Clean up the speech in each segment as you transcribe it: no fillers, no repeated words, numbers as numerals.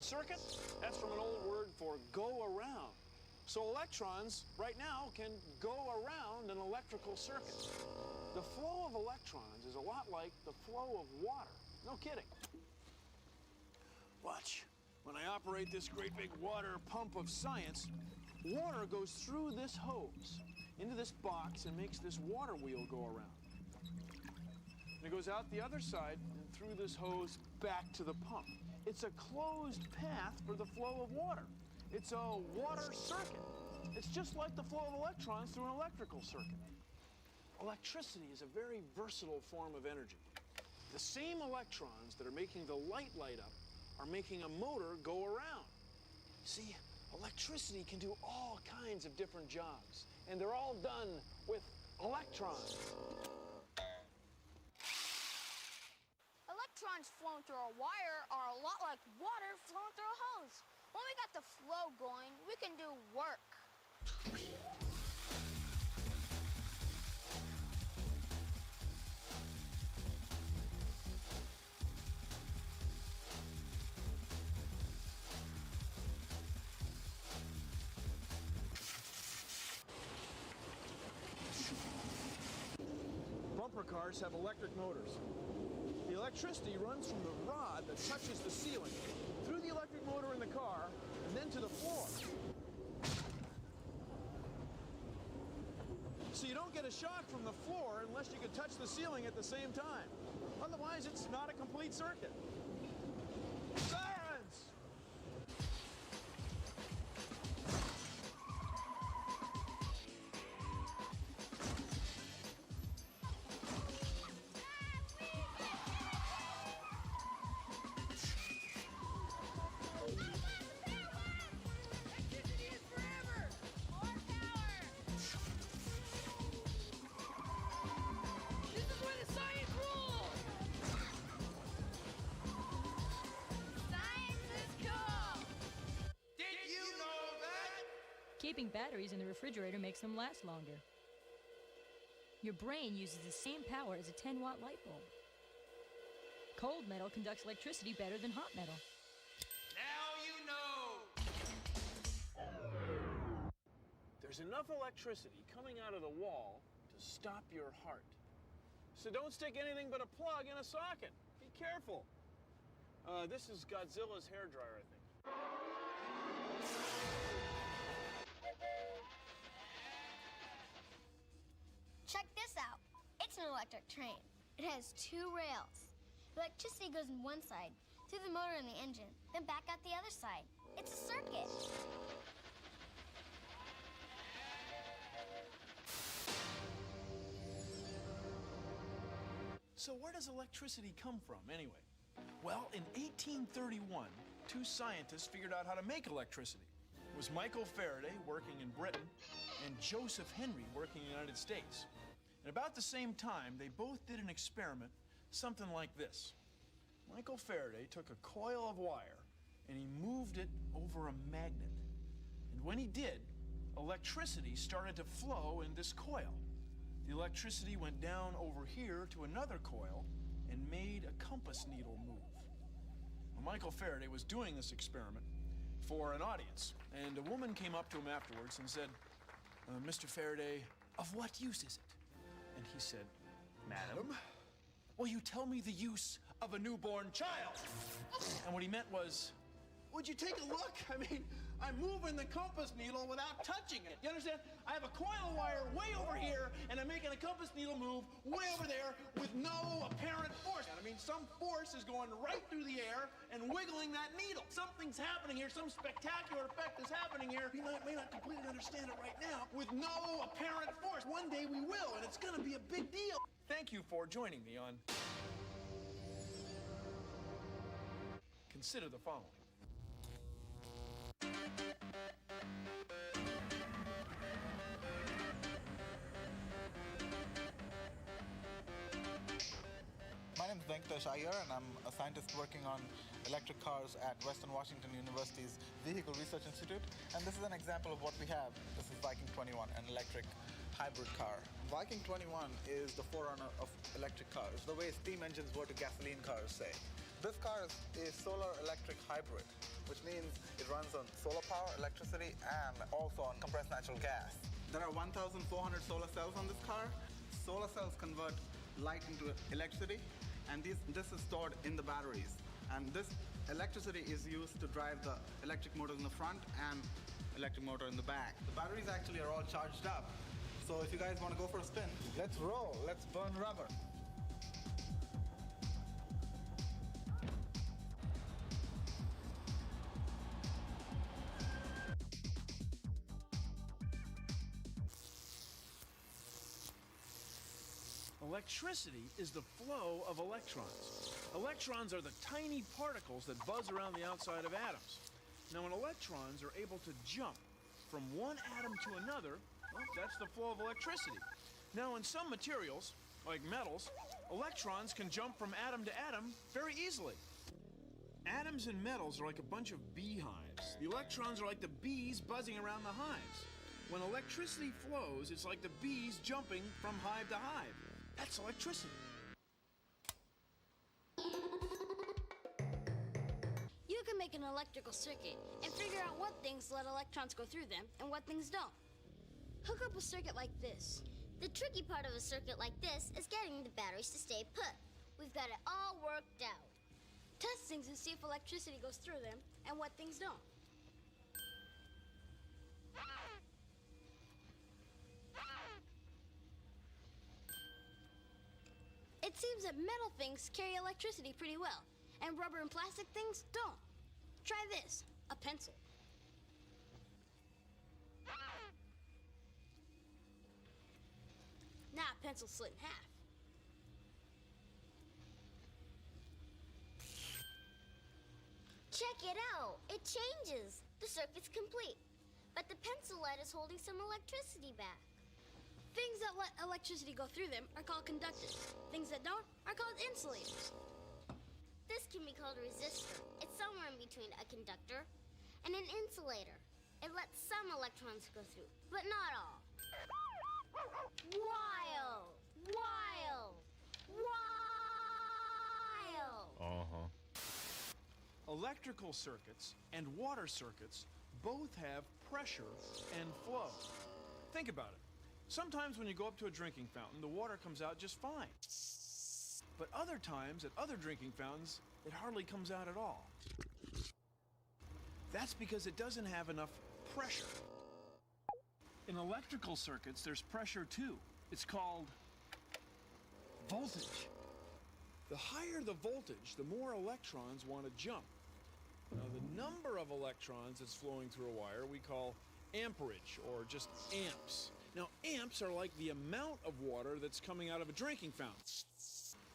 Circuit, that's from an old word for go around. So electrons, right now, can go around an electrical circuit. The flow of electrons is a lot like the flow of water. No kidding. Watch. When I operate this great big water pump of science, water goes through this hose into this box and makes this water wheel go around. And it goes out the other side and through this hose back to the pump. It's a closed path for the flow of water. It's a water circuit. It's just like the flow of electrons through an electrical circuit. Electricity is a very versatile form of energy. The same electrons that are making the light up are making a motor go around. See, electricity can do all kinds of different jobs, and they're all done with electrons. Electrons flowing through a wire are a lot like water flowing through a hose. When we got the flow going, we can do work. Bumper cars have electric motors. The electricity runs from the rod that touches the ceiling, through the electric motor in the car, and then to the floor. So you don't get a shock from the floor unless you can touch the ceiling at the same time. Otherwise, it's not a complete circuit. Sirens! Keeping batteries in the refrigerator makes them last longer. Your brain uses the same power as a 10-watt light bulb. Cold metal conducts electricity better than hot metal. Now you know! There's enough electricity coming out of the wall to stop your heart. So don't stick anything but a plug in a socket. Be careful. This is Godzilla's hairdryer, I think. Check this out. It's an electric train. It has 2 rails. Electricity goes in one side, through the motor and the engine, then back out the other side. It's a circuit. So where does electricity come from, anyway? Well, in 1831, 2 scientists figured out how to make electricity. It was Michael Faraday, working in Britain, and Joseph Henry, working in the United States. And about the same time, they both did an experiment, something like this. Michael Faraday took a coil of wire, and he moved it over a magnet. And when he did, electricity started to flow in this coil. The electricity went down over here to another coil and made a compass needle move. Well, Michael Faraday was doing this experiment for an audience, and a woman came up to him afterwards and said, Mr. Faraday, of what use is it? And he said, Madam, will you tell me the use of a newborn child? And what he meant was, would you take a look? I mean, I'm moving the compass needle without touching it. You understand? I have a coil of wire way over here, and I'm making a compass needle move way over there with no apparent force. I mean, some force is going right through the air and wiggling that needle. Something's happening here. Some spectacular effect is happening here. You may not completely understand it right now with no apparent force. One day we will, and it's going to be a big deal. Thank you for joining me on Consider the Following. My name is Venkatesh Iyer, and I'm a scientist working on electric cars at Western Washington University's Vehicle Research Institute. And this is an example of what we have. This is Viking 21, an electric hybrid car. Viking 21 is the forerunner of electric cars, the way steam engines were to gasoline cars, say. This car is a solar electric hybrid, which means it runs on solar power, electricity, and also on compressed natural gas. There are 1,400 solar cells on this car. Solar cells convert light into electricity, and this is stored in the batteries. And this electricity is used to drive the electric motor in the front and electric motor in the back. The batteries actually are all charged up. So if you guys want to go for a spin, let's roll, let's burn rubber. Electricity is the flow of electrons. Electrons are the tiny particles that buzz around the outside of atoms. Now, when electrons are able to jump from one atom to another, well, that's the flow of electricity. Now, in some materials, like metals, electrons can jump from atom to atom very easily. Atoms in metals are like a bunch of beehives. The electrons are like the bees buzzing around the hives. When electricity flows, it's like the bees jumping from hive to hive. That's electricity. You can make an electrical circuit and figure out what things let electrons go through them and what things don't. Hook up a circuit like this. The tricky part of a circuit like this is getting the batteries to stay put. We've got it all worked out. Test things and see if electricity goes through them and what things don't. It seems that metal things carry electricity pretty well, and rubber and plastic things don't. Try this, a pencil. Now a pencil slit in half. Check it out, it changes. The circuit's complete, but the pencil lead is holding some electricity back. Things that let electricity go through them are called conductors. Things that don't are called insulators. This can be called a resistor. It's somewhere in between a conductor and an insulator. It lets some electrons go through, but not all. Wild! Wild! Wild! Uh-huh. Electrical circuits and water circuits both have pressure and flow. Think about it. Sometimes when you go up to a drinking fountain, the water comes out just fine. But other times, at other drinking fountains, it hardly comes out at all. That's because it doesn't have enough pressure. In electrical circuits, there's pressure too. It's called voltage. The higher the voltage, the more electrons want to jump. Now, the number of electrons that's flowing through a wire we call amperage, or just amps. Now, amps are like the amount of water that's coming out of a drinking fountain.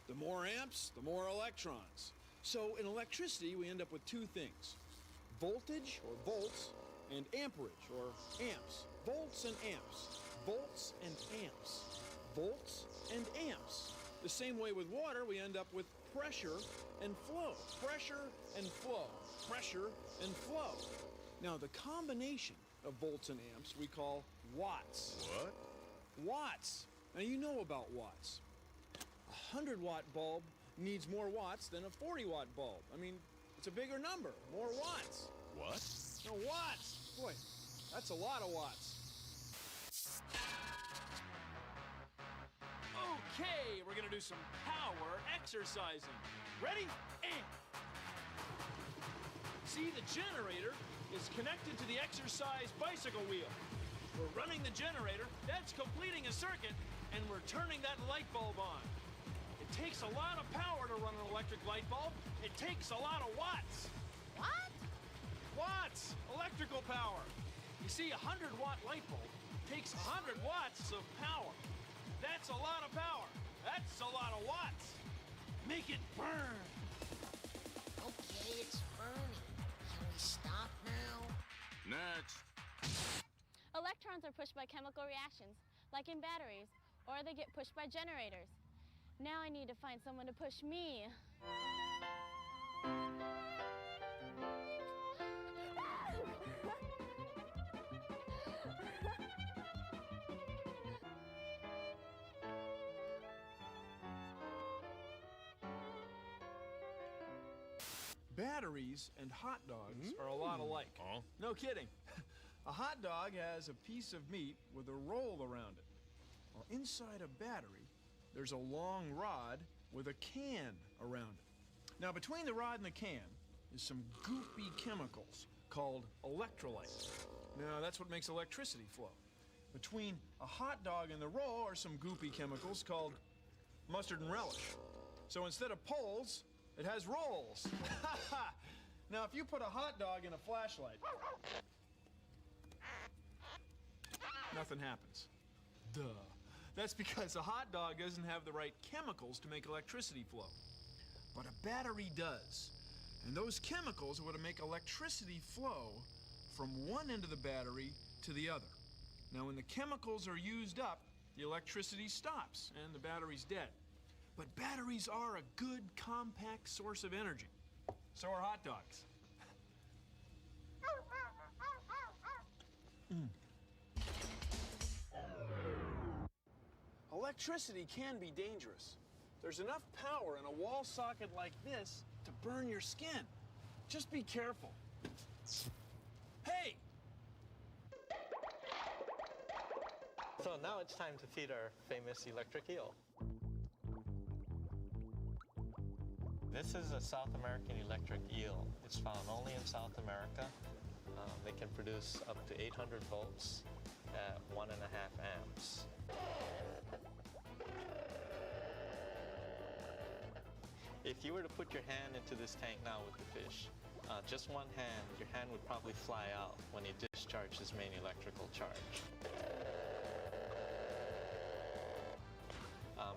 The more amps, the more electrons. So in electricity, we end up with two things: voltage, or volts, and amperage, or amps. Volts and amps. Volts and amps. Volts and amps. The same way with water, we end up with pressure and flow. Pressure and flow. Pressure and flow. Now, the combination of volts and amps we call watts. What? Watts. Now, you know about watts. A 100-watt bulb needs more watts than a 40-watt bulb. I mean, it's a bigger number, more watts. What? No, watts. Boy, that's a lot of watts. Okay, we're gonna do some power exercising. Ready? And. See, the generator is connected to the exercise bicycle wheel. We're running the generator, that's completing a circuit, and we're turning that light bulb on. It takes a lot of power to run an electric light bulb. It takes a lot of watts. What? Watts, electrical power. You see, a 100-watt light bulb takes 100 watts of power. That's a lot of power. That's a lot of watts. Make it burn. Okay, it's burning. Can we stop now? Next. Electrons are pushed by chemical reactions, like in batteries, or they get pushed by generators. Now I need to find someone to push me. Batteries and hot dogs are a lot alike. No kidding. A hot dog has a piece of meat with a roll around it. While inside a battery, there's a long rod with a can around it. Now, between the rod and the can is some goopy chemicals called electrolytes. Now, that's what makes electricity flow. Between a hot dog and the roll are some goopy chemicals called mustard and relish. So instead of poles, it has rolls. Now, if you put a hot dog in a flashlight, nothing happens. Duh. That's because a hot dog doesn't have the right chemicals to make electricity flow. But a battery does. And those chemicals are what make electricity flow from one end of the battery to the other. Now, when the chemicals are used up, the electricity stops and the battery's dead. But batteries are a good, compact source of energy. So are hot dogs. Electricity can be dangerous. There's enough power in a wall socket like this to burn your skin. Just be careful. Hey! So now it's time to feed our famous electric eel. This is a South American electric eel. It's found only in South America. They can produce up to 800 volts at 1.5 amps. If you were to put your hand into this tank now with the fish, just one hand, your hand would probably fly out when you discharge his main electrical charge.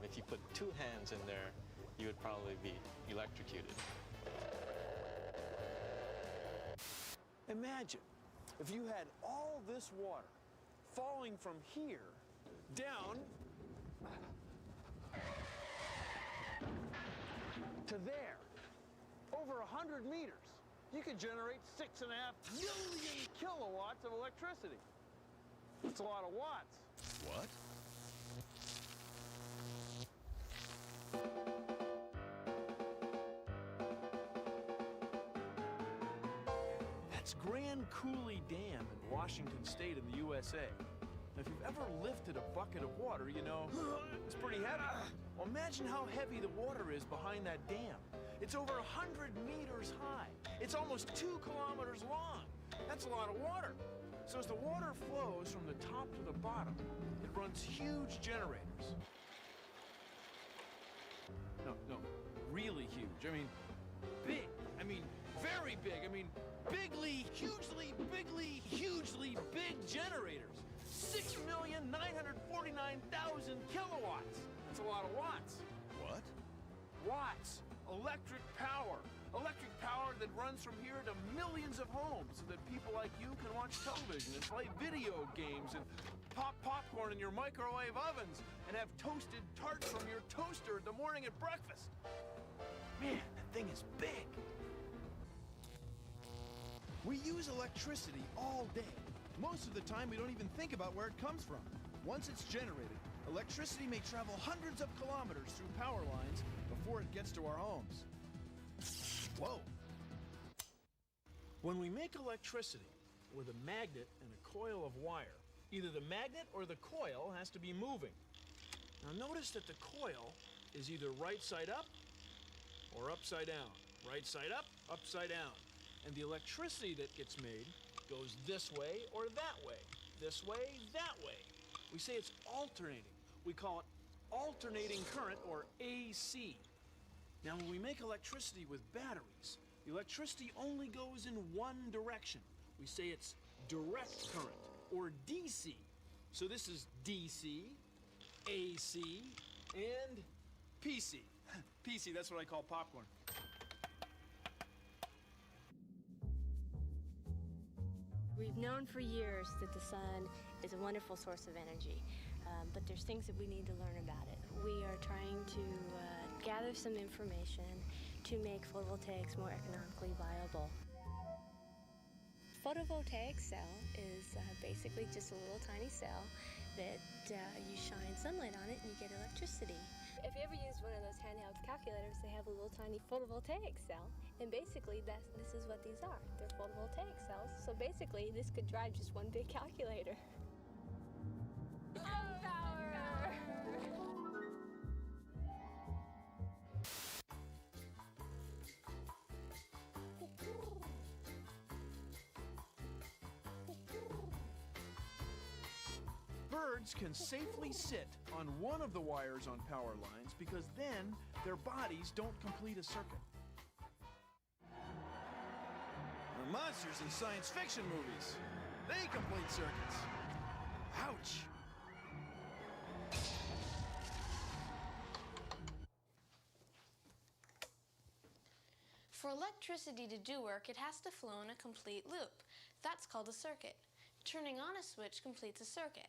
If you put two hands in there, you would probably be electrocuted. Imagine if you had all this water falling from here down to there, over 100 meters. You could generate 6.5 million kilowatts of electricity. That's a lot of watts. What? That's Grand Coulee Dam in Washington State in the USA. Now, if you've ever lifted a bucket of water, you know, it's pretty heavy. Well, imagine how heavy the water is behind that dam. It's over 100 meters high. It's almost 2 kilometers long. That's a lot of water. So as the water flows from the top to the bottom, it runs huge generators. No, really huge. I mean, big. I mean, very big. I mean, bigly, hugely big generators. 6,949,000 kilowatts. That's a lot of watts. What? Watts. Electric power. Electric power that runs from here to millions of homes so that people like you can watch television and play video games and pop popcorn in your microwave ovens and have toasted tarts from your toaster in the morning at breakfast. Man, that thing is big. We use electricity all day. Most of the time, we don't even think about where it comes from. Once it's generated, electricity may travel hundreds of kilometers through power lines before it gets to our homes. Whoa. When we make electricity with a magnet and a coil of wire, either the magnet or the coil has to be moving. Now notice that the coil is either right side up or upside down. Right side up, upside down. And the electricity that gets made goes this way or that way. This way, that way. We say it's alternating. We call it alternating current, or AC. Now, when we make electricity with batteries, the electricity only goes in one direction. We say it's direct current, or DC. So this is DC, AC, and PC. PC, that's what I call popcorn. We've known for years that the sun is a wonderful source of energy, but there's things that we need to learn about it. We are trying to gather some information to make photovoltaics more economically viable. Photovoltaic cell is basically just a little tiny cell that you shine sunlight on it and you get electricity. If you ever used one of those handheld calculators, they have a little tiny photovoltaic cell, and basically this is what these are. They're photovoltaic cells, so basically this could drive just one big calculator. Birds can safely sit on one of the wires on power lines because then their bodies don't complete a circuit. The monsters in science fiction movies, they complete circuits. Ouch! For electricity to do work, it has to flow in a complete loop. That's called a circuit. Turning on a switch completes a circuit.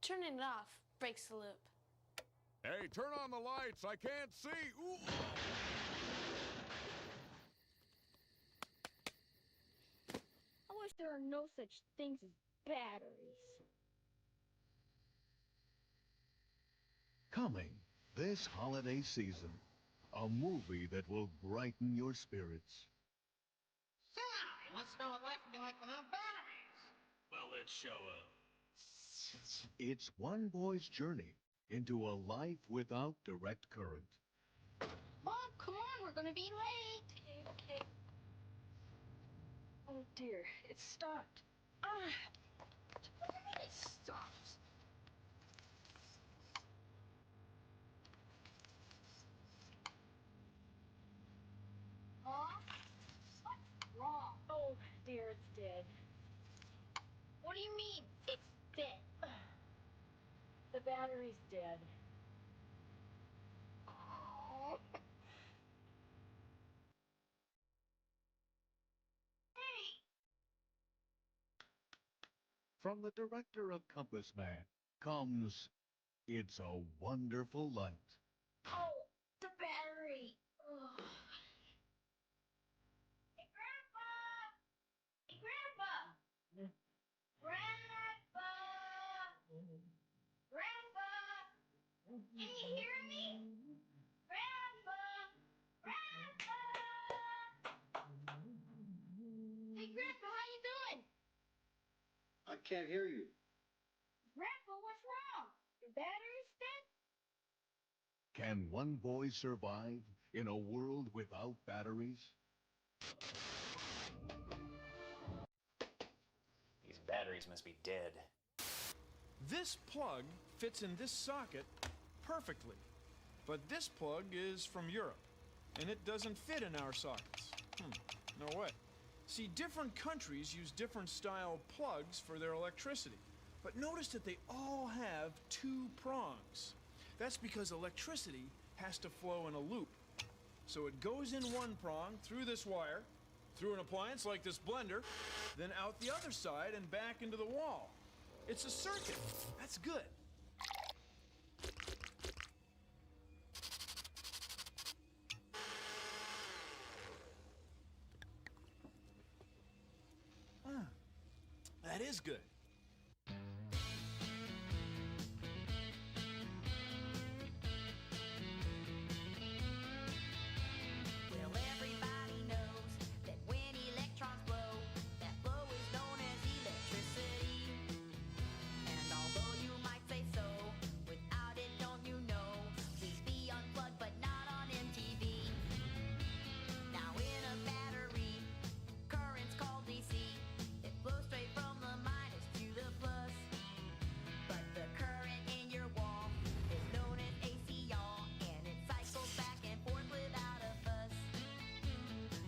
Turning it off breaks the loop. Hey, turn on the lights. I can't see. Ooh. I wish there are no such things as batteries. Coming this holiday season, a movie that will brighten your spirits. Say, what's no life be like without batteries? Well, let's show up. It's one boy's journey into a life without direct current. Mom, come on, we're gonna be late. Okay. Oh dear, it stopped. It stops. Mom? What's wrong? Oh dear, it's dead. What do you mean, it's dead? The battery's dead. Hey! From the director of Compass Man comes It's a Wonderful Light. Oh, the battery. Ugh. Hey, Grandpa! Hey, Grandpa! Grandpa! Grandpa! Can you hear me? Grandpa! Grandpa! Hey, Grandpa, how you doing? I can't hear you. Grandpa, what's wrong? Your battery's dead? Can one boy survive in a world without batteries? These batteries must be dead. This plug fits in this socket perfectly, but this plug is from Europe, and it doesn't fit in our sockets. No way. See, different countries use different style plugs for their electricity, but notice that they all have two prongs. That's because electricity has to flow in a loop. So it goes in one prong through this wire, through an appliance like this blender, then out the other side and back into the wall. It's a circuit. That's good. That is good. Well, everybody knows that when electrons flow, that flow is known as electricity. And although you might say so, without it, don't you know? Please be unplugged, but not on MTV. Now in a battery, current's called DC. It flows straight from the minus to the plus. But the current in your wall is known as AC, y'all, and it cycles back and forth without a fuss.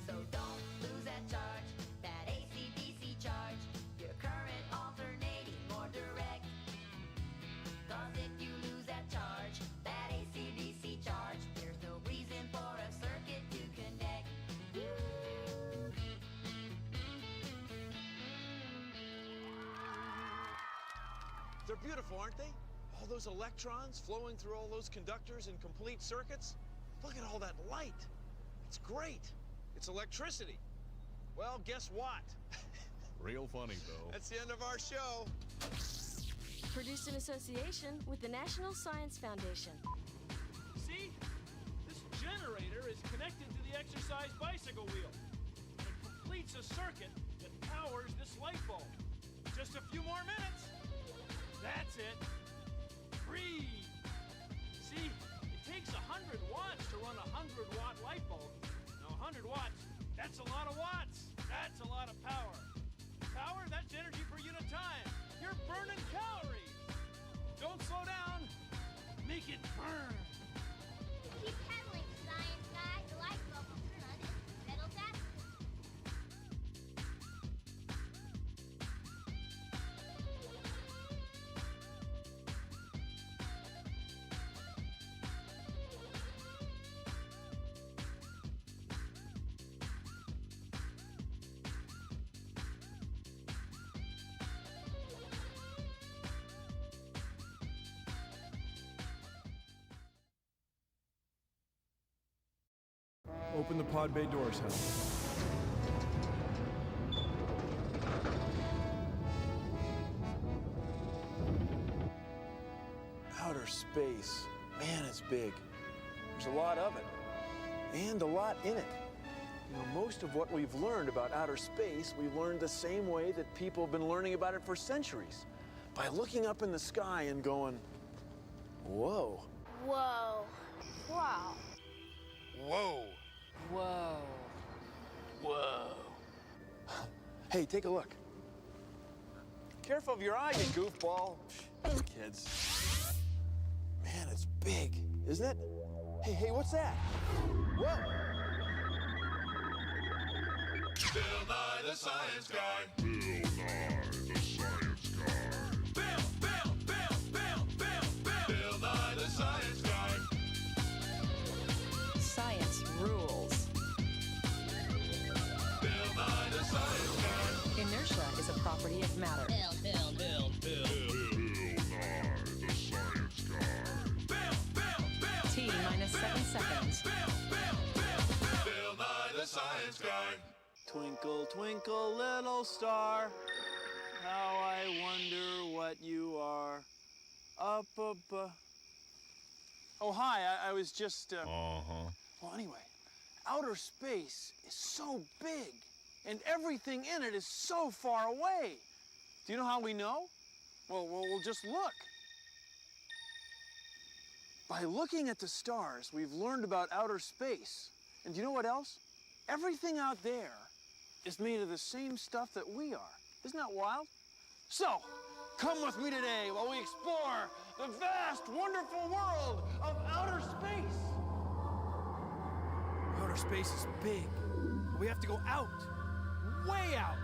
So don't lose that charge, that AC/DC charge. Your current alternating or direct. 'Cause if you lose that charge, that AC/DC charge, there's no reason for a circuit to connect. They're beautiful, aren't they? All those electrons flowing through all those conductors in complete circuits. Look at all that light. It's great. It's electricity. Well, guess what? Real funny, Bill. That's the end of our show. Produced in association with the National Science Foundation. See? This generator is connected to the exercise bicycle wheel. And it completes a circuit that powers this light bulb. Just a few more minutes. That's it. Breathe. See, it takes 100 watts to run a 100-watt light bulb. Now, 100 watts, that's a lot of watts. That's a lot of power. Power, that's energy per unit time. You're burning calories. Don't slow down. Make it burn. Keep pedaling, science guy. The light bulb will turn on if you pedal faster. Open the pod bay doors, Hal. Outer space. Man, it's big. There's a lot of it. And a lot in it. You know, most of what we've learned about outer space, we've learned the same way that people have been learning about it for centuries. By looking up in the sky and going, whoa. Whoa. Wow. Whoa. Whoa. Whoa. Hey, take a look. Careful of your eye, you goofball. Kids. Man, it's big, isn't it? Hey, what's that? Whoa. Bill Nye the Science Guy. Bill Nye the Science Guy. Bill Nye the Science Guy. Science rules. Bill Nye the Science Guy. Inertia is a property of matter. Bill Nye the Science Guy. T minus 7 seconds. Bill Nye the Science Guy. Twinkle, twinkle, little star, how I wonder what you are. Up above. Oh, hi, I was just, Well, anyway, outer space is so big, and everything in it is so far away. Do you know how we know? Well, we'll just look. By looking at the stars, we've learned about outer space. And do you know what else? Everything out there is made of the same stuff that we are. Isn't that wild? So, come with me today while we explore the vast, wonderful world of outer space. Outer space is big. We have to go out, way out.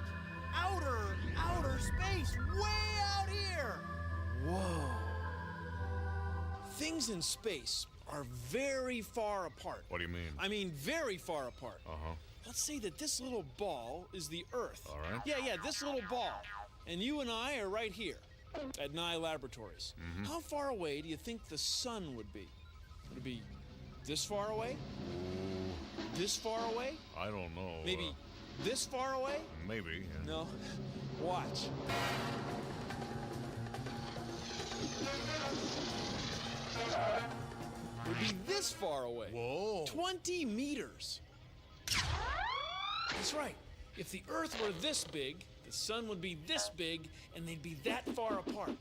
Outer space, way out here. Whoa. Things in space are very far apart. What do you mean? I mean, very far apart. Uh-huh. Let's say that this little ball is the Earth. All right. Yeah, this little ball. And you and I are right here at Nye Laboratories. Mm-hmm. How far away do you think the sun would be? Would it be this far away? This far away? I don't know. Maybe this far away? Maybe. Yeah. No. Watch. Would be this far away. Whoa. 20 meters. That's right. If the Earth were this big, the sun would be this big, and they'd be that far apart.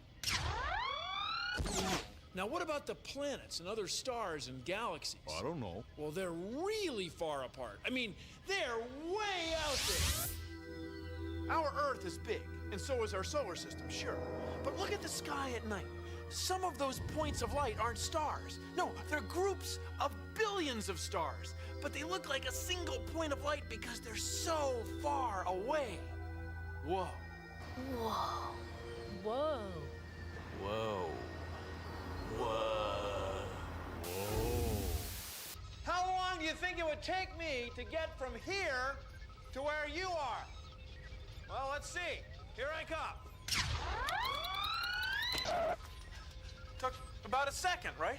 Now, what about the planets and other stars and galaxies? I don't know. Well, they're really far apart. I mean, they're way out there. Our Earth is big, and so is our solar system, sure. But look at the sky at night. Some of those points of light aren't stars. No, they're groups of billions of stars. But they look like a single point of light because they're so far away. Whoa. Whoa. Whoa. Whoa. Whoa. Whoa. How long do you think it would take me to get from here to where you are? Well, let's see. Here I come. Took about a second, right?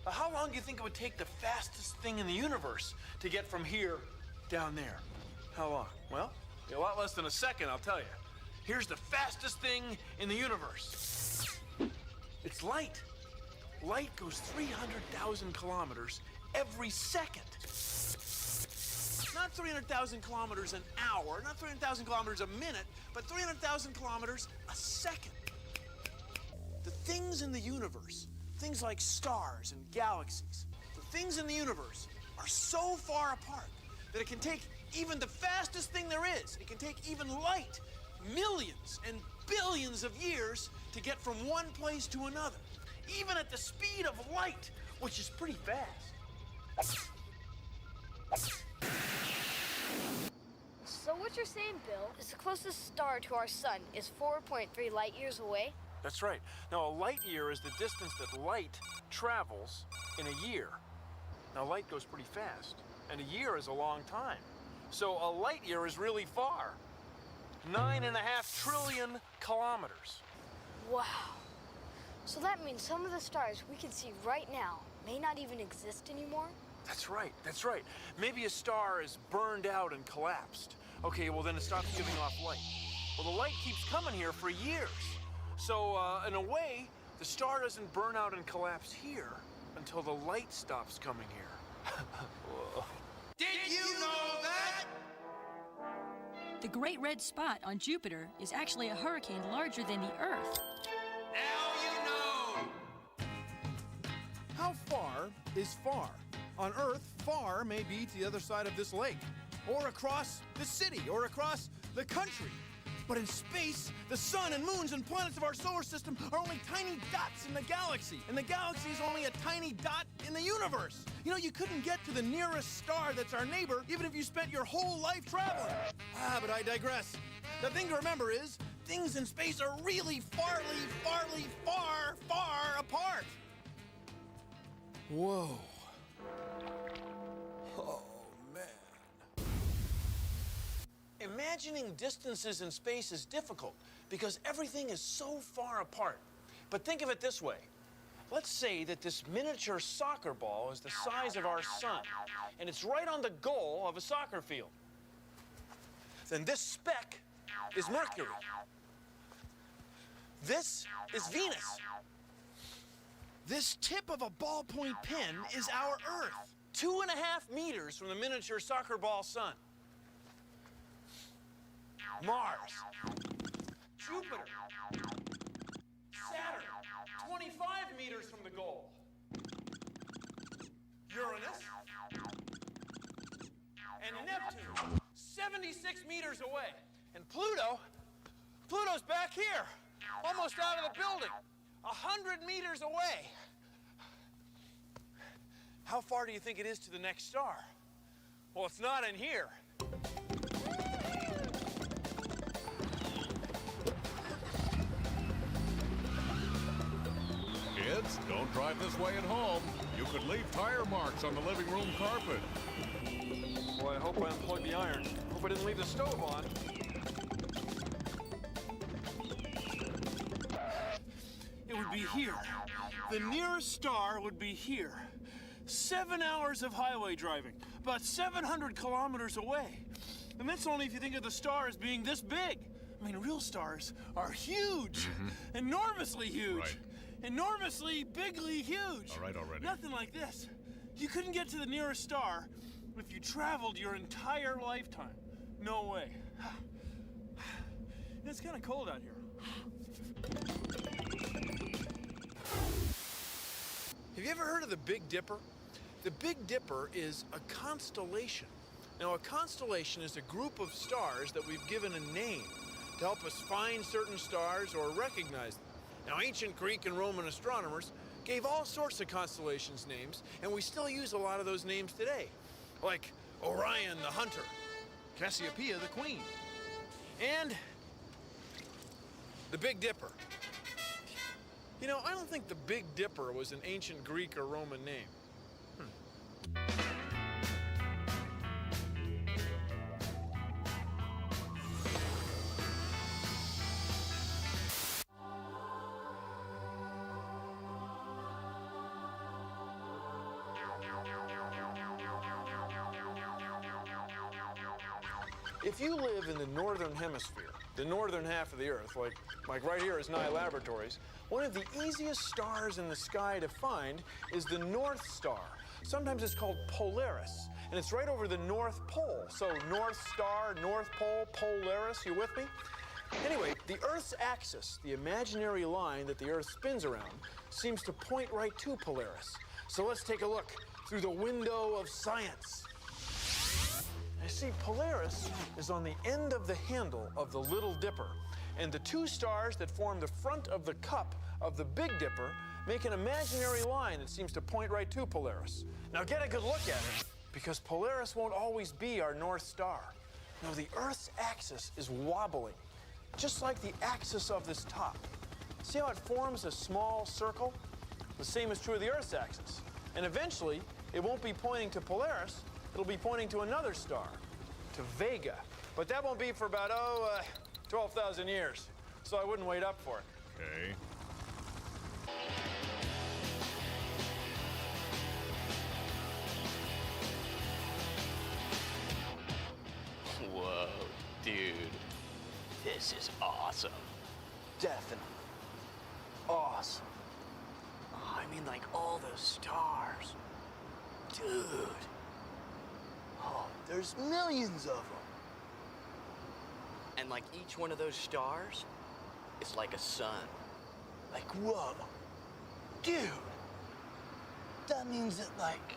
How long do you think it would take the fastest thing in the universe to get from here down there. How long? Well, a lot less than a second, I'll tell you. Here's the fastest thing in the universe. It's light. Light goes 300,000 kilometers every second. Not 300,000 kilometers an hour, not 300,000 kilometers a minute, but 300,000 kilometers a second. The things in the universe, things like stars and galaxies, the things in the universe are so far apart that it can take even the fastest thing there is. It can take even light millions and billions of years to get from one place to another, even at the speed of light, which is pretty fast. So what you're saying, Bill, is the closest star to our sun is 4.3 light years away? That's right. Now, a light year is the distance that light travels in a year. Now, light goes pretty fast, and a year is a long time. So a light year is really far. 9.5 trillion kilometers. Wow. So that means some of the stars we can see right now may not even exist anymore? That's right, that's right. Maybe a star is burned out and collapsed. Okay, well then it stops giving off light. Well, the light keeps coming here for years. So, in a way, the star doesn't burn out and collapse here until the light stops coming here. Whoa. Did you know that? The Great Red Spot on Jupiter is actually a hurricane larger than the Earth. Now you know. How far is far? On Earth, far may be to the other side of this lake, or across the city, or across the country. But in space, the sun and moons and planets of our solar system are only tiny dots in the galaxy, and the galaxy is only a tiny dot in the universe. You know, you couldn't get to the nearest star that's our neighbor, even if you spent your whole life traveling. But I digress. The thing to remember is, things in space are really far apart. Whoa. Oh, man. Imagining distances in space is difficult because everything is so far apart. But think of it this way. Let's say that this miniature soccer ball is the size of our sun, and it's right on the goal of a soccer field. Then this speck is Mercury. This is Venus. This tip of a ballpoint pen is our Earth, 2.5 meters from the miniature soccer ball sun. Mars, Jupiter, Saturn, 25 meters from the goal. Uranus, and Neptune, 76 meters away. And Pluto's back here, almost out of the building, 100 meters away. How far do you think it is to the next star? Well, it's not in here. Kids, don't drive this way at home. You could leave tire marks on the living room carpet. Boy, I hope I unplugged the iron. Hope I didn't leave the stove on. It would be here. The nearest star would be here. 7 hours of highway driving, about 700 kilometers away. And that's only if you think of the star as being this big. I mean, real stars are huge, enormously huge. Right. Enormously, bigly huge. All right, already. Nothing like this. You couldn't get to the nearest star if you traveled your entire lifetime. No way. It's kind of cold out here. Have you ever heard of the Big Dipper? The Big Dipper is a constellation. Now, a constellation is a group of stars that we've given a name to help us find certain stars or recognize them. Now, ancient Greek and Roman astronomers gave all sorts of constellations names, and we still use a lot of those names today, like Orion the hunter, Cassiopeia the queen, and the Big Dipper. You know, I don't think the Big Dipper was an ancient Greek or Roman name. If you live in the northern hemisphere, the northern half of the Earth, like right here is Nye Laboratories, one of the easiest stars in the sky to find is the North Star. Sometimes it's called Polaris, and it's right over the North Pole. So North Star, North Pole, Polaris, you with me? Anyway, the Earth's axis, the imaginary line that the Earth spins around, seems to point right to Polaris. So let's take a look through the window of science. I see Polaris is on the end of the handle of the Little Dipper, and the two stars that form the front of the cup of the Big Dipper make an imaginary line that seems to point right to Polaris. Now get a good look at it, because Polaris won't always be our North Star. No, the Earth's axis is wobbling, just like the axis of this top. See how it forms a small circle? The same is true of the Earth's axis. And eventually, it won't be pointing to Polaris, it'll be pointing to another star, to Vega. But that won't be for about, 12,000 years. So I wouldn't wait up for it. Okay. Whoa, dude. This is awesome. Definitely. Awesome. Oh, I mean, like all those stars. Dude. Oh, there's millions of them. And like each one of those stars is like a sun. Like, whoa. Dude. That means that like,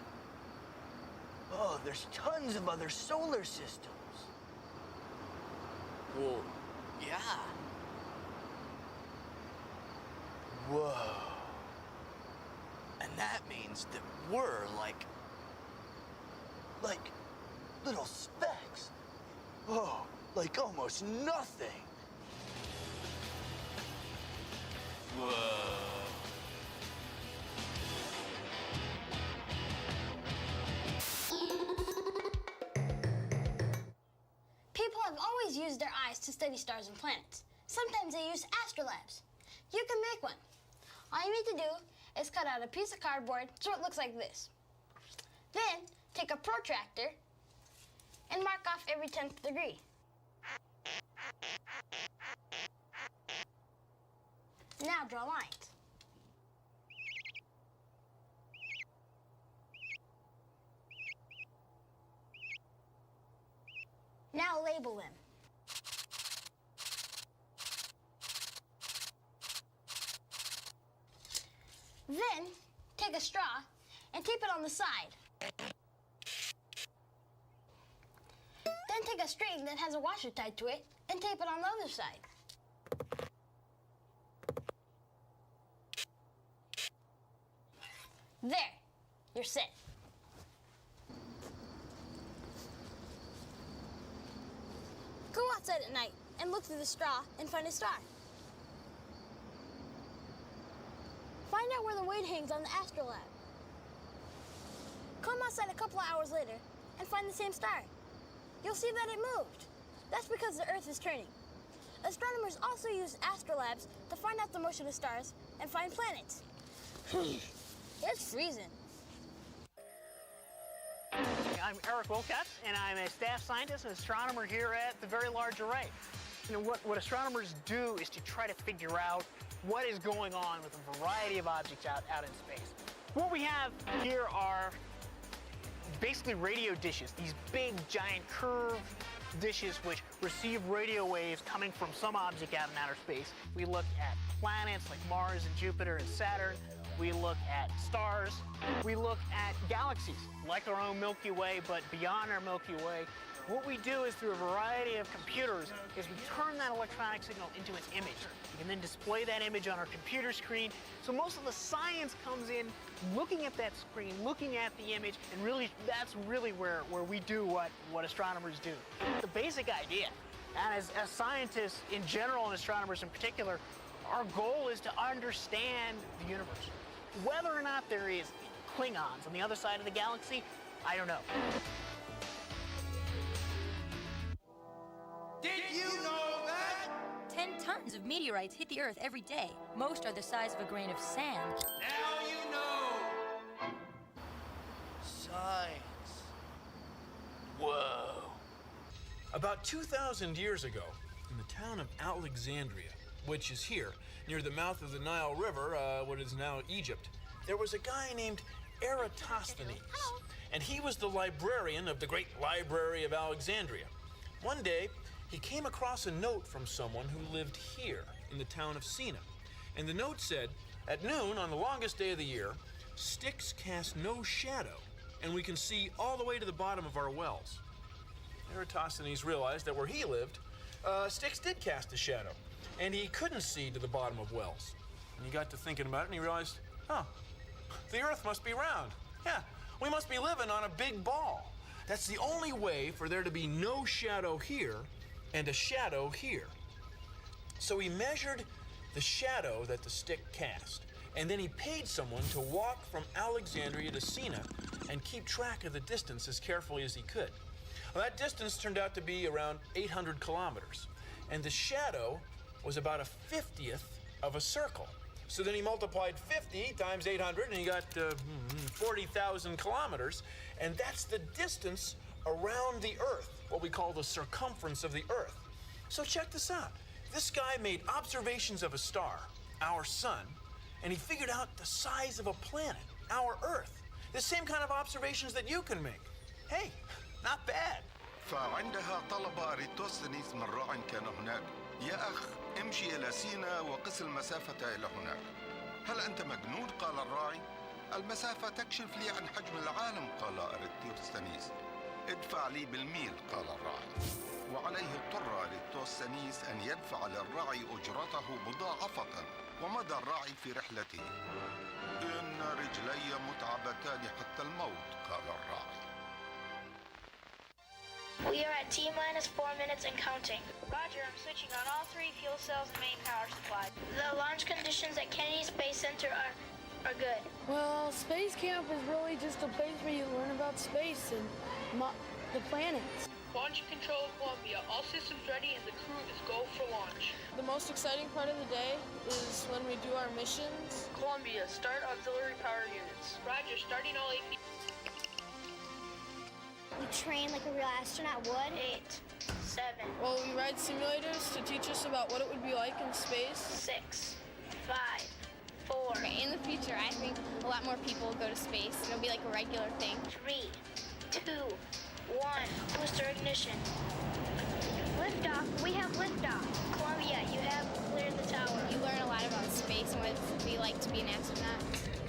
oh, there's tons of other solar systems. Well, yeah. Whoa. And that means that we're like little specks. Oh, like almost nothing. Whoa. People have always used their eyes to study stars and planets. Sometimes they use astrolabes. You can make one. All you need to do is cut out a piece of cardboard so it looks like this. Then take a protractor and mark off every 10th degree. Now draw lines. Now label them. Then take a straw and tape it on the side. Then take a string that has a washer tied to it and tape it on the other side. There, you're set. Go outside at night and look through the straw and find a star. Find out where the weight hangs on the astrolabe. Come outside a couple of hours later and find the same star. You'll see that it moved. That's because the Earth is turning. Astronomers also use astrolabes to find out the motion of stars and find planets. It's freezing. I'm Eric Wilcox, and I'm a staff scientist and astronomer here at the Very Large Array. You know, what astronomers do is to try to figure out what is going on with a variety of objects out in space. What we have here are basically radio dishes, these big, giant, curved dishes which receive radio waves coming from some object out in outer space. We look at planets like Mars and Jupiter and Saturn. We look at stars. We look at galaxies, like our own Milky Way, but beyond our Milky Way. What we do is, through a variety of computers, is we turn that electronic signal into an image. We can then display that image on our computer screen. So most of the science comes in looking at that screen, looking at the image, and really, that's really where we do what astronomers do. The basic idea, and as scientists in general and astronomers in particular, our goal is to understand the universe. Whether or not there is Klingons on the other side of the galaxy, I don't know. Did you know that? 10 tons of meteorites hit the Earth every day. Most are the size of a grain of sand. Now you know. Science. Whoa. About 2,000 years ago, in the town of Alexandria, which is here, near the mouth of the Nile River, what is now Egypt, there was a guy named Eratosthenes. And he was the librarian of the great Library of Alexandria. One day, he came across a note from someone who lived here in the town of Sina. And the note said, at noon on the longest day of the year, sticks cast no shadow, and we can see all the way to the bottom of our wells. Eratosthenes realized that where he lived, sticks did cast a shadow, and he couldn't see to the bottom of wells. And he got to thinking about it, and he realized, the earth must be round. Yeah, we must be living on a big ball. That's the only way for there to be no shadow here and a shadow here. So he measured the shadow that the stick cast, and then he paid someone to walk from Alexandria to Sina and keep track of the distance as carefully as he could. Well, that distance turned out to be around 800 kilometers, and the shadow was about a 50th of a circle. So then he multiplied 50 times 800, and he got 40,000 kilometers, and that's the distance around the Earth, what we call the circumference of the Earth. So check this out. This guy made observations of a star, our sun, and he figured out the size of a planet, our Earth. The same kind of observations that you can make. Hey, not bad. فعندها طلب أريتوستنيس من راع كان هناك. يا أخ امشي إلى سينا وقس المسافة إلى هناك. هل أنت مجنون؟ قال الراعي. المسافة تكشف لي عن حجم العالم قال أريتوستنيس. ادفع لي بالميل قال الراعي. وعليه اضطر أريتوستنيس أن يدفع للراعي أجرته مضاعفة. ومضى الراعي في رحلته. إن رجلي متعبتان حتى الموت قال الراعي. We are at T-minus 4 minutes and counting. Roger, I'm switching on all 3 fuel cells and main power supply. The launch conditions at Kennedy Space Center are good. Well, space camp is really just a place where you learn about space and the planets. Launch control Columbia. All systems ready and the crew is go for launch. The most exciting part of the day is when we do our missions. Columbia, start auxiliary power units. Roger, starting all AP. We train like a real astronaut would. 8, 7. Well, we ride simulators to teach us about what it would be like in space. 6, 5, 4. Okay, in the future, I think a lot more people will go to space. It'll be like a regular thing. 3, 2, 1. Booster ignition. Liftoff. We have liftoff. Columbia, you have cleared the tower. You learn a lot about space and what it would be like to be an astronaut.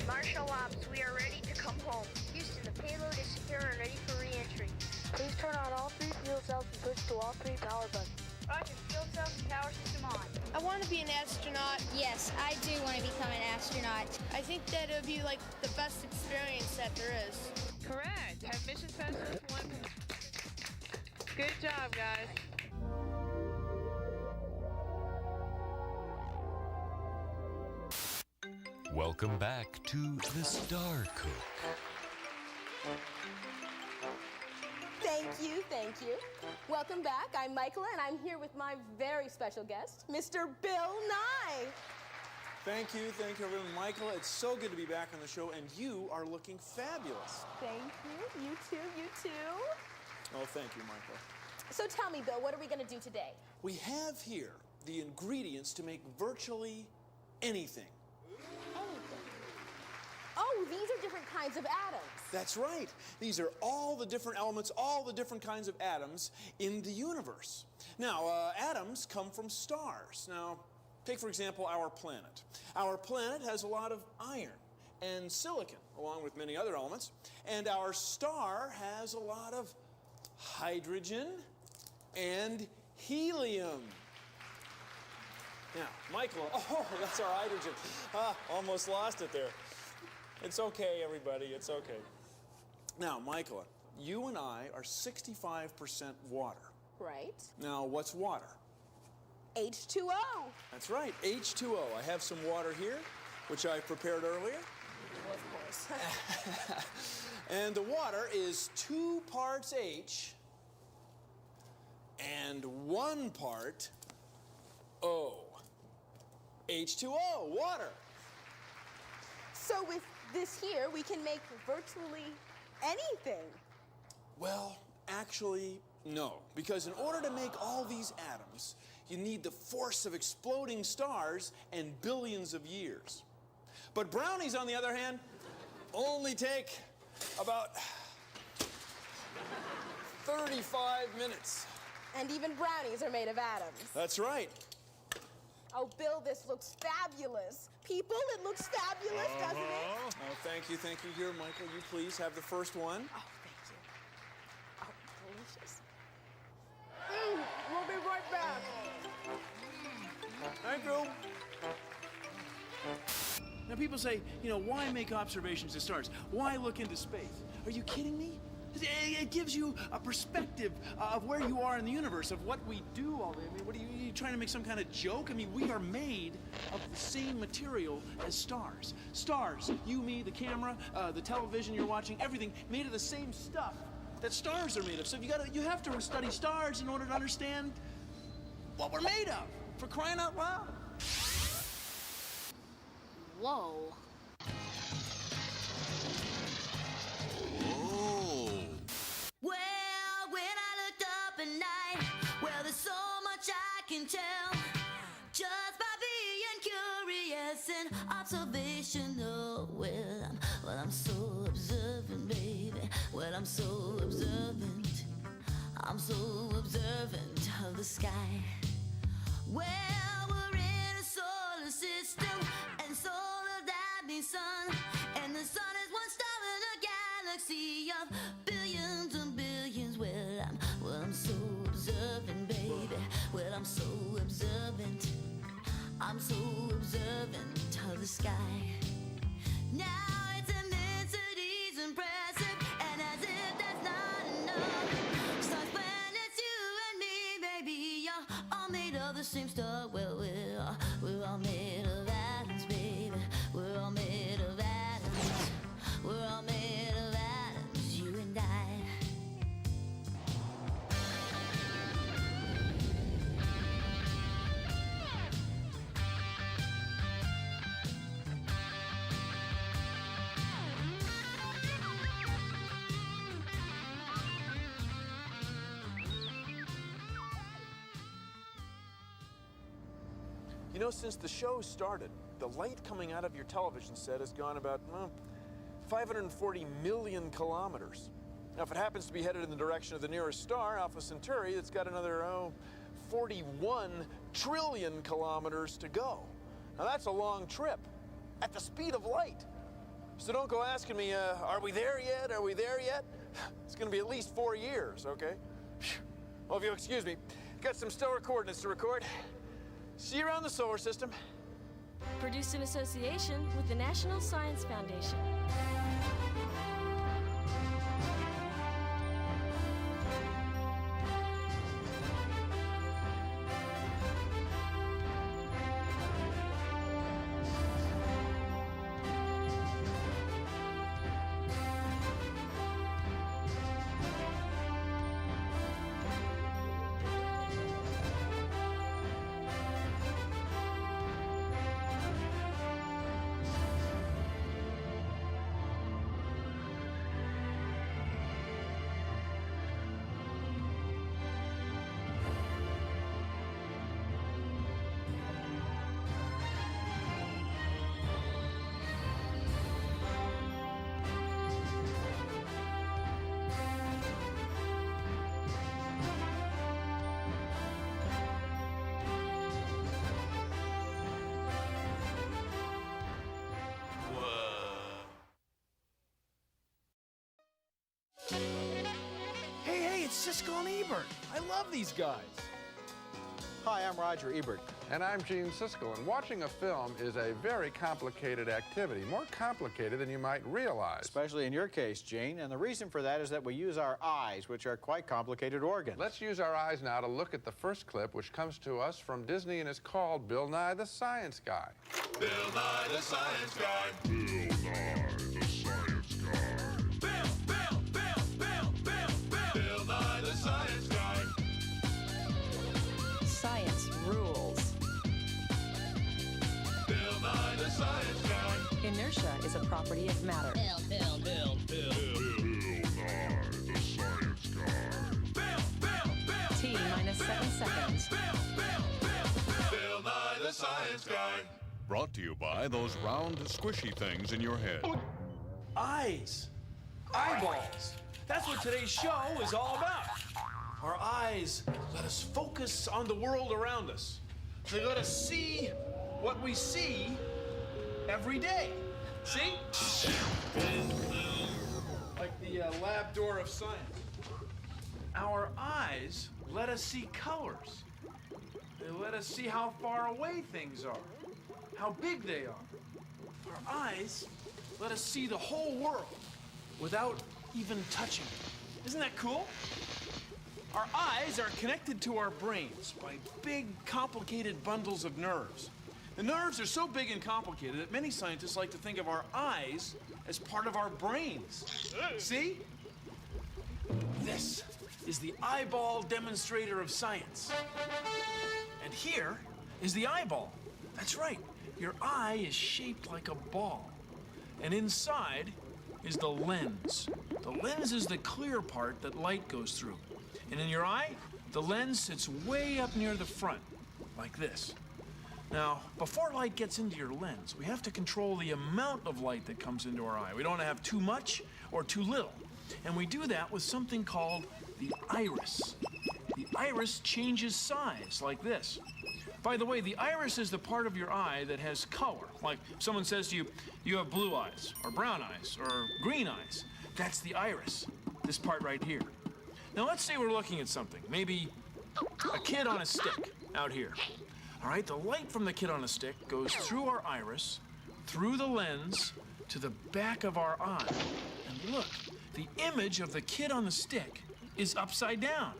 Marshall Ops, we are ready to come home. Houston, the payload is secure and ready for re-entry. Please turn on all 3 fuel cells and switch to all 3 power buttons. Roger, fuel cells and power system on. I want to be an astronaut. Yes, I do want to become an astronaut. I think that it would be like the best experience that there is. Correct. Have mission specialist 1. Good job, guys. Welcome back to the Star Cook. Thank you. Welcome back. I'm Michaela, and I'm here with my very special guest, Mr. Bill Nye. Thank you, everyone. Michaela, it's so good to be back on the show, and you are looking fabulous. Thank you. You too. Oh, thank you, Michaela. So tell me, Bill, what are we going to do today? We have here the ingredients to make virtually anything. Oh, these are different kinds of atoms. That's right. These are all the different elements, all the different kinds of atoms in the universe. Now, atoms come from stars. Now, take, for example, our planet. Our planet has a lot of iron and silicon, along with many other elements. And our star has a lot of hydrogen and helium. Now, Michael, oh, that's our hydrogen. Almost lost it there. It's okay, everybody, it's okay. Now, Michaela, you and I are 65% water. Right. Now, what's water? H2O. That's right, H2O. I have some water here, which I prepared earlier. Well, of course. And the water is 2 parts H and 1 part O. H2O, water. So with this here, we can make virtually anything. Well, actually, No, because in order to make all these atoms, you need the force of exploding stars and billions of years. But brownies, on the other hand, only take about 35 minutes. And even brownies are made of atoms. That's right. Oh, Bill, this looks fabulous. People, it looks fabulous, doesn't it? Oh, thank you. Here, Michael, you please have the first one. Oh, thank you. Oh, delicious. We'll be right back. Thank you. Now, people say, why make observations of stars? Why look into space? Are you kidding me? It gives you a perspective of where you are in the universe, of what we do all day. I mean, what are you trying to make some kind of joke? I mean, we are made of the same material as stars. Stars, you, me, the camera, the television you're watching, everything made of the same stuff that stars are made of. So you have to study stars in order to understand what we're made of, for crying out loud. Whoa. Well, when I looked up at night, well, there's so much I can tell just by being curious and observational. Well, I'm so observant, baby. Well, I'm so observant. I'm so observant of the sky. Well, we're in a solar system, and solar that means sun, and the sun is one star in a galaxy of billions and billions. Well, I'm so observant, baby. Well, I'm so observant. I'm so observant of the sky. Now its immensity's impressive, and as if that's not enough, stars, planets, you and me, baby, are all made of the same stuff. Well, we're all made of atoms, baby. We're all made of atoms. We're all made of atoms, you and I. Since the show started, the light coming out of your television set has gone about 540 million kilometers. Now, if it happens to be headed in the direction of the nearest star, Alpha Centauri, it's got another 41 trillion kilometers to go. Now, that's a long trip at the speed of light. So don't go asking me, are we there yet? Are we there yet? It's going to be at least 4 years, okay? Well, if you'll excuse me, got some stellar coordinates to record. See you around the solar system. Produced in association with the National Science Foundation. Hey, it's Siskel and Ebert. I love these guys. Hi, I'm Roger Ebert. And I'm Gene Siskel, and watching a film is a very complicated activity, more complicated than you might realize. Especially in your case, Gene, and the reason for that is that we use our eyes, which are quite complicated organs. Let's use our eyes now to look at the first clip, which comes to us from Disney and is called Bill Nye the Science Guy. Bill Nye the Science Guy. Bill Nye the Science Guy. Bill Nye the Science Guy. Science rules. Bill Nye the Science Guy. Inertia is a property of matter. Bill Nye the Science Guy. science guy. Brought to you by those round, squishy things in your head. Eyes. Eyeballs. That's what today's show is all about. Our eyes let us focus on the world around us. They let us see what we see every day. See? Like the lab door of science. Our eyes let us see colors. They let us see how far away things are, how big they are. Our eyes let us see the whole world without even touching it. Isn't that cool? Our eyes are connected to our brains by big, complicated bundles of nerves. The nerves are so big and complicated that many scientists like to think of our eyes as part of our brains. See? This is the eyeball demonstrator of science. And here is the eyeball. That's right. Your eye is shaped like a ball. And inside is the lens. The lens is the clear part that light goes through. And in your eye, the lens sits way up near the front, like this. Now, before light gets into your lens, we have to control the amount of light that comes into our eye. We don't want to have too much or too little. And we do that with something called the iris. The iris changes size, like this. By the way, the iris is the part of your eye that has color. Like if someone says to you, you have blue eyes, or brown eyes, or green eyes. That's the iris, this part right here. Now let's say we're looking at something, maybe a kid on a stick out here. All right, the light from the kid on a stick goes through our iris, through the lens, to the back of our eye. And look, the image of the kid on the stick is upside down.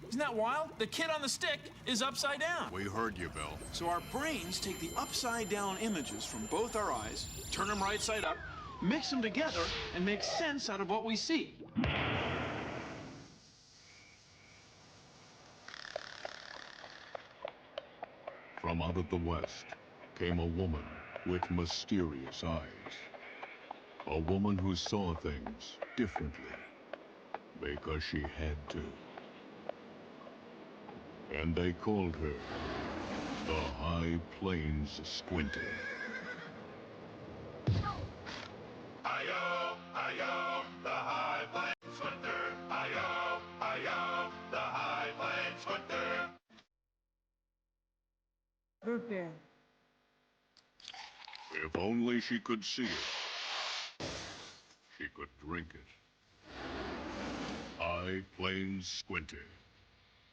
Isn't that wild? The kid on the stick is upside down. We heard you, Bill. So our brains take the upside down images from both our eyes, turn them right side up, mix them together, and make sense out of what we see. From out of the West came a woman with mysterious eyes. A woman who saw things differently because she had to. And they called her the High Plains Squinter. Hi-yo, hi-yo, the High Plains Squinter. Hi-yo, hi-yo, the High Plains Squinter. Root beer. If only she could see it, she could drink it. High Plains Squinter.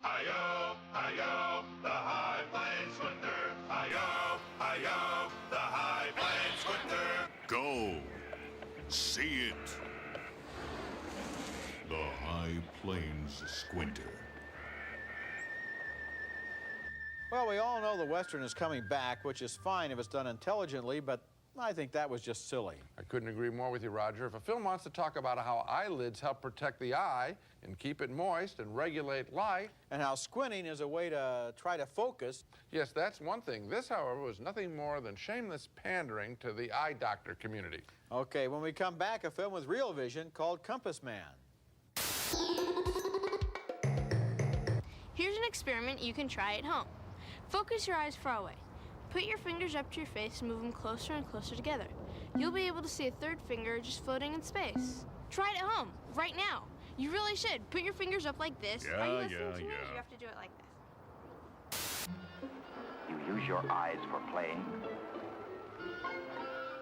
Hi-yo, hi-yo, the High Plains Squinter. Hi-yo, hi-yo, the High Plains Squinter. Go. See it. The High Plains Squinter. Well, we all know the Western is coming back, which is fine if it's done intelligently, but I think that was just silly. I couldn't agree more with you, Roger. If a film wants to talk about how eyelids help protect the eye and keep it moist and regulate light... And how squinting is a way to try to focus... Yes, that's one thing. This, however, was nothing more than shameless pandering to the eye doctor community. Okay, when we come back, a film with real vision called Compass Man. Here's an experiment you can try at home. Focus your eyes far away. Put your fingers up to your face and move them closer and closer together. You'll be able to see a third finger just floating in space. Try it at home, right now. You really should. Put your fingers up like this. Are you listening to me? You have to do it like this. You use your eyes for playing.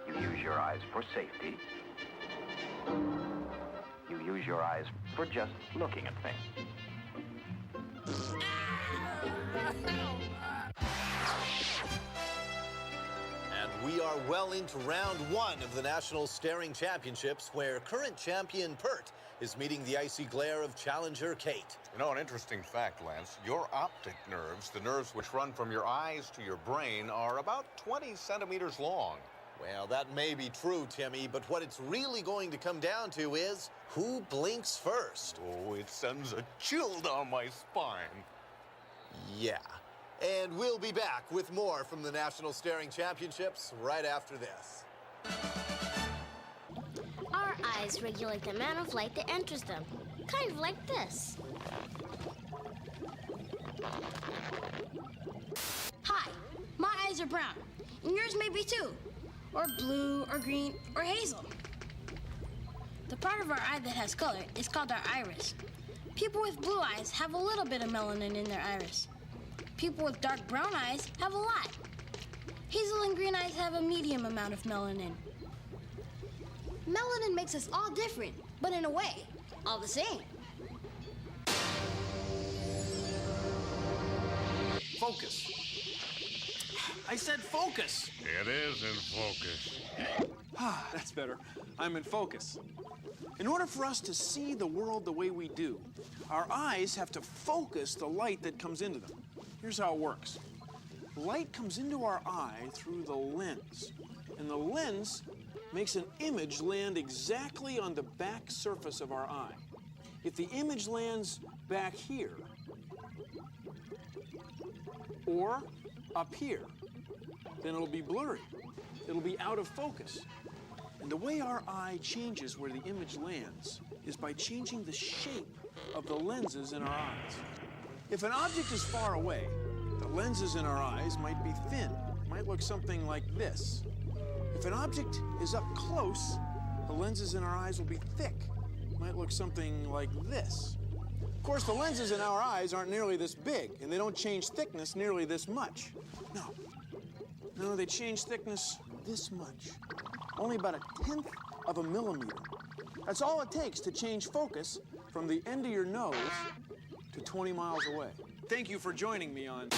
You use your eyes for safety. You use your eyes for just looking at things. And we are well into round one of the National Staring Championships, where current champion Pert is meeting the icy glare of challenger Kate. You know, an interesting fact, Lance. Your optic nerves, the nerves which run from your eyes to your brain, are about 20 centimeters long. Well, that may be true, Timmy, but what it's really going to come down to is who blinks first. Oh, it sends a chill down my spine. Yeah. And we'll be back with more from the National Staring Championships right after this. Our eyes regulate the amount of light that enters them, kind of like this. Hi, my eyes eyes are brown, and yours may be too, or blue, or green, or hazel. The part of our eye that has color is called our iris. People with blue eyes have a little bit of melanin in their iris. People with dark brown eyes have a lot. Hazel and green eyes have a medium amount of melanin. Melanin makes us all different, but in a way, all the same. Focus. I said focus. It is in focus. Ah, that's better. I'm in focus. In order for us to see the world the way we do, our eyes have to focus the light that comes into them. Here's how it works. Light comes into our eye through the lens, and the lens makes an image land exactly on the back surface of our eye. If the image lands back here, or up here, then it'll be blurry. It'll be out of focus. And the way our eye changes where the image lands is by changing the shape of the lenses in our eyes. If an object is far away, the lenses in our eyes might be thin, might look something like this. If an object is up close, the lenses in our eyes will be thick, might look something like this. Of course, the lenses in our eyes aren't nearly this big, and they don't change thickness nearly this much. No, they change thickness this much. Only about 1/10 of a millimeter. That's all it takes to change focus from the end of your nose to 20 miles away. Thank you for joining me on...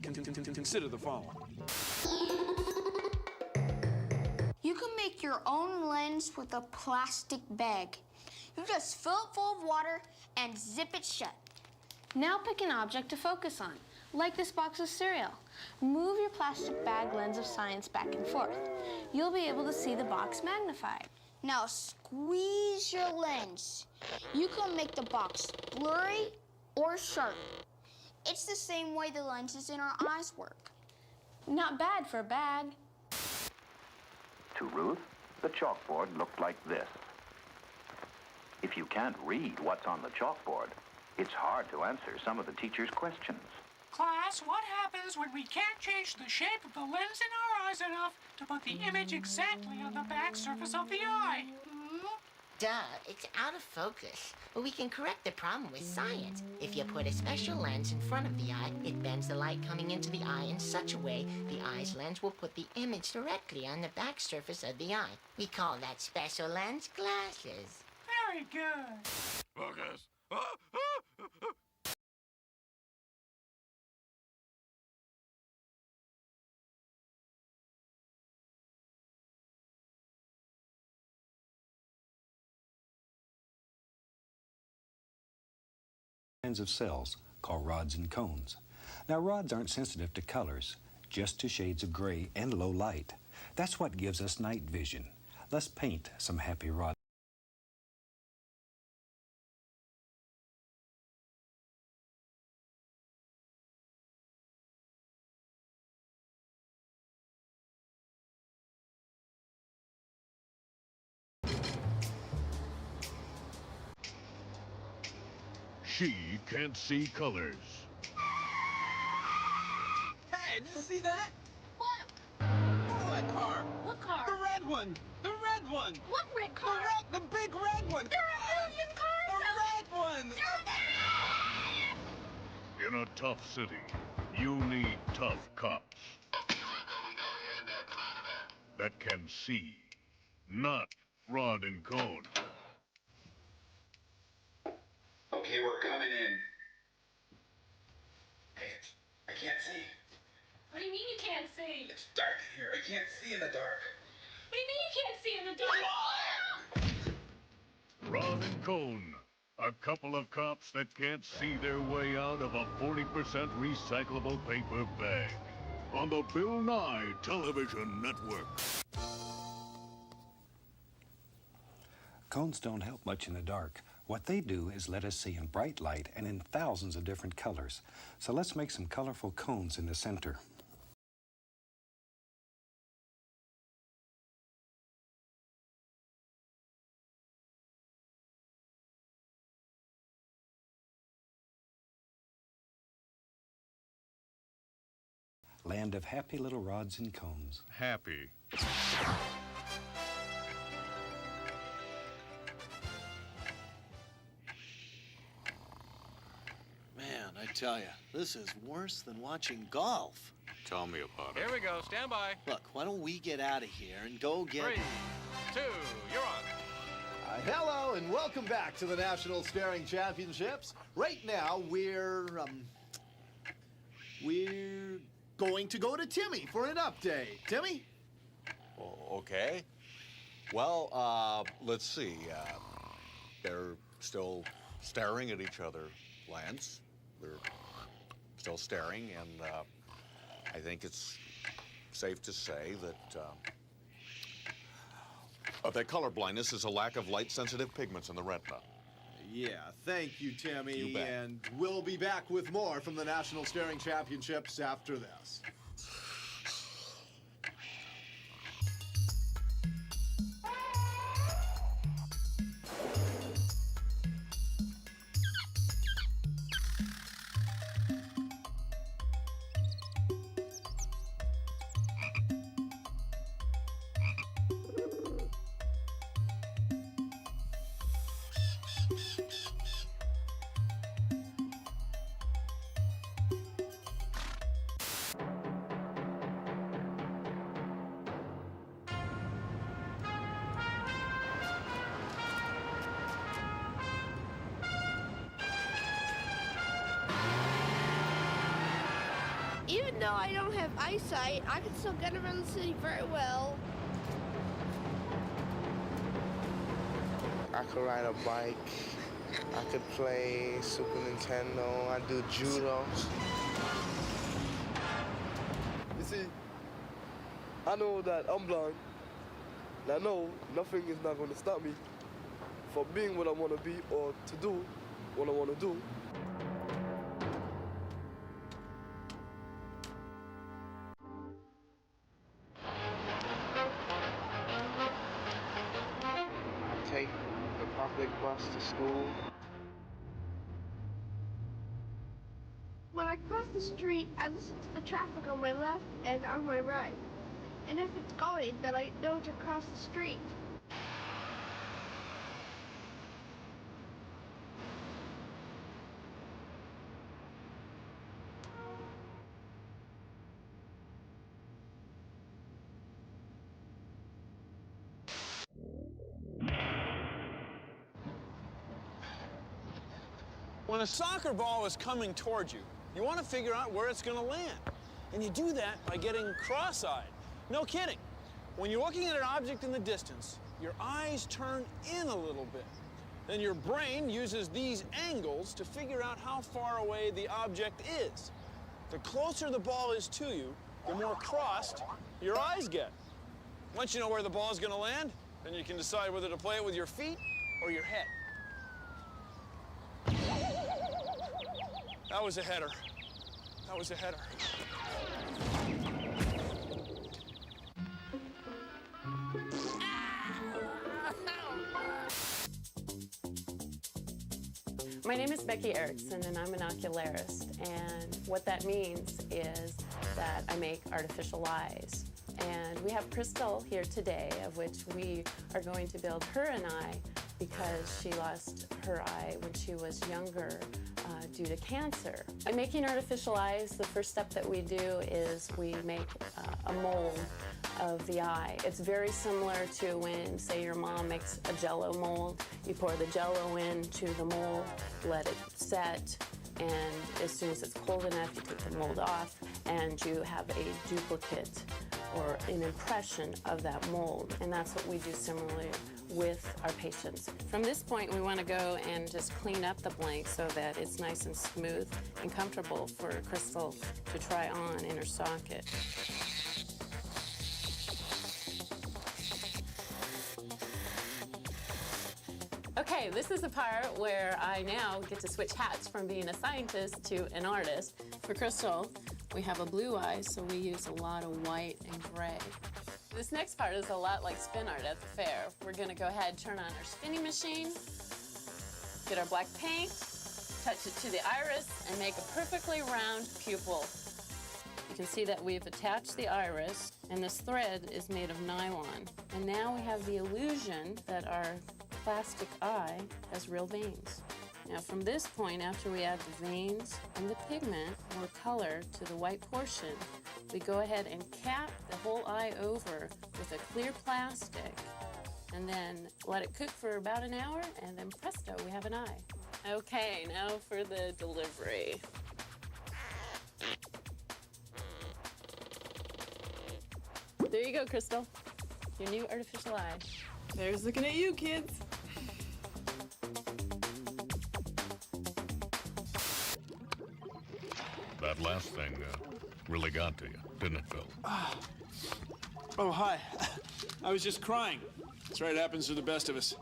Consider the following. You can make your own lens with a plastic bag. You just fill it full of water and zip it shut. Now pick an object to focus on, like this box of cereal. Move your plastic bag lens of science back and forth. You'll be able to see the box magnified. Now squeeze your lens. You can make the box blurry or sharp. It's the same way the lenses in our eyes work. Not bad for a bag. To Ruth, the chalkboard looked like this. If you can't read what's on the chalkboard, it's hard to answer some of the teacher's questions. Class, what happens when we can't change the shape of the lens in our eyes enough to put the image exactly on the back surface of the eye? Duh, it's out of focus. But we can correct the problem with science. If you put a special lens in front of the eye, it bends the light coming into the eye in such a way the eye's lens will put the image directly on the back surface of the eye. We call that special lens glasses. Very good. Focus. Kinds of cells called rods and cones. Now, rods aren't sensitive to colors, just to shades of gray and low light. That's what gives us night vision. Let's paint some happy rods. She can't see colors. Hey, did you see that? What? Oh, that car. What car? The red one. The red one. What red car? The big red one. There are a million cars. The red one. In a tough city, you need tough cops that can see, not rod and cone. Okay, we're coming in. Hey, I can't see. What do you mean you can't see? It's dark here. I can't see in the dark. What do you mean you can't see in the dark? Rod and cone. A couple of cops that can't see their way out of a 40% recyclable paper bag. On the Bill Nye Television Network. Cones don't help much in the dark. What they do is let us see in bright light and in thousands of different colors. So let's make some colorful cones in the center. land of happy little rods and cones. Happy. Man, I tell you, this is worse than watching golf. Tell me about it. Here we go. Stand by. Look, why don't we get out of here and go get... 3, 2, you're on. Hello and welcome back to the National Staring Championships. Right now, we're going to go to Timmy for an update. Timmy? Okay. Well, let's see. They're still staring at each other, Lance. They're still staring, and I think it's safe to say that color blindness is a lack of light-sensitive pigments in the retina. Yeah, thank you, Timmy. You bet. And we'll be back with more from the National Staring Championships after this. Even though I don't have eyesight, I can still get around the city very well. I could ride a bike. I could play Super Nintendo. I do judo. You see, I know that I'm blind. And I know nothing is not going to stop me from being what I want to be or to do what I want to do. Take the public bus to school. When I cross the street, I listen to the traffic on my left and on my right. And if it's going, then I know to cross the street. When a soccer ball is coming towards you, you want to figure out where it's going to land. And you do that by getting cross-eyed. No kidding. When you're looking at an object in the distance, your eyes turn in a little bit. Then your brain uses these angles to figure out how far away the object is. The closer the ball is to you, the more crossed your eyes get. Once you know where the ball is going to land, then you can decide whether to play it with your feet or your head. That was a header. That was a header. My name is Becky Erickson, and I'm an ocularist. And what that means is that I make artificial eyes. And we have Crystal here today, of which we are going to build her an eye because she lost her eye when she was younger due to cancer. By making artificial eyes, the first step that we do is we make a mold of the eye. It's very similar to when, say, your mom makes a Jell-O mold. You pour the Jell-O into the mold, let it set, and as soon as it's cold enough, you take the mold off, and you have a duplicate or an impression of that mold. And that's what we do similarly with our patients. From this point, we want to go and just clean up the blank so that it's nice and smooth and comfortable for Crystal to try on in her socket. Okay, this is the part where I now get to switch hats from being a scientist to an artist. For Crystal, we have a blue eye, so we use a lot of white and gray. This next part is a lot like spin art at the fair. We're gonna go ahead, turn on our spinning machine, get our black paint, touch it to the iris, and make a perfectly round pupil. You can see that we've attached the iris, and this thread is made of nylon. And now we have the illusion that our plastic eye has real veins. Now from this point, after we add the veins and the pigment or color to the white portion, we go ahead and cap the whole eye over with a clear plastic, and then let it cook for about an hour, and then presto, we have an eye. Okay, now for the delivery. There you go, Crystal. Your new artificial eye. There's looking at you, kids. That last thing really got to you, didn't it, Phil? Oh, hi. I was just crying. That's right, it happens to the best of us.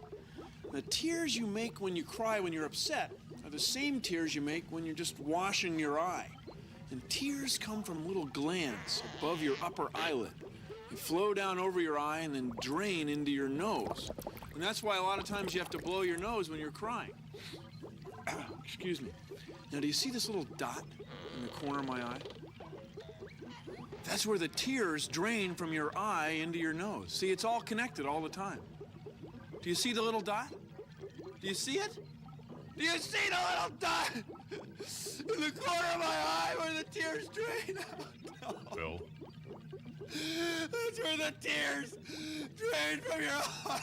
The tears you make when you cry when you're upset are the same tears you make when you're just washing your eye. And tears come from little glands above your upper eyelid. They flow down over your eye and then drain into your nose. And that's why a lot of times you have to blow your nose when you're crying. Excuse me. Now, do you see this little dot in the corner of my eye? That's where the tears drain from your eye into your nose. See, it's all connected all the time. Do you see the little dot? Do you see it? Do you see the little dot in the corner of my eye where the tears drain out? No. Phil? That's where the tears drain from your eye.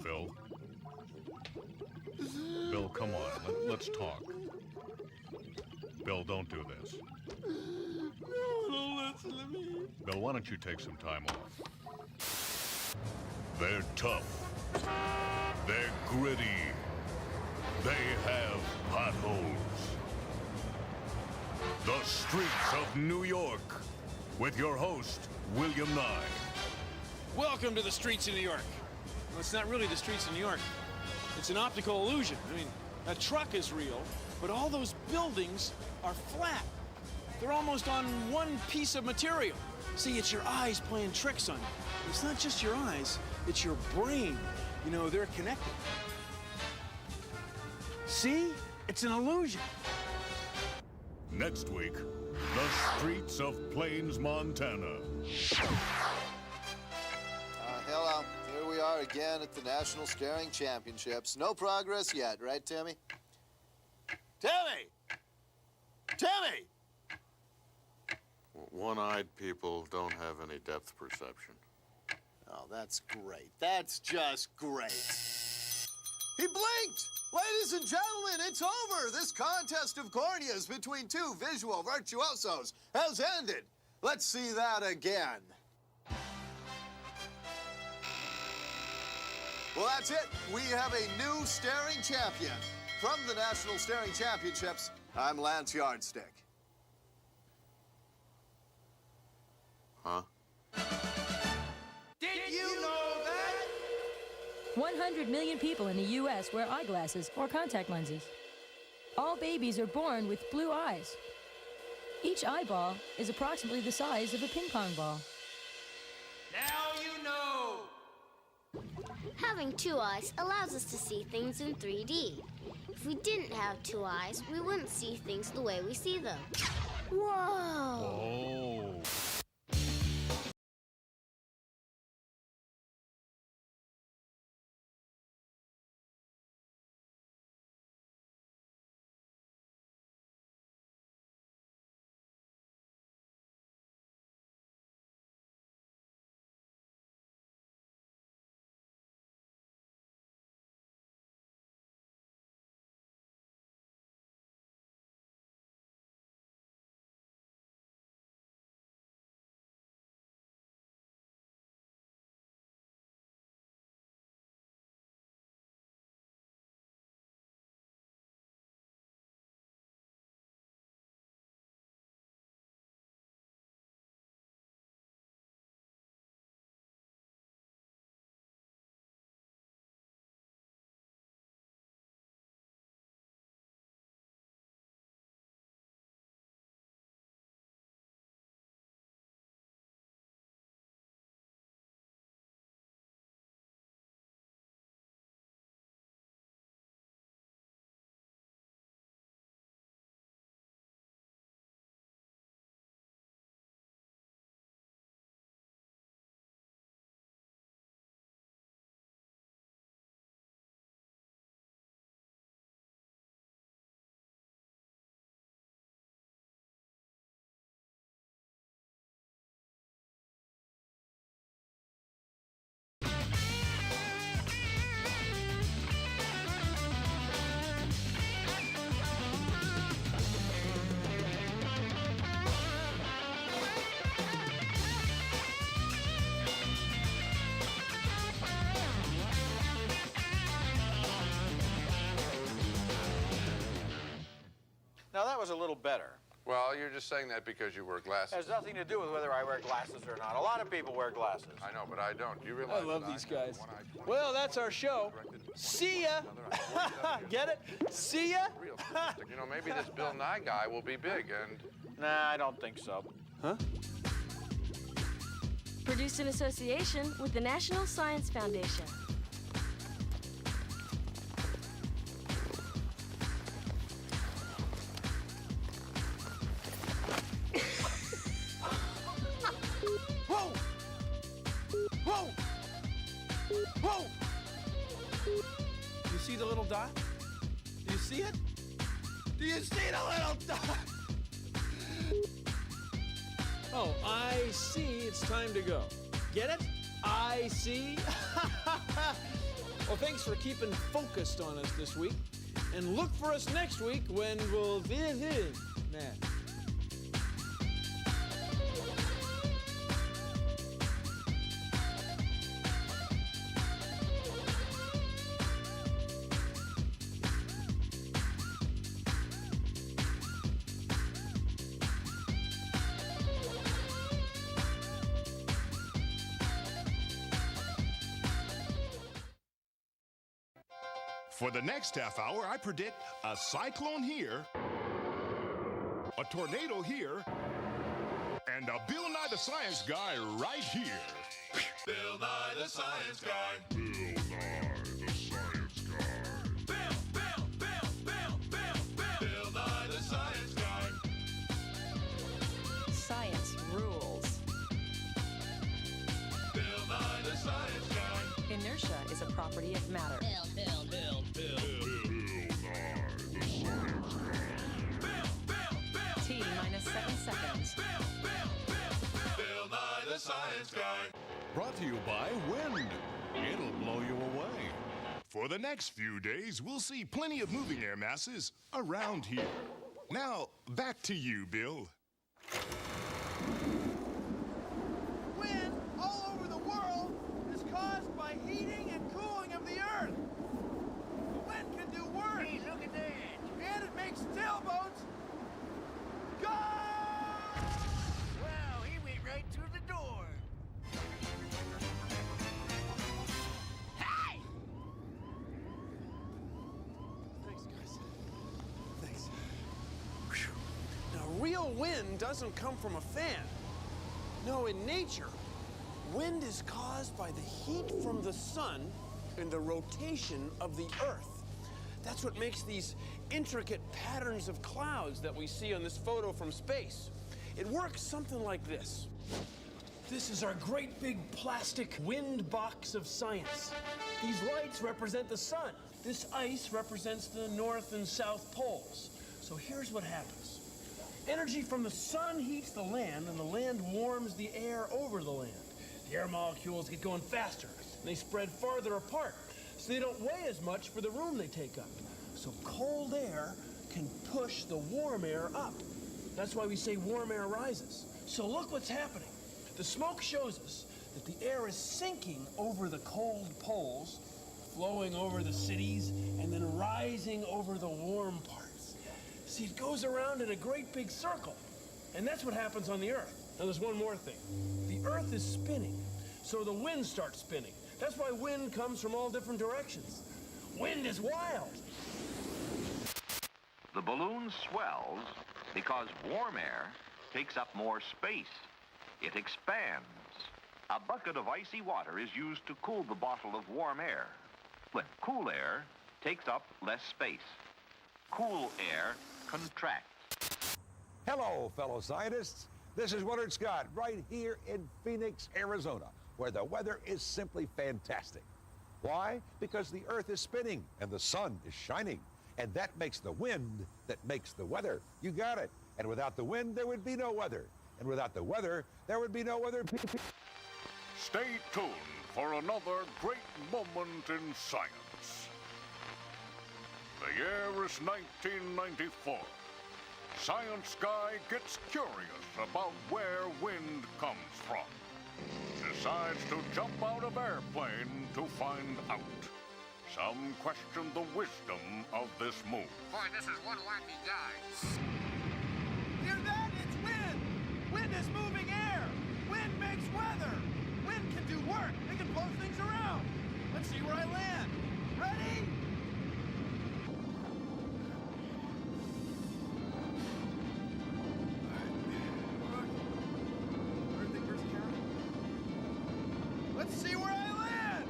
Phil? Bill, come on. Let's talk. Bill, don't do this. No, don't listen to me. Bill, why don't you take some time off? They're tough. They're gritty. They have potholes. The Streets of New York, with your host, William Nye. Welcome to the streets of New York. Well, it's not really the streets of New York. It's an optical illusion. I mean, a truck is real, but all those buildings are flat. They're almost on one piece of material. See, it's your eyes playing tricks on you. It's not just your eyes, it's your brain. You know, they're connected. See? It's an illusion. Next week, the streets of Plains, Montana. Hello. Here we are again at the National Staring Championships. No progress yet, right, Timmy? Timmy! Timmy! One-eyed people don't have any depth perception. Oh, that's great. That's just great. He blinked! Ladies and gentlemen, it's over! This contest of corneas between two visual virtuosos has ended. Let's see that again. Well, that's it. We have a new staring champion. From the National Staring Championships, I'm Lance Yardstick. Huh? Did you know that? 100 million people in the U.S. wear eyeglasses or contact lenses. All babies are born with blue eyes. Each eyeball is approximately the size of a ping pong ball. Now you know! Having two eyes allows us to see things in 3D. If we didn't have two eyes, we wouldn't see things the way we see them. Whoa! Oh. a little better. Well, you're just saying that because you wear glasses. It has nothing to do with whether I wear glasses or not. A lot of people wear glasses. I know, but I don't. Do you realize I love these guys. Well, that's our show. See ya. Get it? See ya. You know, maybe this Bill Nye guy will be big and... Nah, I don't think so. Huh? Produced in association with the National Science Foundation. Whoa! Whoa! Whoa! You see the little dot? Do you see it? Do you see the little dot? Oh, I see. It's time to go. Get it? I see. Well, thanks for keeping focused on us this week. And look for us next week when we'll visit. Man. For the next half hour, I predict a cyclone here, a tornado here, and a Bill Nye the Science Guy right here. Bill Nye the Science Guy. Bill Nye the Science Guy. Bill Nye the Science Guy. Science rules. Bill Nye the Science Guy. Inertia is a property of matter. Bill Nye the Science Guy. T minus 7 seconds. Bill Nye the Science Guy. Brought to you by Wind. It'll blow you away. For the next few days, we'll see plenty of moving air masses around here. Now, back to you, Bill. Wind all over the world is caused by heating and cooling of the earth. The wind can do work. Hey, look at that. And it makes sailboats go! Wow, he went right through the door. Hey! Thanks, guys. Thanks. Whew. Now, real wind doesn't come from a fan. No, in nature, wind is caused by the heat from the sun and the rotation of the earth. That's what makes these intricate patterns of clouds that we see on this photo from space. It works something like this. This is our great big plastic wind box of science. These lights represent the sun. This ice represents the north and south poles. So here's what happens. Energy from the sun heats the land, and the land warms the air over the land. The air molecules get going faster, and they spread farther apart, so they don't weigh as much for the room they take up. So cold air can push the warm air up. That's why we say warm air rises. So look what's happening. The smoke shows us that the air is sinking over the cold poles, flowing over the cities, and then rising over the warm parts. See, it goes around in a great big circle. And that's what happens on the Earth. Now, there's one more thing. The Earth is spinning, so the wind starts spinning. That's why wind comes from all different directions. Wind is wild. The balloon swells because warm air takes up more space. It expands. A bucket of icy water is used to cool the bottle of warm air. But cool air takes up less space. Cool air contracts. Hello, fellow scientists. This is Willard Scott right here in Phoenix, Arizona, where the weather is simply fantastic. Why? Because the Earth is spinning and the sun is shining. And that makes the wind that makes the weather. You got it. And without the wind, there would be no weather. And without the weather, there would be no other people. Stay tuned for another great moment in science. The year is 1994. Science guy gets curious about where wind comes from. Decides to jump out of airplane to find out. Some question the wisdom of this move. Boy, this is one wacky guy. Wind is moving air. Wind makes weather. Wind can do work. It can blow things around. Let's see where I land. Ready? Let's see where I land.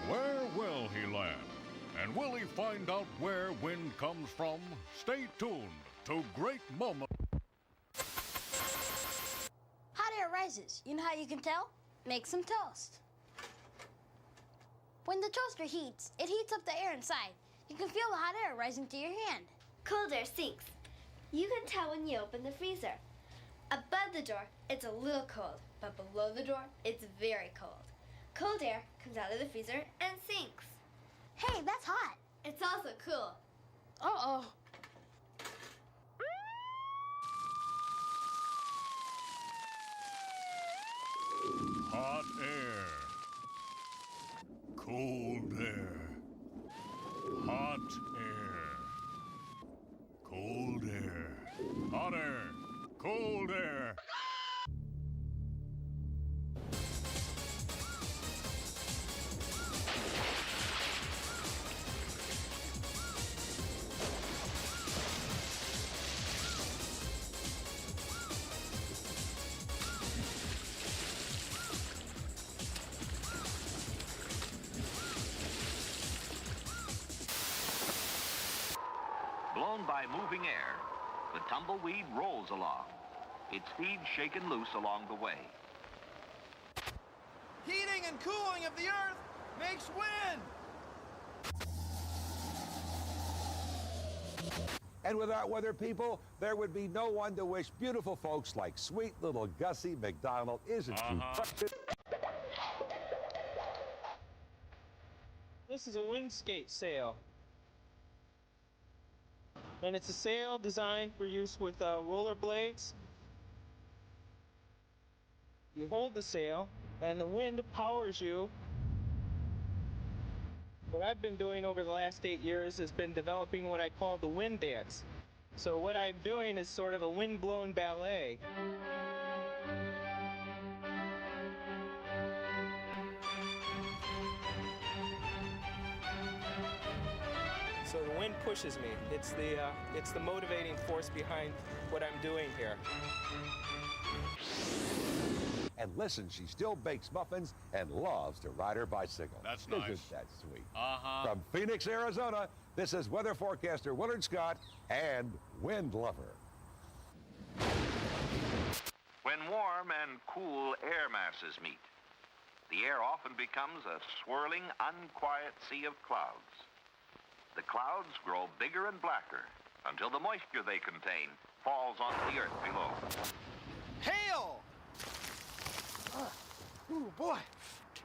Where will he land? And will he find out where wind comes from? Stay tuned to Great Moment. Hot air rises. You know how you can tell? Make some toast. When the toaster heats, it heats up the air inside. You can feel the hot air rising to your hand. Cold air sinks. You can tell when you open the freezer. Above the door, it's a little cold, but below the door, it's very cold. Cold air comes out of the freezer and sinks. Hey, that's hot. It's also cool. Uh-oh. Hot air. Cold air. Hot air. Cold air. Hot air. Cold air. Blown by moving air, the tumbleweed rolls along, its feet shaken loose along the way. Heating and cooling of the earth makes wind. And without weather people, there would be no one to wish beautiful folks like sweet little Gussie McDonald. Isn't she? This is a wind skate sail. And it's a sail designed for use with roller blades. You hold the sail, and the wind powers you. What I've been doing over the last 8 years has been developing what I call the wind dance. So what I'm doing is sort of a wind-blown ballet. So the wind pushes me. It's the motivating force behind what I'm doing here. And listen, she still bakes muffins and loves to ride her bicycle. That's Isn't nice. that sweet? From From Phoenix, Arizona, this is weather forecaster Willard Scott and Wind Lover. When warm and cool air masses meet, the air often becomes a swirling, unquiet sea of clouds. The clouds grow bigger and blacker until the moisture they contain falls onto the earth below. Hail! Ooh, boy.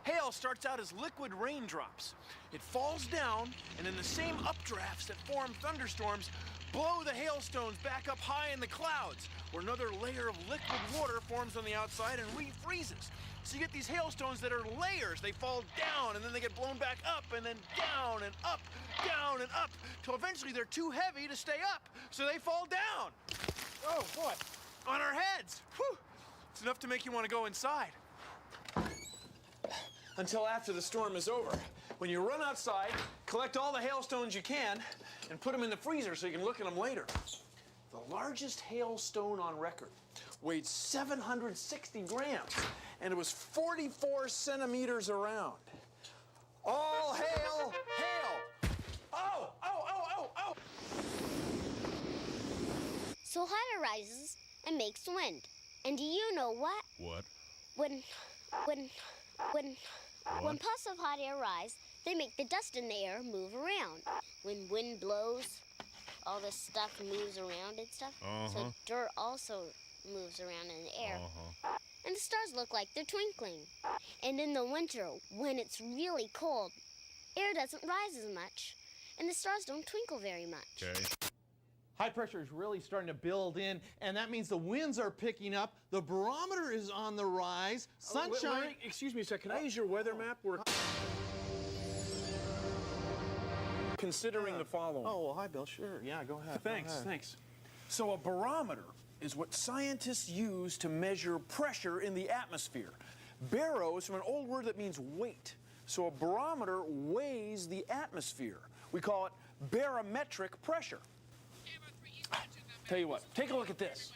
Hail starts out as liquid raindrops. It falls down, and in the same updrafts that form thunderstorms, blow the hailstones back up high in the clouds, where another layer of liquid water forms on the outside and refreezes. So you get these hailstones that are layers. They fall down, and then they get blown back up, and then down and up, till eventually they're too heavy to stay up, so they fall down. Oh, boy. On our heads. Whew. It's enough to make you want to go inside. Until after the storm is over, when you run outside, collect all the hailstones you can, and put them in the freezer so you can look at them later. The largest hailstone on record weighed 760 grams, and it was 44 centimeters around. All hail, hail! Oh, oh, oh, oh, oh! So hot air rises and makes wind. And do you know what? What? When puffs of hot air rise, they make the dust in the air move around. When wind blows, all this stuff moves around and stuff. So dirt also moves around in the air. And the stars look like they're twinkling. And in the winter, when it's really cold, air doesn't rise as much, and the stars don't twinkle very much. Okay. High pressure is really starting to build in, and that means the winds are picking up, the barometer is on the rise, sunshine... Wait, excuse me a second, can I use your weather map? We're considering the following. Oh, well, hi, Bill. Sure. Yeah, go ahead. Thanks, Go ahead. thanks. So a barometer is what scientists use to measure pressure in the atmosphere. Baro is from an old word that means weight. So a barometer weighs the atmosphere. We call it barometric pressure. Tell you what, take a look at this.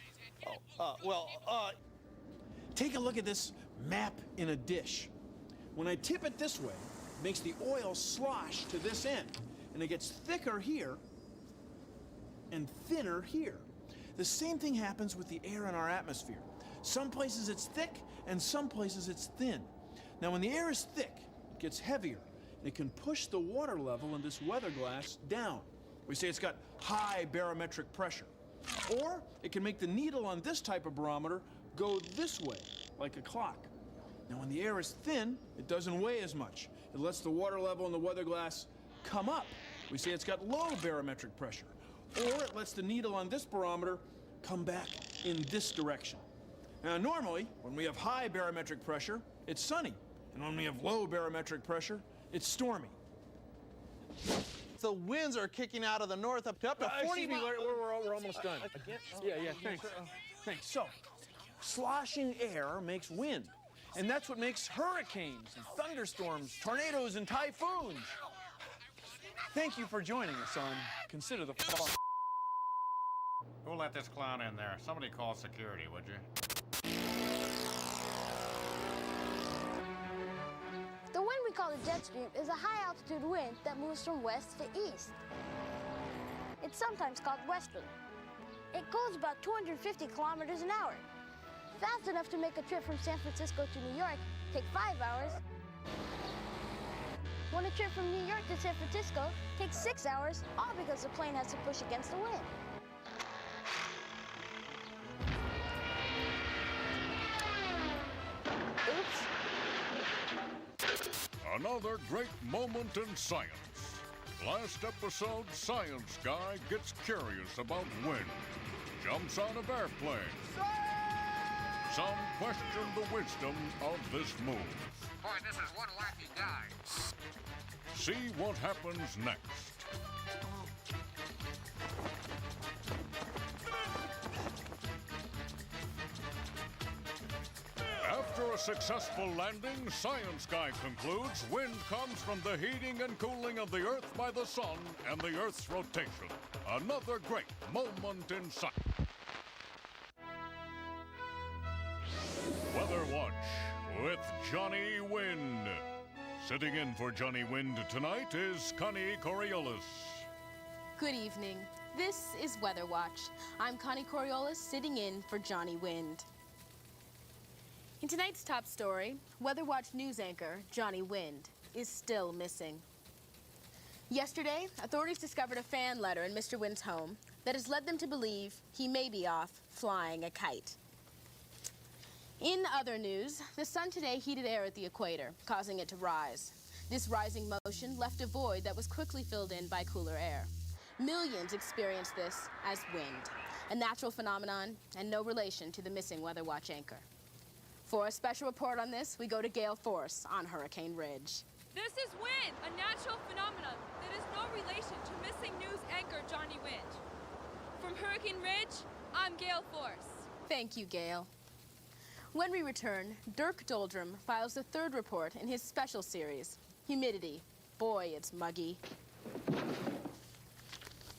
Take a look at this map in a dish. When I tip it this way, it makes the oil slosh to this end, and it gets thicker here and thinner here. The same thing happens with the air in our atmosphere. Some places it's thick, and some places it's thin. Now, when the air is thick, it gets heavier, and it can push the water level in this weather glass down. We say it's got high barometric pressure. Or it can make the needle on this type of barometer go this way, like a clock. Now, when the air is thin, it doesn't weigh as much. It lets the water level in the weather glass come up. We say it's got low barometric pressure. Or it lets the needle on this barometer come back in this direction. Now, normally, when we have high barometric pressure, it's sunny. And when we have low barometric pressure, it's stormy. The winds are kicking out of the north up to 40 miles. We're almost done. Yeah, thanks. Thanks. So, sloshing air makes wind. And that's what makes hurricanes and thunderstorms, tornadoes and typhoons. Thank you for joining us on Consider the Fall. Who let this clown in there? Somebody call security, would you? The wind we call a jet stream is a high-altitude wind that moves from west to east. It's sometimes called westerly. It goes about 250 kilometers an hour. Fast enough to make a trip from San Francisco to New York take 5 hours. When a trip from New York to San Francisco takes 6 hours, all because the plane has to push against the wind. Oops. Another great moment in science. Last episode, Science Guy gets curious about wind. Jumps on a airplane. Some question the wisdom of this move. Boy, this is one wacky guy. See what happens next. After a successful landing, Science Guy concludes wind comes from the heating and cooling of the Earth by the sun and the Earth's rotation. Another great moment in science. Weather Watch with Johnny Wind. Sitting in for Johnny Wind tonight is Connie Coriolis. Good evening. This is Weather Watch. I'm Connie Coriolis, sitting in for Johnny Wind. In tonight's top story, Weather Watch news anchor Johnny Wind is still missing. Yesterday, authorities discovered a fan letter in Mr. Wind's home that has led them to believe he may be off flying a kite. In other news, the sun today heated air at the equator, causing it to rise. This rising motion left a void that was quickly filled in by cooler air. Millions experienced this as wind, a natural phenomenon and no relation to the missing Weather Watch anchor. For a special report on this, we go to Gale Force on Hurricane Ridge. This is wind, a natural phenomenon that has no relation to missing news anchor Johnny Wind. From Hurricane Ridge, I'm Gale Force. Thank you, Gale. When we return, Dirk Doldrum files the third report in his special series, Humidity. Boy, it's muggy.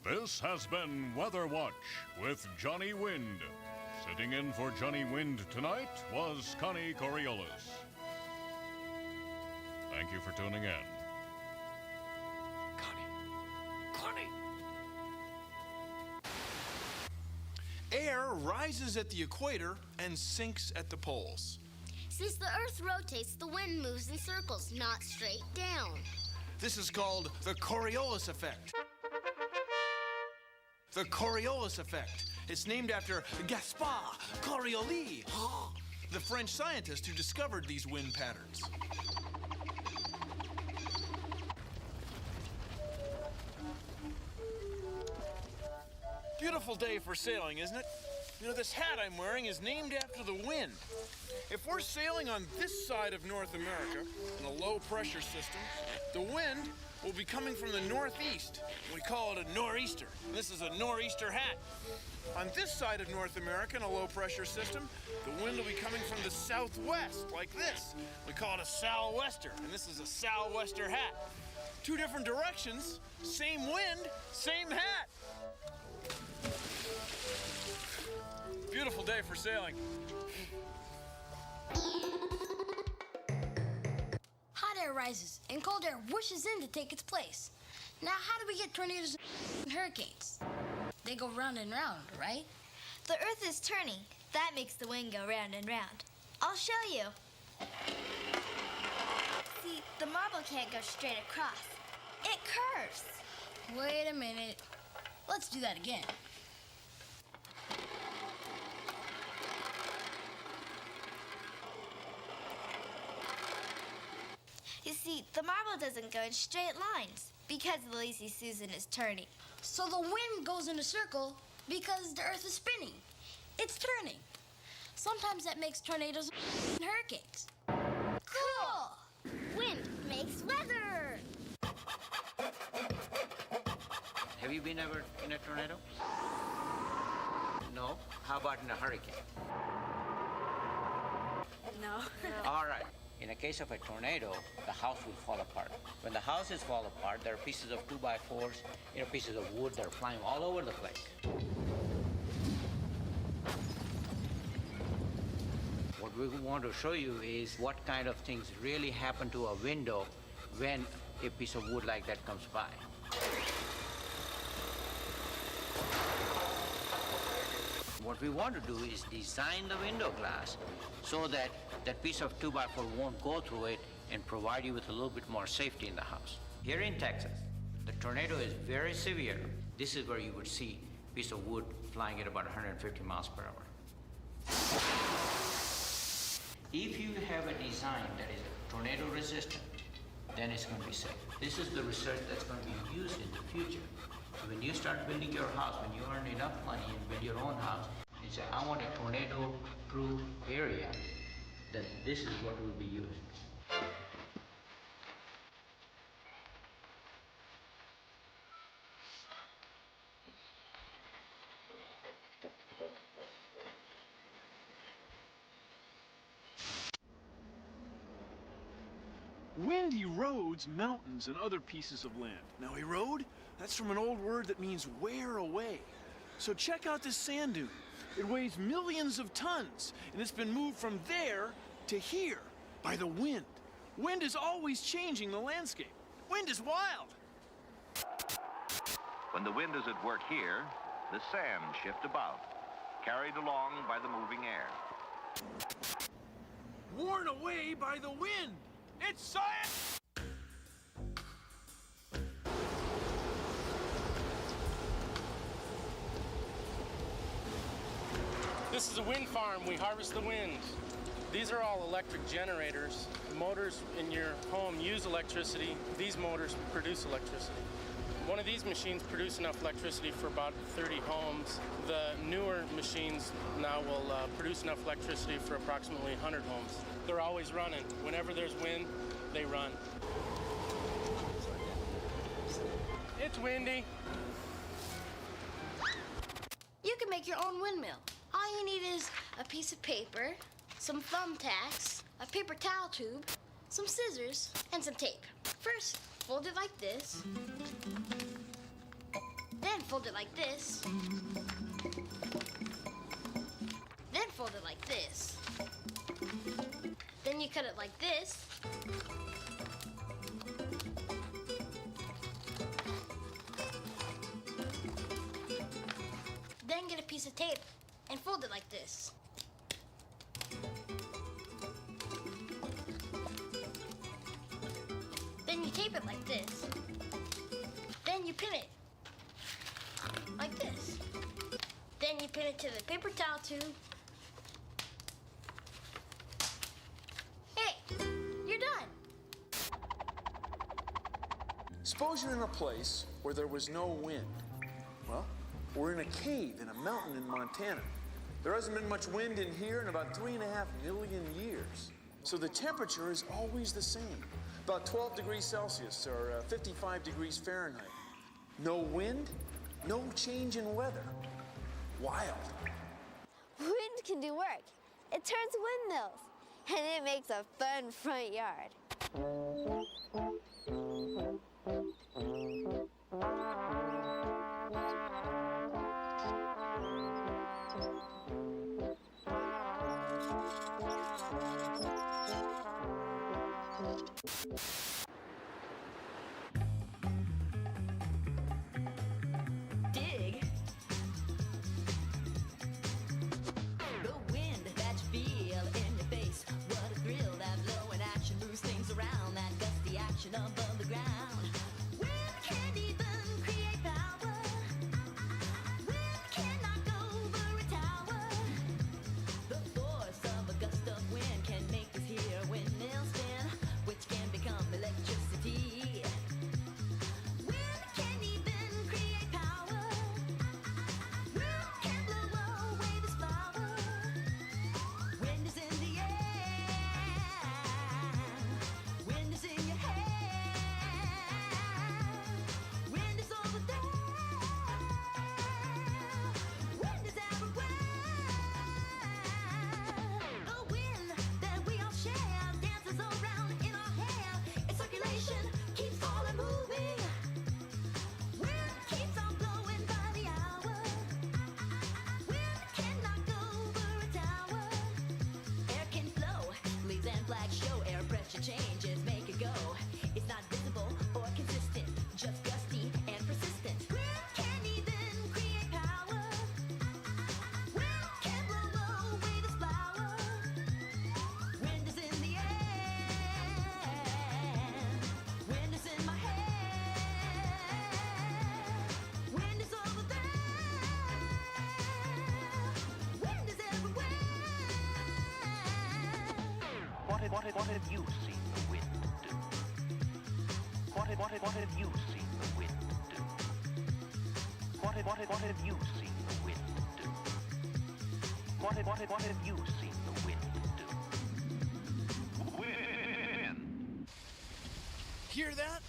This has been Weather Watch with Johnny Wind. Sitting in for Johnny Wind tonight was Connie Coriolis. Thank you for tuning in. Connie. Air rises at the equator and sinks at the poles. Since the Earth rotates, the wind moves in circles, not straight down. This is called the Coriolis effect. The Coriolis effect. It's named after Gaspard Coriolis, the French scientist who discovered these wind patterns. Beautiful day for sailing, isn't it? You know, this hat I'm wearing is named after the wind. If we're sailing on this side of North America in a low-pressure system, the wind will be coming from the northeast. We call it a nor'easter. This is a nor'easter hat. On this side of North America in a low-pressure system, the wind will be coming from the southwest, like this. We call it a sou'wester, and this is a sou'wester hat. Two different directions, same wind, same hat. Beautiful day for sailing. Hot air rises and cold air whooshes in to take its place. Now, how do we get tornadoes and hurricanes? They go round and round, right? The Earth is turning. That makes the wind go round and round. I'll show you. See, the marble can't go straight across. It curves. Wait a minute. Let's do that again. You see, the marble doesn't go in straight lines because the Lazy Susan is turning. So the wind goes in a circle because the Earth is spinning. It's turning. Sometimes that makes tornadoes and hurricanes. Cool! Wind makes weather! Have you been ever in a tornado? No? How about in a hurricane? No. All right. In the case of a tornado, the house will fall apart. When the houses fall apart, there are pieces of 2x4s, pieces of wood that are flying all over the place. What we want to show you is what kind of things really happen to a window when a piece of wood like that comes by. What we want to do is design the window glass so that that piece of 2x4 won't go through it and provide you with a little bit more safety in the house. Here in Texas, the tornado is very severe. This is where you would see a piece of wood flying at about 150 miles per hour. If you have a design that is tornado resistant, then it's going to be safe. This is the research that's going to be used in the future. When you start building your house, when you earn enough money and build your own house, you say, I want a tornado-proof area, then this is what will be used. Wind erodes mountains and other pieces of land. Now, erode, that's from an old word that means wear away. So check out this sand dune. It weighs millions of tons, and it's been moved from there to here by the wind. Wind is always changing the landscape. Wind is wild. When the wind is at work here, the sands shift about, carried along by the moving air. Worn away by the wind. It's science! This is a wind farm. We harvest the wind. These are all electric generators. Motors in your home use electricity. These motors produce electricity. One of these machines produce enough electricity for about 30 homes. The newer machines now will produce enough electricity for approximately 100 homes. They're always running. Whenever there's wind, they run. It's windy. You can make your own windmill. All you need is a piece of paper, some thumbtacks, a paper towel tube, some scissors, and some tape. First, fold it like this. Then fold it like this. Then fold it like this. Then you cut it like this. Then get a piece of tape and fold it like this. Then you tape it like this. Then you pin it like this. Then you pin it to the paper towel tube. Hey, you're done. Suppose you're in a place where there was no wind. Well, we're in a cave in a mountain in Montana. There hasn't been much wind in here in about 3.5 million years. So the temperature is always the same, about 12 degrees Celsius or 55 degrees Fahrenheit. No wind, no change in weather. Wild. Wind can do work. It turns windmills, and it makes a fun front yard. Dig. The wind that you feel in your face. What a thrill, that blowing action moves things around. That gusty action above the ground. Wind can't even create power. Wind can knock over a tower. The force of a gust of wind can make this here windmill spin, which can become electricity. Wind can't even create power. Wind can blow away this flower. Wind is in the air. Wind is in your hair. Wind is over there. Wind is everywhere. The wind that we all share dances around in our hair. Its circulation keeps all and moving. Wind keeps on blowing by the hour. Wind can knock over a tower. Air can flow, leaves and flags show. Air pressure changes make it go. It's not visible or consistent, just gusty and persistent. Wind can't even create power. Wind can blow away this flower. Wind is in the air. Wind is in my hair. Wind is over there. Wind is everywhere. What have you seen the wind do? What have you seen the wind do? What have you seen the wind do? What have you seen the wind do? Wind. Hear that?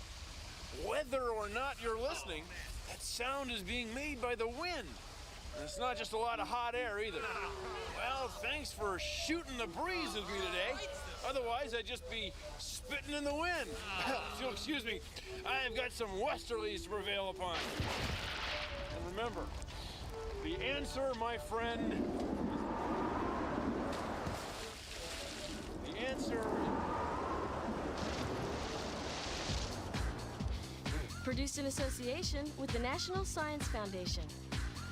Whether or not you're listening, that sound is being made by the wind. And it's not just a lot of hot air either. Well, thanks for shooting the breeze with me today. Otherwise, I'd just be spitting in the wind. So, excuse me, I have got some westerlies to prevail upon. And remember, the answer, my friend, the answer... Produced in association with the National Science Foundation.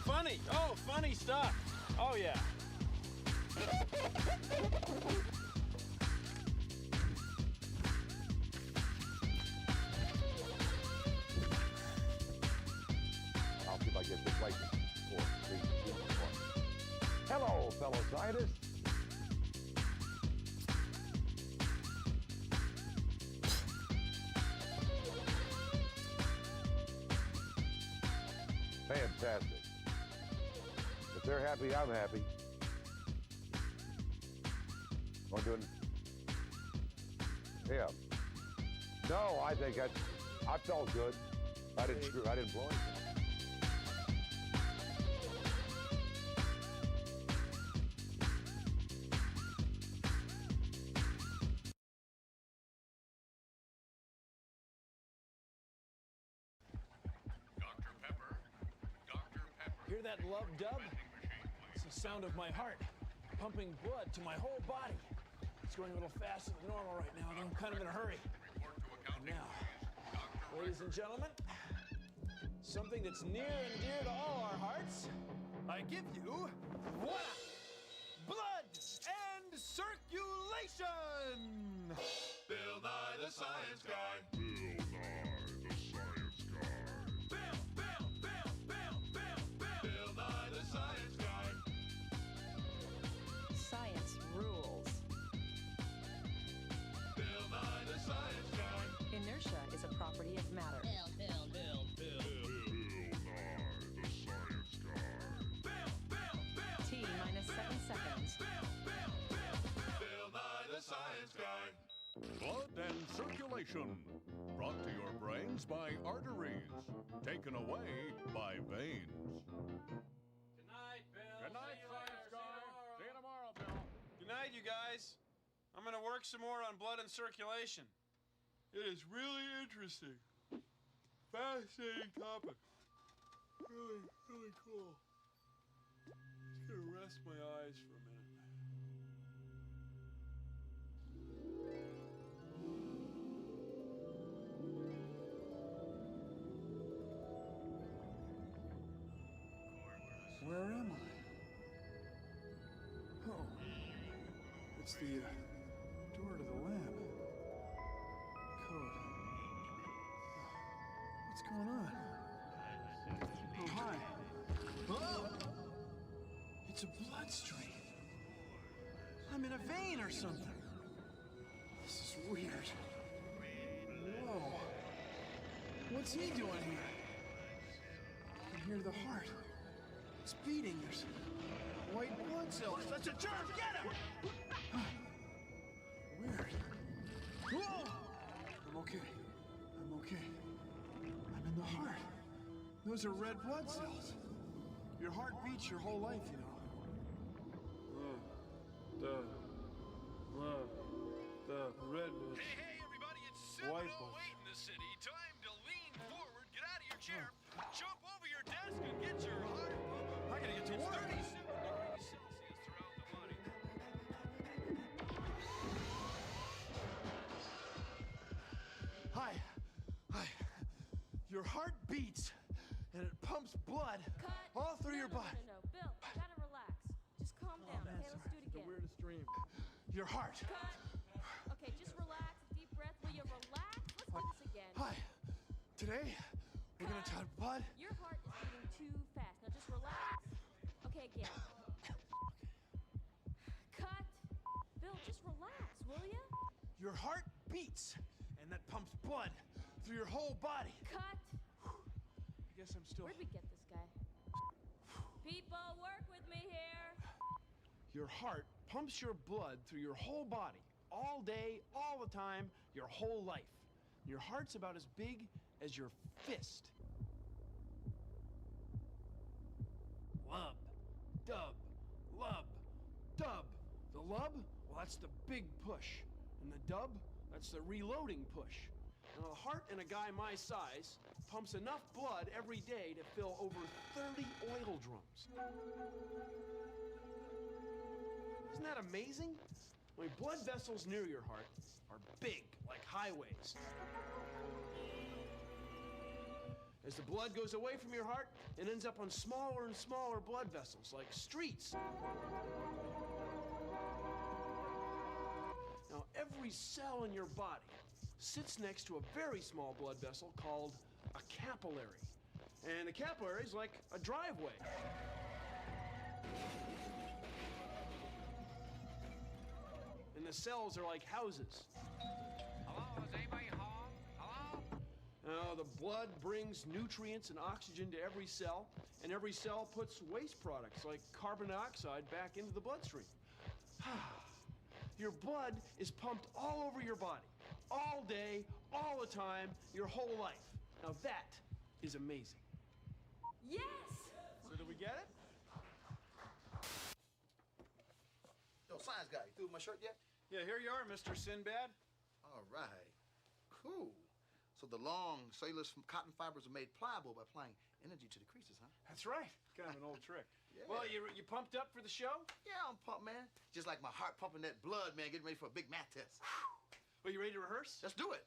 Funny. Oh, funny stuff. Oh, yeah. I'll see if I get this right. 4, 3, 2, 1. Hello, fellow scientists. Fantastic. If they're happy, I'm happy. I'm doing. Yeah. No, I think I felt good. I didn't blow anything. Hear that love dub? It's the sound of my heart, pumping blood to my whole body. It's going a little faster than normal right now, though I'm kind of in a hurry. And now, ladies and gentlemen, something that's near and dear to all our hearts, I give you, voila, blood and circulation! Bill Nye the Science Guy. Bill Nye the Science Guy. Bill Nye the Science Guy. Science rules. Bill Nye the Science Guy. Inertia is a property of matter. Bill Nye the Science Guy. T minus Science Guy. Blood and circulation. Brought to your brains by arteries. Taken away by veins. Good night, Bill. Good night, Science Guy. See you tomorrow, Bill. Good night, you guys. I'm gonna work some more on blood and circulation. It is really interesting. Fascinating topic. Really, really cool. Just gonna rest my eyes for a minute. Where am I? Oh, it's the door to the lab. Code. What's going on? Oh, hi. Oh! It's a bloodstream. I'm in a vein or something. This is weird. Whoa. What's he doing here? I can hear the heart. It's beating. There's white blood cells. That's a germ! Get him! Weird. Whoa! I'm okay. I'm okay. I'm in the heart. Those are red blood cells. Your heart beats your whole life, you know. The red blood. Hey, everybody, it's White 7:08 blood. in the city. Time to lean forward, get out of your chair, jump over your desk, and get your heart. I gotta get to work. 37 degrees Celsius throughout the body. Hi. Your heart beats, and it pumps blood all through your body. No, Bill, you gotta relax. Just calm down, okay? Let's do it again. The weirdest dream. Your heart. Cut. Okay, just relax. Deep breath. Will you relax? Let's do this again. Hi. Today, we're gonna talk blood. Your heart is beating too fast. Now just relax. Okay, again. Cut. Bill, just relax, will ya? Your heart beats, and that pumps blood through your whole body. Cut. I guess I'm still. Where'd we get this guy? People, work with me here. Your heart pumps your blood through your whole body, all day, all the time, your whole life. Your heart's about as big as your fist. Lub, dub, lub, dub. The lub, well, that's the big push. And the dub, that's the reloading push. Now, the heart in a guy my size pumps enough blood every day to fill over 30 oil drums. Isn't that amazing? I mean, blood vessels near your heart are big, like highways. As the blood goes away from your heart, it ends up on smaller and smaller blood vessels, like streets. Now, every cell in your body sits next to a very small blood vessel called a capillary. And a capillary is like a driveway. And the cells are like houses. Hello, is anybody home? Hello? Now, the blood brings nutrients and oxygen to every cell, and every cell puts waste products like carbon dioxide back into the bloodstream. Your blood is pumped all over your body, all day, all the time, your whole life. Now that is amazing. Yes! So did we get it? Yo, science guy, you through with my shirt yet? Yeah, here you are, Mr. Sinbad. All right. Cool. So the long cellulose cotton fibers are made pliable by applying energy to the creases, huh? That's right. Kind of an old trick. Yeah. Well, you pumped up for the show? Yeah, I'm pumped, man. Just like my heart pumping that blood, man, getting ready for a big math test. Well, you ready to rehearse? Let's do it.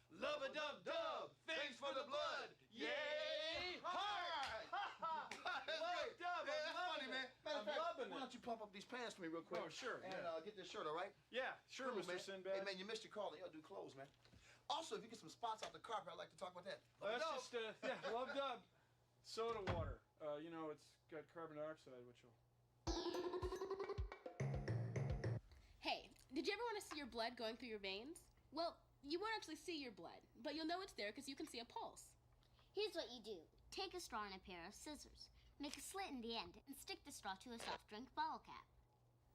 Love-a-dub-dub, thanks for the blood. Yay, heart! Love-dub, Yeah, that's funny, man. Matter of fact, loving why it. don't you pump up these pants for me real quick? Oh, sure, And yeah. get this shirt, all right? Yeah, sure, Cool, Mr. man. Sinbad. Hey, man, you missed your call. You gotta do clothes, man. Also, if you get some spots off the carpet, I'd like to talk about that. That's Love-a-dub. just, yeah, love dub. Soda water. You know, it's got carbon dioxide, which will... Hey, did you ever want to see your blood going through your veins? Well, you won't actually see your blood, but you'll know it's there because you can see a pulse. Here's what you do. Take a straw and a pair of scissors. Make a slit in the end and stick the straw to a soft drink bottle cap.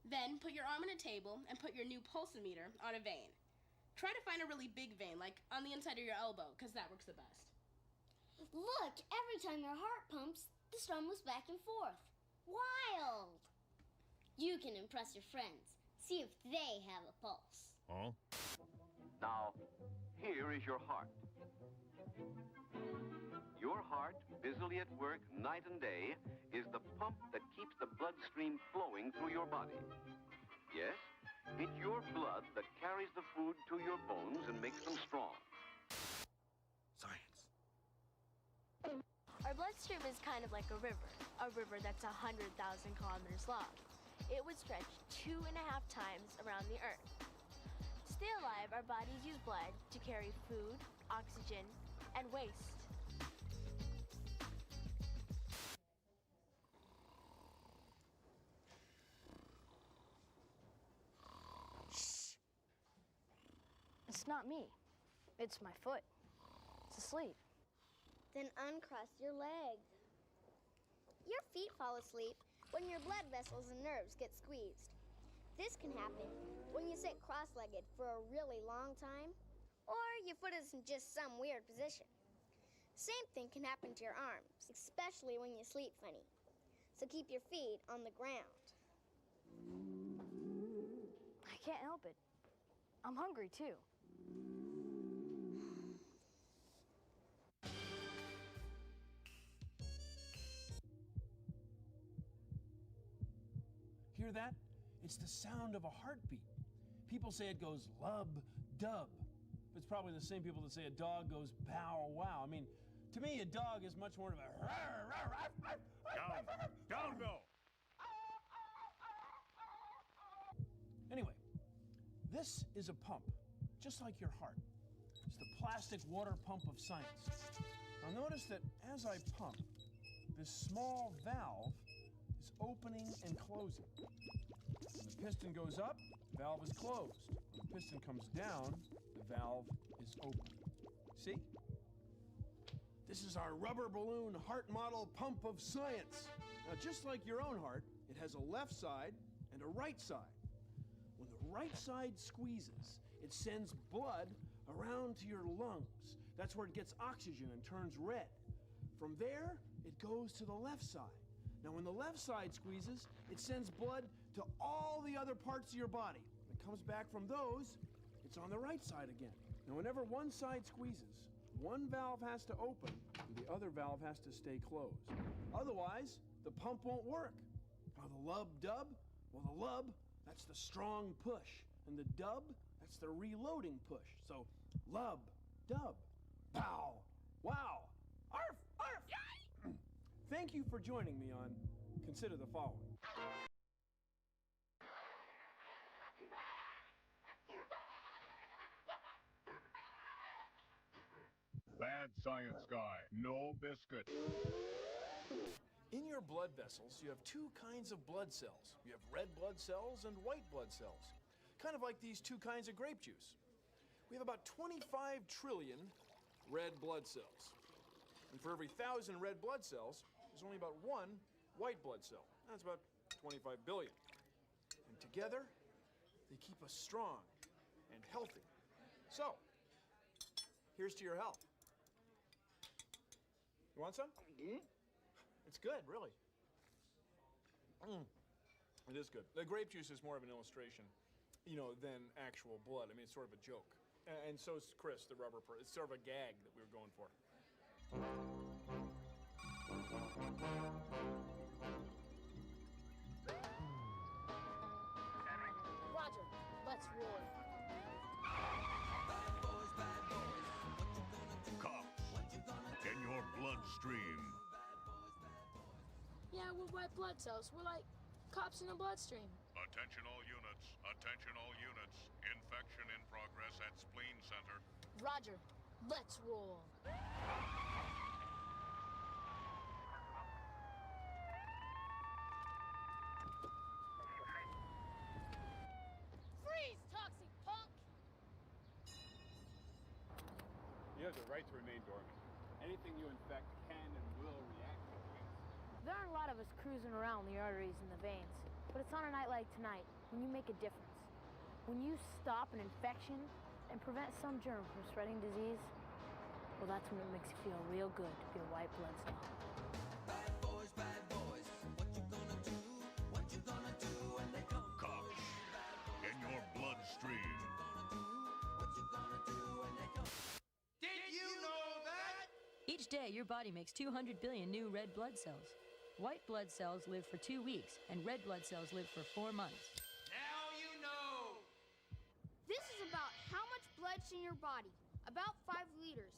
Then put your arm on a table and put your new pulsometer on a vein. Try to find a really big vein, like on the inside of your elbow, because that works the best. Look, every time your heart pumps, the strum moves back and forth. Wild! You can impress your friends. See if they have a pulse. Huh? Now, here is your heart. Your heart, busily at work night and day, is the pump that keeps the bloodstream flowing through your body. Yes, it's your blood that carries the food to your bones and makes them strong. Science. Our bloodstream is kind of like a river that's 100,000 kilometers long. It would stretch 2.5 times around the Earth. To stay alive, our bodies use blood to carry food, oxygen, and waste. Shh. It's not me. It's my foot. It's asleep. Then uncross your legs. Your feet fall asleep when your blood vessels and nerves get squeezed. This can happen when you sit cross-legged for a really long time, or your foot is in just some weird position. Same thing can happen to your arms, especially when you sleep funny. So keep your feet on the ground. I can't help it. I'm hungry too. Hear that? It's the sound of a heartbeat. People say it goes lub-dub. It's probably the same people that say a dog goes bow-wow. I mean, to me, a dog is much more of a... Down, Bill! Anyway, this is a pump, just like your heart. It's the plastic water pump of science. Now notice that as I pump, this small valve is opening and closing. When the piston goes up, the valve is closed. When the piston comes down, the valve is open. See? This is our rubber balloon heart model pump of science. Now, just like your own heart, it has a left side and a right side. When the right side squeezes, it sends blood around to your lungs. That's where it gets oxygen and turns red. From there, it goes to the left side. Now, when the left side squeezes, it sends blood to all the other parts of your body. When it comes back from those, it's on the right side again. Now, whenever one side squeezes, one valve has to open and the other valve has to stay closed. Otherwise, the pump won't work. Now, the lub-dub, well, the lub, that's the strong push. And the dub, that's the reloading push. So, lub, dub, pow, wow, arf, arf, yay! Thank you for joining me on Consider the Following. Bad science guy, no biscuit. In your blood vessels, you have two kinds of blood cells. You have red blood cells and white blood cells. Kind of like these two kinds of grape juice. We have about 25 trillion red blood cells. And for every 1,000 red blood cells, there's only about one white blood cell. That's about 25 billion. And together, they keep us strong and healthy. So, here's to your health. You want some? It's good, really. It is good. The grape juice is more of an illustration, than actual blood. I mean, it's sort of a joke. And so is Chris, the rubber person. It's sort of a gag that we were going for. Roger, let's roar. Cops in your bloodstream. Yeah, we're white blood cells. We're like cops in the bloodstream. Attention all units. Attention all units. Infection in progress at spleen center. Roger, let's roll. Freeze, toxic punk! You have the right to remain dormant. Anything you infect can and will react to it. There aren't a lot of us cruising around the arteries and the veins, but it's on a night like tonight. when you make a difference. When you stop an infection and prevent some germ from spreading disease, well, that's when it makes you feel real good to be a white blood cell. Cops in your bloodstream. Did you know that? Each day, your body makes 200 billion new red blood cells. White blood cells live for 2 weeks, and red blood cells live for 4 months. Now you know. This is about how much blood's in your body, about 5 liters.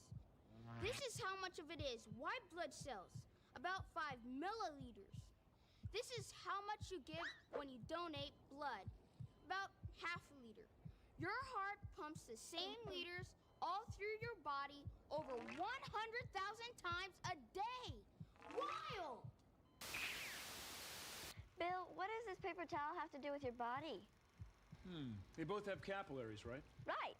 This is how much of it is white blood cells, about 5 milliliters. This is how much you give when you donate blood, about half a liter. Your heart pumps the same liters all through your body over 100,000 times a day. Wild! Bill, what does this paper towel have to do with your body? They both have capillaries, right? Right.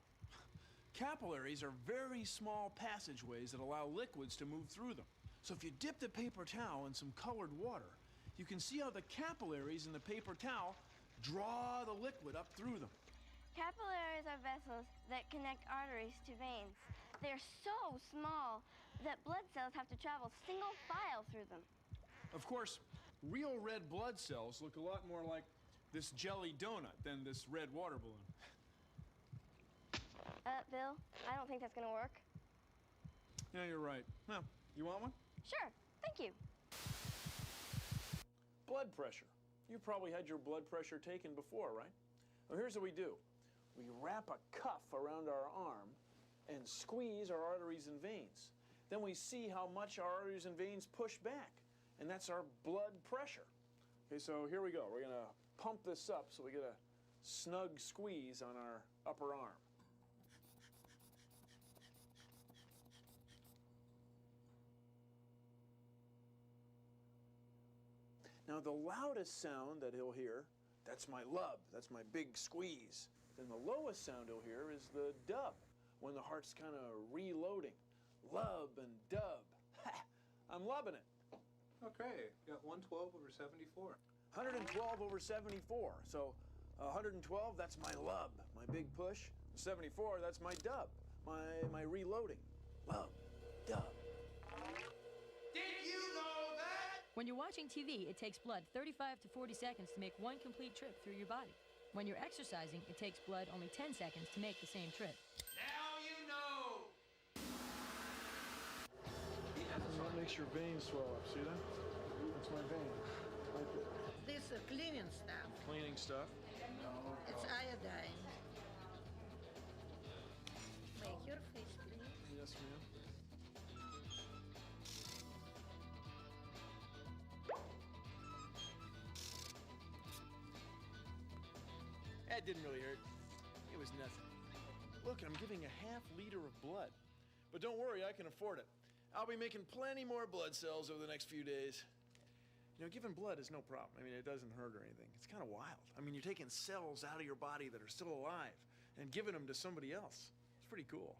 Capillaries are very small passageways that allow liquids to move through them. So if you dip the paper towel in some colored water, you can see how the capillaries in the paper towel draw the liquid up through them. Capillaries are vessels that connect arteries to veins. They're so small that blood cells have to travel single file through them. Of course, real red blood cells look a lot more like this jelly donut than this red water balloon. Bill, I don't think that's gonna work. Yeah, you're right. Well, you want one? Sure, thank you. Blood pressure. You probably had your blood pressure taken before, right? Well, here's what we do. We wrap a cuff around our arm and squeeze our arteries and veins. Then we see how much our arteries and veins push back, and that's our blood pressure. Okay, so here we go. We're gonna pump this up so we get a snug squeeze on our upper arm. Now, the loudest sound that he'll hear, that's my lub, that's my big squeeze. Then the lowest sound he'll hear is the dub, when the heart's kind of reloading. Lub and dub. I'm lubbing it. Okay, got 112 over 74. 112 over 74. So 112, that's my lub, my big push. 74, that's my dub, my reloading. Lub, dub. Did you know that? When you're watching TV, it takes blood 35 to 40 seconds to make one complete trip through your body. When you're exercising, it takes blood only 10 seconds to make the same trip. Now you know. That makes your veins swell up, see that? That's my vein, right there. This is cleaning stuff. Cleaning stuff? It's iodine. Make your face clean. Yes, ma'am. That didn't really hurt. It was nothing. Look, I'm giving a half liter of blood. But don't worry, I can afford it. I'll be making plenty more blood cells over the next few days. You know, giving blood is no problem. I mean, it doesn't hurt or anything. It's kind of wild. I mean, you're taking cells out of your body that are still alive and giving them to somebody else. It's pretty cool.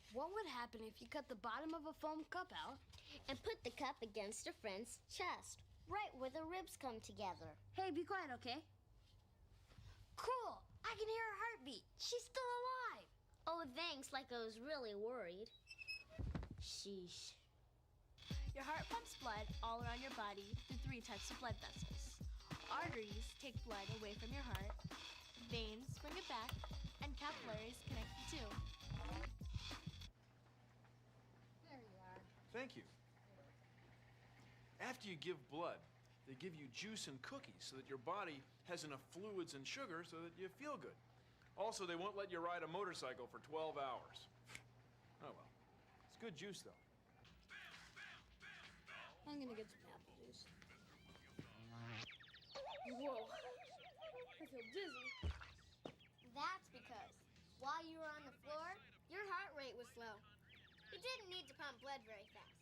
What would happen if you cut the bottom of a foam cup out and put the cup against a friend's chest, right where the ribs come together? Hey, be quiet, okay? Cool! I can hear her heartbeat. She's still alive. Oh, thanks, like I was really worried. Sheesh. Your heart pumps blood all around your body through 3 types of blood vessels. Arteries take blood away from your heart, veins bring it back, and capillaries connect the two. There you are. Thank you. After you give blood, they give you juice and cookies so that your body has enough fluids and sugar so that you feel good. Also, they won't let you ride a motorcycle for 12 hours. Oh well. It's good juice, though. I'm gonna get some apple juice. Whoa. I feel dizzy. That's because while you were on the floor, your heart rate was slow. You didn't need to pump blood very fast.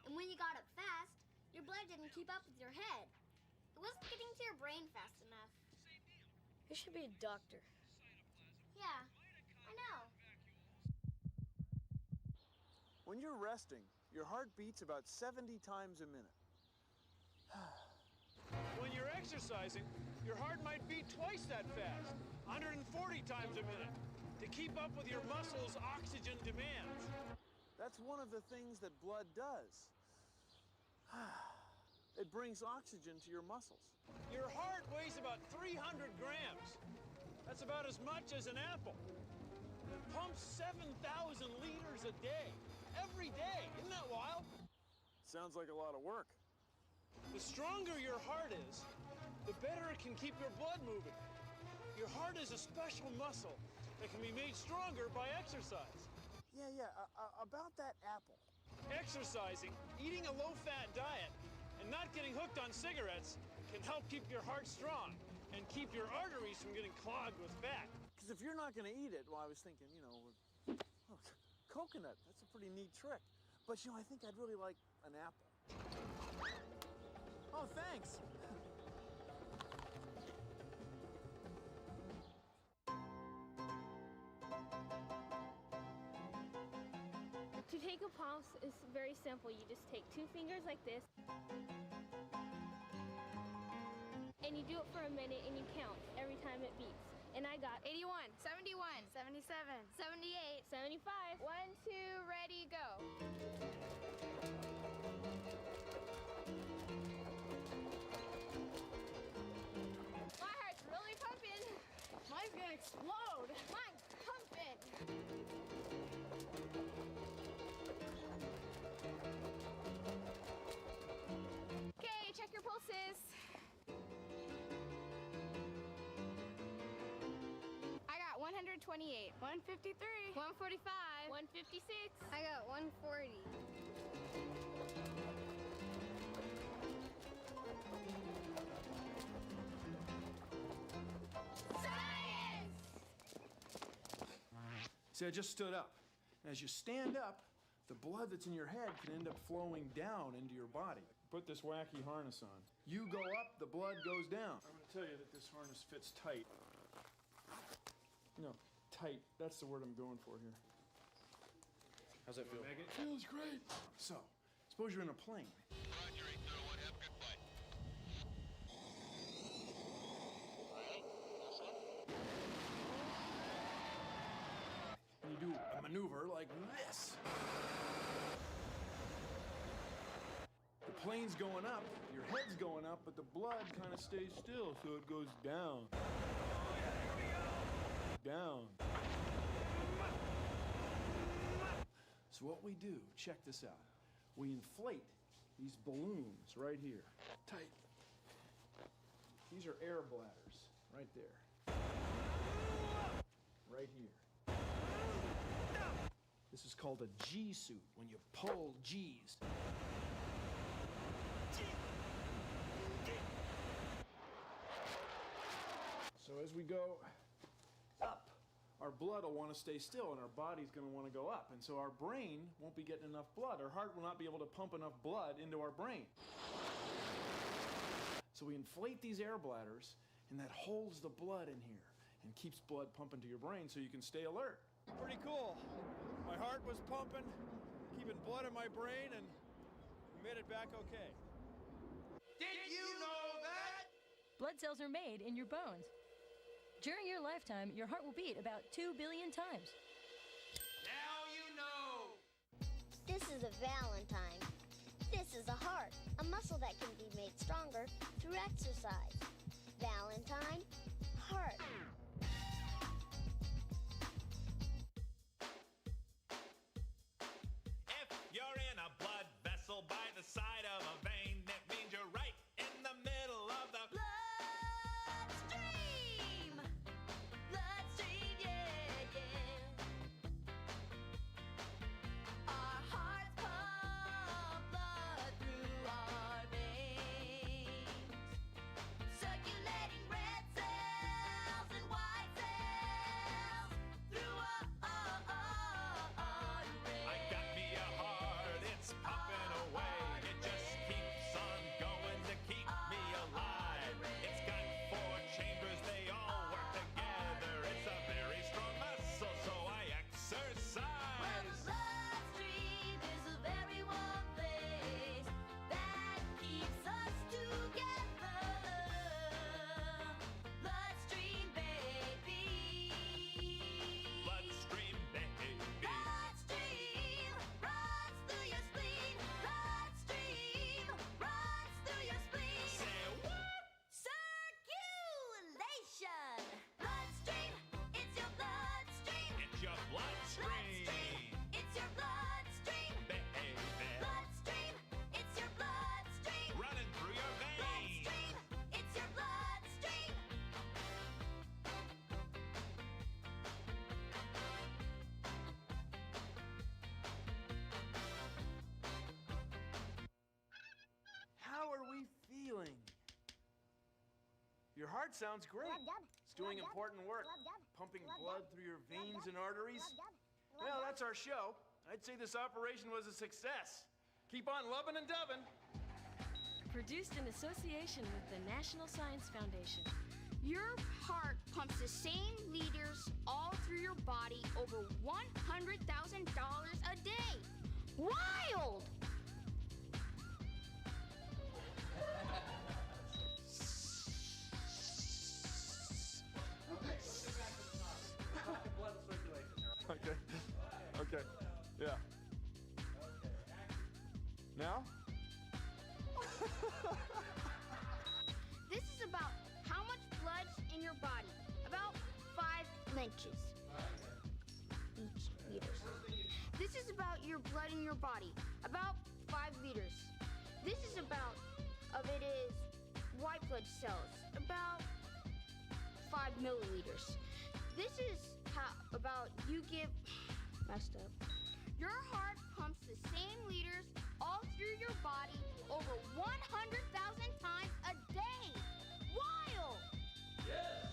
And when you got up fast, your blood didn't keep up with your head. It wasn't getting to your brain fast enough. You should be a doctor. Yeah, I know. When you're resting, your heart beats about 70 times a minute. when you're exercising, your heart might beat twice that fast, 140 times a minute, to keep up with your muscles' oxygen demands. That's one of the things that blood does. It brings oxygen to your muscles. Your heart weighs about 300 grams. That's about as much as an apple. It pumps 7,000 liters a day, every day. Isn't that wild? Sounds like a lot of work. The stronger your heart is, the better it can keep your blood moving. Your heart is a special muscle that can be made stronger by exercise. Yeah, about that apple. Exercising, eating a low-fat diet, and not getting hooked on cigarettes can help keep your heart strong and keep your arteries from getting clogged with fat. Because if you're not going to eat it, well, I was thinking, coconut, that's a pretty neat trick. But, I think I'd really like an apple. Oh, thanks. To take a pulse is very simple. You just take 2 fingers like this, and you do it for a minute, and you count every time it beats. And I got 81, 71, 77, 78, 75. 1, 2, ready, go. My heart's really pumping. Mine's gonna explode. Mine's pumping. Okay, check your pulses. I got 128, 153, 145, 156. I got 140. Science! See, I just stood up. And as you stand up, the blood that's in your head can end up flowing down into your body. Put this wacky harness on. You go up, the blood goes down. I'm going to tell you that this harness fits tight. Tight. That's the word I'm going for here. How's that feel? It feels great. So, suppose you're in a plane. Roger, 801, have a good flight. And you do a maneuver like this. The plane's going up, your head's going up, but the blood kind of stays still, so it goes down. Down. So what we do, check this out. We inflate these balloons right here, tight. These are air bladders, right there. Right here. This is called a G suit, when you pull G's. So as we go up, our blood will want to stay still and our body's going to want to go up. And so our brain won't be getting enough blood. Our heart will not be able to pump enough blood into our brain. So we inflate these air bladders, and that holds the blood in here and keeps blood pumping to your brain so you can stay alert. Pretty cool. My heart was pumping, keeping blood in my brain, and we made it back okay. Did you know that? Blood cells are made in your bones. During your lifetime, your heart will beat about 2 billion times. Now you know. This is a Valentine. This is a heart, a muscle that can be made stronger through exercise. Valentine, heart. If you're in a blood vessel by the side of a vein, it means you're right in the middle of the Bloodstream. Bloodstream, yeah, yeah. Our hearts pump blood through our veins, circulating red cells and white Your heart sounds great. It's doing important work, pumping blood through your veins and arteries. Well, that's our show. I'd say this operation was a success. Keep on loving and dubbing. Produced in association with the National Science Foundation. Your heart pumps the same liters all through your body over $100,000 a day. Wild! Blood circulation. Okay. Okay. Yeah. Now? This is about how much blood's in your body. About 5 inches. Each liters. This is about your blood in your body. About 5 liters. This is about it is white blood cells. About 5 milliliters. This is about you give messed up. Your heart pumps the same liters all through your body over 100,000 times a day. Wild! Yes!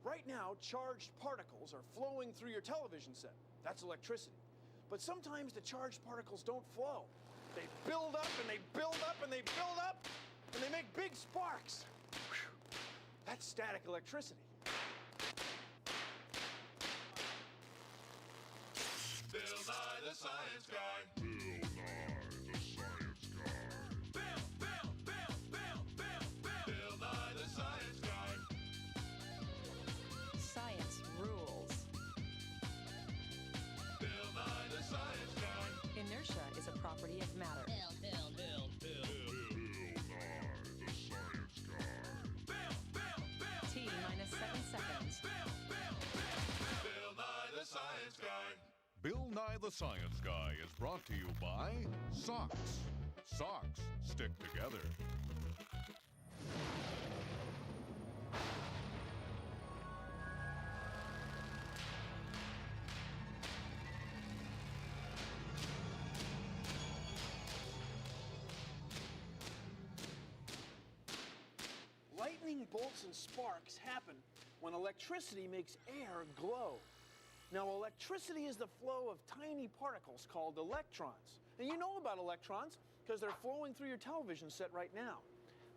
Right now, charged particles are flowing through your television set. That's electricity. But sometimes the charged particles don't flow. They build up and they build up and they build up and they make big sparks. Whew. That's static electricity. Bill Nye the Science Guy. Bill Nye the Science Guy. Bill Nye the Science Guy. Science rules. Bill Nye the Science Guy. Inertia is a property of matter. Bill Nye the Science Guy. T minus 7 seconds. Bill Nye the Science Guy. Bill Nye the Science Guy is brought to you by Socks. Socks stick together. Lightning bolts and sparks happen when electricity makes air glow. Now, electricity is the flow of tiny particles called electrons. And you know about electrons because they're flowing through your television set right now.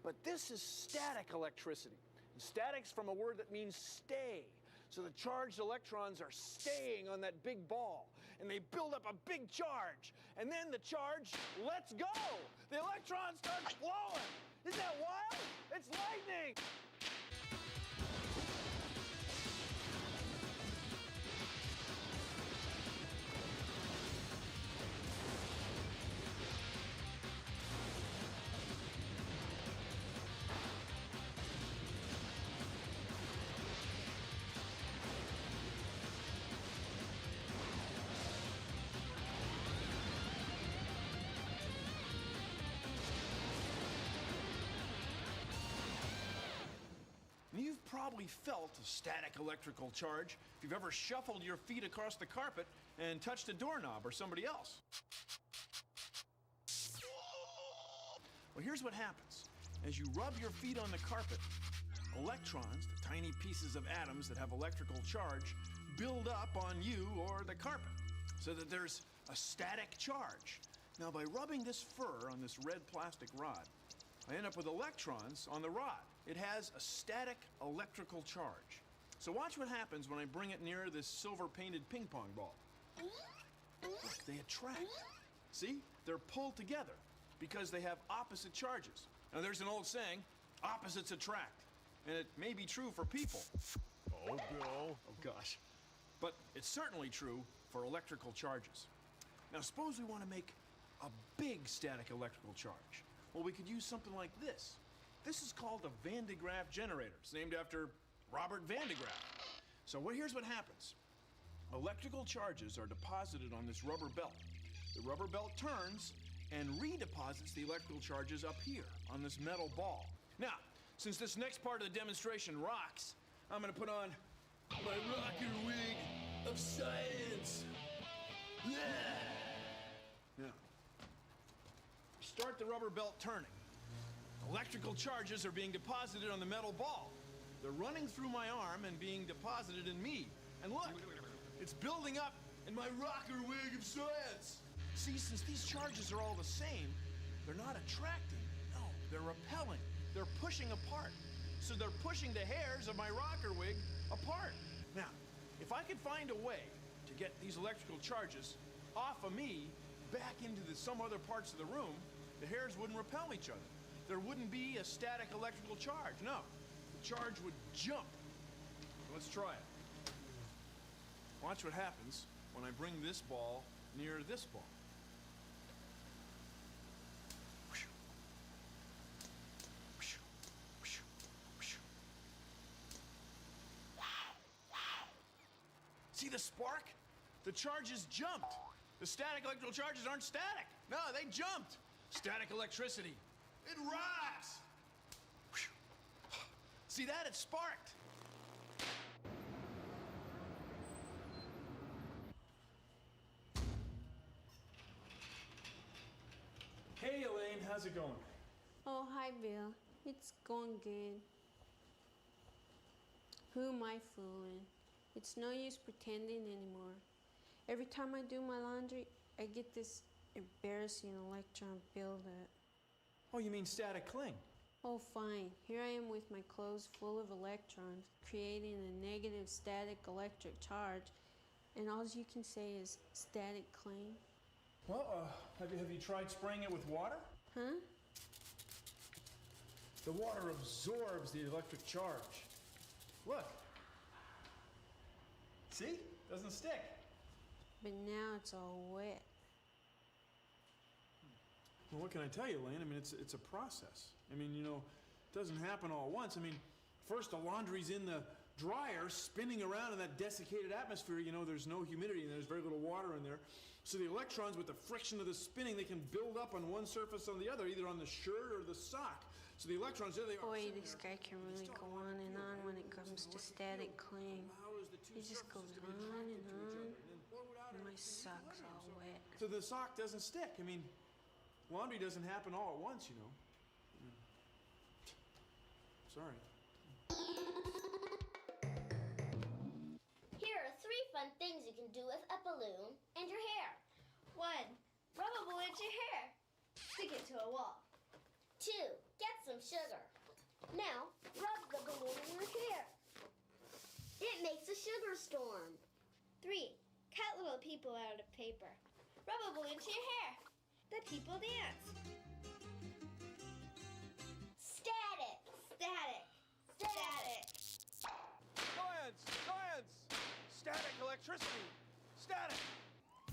But this is static electricity. And static's from a word that means stay. So the charged electrons are staying on that big ball. And they build up a big charge. And then the charge lets go. The electrons start flowing. Isn't that wild? It's lightning. You've probably felt a static electrical charge if you've ever shuffled your feet across the carpet and touched a doorknob or somebody else. Well, here's what happens. As you rub your feet on the carpet, electrons, the tiny pieces of atoms that have electrical charge, build up on you or the carpet so that there's a static charge. Now, by rubbing this fur on this red plastic rod, I end up with electrons on the rod. It has a static electrical charge. So watch what happens when I bring it near this silver-painted ping pong ball. Look, they attract. See? They're pulled together because they have opposite charges. Now, there's an old saying, opposites attract. And it may be true for people. Oh, Bill. Oh, gosh. But it's certainly true for electrical charges. Now, suppose we want to make a big static electrical charge. Well, we could use something like this. This is called a Van de Graaff generator. It's named after Robert Van de Graaff. So here's what happens. Electrical charges are deposited on this rubber belt. The rubber belt turns and redeposits the electrical charges up here on this metal ball. Now, since this next part of the demonstration rocks, I'm gonna put on my rocker wig of science. Yeah. Now, start the rubber belt turning. Electrical charges are being deposited on the metal ball. They're running through my arm and being deposited in me. And look, it's building up in my rocker wig of science. See, since these charges are all the same, they're not attracting. No, they're repelling. They're pushing apart. So they're pushing the hairs of my rocker wig apart. Now, if I could find a way to get these electrical charges off of me back into some other parts of the room, the hairs wouldn't repel each other. There wouldn't be a static electrical charge. No, the charge would jump. Let's try it. Watch what happens when I bring this ball near this ball. See the spark? The charges jumped. The static electrical charges aren't static. No, they jumped. Static electricity. It rocks. See that? It sparked. Hey, Elaine, how's it going? Oh, hi, Bill. It's going good. Who am I fooling? It's no use pretending anymore. Every time I do my laundry, I get this embarrassing electron buildup. Oh, you mean static cling? Oh, fine. Here I am with my clothes full of electrons, creating a negative static electric charge, and all you can say is static cling. Well, have you tried spraying it with water? Huh? The water absorbs the electric charge. Look. See? Doesn't stick. But now it's all wet. Well, what can I tell you, Lane? I mean, it's a process. I mean, you know, it doesn't happen all at once. I mean, first the laundry's in the dryer, spinning around in that desiccated atmosphere. You know, there's no humidity and there's very little water in there. So the electrons, with the friction of the spinning, they can build up on one surface or the other, either on the shirt or the sock. So the electrons, there they are. Boy, this guy can really go on and on when it comes to static cling. He just goes on and on, and my sock's all wet. So the sock doesn't stick. I mean, laundry doesn't happen all at once, you know. Sorry. Here are 3 fun things you can do with a balloon and your hair. 1. Rub a balloon into your hair. Stick it to a wall. 2. Get some sugar. Now, rub the balloon in your hair. It makes a sugar storm. 3. Cut little people out of paper. Rub a balloon to your hair. The people dance. Static, static, static. Science! Science! Static electricity! Static!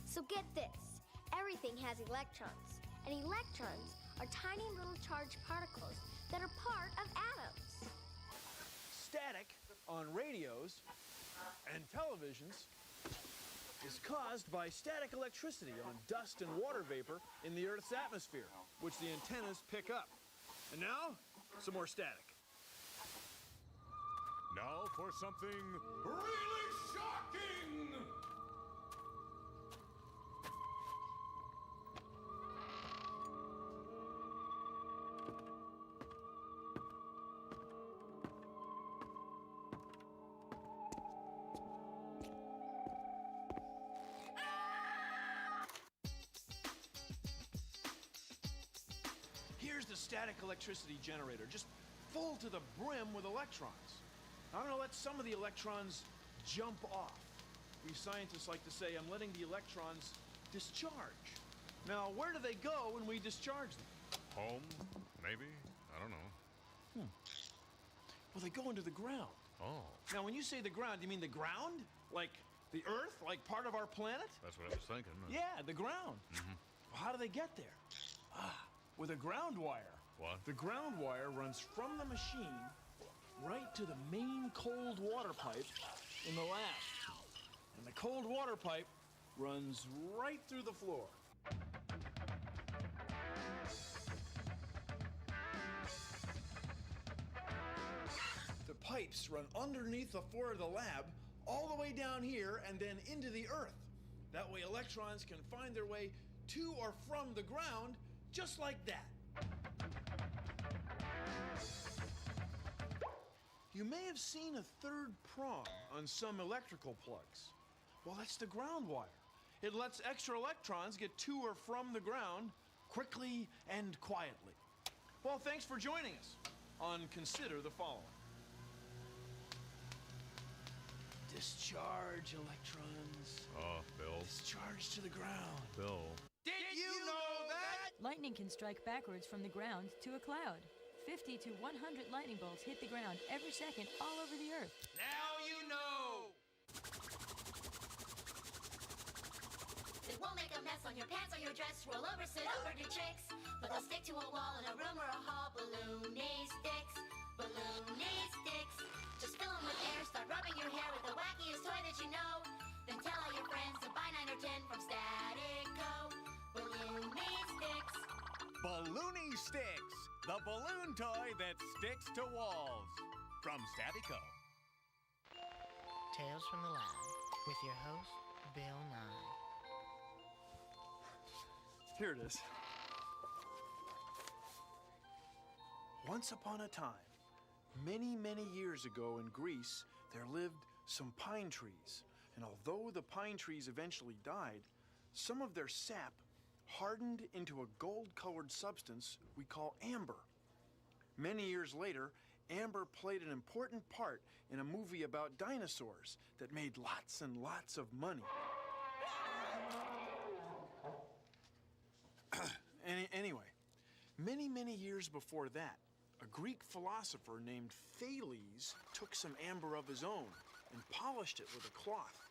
So get this. Everything has electrons. And electrons are tiny little charged particles that are part of atoms. Static on radios and televisions is caused by static electricity on dust and water vapor in the Earth's atmosphere, which the antennas pick up. And now, some more static. Now for something really shocking! Here's the static electricity generator, just full to the brim with electrons. I'm gonna let some of the electrons jump off. We scientists like to say, I'm letting the electrons discharge. Now, where do they go when we discharge them? Home, maybe? I don't know. Well, they go into the ground. Oh. Now, when you say the ground, you mean the ground? Like the Earth? Like part of our planet? That's what I was thinking. Yeah, the ground. Well, how do they get there? With a ground wire. What? The ground wire runs from the machine right to the main cold water pipe in the lab. And the cold water pipe runs right through the floor. The pipes run underneath the floor of the lab, all the way down here, and then into the Earth. That way electrons can find their way to or from the ground just like that. You may have seen a third prong on some electrical plugs. Well, that's the ground wire. It lets extra electrons get to or from the ground quickly and quietly. Well, thanks for joining us on Consider the Following. Discharge electrons. Oh, Bill. Discharge to the ground. Bill. Did you know that? Lightning can strike backwards from the ground to a cloud. 50 to 100 lightning bolts hit the ground every second all over the earth. Now you know! It won't make a mess on your pants or your dress. Roll over, sit over, do tricks. But they'll stick to a wall in a room or a hall. Balloony sticks. Balloony sticks. Just fill them with air. Start rubbing your hair with the wackiest toy that you know. Then tell all your friends to buy 9 or 10 from Statico. Balloony sticks. Balloony Sticks, the balloon toy that sticks to walls. From Statico. Tales from the Lab with your host, Bill Nye. Here it is. Once upon a time, many, many years ago in Greece, there lived some pine trees. And although the pine trees eventually died, some of their sap hardened into a gold-colored substance we call amber. Many years later, amber played an important part in a movie about dinosaurs that made lots and lots of money. Anyway, many, many years before that, a Greek philosopher named Thales took some amber of his own and polished it with a cloth.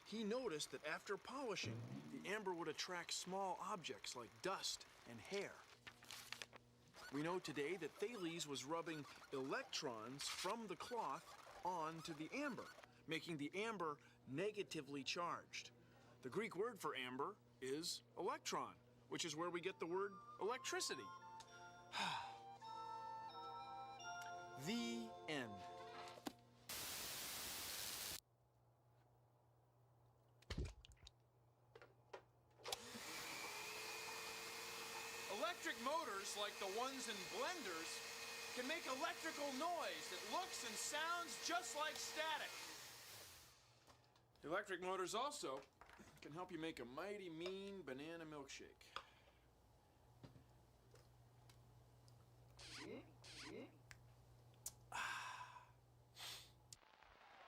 He noticed that after polishing, the amber would attract small objects like dust and hair. We know today that Thales was rubbing electrons from the cloth onto the amber, making the amber negatively charged. The Greek word for amber is electron, which is where we get the word electricity. The end. Electric motors, like the ones in blenders, can make electrical noise that looks and sounds just like static. Electric motors also can help you make a mighty mean banana milkshake.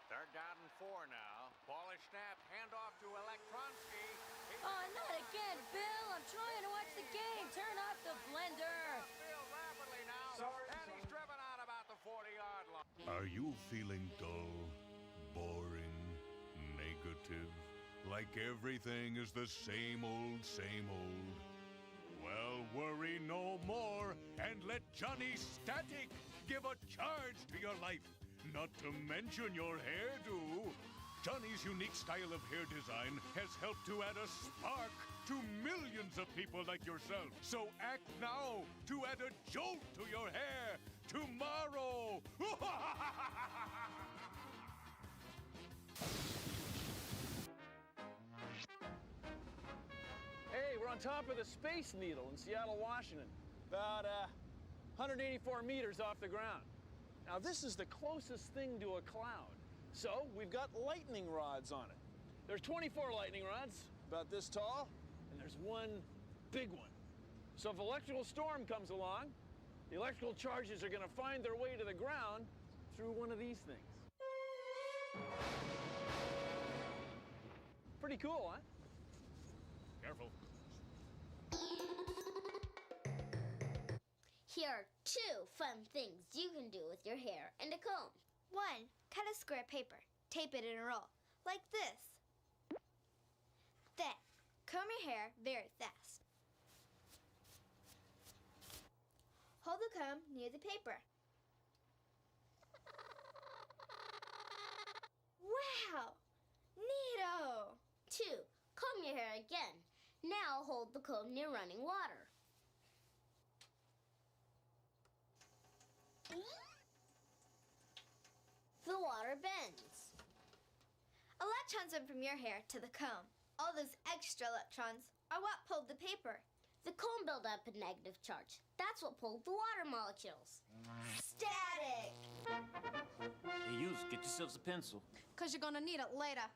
Third down and 4 now. Ball is snapped. Hand off to Elektronsky. Oh, not again, Bill. I'm trying to watch the game. Turn off the blender. Field rapidly now. And he's driven out about the 40-yard line. Are you feeling dull, boring, negative? Like everything is the same old, same old? Well, worry no more and let Johnny Static give a charge to your life. Not to mention your hairdo. Johnny's unique style of hair design has helped to add a spark to millions of people like yourself. So act now to add a jolt to your hair tomorrow. Hey, we're on top of the Space Needle in Seattle, Washington, about 184 meters off the ground. Now, this is the closest thing to a cloud, so we've got lightning rods on it. There's 24 lightning rods, about this tall, and there's one big one. So if an electrical storm comes along, the electrical charges are gonna find their way to the ground through one of these things. Pretty cool, huh? Careful. Here are 2 fun things you can do with your hair and a comb. 1. Cut a square paper. Tape it in a roll, like this. Then, comb your hair very fast. Hold the comb near the paper. Wow! Neato! 2. Comb your hair again. Now hold the comb near running water. The water bends. Electrons went from your hair to the comb. All those extra electrons are what pulled the paper. The cone built up a negative charge. That's what pulled the water molecules. Static! Hey, you, get yourselves a pencil. Because you're gonna need it later.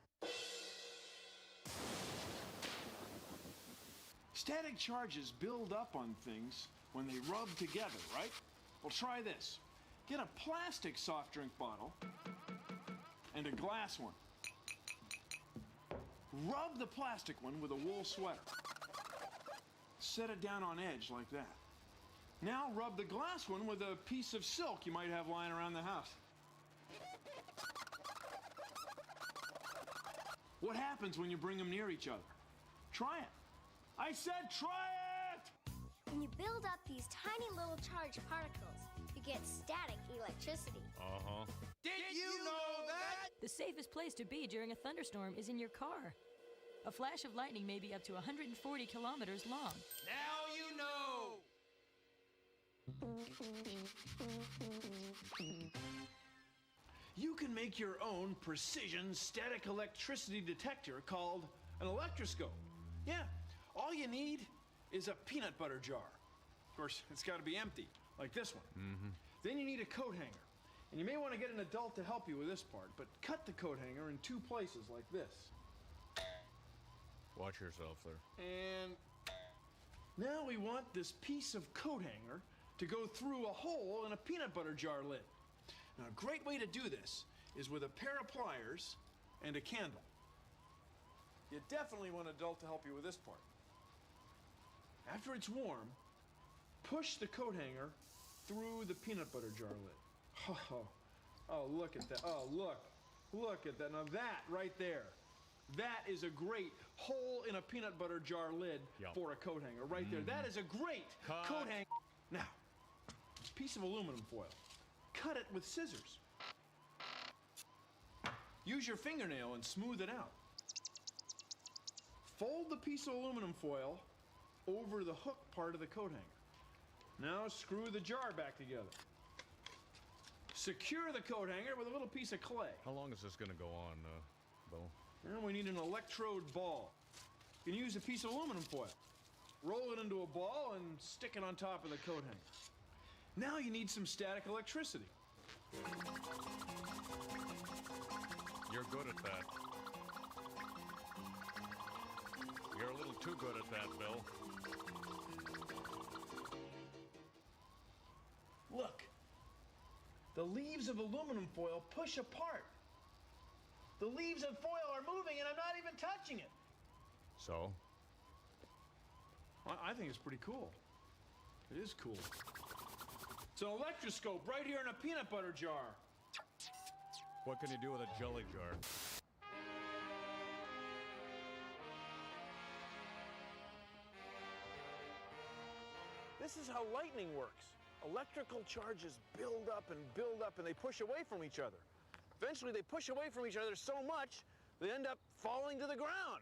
Static charges build up on things when they rub together, right? Well, try this. Get a plastic soft drink bottle and a glass one. Rub the plastic one with a wool sweater. Set it down on edge like that. Now rub the glass one with a piece of silk you might have lying around the house. What happens when you bring them near each other? Try it. I said try it! When you build up these tiny little charged particles, you get static electricity. Uh-huh. Did you know that? The safest place to be during a thunderstorm is in your car. A flash of lightning may be up to 140 kilometers long. Now you know! You can make your own precision static electricity detector called an electroscope. Yeah, all you need is a peanut butter jar. Of course, it's got to be empty, like this one. Mm-hmm. Then you need a coat hanger. And you may want to get an adult to help you with this part, but cut the coat hanger in 2 places like this. Watch yourself there. And now we want this piece of coat hanger to go through a hole in a peanut butter jar lid. Now, a great way to do this is with a pair of pliers and a candle. You definitely want an adult to help you with this part. After it's warm, push the coat hanger through the peanut butter jar lid. Oh, look at that. Oh, look at that. Now that right there, that is a great hole in a peanut butter jar lid for a coat hanger right there. That is a great coat hanger. Now, piece of aluminum foil. Cut it with scissors. Use your fingernail and smooth it out. Fold the piece of aluminum foil over the hook part of the coat hanger. Now screw the jar back together. Secure the coat hanger with a little piece of clay. How long is this going to go on, Bo? Now we need an electrode ball. You can use a piece of aluminum foil. Roll it into a ball and stick it on top of the coat hanger. Now you need some static electricity. You're good at that. You're a little too good at that, Bill. Look, the leaves of aluminum foil push apart. The leaves of foil are moving and I'm not even touching it. So? I think it's pretty cool. It is cool. It's an electroscope right here in a peanut butter jar. What can you do with a jelly jar? This is how lightning works. Electrical charges build up and they push away from each other. Eventually they push away from each other so much they end up falling to the ground.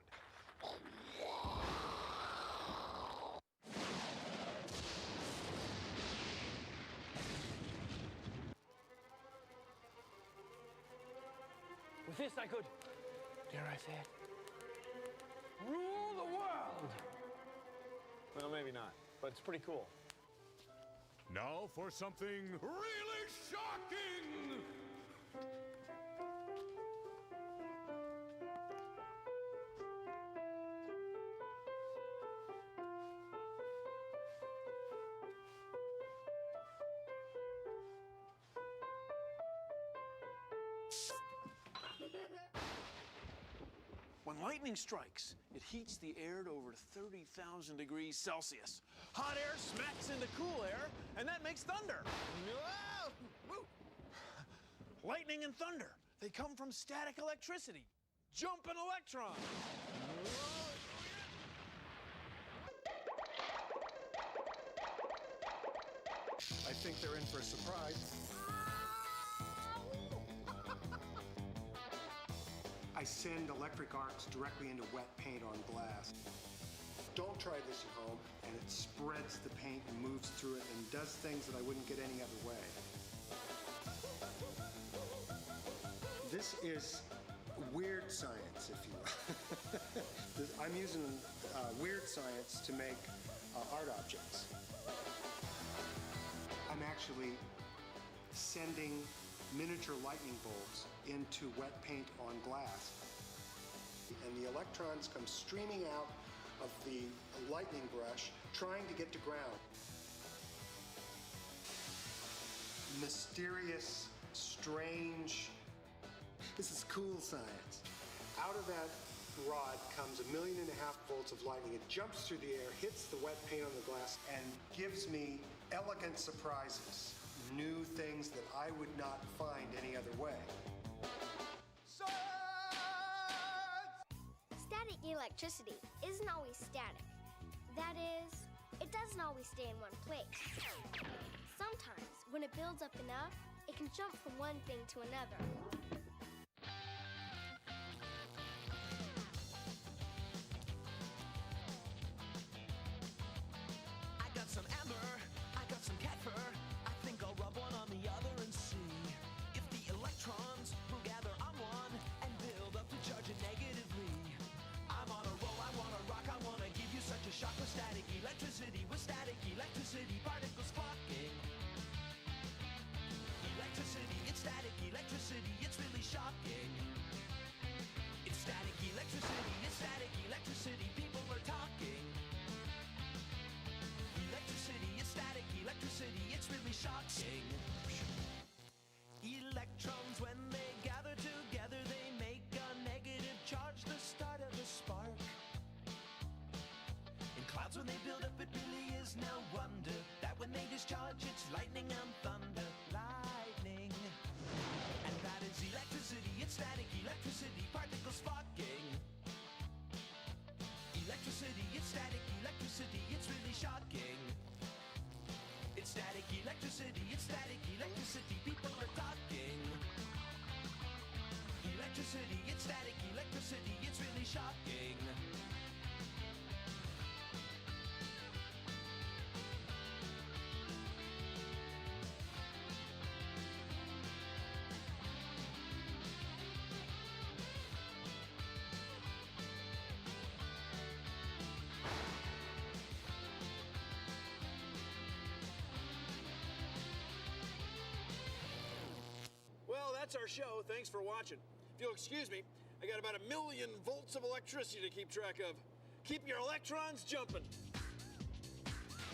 With this I could, dare I say it, rule the world. Well, maybe not, but it's pretty cool. Now for something really shocking! When lightning strikes, it heats the air to over 30,000 degrees Celsius. Hot air smacks into cool air, and that makes thunder. Lightning and thunder, they come from static electricity. Jumping electrons. I think they're in for a surprise. I send electric arcs directly into wet paint on glass. Don't try this at home, and it spreads the paint and moves through it and does things that I wouldn't get any other way. This is weird science, if you will. I'm using weird science to make art objects. I'm actually sending miniature lightning bolts into wet paint on glass. And the electrons come streaming out of the lightning brush, trying to get to ground. Mysterious, strange, this is cool science. Out of that rod comes 1.5 million volts of lightning. It jumps through the air, hits the wet paint on the glass, and gives me elegant surprises. New things that I would not find any other way. Static electricity isn't always static. That is, it doesn't always stay in one place. Sometimes, when it builds up enough, it can jump from one thing to another. I got some amber, I got some cat fur. I think I'll rub one on the other and see if the electrons will gather on one and build up to charge it negatively. I'm on a roll, I wanna rock, I wanna give you such a shock with static electricity, particles flocking. Electricity, it's static electricity, it's really shocking. It's static electricity, people are talking. Electricity, it's static electricity, it's really shocking. Electrons, when they gather together, they make a negative charge, the start of a spark. In clouds, when they build up, it really is no wonder that when they discharge, it's lightning and thunder. Lightning. And that is electricity, it's static electricity, particles flocking. Electricity, it's static electricity, it's really shocking. It's static electricity, people are talking. Electricity, it's static electricity, it's really shocking. Well, that's our show. Thanks for watching. If you'll excuse me, I got about 1 million volts of electricity to keep track of. Keep your electrons jumping.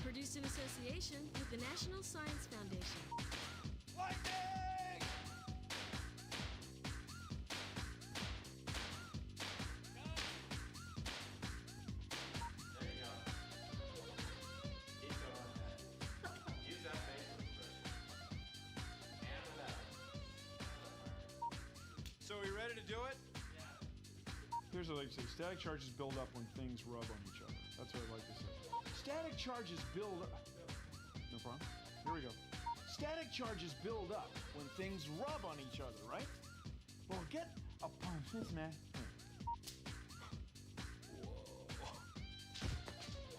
Produced in association with the National Science Foundation. Lightning! There you go. Keep going. Use that facial expression. And without. So are we ready to do it? Here's what I like to say. Static charges build up when things rub on each other. That's what I like to say. Static charges build up. No problem. Here we go. Static charges build up when things rub on each other, right? Well, get a punch this, man.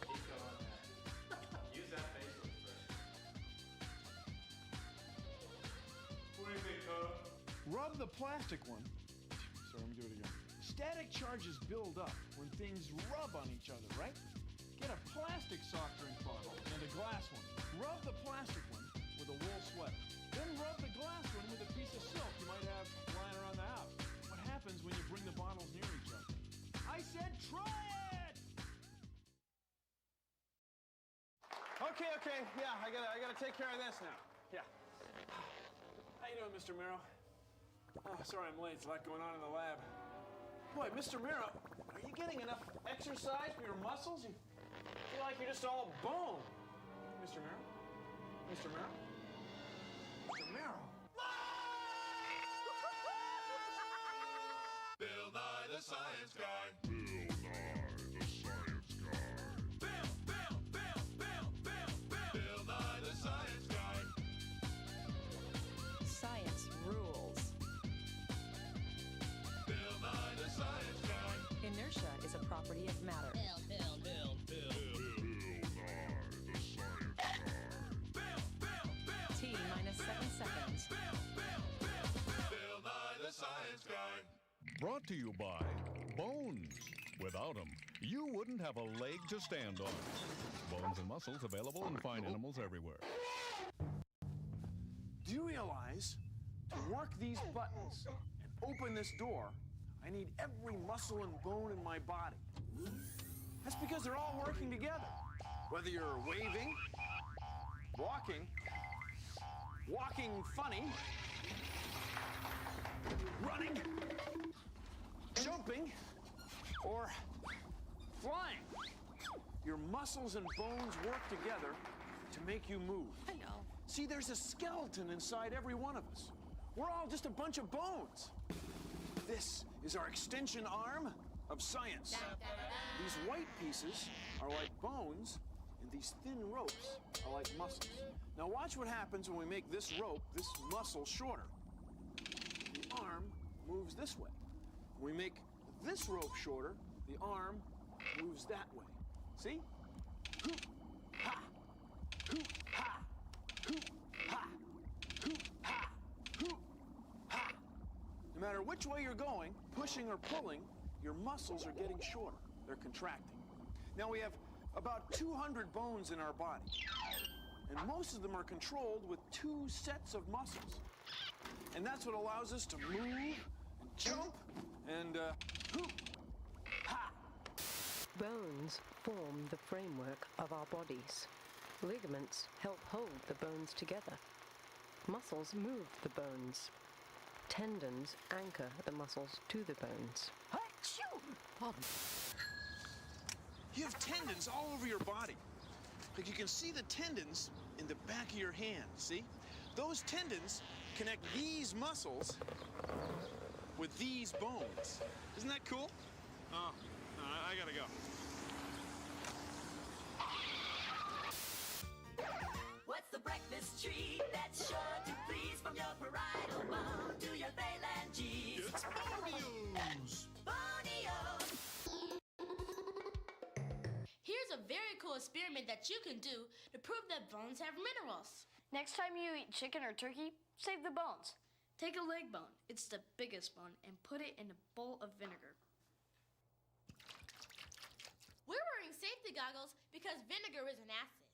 Keep going. Use that facial expression. What do you think, Toto? Rub the plastic one. Sorry, let me do it again. Static charges build up when things rub on each other, right? Get a plastic soft drink bottle and a glass one. Rub the plastic one with a wool sweater. Then rub the glass one with a piece of silk you might have lying around the house. What happens when you bring the bottles near each other? I said try it! Okay. Yeah, I gotta take care of this now. Yeah. How you doing, Mr. Merrill? Oh, sorry I'm late. There's a lot going on in the lab. Boy, Mr. Merrill, are you getting enough exercise for your muscles? You feel like you're just all bone. Mr. Merrill? Mr. Merrill? Mr. Merrill? Bill Nye the Science Guy. Bill Nye the Science Guy. Bill Nye the Science Guy. Science rules. Bill Nye the Science Guy. Inertia is a property of matter. Bill Nye the Science Guy. T minus 7 seconds. Bill Nye the Science Guy. Brought to you by Bones. Without them, you wouldn't have a leg to stand on. Bones and muscles available in fine animals everywhere. Do you realize to work these buttons and open this door, I need every muscle and bone in my body? That's because they're all working together. Whether you're waving, walking funny, running, jumping, or flying. Your muscles and bones work together to make you move. I know. See, there's a skeleton inside every one of us. We're all just a bunch of bones. This is our extension arm of science. These white pieces are like bones, and these thin ropes are like muscles. Now watch what happens when we make this rope, this muscle, shorter. The arm moves this way. When we make this rope shorter, the arm moves that way. See? Hoop, ha, hoop, ha, hoop, ha, hoop, ha, hoop, ha. No matter which way you're going, pushing or pulling, your muscles are getting shorter. They're contracting. Now we have about 200 bones in our body, and most of them are controlled with 2 sets of muscles. And that's what allows us to move and jump and hoop, ha. Bones form the framework of our bodies. Ligaments help hold the bones together. Muscles move the bones. Tendons anchor the muscles to the bones. Pardon. You have tendons all over your body. Like you can see the tendons in the back of your hand, see? Those tendons connect these muscles with these bones. Isn't that cool? Oh, I gotta go. What's the breakfast treat that's sure to please from your parietal bone to your phalanges? It's Bonios! Bonios! Here's a very cool experiment that you can do to prove that bones have minerals. Next time you eat chicken or turkey, save the bones. Take a leg bone, it's the biggest bone, and put it in a bowl of vinegar. We're wearing safety goggles because vinegar is an acid.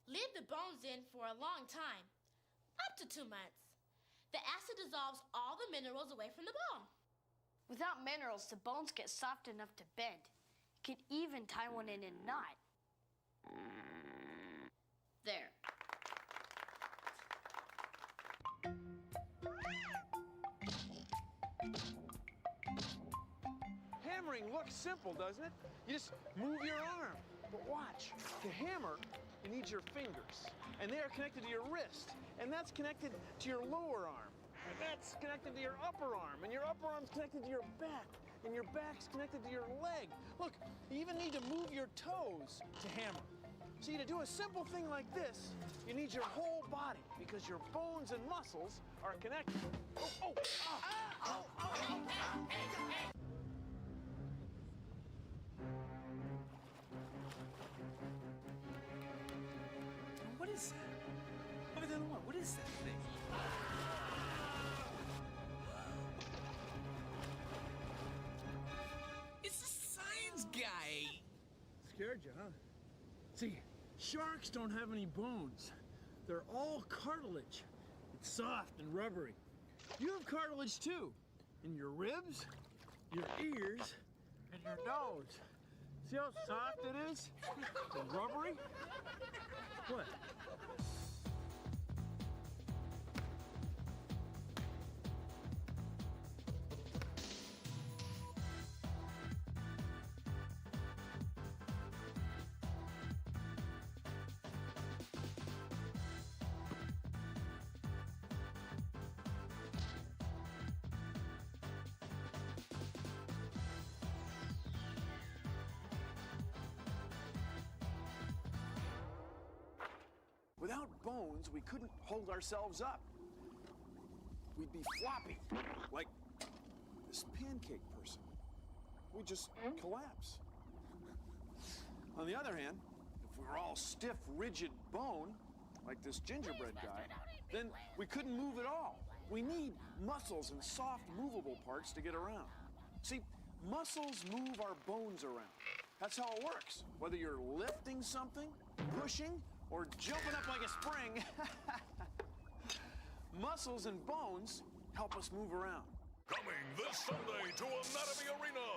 Leave the bones in for a long time, up to 2 months. The acid dissolves all the minerals away from the bone. Without minerals, the bones get soft enough to bend. You could even tie one in a knot. There. Hammering looks simple, doesn't it? You just move your arm. But watch, to hammer, you need your fingers. And they are connected to your wrist. And that's connected to your lower arm. And that's connected to your upper arm. And your upper arm's connected to your back. And your back's connected to your leg. Look, you even need to move your toes to hammer. See, to do a simple thing like this, you need your whole body because your bones and muscles are connected. What is that? What is that thing? It's a science guy. Scared you, huh? See, sharks don't have any bones. They're all cartilage. It's soft and rubbery. You have cartilage too. In your ribs, your ears, and your nose. See how soft it is? And rubbery? What? Without bones, we couldn't hold ourselves up. We'd be floppy, like this pancake person. We'd just collapse. On the other hand, if we were all stiff, rigid bone, like this gingerbread guy, then we couldn't move at all. We need muscles and soft, movable parts to get around. See, Muscles move our bones around. That's how it works. Whether you're lifting something, pushing, or jumping up like a spring, muscles and bones help us move around. Coming this Sunday to Anatomy Arena,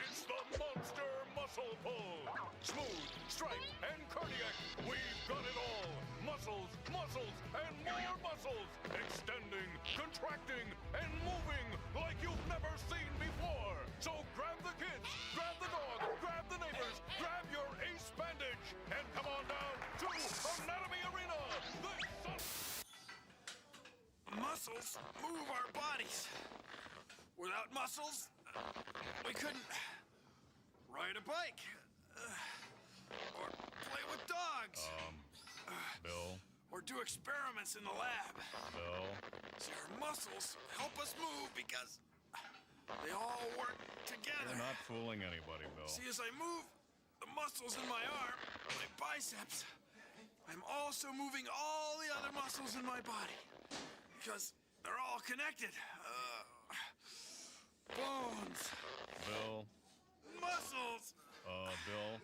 it's the Monster Muscle Pull. Smooth, strength, and cardiac, we've got it all. Muscles, muscles, and more muscles. Extending, contracting, and moving like you've never seen before. So grab the kids, grab the dog, grab the neighbors, grab your ace bandage, and come on down to Anatomy Arena this Sunday. Muscles move our bodies. Without muscles, we couldn't ride a bike or play with dogs. Bill? Or do experiments in the lab. Bill? See, our muscles help us move because they all work together. You're not fooling anybody, Bill. See, as I move the muscles in my arm, my biceps, I'm also moving all the other muscles in my body because they're all connected. Bones. Bill? Muscles. Bill?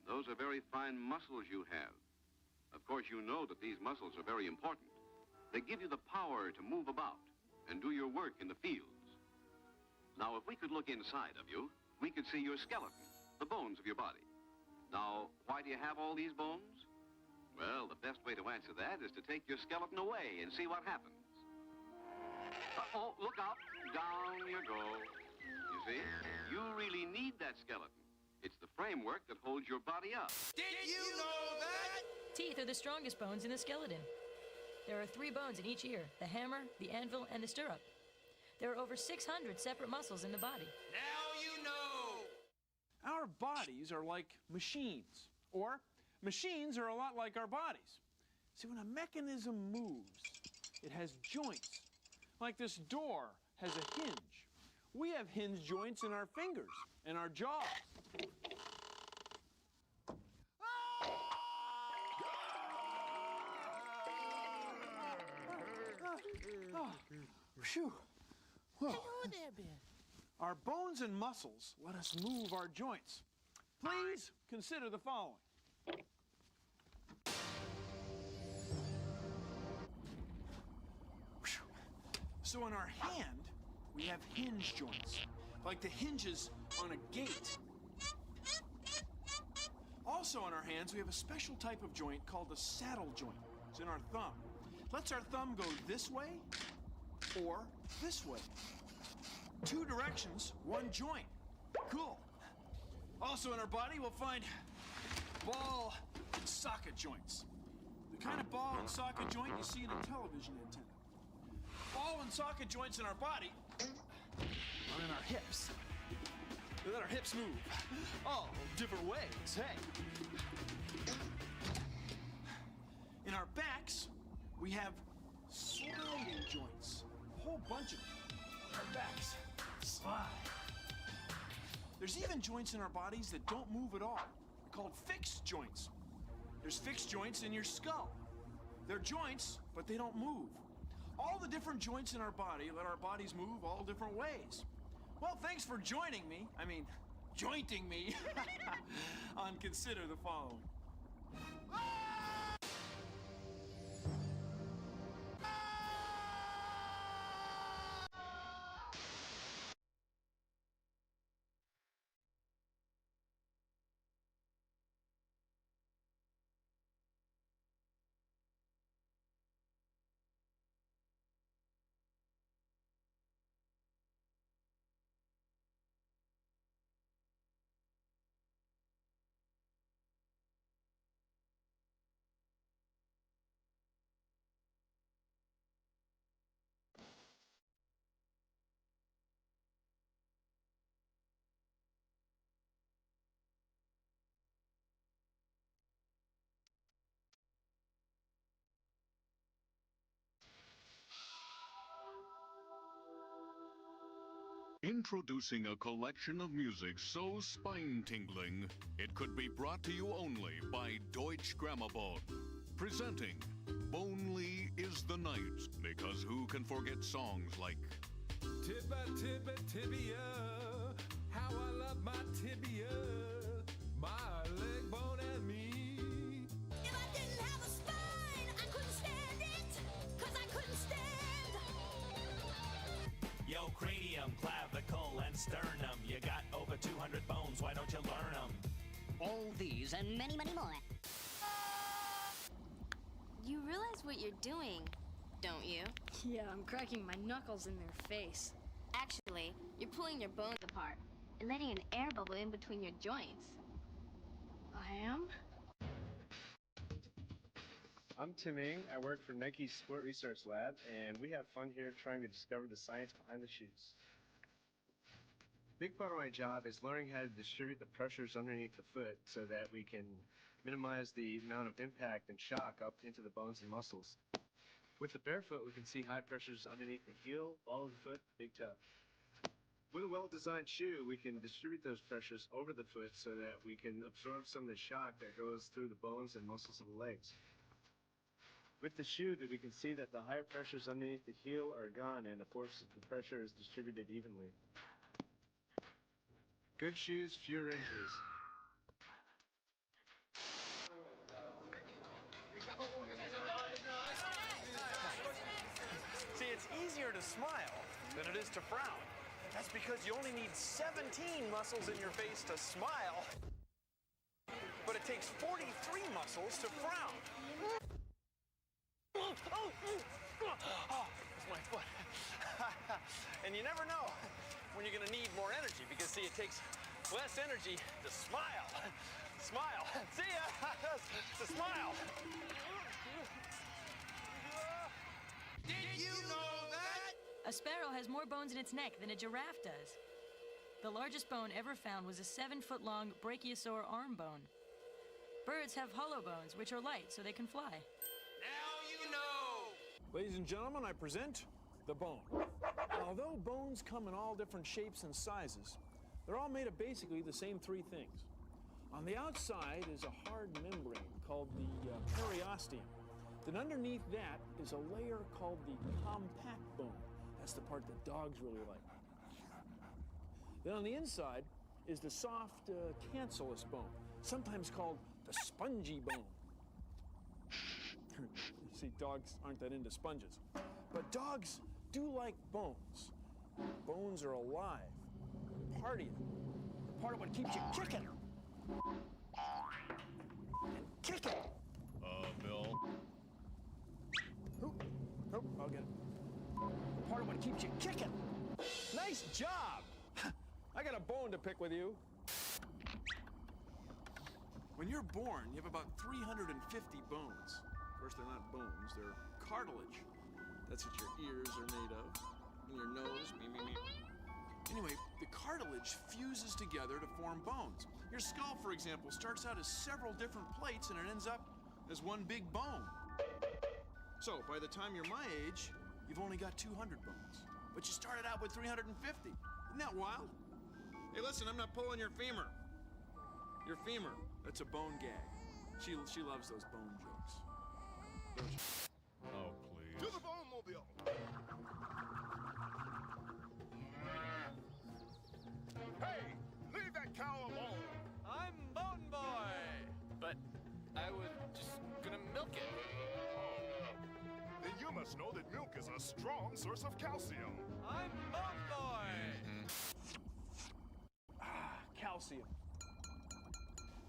Those are very fine muscles you have. Of course, you know that these muscles are very important. They give you the power to move about and do your work in the fields. Now, if we could look inside of you, we could see your skeleton, the bones of your body. Now, why do you have all these bones? Well, the best way to answer that is to take your skeleton away and see what happens. Oh, look out. Down you go. You see, you really need that skeleton. It's the framework that holds your body up. Did you know that? Teeth are the strongest bones in the skeleton. There are 3 bones in each ear, the hammer, the anvil, and the stirrup. There are over 600 separate muscles in the body. Now you know. Our bodies are like machines, or machines are a lot like our bodies. See, when a mechanism moves, it has joints. Like this door has a hinge. We have hinge joints in our fingers and our jaws. Phew. Whoa. there, Ben. Our bones and muscles let us move our joints. Please consider the following. So in our hand, we have hinge joints, like the hinges on a gate. Also on our hands, we have a special type of joint called the saddle joint. It's in our thumb. Lets our thumb go this way or this way. 2 directions, 1 joint. Cool. Also in our body, we'll find ball and socket joints. The kind of ball and socket joint you see in a television antenna. Ball and socket joints in our body are in our hips. We let our hips move all different ways, hey. In our backs, we have sliding joints. A whole bunch of them. Our backs slide. There's even joints in our bodies that don't move at all. They're called fixed joints. There's fixed joints in your skull. They're joints, but they don't move. All the different joints in our body let our bodies move all different ways. Well, thanks for joining me. Jointing me on Consider the Following. Introducing a collection of music so spine-tingling, it could be brought to you only by Deutsche Grammophon. Presenting Bonely is the Night, because who can forget songs like Tibia, how I love my tibia, my leg bone and me. If I didn't have a spine, I couldn't stand it, 'cause I couldn't stand. Yo, cranium, clavicle, and sternum. You got over 200 bones, why don't you learn them? All these and many, many more. You realize what you're doing, don't you? Yeah, I'm cracking my knuckles in their face. Actually, you're pulling your bones apart and letting an air bubble in between your joints. I am? I'm Tim Ng. I work for Nikke's Sport Research Lab, and we have fun here trying to discover the science behind the shoes. Big part of my job is learning how to distribute the pressures underneath the foot so that we can minimize the amount of impact and shock up into the bones and muscles. With the barefoot, we can see high pressures underneath the heel, ball of the foot, big toe. With a well-designed shoe, we can distribute those pressures over the foot so that we can absorb some of the shock that goes through the bones and muscles of the legs. With the shoe, we can see that the higher pressures underneath the heel are gone and the force of the pressure is distributed evenly. Good shoes, fewer injuries. See, it's easier to smile than it is to frown. That's because you only need 17 muscles in your face to smile, but it takes 43 muscles to frown. Oh, it's my foot. And you never know when you're gonna need more energy because, see, it takes less energy to smile. Smile. See ya. To smile. Did you know that? A sparrow has more bones in its neck than a giraffe does. The largest bone ever found was a 7-foot-long brachiosaur arm bone. Birds have hollow bones, which are light, so they can fly. Now you know. Ladies and gentlemen, I present the bone. Although bones come in all different shapes and sizes, they're all made of basically the same three things. On the outside is a hard membrane called the periosteum. Then underneath that is a layer called the compact bone. That's the part that dogs really like. Then on the inside is the soft cancellous bone, sometimes called the spongy bone. See, dogs aren't that into sponges. But dogs do like bones. Bones are alive, part of you. They're part of what keeps you kicking. And kicking. Bill? Nope, I'll get it. Part of what keeps you kicking. Nice job! I got a bone to pick with you. When you're born, you have about 350 bones. Of course, they're not bones, they're cartilage. That's what your ears are made of. And your nose, me. Anyway, the cartilage fuses together to form bones. Your skull, for example, starts out as several different plates and it ends up as one big bone. So, by the time you're my age, you've only got 200 bones. But you started out with 350. Isn't that wild? Hey, listen, I'm not pulling your femur. Your femur. That's a bone gag. She loves those bone jokes. Oh, please. To the bone mobile! Hey, leave that cow alone! I'm Bone Boy, but I was just gonna milk it. Then you must know that milk is a strong source of calcium. I'm Bone Boy. Calcium.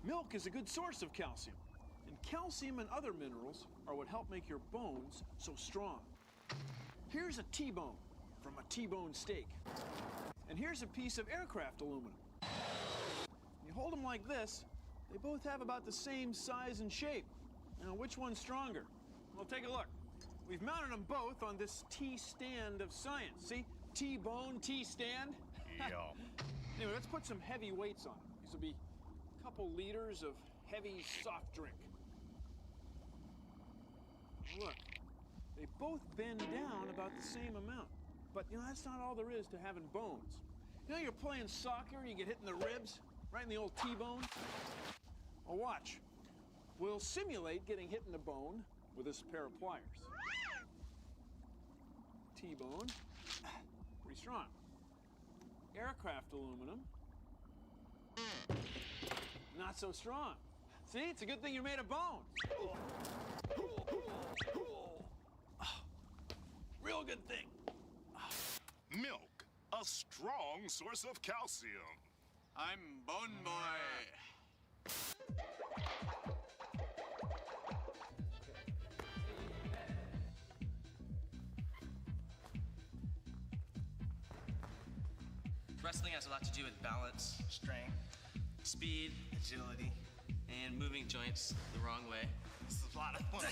Milk is a good source of calcium. And calcium and other minerals are what help make your bones so strong. Here's a T-bone from a T-bone steak. And here's a piece of aircraft aluminum. You hold them like this, they both have about the same size and shape. Now, which one's stronger? Well, take a look. We've mounted them both on this T-stand of science. See? T-bone, T-stand. Yeah. Anyway, let's put some heavy weights on it. These will be a couple liters of heavy soft drink. Look, they both bend down about the same amount. But, you know, that's not all there is to having bones. You know, you're playing soccer and you get hit in the ribs, right in the old T-bone? Well, watch. We'll simulate getting hit in the bone with this pair of pliers. T-bone, pretty strong. Aircraft aluminum, not so strong. See, it's a good thing you're made of bones. Real good thing. Milk, a strong source of calcium. I'm Bone Boy. Wrestling has a lot to do with balance, strength, speed, agility, and moving joints the wrong way. This is a lot of fun.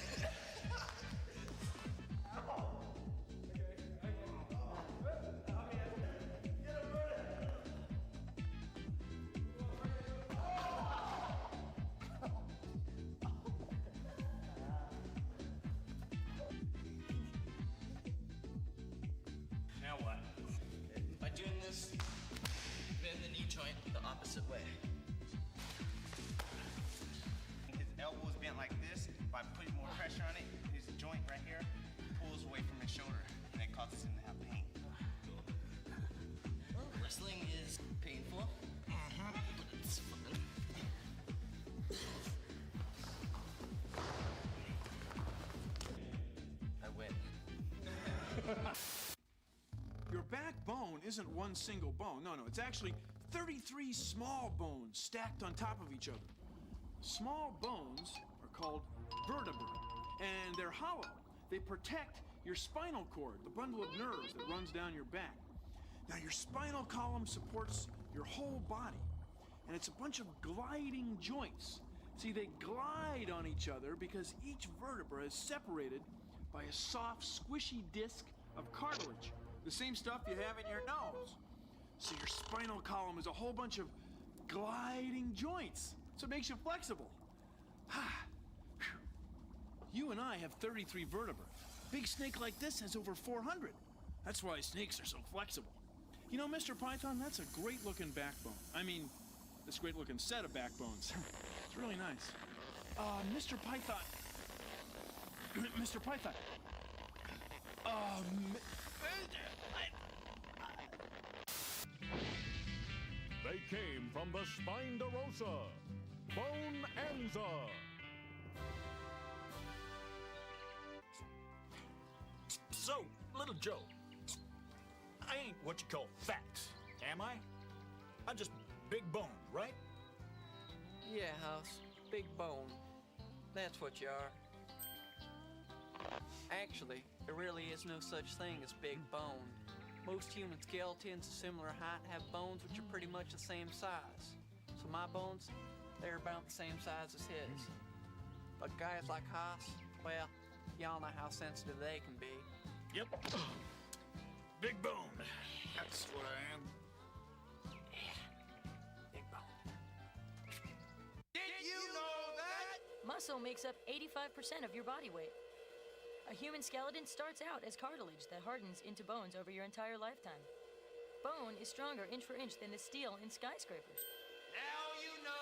Now what? By doing this, bend the knee joint the opposite way. His elbow is bent like this. By putting more pressure on it, his joint right here pulls away from his shoulder, and that causes him to have pain. Wrestling is painful, but it's fun. I win. Your backbone isn't one single bone. No, it's actually 33 small bones stacked on top of each other. Small bones are called vertebrae, and they're hollow. They protect your spinal cord, the bundle of nerves that runs down your back. Now, your spinal column supports your whole body, and it's a bunch of gliding joints. See, they glide on each other because each vertebra is separated by a soft, squishy disc of cartilage, the same stuff you have in your nose. So your spinal column is a whole bunch of gliding joints, so it makes you flexible. You and I have 33 vertebrae. Big snake like this has over 400. That's why snakes are so flexible. You know, Mr. Python, that's a great-looking backbone. I mean, this great-looking set of backbones. It's really nice. Mr. Python. Mr. Python. They came from the Spinderosa, Bonanza. So, little Joe, I ain't what you call fat, am I? I'm just big bone, right? Yeah, House. Big bone. That's what you are. Actually, there really is no such thing as big bone. Most human skeletons of similar height have bones which are pretty much the same size. So my bones, they're about the same size as his. But guys like Haas, well, y'all know how sensitive they can be. Yep. Big bone. That's what I am. Big bone. Did you know that? Muscle makes up 85% of your body weight. A human skeleton starts out as cartilage that hardens into bones over your entire lifetime. Bone is stronger inch for inch than the steel in skyscrapers. Now you know.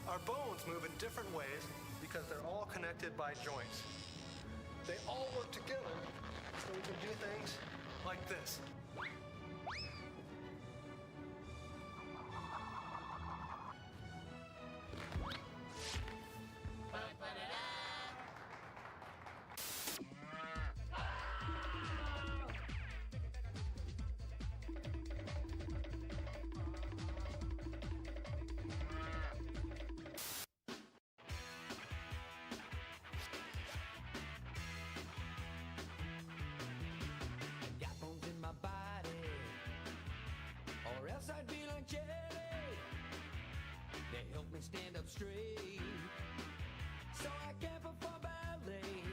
Our bones move in different ways because they're all connected by joints. They all work together so we can do things like this. Got bones in my body, or else I'd be like jelly. They help me stand up straight, so I can't perform ballet.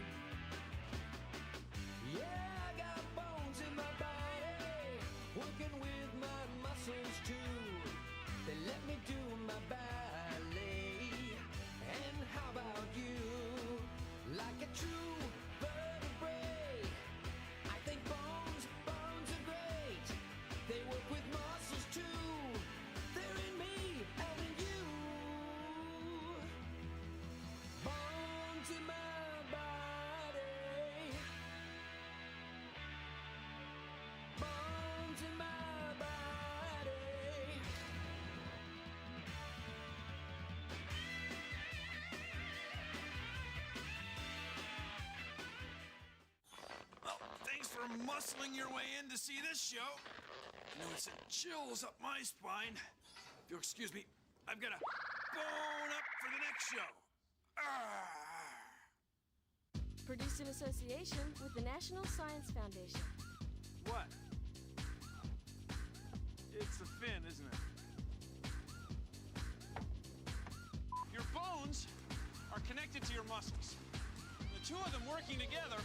Yeah, I got bones in my body, working with my muscles too. They let me do my ballet. And how about you? Like a true vertebrae, I think bones are great. They work with muscles too. They're in me and in you. Bones in my body. Bones in my body. Well, thanks for muscling your way in to see this show. You know, it sent chills up my spine. If you'll excuse me, I've got to bone up for the next show. Produced in association with the National Science Foundation. What? It's the fin, isn't it? Your bones are connected to your muscles. The two of them working together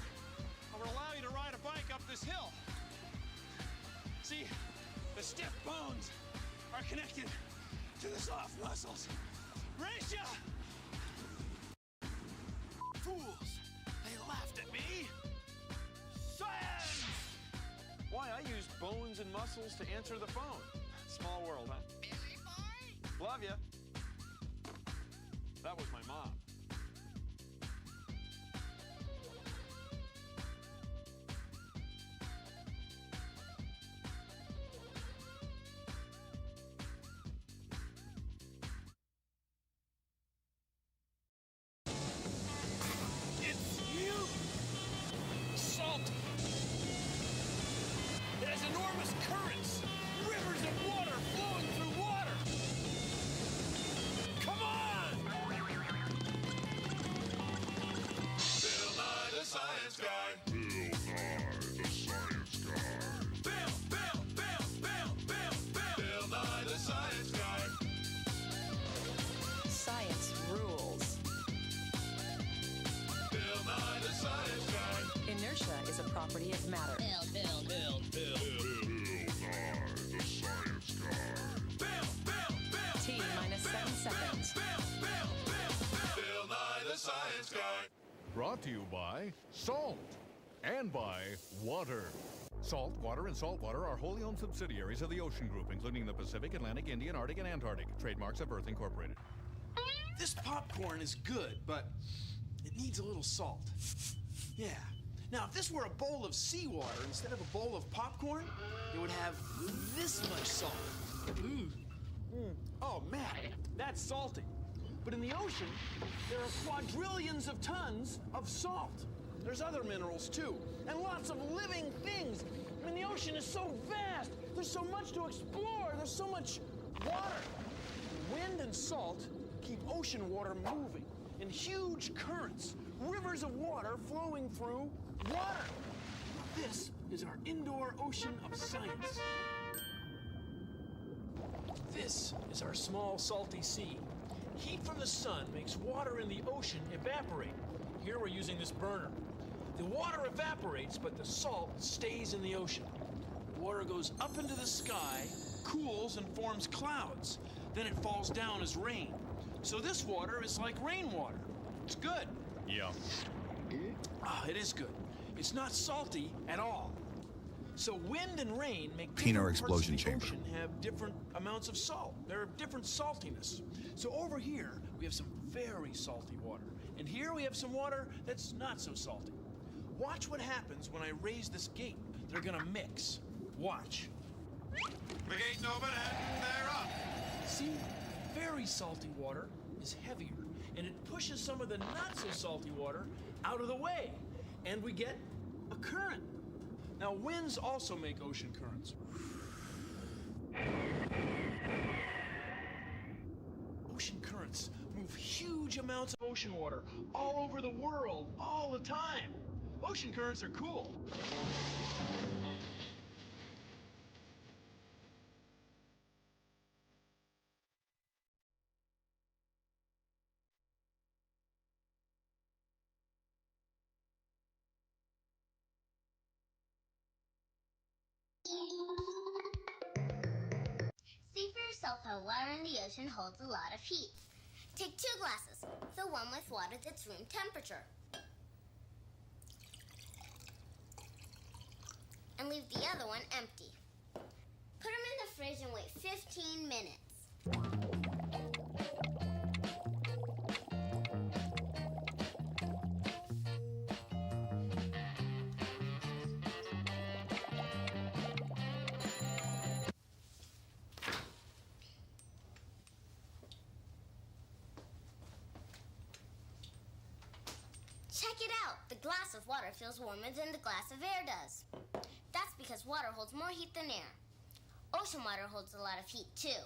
will allow you to ride a bike up this hill. See, the stiff bones are connected to the soft muscles. Race ya! Fools! They laughed at me! Science! Why, I used bones and muscles to answer the phone. Small world, huh? Billy boy? Love ya. That was my mom. It's you! Salt! It has enormous currents! Rivers of water flowing through water! Come on! Bill Nye the Science Guy. Bill Nye the Science Guy. Bill Nye the Science Guy. Science rules. Bill Nye the Science Guy. Inertia is a property of matter. Bill Nye the Science Guy. T minus 7 seconds. Bill Nye the Science Guy. Brought to you by Salt and by Water. Salt, Water, and Saltwater are wholly owned subsidiaries of the Ocean Group, including the Pacific, Atlantic, Indian, Arctic, and Antarctic. Trademarks of Earth Incorporated. This popcorn is good, but it needs a little salt. Yeah. Now, if this were a bowl of seawater instead of a bowl of popcorn, it would have this much salt. Oh, man, that's salty. But in the ocean, there are quadrillions of tons of salt. There's other minerals, too, and lots of living things. I mean, the ocean is so vast. There's so much to explore. There's so much water. Wind and salt keep ocean water moving in huge currents, rivers of water flowing through water. Now, this is our indoor ocean of science. This is our small salty sea. Heat from the sun makes water in the ocean evaporate. Here we're using this burner. The water evaporates, but the salt stays in the ocean. The water goes up into the sky, cools, and forms clouds. Then it falls down as rain. So this water is like rainwater. It's good. Yeah. It is good. It's not salty at all. So wind and rain make Peanut different parts explosion of the chamber. ocean have different amounts of salt. There are different saltiness. So over here, we have some very salty water. And here we have some water that's not so salty. Watch what happens when I raise this gate. They're gonna mix. Watch. The gate's open and they're up. See, very salty water is heavier, and it pushes some of the not so salty water out of the way, and we get a current. Now, winds also make ocean currents. Ocean currents move huge amounts of ocean water all over the world, all the time. Ocean currents are cool. Seafarers yourself how water in the ocean holds a lot of heat. Take 2 glasses, fill one with water that's room temperature. And leave the other one empty. Put them in the fridge and wait 15 minutes. Check it out! The glass of water feels warmer than the glass of air does. That's because water holds more heat than air. Ocean water holds a lot of heat, too.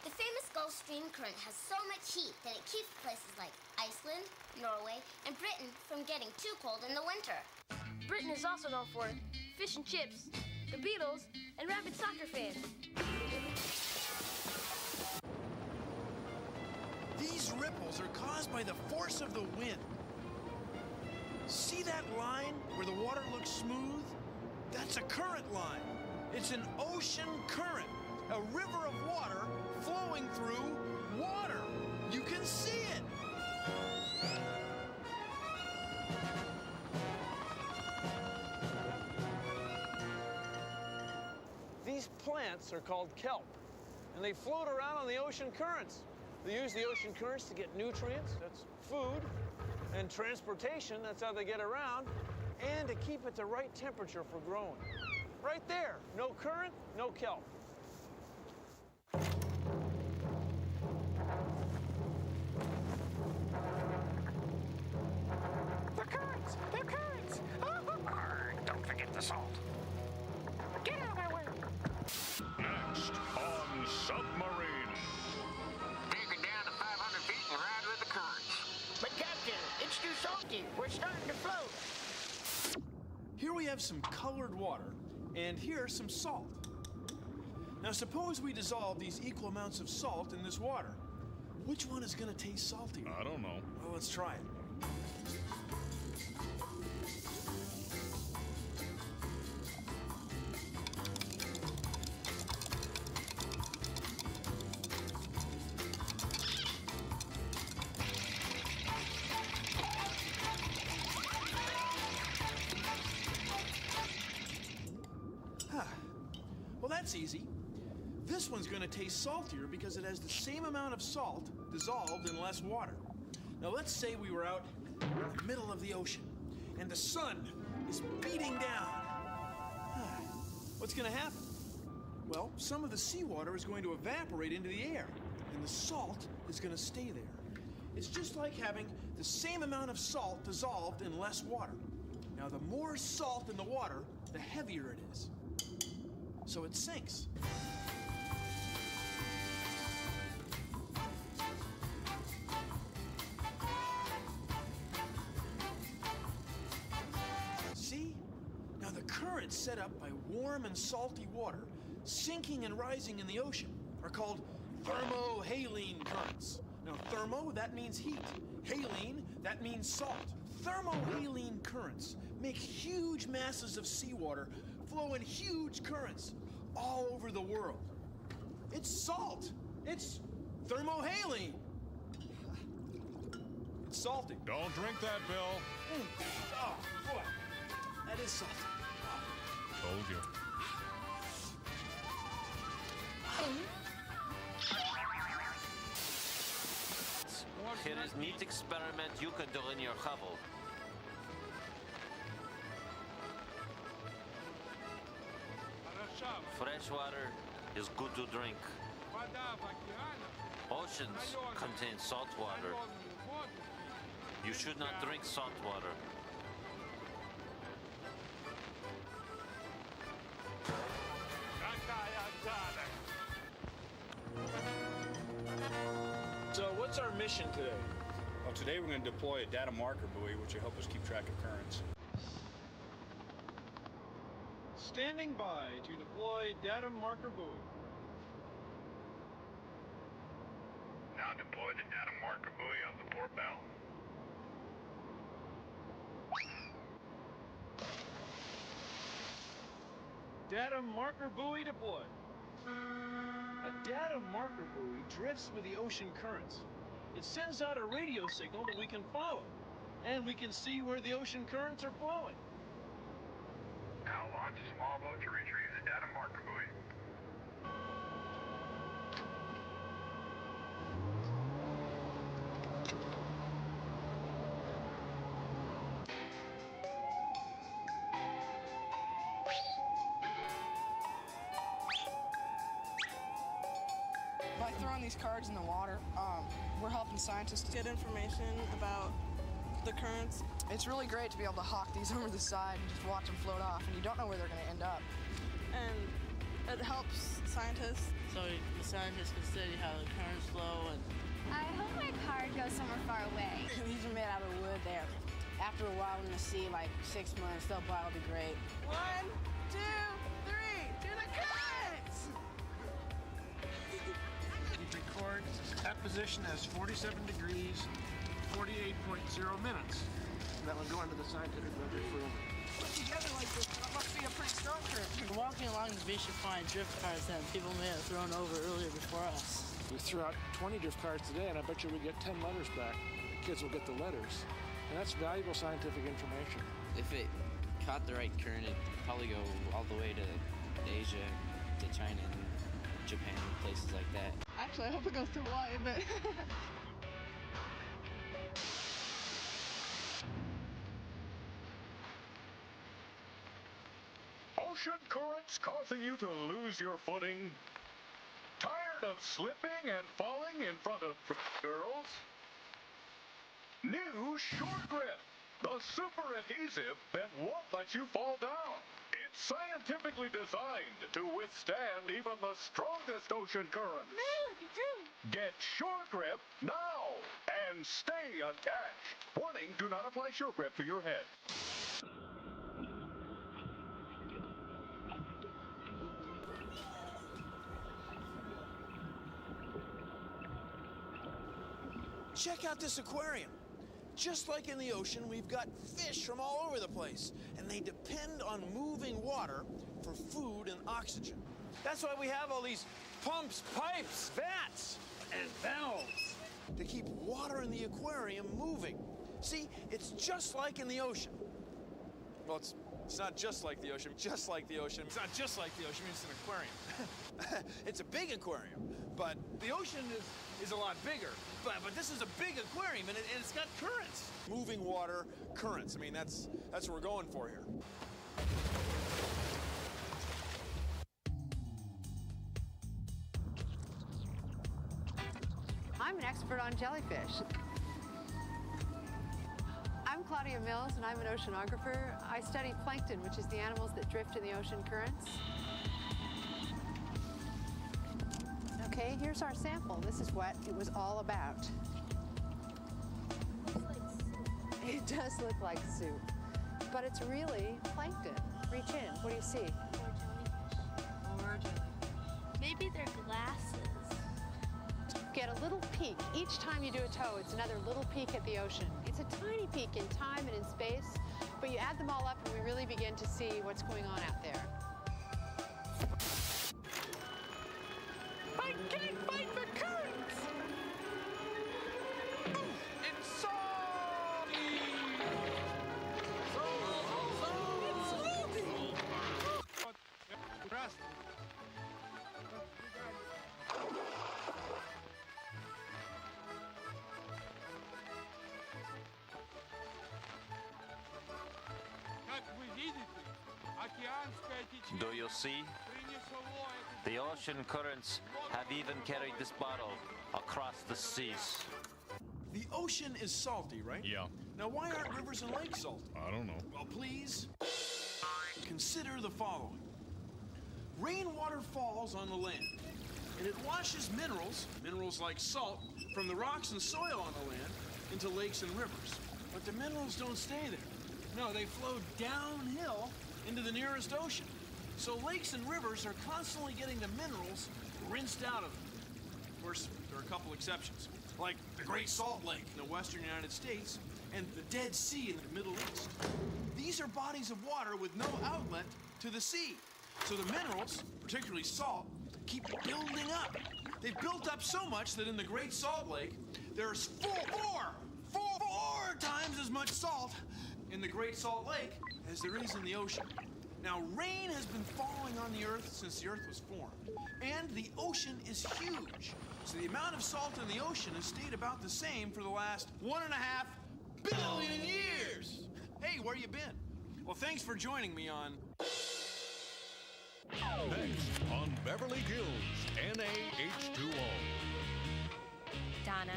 The famous Gulf Stream current has so much heat that it keeps places like Iceland, Norway, and Britain from getting too cold in the winter. Britain is also known for fish and chips, the Beatles, and rabid soccer fans. These ripples are caused by the force of the wind. See that line where the water looks smooth? That's a current line. It's an ocean current, a river of water flowing through water. You can see it. These plants are called kelp, and they float around on the ocean currents. They use the ocean currents to get nutrients, that's food, and transportation, that's how they get around, and to keep it the right temperature for growing. Right there, no current, no kelp. The currents! The currents! Don't forget the salt. Get out of my way! Next on Submarine. Take it down to 500 feet and ride with the currents. But Captain, it's too salty. We're starting to float. Here we have some colored water, and here's some salt. Now suppose we dissolve these equal amounts of salt in this water. Which one is going to taste saltier? I don't know. Well, let's try it. Well, that's easy. This one's going to taste saltier because it has the same amount of salt dissolved in less water. Now, let's say we were out in the middle of the ocean and the sun is beating down. What's going to happen? Well, some of the seawater is going to evaporate into the air, and the salt is going to stay there. It's just like having the same amount of salt dissolved in less water. Now, the more salt in the water, the heavier it is. So it sinks. See? Now the currents set up by warm and salty water, sinking and rising in the ocean, are called thermohaline currents. Now thermo, that means heat. Haline, that means salt. Thermohaline currents make huge masses of seawater flow in huge currents all over the world. It's salt. It's thermohaline. It's salty. Don't drink that, Bill. Oh, boy. That is salty. Told you. Here is neat experiment you can do in your hovel. Fresh water is good to drink. Oceans contain salt water. You should not drink salt water. So what's our mission today? Well, today we're going to deploy a data marker buoy, which will help us keep track of currents. Standing by to deploy data marker buoy. Now deploy the data marker buoy on the port bow. Data marker buoy deployed. A data data marker buoy drifts with the ocean currents. It sends out a radio signal that we can follow, and we can see where the ocean currents are flowing. Now launch a small boat to retrieve the data marker buoy. By throwing these cards in the water, we're helping scientists to get information about the currents. It's really great to be able to hawk these over the side and just watch them float off, and you don't know where they're going to end up. And it helps scientists. So the scientists can study how the currents flow and... I hope my card goes somewhere far away. These are made out of wood there. After a while in the sea, like 6 months, they'll biodegrade. 1, 2, 3, to the currents! Record that position as 47 degrees, 48.0 minutes. That would go into the scientific record for Put together like this, that must be a pretty strong current. Walking along the beach, you find drift cards that people may have thrown over earlier before us. We threw out 20 drift cards today, and I bet you we get 10 letters back. The kids will get the letters. And that's valuable scientific information. If it caught the right current, it'd probably go all the way to Asia, to China, and Japan, places like that. Actually, I hope it goes to Hawaii, but... Ocean currents causing you to lose your footing? Tired of slipping and falling in front of girls? New Short Grip, the super adhesive that won't let you fall down. It's scientifically designed to withstand even the strongest ocean currents. Get Short Grip now and stay attached. Warning, do not apply Short Grip to your head. Check out this aquarium. Just like in the ocean, we've got fish from all over the place, and they depend on moving water for food and oxygen. That's why we have all these pumps, pipes, vats, and valves to keep water in the aquarium moving. See, it's just like in the ocean. Well, it's not just like the ocean, just like the ocean. It's not just like the ocean, it's an aquarium. It's a big aquarium, but the ocean is a lot bigger. But this is a big aquarium, and it's got currents. Moving water, currents. I mean, that's what we're going for here. I'm an expert on jellyfish. I'm Claudia Mills, and I'm an oceanographer. I study plankton, which is the animals that drift in the ocean currents. Okay, here's our sample. This is what it was all about. It does look like soup, but it's really plankton. Reach in. What do you see? More jellyfish. Maybe they're glasses. Get a little peek. Each time you do a tow, it's another little peek at the ocean. It's a tiny peek in time and in space, but you add them all up and we really begin to see what's going on out there. I can't fight the currents! It's salty! It's salty! Rest. Do you see? The ocean currents have even carried this bottle across the seas. The ocean is salty, right? Yeah. Now, why aren't rivers and lakes salty? I don't know. Well, please consider the following. Rainwater falls on the land, and it washes minerals like salt, from the rocks and soil on the land into lakes and rivers. But the minerals don't stay there. No, they flow downhill into the nearest ocean. So lakes and rivers are constantly getting the minerals rinsed out of them. Of course, there are a couple exceptions, like the Great Salt Lake in the western United States and the Dead Sea in the Middle East. These are bodies of water with no outlet to the sea. So the minerals, particularly salt, keep building up. They've built up so much that in the Great Salt Lake, there's four times as much salt in the Great Salt Lake as there is in the ocean. Now, rain has been falling on the Earth since the Earth was formed, and the ocean is huge. So the amount of salt in the ocean has stayed about the same for the last 1.5 billion years. Hey, where you been? Well, thanks for joining me on... Next on Beverly Hills NaH2O. Donna,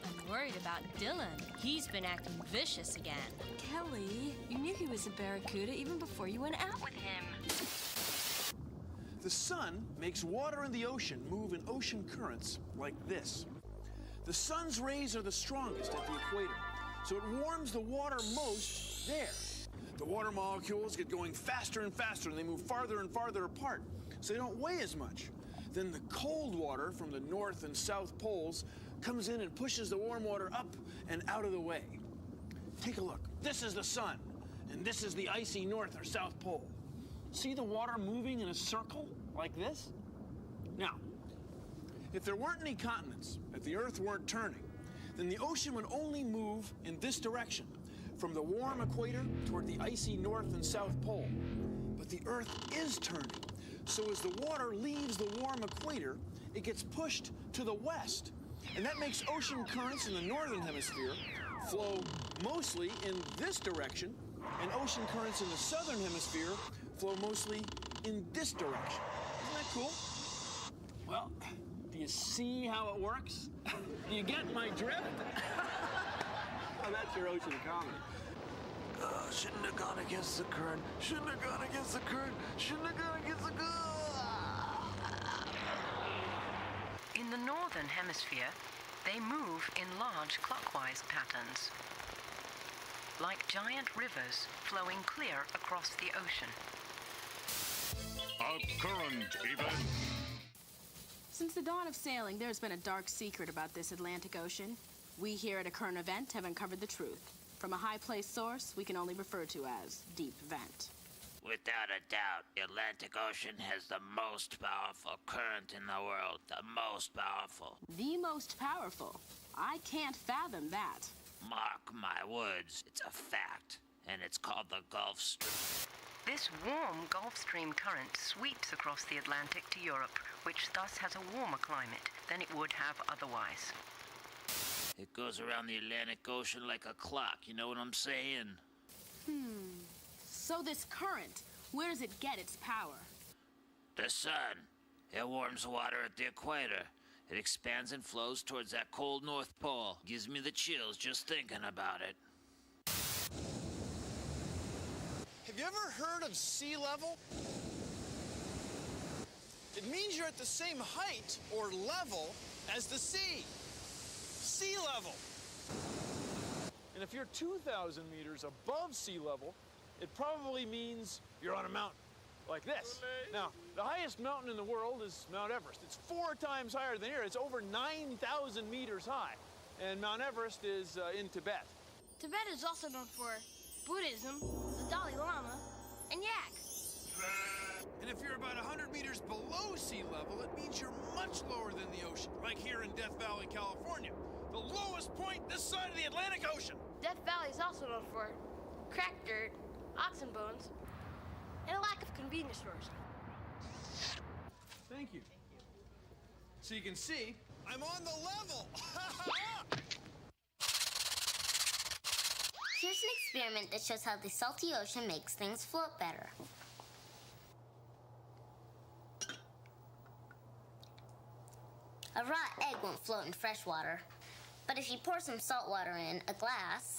I'm worried about Dylan. He's been acting vicious again. Kelly, you knew he was a barracuda even before you went out with him. The sun makes water in the ocean move in ocean currents like this. The sun's rays are the strongest at the equator, so it warms the water most there. The water molecules get going faster and faster, and they move farther and farther apart, so they don't weigh as much. Then the cold water from the north and south poles comes in and pushes the warm water up and out of the way. Take a look. This is the sun, and this is the icy north or south pole. See the water moving in a circle like this? Now, if there weren't any continents, if the Earth weren't turning, then the ocean would only move in this direction, from the warm equator toward the icy north and south pole. But the Earth is turning, so as the water leaves the warm equator, it gets pushed to the west. And that makes ocean currents in the northern hemisphere flow mostly in this direction, and ocean currents in the southern hemisphere flow mostly in this direction. Isn't that cool? Well, do you see how it works? Do you get my drift? Oh, that's your ocean comedy. Shouldn't have gone against the current. Shouldn't have gone against the current. Shouldn't have gone against the current. In the northern hemisphere, they move in large clockwise patterns, like giant rivers flowing clear across the ocean. A current event. Since the dawn of sailing, there's been a dark secret about this Atlantic Ocean. We here at A Current Event have uncovered the truth. From a high-placed source we can only refer to as Deep Vent. Without a doubt, the Atlantic Ocean has the most powerful current in the world. The most powerful. The most powerful? I can't fathom that. Mark my words, it's a fact. And it's called the Gulf Stream. This warm Gulf Stream current sweeps across the Atlantic to Europe, which thus has a warmer climate than it would have otherwise. It goes around the Atlantic Ocean like a clock, you know what I'm saying? So this current, where does it get its power? The sun. It warms water at the equator. It expands and flows towards that cold North Pole. Gives me the chills just thinking about it. Have you ever heard of sea level? It means you're at the same height or level as the sea. Sea level. And if you're 2,000 meters above sea level, it probably means you're on a mountain, like this. Now, the highest mountain in the world is Mount Everest. It's 4 times higher than here. It's over 9,000 meters high. And Mount Everest is in Tibet. Tibet is also known for Buddhism, the Dalai Lama, and yaks. And if you're about 100 meters below sea level, it means you're much lower than the ocean, like here in Death Valley, California. The lowest point this side of the Atlantic Ocean. Death Valley is also known for cracked dirt, oxen bones, and a lack of convenience stores. Thank you. So you can see, I'm on the level. Here's an experiment that shows how the salty ocean makes things float better. A raw egg won't float in fresh water, but if you pour some salt water in a glass,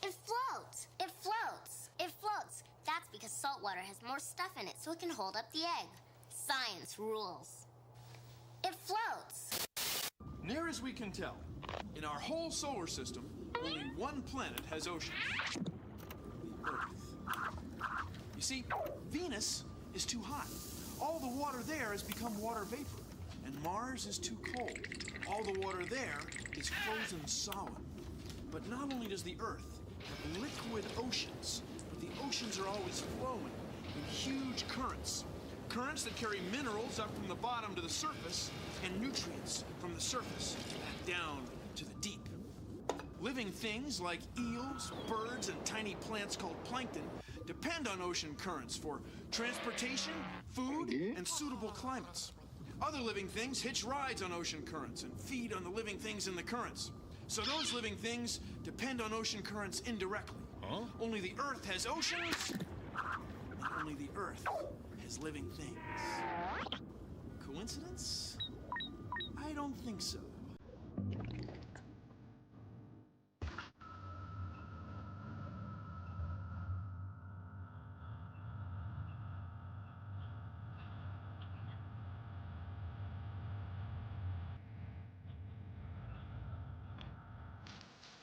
it floats. It floats. It floats. That's because salt water has more stuff in it so it can hold up the egg. Science rules. It floats. Near as we can tell, in our whole solar system, only one planet has oceans. The Earth. You see, Venus is too hot. All the water there has become water vapor. And Mars is too cold. All the water there is frozen solid. But not only does the Earth have liquid oceans, but the oceans are always flowing in huge currents. Currents that carry minerals up from the bottom to the surface and nutrients from the surface back down to the deep. Living things like eels, birds, and tiny plants called plankton depend on ocean currents for transportation, food, and suitable climates. Other living things hitch rides on ocean currents and feed on the living things in the currents. So those living things depend on ocean currents indirectly. Huh? Only the Earth has oceans, and only the Earth has living things. Coincidence? I don't think so.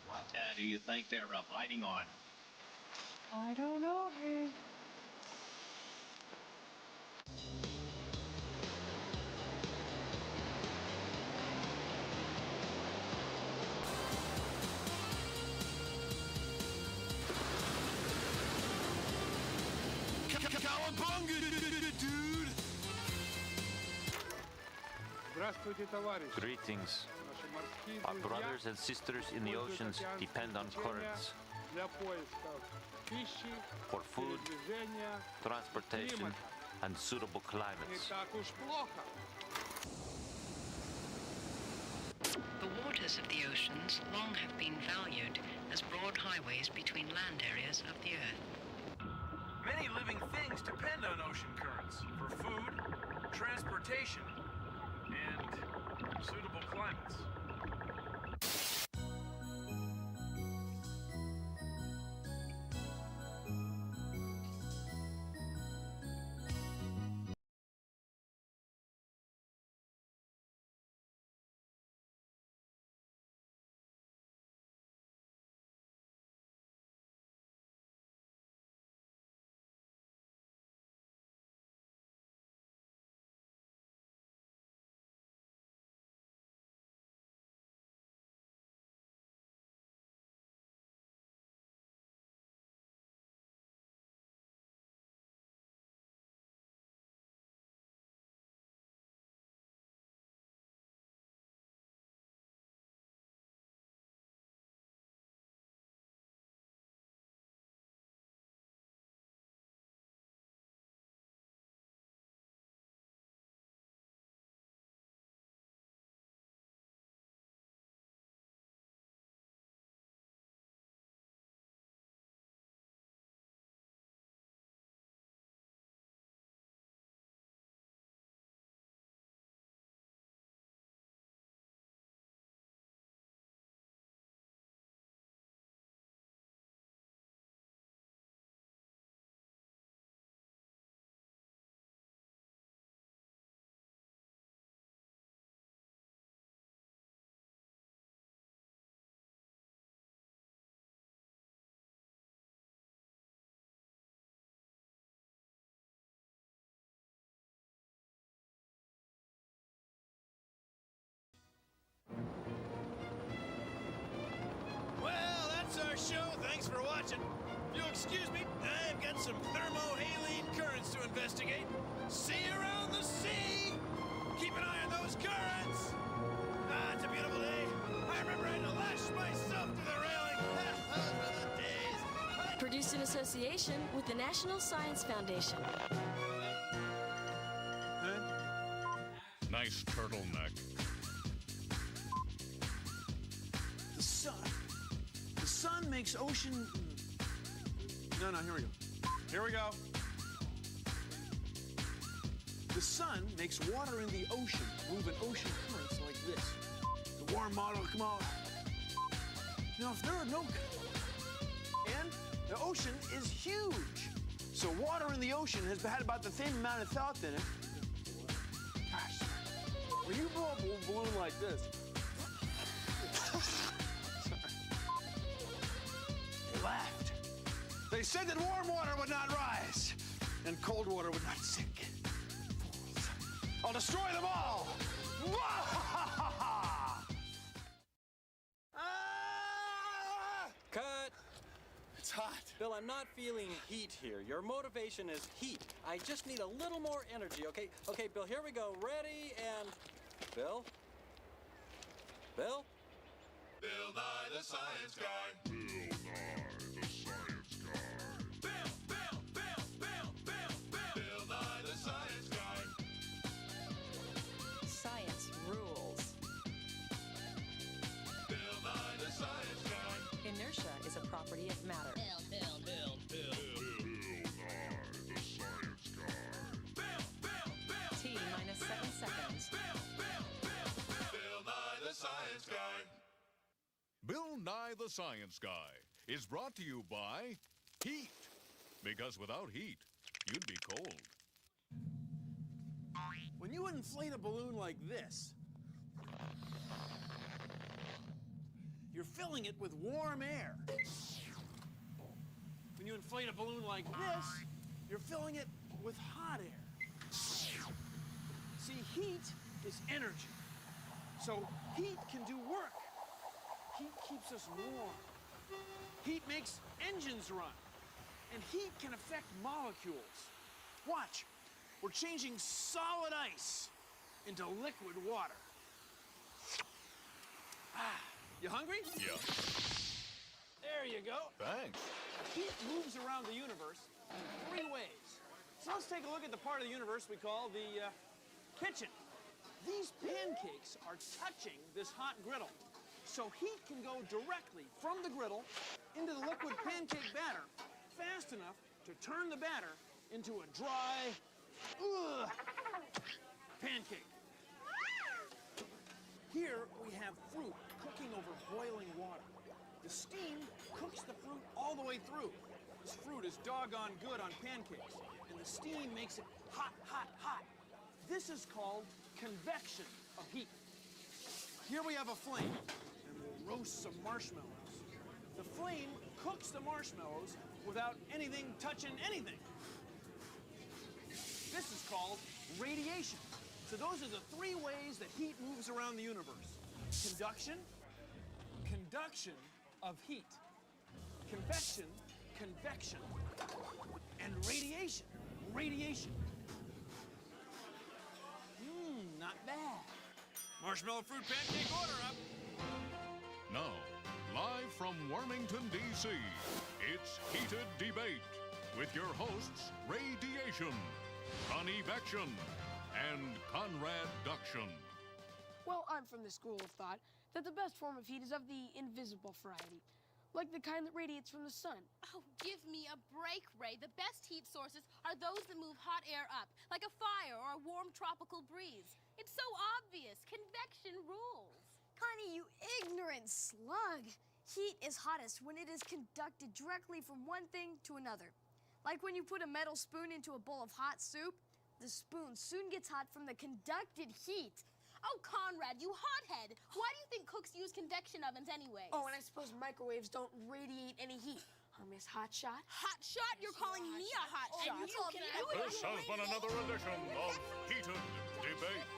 What do you think they're riding on? I don't know, Hank. Cowabunga, dude! Greetings. Our brothers and sisters in the oceans depend on currents for food, transportation, and suitable climates. The waters of the oceans long have been valued as broad highways between land areas of the Earth. Many living things depend on ocean currents for food, transportation, and suitable climates. Well, that's our show. Thanks for watching. If you'll excuse me, I've got some thermohaline currents to investigate. See you around the sea. Keep an eye on those currents. Ah, it's a beautiful day. I remember I had to lash myself to the railing. Those were the days. Produced in association with the National Science Foundation. Nice turtleneck. The sun makes ocean... No, here we go. Here we go. The sun makes water in the ocean move in ocean currents like this. The warm model, come on. Now, if there are no... And the ocean is huge. So water in the ocean has had about the same amount of thought in it. Gosh, when you blow up a balloon like this... They laughed. They said that warm water would not rise and cold water would not sink. Fools. I'll destroy them all. Cut. It's It's hot. Bill, I'm not feeling heat here. Your motivation is heat. I just need a little more energy, okay? Okay, Bill, here we go. Ready, and... Bill? Bill? Bill Nye the Science Guy. Bill Nye the Science Guy. Bill Nye the Science Guy. Science rules. Bill Nye the Science Guy. Inertia is a property of matter. Bill Nye the Science Guy. T minus 7 seconds. Bill Nye the Science Guy. Bill Nye the Science Guy is brought to you by heat. Because without heat, you'd be cold. When you inflate a balloon like this, you're filling it with warm air. When you inflate a balloon like this, you're filling it with hot air. See, heat is energy. So heat can do work. Heat keeps us warm. Heat makes engines run. And heat can affect molecules. Watch, we're changing solid ice into liquid water. Ah, you hungry? Yeah. There you go. Thanks. Heat moves around the universe in 3 ways. So let's take a look at the part of the universe we call the kitchen. These pancakes are touching this hot griddle. So heat can go directly from the griddle into the liquid pancake batter fast enough to turn the batter into a dry pancake. Here we have fruit cooking over boiling water. The steam cooks the fruit all the way through. This fruit is doggone good on pancakes, and the steam makes it hot, hot, hot. This is called convection of heat. Here we have a flame, and we'll roast some marshmallows. The flame cooks the marshmallows without anything touching anything. This is called radiation. So those are the 3 ways that heat moves around the universe. Conduction, conduction of heat. Convection, convection. And radiation, radiation. Not bad. Marshmallow fruit pancake order up. Now, live from Wilmington, D.C., it's Heated Debate with your hosts, Radiation, Convection, and Conrad Duction. Well, I'm from the school of thought that the best form of heat is of the invisible variety, like the kind that radiates from the sun. Oh, give me a break, Ray. The best heat sources are those that move hot air up, like a fire or a warm tropical breeze. It's so obvious. Convection rules. Connie, you ignorant slug. Heat is hottest when it is conducted directly from one thing to another. Like when you put a metal spoon into a bowl of hot soup, the spoon soon gets hot from the conducted heat. Oh, Conrad, you hothead. Why do you think cooks use convection ovens anyway? Oh, and I suppose microwaves don't radiate any heat. Miss Hotshot? Hotshot? You're calling me a hotshot. And you can This has been another edition of Heated Debate.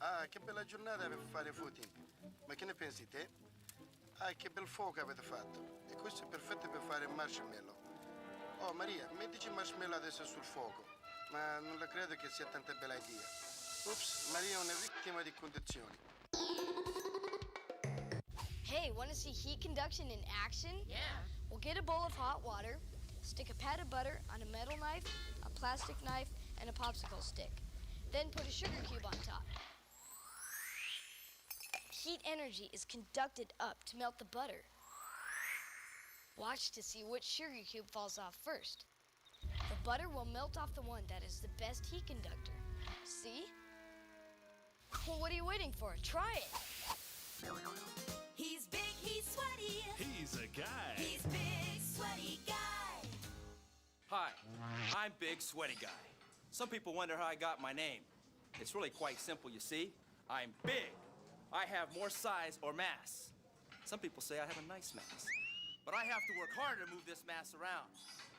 Ah, che bella giornata per fare footing. Ma che ne pensi te? Ah, che bel fuoco avete fatto. E questo è perfetto per fare marshmallow. Oh, Maria, mettici il marshmallow adesso sul fuoco. Ma non la credo che sia tanta bella idea. Oops, Maria è una vittima di condizioni. Hey, want to see heat conduction in action? Yeah. We'll get a bowl of hot water, stick a pat of butter on a metal knife, a plastic knife, and a popsicle stick. Then put a sugar cube on top. Heat energy is conducted up to melt the butter. Watch to see which sugar cube falls off first. The butter will melt off the one that is the best heat conductor. See? Well, what are you waiting for? Try it. He's big, he's sweaty. He's a guy. He's big, sweaty guy. Hi, I'm Big Sweaty Guy. Some people wonder how I got my name. It's really quite simple, you see. I'm big. I have more size or mass. Some people say I have a nice mass. But I have to work harder to move this mass around.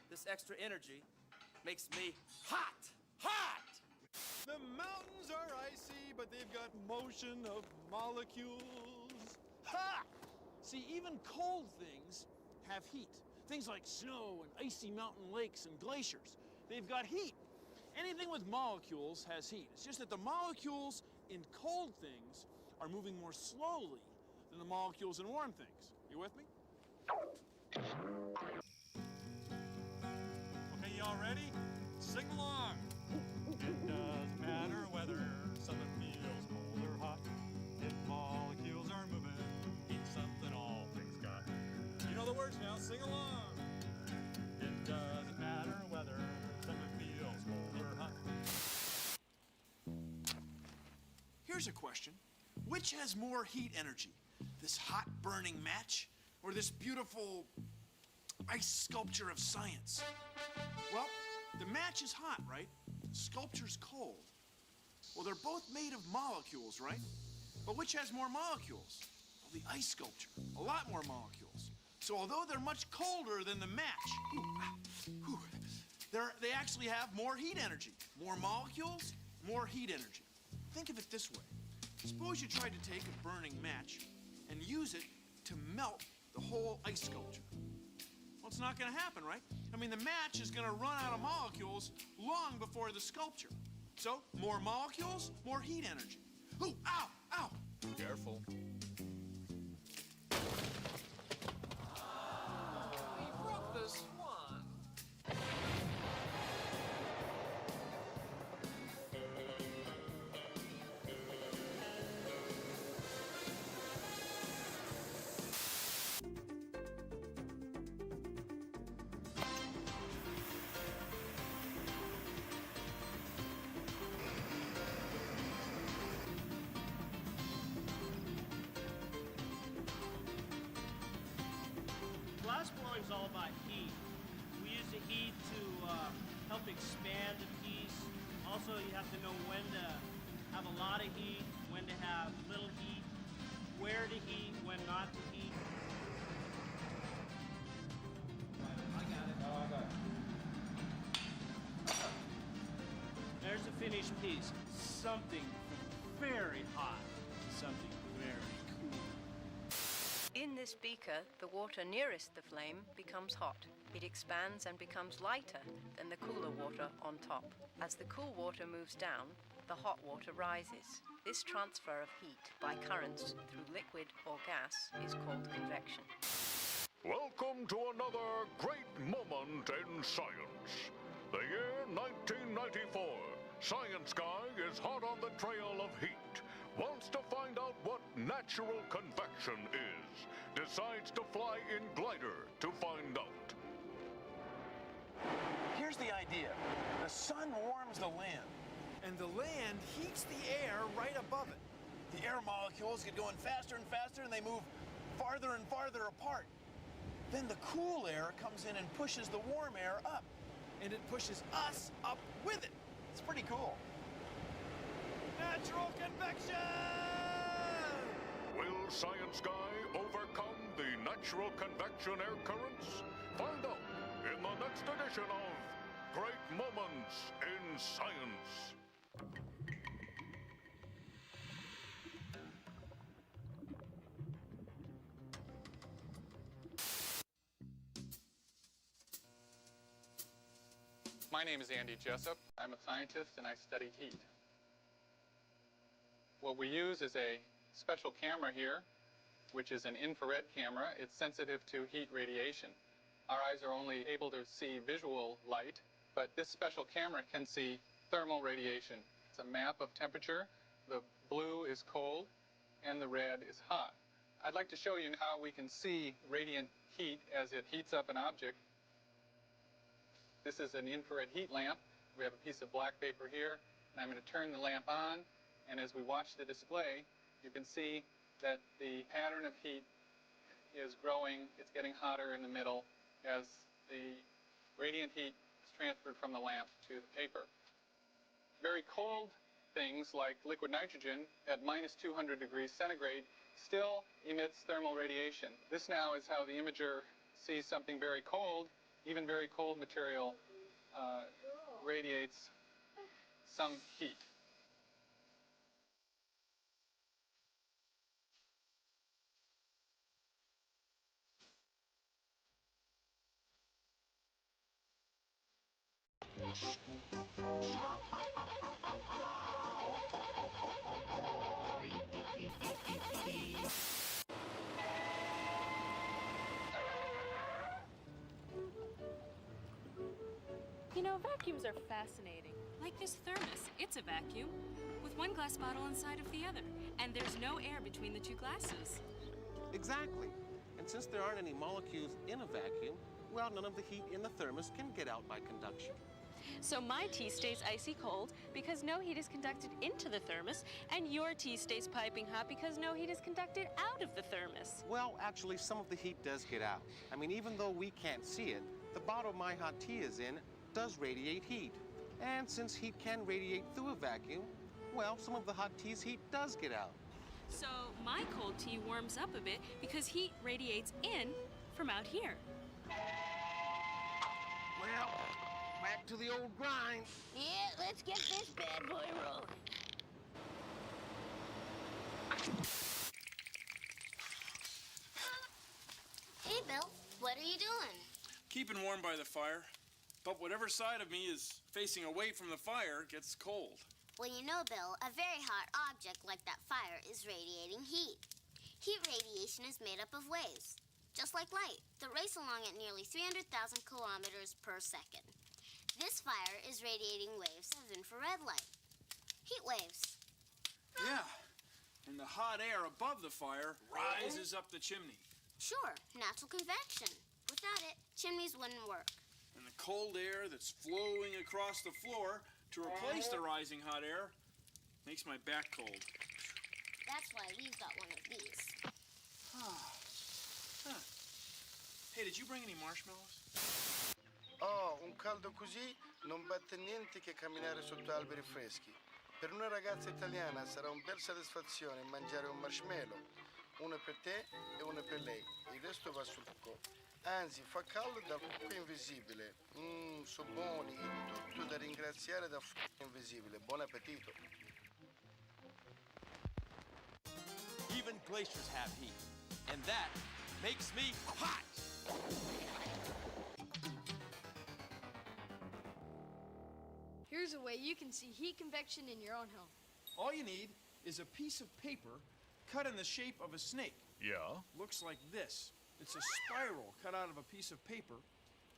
This extra energy makes me hot. Hot! The mountains are icy, but they've got motion of molecules. Ha! See, even cold things have heat. Things like snow and icy mountain lakes and glaciers. They've got heat. Anything with molecules has heat. It's just that the molecules in cold things are moving more slowly than the molecules in warm things. You with me? Okay, y'all ready? Sing along. It doesn't matter whether something feels cold or hot. If molecules are moving, heat's something all things got. You know the words now, sing along. It doesn't matter whether something feels cold or hot. Here's a question. Which has more heat energy? This hot burning match or this beautiful ice sculpture of science? Well, the match is hot, right? The sculpture's cold. Well, they're both made of molecules, right? But which has more molecules? Well, the ice sculpture, a lot more molecules. So although they're much colder than the match, they actually have more heat energy. More molecules, more heat energy. Think of it this way. Suppose you tried to take a burning match and use it to melt the whole ice sculpture. Well, it's not going to happen, right? I mean, the match is going to run out of molecules long before the sculpture. So, more molecules, more heat energy. Ooh, ow, ow! Careful. We broke the swan. Glassblowing's all about heat. We use the heat to help expand a piece. Also, you have to know when to have a lot of heat, when to have little heat, where to heat, when not to heat. I got it. Oh, I got it. There's the finished piece. Something very hot. Something very cool. In this beaker, the water nearest the flame becomes hot. It expands and becomes lighter than the cooler water on top. As the cool water moves down, the hot water rises. This transfer of heat by currents through liquid or gas is called convection. Welcome to another great moment in science. The year 1994. Science guy is hot on the trail of heat. Wants to find out what natural convection is. Decides to fly in glider to find out. Here's the idea. The sun warms the land, and the land heats the air right above it. The air molecules get going faster and faster, and they move farther and farther apart. Then the cool air comes in and pushes the warm air up, and it pushes us up with it. It's pretty cool. Natural convection! Will Science Guy overcome the natural convection air currents? Find out in the next edition of Great Moments in Science. My name is Andy Jessup. I'm a scientist and I study heat. What we use is a special camera here, which is an infrared camera. It's sensitive to heat radiation. Our eyes are only able to see visual light, but this special camera can see thermal radiation. It's a map of temperature. The blue is cold and the red is hot. I'd like to show you how we can see radiant heat as it heats up an object. This is an infrared heat lamp. We have a piece of black paper here, and I'm going to turn the lamp on, and as we watch the display, you can see that the pattern of heat is growing. It's getting hotter in the middle as the radiant heat is transferred from the lamp to the paper. Very cold things like liquid nitrogen at -200 degrees centigrade still emits thermal radiation. This now is how the imager sees something very cold. Even very cold material radiates some heat. You know, vacuums are fascinating. Like this thermos, it's a vacuum, with one glass bottle inside of the other, and there's no air between the two glasses. Exactly. And since there aren't any molecules in a vacuum, well, none of the heat in the thermos can get out by conduction. So my tea stays icy cold because no heat is conducted into the thermos, and your tea stays piping hot because no heat is conducted out of the thermos. Well, actually, some of the heat does get out. I mean, even though we can't see it, the bottle my hot tea is in does radiate heat. And since heat can radiate through a vacuum, well, some of the hot tea's heat does get out. So my cold tea warms up a bit because heat radiates in from out here. Well, back to the old grind. Yeah, let's get this bad boy rolling. Hey, Bill, what are you doing? Keeping warm by the fire. But whatever side of me is facing away from the fire gets cold. Well, you know, Bill, a very hot object like that fire is radiating heat. Heat radiation is made up of waves, just like light, that race along at nearly 300,000 kilometers per second. This fire is radiating waves of infrared light. Heat waves. Yeah, and the hot air above the fire rises up the chimney. Sure, natural convection. Without it, chimneys wouldn't work. And the cold air that's flowing across the floor to replace the rising hot air makes my back cold. That's why we've got one of these. Hey, did you bring any marshmallows? Oh, un caldo così non batte niente che camminare sotto alberi freschi. Per una ragazza italiana sarà un bel soddisfazione mangiare un marshmallow. Uno per te e uno per lei. Il resto va sul fuoco. Anzi, fa caldo dal fuoco invisibile. So buoni, tutto da ringraziare dal fuoco invisibile. Buon appetito. Even glaciers have heat, and that makes me hot! Here's a way you can see heat convection in your own home. All you need is a piece of paper cut in the shape of a snake. Yeah? Looks like this. It's a spiral cut out of a piece of paper,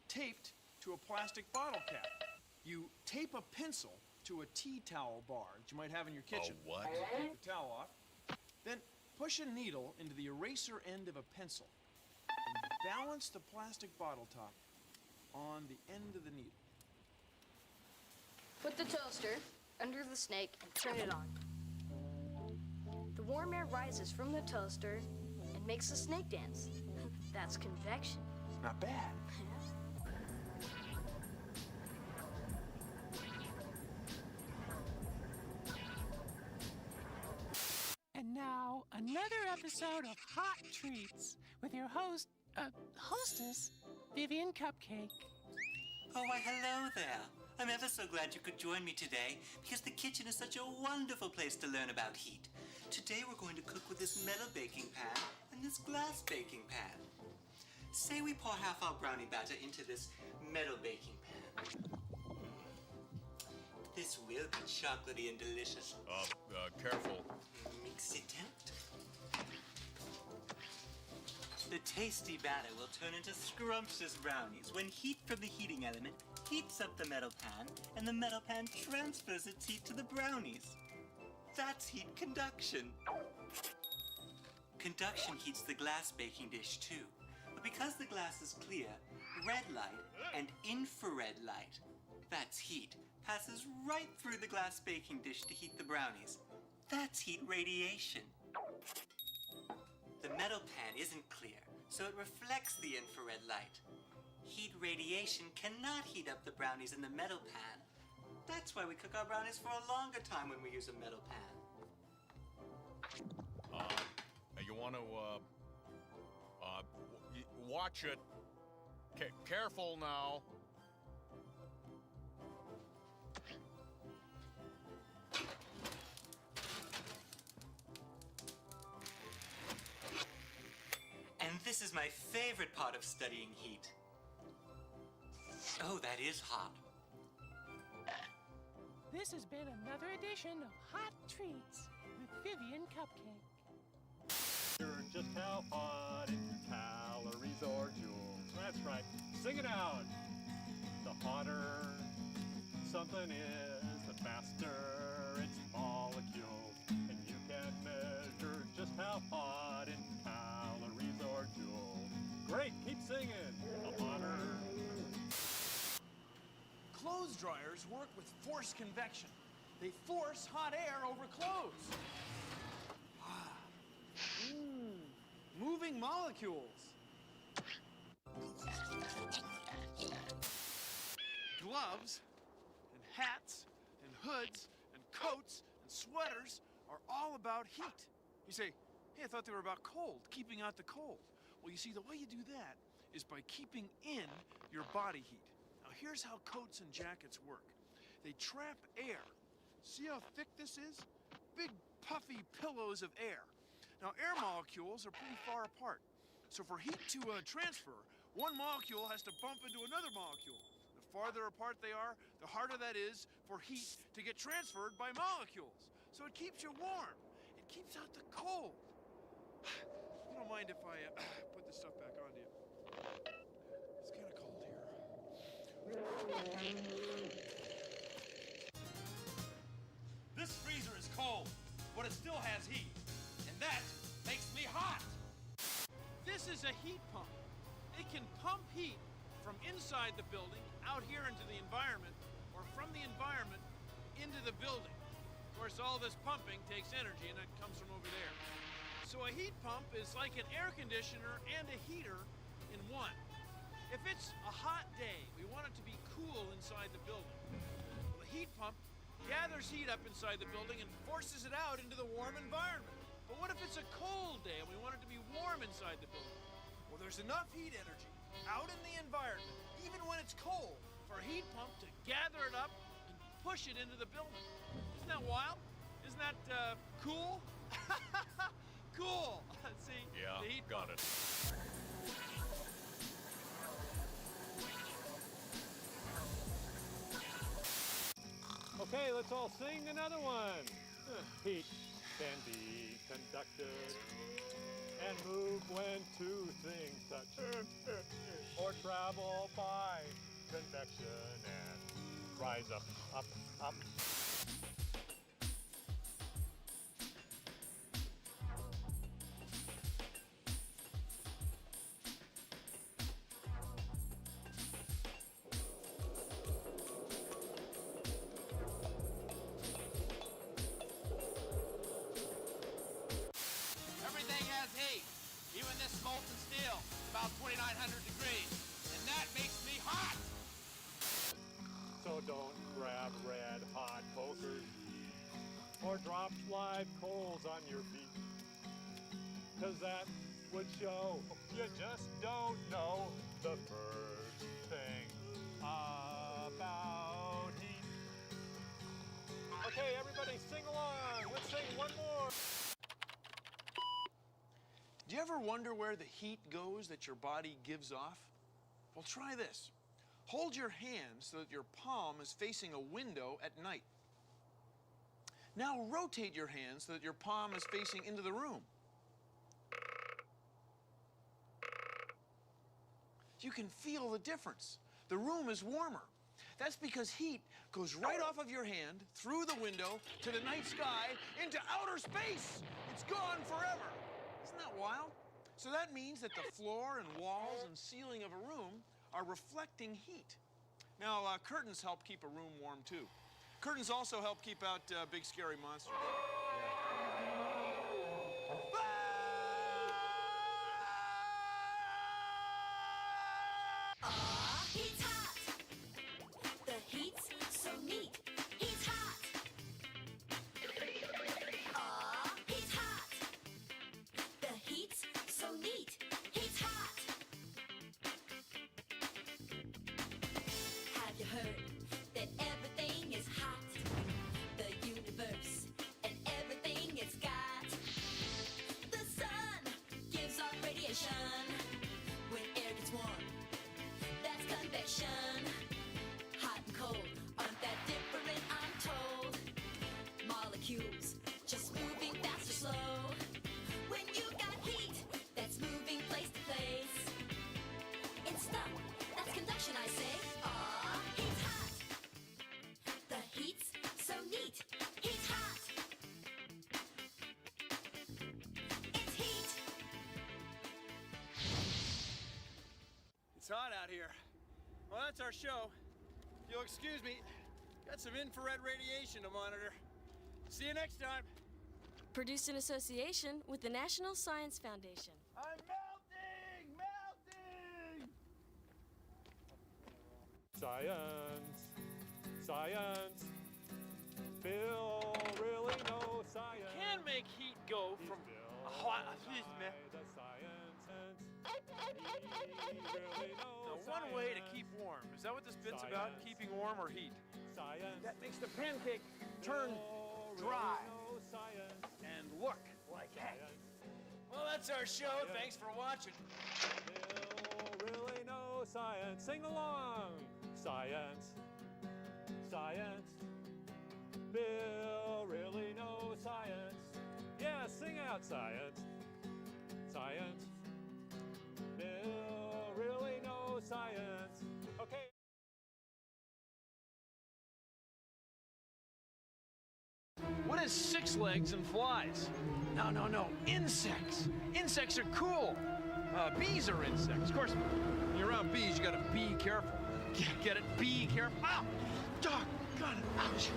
taped to a plastic bottle cap. You tape a pencil to a tea towel bar that you might have in your kitchen. A what? Take the towel off. Then push a needle into the eraser end of a pencil. And balance the plastic bottle top on the end of the needle. Put the toaster under the snake and turn it on. The warm air rises from the toaster and makes the snake dance. That's convection. Not bad. And now, another episode of Hot Treats with your hostess, Vivian Cupcake. Oh, why, hello there. I'm ever so glad you could join me today because the kitchen is such a wonderful place to learn about heat. Today we're going to cook with this metal baking pan and this glass baking pan. Say we pour half our brownie batter into this metal baking pan. This will be chocolatey and delicious. Careful. Mix it out. The tasty batter will turn into scrumptious brownies when heat from the heating element heats up the metal pan, and the metal pan transfers its heat to the brownies. That's heat conduction. Conduction heats the glass baking dish too. But because the glass is clear, red light and infrared light, that's heat, passes right through the glass baking dish to heat the brownies. That's heat radiation. The metal pan isn't clear, so it reflects the infrared light. Heat radiation cannot heat up the brownies in the metal pan. That's why we cook our brownies for a longer time when we use a metal pan. You want to, watch it. Careful now. And this is my favorite part of studying heat. Oh, that is hot. This has been another edition of Hot Treats with Vivian Cupcake. Just how hot in calories or joules. That's right. Sing it out. The hotter something is, the faster its molecules. And you can measure just how hot in calories or joules. Great, keep singing. The hotter. Clothes dryers work with forced convection. They force hot air over clothes. Moving molecules. Gloves and hats and hoods and coats and sweaters are all about heat. You say, hey, I thought they were about cold, keeping out the cold. Well, you see, the way you do that is by keeping in your body heat. Now, here's how coats and jackets work. They trap air. See how thick this is? Big, puffy pillows of air. Now, air molecules are pretty far apart. So for heat to transfer, one molecule has to bump into another molecule. The farther apart they are, the harder that is for heat to get transferred by molecules. So it keeps you warm. It keeps out the cold. You don't mind if I put this stuff back on you? It's kind of cold here. This freezer is cold, but it still has heat. And that makes me hot. This is a heat pump. It can pump heat from inside the building out here into the environment, or from the environment into the building. Of course, all this pumping takes energy, and it comes from over there. So a heat pump is like an air conditioner and a heater in one. If it's a hot day, we want it to be cool inside the building. Well, the heat pump gathers heat up inside the building and forces it out into the warm environment. But what if it's a cold day and we want it to be warm inside the building? Well, there's enough heat energy out in the environment, even when it's cold, for a heat pump to gather it up and push it into the building. Isn't that wild? Isn't that cool? Cool. See? Yeah, the heat got pump. it. Okay, let's all sing another one. Heat can be conducted and move when two things touch, or travel by convection and rise up, up, up. Everything has heat, even this molten steel, about 2,900 degrees, and that makes me hot. So don't grab red hot pokers or drop live coals on your feet, 'cause that would show you just don't know the first thing about heat. Okay, everybody sing along. Let's sing one more. Do you ever wonder where the heat goes that your body gives off? Well, try this. Hold your hand so that your palm is facing a window at night. Now rotate your hand so that your palm is facing into the room. You can feel the difference. The room is warmer. That's because heat goes right off of your hand, through the window, to the night sky, into outer space. It's gone forever. Isn't that wild? So that means that the floor and walls and ceiling of a room are reflecting heat. Now, curtains help keep a room warm, too. Curtains also help keep out big, scary monsters. He's hot. The heat's so neat. He's hot. Aw, he's hot. The heat's so neat. He's hot. Have you heard that everything is hot? The universe and everything it's got. The sun gives off radiation. When air gets warm, that's convection. Hot and cold aren't that different, I'm told. that's our show. If you'll excuse me, got some infrared radiation to monitor. See you next time. Produced in association with the National Science Foundation. I'm melting! Melting! Science. Science. Bill really knows science. Can make heat go from hot. Now, one way to keep warm. Is that what this bit's about? Keeping warm or heat? Science. That makes the pancake turn dry and look like heck. Well, that's our show. Thanks for watching. Bill really knows science. Sing along. Science. Science. Bill really knows science. Yeah, sing out science. Science. Bill really knows science. Okay. What is 6 legs and flies? No. Insects. Insects are cool. Bees are insects. Of course, when you're around bees, you gotta be careful. Get it? Be careful. Ow! Doc, got it. Ouch.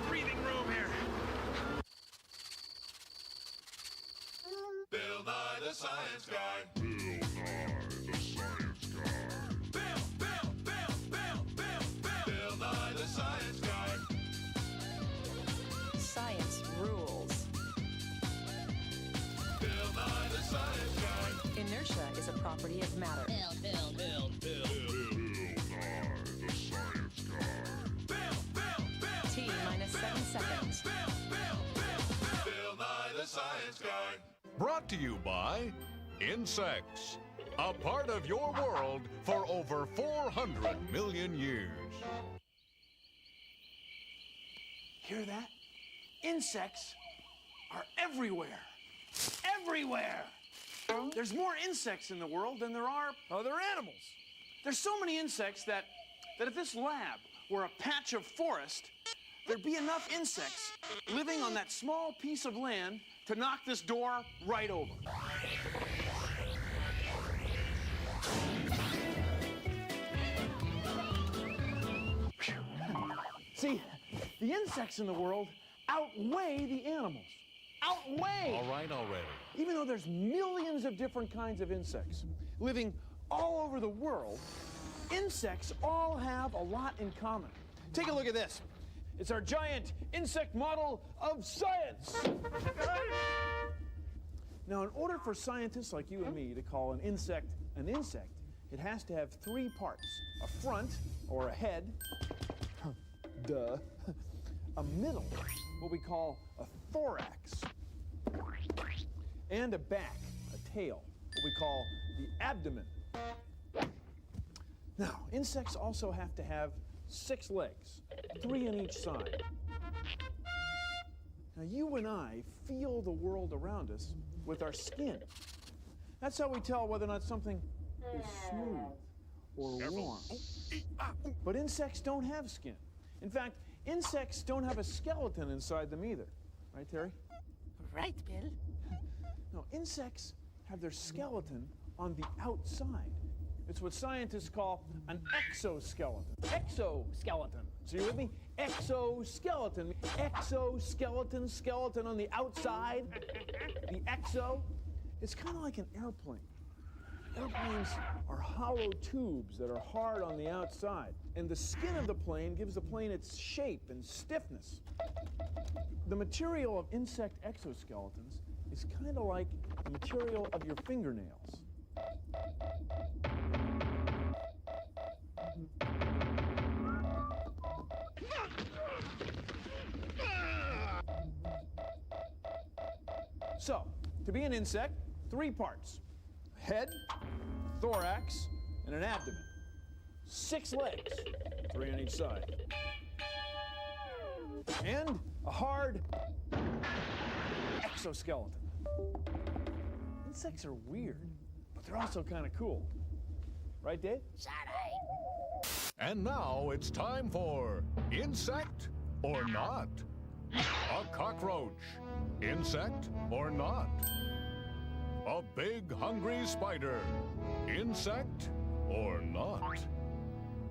Breathing room here. Bill Nye the Science Guy. Bill Nye the Science Guy. Bill Nye the Science Guy. Science rules. Bill Nye the Science Guy. Inertia is a property of matter. Bill Nye the Science Guy. T minus 7 seconds. Bill Nye the Science Guy. Brought to you by insects, a part of your world for over 400 million years. Hear that? Insects are everywhere. Everywhere! There's more insects in the world than there are other animals. There's so many insects that if this lab were a patch of forest, there'd be enough insects living on that small piece of land to knock this door right over. See, the insects in the world outweigh the animals. Outweigh! All right already. Even though there's millions of different kinds of insects living all over the world, insects all have a lot in common. Take a look at this. It's our giant insect model of science. Now, in order for scientists like you and me to call an insect, it has to have 3 parts. A front, or a head, duh, a middle, what we call a thorax, and a back, a tail, what we call the abdomen. Now, insects also have to have 6 legs, 3 on each side. Now, you and I feel the world around us with our skin. That's how we tell whether or not something is smooth or warm. But insects don't have skin. In fact, insects don't have a skeleton inside them either. Right, Terry? Right, Bill. No, insects have their skeleton on the outside. It's what scientists call an exoskeleton. Exoskeleton. So you with me? Exoskeleton. Exoskeleton, skeleton on the outside. The exo. It's kind of like an airplane. Airplanes are hollow tubes that are hard on the outside. And the skin of the plane gives the plane its shape and stiffness. The material of insect exoskeletons is kind of like the material of your fingernails. So, to be an insect, 3 parts. Head, thorax, and an abdomen. 6 legs, 3 on each side. And a hard exoskeleton. Insects are weird, but they're also kind of cool. Right, Dave? And now it's time for Insect or Not. A cockroach. Insect or not? A big hungry spider. Insect or not?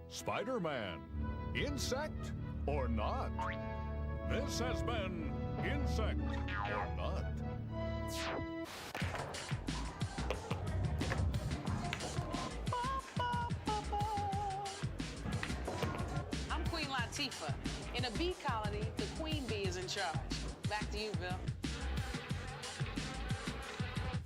Spider-Man. Insect or not? This has been Insect or Not. I'm Queen Latifah. In a bee colony, the queen bee is in charge. Back to you, Bill.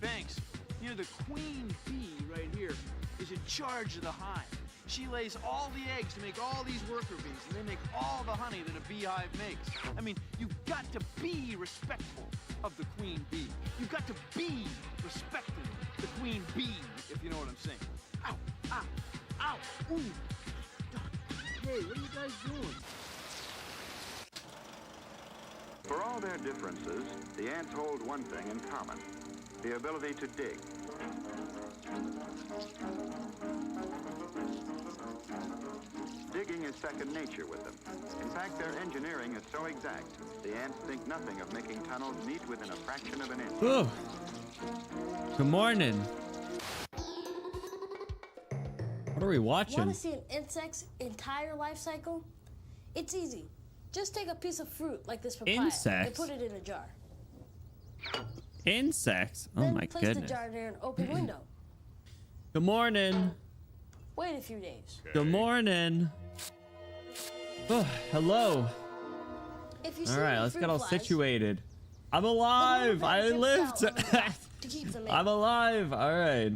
Thanks. You know, the queen bee right here is in charge of the hive. She lays all the eggs to make all these worker bees, and they make all the honey that a beehive makes. I mean, you've got to be respectful of the queen bee. You've got to be respecting the queen bee, if you know what I'm saying. Ow, ow, ow, ooh. Hey, what are you guys doing? For all their differences, the ants hold one thing in common: the ability to dig. Digging is second nature with them. In fact, their engineering is so exact, the ants think nothing of making tunnels meet within a fraction of an inch. Ooh. Good morning. What are we watching? Want to see an insect's entire life cycle? It's easy. Just take a piece of fruit like this papaya and Insects? put it in a jar. Insects? Oh Then my place goodness. the jar near an open window. Good morning. Wait a few days. Good morning. Oh, hello. If you All see right, any let's fruit get all flies, situated. I'm alive. I then lived. zip it out to keep them in. I'm alive. All right.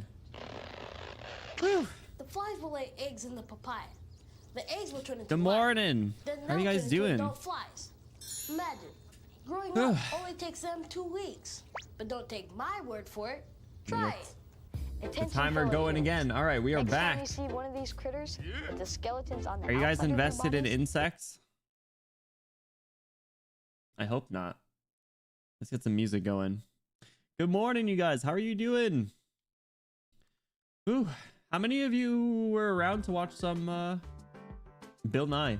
Whew. The flies will lay eggs in the papaya. The eggs will turn into Good larvae. morning. Then How are you they'll guys turn into doing? adult flies. Imagine, growing up only takes them 2 weeks. But don't take my word for it. Try it. The Attention timer fellow going humans. again. All right, we are Next back. time you see one of these critters with the skeletons on the Are you guys outside of their invested in bodies, insects? I hope not. Let's get some music going. Good morning, you guys. How are you doing? Ooh, how many of you were around to watch some Bill Nye?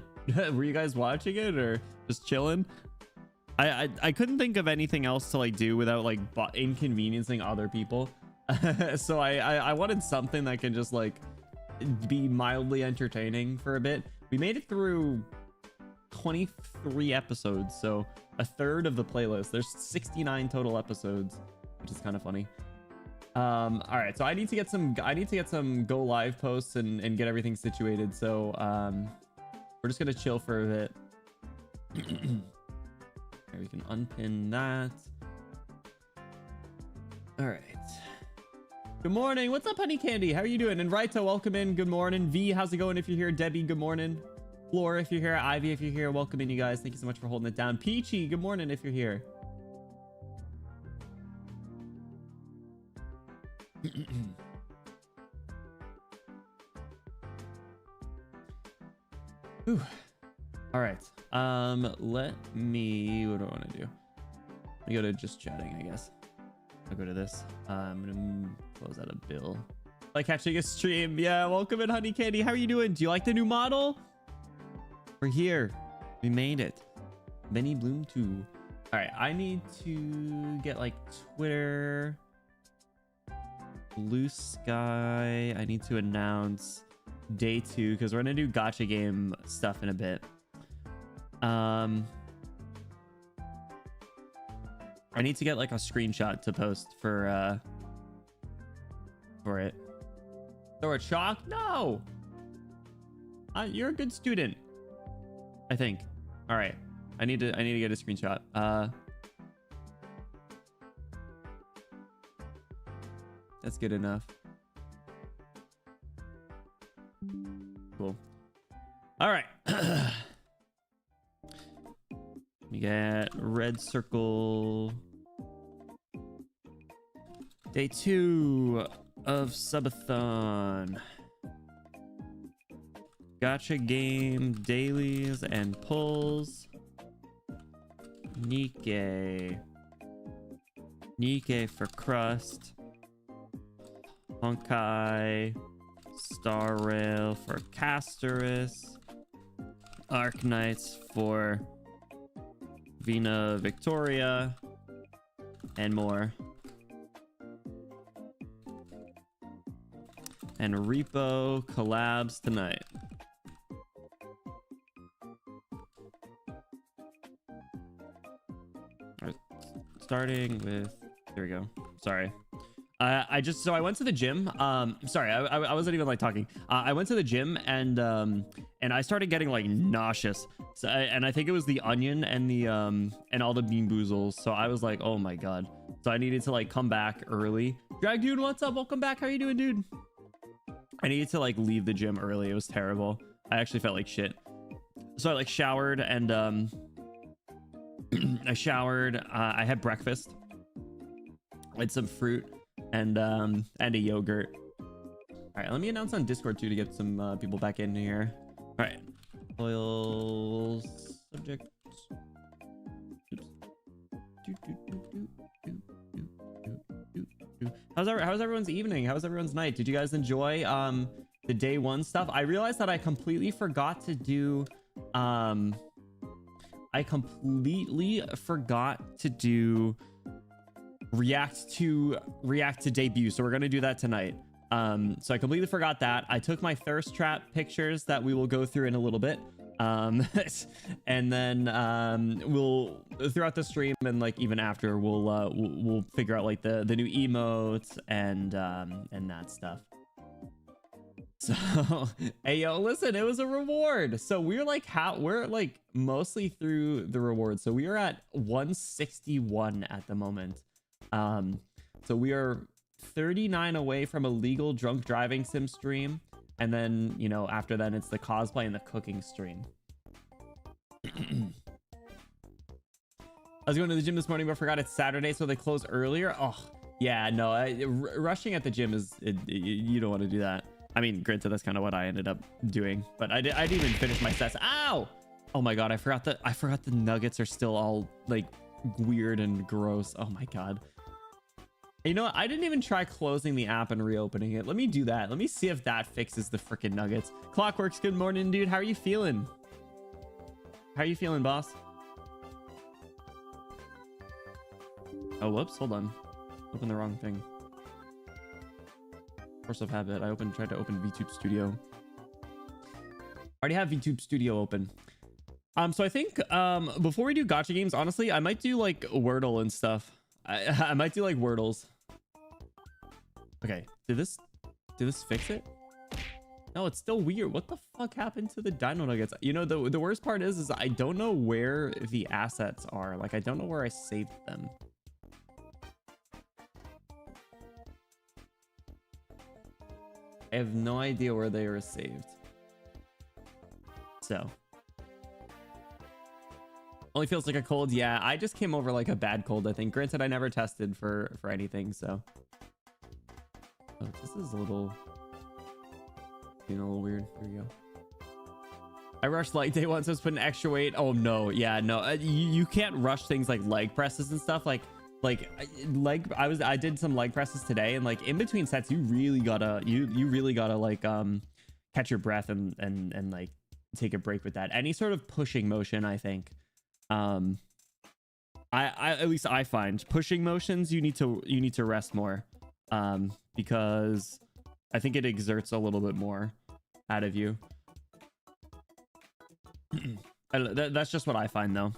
Were you guys watching it or just chilling? I couldn't think of anything else to like do without like inconveniencing other people. So I wanted something that can just like be mildly entertaining for a bit. We made it through 23 episodes, so a third of the playlist. There's 69 total episodes, which is kind of funny. All right, so I need to get some go live posts and get everything situated. So we're just gonna chill for a bit. There, we can unpin that. All right. Good morning. What's up, honey candy? How are you doing? And Raito, welcome in. Good morning. V, how's it going if you're here? Debbie, good morning. Flora, if you're here. Ivy, if you're here. Welcome in, you guys. Thank you so much for holding it down. Peachy, good morning if you're here. Whew. All right. Let me, what do I want to do? Let me go to just chatting, I guess. I'll go to this. I'm gonna close out a bill. Like catching a stream. Yeah, welcome in, honey candy. How are you doing? Do you like the new model? We're here. We made it. Benny Bloom 2. All right, I need to get like Twitter, Blue Sky. I need to announce day 2 because we're gonna do gacha game stuff in a bit. I need to get like a screenshot to post for it. Throw a chalk? No. You're a good student, I think. All right. I need to get a screenshot. That's good enough. Cool. All right. We get red circle. Day 2 of Subathon. Gacha game dailies and pulls. Nikke. Nikke for crust. Honkai. Star Rail for Casterus. Arknights for Vina Victoria. And more. and repo collabs tonight. All right, starting with, there we go. Sorry. I went to the gym. Sorry, I wasn't even like talking. I went to the gym and I started getting like nauseous. So I think it was the onion and the and all the bean boozles. So I was like, oh my god. So I needed to like come back early. Drag dude, what's up? Welcome back. How you doing, dude? I needed to like leave the gym early. It was terrible. I actually felt like shit. So I like showered and I showered. I had breakfast. I had some fruit and a yogurt. All right, let me announce on Discord too to get some people back in here. All right, oil subject. Oops. How's everyone's evening? How's everyone's night? Did you guys enjoy the day one stuff? I realized that I completely forgot to do react to debut, so we're gonna do that tonight. So I completely forgot that. I took my thirst trap pictures that we will go through in a little bit, and then we'll throughout the stream and like even after we'll figure out like the new emotes and that stuff. So hey yo, listen, it was a reward. So we're like mostly through the reward. So we are at 161 at the moment. So we are 39 away from a legal drunk driving sim stream, and then you know after that it's the cosplay and the cooking stream. I was going to the gym this morning but forgot it's Saturday, so they close earlier. Oh yeah, no, rushing at the gym is you don't want to do that. I mean, granted, that's kind of what I ended up doing, but I didn't even finish my sets. Ow! Oh my god, I forgot the nuggets are still all like weird and gross. Oh my god. You know what? I didn't even try closing the app and reopening it. Let me do that. Let me see if that fixes the freaking nuggets. Clockworks, good morning, dude. How are you feeling? How are you feeling, boss? Oh, whoops. Hold on. Open the wrong thing. Force of habit. I tried to open VTube Studio. Already have VTube Studio open. So I think before we do gacha games, honestly, I might do like Wordle and stuff. I might do like Wordles. Okay, did this fix it? No, it's still weird. What the fuck happened to the dino nuggets? You know, the worst part is I don't know where the assets are. Like, I don't know where I saved them. I have no idea where they were saved. So. Only feels like a cold. Yeah, I just came over like a bad cold, I think. Granted, I never tested for anything, so. Oh, this is a little weird. Here we go. I rushed leg day once. I was putting extra weight. Oh no, yeah, no. You can't rush things like leg presses and stuff. I did some leg presses today, and like in between sets, you really gotta like catch your breath and like take a break with that. Any sort of pushing motion, I think. I at least I find pushing motions you need to rest more, because I think it exerts a little bit more out of you. That's just what I find though.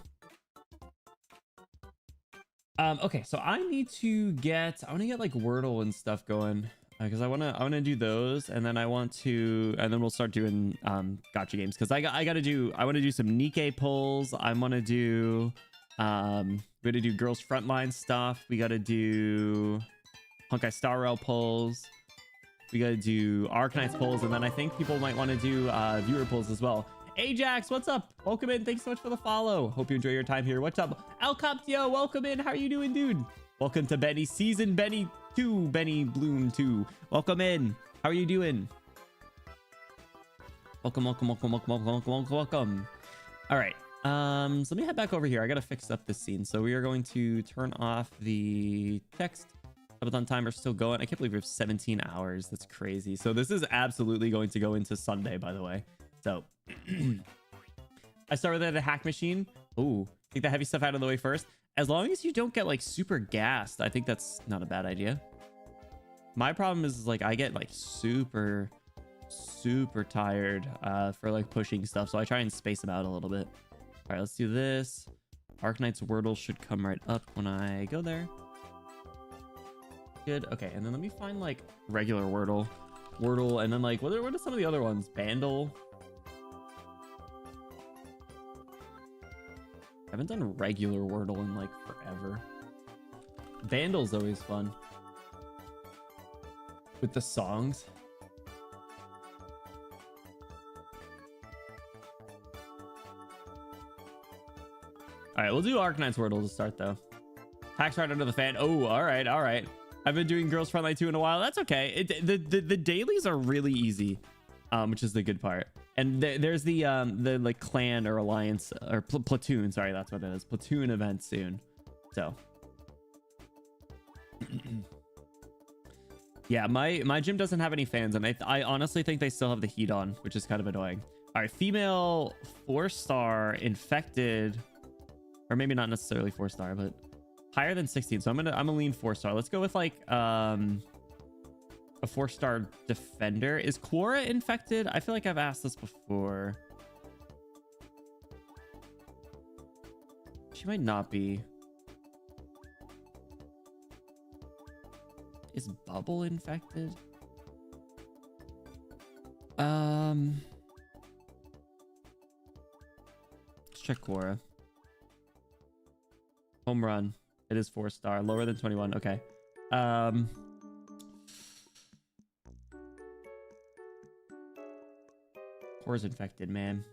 Okay, so I want to get like Wordle and stuff going, because I want to do those, and then we'll start doing gacha games, because I want to do some Nikke pulls. I want to do we gotta do girls frontline stuff. We gotta do Honkai Star Rail pulls. We gotta do Arknights pulls, and then I think people might want to do viewer pulls as well. Ajax, what's up? Welcome in. Thanks so much for the follow. Hope you enjoy your time here. What's up? El Captio, welcome in. How are you doing, dude? Welcome to Benny Season Benny 2, Benny Bloom 2. Welcome in. How are you doing? Welcome. All right. So let me head back over here. I gotta fix up this scene. So we are going to turn off the text. Subathon timer still going. I can't believe we have 17 hours. That's crazy. So this is absolutely going to go into Sunday, by the way. So I started at a hack machine. Ooh, take the heavy stuff out of the way first. As long as you don't get like super gassed, I think that's not a bad idea. My problem is like I get like super tired for like pushing stuff, so I try and space them out a little bit. All right, let's do this. Arknights Wordle should come right up when I go there. Good. Okay, and then let me find like regular Wordle, and then like what are some of the other ones? Bandle. I haven't done regular Wordle in like forever. Bandle's always fun with the songs. All right, we'll do Arknights Wordle to start though. Hacks right under the fan. Oh, all right, all right. I've been doing Girls Frontline 2 in a while. That's okay. The dailies are really easy, which is the good part. And there's the like clan or alliance or platoon. Sorry, that's what it is. Platoon event soon. So yeah, my gym doesn't have any fans, and I honestly think they still have the heat on, which is kind of annoying. All right, female 4-star infected, or maybe not necessarily 4-star, but higher than 16. So I'm gonna lean 4-star. Let's go with like a 4-star defender. Is Quora infected? I feel like I've asked this before. She might not be. Is Bubble infected? Let's check Quora. Home run. It is 4-star. Lower than 21. Okay. Quora's infected, man.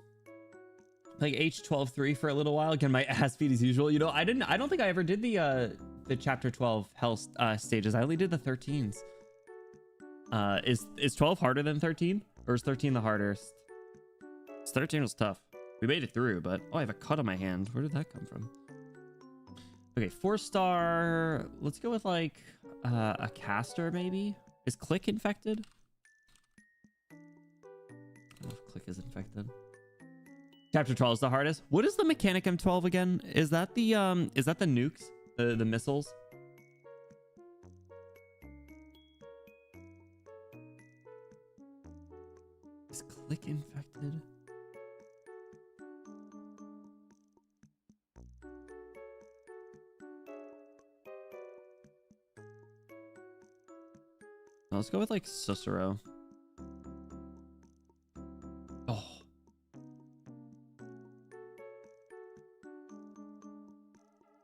Like H12-3 for a little while. Again, my ass feed as usual. You know, I don't think I ever did the chapter 12 hell stages. I only did the 13s. Is 12 harder than 13? Or is 13 the hardest? 13 was tough. We made it through, but oh, I have a cut on my hand. Where did that come from? Okay, 4-star. Let's go with like a caster, maybe. Is Click infected? I don't know if Click is infected. Chapter 12 is the hardest. What is the mechanic M12 again? Is that the nukes? The missiles? Is Click infected? No, let's go with like Cicero. Oh.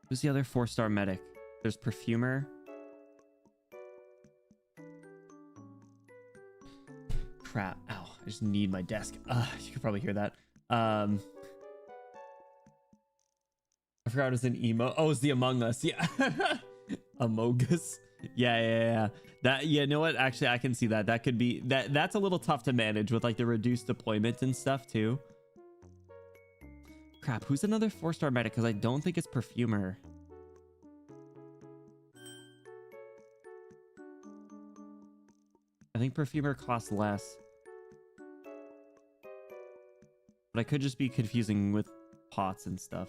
Who's the other 4-star medic? There's Perfumer. Crap. Ow. I just need my desk. You could probably hear that. I forgot it was an emo. Oh, it's the Among Us. Yeah. Among Us. Yeah. That, yeah, you know what? Actually, I can see that. That could be that's a little tough to manage with like the reduced deployment and stuff too. Crap, who's another 4-star medic? Because I don't think it's Perfumer. I think Perfumer costs less. But I could just be confusing with pots and stuff.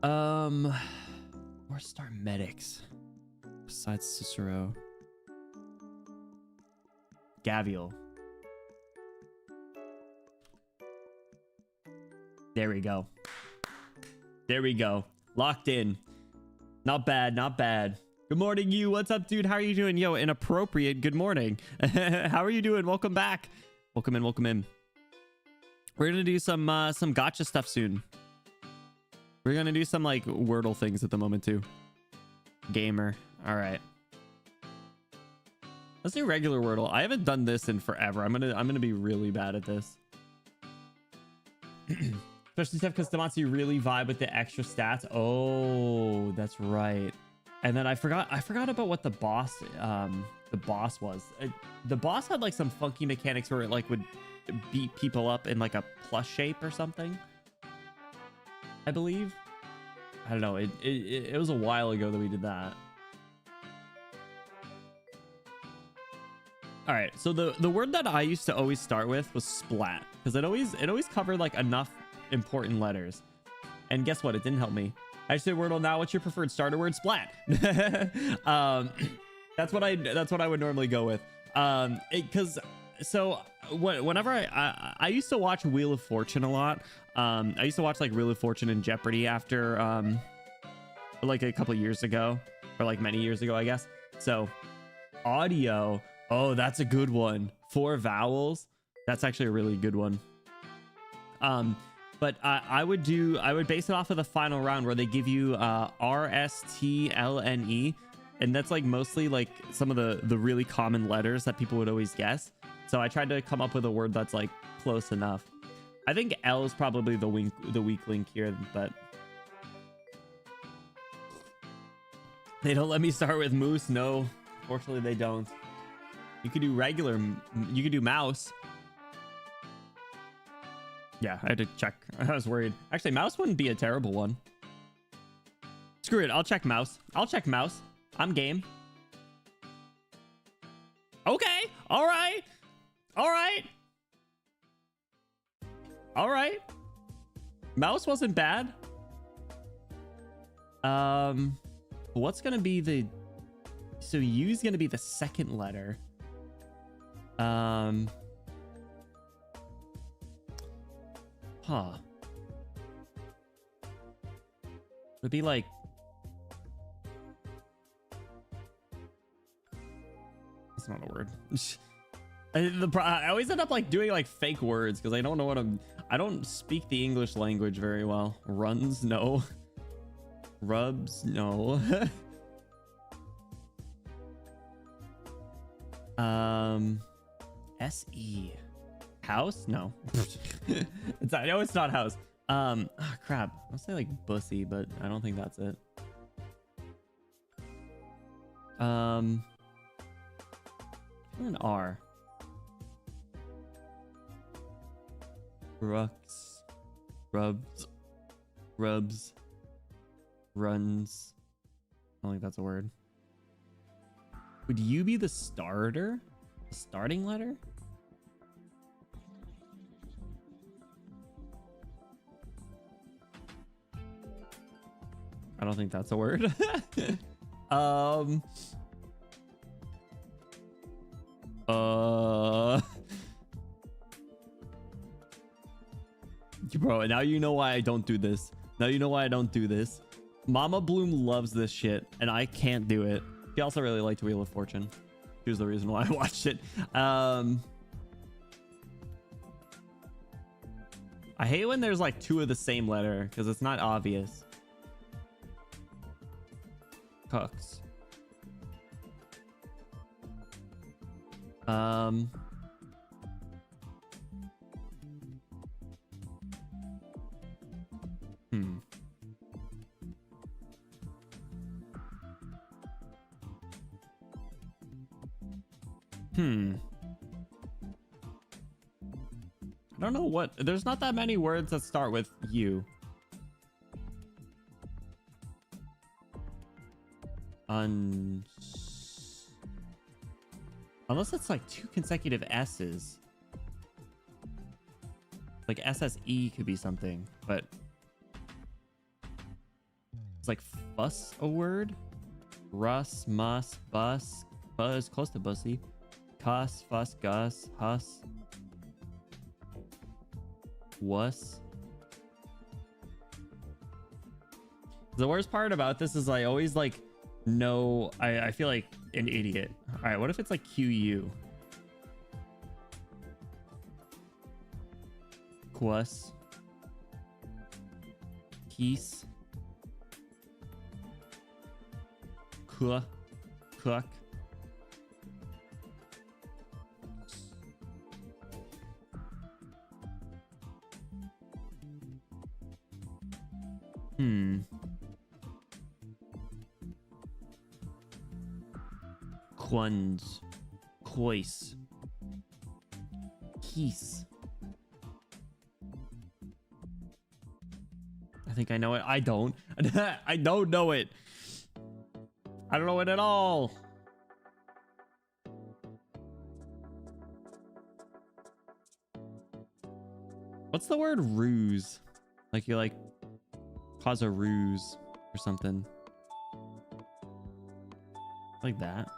4-star medics. Besides Cicero. Gavial. There we go. There we go. Locked in. Not bad, not bad. Good morning, you. What's up, dude? How are you doing? Yo, inappropriate. Good morning. How are you doing? Welcome back. Welcome in, welcome in. We're gonna do some gacha stuff soon. We're gonna do some like Wordle things at the moment too. Gamer. All right. Let's do regular Wordle. I haven't done this in forever. I'm gonna be really bad at this. Especially stuff because Demacia really vibe with the extra stats. Oh, that's right. And then I forgot about what the boss was. The boss had like some funky mechanics where it like would beat people up in like a plus shape or something, I believe. I don't know. It was a while ago that we did that. All right. So the word that I used to always start with was splat because it always covered like enough important letters. And guess what? It didn't help me. I say Wordle now. What's your preferred starter word? Splat. That's what I would normally go with. Because so whenever I used to watch Wheel of Fortune a lot. I used to watch like Wheel of Fortune and Jeopardy after like a couple years ago, or like many years ago, I guess. So audio, oh, that's a good one. 4 vowels. That's actually a really good one. But I would base it off of the final round where they give you RSTLNE, and that's like mostly like some of the really common letters that people would always guess. So I tried to come up with a word that's like close enough. I think L is probably the weak link here, but they don't let me start with moose. No, fortunately they don't. You could do regular. You could do mouse. Yeah, I had to check. I was worried. Actually, mouse wouldn't be a terrible one. Screw it. I'll check mouse. I'll check mouse. I'm game. Okay. All right. All right. All right. Mouse wasn't bad. What's going to be the... So U's going to be the second letter. Huh. It'd be like... That's not a word. I always end up like doing like fake words because I don't know what I don't speak the English language very well. Runs, no. Rubs, no. SE. House? No. I know it's not house. Oh, crap. I'll say like bussy, but I don't think that's it. An R. Rux. Rubs. Rubs. Runs. I don't think that's a word. Would you be the starter? The starting letter? I don't think that's a word. Bro, now you know why I don't do this. Now you know why I don't do this. Mama Bloom loves this shit, and I can't do it. She also really liked Wheel of Fortune. She was the reason why I watched it. I hate when there's like 2 of the same letter, because it's not obvious. Cooks. I don't know what. There's not that many words that start with U. Unless it's like 2 consecutive S's. Like SSE could be something, but it's like fuss a word. Russ, muss, bus, buzz, close to bussy. Cuss, fuss, gus, huss. Wuss. The worst part about this is I always like know I feel like an idiot. All right, what if it's like QU? Quus. Keese. Cook. Quuns. Cois. Keese. I think I know it. I don't. I don't know it. I don't know it at all. What's the word ruse? Like you like cause a ruse or something. Like that.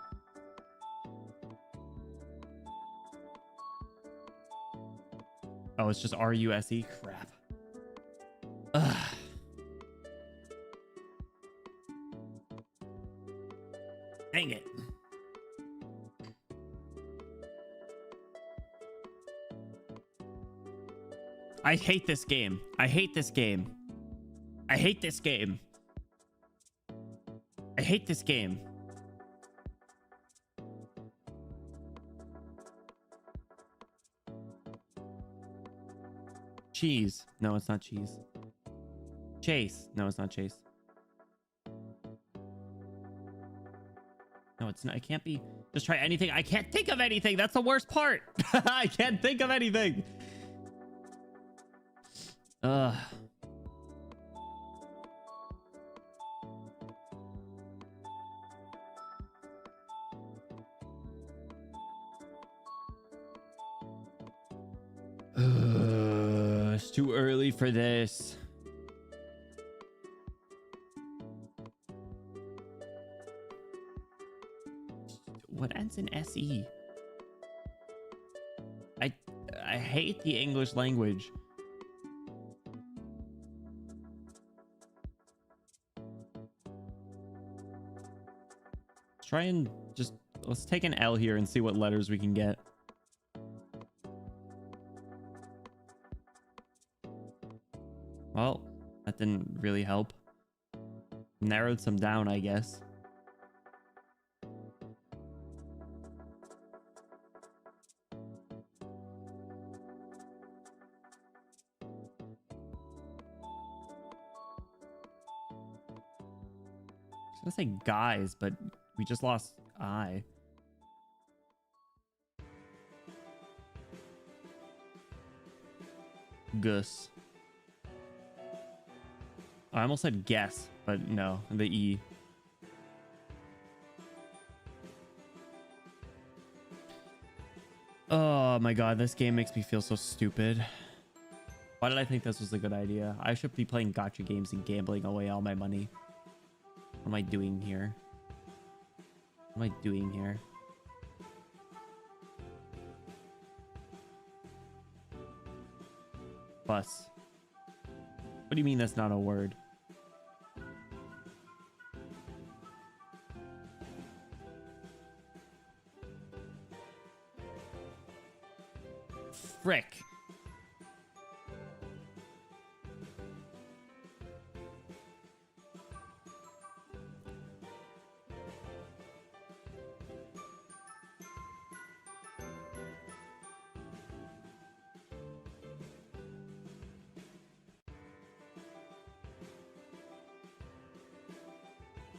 Oh, it's just R-U-S-E? Crap. Ugh. Dang it. I hate this game. I hate this game. I hate this game. I hate this game. Cheese. No, it's not cheese. Chase. No, it's not Chase. No, it's not. It can't be. Just try anything. I can't think of anything. That's the worst part. I can't think of anything. Ugh. It's too early for this. What ends in SE? I hate the English language. Try and just let's take an L here and see what letters we can get. Well, that didn't really help. Narrowed some down, I guess. I was gonna say guys, but we just lost I. Gus. I almost said guess, but no, the E. Oh my god, this game makes me feel so stupid. Why did I think this was a good idea? I should be playing gacha games and gambling away all my money. What am I doing here? What am I doing here? Bus. What do you mean that's not a word? Frick.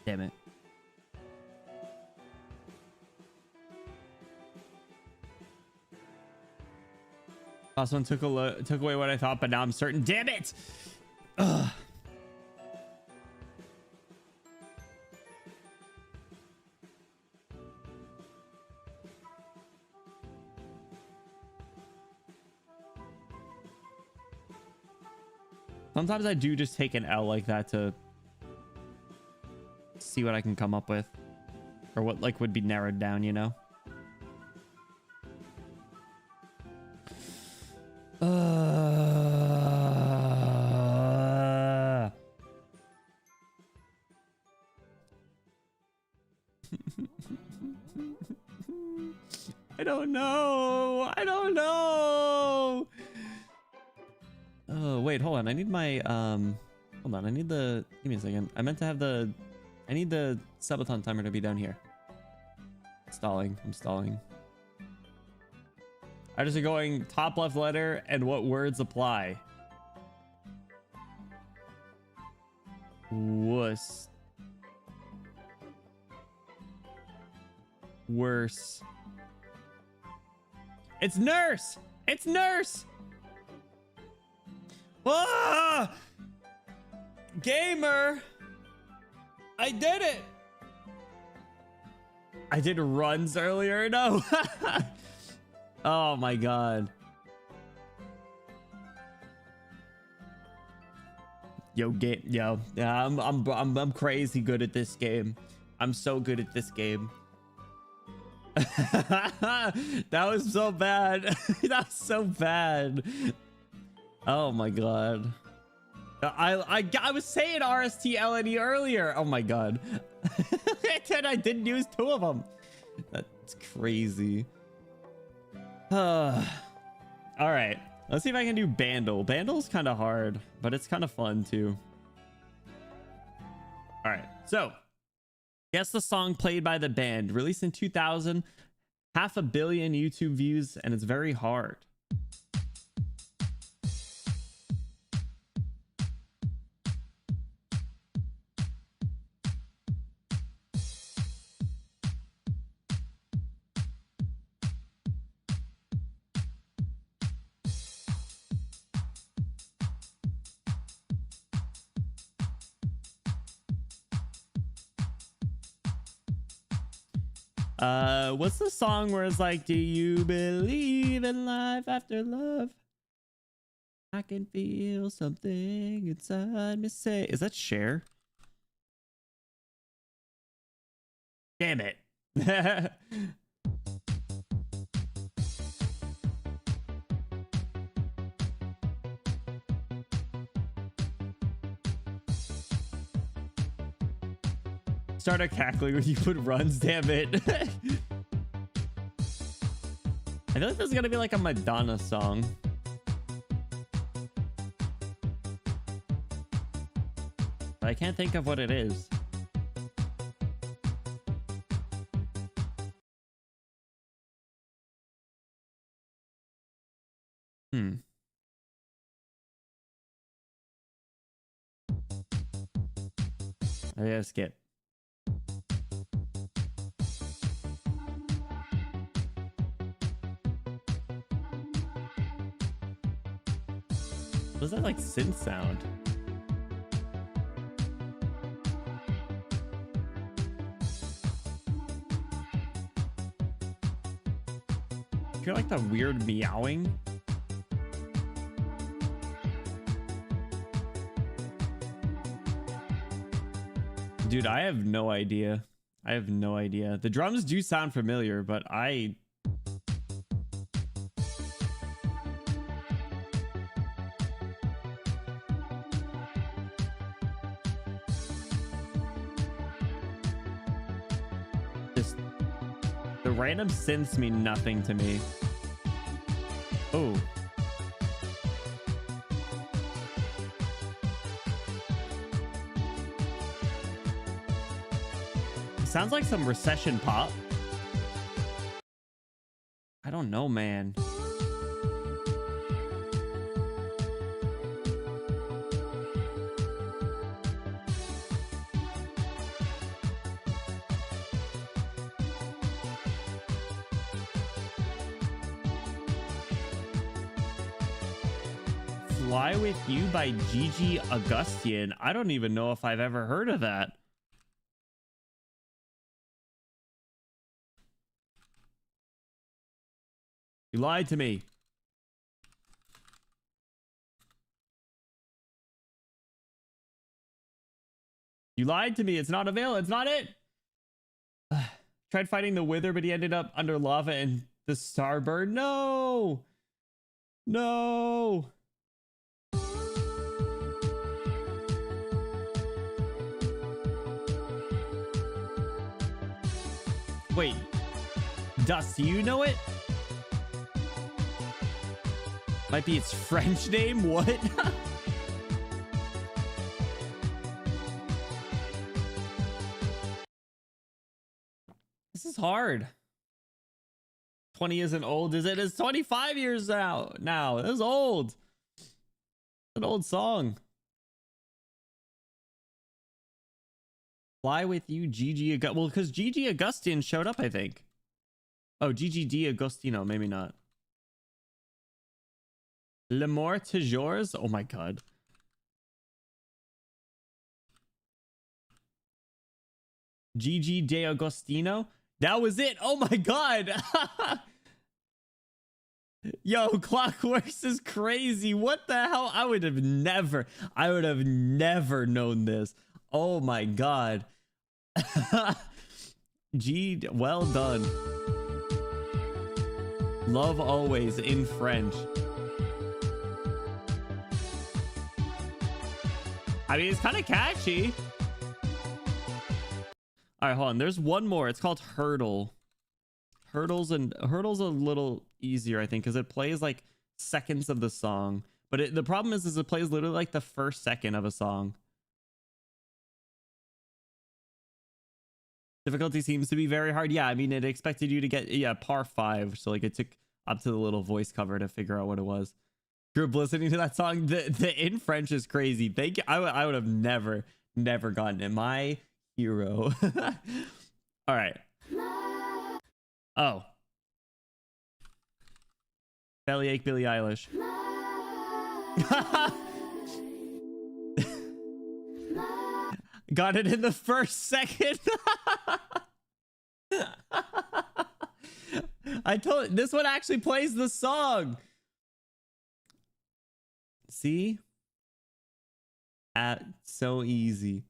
Damn it. Last one took away what I thought, but now I'm certain. Damn it! Ugh. Sometimes I do just take an L like that to see what I can come up with, or what like would be narrowed down, you know. I don't know. I don't know. Oh wait, hold on. I need my hold on. I need the. Give me a second. I meant to have the. I need the Subathon timer to be down here. Stalling. I'm stalling. I just going top left letter and what words apply. Wuss. Worse. It's nurse. It's nurse. Ah! Gamer. I did it. I did runs earlier. No. Oh my god. Yo, yo. Yeah, I'm crazy good at this game. I'm so good at this game. That was so bad. That was so bad. Oh my god. I was saying RST LNE earlier. Oh my god. And I didn't use 2 of them. That's crazy. All right. Let's see if I can do Bandle. Bandle's kind of hard, but it's kind of fun too. All right. So, guess the song played by the band. Released in 2000. 500 million YouTube views, and it's very hard. What's the song where it's like, do you believe in life after love? I can feel something inside me say. Is that Cher? Damn it. Started cackling when you put runs, damn it. I feel like this is gonna be like a Madonna song. But I can't think of what it is. I gotta skip. What is that like synth sound? I hear like the weird meowing. Dude, I have no idea. I have no idea. The drums do sound familiar, but I... Just... The random synths mean nothing to me. Oh. Sounds like some recession pop. I don't know, man. Fly With You by Gigi Augustin. I don't even know if I've ever heard of that. You lied to me. You lied to me. It's not available. It's not it. Tried fighting the Wither, but he ended up under lava and the Starbird. No. No. Wait. Dust, do you know it? Might be its French name? What? This is hard. 20 isn't old, is it? It's 25 years now. This is old. It's an old song. Fly With You, Gigi Augustin. Well, because Gigi Augustin showed up, I think. Oh, Gigi D'Agostino. Maybe not. L'amour toujours. Oh my god. Gigi D'Agostino. That was it. Oh my god. Yo, Clockworks is crazy. What the hell? I would have never known this. Oh my god. Well done. Love Always in French. I mean, it's kind of catchy. All right, hold on. There's one more. It's called Hurdle. Hurdle's a little easier, I think, because it plays like seconds of the song. But the problem is it plays literally like the first second of a song. Difficulty seems to be very hard. Yeah, I mean, it expected you to get, par 5. So like it took up to the little voice cover to figure out what it was. Grew up listening to that song. The in French is crazy. Thank you. I would have never gotten it. My hero. All right. Oh. Bellyache, Billie Eilish. Got it in the first second. I told this one actually plays the song. See? So easy.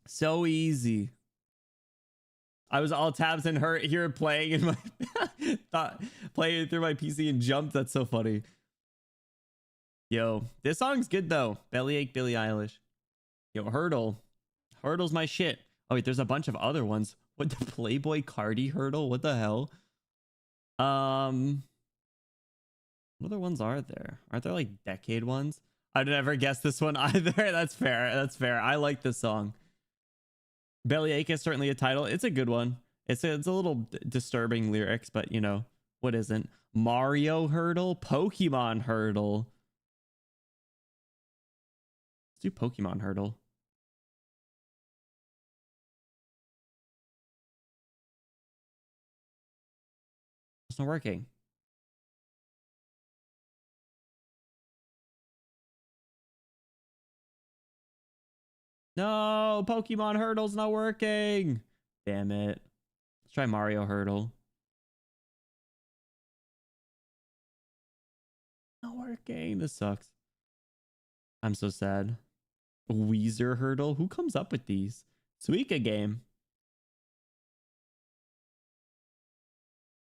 So easy. I was all tabs and here playing in my playing through my PC and jumped. That's so funny. Yo, this song's good though. Bellyache, Billie Eilish. Yo, Hurdle. Hurdle's my shit. Oh wait, there's a bunch of other ones. What, the Playboy Cardi Hurdle? What the hell? What other ones are there? Aren't there like decade ones? I'd never guessed this one either. That's fair. That's fair. I like this song. Bellyache is certainly a title. It's a good one. It's a little disturbing lyrics, but you know, what isn't? Mario Hurdle, Pokemon Hurdle. Let's do Pokemon Hurdle. It's not working. No, Pokemon Hurdle's not working. Damn it. Let's try Mario Hurdle. Not working. This sucks. I'm so sad. Weezer Hurdle. Who comes up with these? Suika game.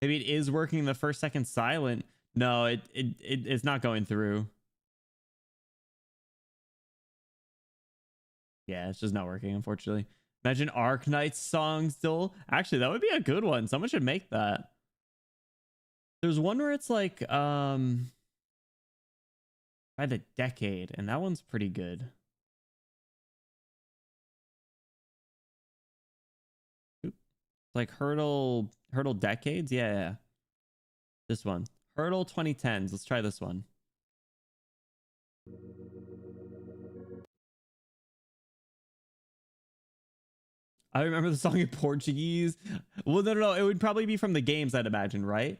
Maybe it is working the first second silent. No, it's not going through. Yeah, it's just not working, unfortunately. Imagine Arknights song still. Actually, that would be a good one. Someone should make that. There's one where it's like by the decade, and that one's pretty good. Oop. Like Hurdle decades? Yeah. This one. Hurdle 2010s. Let's try this one. I remember the song in Portuguese. Well, no. It would probably be from the games, I'd imagine, right?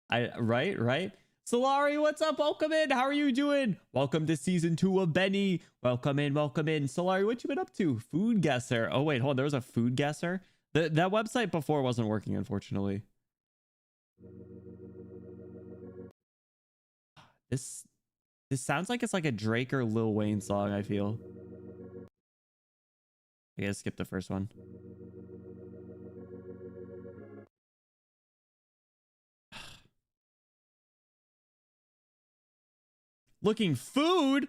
Right? Solari, what's up? Welcome in. How are you doing? Welcome to season 2 of Benny. Welcome in. Solari, what you been up to? Food guesser. Oh, wait, hold on. There was a food guesser? That website before wasn't working, unfortunately. This sounds like it's like a Drake or Lil Wayne song, I feel. I gotta skip the first one. Looking food?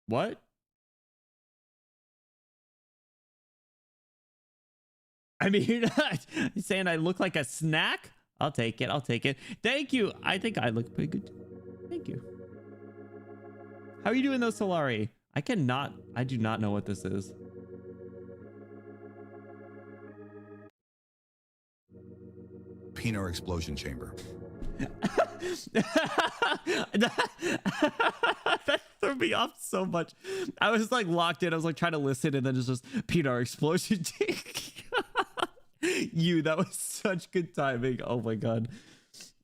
What? I mean, you saying I look like a snack? I'll take it. Thank you. I think I look pretty good. Thank you. How are you doing though, Solari? I do not know what this is. Peanut explosion chamber. That threw me off so much. I was like locked in. I was like trying to listen, and then it's just peanut explosion. That was such good timing. Oh my god.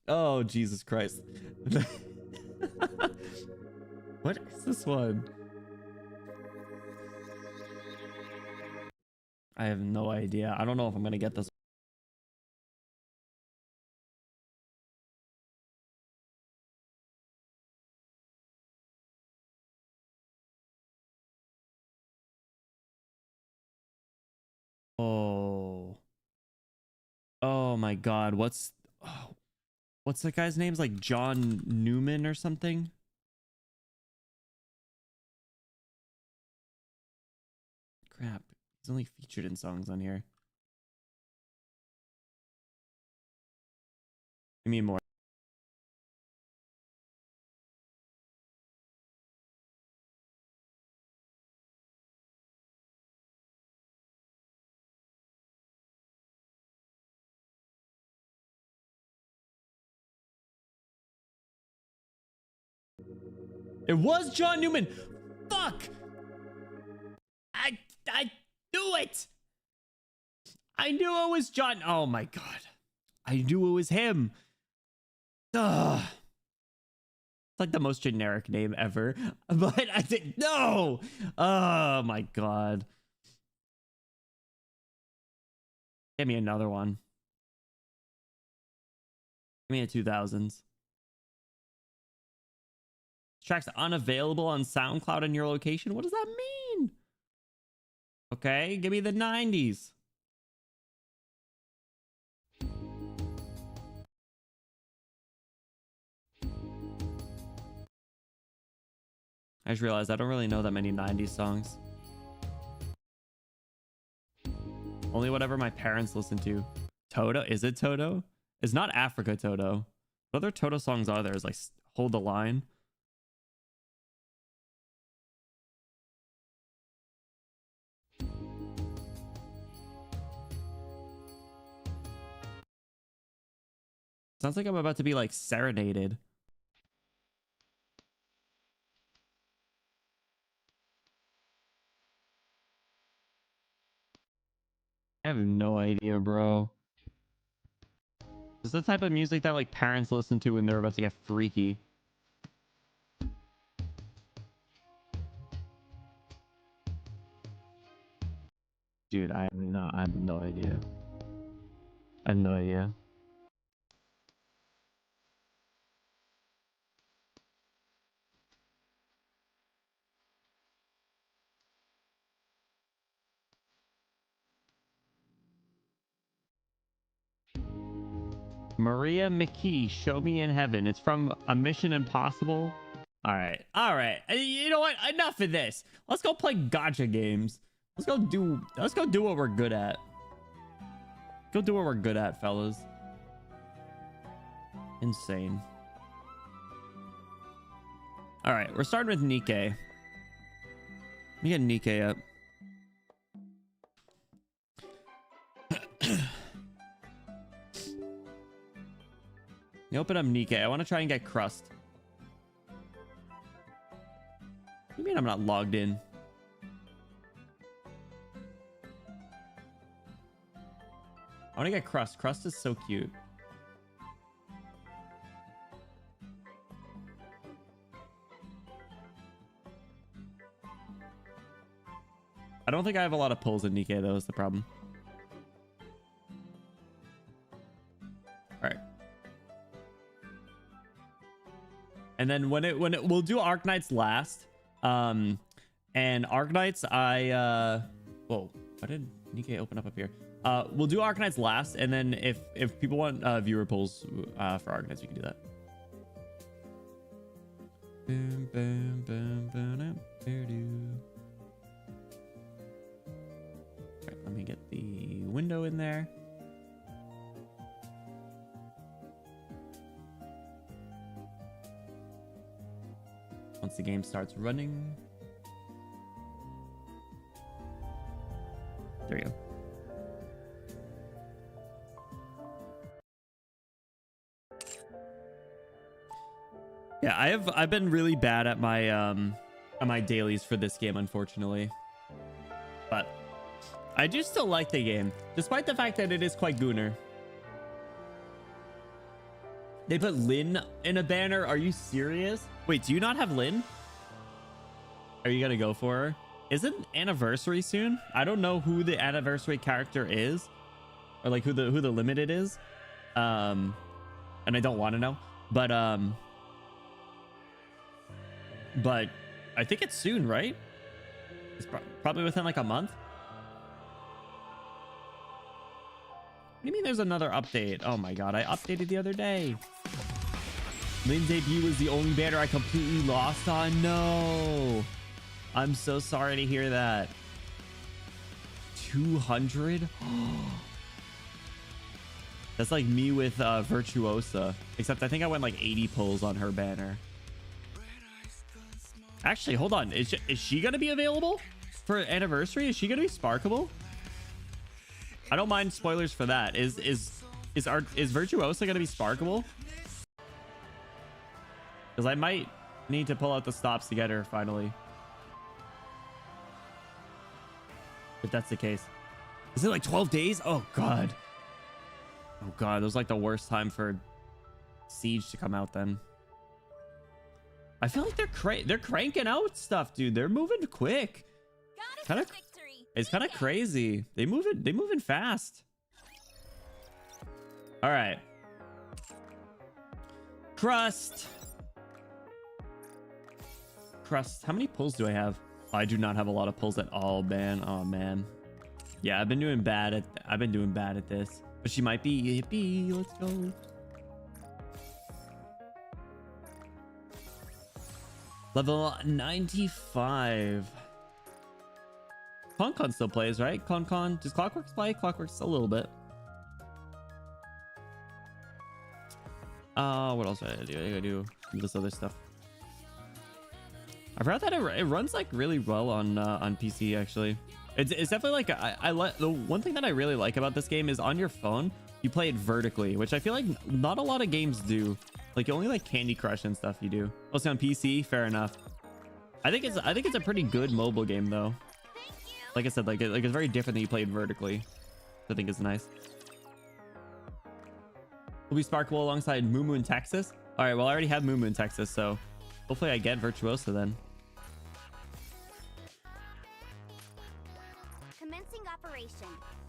Oh Jesus Christ. What is this one? I have no idea. I don't know if I'm gonna get this. Oh. Oh my God. What's the guy's name's like John Newman or something? Crap. He's only featured in songs on here. Give me more. It was John Newman. Fuck. I knew it. I knew it was John. Oh my God. I knew it was him. Ugh. It's like the most generic name ever. But I didn't know. Oh my God. Give me another one. Give me a 2000s. Track's unavailable on SoundCloud in your location. What does that mean? Okay, give me the 90s. I just realized I don't really know that many 90s songs. Only whatever my parents listen to. Toto? Is it Toto? It's not Africa Toto. What other Toto songs are there? Is like Hold the Line. Sounds like I'm about to be like serenaded. I have no idea, bro. This is the type of music that like parents listen to when they're about to get freaky. Dude, I have no idea. I have no idea. Maria McKee, Show Me in Heaven. It's from a Mission Impossible. All right. You know what? Enough of this. Let's go play gacha games. Let's go do what we're good at. Go do what we're good at, fellas. Insane. All right, we're starting with Nikke. Let me get Nikke up. You open up Nikke. I want to try and get Crust. What do you mean I'm not logged in? I want to get Crust. Crust is so cute. I don't think I have a lot of pulls in Nikke, though, is the problem. All right. And then when it we'll do Arknights last. And Arknights, whoa, why did Nikke open up here? We'll do Arknights last, and then if people want viewer polls for Arknights, we can do that. Boom, boom, boom, boom, boom, right, let me get the window in there. Once the game starts running. There you go. Yeah, I've been really bad at my dailies for this game, unfortunately. But I do still like the game, despite the fact that it is quite gooner. They put Lynn in a banner. Are you serious? Wait, do you not have Lynn? Are you gonna go for her? Isn't anniversary soon? I don't know who the anniversary character is, or like who the limited is. And I don't want to know, but I think it's soon, right? It's probably within like a month. do you mean there's another update? Oh my god, I updated the other day. Lynn's debut was the only banner I completely lost on. No. I'm so sorry to hear that. 200? That's like me with Virtuosa. Except I think I went like 80 pulls on her banner. Actually, hold on. Is she going to be available for anniversary? Is she going to be sparkable? I don't mind spoilers for that. Is Virtuosa going to be sparkable? Because I might need to pull out the stops to get her finally. If that's the case. Is it like 12 days? Oh god. Oh god, that was like the worst time for Siege to come out then. I feel like they're cranking out stuff, dude. They're moving quick. It's kind of crazy. They moving fast. All right. Crust. How many pulls do I have? I do not have a lot of pulls at all, man. Oh man. Yeah, I've been doing bad at this. But she might be hippie. Let's go. Level 95. Con still plays, right? Con. Does Clockworks play? Clockworks a little bit. What else do I do? I gotta do this other stuff. I forgot that it runs like really well on PC actually. It's definitely like I like the one thing that I really like about this game is on your phone you play it vertically, which I feel like not a lot of games do. Like only like Candy Crush and stuff you do. Also on PC, fair enough. I think it's a pretty good mobile game though. Like I said, like it's very different than you play it vertically. I think it's nice. Will be sparkable alongside Moo in Texas. All right, well I already have Moo in Texas, so hopefully I get Virtuosa then. Commencing operation.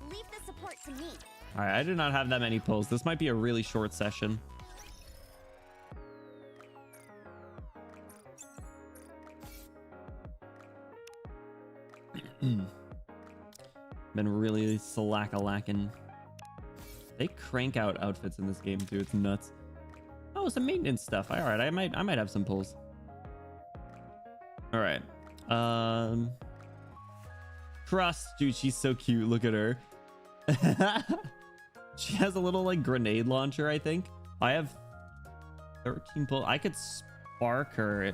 Leave the support to me. All right, I do not have that many pulls. This might be a really short session. Been really slack-a-lacking. They crank out outfits in this game too. It's nuts. Oh, some maintenance stuff. All right, I might have some pulls. All right. Crust, dude, she's so cute. Look at her. She has a little like grenade launcher, I think. I have 13 pull. I could spark her.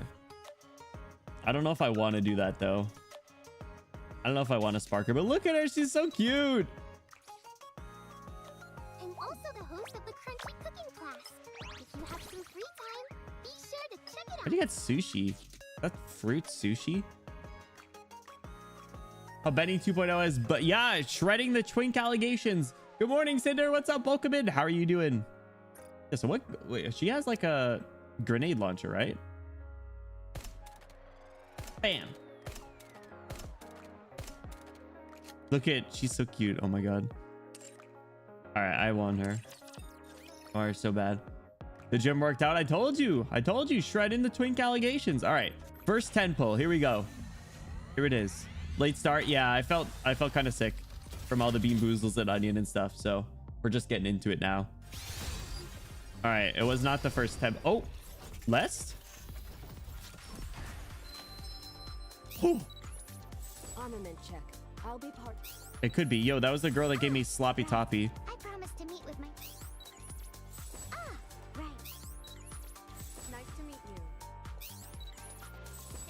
I don't know if I want to do that though. I don't know if I want to spark her, but look at her. She's so cute. I'm also the host of the Crunchy Cooking class. If you have some free time, be sure to check it out. Where do you get sushi? That's fruit sushi? Oh, Benny 2.0 is, but yeah, shredding the twink allegations. Good morning, Cinder. What's up, Bokamin? How are you doing? Yeah, so what? Wait, she has like a grenade launcher, right? Bam. Look at, she's so cute. Oh my god. All right, I won her. Oh, so bad. The gym worked out. I told you. Shred in the twink allegations. All right, first 10 pull. Here we go. Here it is. Late start. Yeah, I felt kind of sick from all the bean boozles and onion and stuff. So we're just getting into it now. All right, it was not the first 10. Oh, Lest. Oh. Armament check. I'll be part. It could be. Yo, that was the girl that gave me sloppy toppy. I promised to meet with my... right. Nice to meet you.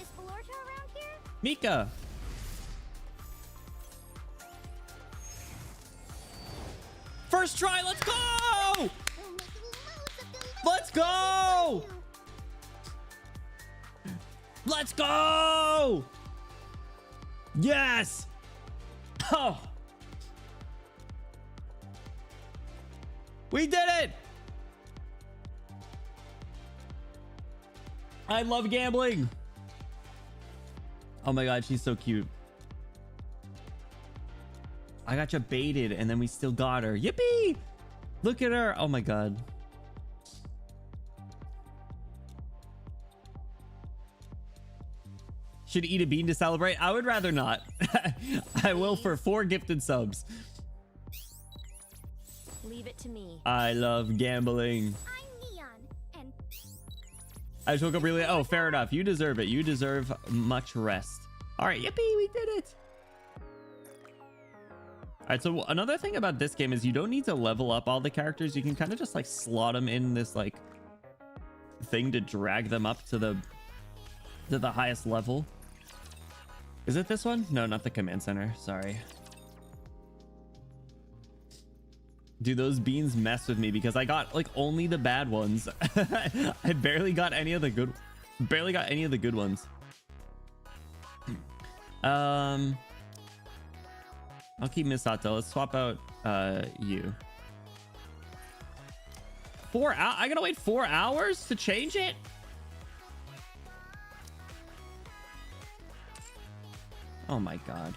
Is Valorta around here? Mika. First try. Let's go. Let's go. Let's go. Yes. Oh. We did it. I love gambling. Oh my god, she's so cute. I got you baited and then we still got her. Yippee! Look at her. Oh my god. Should eat a bean to celebrate? I would rather not. I will for 4 gifted subs. it to me. I love gambling. I'm Neon, and I just woke up really. Oh, fair enough. You deserve it. You deserve much rest. All right, yippee, we did it. All right, so another thing about this game is you don't need to level up all the characters. You can kind of just like slot them in this like thing to drag them up to the highest level. Is it this one? No, not the command center. Sorry. Dude, those beans mess with me because I got like only the bad ones. I barely got any of the good ones. I'll keep Misato. Let's swap out you. 4 hours? I gotta wait 4 hours to change it? Oh my god.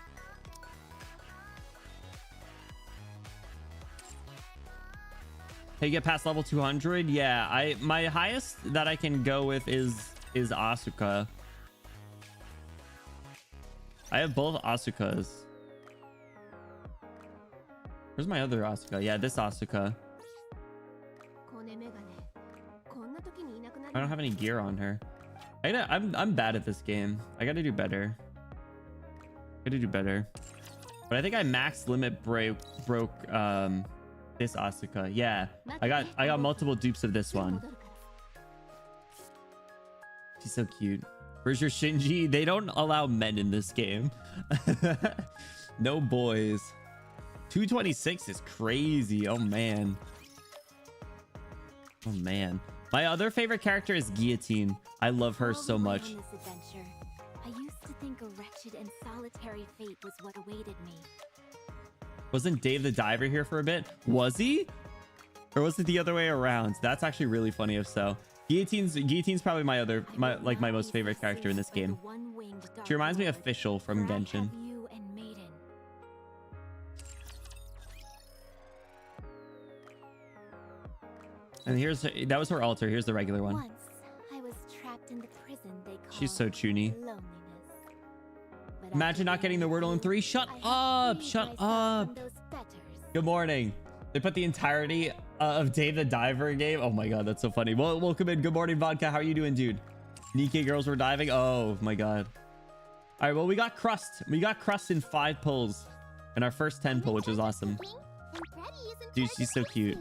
Hey, get past level 200? Yeah, my highest that I can go with is Asuka. I have both Asukas. Where's my other Asuka? Yeah, this Asuka. I don't have any gear on her. I'm bad at this game. I gotta do better. But I think I max limit broke this Asuka. Yeah, I got multiple dupes of this one. She's so cute. Where's your Shinji? They don't allow men in this game. No boys. 226 is crazy. Oh man. My other favorite character is Guillotine. I love her so much. I used to think a wretched and solitary fate was what awaited me. Wasn't Dave the Diver here for a bit? Was he? Or was it the other way around? That's actually really funny if so. Guillotine's probably my most favorite character in this game. She reminds me of Fischl from Genshin. And that was her altar. Here's the regular one. Once I was trapped in the prison they call She's so chuny. loneliness. Imagine not getting the Wordle in 3. Shut up! Good morning. They put the entirety of Dave the Diver game. Oh my god, that's so funny. Well, welcome in. Good morning, Vodka. How are you doing, dude? Nikke girls were diving. Oh my god. All right, well, we got Crust. We got Crust in 5 pulls in our first 10 pull, which is awesome. Dude, she's so cute.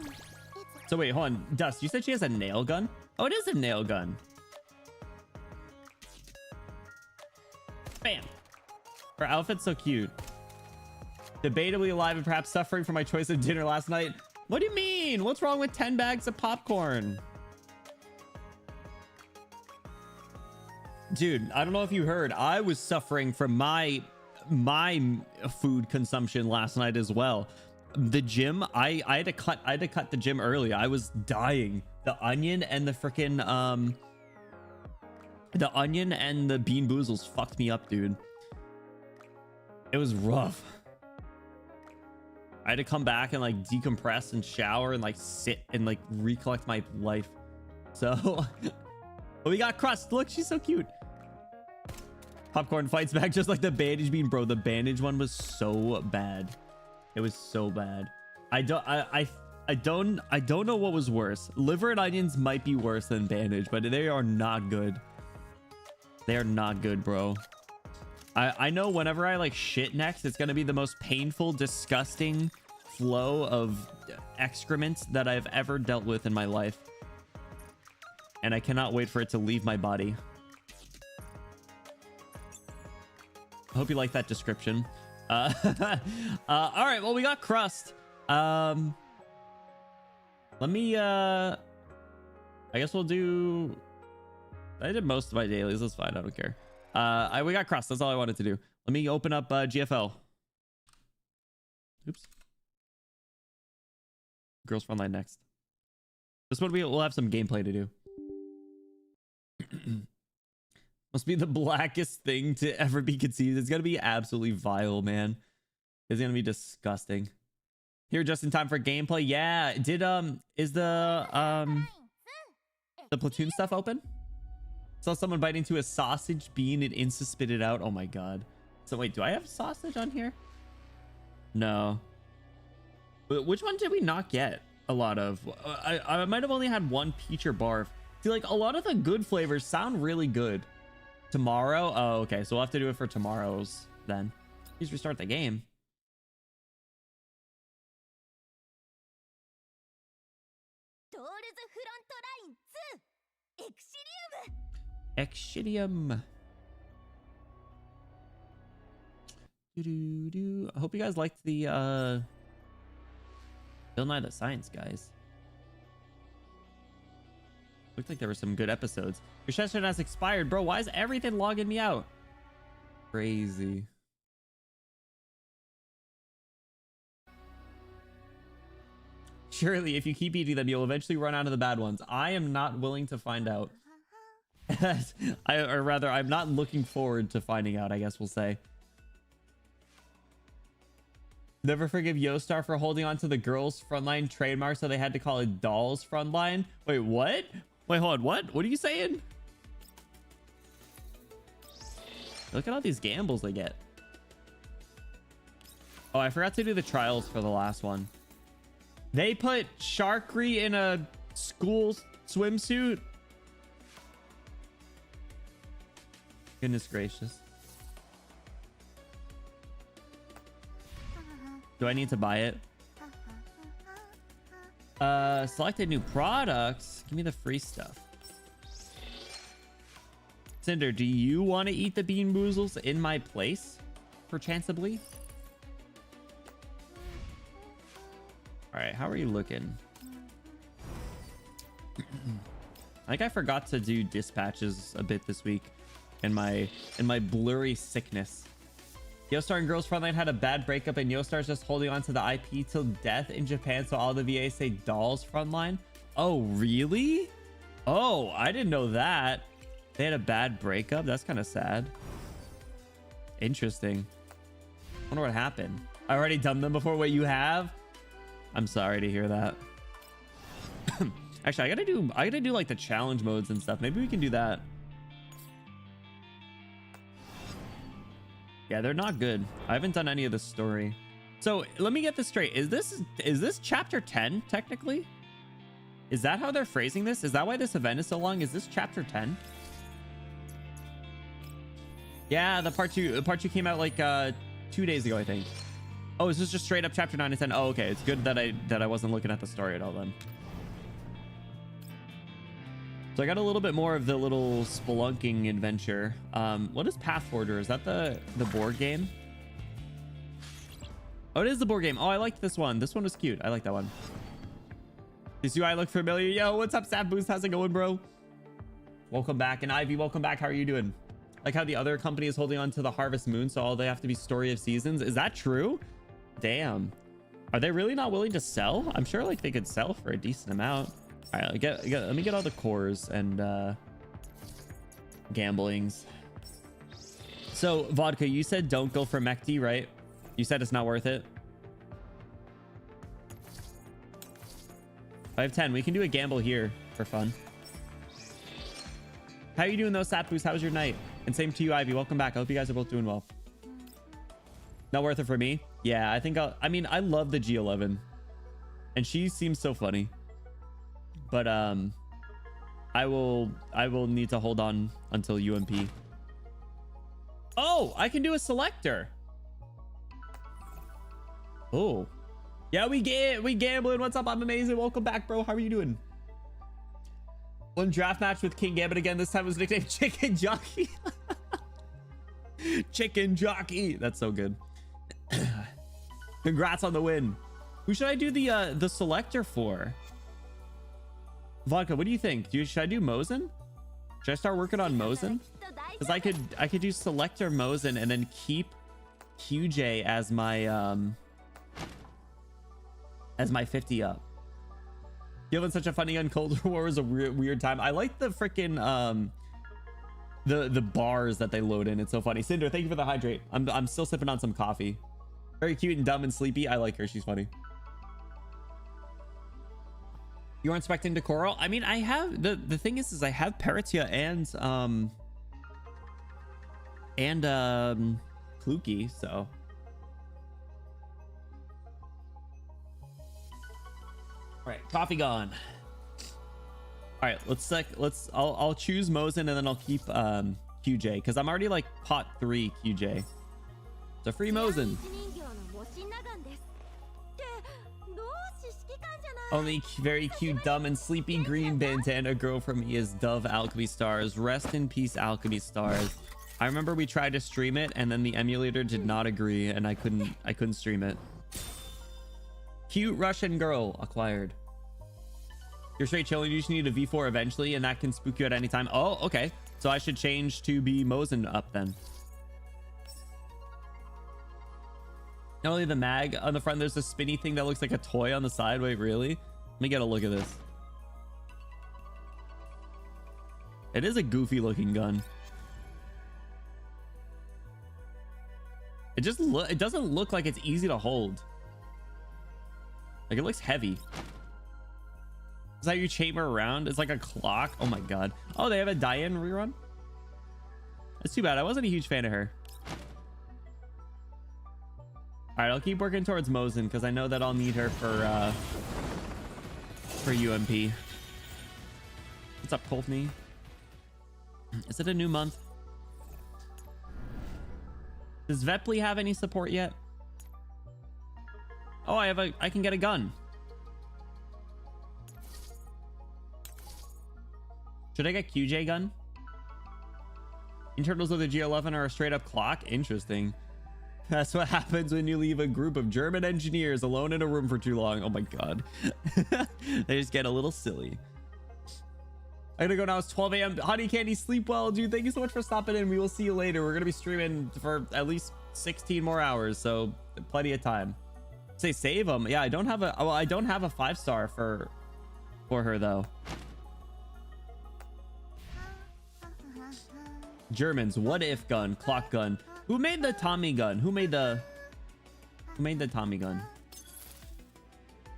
So wait, hold on. Dust, you said she has a nail gun? Oh, it is a nail gun. Bam. Her outfit's so cute. Debatably alive and perhaps suffering from my choice of dinner last night. What do you mean? What's wrong with 10 bags of popcorn? Dude, I don't know if you heard. I was suffering from my food consumption last night as well. The gym, I had to cut the gym early. I was dying. The onion and the freaking the onion and the bean boozles fucked me up, dude. It was rough. I had to come back and like decompress and shower and like sit and like recollect my life. So but we got Crust. Look, she's so cute. Popcorn fights back just like the bandage bean, bro. The bandage one was so bad. It was so bad. I don't know what was worse. Liver and onions might be worse than bandage, but they are not good. They are not good, bro. I know whenever I like shit next, it's gonna be the most painful, disgusting flow of excrement that I've ever dealt with in my life. And I cannot wait for it to leave my body. I hope you like that description. All right, well, we got Crust. Let me I guess we'll do, I did most of my dailies. That's fine. I don't care. We got Crust. That's all I wanted to do. Let me open up GFL. Oops. Girls Frontline next. This one we'll have some gameplay to do. Must be the blackest thing to ever be conceived. It's gonna be absolutely vile, man. It's gonna be disgusting. Here just in time for gameplay. Yeah, is the platoon stuff open? Saw someone bite into a sausage bean and insta spit it out. Oh my god. So wait, do I have sausage on here? No. But which one did we not get? a lot of. I might have only had one peach or barf. See, like a lot of the good flavors sound really good. Tomorrow? Oh, okay. So we'll have to do it for tomorrow's then. Please restart the game. Excidium. I hope you guys liked the Bill Nye the Science Guys. Looked like there were some good episodes. Your session has expired, bro. Why is everything logging me out? Crazy. Surely, if you keep eating them, you'll eventually run out of the bad ones. I am not willing to find out. Or rather, I'm not looking forward to finding out, I guess we'll say. Never forgive Yostar for holding on to the girls' Frontline trademark, so they had to call it dolls Frontline. Wait, what? Wait, hold on. What? What are you saying? Look at all these gambles they get. Oh, I forgot to do the trials for the last one. They put Sharkry in a school swimsuit. Goodness gracious. Do I need to buy it? Selected new products. Give me the free stuff. Cinder, do you want to eat the bean boozles in my place? Perchancebly? Alright, how are you looking? I think I forgot to do dispatches a bit this week in my blurry sickness. Yostar and Girls Frontline had a bad breakup, and Yostar's just holding on to the IP till death in Japan, so all the VAs say Dolls Frontline. Oh, really? Oh, I didn't know that. They had a bad breakup? That's kind of sad. Interesting. I wonder what happened. I already done them before. Wait, you have? I'm sorry to hear that. Actually, I gotta do like the challenge modes and stuff. Maybe we can do that. Yeah, they're not good. I haven't done any of the story. So let me get this straight. Is this chapter 10 technically? Is that how they're phrasing this? Is that why this event is so long? Is this chapter 10? Yeah, the part two came out like 2 days ago, I think. Oh, is this just straight up chapter 9 and 10? Oh, okay. It's good that I wasn't looking at the story at all then. So I got a little bit more of the little spelunking adventure. What is Pathforder? Is that the board game? Oh, it is the board game. Oh, I liked this one. This one was cute. I like that one. Does UI look familiar? Yo, what's up, Sap Boost? How's it going, bro? Welcome back. And Ivy, welcome back. How are you doing? Like how the other company is holding on to the Harvest Moon, so all they have to be Story of Seasons. Is that true? Damn. Are they really not willing to sell? I'm sure like they could sell for a decent amount. All right, let me get all the cores and gamblings. So Vodka, you said don't go for Mechty, right? You said it's not worth it. 510. We can do a gamble here for fun. How you doing though, Satboos? How was your night? And same to you, Ivy. Welcome back. I hope you guys are both doing well. Not worth it for me. Yeah, I think I mean, I love the G11 and she seems so funny. But I will need to hold on until UMP. Oh, I can do a selector. Oh, yeah, we gambling. What's up? I'm amazing. Welcome back, bro. How are you doing? One draft match with King Gambit again. This time was nicknamed Chicken Jockey. Chicken Jockey. That's so good. Congrats on the win. Who should I do the selector for? Vodka, what do you think? Should I do Mosin? Should I start working on Mosin? Because I could do selector Mosin and then keep QJ as my 50 up. Given such a funny on Cold War was a weird time. I like the freaking the bars that they load in. It's so funny. Cinder, thank you for the hydrate. I'm still sipping on some coffee. Very cute and dumb and sleepy. I like her. She's funny. You aren't expecting Decoro? I mean, I have the thing is I have Peritia and Kluki, so right, coffee gone. All right, I'll choose Mosin and then I'll keep QJ because I'm already like pot 3 QJ. So free Mosin. Only very cute, dumb, and sleepy green bandana girl from me is Dove Alchemy Stars. Rest in peace, Alchemy Stars. I remember we tried to stream it and then the emulator did not agree and I couldn't stream it. Cute Russian girl acquired. You're straight chilling. You just need a V4 eventually and that can spook you at any time. Oh, okay. So I should change to be Mosin up then. Not only the mag on the front, there's a spinny thing that looks like a toy on the side. Wait, really? Let me get a look at this. It is a goofy looking gun. It doesn't look like it's easy to hold. Like it looks heavy. Is that you chamber around? It's like a clock. Oh my god. Oh, they have a Diane rerun? That's too bad. I wasn't a huge fan of her. All right, I'll keep working towards Mosin because I know that I'll need her for UMP. What's up, Coltney? Is it a new month? Does Vepley have any support yet? Oh, I can get a gun. Should I get QJ gun? Internals of the G11 are a straight up clock. Interesting. That's what happens when you leave a group of German engineers alone in a room for too long. Oh my god. They just get a little silly. I gotta go now. It's 12 a.m. Honey Candy, sleep well, dude. Thank you so much for stopping in. We will see you later. We're gonna be streaming for at least 16 more hours, so plenty of time. Say save them. Yeah, I don't have a 5-star for her though. Germans, what if gun, clock gun. Who made the Tommy gun? Who made the Tommy gun?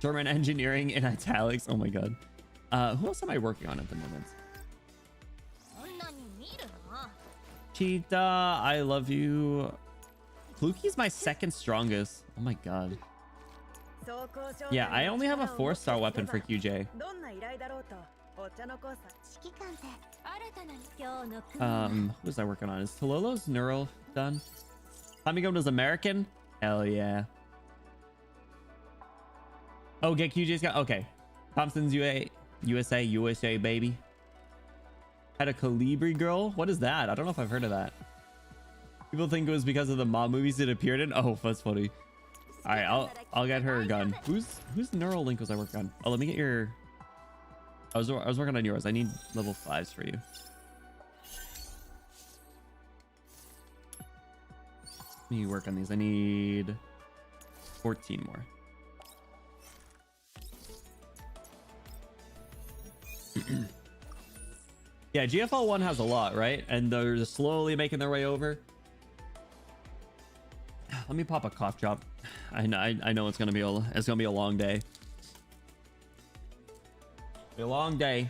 German engineering in italics. Oh my god. Who else am I working on at the moment? Cheetah, I love you. Kluki's my second strongest. Oh my god. Yeah, I only have a 4-star weapon for QJ. Who was I working on? Is Tololo's neural done? Tommy gun was American? Hell yeah. Oh, get QJ's got okay. Thompson's USA baby. Had a Calibri girl. What is that? I don't know if I've heard of that. People think it was because of the mob movies it appeared in. Oh, that's funny. All right, I'll get her a gun. Whose neural link was I working on? Oh, let me get your. I was working on yours. I need level 5s for you. Let me work on these. I need 14 more. Yeah, GFL 1 has a lot, right? And they're just slowly making their way over. Let me pop a cough drop. I know it's gonna be a long day. A long day.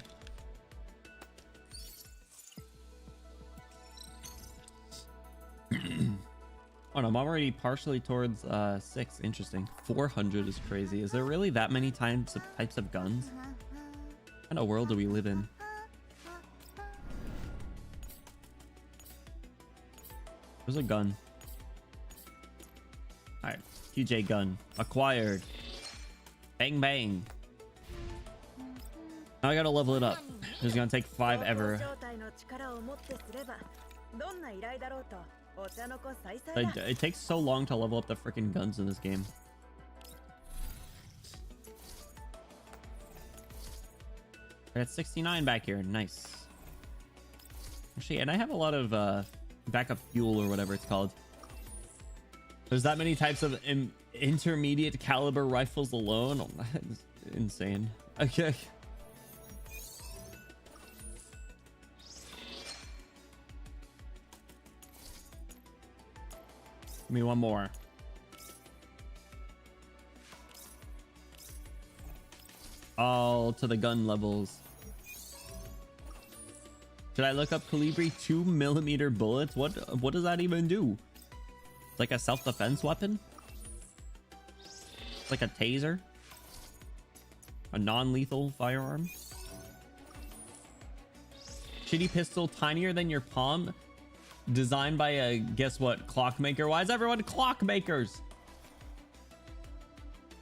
Oh no, I'm already partially towards 6. Interesting. 400 is crazy. Is there really that many types of guns? What kind of world do we live in? There's a gun. All right, QJ gun acquired. Bang bang. Now I gotta level it up. It's gonna take 5 ever. It takes so long to level up the freaking guns in this game. I got 69 back here. Nice. Actually, and I have a lot of backup fuel or whatever it's called. There's that many types of intermediate caliber rifles alone. Oh, that's insane. Okay. Give me one more. All to the gun levels. Should I look up Calibri 2mm bullets? What does that even do? It's like a self-defense weapon? It's like a taser? A non-lethal firearm. Shitty pistol, tinier than your palm. Designed by a, guess what, clockmaker. Why is everyone clockmakers?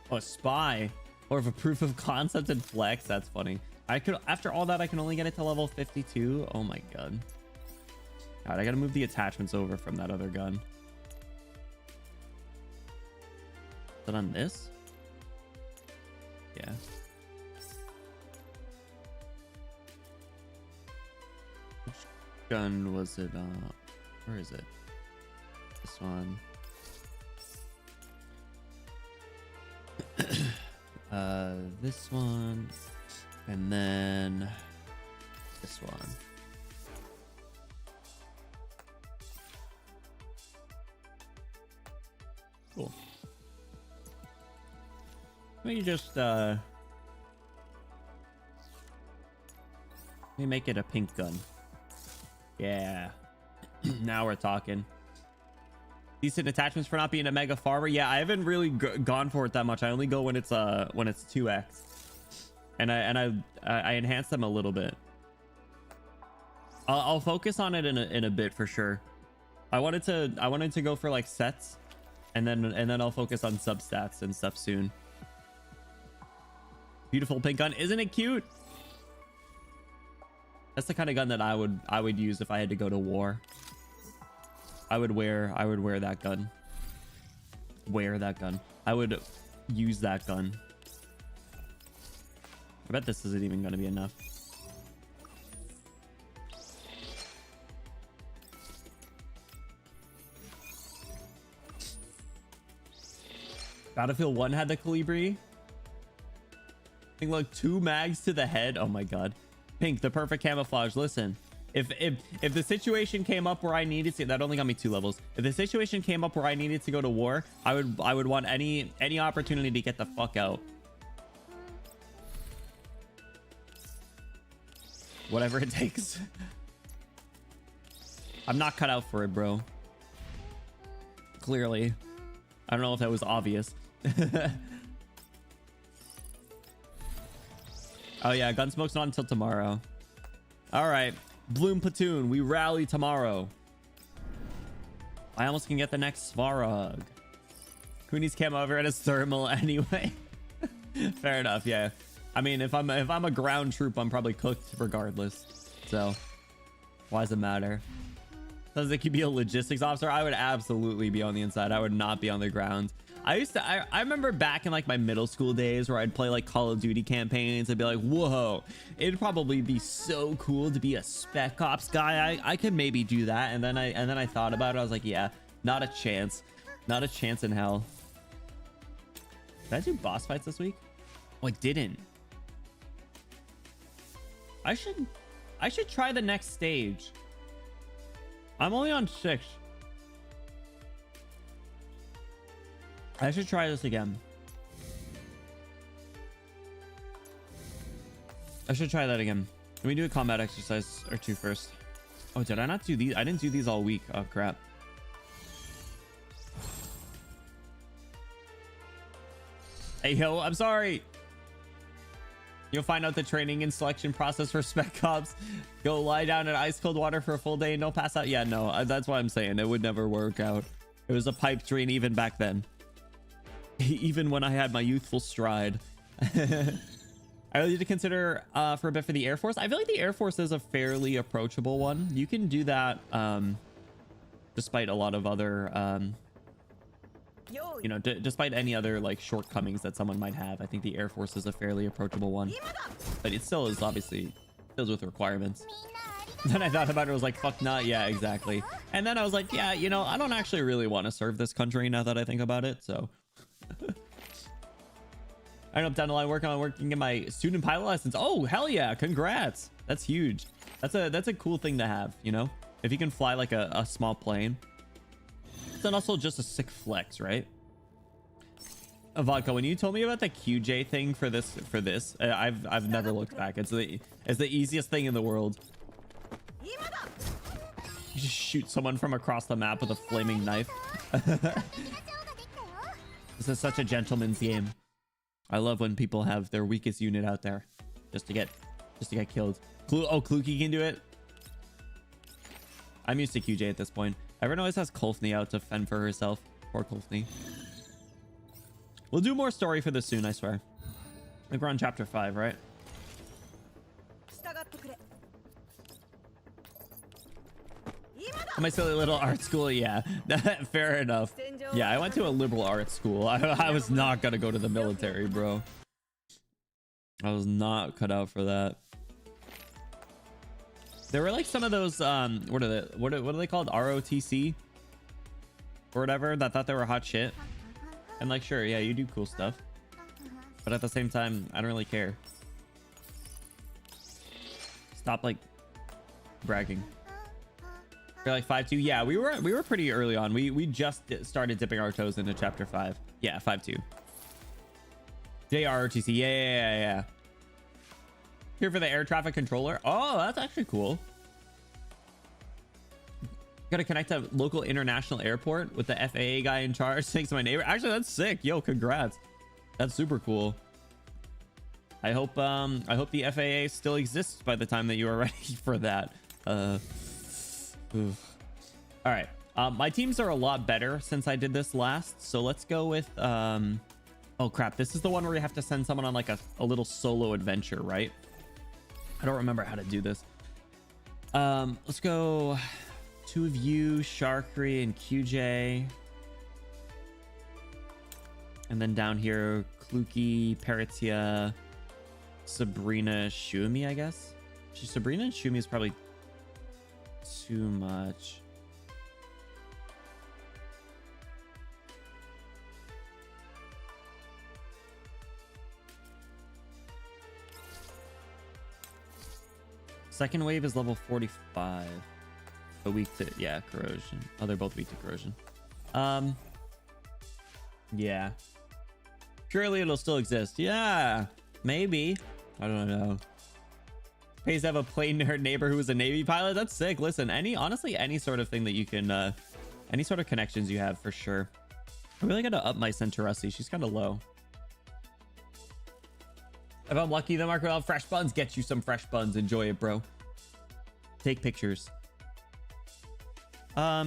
Oh, a spy. Or of a proof of concept and flex. That's funny. I could, after all that, I can only get it to level 52. Oh my god. Alright, I gotta move the attachments over from that other gun. Is it on this? Yeah. Which gun was it? Where is it? This one. This one, and then this one. Cool. Let me just let me make it a pink gun. Yeah. Now we're talking. Decent attachments for not being a mega farmer. Yeah, I haven't really gone for it that much. I only go when it's 2x, and I enhance them a little bit. I'll focus on it in a bit for sure. I wanted to go for like sets, and then I'll focus on substats and stuff soon. Beautiful pink gun, isn't it cute? That's the kind of gun that I would use if I had to go to war. I would wear that gun. Wear that gun. I would use that gun. I bet this isn't even going to be enough. Battlefield 1 had the Colibri. I think like 2 mags to the head. Oh my god. Pink, the perfect camouflage. Listen. If the situation came up where I needed to, that only got me 2 levels. If the situation came up where I needed to go to war, I would want any opportunity to get the fuck out. Whatever it takes. I'm not cut out for it, bro. Clearly. I don't know if that was obvious. Oh yeah, Gunsmoke's not until tomorrow. All right. Bloom Platoon, we rally tomorrow. I almost can get the next Svarog. Cooney's camo over at his thermal anyway. Fair enough, yeah. I mean, if I'm a ground troop, I'm probably cooked regardless. So, why does it matter? Sounds like you'd be a logistics officer. I would absolutely be on the inside. I would not be on the ground. I remember back in like my middle school days where I'd play like Call of Duty campaigns. I'd be like, whoa, it'd probably be so cool to be a spec ops guy. I could maybe do that. And then I thought about it. I was like, yeah, not a chance. Not a chance in hell. Did I do boss fights this week? Oh, I didn't. I should try the next stage. I'm only on 6. I should try this again. I should try that again. Can we do a combat exercise or 2 first? Oh, did I not do these? I didn't do these all week. Oh, crap. Hey, yo, I'm sorry. You'll find out the training and selection process for spec ops. Go lie down in ice cold water for a full day and don't pass out. Yeah, no, that's what I'm saying. It would never work out. It was a pipe dream even back then. Even when I had my youthful stride. I really need to consider for a bit for the Air Force. I feel like the Air Force is a fairly approachable one. You can do that despite a lot of other you know, despite any other like shortcomings that someone might have. I think the Air Force is a fairly approachable one, but it still is obviously filled with requirements. Then I thought about it, I was like, fuck not. Yeah, exactly. And then I was like, yeah, you know, I don't actually really want to serve this country now that I think about it. So I know I'm down the line working on my student pilot license. Oh, hell yeah. Congrats. That's huge. That's a cool thing to have, you know, if you can fly like a small plane. It's also just a sick flex, right? Vodka, when you told me about the QJ thing for this, I've never looked back. It's the easiest thing in the world. You just shoot someone from across the map with a flaming knife. This is such a gentleman's game. I love when people have their weakest unit out there just to get killed. Oh, Kluki can do it. I'm used to QJ at this point. Everyone always has Kolfni out to fend for herself. Poor Kolfni. We'll do more story for this soon, I swear. I think we're on chapter 5, right? My silly little art school, yeah. Fair enough. Yeah, I went to a liberal art school. I was not gonna go to the military, bro. I was not cut out for that. There were like some of those what are they called, ROTC or whatever, that thought they were hot shit. And like, sure, yeah, you do cool stuff, but at the same time, I don't really care. Stop like bragging. You're like 5-2. Yeah, we were pretty early on. We just started dipping our toes into chapter 5. Yeah, 5-2. JROTC. Yeah. Here for the air traffic controller. Oh, that's actually cool. Got to connect to local international airport with the FAA guy in charge. Thanks to my neighbor. Actually, that's sick. Yo, congrats. That's super cool. I hope the FAA still exists by the time that you are ready for that. All right. My teams are a lot better since I did this last. So let's go with oh crap. This is the one where you have to send someone on like a little solo adventure, right? I don't remember how to do this. Let's go 2 of you, Sharkry and QJ. And then down here, Kluki, Peritia, Sabrina, Shumi, I guess. Sabrina and Shumi is probably too much. Second wave is level 45. But weak to, yeah, corrosion. Oh, they're both weak to corrosion. Yeah. Surely it'll still exist. Yeah, maybe. I don't know. Pays to have a plane nerd neighbor who is a Navy pilot. That's sick. Listen, honestly, any sort of thing that you can, any sort of connections you have for sure. I really got to up my Centauressi. She's kind of low. If I'm lucky, the market will have fresh buns. Get you some fresh buns. Enjoy it, bro. Take pictures. Yeah,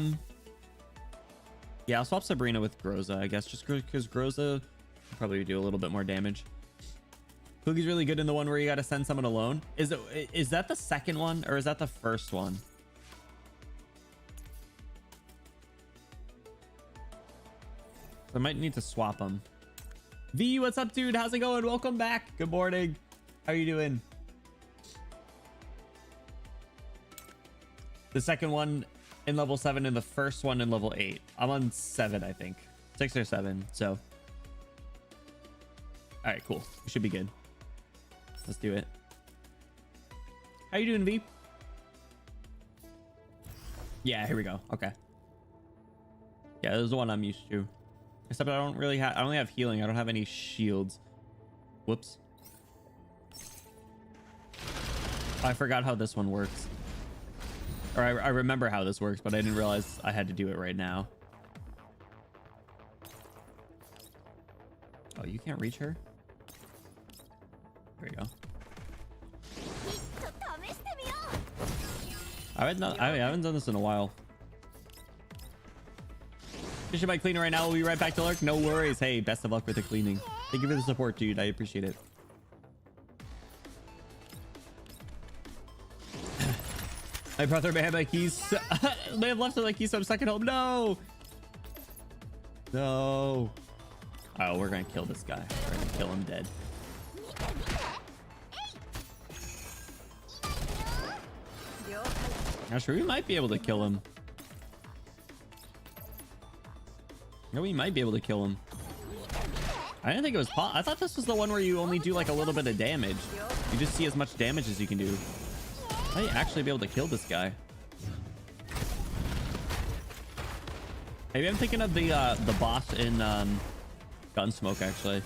I'll swap Sabrina with Groza, I guess, just because Groza will probably do a little bit more damage. Cookie's really good in the one where you got to send someone alone. Is that the second one or is that the first one? I might need to swap them. V, what's up, dude? How's it going? Welcome back. Good morning. How are you doing? The second one in level 7 and the first one in level 8. I'm on 7, I think. 6 or 7. So, all right, cool. We should be good. Let's do it. How you doing, V? Yeah, here we go. Okay. Yeah, this is the one I'm used to. Except I don't really have, I only have healing. I don't have any shields. Whoops. I forgot how this one works. Or I remember how this works, but I didn't realize I had to do it right now. Oh, you can't reach her? There we go. I haven't done this in a while. Fishing my cleaner right now. We'll be right back to Lurk. No worries. Hey, best of luck with the cleaning. Thank you for the support, dude. I appreciate it. My brother may have my keys. May have left my keys, so I'm stuck at home. No. No. Oh, we're gonna kill this guy. We're gonna kill him dead. Not sure we might be able to kill him. No, we might be able to kill him. I didn't think it was I thought this was the one where you only do like a little bit of damage. You just see as much damage as you can do. I might actually be able to kill this guy. Maybe I'm thinking of the boss in Gunsmoke, actually.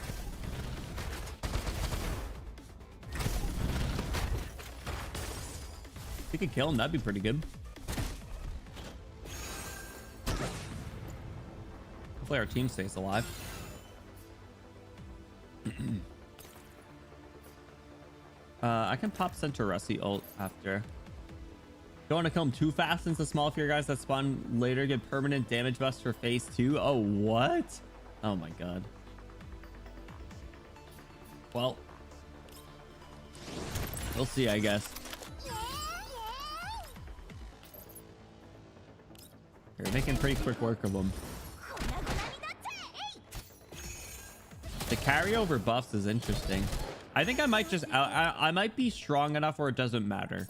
If we could kill him, that'd be pretty good. Hopefully our team stays alive. I can pop Center Rusty ult after. Don't want to kill him too fast since the small fear guys that spawn later get permanent damage buffs for phase 2. Oh, what? Oh my god. Well, we'll see, I guess. You're making pretty quick work of them. The carryover buffs is interesting. I think I might just I might be strong enough where it doesn't matter.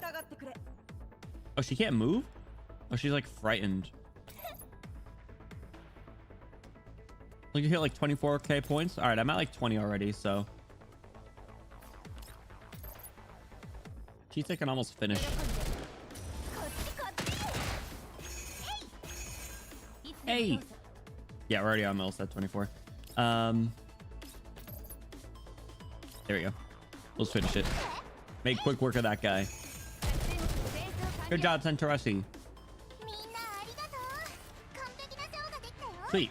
Oh, she can't move? Oh, she's like frightened. Like you hit like 24k points. All right, I'm at like 20 already, so Cheetah can almost finish. Hey. Yeah, we're already almost at 24. There we go. Let's finish it. Make quick work of that guy. Good job, Centauressi. Sweet.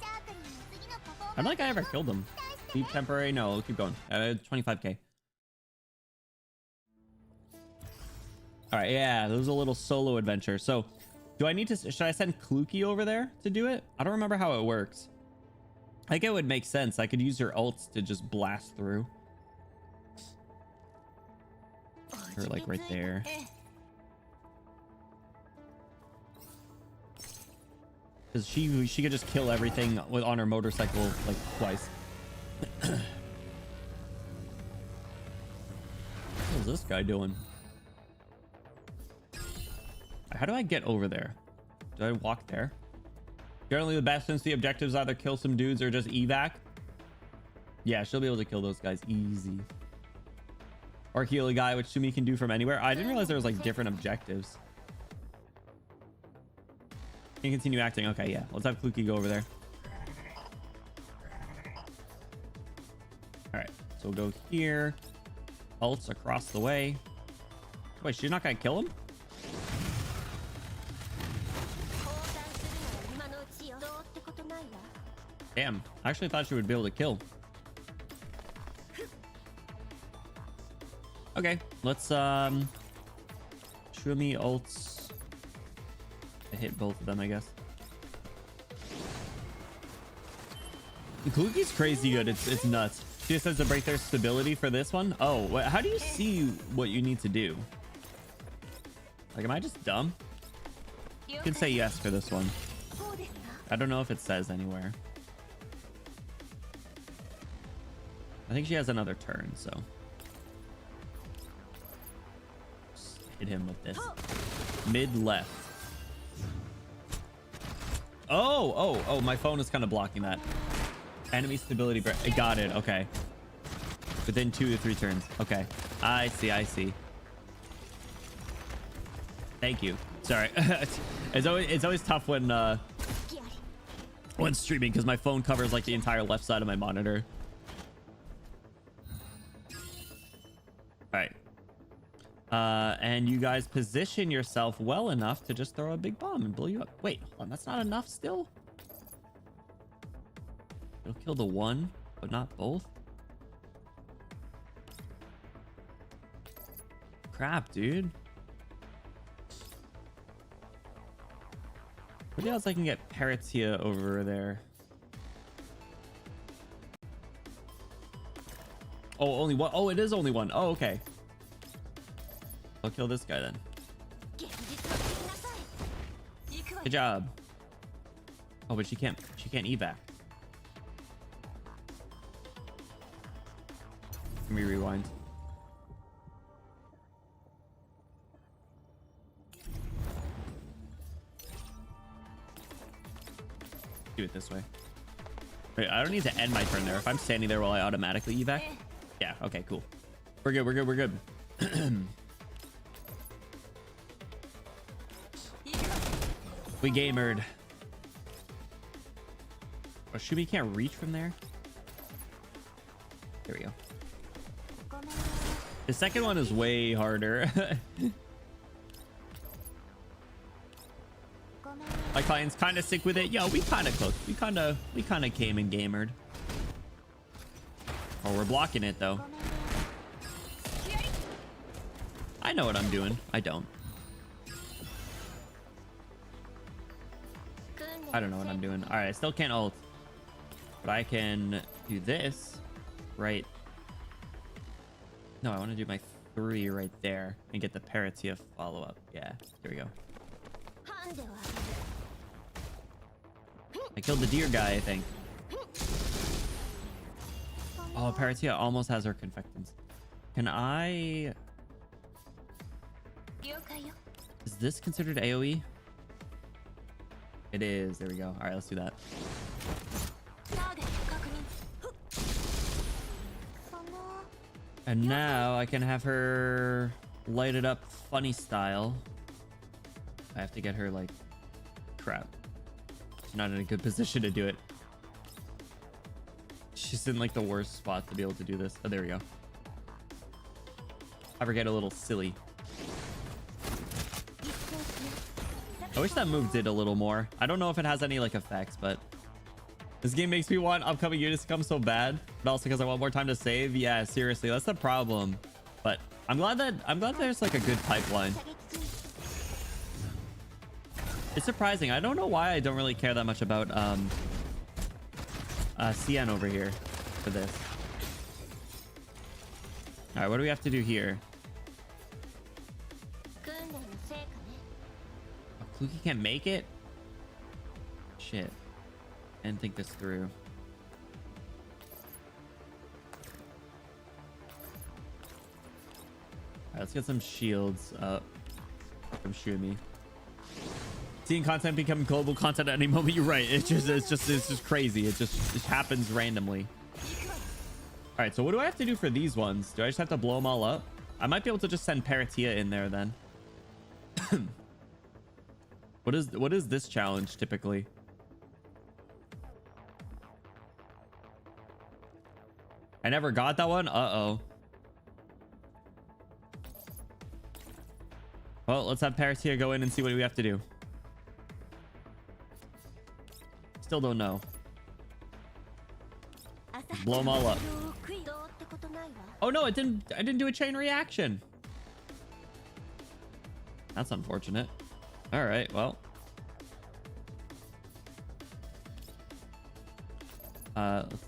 I don't think I ever killed him. Deep temporary? No, we'll keep going. 25k. All right, yeah, this was a little solo adventure. So, do I need to? Should I send Kluki over there to do it? I don't remember how it works. I think it would make sense. I could use your ults to just blast through. Or like right there. Because she could just kill everything with on her motorcycle like twice. What is this guy doing? How do I get over there? Do I walk there? Generally the best since the objectives either kill some dudes or just evac. Yeah, she'll be able to kill those guys easy. Or heal a guy, which Sumi can do from anywhere. I didn't realize there was like different objectives. Can you continue acting? Okay, yeah. Let's have Kluki go over there. All right, so we'll go here. Ults across the way. Wait, she's not gonna kill him? Damn, I actually thought she would be able to kill. Okay, let's Shumi ults. I hit both of them, I guess. Kluki's crazy good. It's nuts. She just says to break their stability for this one. Oh, how do you see what you need to do? Like, am I just dumb? You can say yes for this one. I don't know if it says anywhere. I think she has another turn, so just hit him with this. Mid left. Oh, my phone is kind of blocking that. Enemy stability break. I got it. Okay. Within 2 to 3 turns. Okay. I see. Thank you. Sorry. it's always tough when streaming because my phone covers like the entire left side of my monitor. All right. And you guys position yourself well enough to just throw a big bomb and blow you up. Wait, hold on. That's not enough still? It'll kill the one, but not both? Crap, dude. What else I can get Paratia over there? Oh, only one. Oh, it is only one. Oh, okay. I'll kill this guy then. Good job. Oh, but she can't evac. Let me rewind. Do it this way. Wait, I don't need to end my turn there. If I'm standing there, will I automatically evac? Yeah, okay, cool. We're good. We gamered. Oh, Shumi can't reach from there? There we go. The second one is way harder. My client's kind of sick with it. Yo, we kind of cooked. We kind of came and gamered. Oh, we're blocking it though. I know what I'm doing. I don't. I don't know what I'm doing. All right, I still can't ult. But I can do this right. No, I want to do my 3 right there and get the Paratia follow-up. Yeah, here we go. I killed the deer guy, I think. Oh, Paratia almost has her confectants. Can I... Is this considered AoE? It is. There we go. All right, let's do that. And now I can have her light it up funny style. I have to get her like... Crap. She's not in a good position to do it. She's in like the worst spot to be able to do this. Oh, there we go. Have her get a little silly. I wish that move did a little more. I don't know if it has any like effects, but this game makes me want upcoming units to come so bad, but also because I want more time to save. Yeah, seriously, that's the problem. But I'm glad there's like a good pipeline. It's surprising. I don't know why I don't really care that much about CN over here for this. All right, what do we have to do here? Oh, Kluki can't make it? Shit. I didn't think this through. All right, let's get some shields up from Shumi. Seeing content become global content at any moment, you're right. It's just crazy. It just happens randomly. All right, so what do I have to do for these ones? Do I just have to blow them all up? I might be able to just send Paratia in there then. What is this challenge typically? I never got that one. Uh-oh. Well, let's have Paratia go in and see what we have to do. Still don't know. Blow them all up. Oh no, I didn't do a chain reaction. That's unfortunate. All right, well. Let's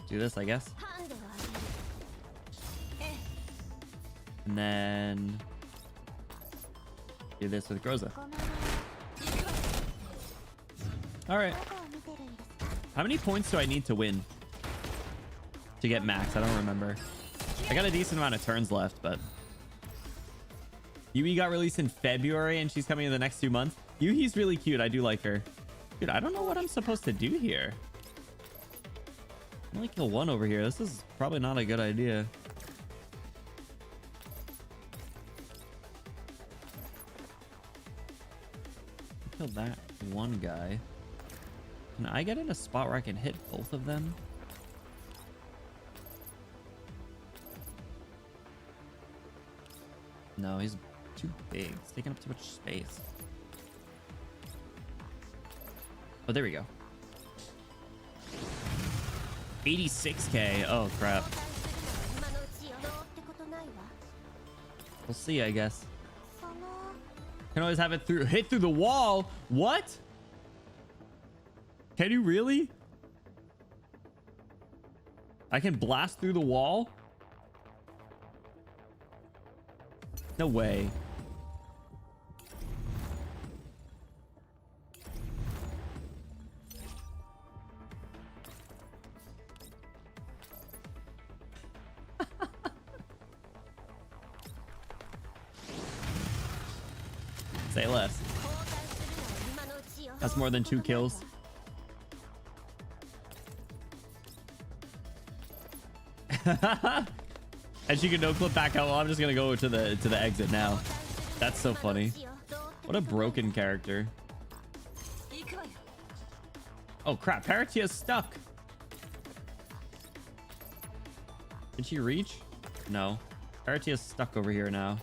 do this, I guess. And then do this with Groza. All right. How many points do I need to win to get max? I don't remember. I got a decent amount of turns left, but Yui got released in February and she's coming in the next 2 months. Yui's really cute. I do like her. Dude, I don't know what I'm supposed to do here. I only kill one over here. This is probably not a good idea. Kill that one guy. Can I get in a spot where I can hit both of them? No, he's too big. It's taking up too much space. Oh, there we go. 86k. Oh, crap. We'll see, I guess. Can always have it hit through the wall. What? Can you really? I can blast through the wall? No way. Say less. That's more than 2 kills. And she can no clip back out. Well, I'm just gonna go to the exit now. That's so funny. What a broken character. Oh crap, Paratia's stuck. Did she reach? No. Paratia's stuck over here now.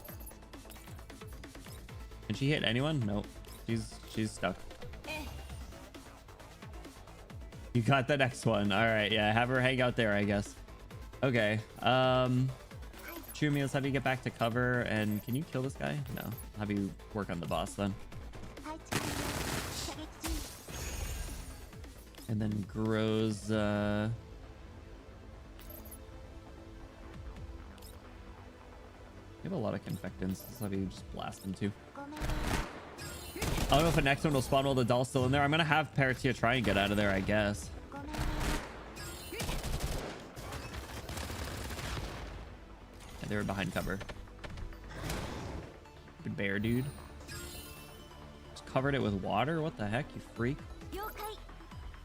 Can she hit anyone? Nope. She's stuck. You got the next one. All right, yeah, have her hang out there, I guess. Okay. Chumi, let's have you get back to cover. And can you kill this guy? No. I'll have you work on the boss then. And then grows. We have a lot of confectants. Let's have you just blast them too. I don't know if the next one will spawn while the doll's still in there. I'm gonna have Paratia try and get out of there, I guess. Yeah, they were behind cover. Good bear, dude. Just covered it with water? What the heck, you freak?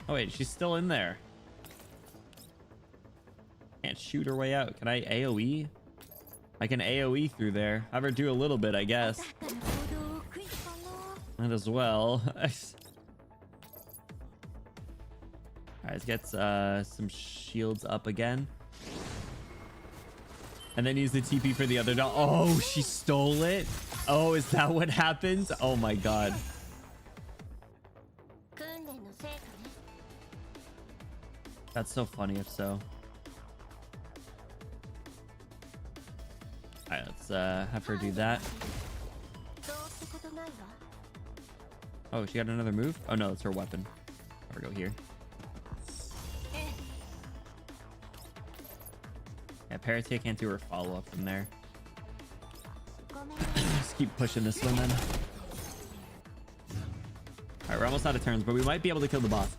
Oh wait, she's still in there. Can't shoot her way out. Can I AoE? I can AoE through there. Have her do a little bit, I guess. Might as well. Alright, let's get some shields up again. And then use the TP for the other doll. Oh, she stole it? Oh, is that what happened? Oh my god. That's so funny if so. Alright, let's have her do that. Oh, she got another move? Oh no, it's her weapon. Have her go here. Yeah, Paratia can't do her follow-up from there. Just keep pushing this one then. Alright, we're almost out of turns, but we might be able to kill the boss.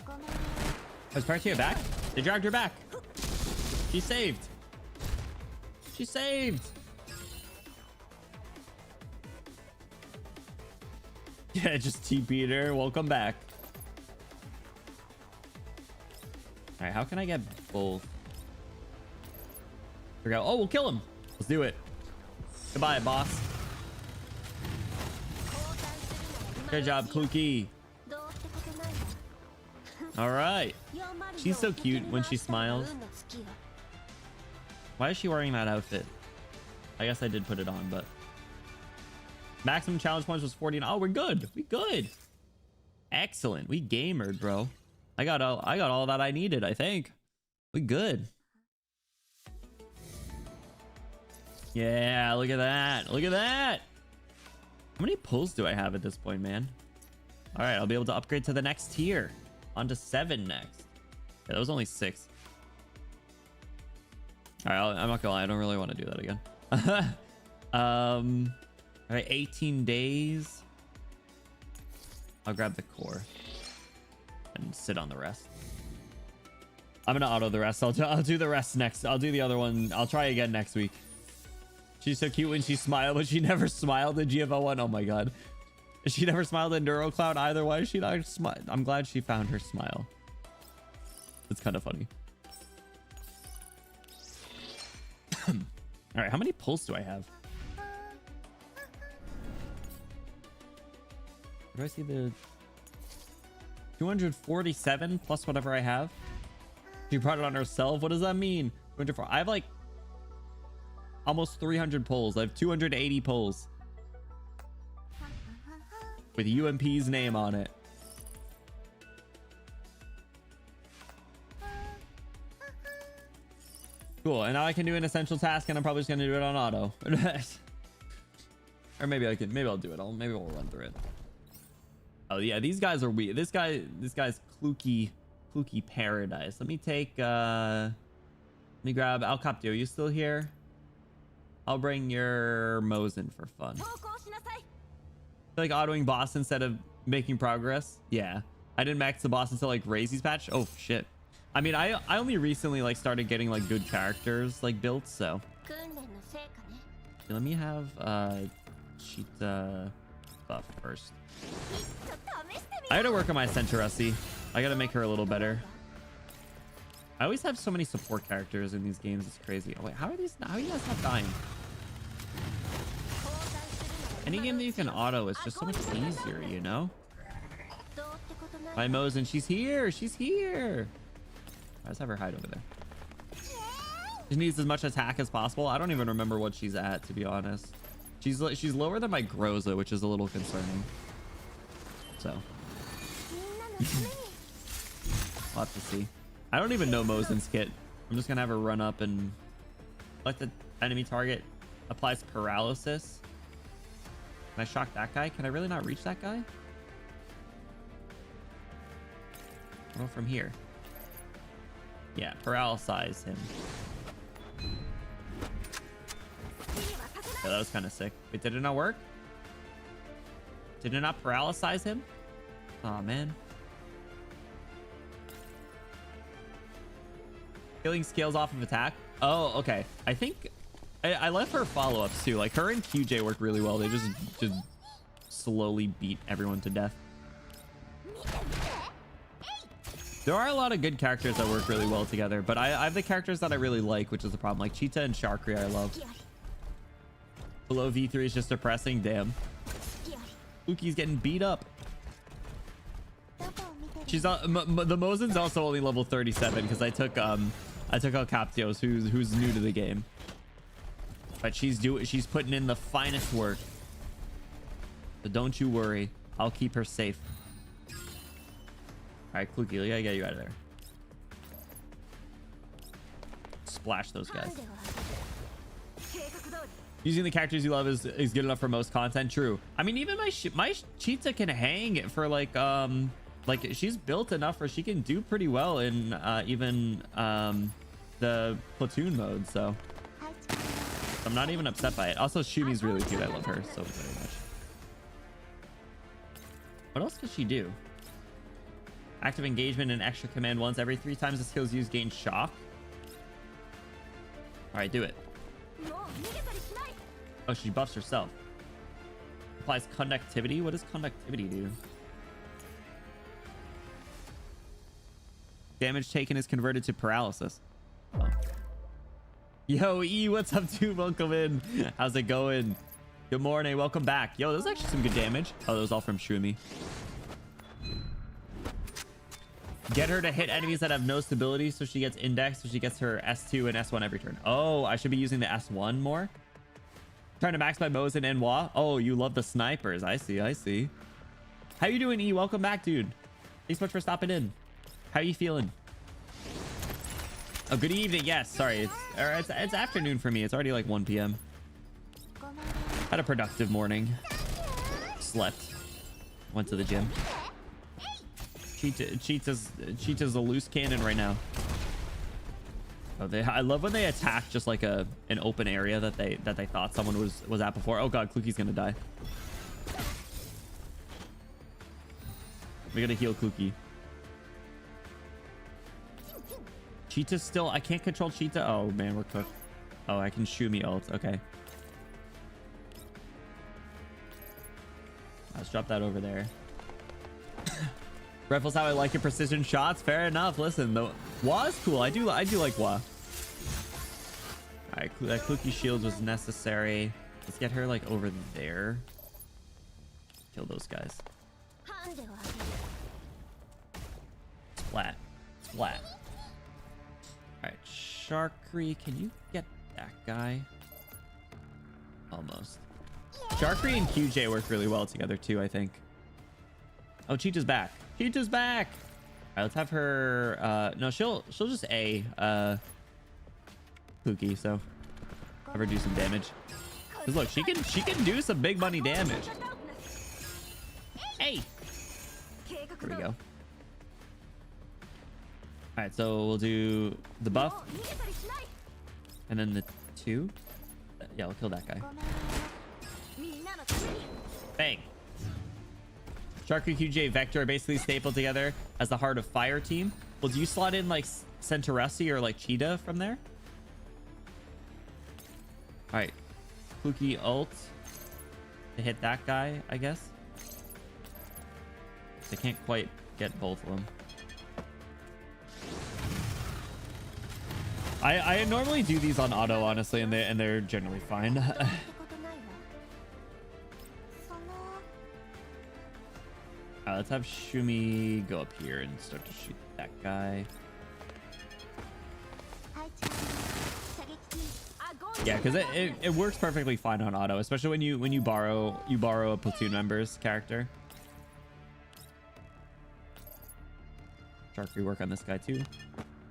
Oh, is Paratia back? They dragged her back. She's saved. She's saved. Yeah, just TP'd her. Welcome back. All right, how can I get both? Figure out. Oh, we'll kill him. Let's do it. Goodbye, boss. Good job, Kluki. All right. She's so cute when she smiles. Why is she wearing that outfit? I guess I did put it on, but maximum challenge points was 40. Oh, we're good. We good. Excellent. We gamered, bro. I got all that I needed, I think. We good. Yeah, look at that. Look at that. How many pulls do I have at this point, man? All right, I'll be able to upgrade to the next tier. On to 7 next. Yeah, that was only 6. All right, I'm not gonna lie. I don't really want to do that again. All right, 18 days. I'll grab the core and sit on the rest. I'm gonna auto the rest. I'll do the rest next. I'll do the other one. I'll try again next week. She's so cute when she smiled, but she never smiled in GFL1. Oh my god. She never smiled in NeuroCloud either. Why is she not smile? I'm glad she found her smile. It's kind of funny. All right, how many pulls do I have? Where do I see the 247 plus whatever I have? She brought it on herself. What does that mean? 204. I have like almost 300 pulls. I have 280 pulls with UMP's name on it. Cool, and now I can do an essential task, and I'm probably just gonna do it on auto. Or maybe I'll do it. Maybe we'll run through it. Oh yeah, these guys are weird. This guy's Kluki Paradise. Let me take let me grab Al Capdio. You still here? I'll bring your Mosin for fun. Like autoing boss instead of making progress. Yeah, I didn't max the boss until like Raisy's patch. Oh shit. I mean, I only recently like started getting like good characters like built, so let me have Cheetah buff first. I gotta work on my Centauressi. I gotta make her a little better. I always have so many support characters in these games. It's crazy. Oh wait, how are you guys not dying? Any game that you can auto is just so much easier, you know? My Mosin, she's here. She's here. Let's have her hide over there. She needs as much attack as possible. I don't even remember what she's at, to be honest. She's lower than my Groza, which is a little concerning. So we'll have to see. I don't even know Mosin's kit. I'm just gonna have her run up and Select the enemy target. Applies paralysis. Can I shock that guy? Can I really not reach that guy? Go from here. Yeah, paralyze him. Yeah, that was kind of sick. Wait, did it not work? Did it not paralyze him? Aw, man. Healing scales off of attack. Oh, okay. I think I love her follow-ups too. Like her and QJ work really well. They just slowly beat everyone to death. There are a lot of good characters that work really well together, but I have the characters that I really like, which is the problem. Like Cheetah and Sharkri I love. Below V3 is just depressing. Damn. Uki's getting beat up. She's the Mozen's also only level 37 because I took El Captios, who's new to the game. But she's putting in the finest work. But don't you worry, I'll keep her safe. All right, Kluki, we gotta get you out of there. Splash those guys. Using the characters you love is good enough for most content. True. I mean, even my Cheetah can hang for like she's built enough where she can do pretty well in even the platoon mode. So I'm not even upset by it. Also, Shumi's really cute. I love her so very much. What else does she do? Active engagement and extra command once every 3 times the skills used gain shock. All right, do it. Oh, she buffs herself. Applies conductivity. What does conductivity do? Damage taken is converted to paralysis. Oh. Yo, E, what's up, dude? Welcome in. How's it going? Good morning. Welcome back. Yo, there's actually some good damage. Oh, that was all from Shumi. Get her to hit enemies that have no stability so she gets indexed, so she gets her S2 and S1 every turn. Oh, I should be using the S1 more. Trying to max my Mozen and Wa. Oh, you love the snipers. I see, I see. How you doing, E? Welcome back, dude. Thanks so much for stopping in. How you feeling? Oh, good evening. Yes, sorry. It's afternoon for me. It's already like 1 p.m. Had a productive morning. Slept. Went to the gym. Cheetah's a loose cannon right now. Oh, I love when they attack just like an open area that they thought someone was at before. Oh god, Kluki's gonna die. We gotta heal Kluki. Cheetah's still... I can't control Cheetah. Oh man, we're cooked. Oh, I can Shumi ult. Okay. Let's drop that over there. Rifles how I like your precision shots. Fair enough. Listen, the Wa is cool. I do like Wa. All right, that Kluki shield was necessary. Let's get her like over there. Kill those guys. Splat. Splat. All right, Sharkri, can you get that guy? Almost. Sharkri and QJ work really well together too, I think. Oh, Cheetah's back. Cheetah's back. All right, let's have her. No, she'll just A Kluki, so have her do some damage. Cause look, she can do some big money damage. Hey, here we go. All right, so we'll do the buff, and then the 2. Yeah, we'll kill that guy. Bang. Sharkri, QJ, Vector are basically stapled together as the Heart of Fire team. Well, do you slot in like Centaurussi or like Cheetah from there? All right, Kluki ult to hit that guy, I guess. I can't quite get both of them. I normally do these on auto, honestly, and they're generally fine. Let's have Shumi go up here and start to shoot that guy. Yeah, because it works perfectly fine on auto, especially when you borrow a platoon member's character. Sharkri work on this guy too.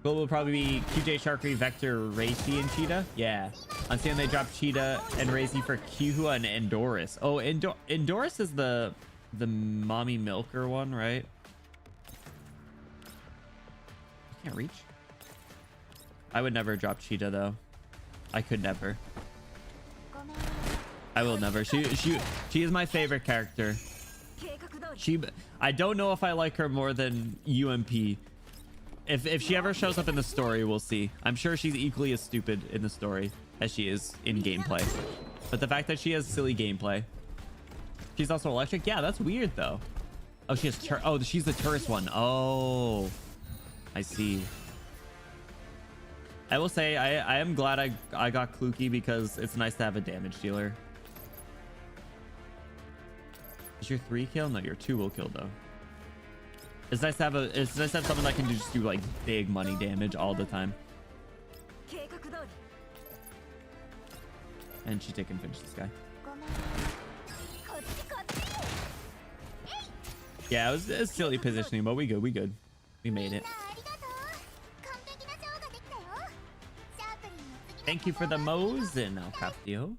will probably be QJ, Sharkery, Vector, Racy, and Cheetah. Yeah. On Sand they dropped Cheetah and Racy for Kyuhua and Endoris. Oh, Endoris is the mommy milker one, right? I can't reach. I would never drop Cheetah though. I could never. I will never. She is my favorite character. I don't know if I like her more than UMP. If she ever shows up in the story, we'll see. I'm sure she's equally as stupid in the story as she is in gameplay. But the fact that she has silly gameplay. She's also electric. Yeah, that's weird though. Oh, she has oh, she's the tourist one. Oh, I see. I will say I am glad I got Kluki because it's nice to have a damage dealer. Is your 3 kill? No, your 2 will kill though. It's nice to have someone that can just do like big money damage all the time. And she can finish this guy. Yeah, it was silly positioning, but we good. We made it. Thank you for the Mosin, El Capio.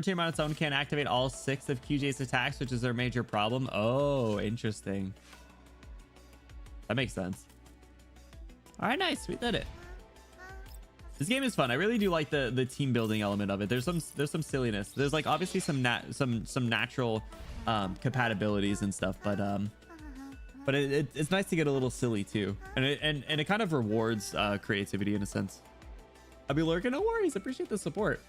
Team on its own can activate all 6 of QJ's attacks, which is their major problem. Oh, interesting. That makes sense. All right, nice. We did it. This game is fun. I really do like the team building element of it. There's some silliness. There's like obviously some natural compatibilities and stuff, but it's nice to get a little silly too, and it kind of rewards creativity in a sense. I'll be lurking. No worries. Appreciate the support.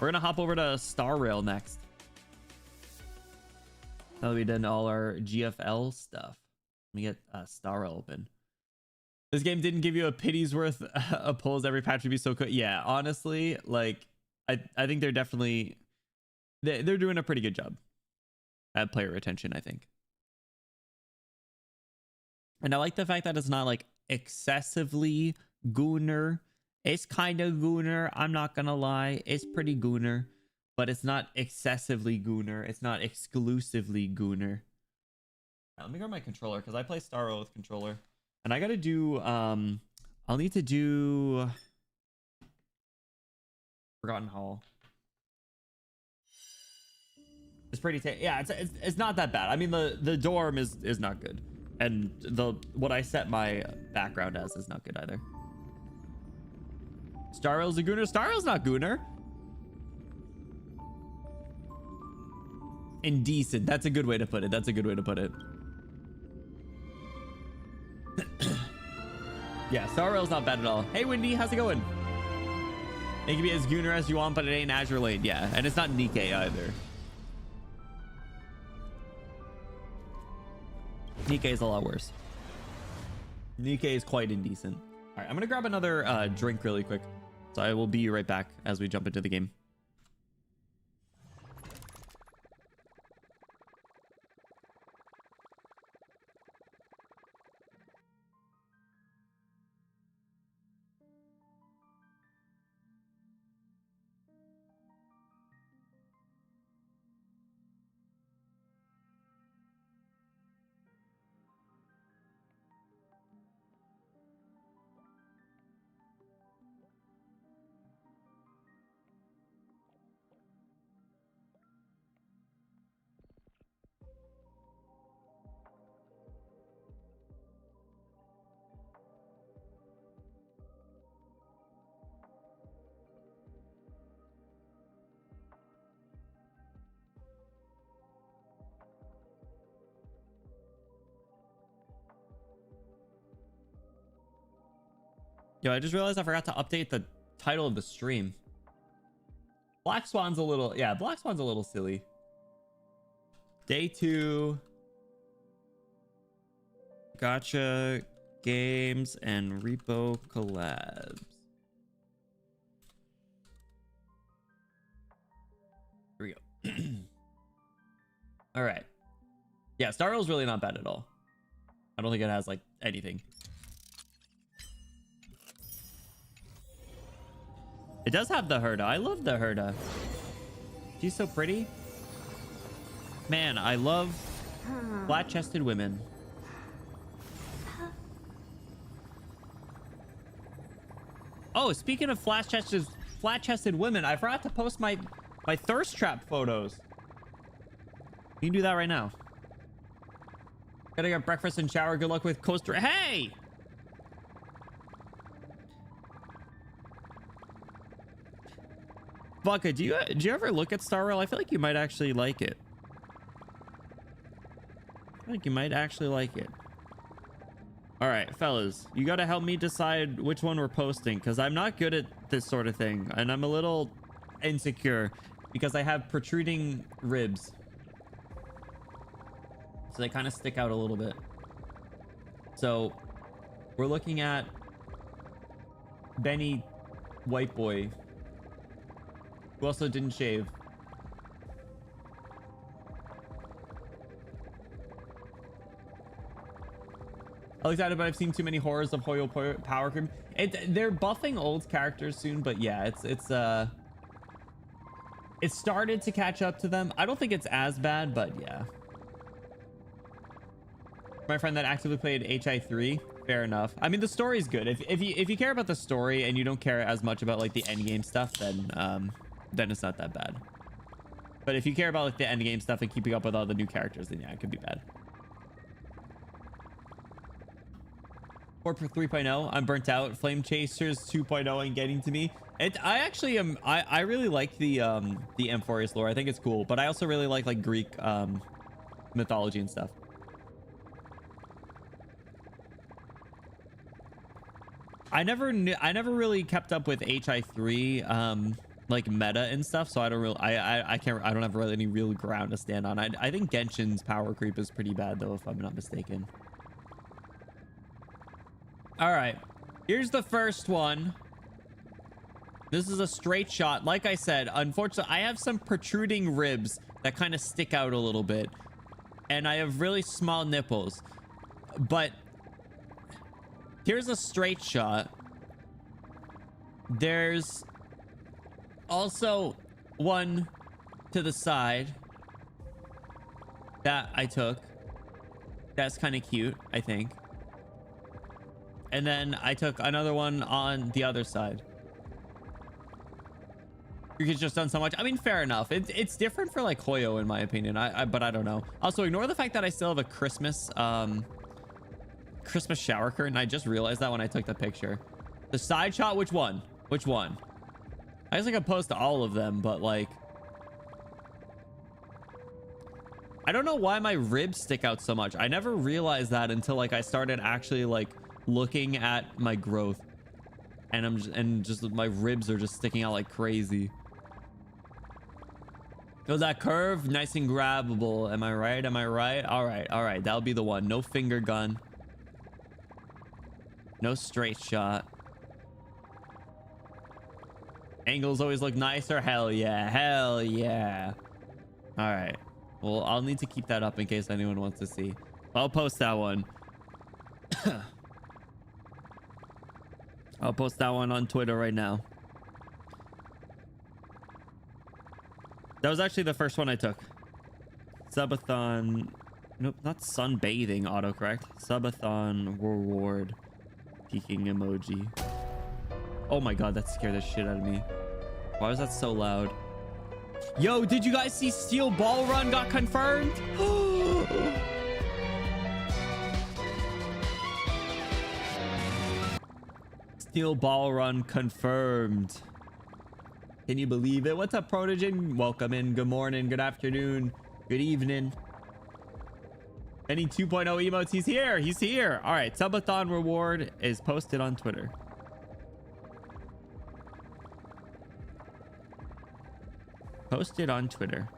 We're gonna hop over to Star Rail next. Now that we've done all our GFL stuff, let me get Star Rail open. This game didn't give you a pity's worth of pulls. Every patch would be so good. Yeah, honestly, like I think they're definitely they're doing a pretty good job at player retention, I think. And I like the fact that it's not like excessively gooner. It's kind of gooner. I'm not gonna lie. It's pretty gooner, but it's not excessively gooner. It's not exclusively gooner. Let me grab my controller because I play Star Rail with controller, and I gotta do. I'll need to do Forgotten Hall. It's pretty. Yeah, it's not that bad. I mean, the dorm is not good, and what I set my background as is not good either. Star Rail's a gooner. Star Rail's not gooner. Indecent. That's a good way to put it. That's a good way to put it. Yeah, Star Rail's not bad at all. Hey, Wendy, how's it going? It can be as gooner as you want, but it ain't Azure Lane. Yeah, and it's not Nikke either. Nikke is a lot worse. Nikke is quite indecent. All right, I'm gonna grab another drink really quick. So I will be right back as we jump into the game. Yo, I just realized I forgot to update the title of the stream. Black Swan's a little, yeah, Black Swan's a little silly. Day 2. Gacha games and repo collabs. Here we go. All right. Yeah, Star Rail's really not bad at all. I don't think it has like anything. It does have the Herda. I love the Herda. She's so pretty. Man, I love flat-chested women. Oh, speaking of flat-chested women, I forgot to post my thirst trap photos. You can do that right now. Gotta get breakfast and shower. Good luck with coaster. Hey! Vodka, do you ever look at Star Rail? I feel like you might actually like it. I think you might actually like it. All right, fellas, you got to help me decide which one we're posting because I'm not good at this sort of thing. And I'm a little insecure because I have protruding ribs. So they kind of stick out a little bit. So we're looking at Benny White Boy, who also didn't shave. I looked at it, but I've seen too many horrors of Hoyo Power Creep. They're buffing old characters soon, but yeah, it started to catch up to them. I don't think it's as bad, but yeah. My friend that actively played HI3, fair enough. I mean, the story's good. If you care about the story and you don't care as much about like the end game stuff, then it's not that bad. But if you care about like the end game stuff and keeping up with all the new characters, then yeah, it could be bad. Or for 3.0, I'm burnt out. Flame Chasers 2.0 and getting to me. I actually am. I really like the Amphorius lore. I think it's cool, but I also really like Greek mythology and stuff. I never really kept up with HI3 like meta and stuff, so I don't really I don't have really any real ground to stand on. I think Genshin's power creep is pretty bad though, if I'm not mistaken. All right, here's the first one. This is a straight shot. Like I said, unfortunately, I have some protruding ribs that kind of stick out a little bit, and I have really small nipples. But here's a straight shot. There's also one to the side that I took. That's kind of cute, I think. And then I took another one on the other side. You've just done so much. I mean, fair enough. It's different for like Hoyo in my opinion. But I don't know. Also, ignore the fact that I still have a Christmas shower curtain. I just realized that when I took the picture. The side shot, which one? Which one? I guess I could post all of them, but like, I don't know why my ribs stick out so much. I never realized that until like I started actually like looking at my growth, and just my ribs are just sticking out like crazy. Oh, that curve, nice and grabbable. Am I right? Am I right? All right. That'll be the one. No finger gun. No straight shot. Angles always look nicer. Hell yeah. Hell yeah. All right. Well, I'll need to keep that up in case anyone wants to see. I'll post that one. I'll post that one on Twitter right now. That was actually the first one I took. Subathon. Nope, not sunbathing autocorrect. Subathon reward. Peeking emoji. Oh my god, that scared the shit out of me. Why was that so loud? Yo, did you guys see Steel Ball Run got confirmed? Steel Ball Run confirmed. Can you believe it? What's up, Protogen? Welcome in. Good morning, good afternoon, good evening. Any 2.0 emotes? He's here. He's here. All right. Subathon reward is posted on Twitter. Posted on Twitter.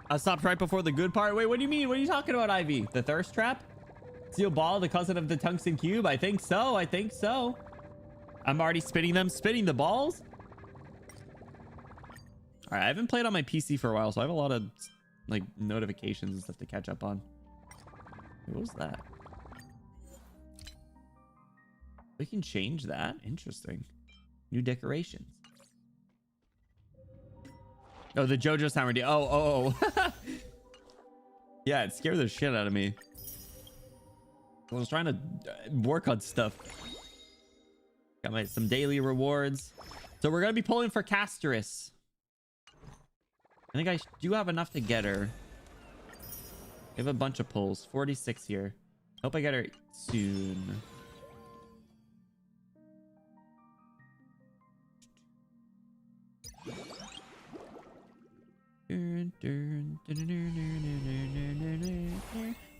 I stopped right before the good part. Wait, what do you mean? What are you talking about, Ivy? The thirst trap? Steel ball, the cousin of the tungsten cube? I think so. I think so. I'm already spinning them. Spinning the balls? All right, I haven't played on my PC for a while, so I have a lot of like notifications and stuff to catch up on. What was that? We can change that. Interesting. New decorations. Oh, the JoJo sound. Oh. Yeah, it scared the shit out of me. I was trying to work on stuff. Got some daily rewards. So we're going to be pulling for Casterus. I think I do have enough to get her. We have a bunch of pulls. 46 here. Hope I get her soon.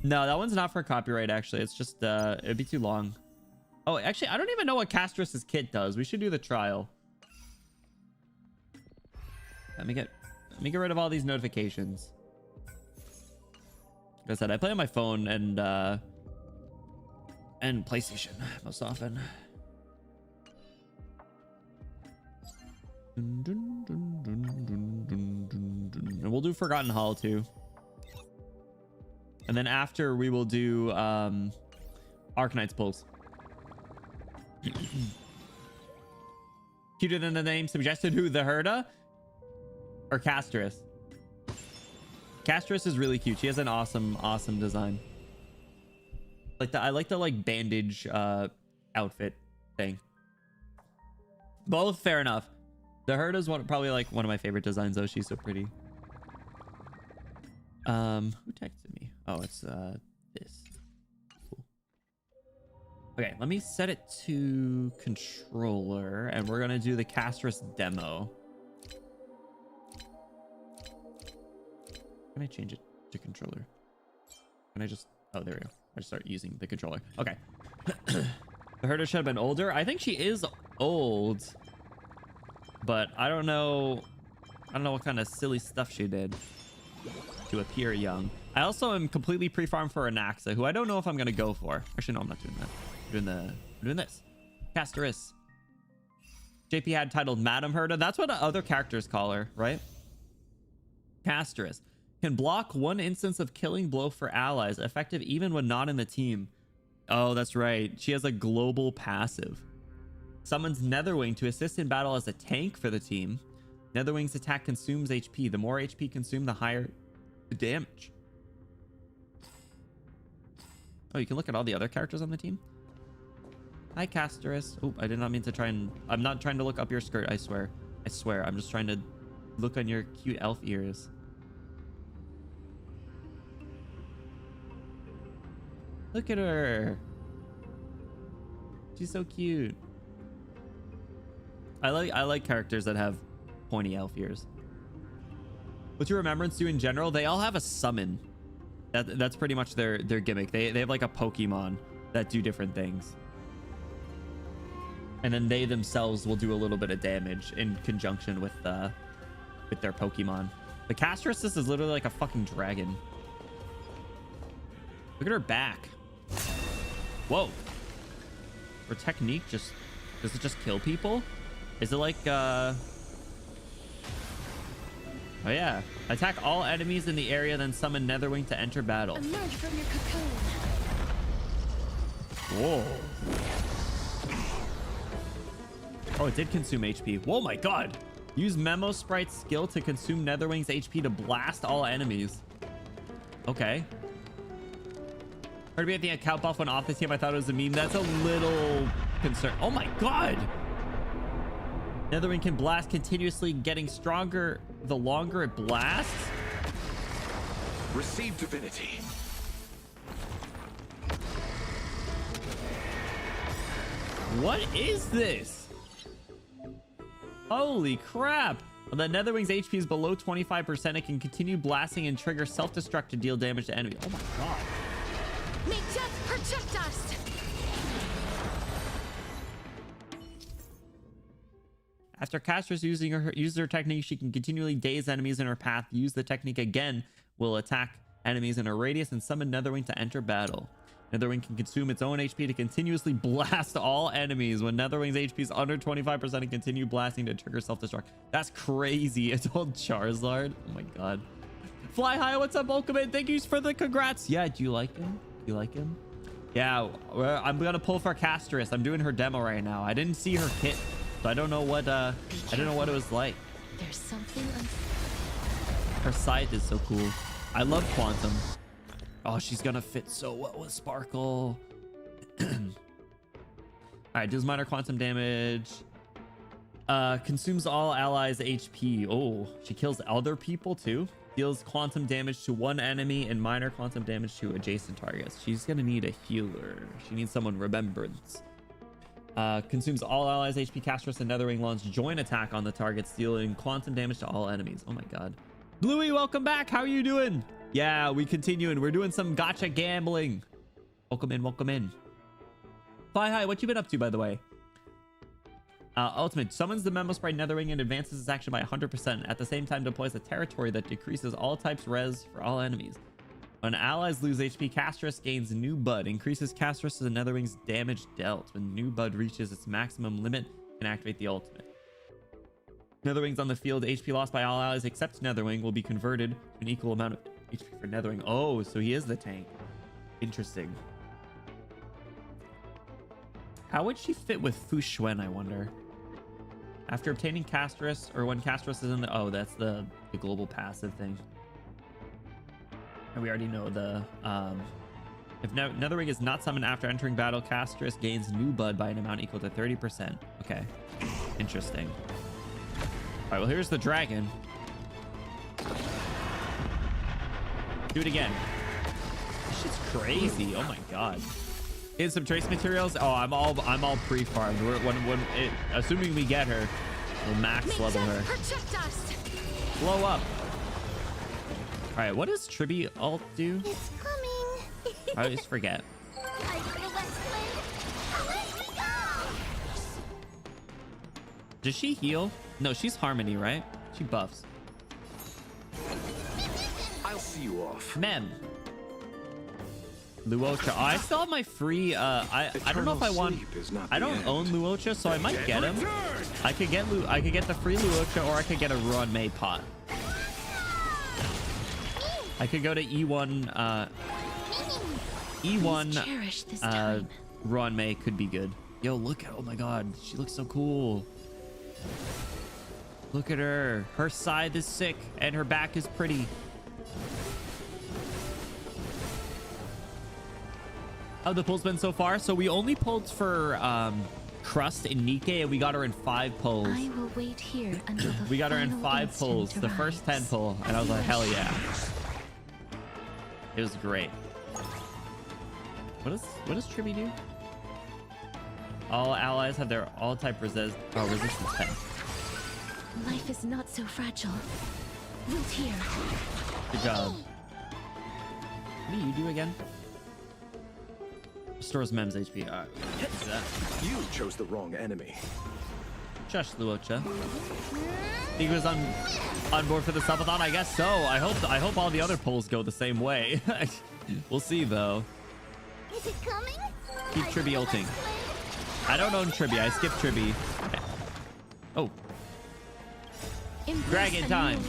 No, that one's not for copyright, actually. It's just, it'd be too long. Oh, actually, I don't even know what Casterus's kit does. We should do the trial. Let me get rid of all these notifications. Like I said, I play on my phone and PlayStation most often. And we'll do Forgotten Hall too. And then after we will do Arknights pulls. Cuter than the name suggested. Who, the Herda or Casterus? Casterus is really cute. She has an awesome design. I like the like bandage outfit thing. Both fair enough. The Herda's probably like one of my favorite designs though. She's so pretty. Who texted me? Oh, it's this. Cool. Okay, let me set it to controller and we're gonna do the Casterus demo. Can I change it to controller? Can I just... Oh, there we go. I just start using the controller. Okay. The Herda should have been older. I think she is old. But I don't know what kind of silly stuff she did to appear young. I also am completely pre-farmed for Anaxa, who I don't know if I'm going to go for. Actually, no, I'm not doing that. I'm doing this. Casterus. JP had titled Madam Herda. That's what other characters call her, right? Casterus. Can block one instance of killing blow for allies, effective even when not in the team. Oh, that's right. She has a global passive. Summons Netherwing to assist in battle as a tank for the team. Netherwing's attack consumes HP. The more HP consumed, the higher the damage. Oh, you can look at all the other characters on the team. Hi, Casterus. Oh, I did not mean to try and... I'm not trying to look up your skirt, I swear. I swear. I'm just trying to look on your cute elf ears. Look at her. She's so cute. I like characters that have pointy elf ears. What's your remembrance do in general? They all have a summon. That's pretty much their gimmick. They have like a Pokemon that do different things. And then they themselves will do a little bit of damage in conjunction with their Pokemon. The Casterus is literally like a fucking dragon. Look at her back. Whoa. Her technique does it just kill people? Is it like oh yeah. Attack all enemies in the area, then summon Netherwing to enter battle. Emerge from your cocoon. Whoa. Oh, it did consume HP. Whoa, my god. Use Memo Sprite's skill to consume Netherwing's HP to blast all enemies. Okay. Heard me at the account buff went off the team. I thought it was a meme. That's a little concern. Oh my god. Netherwing can blast continuously, getting stronger the longer it blasts. Receive divinity. What is this? Holy crap. When the Netherwing's HP is below 25%, it can continue blasting and trigger self-destruct to deal damage to enemies. Oh my god. May death protect us. After Casterus uses her technique, she can continually daze enemies in her path. Use the technique again, will attack enemies in a radius and summon Netherwing to enter battle. Netherwing can consume its own HP to continuously blast all enemies. When Netherwing's HP is under 25% and continue blasting to trigger self-destruct. That's crazy. It's old Charizard. Oh my god. Fly high, what's up, Ultimate? Thank you for the congrats. Yeah, do you like him? Do you like him? Yeah, I'm gonna pull for Casterus. I'm doing her demo right now. I didn't see her kit, so I don't know what it was like. There's something Her scythe is so cool. I love Quantum. Oh, she's gonna fit so well with Sparkle. All right, deals minor quantum damage. Consumes all allies' HP. Oh, she kills other people too. Deals quantum damage to one enemy and minor quantum damage to adjacent targets. She's gonna need a healer. She needs someone remembrance. Consumes all allies' HP. Castress and Netherwing launch joint attack on the targets, dealing quantum damage to all enemies. Oh my god. Bluey, welcome back. How are you doing? Yeah, we continuing. We're doing some gacha gambling. Welcome in, welcome in. Fly High, what you been up to, by the way? Ultimate summons the Memo Sprite Netherwing and advances its action by 100%. At the same time, deploys a territory that decreases all types res for all enemies. When allies lose HP, Castress gains New Bud. Increases Castress and Netherwing's damage dealt. When New Bud reaches its maximum limit, can activate the ultimate. Netherwings on the field, HP lost by all allies except Netherwing will be converted to an equal amount of HP for Netherwing. Oh, so he is the tank. Interesting. How would she fit with Fu Xuan, I wonder? After obtaining Castress, or when Castress is in the... Oh, that's the global passive thing. And we already know the... If Netherwing is not summoned after entering battle, Castress gains New Bud by an amount equal to 30%. Okay. Interesting. All right, well, here's the dragon. Do it again. This shit's crazy. Oh my god. In some trace materials. Oh, I'm all pre-farmed. Assuming we get her, we'll max level her. Blow up. All right, what does Tribby ult do? It's coming. I always forget. Does she heal? No, she's Harmony, right? She buffs. I'll see you off. Mem. Luocha. Oh, I still have my free I don't know if I want. I don't own Luocha, so I might get him. I could get the free Luocha, or I could get a Ruan Mei pot. I could go to E1 Ruan Mei could be good. Yo, look at, oh my god, she looks so cool. Look at her. Her scythe is sick and her back is pretty. How the pulls been so far? So we only pulled for Crust and Nikke, and we got her in 5 pulls. I will wait here until the we got her in 5 pulls. The first 10 pull, and I was like, hell yeah. It was great. What does Tribby do? All allies have their all type resistance 10. Life is not so fragile. Root here. Good job. What do you do again? Restores Mem's HP. All right. Do that. You chose the wrong enemy. Shush, Luocha. Think he was on board for the subathon? I guess so. I hope all the other polls go the same way. We'll see though. Is it coming? Keep Tribby ulting. I don't own Tribby. I skipped Tribby. Oh. Dragon time.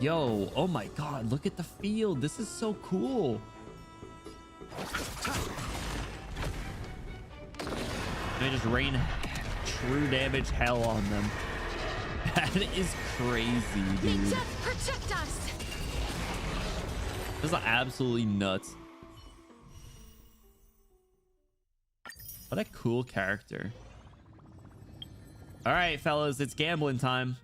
Yo, oh my god, look at the field. This is so cool. Let me just rain true damage hell on them. That is crazy, dude. Protect us. This is absolutely nuts. What a cool character. All right, fellas, it's gambling time.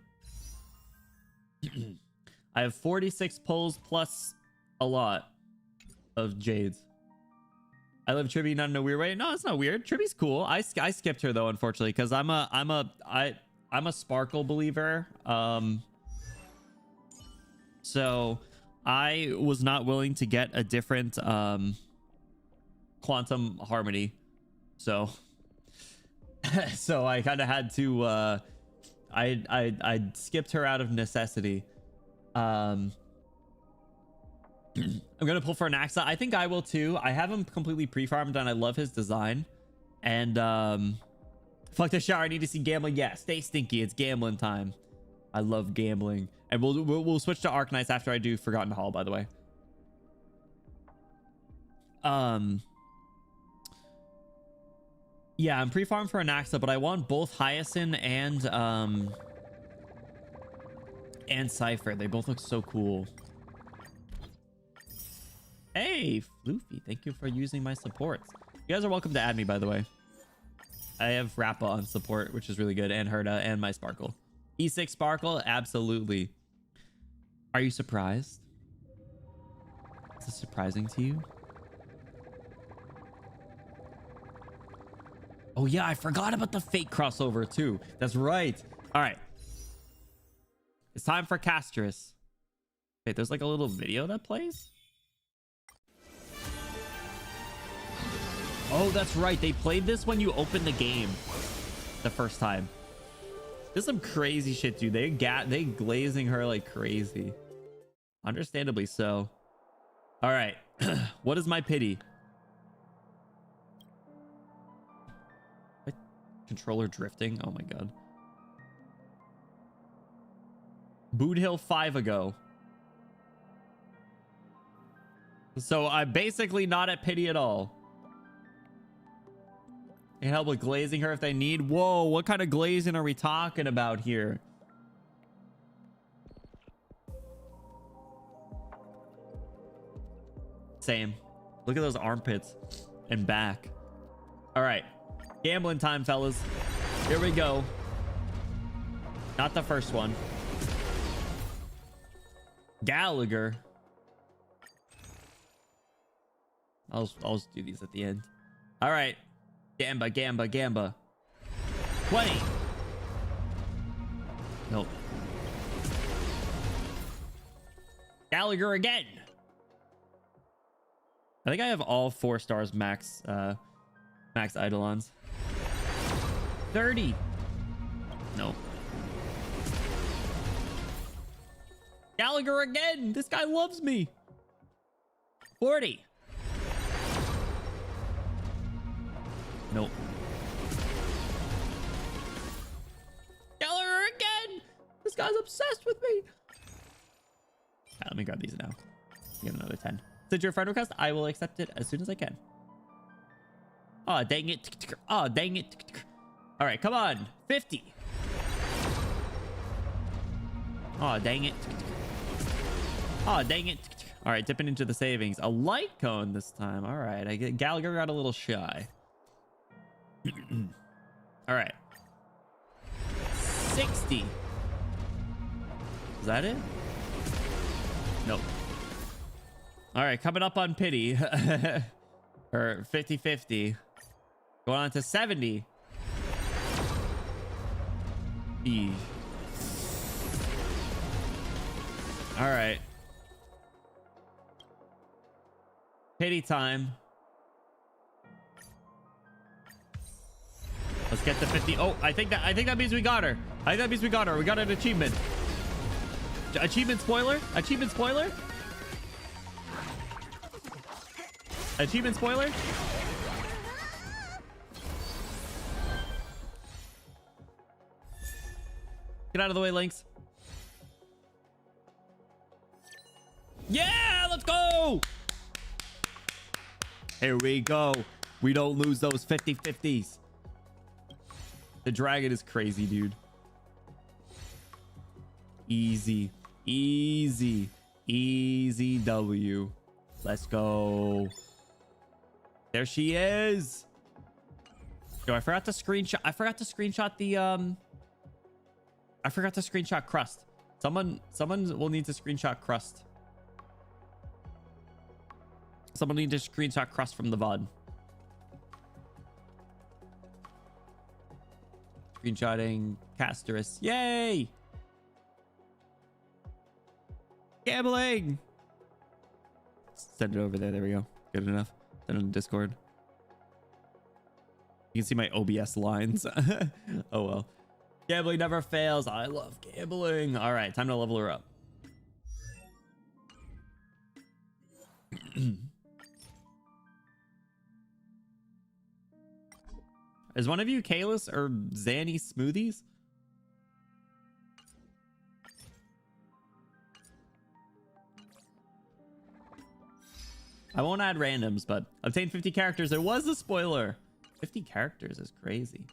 I have 46 pulls plus a lot of Jades. I love Tribby not in a weird way. No, it's not weird. Tribby's cool. I skipped her though, unfortunately, because I'm a Sparkle believer. So I was not willing to get a different Quantum Harmony. So so I kind of had to I skipped her out of necessity. I'm gonna pull for an Axa. I think I will too. I have him completely pre-farmed and I love his design. And fuck the shower. I need to see gambling. Yeah, stay stinky. It's gambling time. I love gambling. And we'll switch to Arknights after I do Forgotten Hall, by the way. Yeah, I'm pre-farmed for Anaxa, but I want both Hyacinth and Cypher. They both look so cool. Hey, Floofy, thank you for using my supports. You guys are welcome to add me, by the way. I have Rappa on support, which is really good, and Herda, and my Sparkle. E6 Sparkle, absolutely. Are you surprised? Is this surprising to you? Oh yeah, I forgot about the fake crossover too. That's right. All right. It's time for Castrus. Wait, there's like a little video that plays? Oh, that's right. They played this when you opened the game the first time. This is some crazy shit, dude. They glazing her like crazy. Understandably so. All right. What is my pity? Controller drifting. Oh my god. Boot Hill 5 ago. So I'm basically not at pity at all. Can help with glazing her if they need. Whoa, what kind of glazing are we talking about here? Same. Look at those armpits and back. All right. Gambling time, fellas. Here we go. Not the first one. Gallagher. I'll just do these at the end. All right. Gamba, Gamba, Gamba. 20. Nope. Gallagher again. I think I have all 4 stars max Eidolons. 30. No. Gallagher again. This guy loves me. 40. Nope. Gallagher again. This guy's obsessed with me. Let me grab these now. Get another 10. Since your friend request, I will accept it as soon as I can. Oh, dang it. Oh, dang it. All right, come on. 50. Oh, dang it. Oh, dang it. All right, dipping into the savings. A light cone this time. All right, Gallagher got a little shy. All right. 60. Is that it? Nope. All right, coming up on pity. Or 50-50. Going on to 70. E. All right. Pity time. Let's get to 50. Oh, I think that means we got her. I think that means we got her. We got an achievement. Achievement spoiler? Achievement spoiler? Achievement spoiler? Get out of the way, Lynx. Yeah, let's go. Here we go. We don't lose those 50-50s. The dragon is crazy, dude. Easy. Easy. Easy W. Let's go. There she is. Yo, I forgot to screenshot. I forgot to screenshot the I forgot to screenshot Crust. Someone will need to screenshot Crust. Someone need to screenshot Crust from the VOD. Screenshotting Castrus. Yay! Gambling! Send it over there. There we go. Good enough. Send it in Discord. You can see my OBS lines. Oh well. Gambling never fails. I love gambling. All right, time to level her up. Is one of you Kalis or Zanny Smoothies? I won't add randoms, but obtain 50 characters. There was a spoiler. 50 characters is crazy.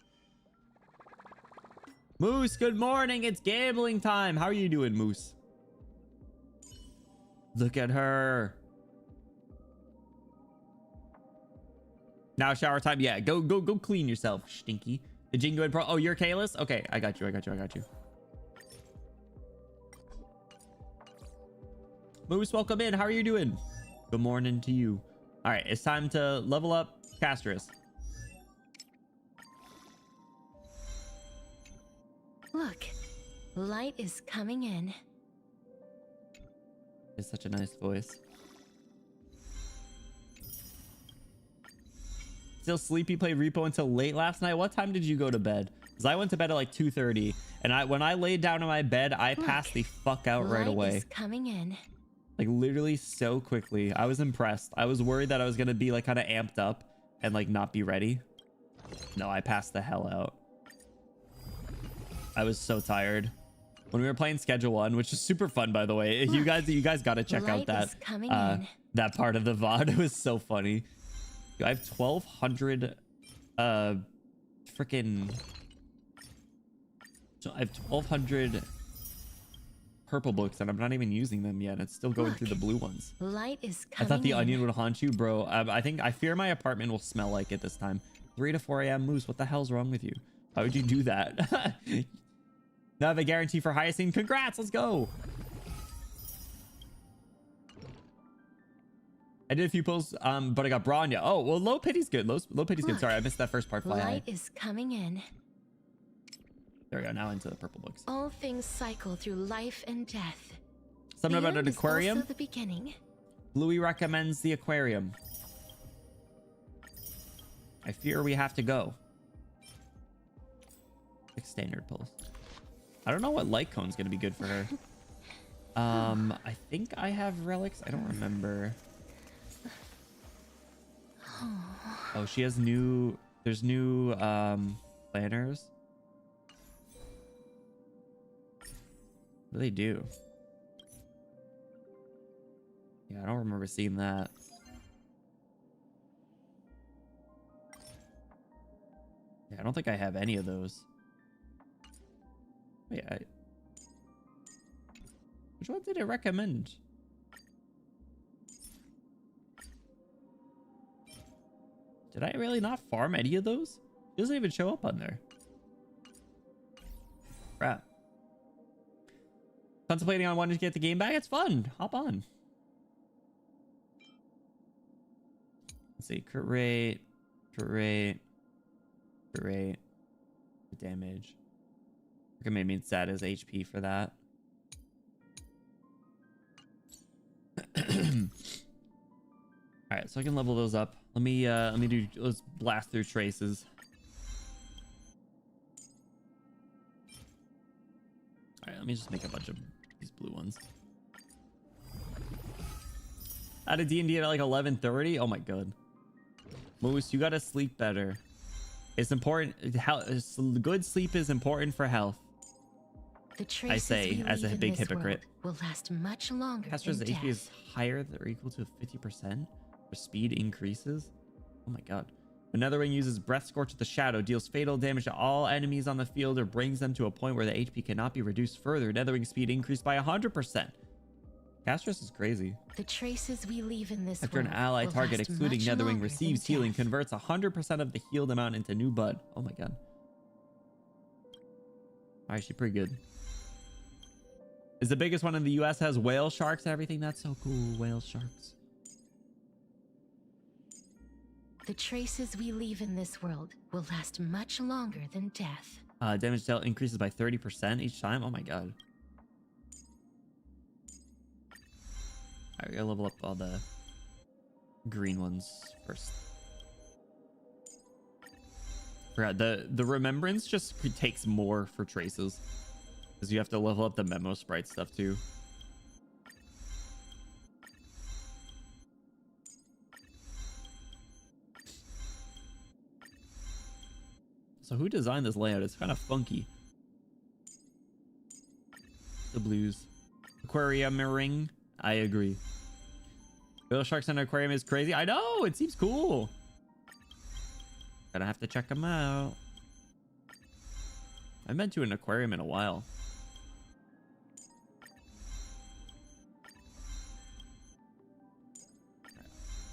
Moose, good morning. It's gambling time. How are you doing, Moose? Look at her. Now shower time. Yeah, go clean yourself, stinky. Did you go ahead, pro? Oh, you're Kalis? Okay, I got you. Moose, welcome in. How are you doing? Good morning to you. All right, it's time to level up Castrus. Look, light is coming in. It's such a nice voice. Still sleepy, played Repo until late last night. What time did you go to bed? Because I went to bed at like 2:30, and when I laid down in my bed, I passed the fuck out right away. Light is coming in. Like literally so quickly. I was impressed. I was worried that I was gonna be like kind of amped up and like not be ready. No, I passed the hell out. I was so tired. When we were playing Schedule 1, which is super fun, by the way. Look, you guys got to check out that part of the VOD. It was so funny. I have 1,200 freaking. So I have 1,200 purple books, and I'm not even using them yet. It's still going through the blue ones. Light is coming. I thought the onion would haunt you, bro. I fear my apartment will smell like it this time. 3 to 4 a.m. Moose, what the hell's wrong with you? Why would you do that? Now I have a guarantee for Hyacinth. Congrats, let's go. I did a few pulls, but I got Branya. Oh, well, low pity's good. Low pity's good. Sorry, I missed that first part. Light is coming in. There we go. Now into the purple books. All things cycle through life and death. Something about an aquarium. Also the beginning. Bluey recommends the aquarium. I fear we have to go. 6 standard pulls. I don't know what light cone's gonna be good for her. I think I have relics. I don't remember. Oh, she has new. There's new planners. What do they do? Yeah, I don't remember seeing that. Yeah, I don't think I have any of those. Wait, which one did it recommend? Did I really not farm any of those? It doesn't even show up on there. Crap. Contemplating on wanting to get the game back? It's fun. Hop on. Let's see. Crit rate. Damage. Recommend stat as HP for that. All right, so I can level those up. Let's blast through traces. All right, let me just make a bunch of these blue ones. Out of D&D at like 11:30. Oh my god. Moose, you gotta sleep better. It's important. Good sleep is important for health. I say, as a big hypocrite. Will last much longer. Castra's HP is higher than or equal to 50%. Or speed increases. Oh my god. When Netherwing uses Breath Scorch of the Shadow, deals fatal damage to all enemies on the field or brings them to a point where the HP cannot be reduced further. Netherwing speed increased by 100%. Castrus is crazy. The traces we leave in this After an ally target excluding Netherwing receives healing, converts 100% of the healed amount into new blood. Oh my god. Alright, she's pretty good. Is the biggest one in the US, has whale sharks and everything. That's so cool. Whale sharks. The traces we leave in this world will last much longer than death. Damage dealt increases by 30% each time. Oh my god. Alright, we gotta level up all the green ones first. Forgot the remembrance just takes more for traces. Because you have to level up the memo sprite stuff too. So who designed this layout? It's kind of funky. The blues. Aquarium ring. I agree. Whale sharks in an aquarium is crazy. I know! It seems cool. Gonna have to check them out. I haven't been to an aquarium in a while.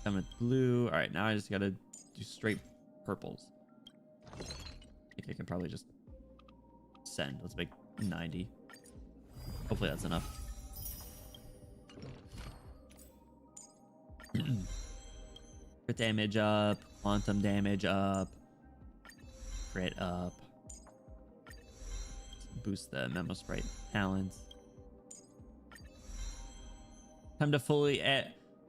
I'm with blue. All right, now I just gotta do straight purples. I think I can probably just send. Let's make 90. Hopefully that's enough. Crit damage up, quantum damage up, crit up. Boost the memo sprite talents. Time to fully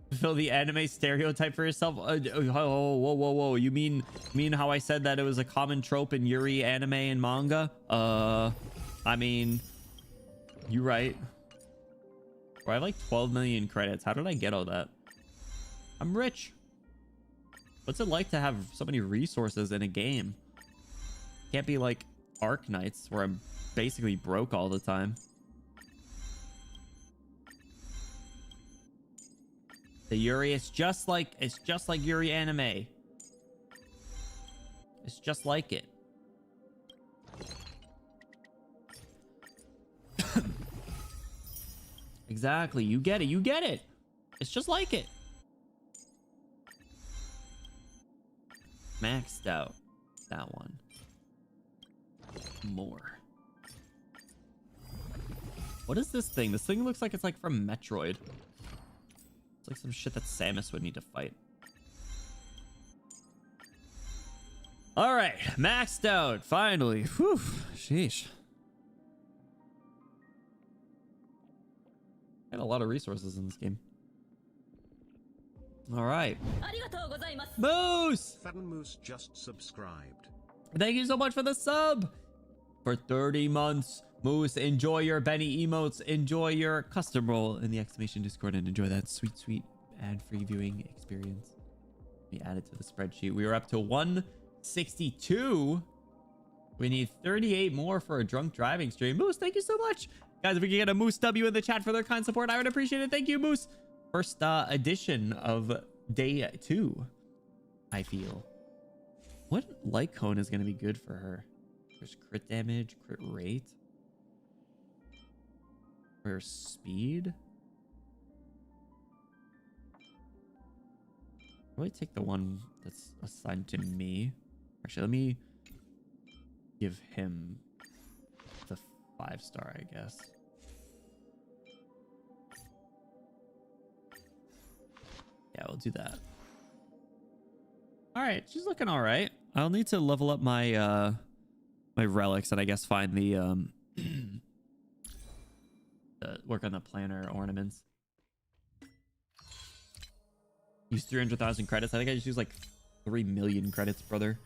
fulfill the anime stereotype for yourself. Whoa. You mean how I said that it was a common trope in Yuri anime and manga? I mean, you right. Bro, I have like 12 million credits. How did I get all that? I'm rich. What's it like to have so many resources in a game? Can't be like Arknights where I'm basically broke all the time. The Yuri, it's just like Yuri anime. It's just like it. Exactly. You get it. You get it. It's just like it. Maxed out. That one. More. What is this thing? This thing looks like it's like from Metroid. It's like some shit that Samus would need to fight. All right, maxed out finally. Whew, sheesh. Had a lot of resources in this game. All right. Moose! Fun Moose just subscribed. Thank you so much for the sub. For 30 months. Moose, enjoy your Benny emotes. Enjoy your custom role in the exclamation Discord and enjoy that sweet, sweet ad-free viewing experience. We added to the spreadsheet. We were up to 162. We need 38 more for a drunk driving stream. Moose, thank you so much. Guys, if we can get a Moose W in the chat for their kind support, I would appreciate it. Thank you, Moose. First edition of day 2, I feel. What light cone is going to be good for her? There's crit damage, crit rate. Or speed? Probably take the one that's assigned to me. Actually, let me give him the 5-star, I guess. Yeah, we'll do that. All right, she's looking all right. I'll need to level up my my relics and I guess find the work on the planner ornaments. Use 300,000 credits. I think I just used like 3 million credits, brother.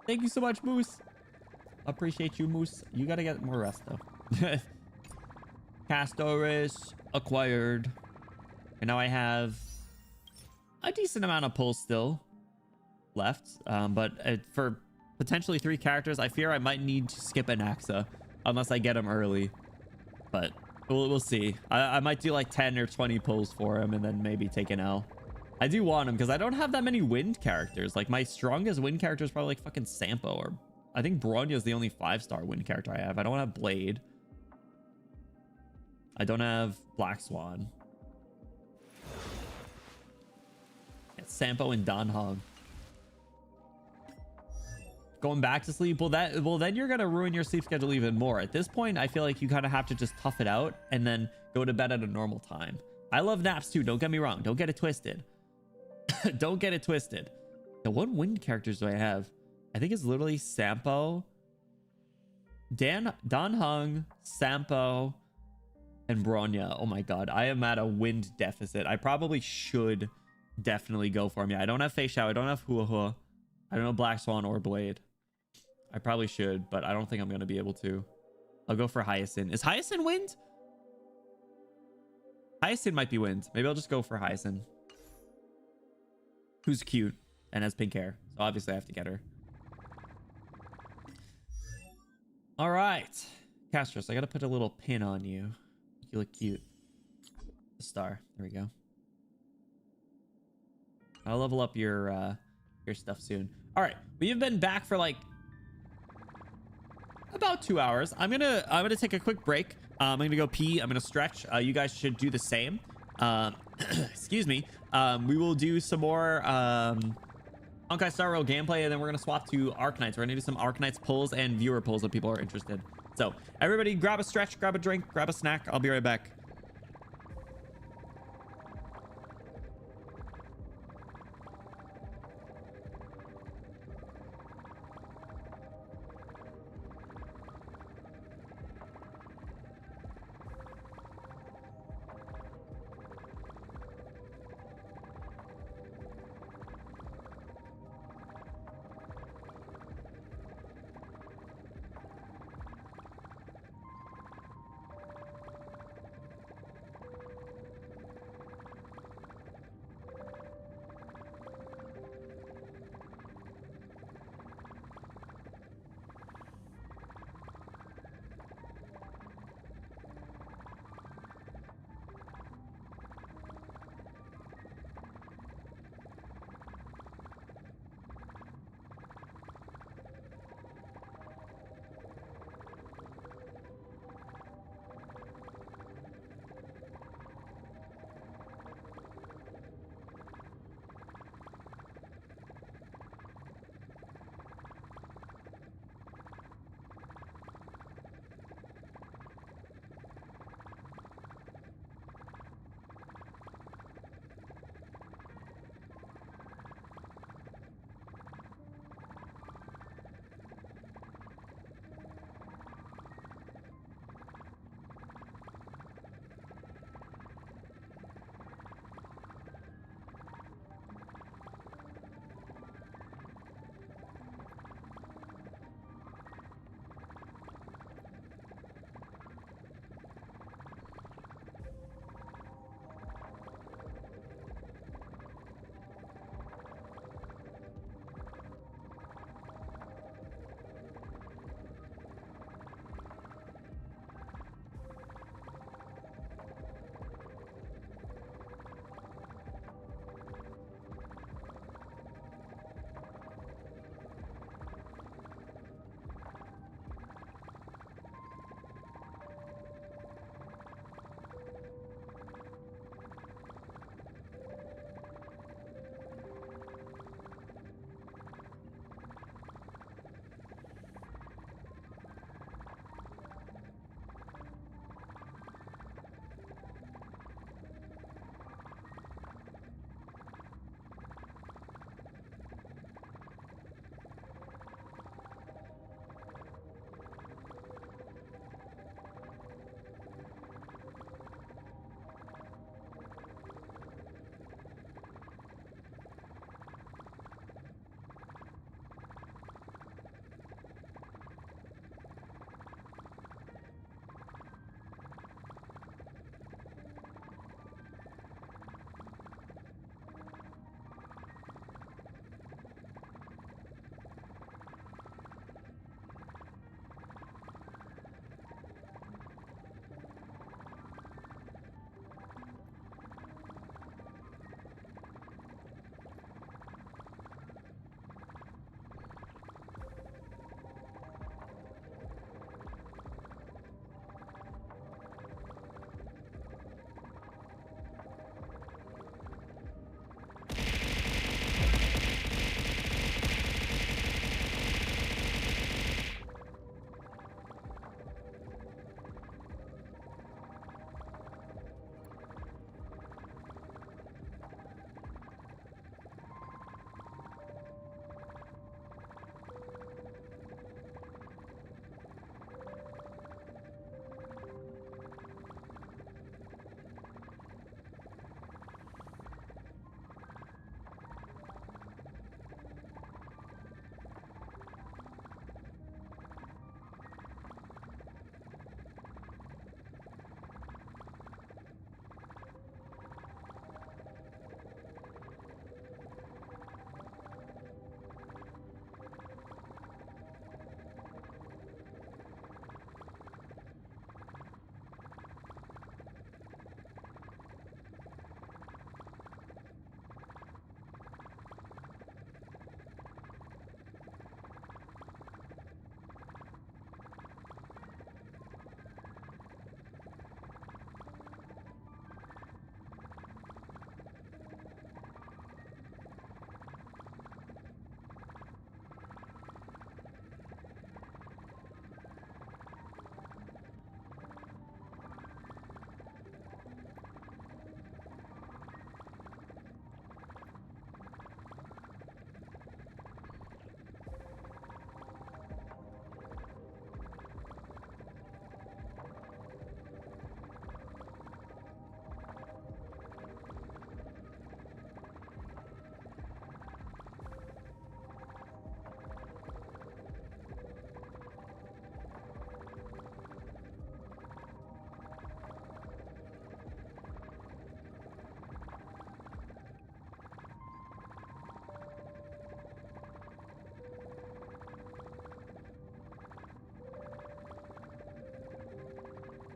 Thank you so much, Moose. Appreciate you, Moose. You gotta get more rest though. Castoris acquired. And now I have a decent amount of pulls still left. But for potentially 3 characters, I fear I might need to skip an Axa unless I get him early. But we'll see. I might do like 10 or 20 pulls for him and then maybe take an L. I do want him because I don't have that many wind characters. Like my strongest wind character is probably like fucking Sampo, or I think Bronya is the only 5-star wind character I have. I don't have Blade. I don't have Black Swan. It's Sampo and Danhong. Going back to sleep, well then you're gonna ruin your sleep schedule even more. At this point, I feel like you kind of have to just tough it out and then go to bed at a normal time. I love naps too, don't get me wrong. Don't get it twisted. Don't get it twisted. Now, what wind characters do I have? I think it's literally Sampo, Danhong, Sampo, and Bronya. Oh my god, I am at a wind deficit. I probably should definitely go for him. Yeah, I don't have Fei Xiao, I don't have Hua Hua, I don't know Black Swan or Blade. I probably should, but I don't think I'm going to be able to. I'll go for Hyacinth. Is Hyacinth wind? Hyacinth might be wind. Maybe I'll just go for Hyacinth. Who's cute and has pink hair. So obviously I have to get her. All right. Castros, I got to put a little pin on you. You look cute. A star. There we go. I'll level up your your stuff soon. All right, we have been back for like about 2 hours. I'm gonna take a quick break. I'm gonna go pee. I'm gonna stretch. You guys should do the same. Excuse me. We will do some more Honkai Star Rail gameplay, and then we're gonna swap to Arknights. We're gonna do some Arknights pulls and viewer pulls if people are interested. So everybody, grab a stretch, grab a drink, grab a snack. I'll be right back.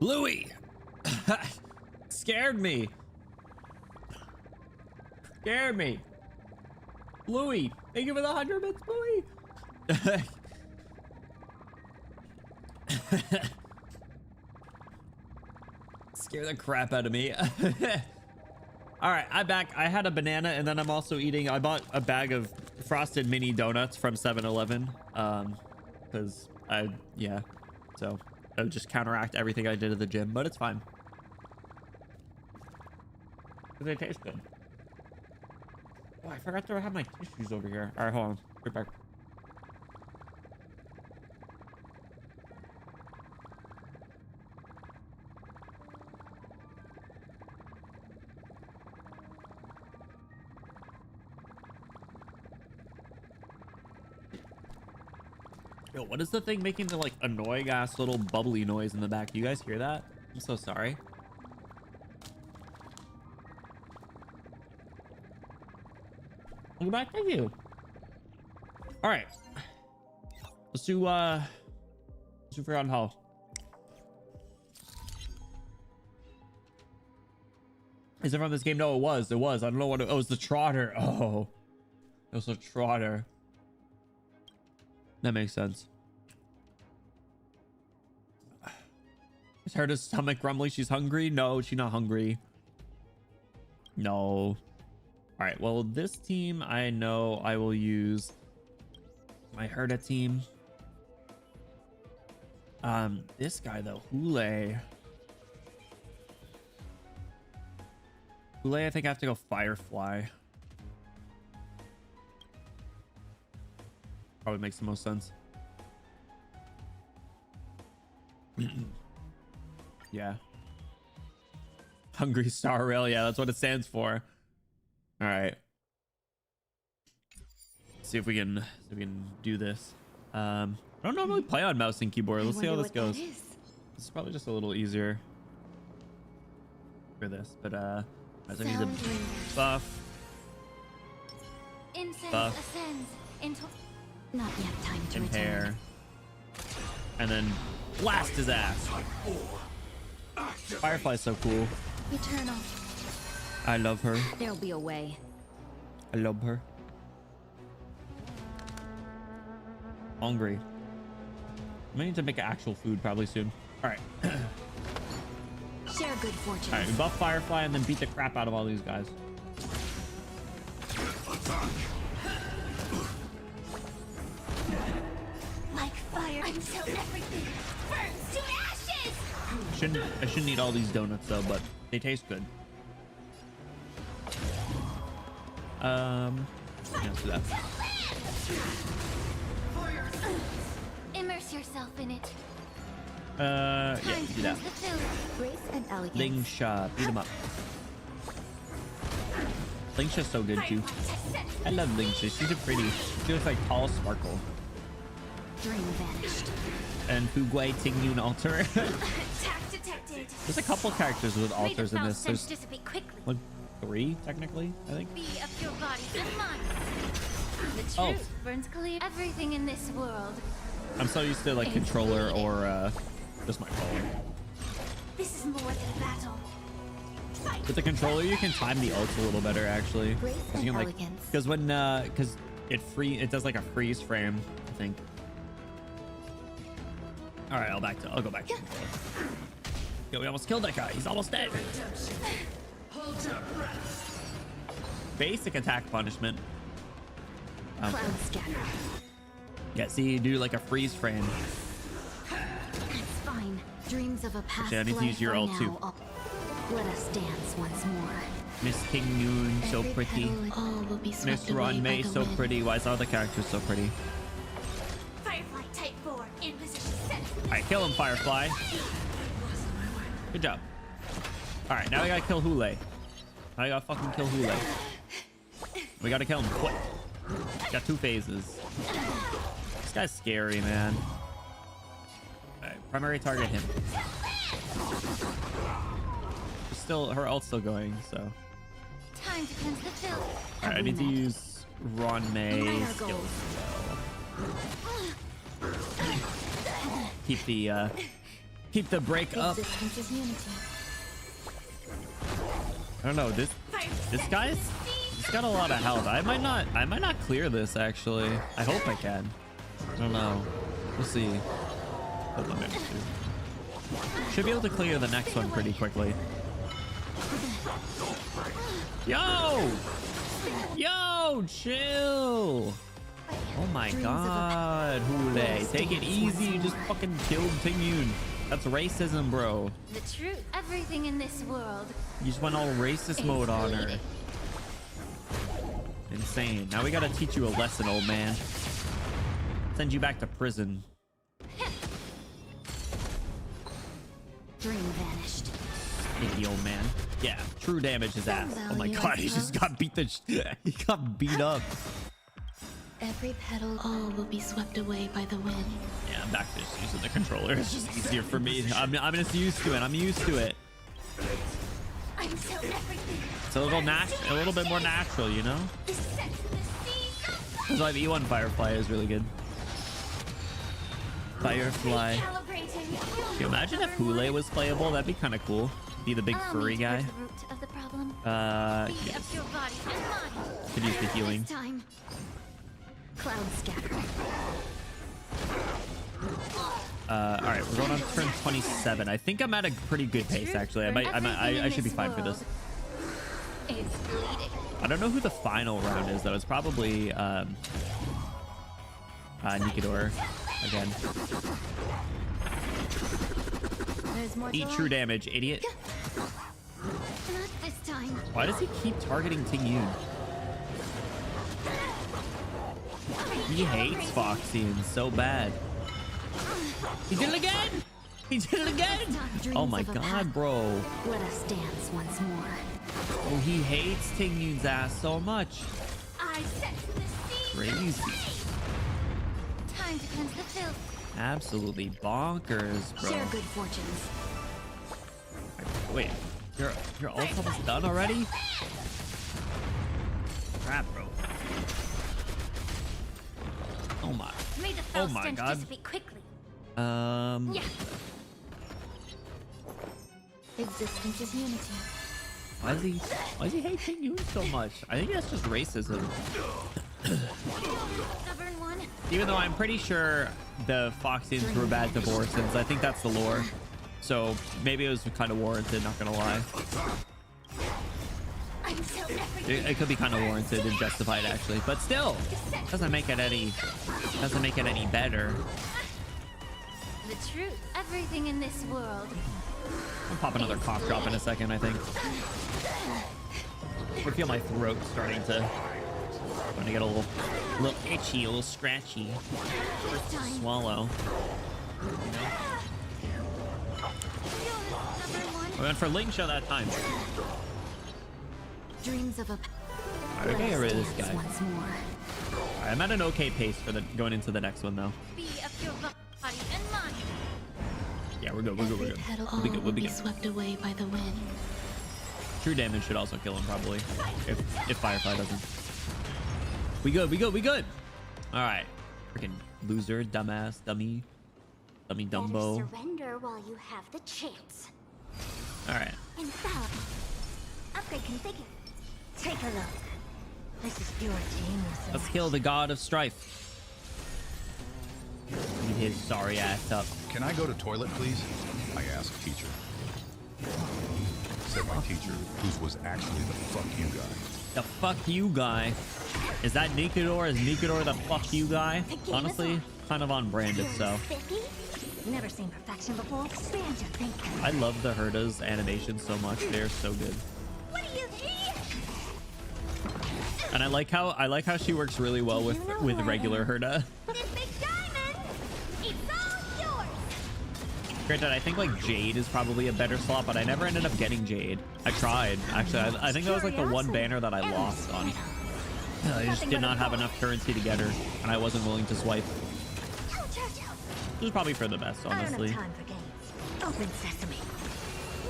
Louis! Scared me. Scared me. Louis, thank you for the 100 bits, Louis. Scare the crap out of me. All right, I'm back. I had a banana, and then I'm also eating. I bought a bag of frosted mini donuts from 7-Eleven. Because so I would just counteract everything I did at the gym, but it's fine. Because they taste good. Oh, I forgot to have my tissues over here. All right, hold on. Right back. Yo, what is the thing making the like annoying ass little bubbly noise in the back? Do you guys hear that? I'm so sorry. Welcome back. Thank you. All right. Let's do Forgotten Hollow. Is it from this game? No, it was. It was. I don't know what it was. The Trotter. Oh, it was a Trotter. That makes sense. Is her stomach grumbling? She's hungry? No, she's not hungry. No. All right. Well, this team, I know I will use my Herda team. This guy though, Hule. I think I have to go Firefly. Probably makes the most sense. Yeah. Hungry Star Rail. Yeah, that's what it stands for. All right. See if we can do this. I don't normally play on mouse and keyboard. Let's see how this goes. This is probably just a little easier for this, but I need to buff. Incense ascends into not yet time to return. And then blast his ass. Firefly's so cool. Eternal. I love her. There'll be a way. I love her. Hungry. I need to make actual food probably soon. All right. Share good fortune. All right, we buff Firefly and then beat the crap out of all these guys. Like fire until everything burns to ashes. I shouldn't eat all these donuts though, but they taste good. Let's do that. Immerse yourself in it. Yeah, do that. Grace and elegance. Lingsha, beat him up. Lingsha's so good too. I love Lingsha. She's a pretty. She looks like tall sparkle. Dream vanished. And Fugway Tingyun altar. There's a couple characters with altars in this. There's like 3 technically, I think. Be of your bodies and minds. The truth burns clear everything in this world. I'm so used to like controller or just my phone. This is more than battle. With the controller, you can time the ults a little better actually. You can, like, because when because it does like a freeze frame, I think. All right, I'll go back to controller. Yo, we almost killed that guy. He's almost dead. Basic attack punishment. Cloud scatter. Yeah, see, you do like a freeze frame. It's fine. Dreams of a past I need to use your ult too. Let us dance once more. Miss King Noon, so pretty. Miss Ron May, so pretty. Why is all the characters so pretty? Firefly type 4 in position set. Alright, kill him, Firefly. Good job. Alright, now we gotta kill Hule. Now we gotta fucking kill Hule. We gotta kill him quick. Got 2 phases. This guy's scary, man. Alright, primary target him. Her ult's still going, so. Time to cleanse the filth. Alright, I need to use Ron May's skills. Keep the break up. Existence is unity. I don't know. This guy's got a lot of health. I might not clear this actually. I hope I can. I don't know. We'll see. Should be able to clear the next one pretty quickly. Yo! Yo, chill. Oh my god, Hule. Take it easy. You just fucking killed Ting Yun. That's racism, bro. The truth. Everything in this world. You just went all racist mode on her. Insane. Now we gotta teach you a lesson, old man. Send you back to prison. Dream vanished. Sneaky old man. Yeah, true damage his ass. Oh my god, he just got beat he got beat up. Every petal, all will be swept away by the wind. Yeah, I'm back to just using the controller. It's just easier for me. I'm just used to it. I'm used to it. I'm so everything. It's a little bit more natural, you know? That's why the E1 Firefly is really good. Firefly. Can you imagine if Hule was playable? That'd be kind of cool. Be the big furry guy. Yes. Could use the healing. Cloud scatter. All right, we're going on turn 27. I think I'm at a pretty good pace actually. I should be fine for this. I don't know who the final round is though. It's probably Nikke again. Eat true damage, idiot. Not this time. Why does he keep targeting Ting Yun? He hates Foxian so bad. He did it again! He did it again! Oh my god, bro. Let us dance once more. Oh, he hates Ting Yun's ass so much. I sense the Crazy. Time to cleanse the filth. Absolutely bonkers, bro. Share good fortunes. Wait, you're almost done already? Crap, bro. Oh my. Oh my god. Quickly. Yeah. Existence is unity. Why does he hate Ting Yun so much? I think that's just racism. Stubborn one. Even though I'm pretty sure the Foxians were bad divorceans. I think that's the lore. So maybe it was kind of warranted, not gonna lie. It could be kind of warranted and justified actually, but still doesn't make it any better. The truth. Everything in this world. I'll pop another cough drop in a second, I think. I feel my throat starting to get a little itchy, a little scratchy. Swallow. You know? I went for Link Show that time. Dreams of a. Alright, we gotta get rid of this guy. Alright, I'm at an okay pace for going into the next one though. Be of your body and mind. Yeah, we're good. We're good. We'll be swept away by the wind. True damage should also kill him probably. If Firefly doesn't. We good. Alright. Freaking loser, dumbass, dummy Dumbo. Surrender while you have the chance. Alright. Infallible. Upgrade configured. Take a look. This is pure genius. Let's kill the god of strife. Beat his sorry ass up. Can I go to toilet, please? I asked teacher. Said my teacher, whose was actually the fuck you guy. The fuck you guy? Is that Nikke? Is Nikke the fuck you guy? Honestly, kind of on brand itself. Never seen perfection before. Expand your thinking. I love the Herda's animations so much. They're so good. What do you need? And I like how she works really well with regular Herda. This big diamond, it's all yours. Granted, I think like Jade is probably a better slot, but I never ended up getting Jade. I tried. Actually, I think that was like the one banner that I lost on. I just did not have enough currency to get her, and I wasn't willing to swipe. It was probably for the best, honestly. Open sesame.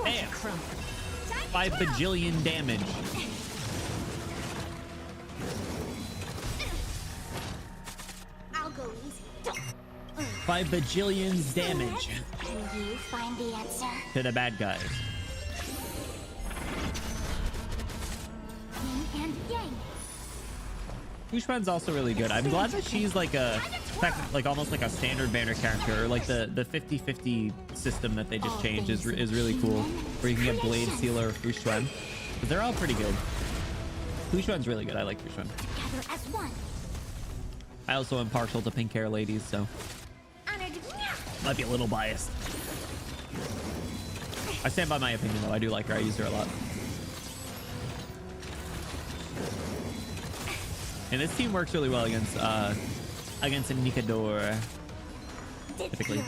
Damn. 5 bajillion damage. I'll go easy. 5 bajillions damage. you find the answer? To the bad guys. Yin and yang. Fushwan's also really good. I'm glad that she's like like almost like a standard banner character, or like the 50-50 system that they just changed is really cool, where you can get Blade Sealer or Fushwan, but they're all pretty good. Fushwan's really good. I like Fushwan. Together as one. I also am partial to pink hair ladies, so might be a little biased. I stand by my opinion though. I do like her. I use her a lot. And this team works really well against a Nikke. Typically.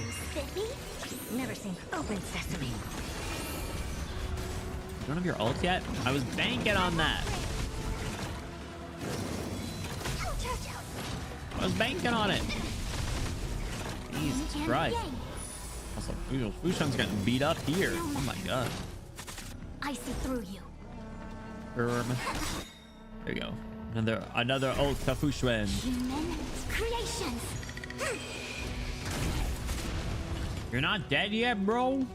Never seen open sesame. You don't have your ult yet? I was banking on that. I was banking on it. Jesus Christ. Also, Fushun's getting beat up here. Oh my god. I see through you. There you go. Another ult to Fushun. Human creations. You're not dead yet, bro?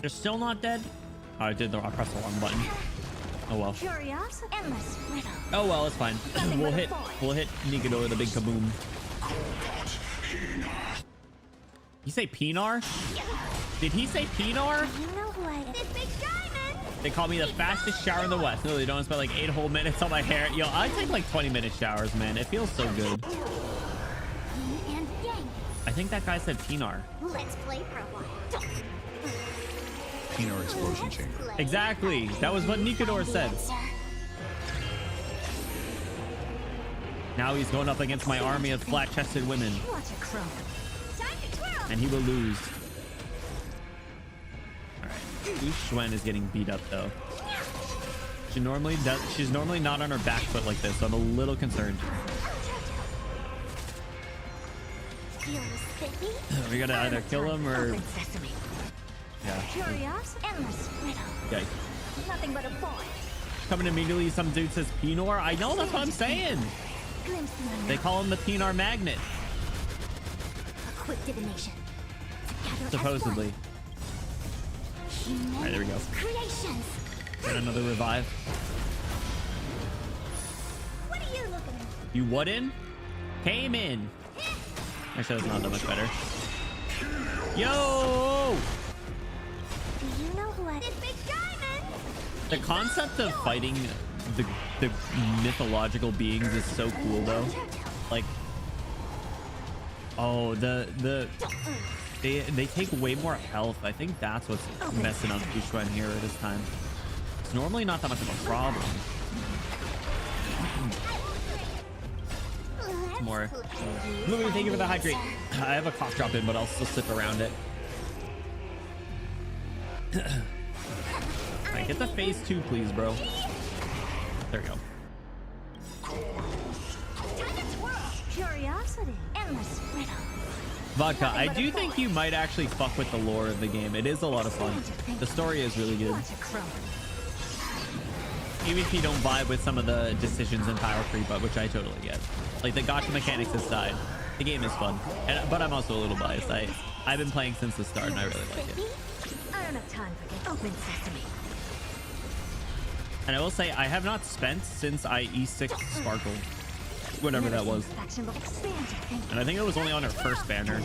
You're still not dead? Oh, I pressed the wrong button. Oh well. Curious, endless riddle. Oh well, it's fine. we'll hit Nikke with a big kaboom. You say Pinar? Did he say Pinar? You know who I am. This big diamond. They call me the fastest shower in the West. No, they don't spend like 8 whole minutes on my hair. Yo, I take like 20-minute showers, man. It feels so good. Yin and yang. I think that guy said Pinar. Let's play for a while. Pinar explosion chamber. Exactly. That was what Nikke said. Now he's going up against my army of flat-chested women. And he will lose. Alright. Fushun is getting beat up though. She's normally not on her back foot like this, so I'm a little concerned. We gotta either kill him or... Yeah. Yikes. Nothing but a boy. Coming immediately, some dude says Pinar. I know, that's what I'm saying. They call him the Pinar Magnet. A quick divination. Supposedly. Alright, there we go. Get another revive. What are you looking at? You what in? Came in. Actually, that's not that much better. Yo! Do you know who I am? This big diamond. The concept of fighting the mythological beings is so cool though. Like, oh, they take way more health. I think that's what's messing up Fushun here at this time. It's normally not that much of a problem. More. Louis, thank you for the hydrate. I have a cough drop in, but I'll still sip around it. Alright, get the phase 2, please, bro. There we go. Curiosity, endless riddle. Vodka, I do think you might actually fuck with the lore of the game. It is a lot of fun. The story is really good. Even if you don't vibe with some of the decisions in Power Creep, but which I totally get. Like the gacha mechanics aside, the game is fun. But I'm also a little biased. I've been playing since the start and I really like it. I don't have time for this. Open sesame. And I will say I have not spent since I E6 Sparkle. Whatever that was. And I think it was only on her first banner.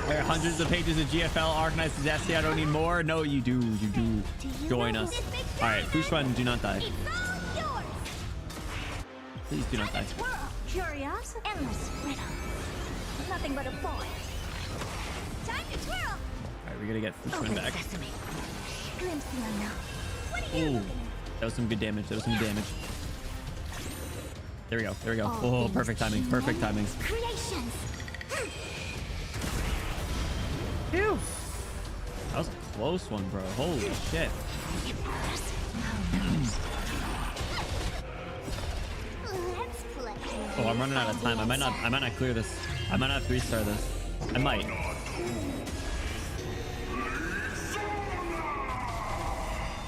There are hundreds of pages of GFL, Arknights, Disaster. I don't need more. No, you do. You do. Join us. All right, Fushun, do not die. Please do not die. Curious, endless riddle. Nothing but a boy. Time to twirl. All right, we gotta get Fushun back. Glimpse the unknown. What are you Ooh, looking that was some good damage. That was some good damage. There we go. There we go. Oh, perfect timing. Perfect timing. Creations. Phew. That was a close one, bro. Holy shit. Let's play. Oh, I'm running out of time. I might not clear this. I might not 3-star this. I might.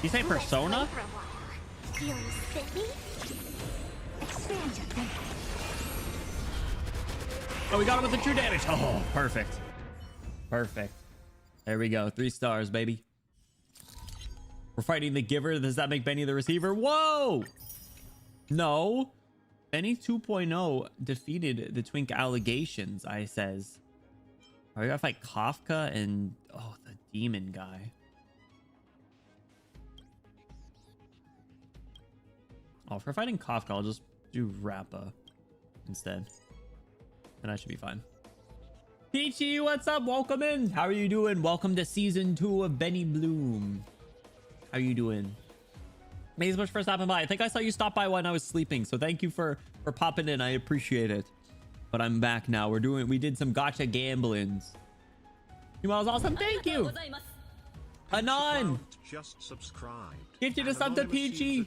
You say Persona? Feeling spiffy? Expand your thinking. Oh, we got him with the true damage. Oh, perfect. Perfect. There we go. 3 stars, baby. We're fighting the giver. Does that make Benny the receiver? Whoa! No. Benny 2.0 defeated the Twink allegations, I says. Are we gonna fight Kafka and... oh, the demon guy. Oh, if we're fighting Kafka, I'll just do Rappa instead. And I should be fine. Peachy, what's up? Welcome in. How are you doing? Welcome to season 2 of Benny Bloom. How you doing? Thanks so much for stopping by. I think I saw you stop by when I was sleeping, so thank you for popping in. I appreciate it. But I'm back now. We did some gacha gamblings. You was awesome. Thank you. Anon just subscribed. Gifted a sub to Peachy.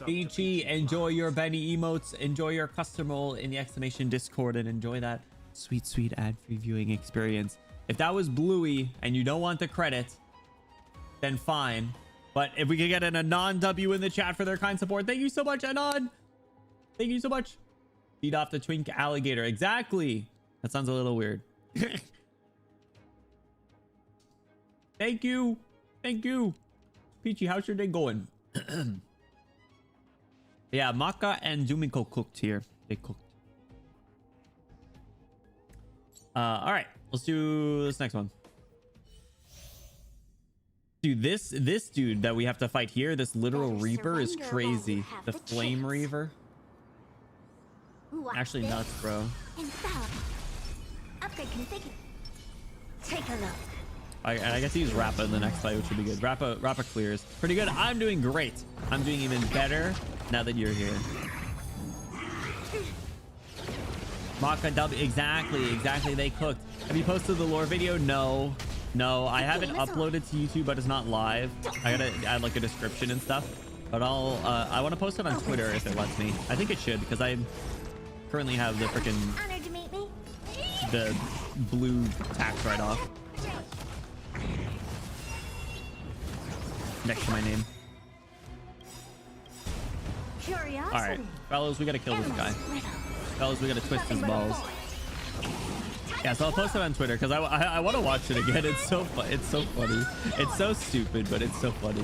Peachy, enjoy your Benny emotes. Enjoy your custom role in the exclamation Discord and enjoy that sweet, sweet ad-free viewing experience. If that was Bluey and you don't want the credit, then fine. But if we could get an Anon W in the chat for their kind support, thank you so much, Anon. Thank you so much. Beat off the twink alligator. Exactly. That sounds a little weird. Thank you. Thank you. Peachy, how's your day going? Yeah, Maka and Jumiko cooked here. They cooked. All right. Let's do this next one. Dude, this dude that we have to fight here, this literal Reaper, is crazy. The Flame Reaver. Actually nuts, bro. Take a look. I guess he use Rappa in the next fight, which would be good. Rappa clears. Pretty good. I'm doing great. I'm doing even better now that you're here. Maka W. Exactly. They cooked. Have you posted the lore video? No. I haven't uploaded to YouTube, but it's not live. I gotta add like a description and stuff. But I want to post it on Twitter if it lets me. I think it should, because I currently have the freaking the blue tax write-off next to my name. All right, fellas, we gotta kill this guy. Fellas, we gotta twist his balls. Yeah, so I'll post it on Twitter because I want to watch it again. It's so funny. It's so stupid, but it's so funny.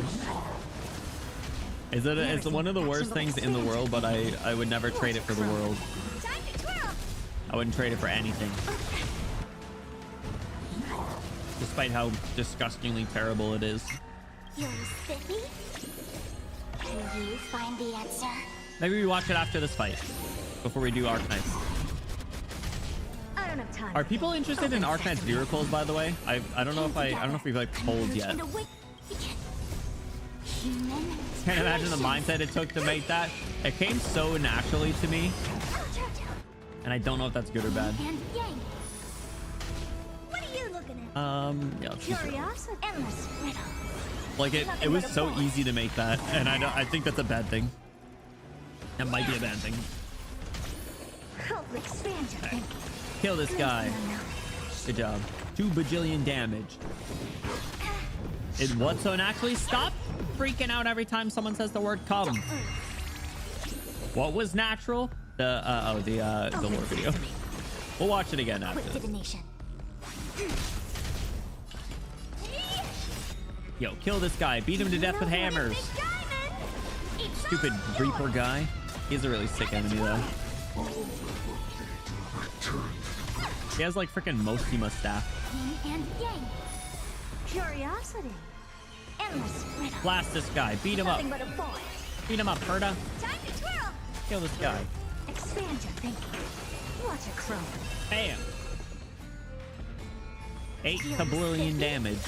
It's one of the worst things in the world, but I would never trade it for the world. I wouldn't trade it for anything. Despite how disgustingly terrible it is. You're spiffy? Can you find the answer? Maybe we watch it after this fight, before we do Arknights. I don't have time. Are people interested in Arknights miracles, by the way? I don't know if we've like polled yet. Can't imagine the mindset it took to make that. It came so naturally to me, and I don't know if that's good or bad. What are you looking at? Yeah, let's see. Curiosity. Endless riddle. Like it was so easy to make that, and I think that's a bad thing. That might be a bad thing. Right. Kill this guy. Good job. 2 bajillion damage. What's so naturally? Stop freaking out every time someone says the word come. What was natural? The lore video. We'll watch it again after this. Yo, kill this guy. Beat him to death with hammers. Stupid Reaper guy. He's a really sick enemy though. He has like freaking Mostima staff. Curiosity. Endless riddle. Blast this guy. Beat him up. Beat him up, Herda. Time to twirl. Kill this guy. Expand your thinking. Watch a crow. Bam. 8 kablillion damage.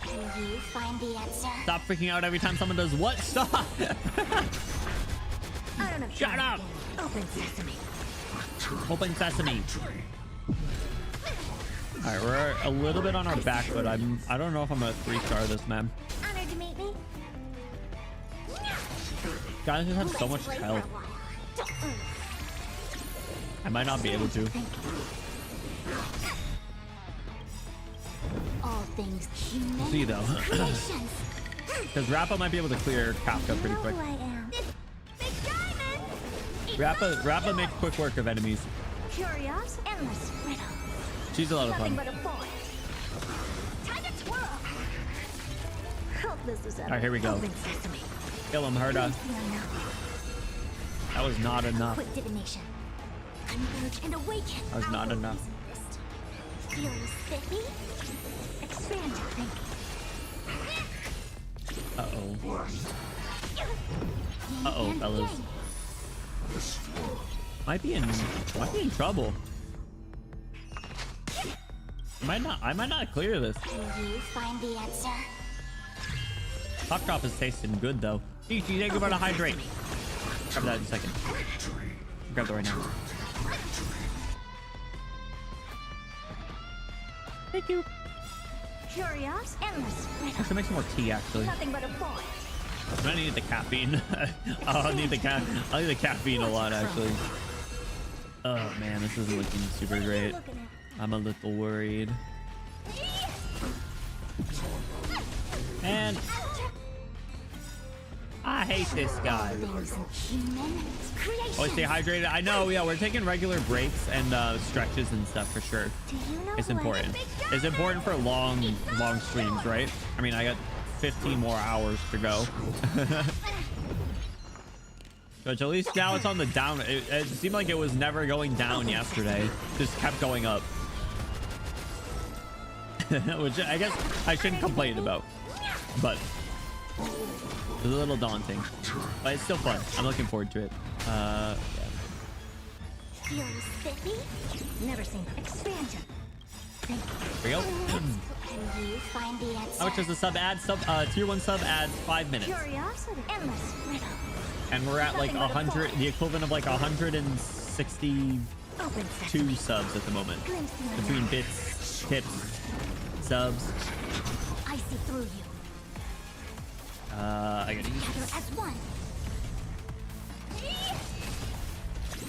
Can you find the answer? Stop freaking out every time someone does what? Stop. I don't have Shut up. Open sesame. Open sesame. All right, we're a little bit on our back, but I don't know if I'm gonna 3-star this, man. Honored to meet me. Guys just have so much health. I might not be able to. All things We'll see though. Because Rappa might be able to clear Kafka pretty quick. Rappa makes quick work of enemies. Curious, endless riddle. She's a lot of fun. Nothing but a point. Time to twirl. Helpless as ever. All right, here we go. Open sesame. Kill him, Herda. That was not enough. Quick divination. Converge and awaken. That was not enough. Feel spiffy. Expand your thinking. Uh-oh. Uh-oh, fellas. Might be in trouble. I might not clear this. Can you find the answer? Hot drop is tasting good though. Geez, you take about to hydrate. Grab that in a second. Grab that right now. Thank you. Curious, endless. I should make some more tea actually. Nothing but a point. I need the caffeine. I'll need the caffeine a lot actually. Oh man, this isn't looking super great. I'm a little worried. And I hate this guy. Oh, stay hydrated. I know, yeah, we're taking regular breaks and stretches and stuff for sure. It's important. It's important for long streams, right? I mean, I got 15 more hours to go. But at least now it's on the down. It seemed like it was never going down yesterday. Just kept going up. Which I guess I shouldn't complain about. But it's a little daunting. But it's still fun. I'm looking forward to it. Yeah. Feeling spiffy? Never seen expansion. Here we go. Can you find the answer? How much does the sub add? Tier 1 sub adds 5 minutes. Curiosity. Endless riddle. And we're at like 100, the equivalent of like 162 subs at the moment. Between bits, tips, subs. I see through you. I gotta use Gather this. as one.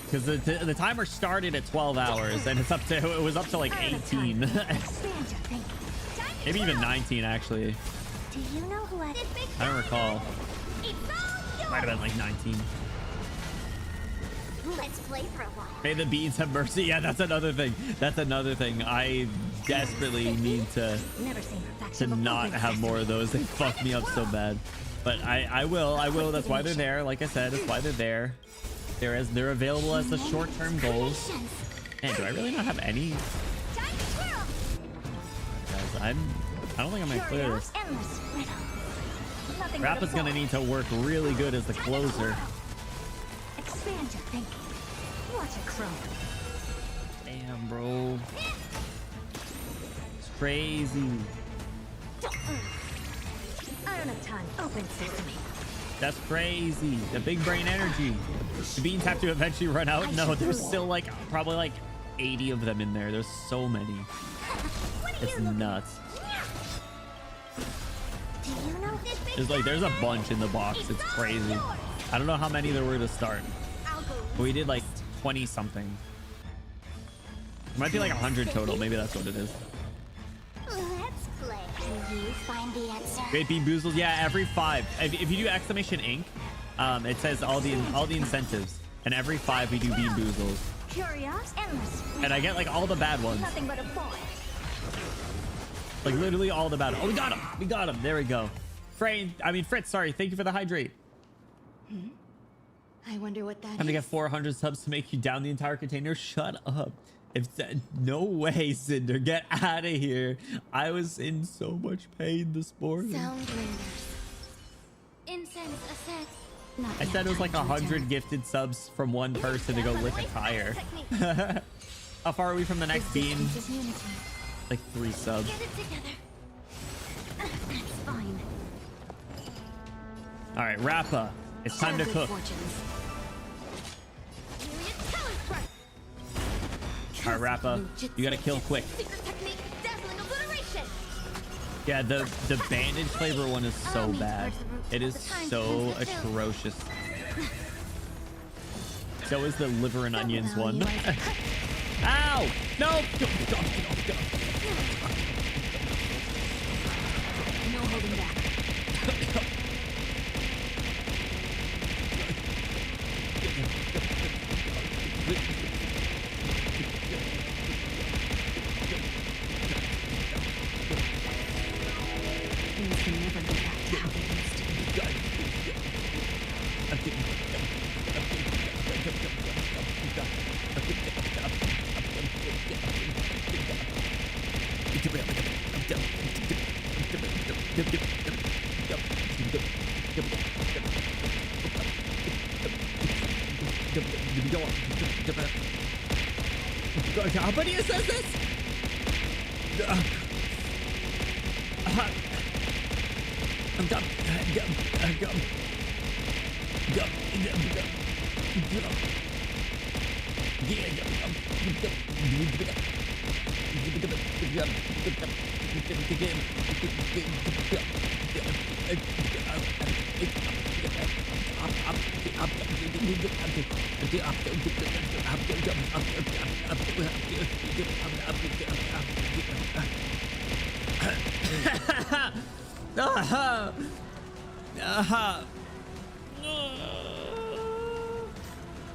Because the timer started at 12 hours and it was up to like 18. Maybe even 19 actually. Do you know who I don't recall. Might have been like 19. Let's play for a while. May the beads have mercy. Yeah, that's another thing. That's another thing. I desperately need to not have more of those. They fuck me up so bad. But I will. That's why they're there. Like I said, that's why they're there. They're available as the short-term goals. Man, do I really not have any? Guys, I don't think I'm gonna clear this. Rappa's gonna need to work really good as the closer. Expand your thinking. Watch it grow. Damn, bro. It's crazy. I don't have time. Open sesame. That's crazy. The big brain energy. The beans have to eventually run out. No, there's still like probably like 80 of them in there. There's so many. It's nuts. There's a bunch in the box. It's crazy. I don't know how many there were to start. But we did like 20 something. It might be like 100 total. Maybe that's what it is. Let's play. Can you find the answer? Great bean boozles. Yeah, every 5. If you do exclamation Inc, it says all the incentives. And every 5 we do bean boozles. Curious, endless. And I get like all the bad ones. Nothing but a point. Like literally all the bad. Oh, we got him. We got him. There we go. Fritz, sorry. Thank you for the hydrate. I wonder what that Time to get 400 subs to make you down the entire container. Shut up. No way, Cinder. Get out of here. I was in so much pain this morning. Sound lingers. Incense ascent. I said it was like 100 gifted subs from one person to go lick a tire. How far are we from the next bean? Like 3 subs. Get it together. That's fine. All right, Rappa. It's time to cook. All right, Rappa. You gotta kill quick. Yeah, the bandage flavor one is so bad. It is so atrocious. So is the liver and onions one. Ow! No! No holding back. can never get that How many says this?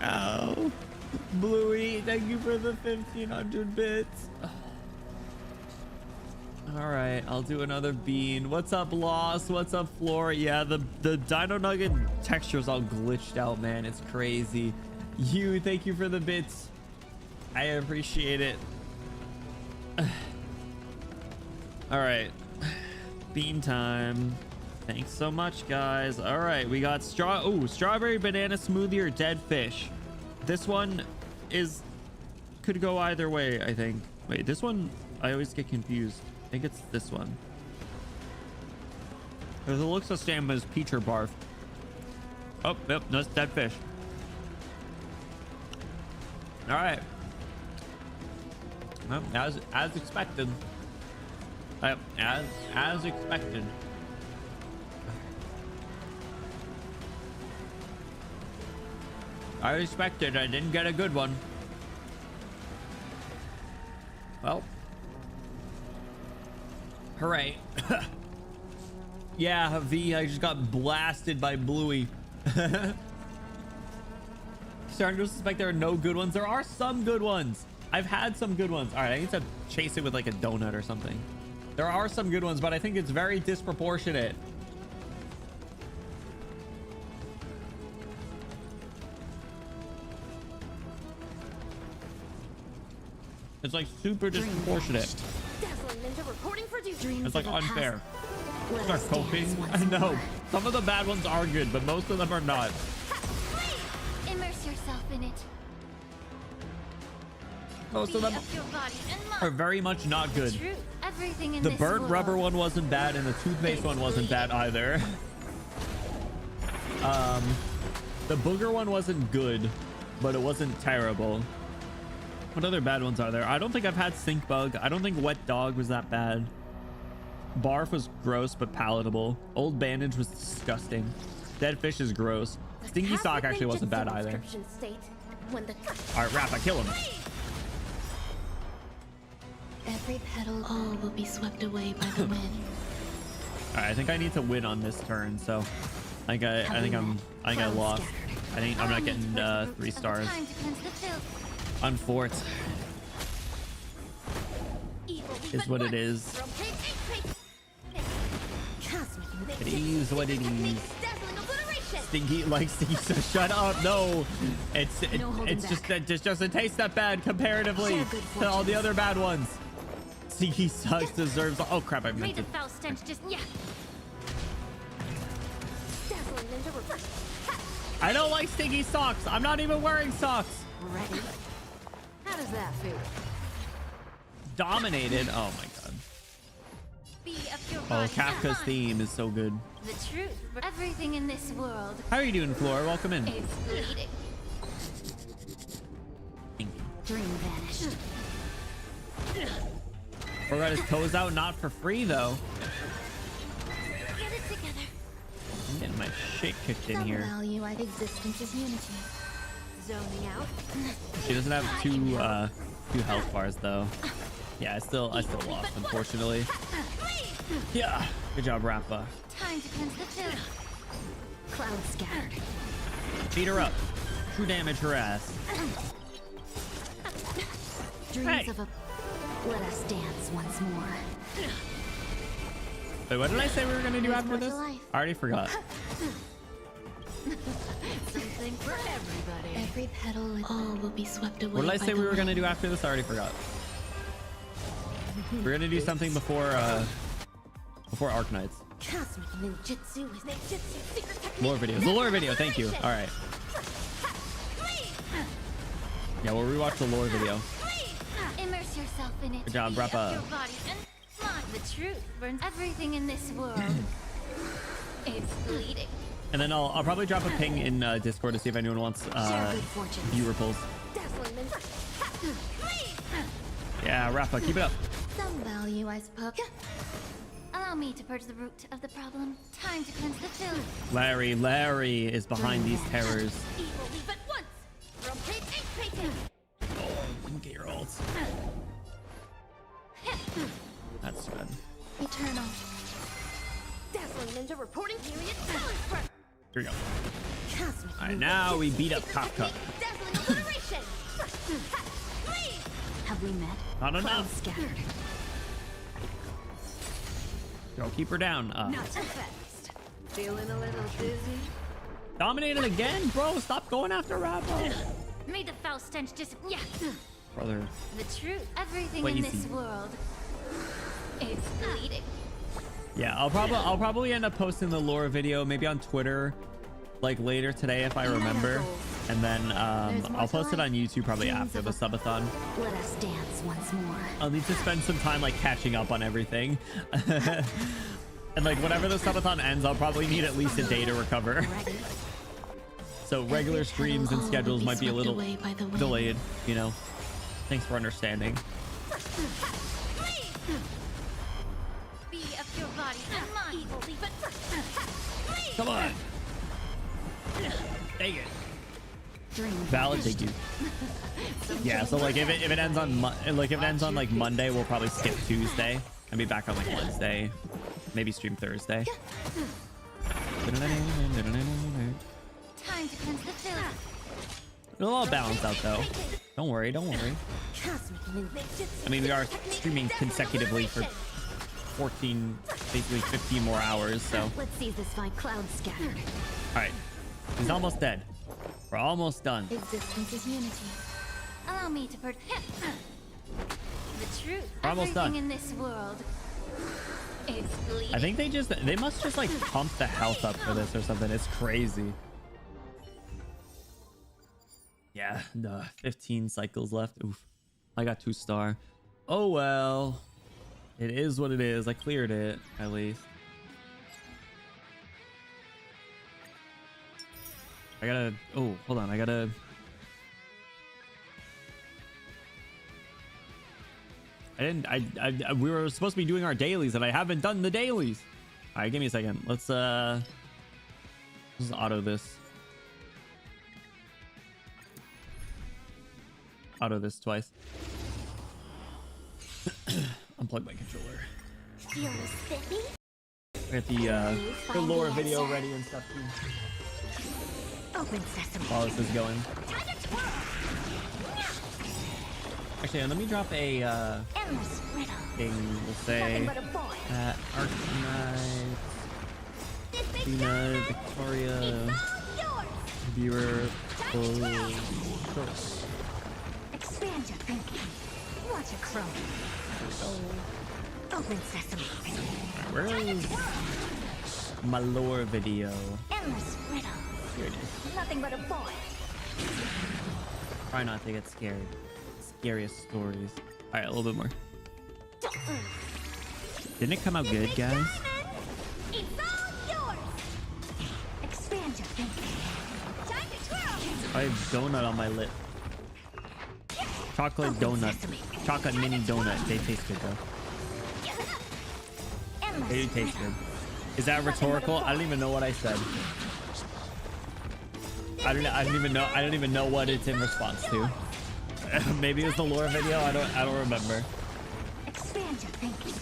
Ow. Bluey, thank you for the 1,500 bits. All right, I'll do another bean. What's up, Lost? What's up, Flora? Yeah, the Dino Nugget texture is all glitched out, man. It's crazy. You, thank you for the bits. I appreciate it. All right, bean time. Thanks so much, guys. All right, we got strawberry banana smoothie or dead fish. This one could go either way, I think. Wait, this one, I always get confused. I think it's this one. Because it looks the same as peach or barf. Oh, yep, no, it's dead fish. All right. Well, as expected. As expected. I expected. I didn't get a good one. Well. Hooray. Yeah, V, I just got blasted by Bluey. Starting to suspect there are no good ones. There are some good ones. I've had some good ones. All right, I need to chase it with like a donut or something. There are some good ones, but I think it's very disproportionate. It's like super disproportionate. It's like unfair. Start coping. I know. Some of the bad ones are good, but most of them are not. Immerse yourself in it. Most of them are very much not good. The burnt rubber one wasn't bad, and the toothpaste one wasn't bad either. The booger one wasn't good, but it wasn't terrible. What other bad ones are there? I don't think I've had stink bug. I don't think wet dog was that bad. Barf was gross but palatable. Old bandage was disgusting. Dead fish is gross. Stinky sock actually wasn't bad either. All right, Rappa, kill him. Every petal, all will be swept away by the wind. All right, I think I need to win on this turn, so I think I lost. I think I'm not getting 3 stars. On fort is what it is. It is what it is. Stinky, like Stinky says, shut up. No, it's just a taste that bad comparatively to all the other bad ones. Stinky sucks, deserves. Oh crap! I meant to. I don't like stinky socks. I'm not even wearing socks. Ready? How does that feel? Dominated. Oh my god. Oh, Kafka's theme is so good. The truth for everything in this world. How are you doing, Flora? Welcome in. It's bleeding. Dream vanished. Or got his toes out, not for free though. Get it together. I'm getting my shit kicked in here. Value at existence is unity. Zoning out. She doesn't have two health bars though. Yeah, I still lost, unfortunately. Yeah. Good job, Rappa. Time to cleanse the field. Cloud scattered. Beat her up. True damage her ass. Dreams of a let us dance once more. Wait, what did I say we were gonna do after this? I already forgot. Something for everybody. Every petal, all will be swept away. What did I say we were gonna do after this? I already forgot. We're gonna do something before Arknights. Cosmic ninjutsu is ninjutsu secret technique. Lore videos. The lore video. Thank you. All right. Yeah, we'll rewatch the lore video. Immerse yourself in it. Good job, Your Rappa. body and mind. The truth burns everything in this world. It's bleeding. And then I'll probably drop a ping in Discord to see if anyone wants viewer polls. Yeah, Rappa, keep it up. Some value, I suppose. Allow me to purge the root of the problem. Time to cleanse the filth. Larry is behind these terrors. Evil leave at once. Rotate and painting. Oh, didn't get your ults. That's good. Eternal. Dazzling ninja reporting period. Here we go. All right, now we beat up Kafka. Dazzling obliteration. Have we met? Not enough. Cloud scattered. Go, keep her down. Not too fast. Feeling a little dizzy? Dominated again, bro. Stop going after Rappa. May the foul stench yeah. Brother. The truth. Everything Lazy. in this world. It's bleeding. Yeah, I'll probably end up posting the lore video maybe on Twitter, like later today if I remember, and then I'll post it on YouTube probably after the subathon. Let us dance once more. I'll need to spend some time like catching up on everything, and like whenever the subathon ends, I'll probably need at least a day to recover. So regular streams and schedules might be a little delayed, you know. Thanks for understanding. Be of your body and mind. Come on. Dang it. Valid, thank you. Yeah, so like if it ends on like Monday, we'll probably skip Tuesday and be back on like Wednesday, maybe stream Thursday. Time to cleanse the filth. It'll all balance out though. Don't worry, don't worry. I mean, we are streaming consecutively for 14, basically 15 more hours, so. Let's see this fine cloud scattered. All right, he's almost dead. We're almost done. Existence is unity. Allow me to purge the truth. We're almost done. Everything in this world. It's bleeding. I think they must just like pump the health up for this or something. It's crazy. Yeah, the 15 cycles left. Oof. I got 2-star. Oh well. It is what it is. I cleared it, at least. I gotta... Oh, hold on. I gotta... we were supposed to be doing our dailies, and I haven't done the dailies. All right, give me a second. Let's just auto this. Auto this twice. Unplug my controller. Get the lore video ready and stuff too. Open sesame. While this is going. Actually, let me drop a thing. We'll say Arknights, Tina, Victoria, viewer, shorts. Expand your thinking. Watch it grow. Open sesame. Where is my lore video? Endless riddle. Here it is. Nothing but a boy. Try not to get scared. Scariest stories. All right, a little bit more. Didn't it come out good, guys? It's all yours. Expand your thinking. Time to twirl. I have donut on my lip. Chocolate donut. Chocolate mini donut. They taste good though. They do taste good. Is that rhetorical? I don't even know what I said. I don't even know what it's in response to. Maybe it was the lore video. I don't remember. Expand your thinking.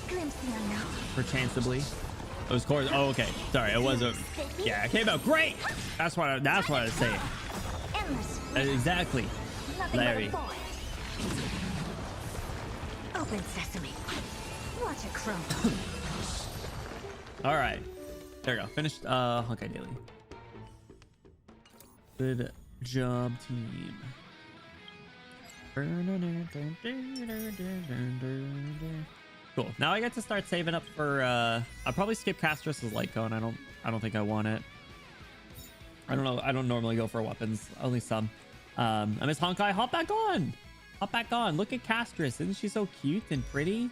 Glimpse the unknown. Perchancebly. It was course. Oh, okay. Sorry, it was a. Yeah, it came out great. That's what I was saying. Exactly. Larry. Open sesame. Watch it grow. All right. There we go. Finished Honkai Daily. Good job, team. Cool. Now I get to start saving up for I'll probably skip Castrus's light cone. I don't think I want it. I don't know. I don't normally go for weapons. Only some. I miss Honkai. Hop back on. Hop back on. Look at Castrus. Isn't she so cute and pretty?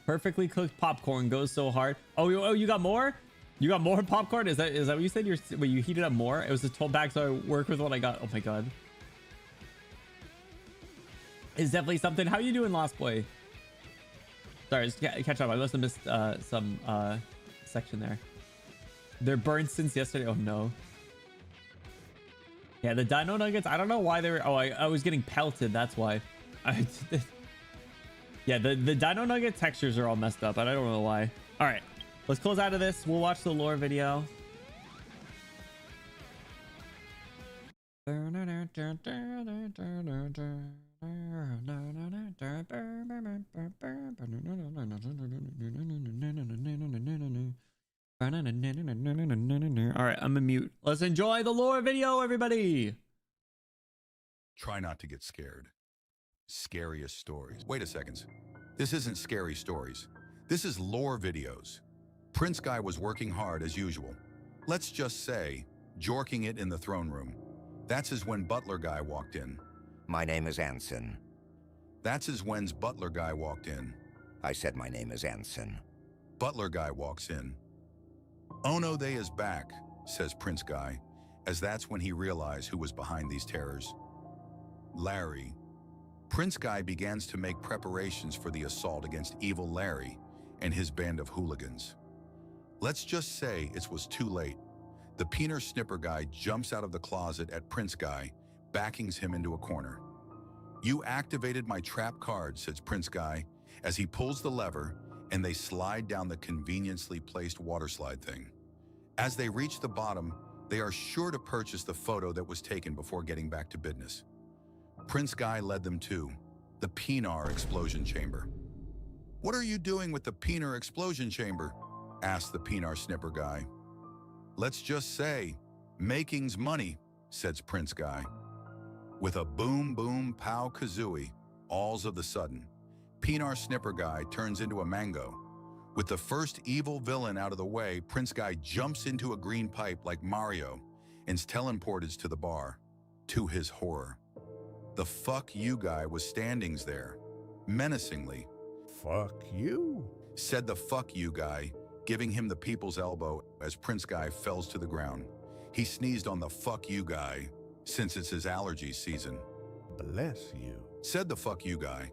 Perfectly cooked popcorn goes so hard. Oh, you got more? You got more popcorn? Is that what you said? You heated up more? It was the 12 bags I work with what I got. Oh my god. It's definitely something. How you doing, Lost Boy? Sorry, just catch up. I must have missed some section there. They're burned since yesterday. Oh no. Yeah, the dino nuggets. I don't know why they were. Oh, I was getting pelted. That's why. Yeah, the dino nugget textures are all messed up, but I don't know why. All right, let's close out of this. We'll watch the lore video. All right, I'm a mute. Let's enjoy the lore video, everybody. Try not to get scared. Scariest stories. Wait a second. This isn't scary stories. This is lore videos. Prince Guy was working hard as usual. Let's just say, jorking it in the throne room. That's as when Butler Guy walked in. My name is Anson. That's as when's Butler Guy walked in. I said my name is Anson. Butler Guy walks in. Oh no, they is back, says Prince Guy, as that's when he realized who was behind these terrors. Larry. Prince Guy begins to make preparations for the assault against evil Larry and his band of hooligans. Let's just say it was too late. The Peener Snipper Guy jumps out of the closet at Prince Guy, backings him into a corner. You activated my trap card, says Prince Guy, as he pulls the lever and they slide down the conveniently placed water slide thing. As they reach the bottom, they are sure to purchase the photo that was taken before getting back to business. Prince Guy led them to the Peenar explosion chamber. What are you doing with the Peenar explosion chamber? Asked the Peenar Snipper Guy. Let's just say, making's money, says Prince Guy. With a boom boom pow kazooie, alls of the sudden, Peenar Snipper Guy turns into a mango. With the first evil villain out of the way, Prince Guy jumps into a green pipe like Mario and's teleported to the bar. To his horror, the fuck you guy was standings there, menacingly. Fuck you, said the fuck you guy, giving him the people's elbow as Prince Guy fells to the ground. He sneezed on the fuck you guy, since it's his allergy season. Bless you, said the fuck you guy.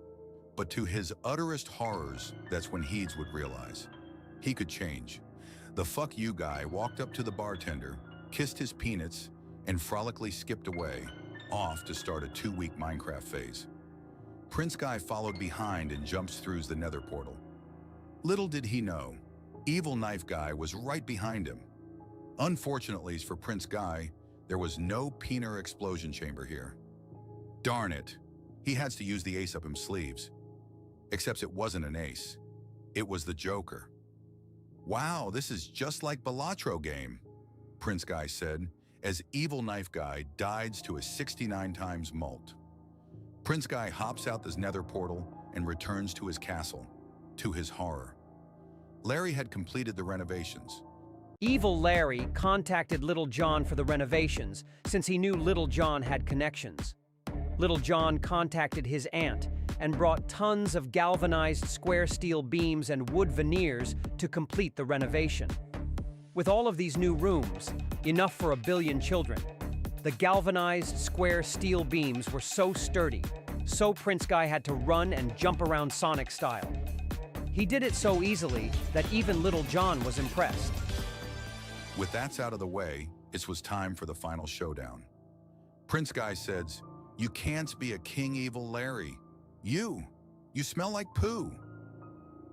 But to his utterest horrors, that's when Heeds would realize he could change. The fuck you guy walked up to the bartender, kissed his peanuts, and frolically skipped away, off to start a 2-week Minecraft phase. Prince Guy followed behind and jumps through the nether portal. Little did he know, Evil Knife Guy was right behind him. Unfortunately for Prince Guy, there was no Peener explosion chamber here. Darn it, he had to use the ace up his sleeves. Except it wasn't an ace, it was the Joker. Wow, this is just like Balatro game, Prince Guy said, as Evil Knife Guy dives to a 69 times mult. Prince Guy hops out this nether portal and returns to his castle, to his horror. Larry had completed the renovations. Evil Larry contacted Little John for the renovations since he knew Little John had connections. Little John contacted his aunt and brought tons of galvanized square steel beams and wood veneers to complete the renovation. With all of these new rooms, enough for 1 billion children, the galvanized square steel beams were so sturdy, so Prince Guy had to run and jump around Sonic style. He did it so easily that even Little John was impressed. With that's out of the way, it was time for the final showdown. Prince Guy says, "You can't be a King Evil Larry. You smell like poo."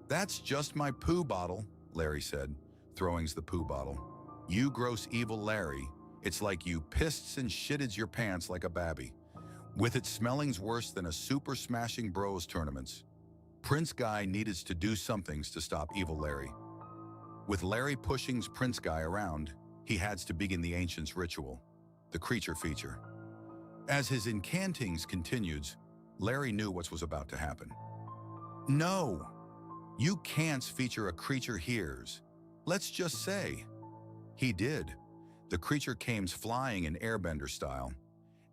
"That's just my poo bottle," Larry said, throwing the poo bottle. "You gross evil Larry, It's like you pissed and shitted your pants like a babby. With its smellings worse than a Super Smashing Bros tournaments, Prince Guy needed to do somethings to stop evil Larry. With Larry pushing Prince Guy around, he had to begin the Ancients ritual, the creature feature. As his incantings continued, Larry knew what was about to happen. No, you can't feature a creature here's. Let's just say. He did. The creature came flying in airbender style.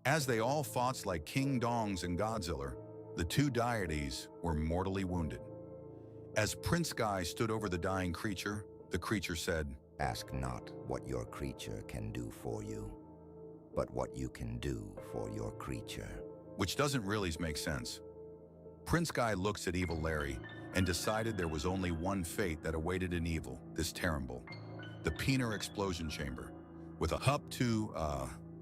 As they all fought like King Dongs and Godzilla, the two deities were mortally wounded. As Prince Guy stood over the dying creature, the creature said, "Ask not what your creature can do for you, but what you can do for your creature." Which doesn't really make sense. Prince Guy looks at evil Larry and decided there was only one fate that awaited an evil, this terrible. The Peener explosion chamber. With a hup to,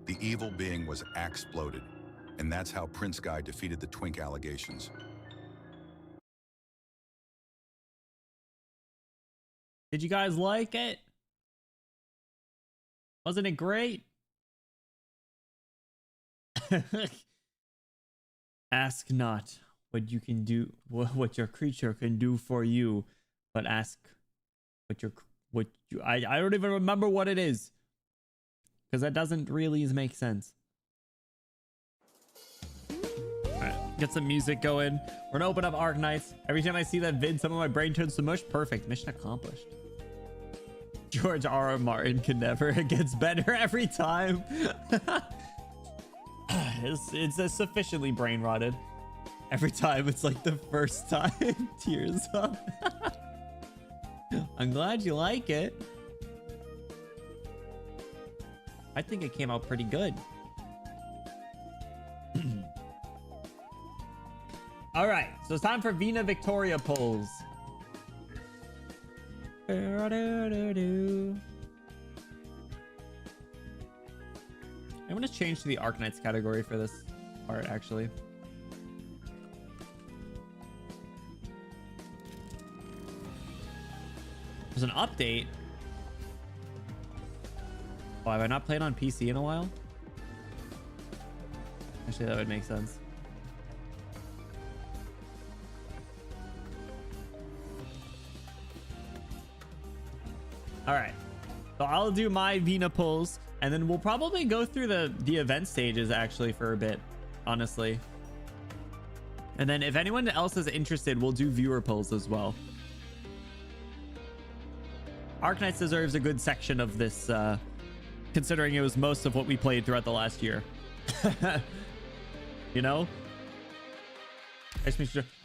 the evil being was exploded. And that's how Prince Guy defeated the Twink allegations. Did you guys like it? Wasn't it great? Ask not what you can do, what your creature can do for you, but ask I don't even remember what it is, because that doesn't really make sense. All right, get some music going. We're gonna open up Arknights. Every time I see that vid, some of my brain turns to mush. Perfect, mission accomplished. George R.R. Martin can never. It gets better every time. It's sufficiently brain rotted. Every time it's like the first time. Tears up. I'm glad you like it. I think it came out pretty good. All right, so it's time for Vina Victoria polls. I'm gonna change to the Arknights category for this part, actually. There's an update. Oh, have I not played on PC in a while? Actually, that would make sense. All right, so I'll do my Vina polls, and then we'll probably go through the event stages actually for a bit, honestly. And then if anyone else is interested, we'll do viewer polls as well. Arknights deserves a good section of this, considering it was most of what we played throughout the last year. You know?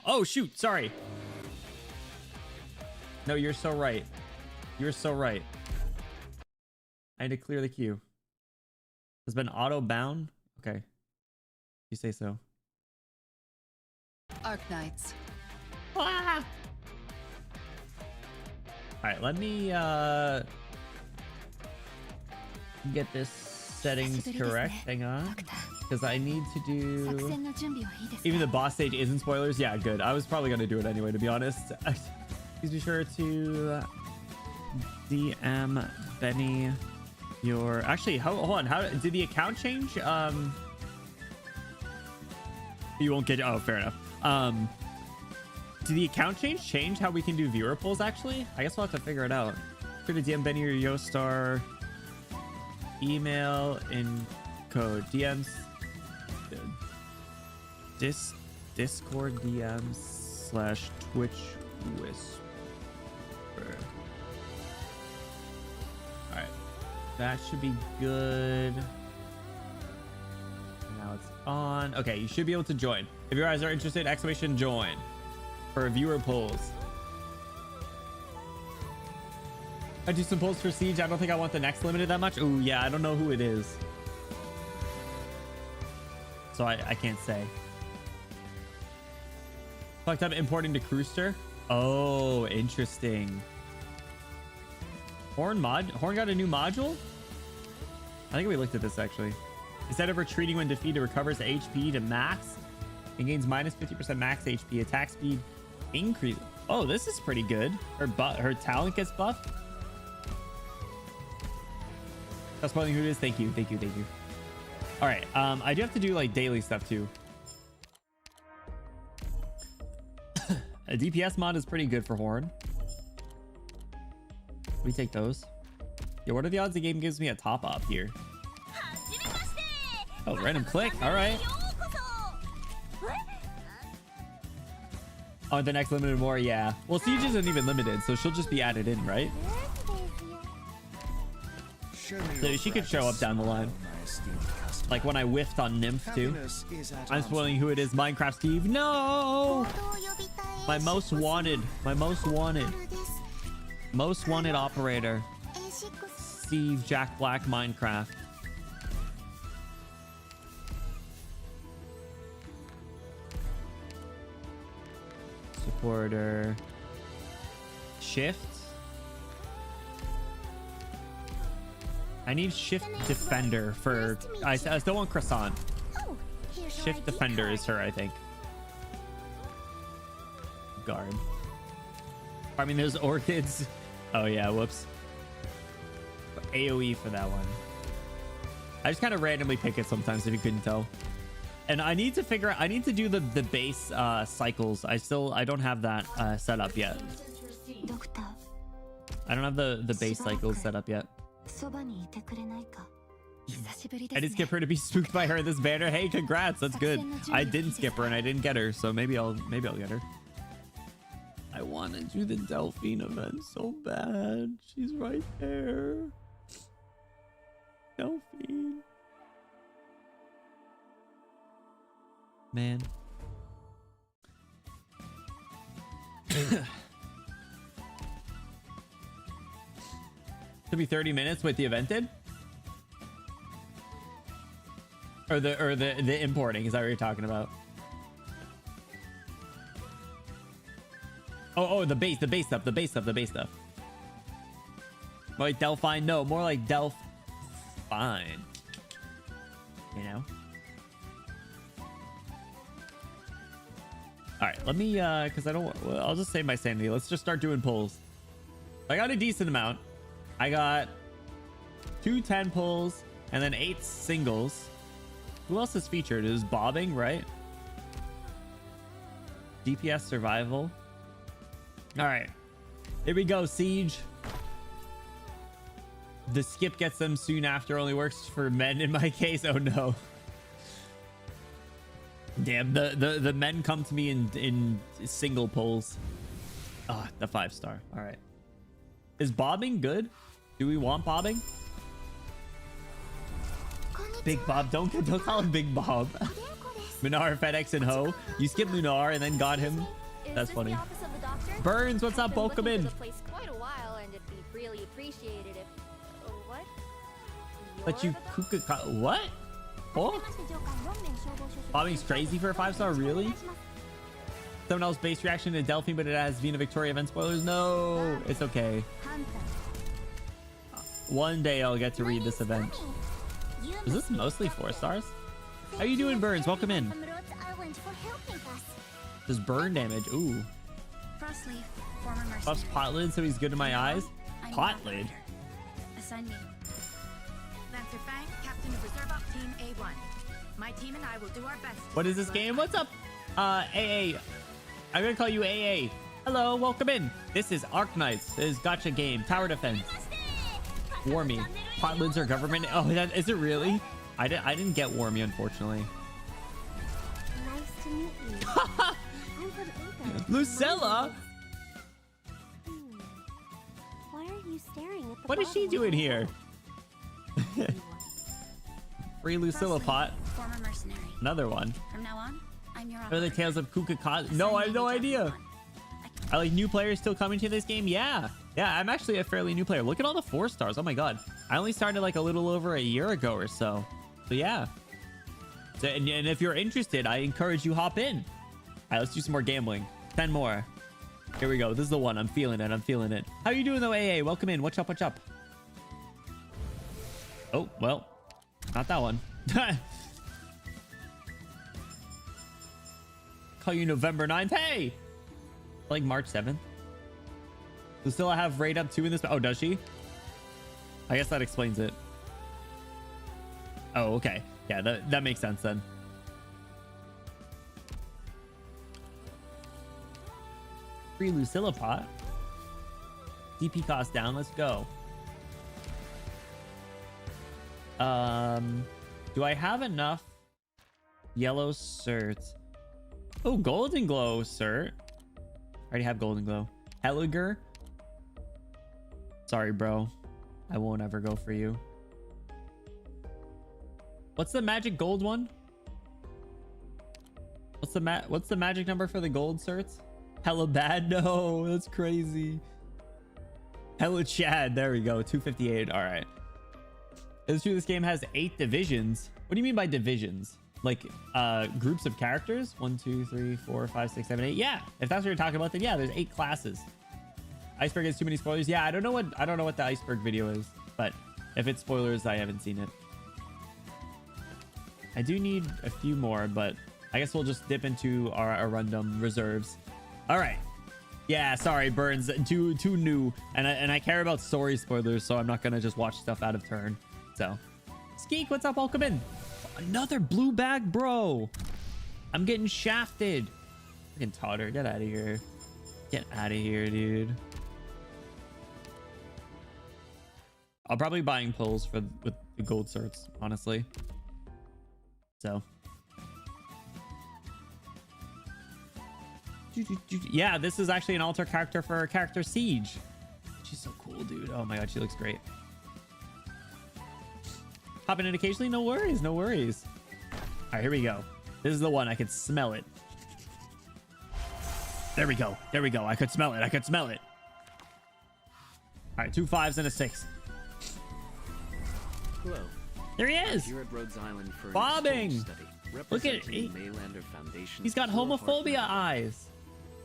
Oh, shoot. Sorry. No, you're so right. You're so right. I had to clear the queue. Has been auto bound? Okay. You say so. Arknights. Ah! All right, let me get this settings correct. Hang on, because I need to do. Even the boss stage isn't spoilers. Yeah, good. I was probably gonna do it anyway, to be honest. Please be sure to DM Benny your. Actually, hold on. How did the account change? You won't get. Oh, fair enough. Did the account change how we can do viewer polls, actually? I guess we'll have to figure it out. Go to DM Benny or Yostar. Email in code. DMs. Discord DMs / Twitch Whisper. Alright. That should be good. Now it's on. Okay, you should be able to join. If you guys are interested, exclamation join. For viewer polls. I do some polls for Siege. I don't think I want the next limited that much. Ooh, yeah, I don't know who it is. So I can't say. Fucked up importing to Crewster. Oh, interesting. Horn got a new module? I think we looked at this actually. Instead of retreating when defeated, recovers HP to max and gains minus 50% max HP. Attack speed increase. Oh, this is pretty good. Her talent gets buffed. That's spoiling who it is. Thank you. Thank you. Thank you. All right. I do have to do like daily stuff too. A DPS mod is pretty good for Horn. We take those. Yeah, what are the odds the game gives me a top up here? Oh, random click. All right. Oh, the next limited war. Yeah. Well, Siege isn't even limited, so she'll just be added in, right? So she could show up down the line. Like when I whiffed on Nymph too. I'm spoiling who it is. Minecraft Steve. No! My most wanted. My most wanted. Most wanted operator. Steve Jack Black Minecraft. Supporter. Shift. I need Shift Defender for... I still want Croissant. Shift Defender is her, I think. Guard. I mean, there's Orchids. Oh, yeah. Whoops. AoE for that one. I just kind of randomly pick it sometimes, if you couldn't tell. And I need to figure out... I need to do the base cycles. I don't have that set up yet. I don't have the base cycles set up yet. I did skip her to be spooked by her in this banner. Hey, congrats. That's good. I didn't skip her and I didn't get her, so maybe I'll get her. I want to do the Delphine event so bad. She's right there. Delphine. Man. Could be 30 minutes with the evented, or the importing. Is that what you're talking about? Oh, the base stuff. Like Delphine? No, more like Delphine. You know. All right, let me because I don't. Well, I'll just save my sanity. Let's just start doing pulls. I got a decent amount. I got 2 10 pulls and then 8 singles. Who else is featured? It is bobbing, right? DPS survival. All right, here we go. Siege. The skip gets them soon after. Only works for men in my case. Oh no. Damn, the men come to me in single pulls. Ah, the 5-star. All right. Is bobbing good? Do we want bobbing? Big Bob. Don't call him Big Bob. Lunar, FedEx, and Ho. You skip Lunar and then got him. That's funny. Burns, what's up? Welcome in. But you what? Oh? Bobbing's crazy for a 5-star, really? Someone else base reaction to Delphine, but it has Vina Victoria event spoilers. No, it's okay. One day I'll get to read this event. Is this mostly 4 stars? How you doing, Burns? Welcome in. Does burn damage. Ooh. Buffs Potlid, so he's good to my eyes. Potlid. My team and I will do our best. What is this game? What's up? AA. I'm gonna call you AA. Hello, welcome in. This is Arknights. This is Gacha game. Tower defense. Warmy. Potlids are government. Oh, that is it really? I didn't get Warmy, unfortunately. Nice to meet you. Lucilla. Why are you staring at the What is she doing here? Free Lucilla pot. Former mercenary. Another one. From now on, I'm your Are the Tales of Kukaka? No, I have no idea. Are like new players still coming to this game? Yeah. Yeah, I'm actually a fairly new player. Look at all the 4 stars. Oh my god. I only started like a little over a year ago or so. So yeah. So, and if you're interested, I encourage you hop in. All right, let's do some more gambling. 10 more. Here we go. This is the one. I'm feeling it. I'm feeling it. How you doing though, AA? Welcome in. What's up? What's up? Oh, well. Not that one. Call you November 9th. Hey! Like March 7th. So still I have raid up 2 in this. Oh, does she? I guess that explains it. Oh, okay. Yeah, that makes sense then. Free Lucilla pot. DP cost down. Let's go. Do I have enough yellow certs? Oh, golden glow cert. I already have golden glow. Helliger. Sorry, bro. I won't ever go for you. What's the magic gold one? What's the magic number for the gold certs? Hella bad? No, that's crazy. Hella Chad. There we go. 258. All right. It's true. This game has 8 divisions. What do you mean by divisions? Like groups of characters? 1, 2, 3, 4, 5, 6, 7, 8. Yeah. If that's what you're talking about, then yeah, there's 8 classes. Iceberg has too many spoilers. Yeah, I don't know what the Iceberg video is, but if it's spoilers, I haven't seen it. I do need a few more, but I guess we'll just dip into our random reserves. All right. Yeah, sorry, Burns. Too new, and I care about story spoilers, so I'm not gonna just watch stuff out of turn. So, Skeek, what's up? Welcome in. Another blue bag, bro. I'm getting shafted. Fucking Totter, get out of here. Get out of here, dude. I'll probably be buying pulls with the gold certs, honestly. So. Yeah, this is actually an alter character for character Siege. She's so cool, dude. Oh my god, she looks great. Popping in occasionally, no worries, no worries. All right, here we go. This is the one. I can smell it. There we go. There we go. I could smell it. I could smell it. All right, 2 5s and a 6. Hello. There he is. Here at Rhodes Island for bobbing. Study, look at it. Maylander Foundation's He's got homophobia eyes.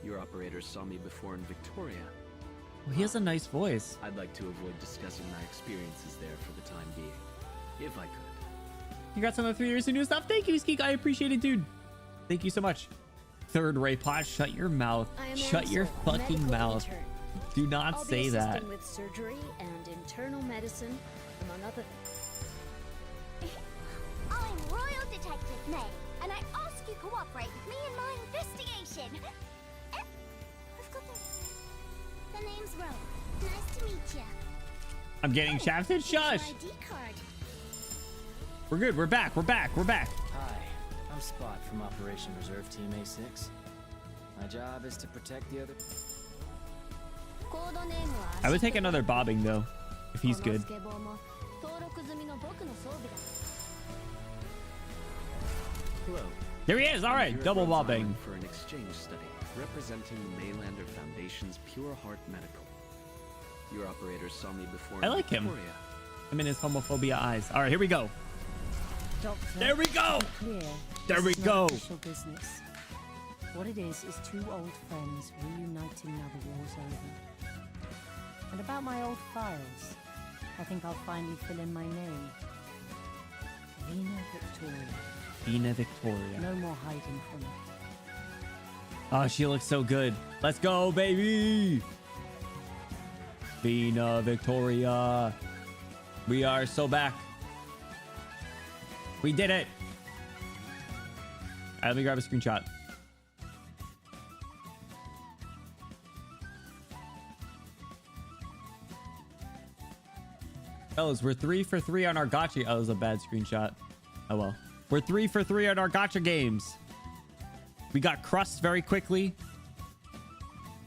Your operators saw me before in Victoria. Well, he has a nice voice. I'd like to avoid discussing my experiences there for the time being, if I could. Congrats on the 3 years of new stuff. Thank you, Skeek. I appreciate it, dude. Thank you so much. Third Ray Pot, shut your mouth. Shut your fucking mouth. Do not say that. With surgery and internal medicine, among other things. I'm Royal Detective May, and I ask you cooperate with me in my investigation. I've got the name's Rose. Nice to meet you. I'm getting shafted. Shush. ID card. We're good. We're back. We're back. We're back. Hi, I'm Spot from Operation Reserve Team A6. My job is to protect the other. I would take another bobbing though, if he's good. Hello. There he is. All right, double bobbing. For an exchange study representing the Maylander Foundation's Pure Heart Medical. Your operators saw me before. I like him. Victoria. I'm in his homophobia eyes. All right, here we go. Doctor, there we go. Clear, there we go. Official business. What it is 2 old friends reuniting now the war's over. And about my old files, I think I'll finally fill in my name. Vina Victoria. Vina Victoria. No more hiding from it. Oh, she looks so good. Let's go, baby. Vina Victoria. We are so back. We did it. All right, let me grab a screenshot. Fellas, we're 3 for 3 on our gacha. Oh, that was a bad screenshot. Oh well. We're 3 for 3 on our gacha games. We got Crust very quickly.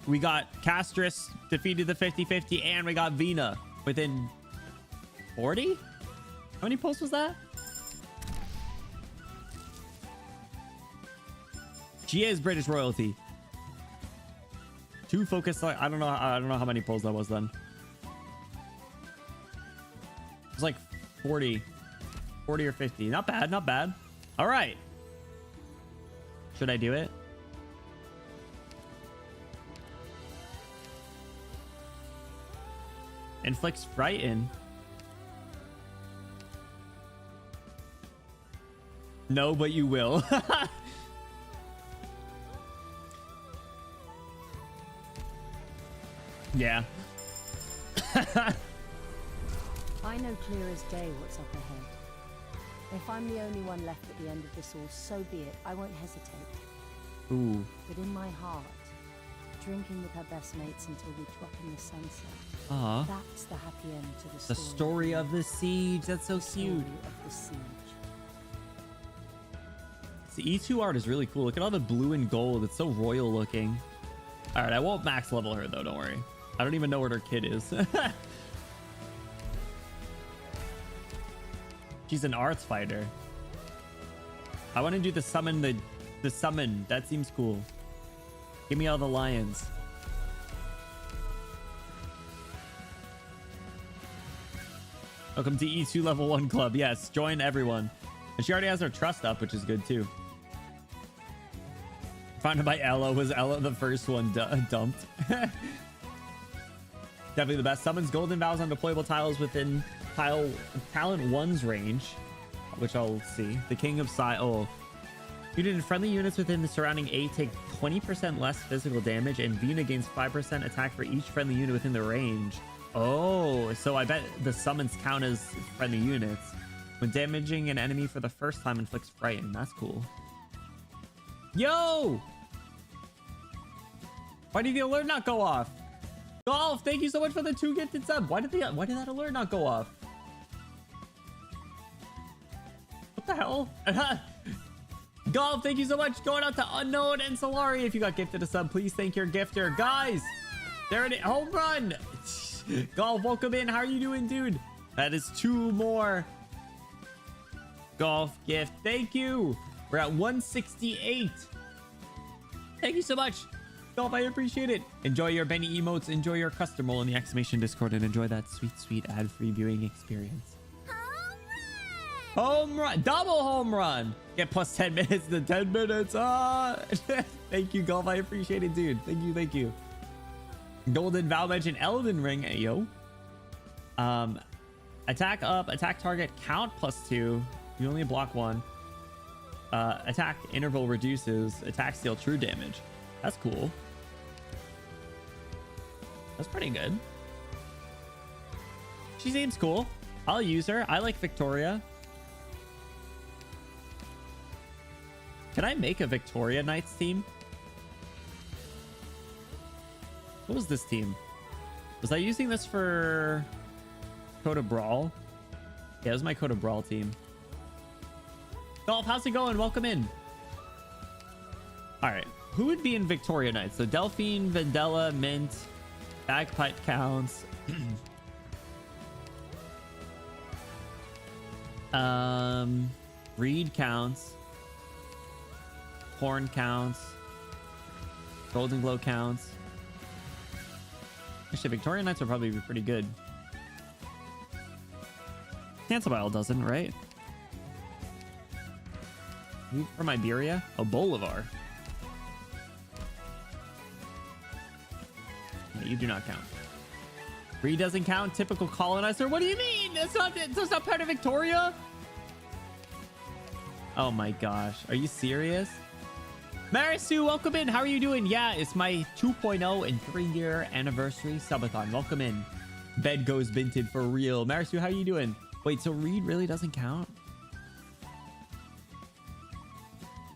We got Castris defeated the 50-50, and we got Vina within 40? How many pulls was that? She is British royalty. 2 focus. I don't know how many pulls that was then. It was like 40 or 50. Not bad, not bad. All right. Should I do it? Inflicts frighten. No, but you will. Yeah. I know clear as day what's up ahead. If I'm the only one left at the end of this all, so be it. I won't hesitate. Ooh. But in my heart, drinking with her best mates until we drop in the sunset. Aw. That's the happy end to the The story of the siege. That's so story cute. of the siege. The E2 art is really cool. Look at all the blue and gold. It's so royal looking. All right, I won't max level her though. Don't worry. I don't even know what her kit is. She's an arts fighter. I want to do the summon. The summon. That seems cool. Give me all the lions. Welcome to E2 level 1 club. Yes, join everyone. And she already has her trust up, which is good too. Founded by Ella. Was Ella the first one dumped? Definitely the best. Summons golden vows on deployable tiles within talent 1's range, which I'll see. The King of Sai. Oh. Unit friendly units within the surrounding A take 20% less physical damage, and Vina gains 5% attack for each friendly unit within the range. Oh, so I bet the summons count as friendly units. When damaging an enemy for the first time, inflicts frighten. That's cool. Yo! Why did the alert not go off? Golf, thank you so much for the 2 gifted sub. Why did that alert not go off? What the hell? Golf, thank you so much. Going out to Unknown and Solari. If you got gifted a sub, please thank your gifter. Guys, there it is. Home run. Golf, welcome in. How are you doing, dude? That is 2 more. Golf gift. Thank you. We're at 168. Thank you so much. Golf, I appreciate it. Enjoy your Benny emotes. Enjoy your custom role in the exclamation Discord, and enjoy that sweet, sweet ad-free viewing experience. Home run. Double home run. Get plus 10 minutes to 10 minutes. Thank you, Golf. I appreciate it, dude. Thank you. Thank you. Golden Vow mention Elden Ring. Hey, yo. Attack up. Attack target count +2. You only block 1. Attack interval reduces. Attack steal true damage. That's cool. That's pretty good. She seems cool. I'll use her. I like Victoria. Can I make a Victoria Knights team? What was this team? Was I using this for Code of Brawl? Yeah, it was my Code of Brawl team. Golf, how's it going? Welcome in. All right. Who would be in Victoria Knights? So Delphine, Vendella, Mint, Bagpipe counts. Reed counts. Horn counts. Golden Glow counts. Actually, Victoria Knights would probably be pretty good. Cancel doesn't, right? From Iberia? Oh, Bolivar. Yeah, you do not count. Reed doesn't count. Typical colonizer. What do you mean? That's not part of Victoria? Oh my gosh. Are you serious? Marisu, welcome in. How are you doing? Yeah, it's my 2.0 and 3-year anniversary subathon. Welcome in. Bed goes vinted for real. Marisu, how are you doing? Wait, so Reed really doesn't count?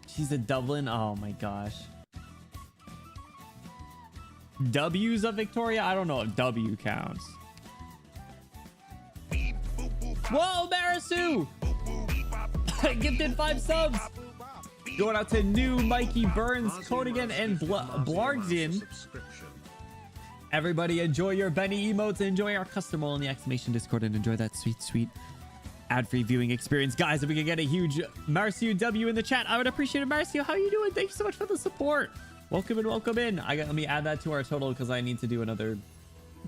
She's a Dublin. Oh my gosh. W's of Victoria? I don't know if W counts. Whoa, Marisu! Gifted 5 subs. Going out to new Mikey Burns, Codigan, and Blargdin. Everybody enjoy your Benny emotes. Enjoy our custom role in the exclamation Discord, and enjoy that sweet, sweet ad-free viewing experience. Guys, if we could get a huge Marcio W in the chat, I would appreciate it. Marcio, how are you doing? Thank you so much for the support. Welcome in, welcome in. Let me add that to our total because I need to do another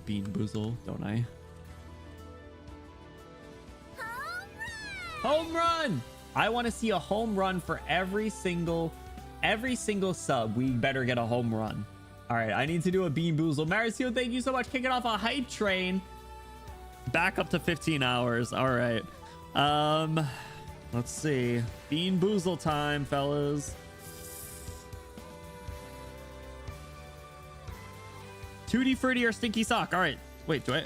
Bean Boozle, don't I? Home run! I want to see a home run for every single sub. We better get a home run. All right, I need to do a Bean Boozle. Maricio, thank you so much. Kicking off a hype train. Back up to 15 hours. All right. Let's see. Bean Boozle time, fellas. Tutti Frutti or Stinky Sock. All right. Wait, do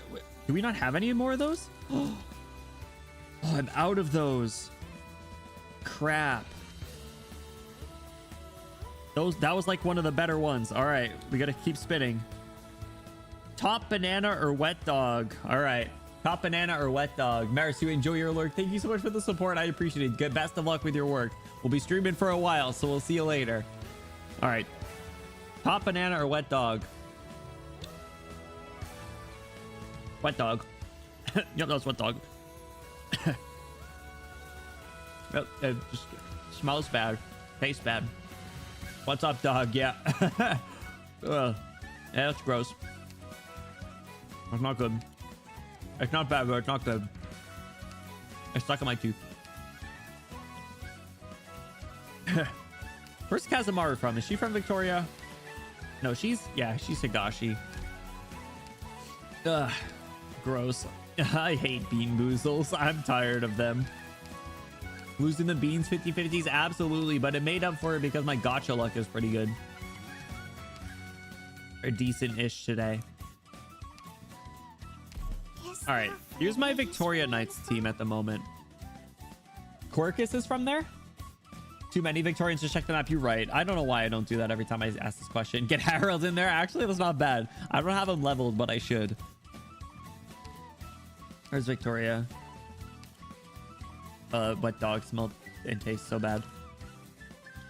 we not have any more of those? Oh, I'm out of those. crap. That was like one of the better ones. All right, we gotta keep spinning. Top banana or wet dog? All right, top banana or wet dog. Maris, you enjoy your lurk. Thank you so much for the support. I appreciate it. Good, best of luck with your work. We'll be streaming for a while, so we'll see you later. All right, top banana or wet dog? Wet dog. Yep, that's wet dog. Yep, it just smells bad, tastes bad. What's up, dog? Yeah. Yeah, that's gross. It's not good. It's not bad, but it's not good. It's stuck in my tooth. Where's Kazamaru from? Is she from Victoria? No, she's Higashi. Ugh, gross. I hate bean boozles. I'm tired of them. Losing the beans 50-50s, absolutely, but it made up for it because my gacha luck is pretty good. Or decent-ish today. All right, here's my Victoria Knights team at the moment. Quirkus is from there? Too many Victorians to check the map. You're right. I don't know why I don't do that every time I ask this question. Get Harold in there. Actually, that's not bad. I don't have him leveled, but I should. Where's Victoria? Wet dog smelled and tastes so bad.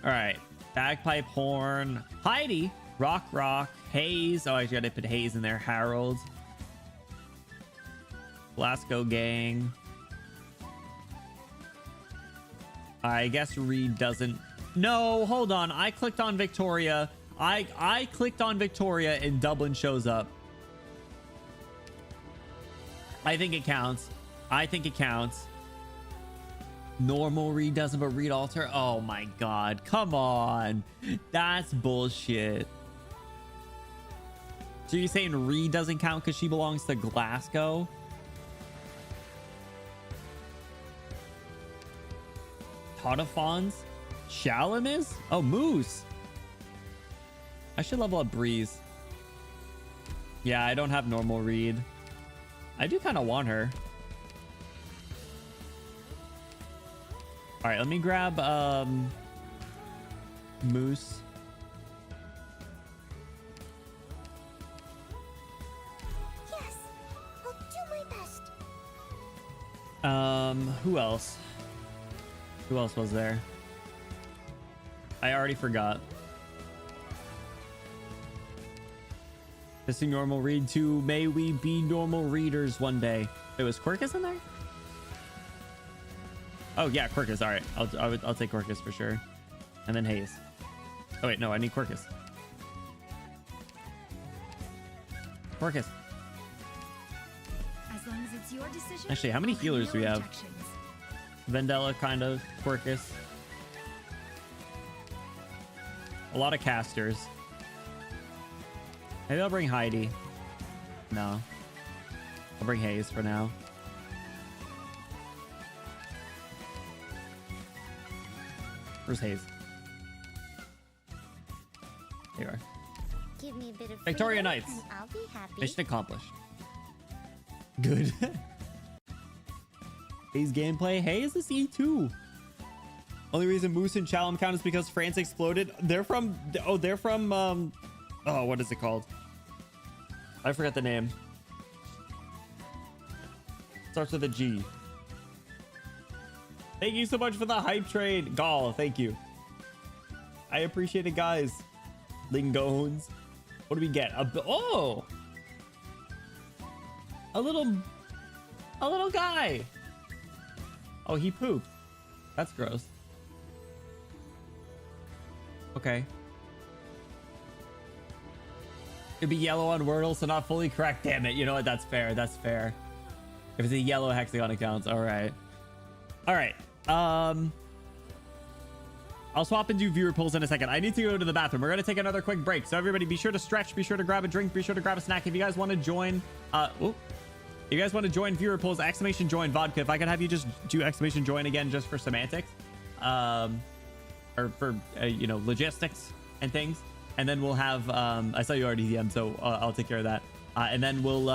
All right, bagpipe, horn, Heidi, rock, Hayes. Oh, I gotta put Hayes in there. Harold, Glasgow gang. I guess Reed doesn't. No, hold on. I clicked on Victoria. I clicked on Victoria and Dublin shows up. I think it counts. I think it counts. Normal Reed doesn't, but Reed alter. Oh my god, come on, that's bullshit. So you're saying Reed doesn't count because she belongs to Glasgow? Totafons? Shalom is? Oh, Moose. I should level up Breeze. Yeah, I don't have normal Reed. I do kind of want her. All right, let me grab Moose. Yes, I'll do my best. Who else? Who else was there? I already forgot. Missing normal read too. May we be normal readers one day. It was Quirkus in there? Oh yeah, Quirkus. All right, I'll take Quirkus for sure, and then Hayes. Oh wait, no, I need Quirkus. Quirkus. As long as it's your decision. Actually, how many healers do we have? Objections. Vendella, kind of. Quirkus. A lot of casters. Maybe I'll bring Heidi. No. I'll bring Hayes for now. Where's Hayes? There you are. Give me a bit of Victoria freedom Knights. and I'll be happy. Mission accomplished. Good. Hayes gameplay. Hayes is E2. Only reason Moose and Chalum count is because France exploded. They're from oh, what is it called? I forgot the name. Starts with a G. Thank you so much for the hype trade. Gall, thank you. I appreciate it, guys. Lingones. What do we get? A little guy. Oh, he pooped. That's gross. Okay. It'd be yellow on Wordle, so not fully correct. Damn it. You know what? That's fair. That's fair. If it's a yellow hexagon, it counts. All right. All right. I'll swap and do viewer polls in a second. I need to go to the bathroom. We're going to take another quick break. So everybody be sure to stretch. Be sure to grab a drink. Be sure to grab a snack. If you guys want to join, if you guys want to join viewer polls, exclamation join vodka. If I could have you just do exclamation join again, just for semantics, or for, you know, logistics and things. And then we'll have, I saw you already DM, so I'll take care of that. And then we'll,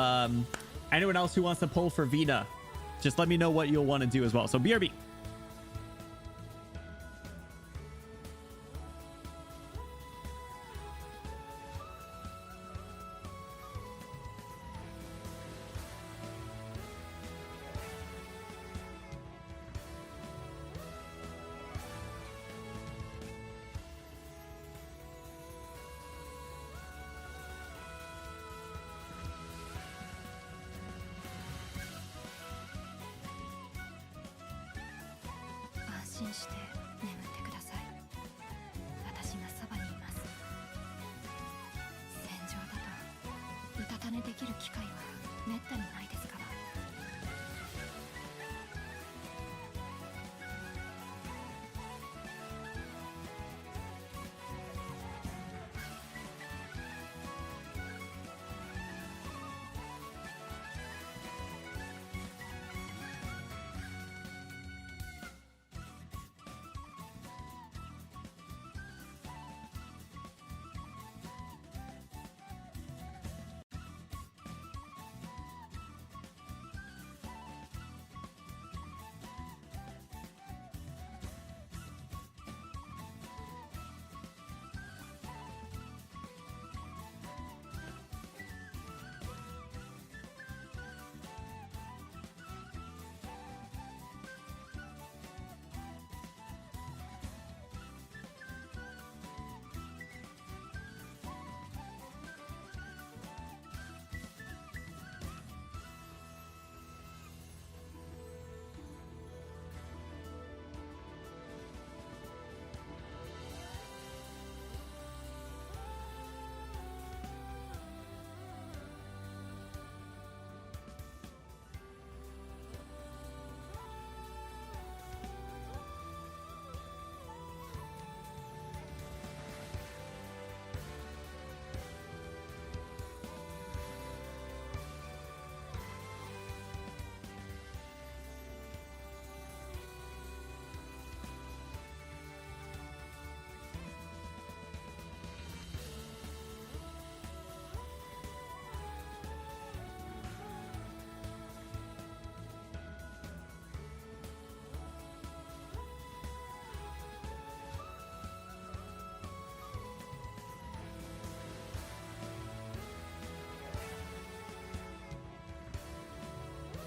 anyone else who wants to pull for Vina, just let me know what you'll want to do as well. So BRB. 心して眠ってください。私がそばにいます。戦場だとうたた寝できる機会はめったにないですから。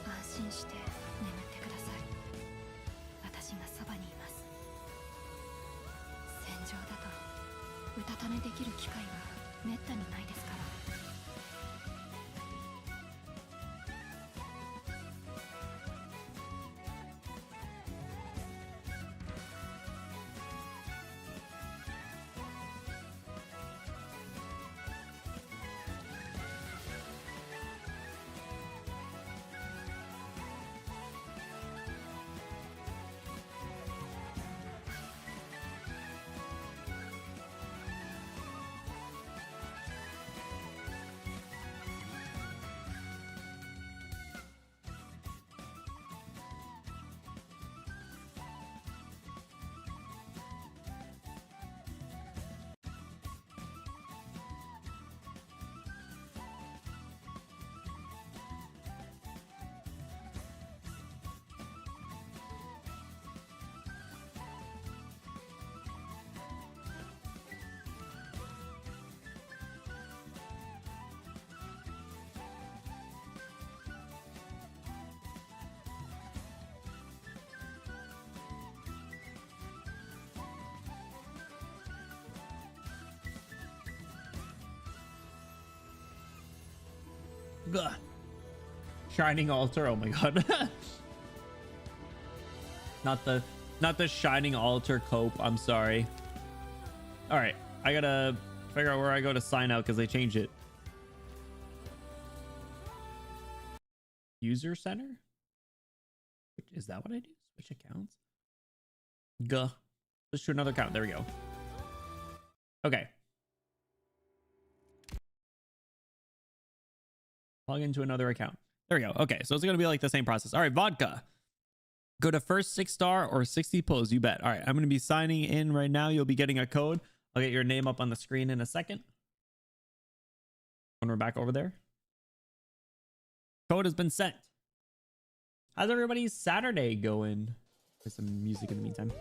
安心して眠ってください。私がそばにいます。戦場だとうたた寝できる機会はめったにないですから。Ugh. Shining altar. Oh my god. not the shining altar cope. I'm sorry. All right, I gotta figure out where I go to sign out because they changed it. User center. Is that what I do? Switch accounts. Guh. Let's do another account. There we go. Okay. Log into another account. There we go. Okay, so it's gonna be like the same process. All right, vodka. Go to first 6-star or 60 pulls. You bet. All right, I'm gonna be signing in right now. You'll be getting a code. I'll get your name up on the screen in a second. When we're back over there. Code has been sent. How's everybody's Saturday going? There's some music in the meantime.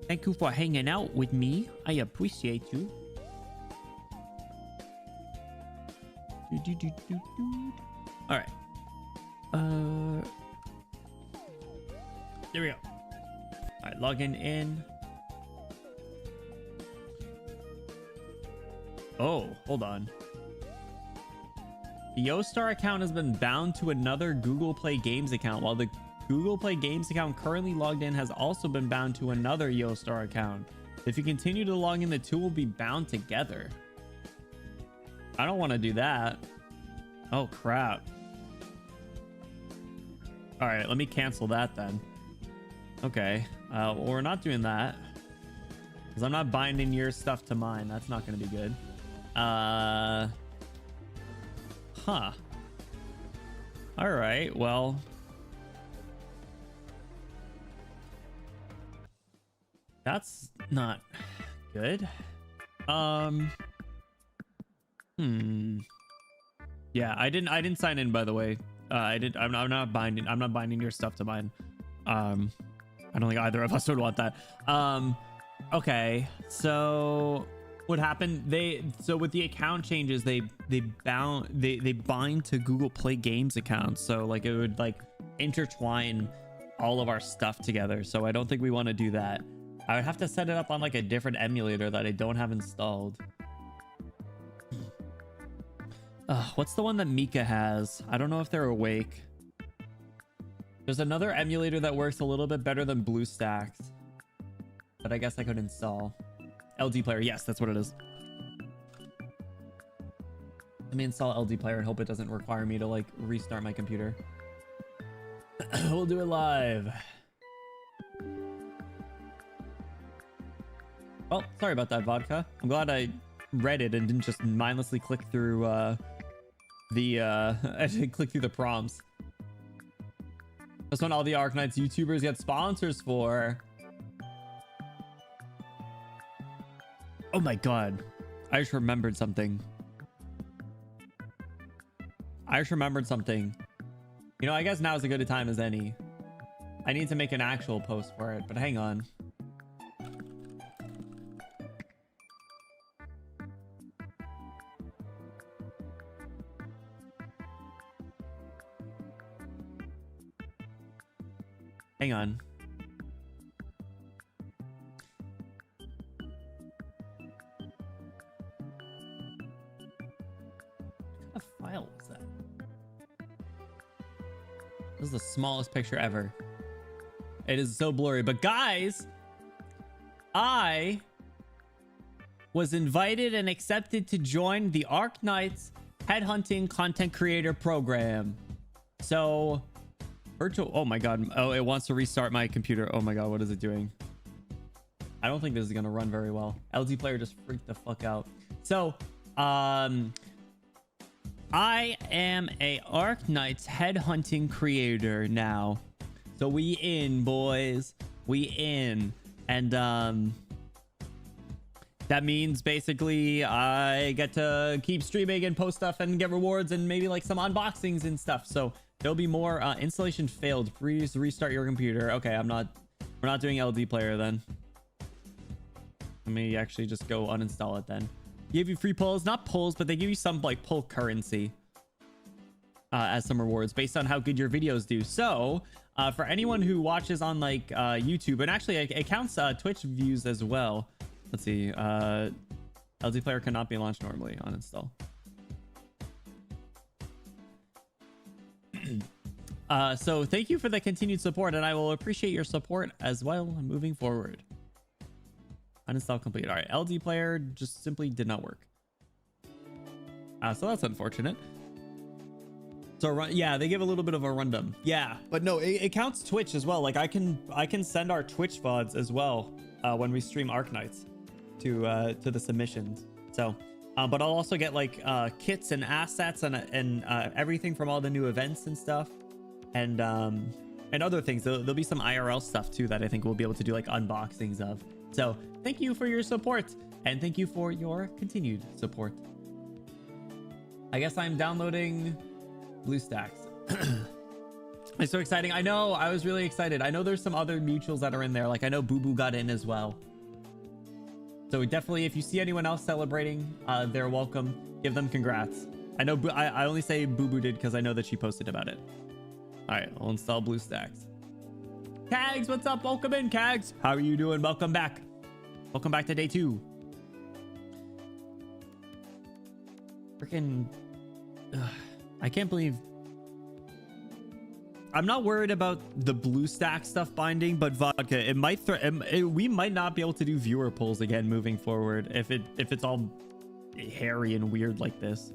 Thank you for hanging out with me. I appreciate you. All right. There we go. All right, logging in. Oh, hold on. The Yostar account has been bound to another Google Play Games account, while the Google Play Games account currently logged in has also been bound to another Yostar account. If you continue to log in, the two will be bound together. I don't want to do that. Oh, crap. All right, let me cancel that then. Okay, well, we're not doing that because I'm not binding your stuff to mine. That's not going to be good. Huh. All right, well. That's not good. Yeah, I didn't sign in, by the way. I'm not binding your stuff to mine. I don't think either of us would want that. Okay, so what happened? So with the account changes, they bind to Google Play Games accounts. So like it would like intertwine all of our stuff together. So I don't think we want to do that. I would have to set it up on like a different emulator that I don't have installed. What's the one that Mika has? I don't know if they're awake. There's another emulator that works a little bit better than BlueStacks, but I guess I could install. LD Player, yes, that's what it is. Let me install LD Player and hope it doesn't require me to like restart my computer. We'll do it live. Oh, sorry about that, Vodka. I'm glad I read it and didn't just mindlessly click through I didn't click through the prompts. That's when all the Arknights YouTubers get sponsors for. Oh my god. I just remembered something. You know, I guess now is as good a time as any. I need to make an actual post for it, but hang on. Hang on. What kind of file was that? This is the smallest picture ever. It is so blurry. But guys, I was invited and accepted to join the Arknights headhunting content creator program. So virtual, oh my god, oh, it wants to restart my computer. Oh my god, what is it doing? I don't think this is gonna run very well. LD Player just freaked the fuck out. So I am a Arknights headhunting creator now. So we in, boys, we in. And that means basically I get to keep streaming and post stuff and get rewards and maybe like some unboxings and stuff. So there'll be more. Installation failed. Please restart your computer. Okay, we're not doing LD Player then. Let me actually just go uninstall it then. Give you free pulls, not pulls, but they give you some like pull currency as some rewards based on how good your videos do. So for anyone who watches on like YouTube, and actually it counts Twitch views as well. Let's see. LD Player cannot be launched normally. Uninstall. So thank you for the continued support, and I will appreciate your support as well moving forward. Uninstall complete. All right, LD Player just simply did not work. So that's unfortunate. So yeah, they give a little bit of a rundown. Yeah, but no, it counts Twitch as well. Like I can send our Twitch VODs as well when we stream Arknights to the submissions. So but I'll also get like kits and assets and everything from all the new events and stuff, and other things. There'll be some IRL stuff too that I think we'll be able to do like unboxings of. So thank you for your support, and thank you for your continued support. I guess I'm downloading BlueStacks. It's so exciting. I know, I was really excited. I know there's some other mutuals that are in there. Like I know Boo Boo got in as well. So definitely, if you see anyone else celebrating, they're welcome. Give them congrats. I know I only say Boo Boo did because I know that she posted about it. All right, I'll install BlueStacks. Kags, what's up? Welcome in, Kags. How are you doing? Welcome back. Welcome back to day 2. Freaking I can't believe... I'm not worried about the BlueStack stuff binding, but Vodka, it might we might not be able to do viewer polls again moving forward if it's all hairy and weird like this.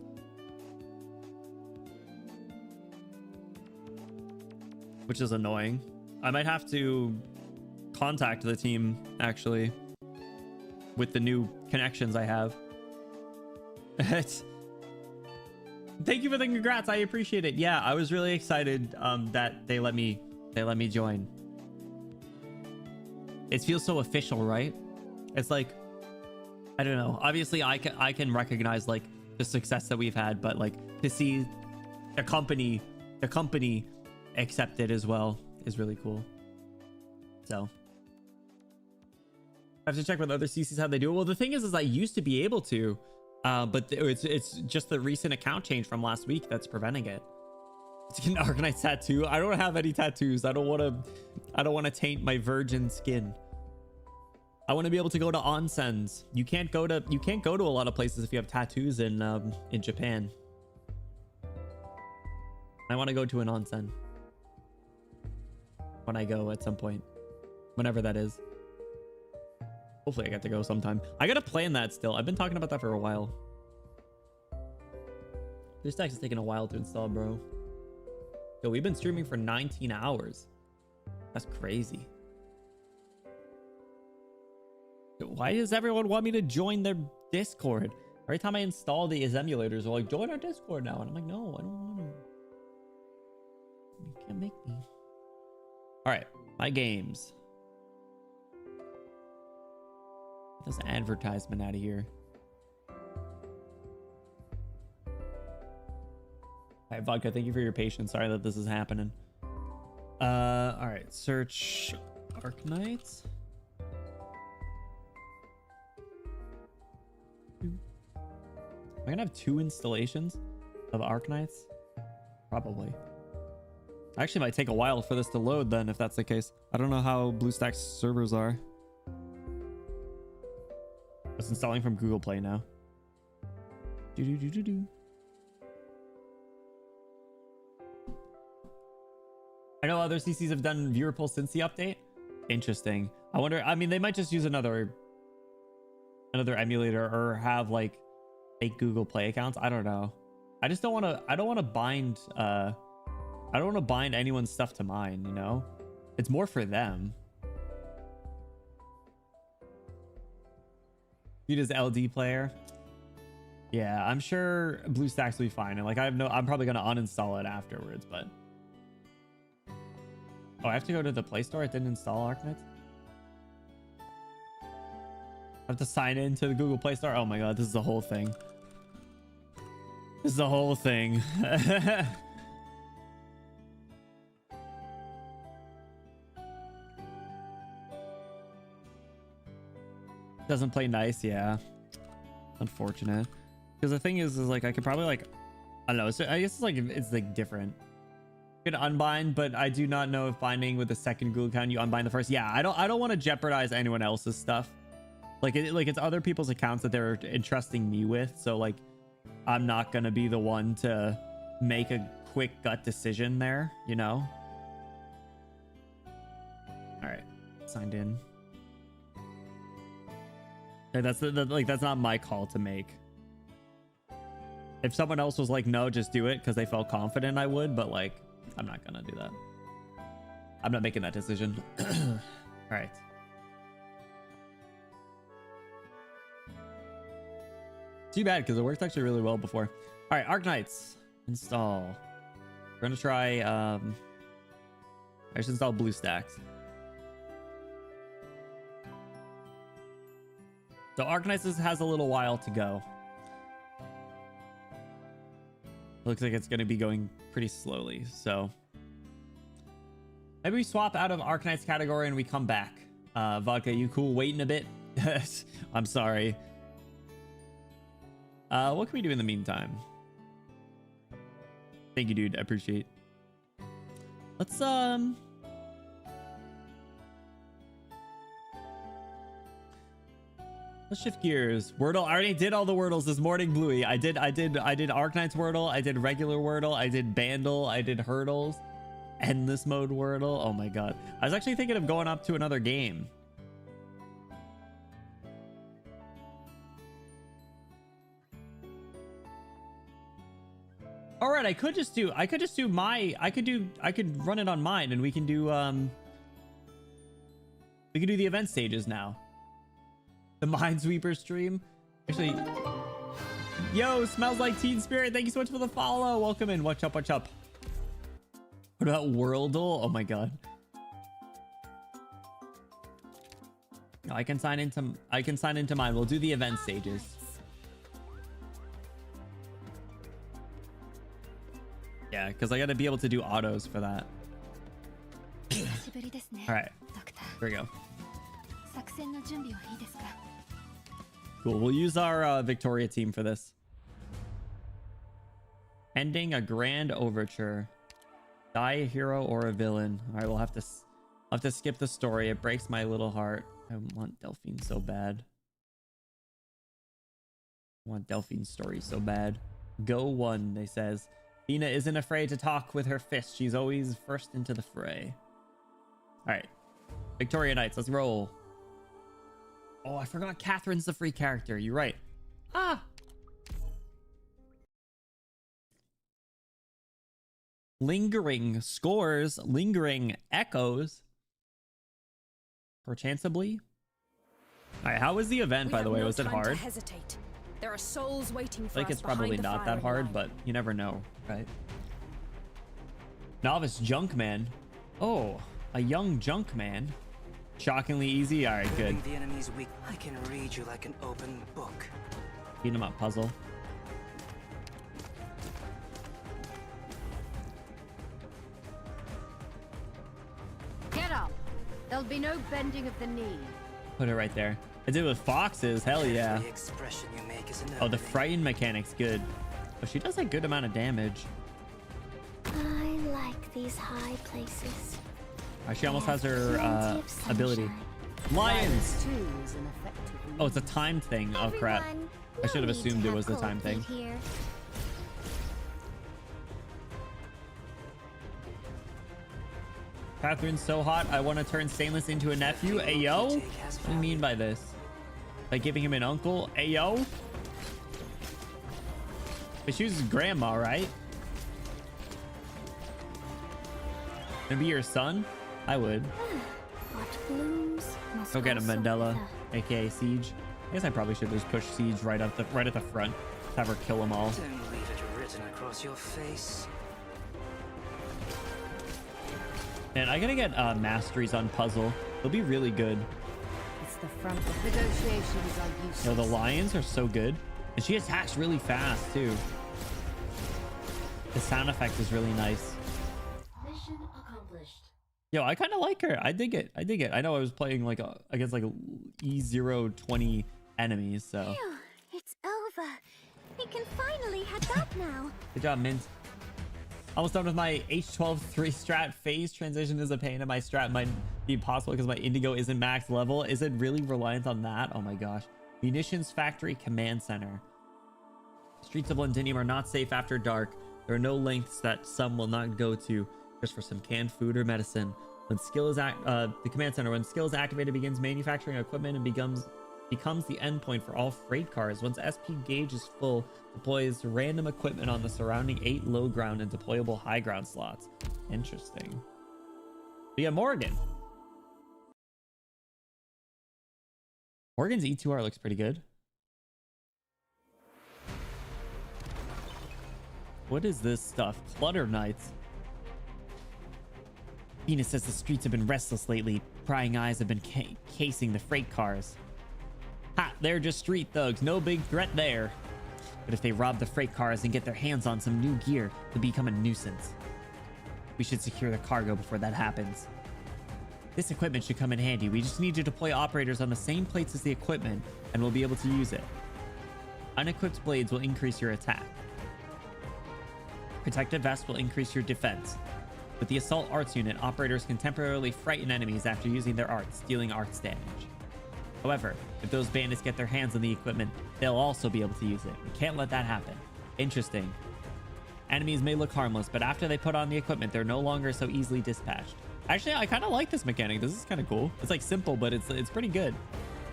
Which is annoying. I might have to contact the team actually with the new connections I have. Thank you for the congrats. I appreciate it. Yeah, I was really excited that they let me join. It feels so official, right? It's like, I don't know. Obviously, I can recognize like the success that we've had, but like to see the company accept it as well is really cool. So I have to check with other CCs how they do it. Well, the thing is I used to be able to. But it's just the recent account change from last week that's preventing it. To get an Arknights tattoo. I don't have any tattoos. I don't want to taint my virgin skin. I want to be able to go to onsens. You can't go to a lot of places if you have tattoos in Japan. I want to go to an onsen when I go at some point, whenever that is. Hopefully I get to go sometime. I gotta plan that still. I've been talking about that for a while. This text is taking a while to install, bro. Yo, we've been streaming for 19 hours. That's crazy. Why does everyone want me to join their Discord? Every time I install these emulators, they're like, join our Discord now. And I'm like, no, I don't want to. You can't make me. All right, my games. Get this advertisement out of here. All right, Vodka, thank you for your patience. Sorry that this is happening. All right, search Arknights. Am I gonna have 2 installations of Arknights? Probably. Actually, might take a while for this to load then, if that's the case. I don't know how BlueStack's servers are. It's installing from Google Play now. I know other CCs have done viewer polls since the update. Interesting. I wonder, I mean, they might just use another emulator or have like fake Google Play accounts. I don't know. I just don't want to bind anyone's stuff to mine, you know? It's more for them. Dude is LD player. Yeah, I'm sure BlueStacks will be fine. And like I'm probably gonna uninstall it afterwards, but oh, I have to go to the Play Store. It didn't install Arknights. I have to sign in to the Google Play Store. Oh my god, this is the whole thing. This is the whole thing. Doesn't play nice, yeah. Unfortunate. Because the thing is like I could probably like, I don't know. So I guess it's like different. You could unbind, but I do not know if binding with the second Google account you unbind the first. Yeah, I don't want to jeopardize anyone else's stuff. Like it's other people's accounts that they're entrusting me with. So like I'm not gonna be the one to make a quick gut decision there, you know. All right, signed in. Yeah, that's not my call to make. If someone else was like, no, just do it because they felt confident, I would, but like I'm not gonna do that. I'm not making that decision. All right. Too bad because it worked actually really well before. All right, Arknights install. We're gonna try I should install BlueStacks. So Arknights has a little while to go. Looks like it's going to be going pretty slowly. So maybe we swap out of Arknights category and we come back. Vodka, you cool waiting a bit? I'm sorry. What can we do in the meantime? Thank you, dude. I appreciate. Let's Let's shift gears. Wordle. I already did all the Wordles this morning, Bluey. I did Arknights Wordle. I did regular Wordle. I did Bandle. I did Hurdles. Endless mode Wordle. Oh my god. I was actually thinking of going up to another game. All right, I could run it on mine, and we can do the event stages now. The Minesweeper stream. Actually, yo, smells like Teen Spirit. Thank you so much for the follow. Welcome in. What's up? What's up? What about Worldle? Oh my god. No, I can sign into mine. We'll do the event stages. Yeah, because I got to be able to do autos for that. All right, here we go. Cool. We'll use our Victoria team for this. Ending a grand overture. Die a hero or a villain. All right, we'll have to skip the story. It breaks my little heart. I want Delphine so bad. I want Delphine's story so bad. Go one, they says. Dina isn't afraid to talk with her fist. She's always first into the fray. All right, Victoria Knights, let's roll. Oh, I forgot Catherine's the free character. You're right. Ah. Lingering scores, lingering echoes. Perchancebly. All right, how was the event, by the way? Was it hard? There are souls waiting for I think it's probably not that hard, but you never know, right? Novice Junkman. Oh, a young Junkman. Shockingly easy. All right, good. The enemy's weak. I can read you like an open book. Beat him up puzzle. Get up. There'll be no bending of the knee. Put it right there. I did with foxes. Hell yeah. Oh, the frighten mechanic's good. Oh, she does a good amount of damage. I like these high places. Oh, she almost has her ability. Lions! Oh, it's a time thing. Oh, crap. I should have assumed it was the time thing. Catherine's so hot, I want to turn Stainless into a nephew. Ayo? What do you mean by this? By giving him an uncle? Ayo? But she was grandma, right? Gonna be your son? I would. Go get a Mandela, aka Siege. I guess I probably should just push Siege right at the front. Have her kill them all. Don't leave it written across your face. And I gotta get masteries on puzzle. They'll be really good. It's the front. Negotiations are useless. No, the lions are so good, and she attacks really fast too. The sound effect is really nice. Mission accomplished. Yo, I kind of like her. I dig it. I know I was playing like against like E020 enemies, so. Phew, it's over. We can finally head back now. Good job, Mint. Almost done with my H12 3 strat. Phase transition is a pain, and my strat might be possible because my Indigo isn't max level. Is it really reliant on that? Oh my gosh. Munitions Factory Command Center. Streets of Londinium are not safe after dark. There are no lengths that some will not go to just for some canned food or medicine. When skill is the command center, when skill is activated, begins manufacturing equipment and becomes the endpoint for all freight cars. Once SP gauge is full, deploys random equipment on the surrounding 8 low ground and deployable high ground slots. Interesting. But yeah, Morgan. Morgan's E2R looks pretty good. What is this stuff? Clutter Knights. Venus says the streets have been restless lately. Prying eyes have been casing the freight cars. Ha! They're just street thugs. No big threat there. But if they rob the freight cars and get their hands on some new gear, they'll become a nuisance. We should secure the cargo before that happens. This equipment should come in handy. We just need to deploy operators on the same plates as the equipment, and we'll be able to use it. Unequipped blades will increase your attack. Protective vest will increase your defense. With the assault arts unit, operators can temporarily frighten enemies after using their arts, dealing arts damage. However, if those bandits get their hands on the equipment, they'll also be able to use it. We can't let that happen. Interesting. Enemies may look harmless, but after they put on the equipment, they're no longer so easily dispatched. Actually, I kind of like this mechanic. This is kind of cool. It's like simple, but it's pretty good.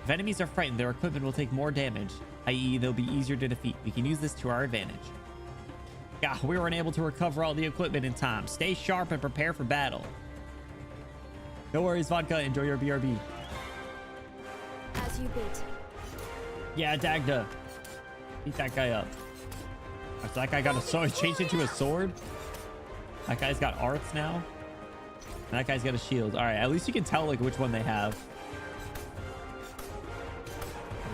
If enemies are frightened, their equipment will take more damage, i.e. they'll be easier to defeat. We can use this to our advantage. Yeah, we weren't able to recover all the equipment in time. Stay sharp and prepare for battle. No worries, Vodka. Enjoy your BRB. As you bid. Yeah, Dagda. Beat that guy up. So that guy got a sword. Changed into a sword. That guy's got arts now. And that guy's got a shield. All right, at least you can tell like which one they have.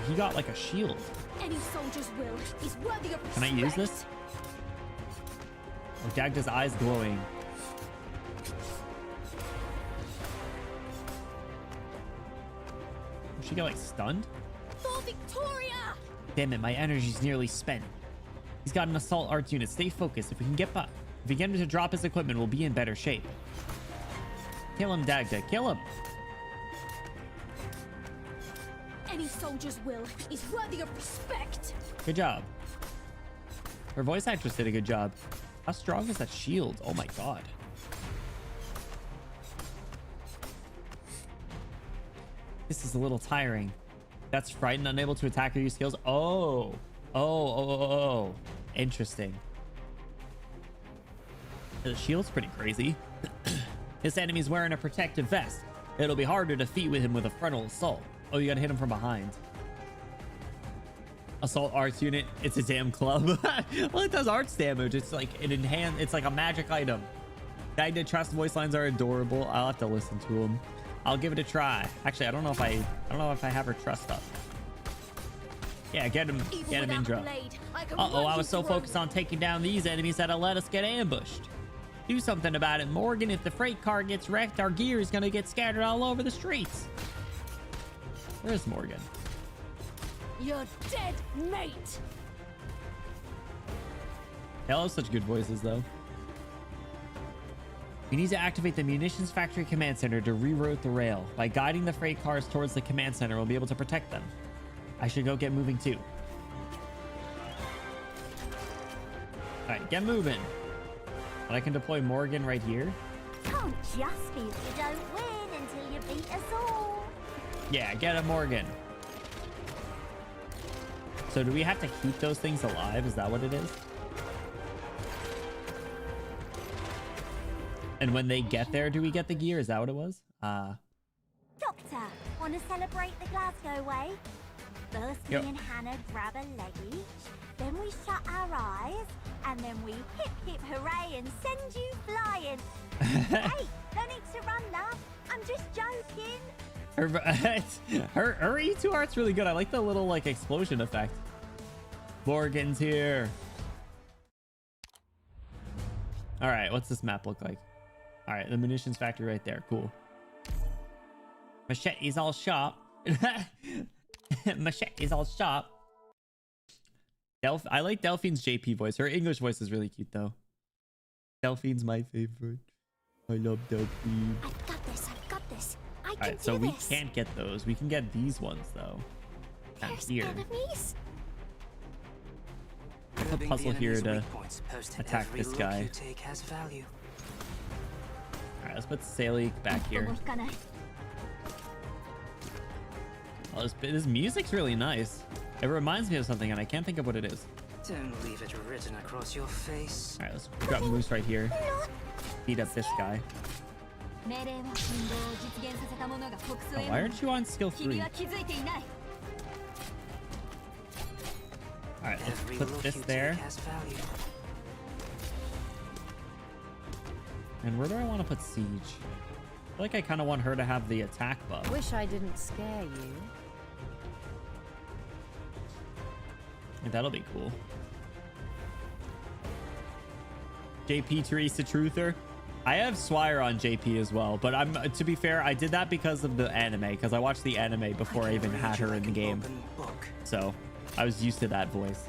He got like a shield. Any soldier's will is worthy of respect. Can I use this? Oh, Dagda's eyes glowing. She got like stunned? For Victoria! Damn it, my energy's nearly spent. He's got an assault arts unit. Stay focused. If we can get by, if we get him to drop his equipment, we'll be in better shape. Kill him, Dagda. Kill him. Any soldier's will is worthy of respect. Good job. Her voice actress did a good job. How strong is that shield? Oh my god. This is a little tiring. That's frightened, unable to attack or use skills. Oh. Interesting. The shield's pretty crazy. This enemy's wearing a protective vest. It'll be harder to defeat with him with a frontal assault. Oh, you gotta hit him from behind. Assault arts unit. It's a damn club. Well, it does arts damage. It's like an enhanced. It's like a magic item. Dagda Trust voice lines are adorable. I'll have to listen to them. I'll give it a try. Actually, I don't know if I have her trust up. Yeah, get him Indra. Uh-oh, I was so focused on taking down these enemies that I let us get ambushed. Do something about it, Morgan. If the freight car gets wrecked, our gear is gonna get scattered all over the streets. Where's Morgan? You're dead, mate. They all have such good voices, though. We need to activate the munitions factory command center to reroute the rail. By guiding the freight cars towards the command center, we'll be able to protect them. I should go get moving too. All right, get moving. And I can deploy Morgan right here. Can't just be you don't win until you beat us all. Yeah, get a Morgan. So do we have to keep those things alive? Is that what it is? And when they get there, do we get the gear? Is that what it was? Doctor, want to celebrate the Glasgow way? First, Yep. me and Hannah grab a leg each, then we shut our eyes, and then we hip hip hooray and send you flying. Hey, no need to run, love. I'm just joking. Her E2 art's really good. I like the little like explosion effect. Morgan's here. All right, what's this map look like? All right, the munitions factory right there. Cool. Machete's all sharp. Machete's all sharp. I like Delphine's JP voice. Her English voice is really cute though. Delphine's my favorite. I love Delphine. I've got this. All right, so we can't get those. We can get these ones though. Down here. Enemies. A puzzle here to attack this guy. All right, let's put Salik back here. Oh, this music's really nice. It reminds me of something, and I can't think of what it is. Don't leave it written across your face. All right, let's grab Moose right here. Beat up this guy. Oh, why aren't you on skill 3? All right, let's put this there. And where do I want to put Siege? I feel like I kind of want her to have the attack buff. Wish I didn't scare you. That'll be cool. JP Teresa Truther. I have Swire on JP as well, but to be fair, I did that because of the anime, because I watched the anime before I even had her in the game. So I was used to that voice.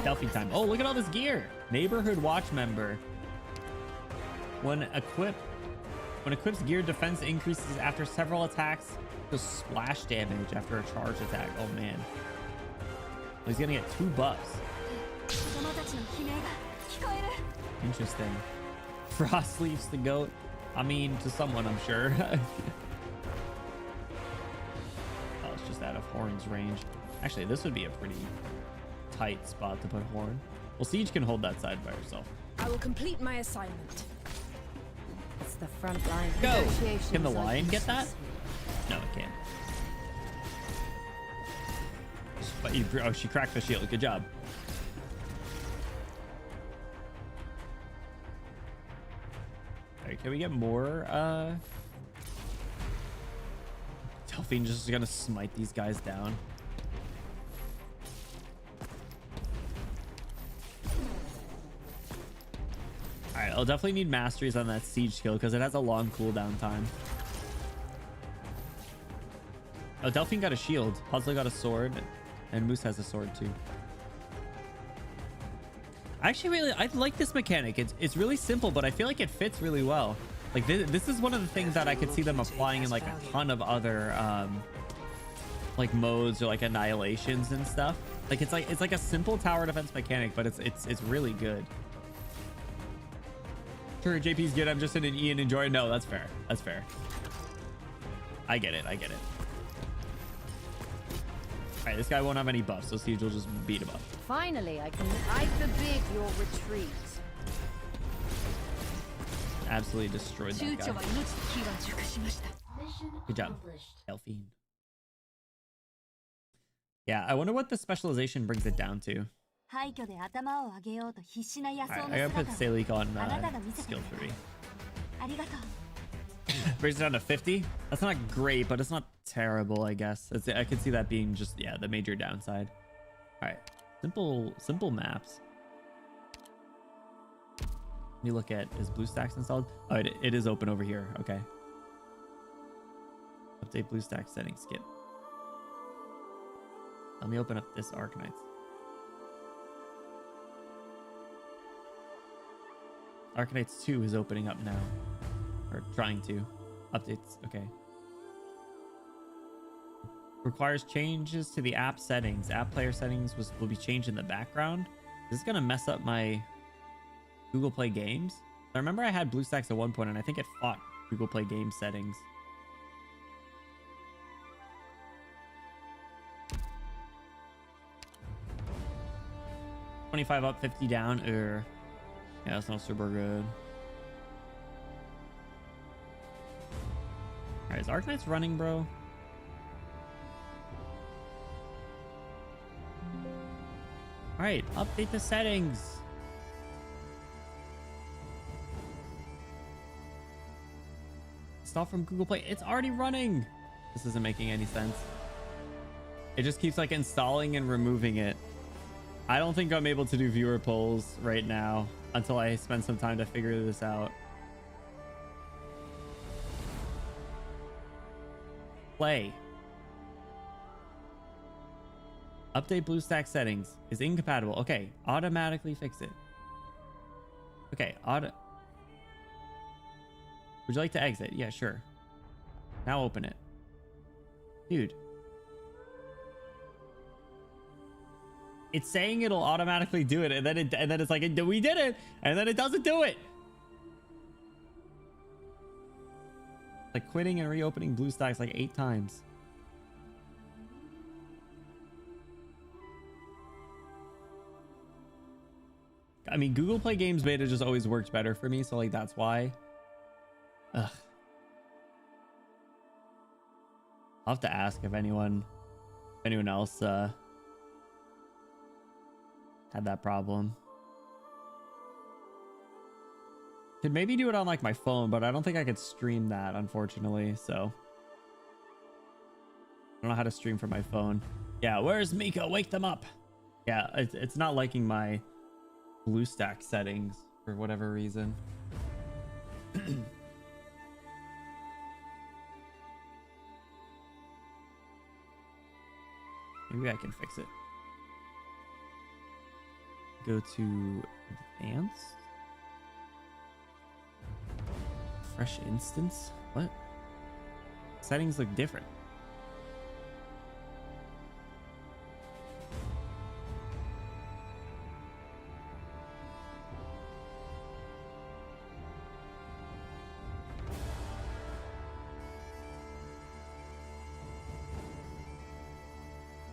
Delphi time. Oh, look at all this gear. Neighborhood watch member. When equipped, When equips gear, defense increases after several attacks. Does splash damage after a charge attack. Oh man. He's gonna get 2 buffs. Interesting. Frost leaves the goat. I mean, to someone, I'm sure. Oh, it's just out of Horn's range. Actually, this would be a pretty tight spot to put Horn. Well, Siege can hold that side by herself. I will complete my assignment. It's the front line. Go! Can the lion get that? No, it can't. But oh, she cracked the shield. Good job. Alright, can we get more? Delphine just gonna smite these guys down. Alright, I'll definitely need masteries on that siege skill because it has a long cooldown time. Oh, Delphine got a shield. Puzzle got a sword. And Moose has a sword too. I like this mechanic. It's really simple, but I feel like it fits really well. Like this is one of the things that I could see them applying in like a ton of other like modes or like annihilations and stuff. Like it's like a simple tower defense mechanic, but it's really good. Sure, JP's good. I'm just in an E and enjoying. No, that's fair. That's fair. I get it. I get it. All right, this guy won't have any buffs, so Siege will just beat him up. Finally, I forbid your retreat. Absolutely destroyed that guy. Good job, Delphine. Yeah, I wonder what the specialization brings it down to. Alright, I gotta put Salik on skill 3. Brings it down to 50. That's not great, but it's not terrible, I guess. I could see that being just, yeah, the major downside. All right, simple maps. Let me look at, is BlueStacks installed? Oh, it is open over here. Okay. Update BlueStacks settings, skip. Let me open up this Arknights. Arknights 2 is opening up now. Or trying to. Updates. Okay. Requires changes to the app settings. App player settings will be changed in the background. This is going to mess up my Google Play Games. I remember I had BlueStacks at one point, and I think it fought Google Play Games settings. $25 up, 50 down. Yeah, that's not super good. All right, is Arknights running, bro? All right, update the settings. Install from Google Play. It's already running. This isn't making any sense. It just keeps like installing and removing it. I don't think I'm able to do viewer polls right now until I spend some time to figure this out. Play. Update BlueStacks settings is incompatible. Okay, automatically fix it. Okay, Would you like to exit? Yeah, sure. Now open it. Dude. It's saying it'll automatically do it, and then it's like, we did it, and then it doesn't do it. Like quitting and reopening BlueStacks like 8 times. I mean, Google Play Games beta just always worked better for me, so like that's why. Ugh. I'll have to ask if anyone else had that problem. Could maybe do it on like my phone, but I don't think I could stream that, unfortunately. So I don't know how to stream from my phone. Yeah, where's Mika? Wake them up. Yeah, it's not liking my BlueStacks settings for whatever reason. Maybe I can fix it. Go to advanced. Fresh instance? What? Settings look different.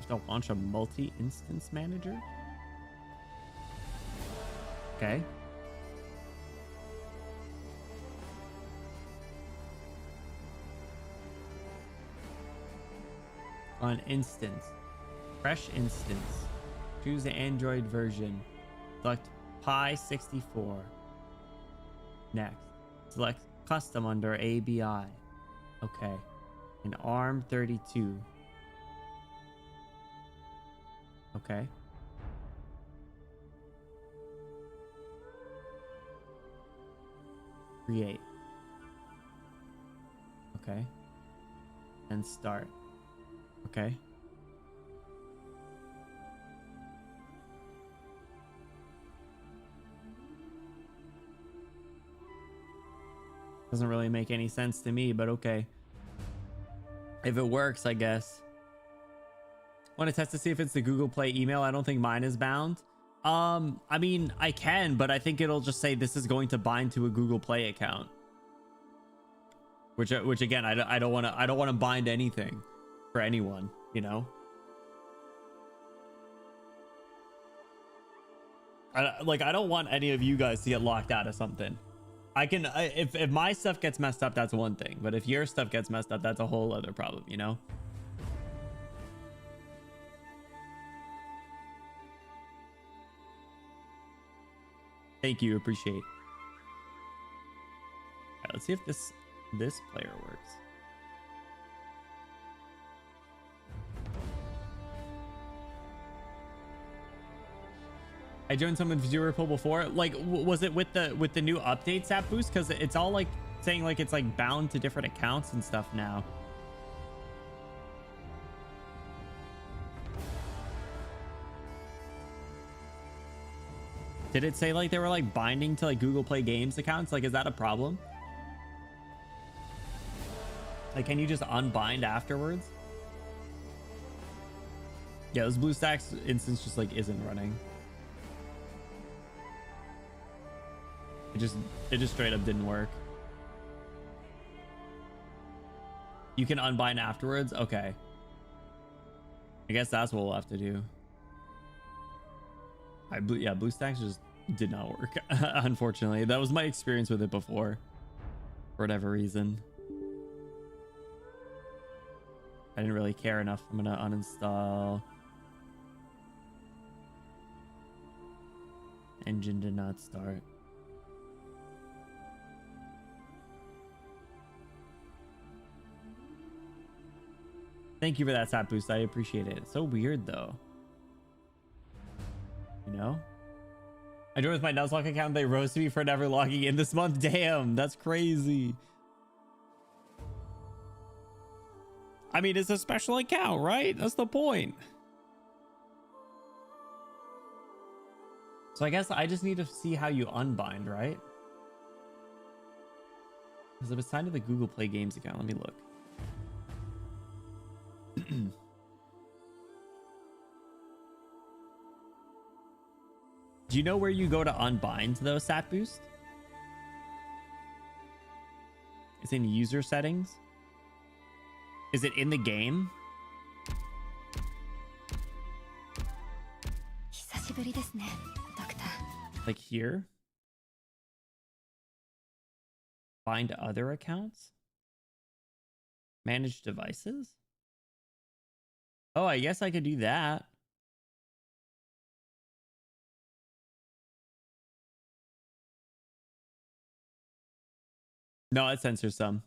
To launch a multi-instance manager. Okay. On instance. Fresh instance. Choose the Android version. Select Pi 64. Next. Select custom under ABI. Okay. And ARM 32. Okay. Create. Okay. And start. Okay. Doesn't really make any sense to me, but okay. If it works, I guess. Want to test to see if it's the Google Play email? I don't think mine is bound. I mean, I can, but I think it'll just say this is going to bind to a Google Play account. Which again, I don't want to bind anything for anyone, you know. I don't want any of you guys to get locked out of something. I can, if my stuff gets messed up, that's one thing, but if your stuff gets messed up, that's a whole other problem, you know. Thank you, appreciate. All right, let's see if this player works. I joined some VTuber pool before. Like, was it with the new updates app boost? Because it's all like saying like it's like bound to different accounts and stuff now. Did it say like they were like binding to like Google Play Games accounts? Like, is that a problem? Like, can you just unbind afterwards? Yeah, this BlueStacks instance just like isn't running. It just straight up didn't work. You can unbind afterwards? Okay. I guess that's what we'll have to do. Yeah, BlueStacks just did not work. Unfortunately, that was my experience with it before, for whatever reason. I didn't really care enough. I'm gonna uninstall. Engine did not start. Thank you for that sap boost. I appreciate it. It's so weird though. You know? I joined with my Nuzlocke account. They roasted me for never logging in this month. Damn, that's crazy. I mean, it's a special account, right? That's the point. So I guess I just need to see how you unbind, right? Because if it's signed to the Google Play Games account, let me look. Do you know where you go to unbind though, Sat Boost? It's in user settings. Is it in the game? Like here? Find other accounts? Manage devices? Oh, I guess I could do that. No, it censors some.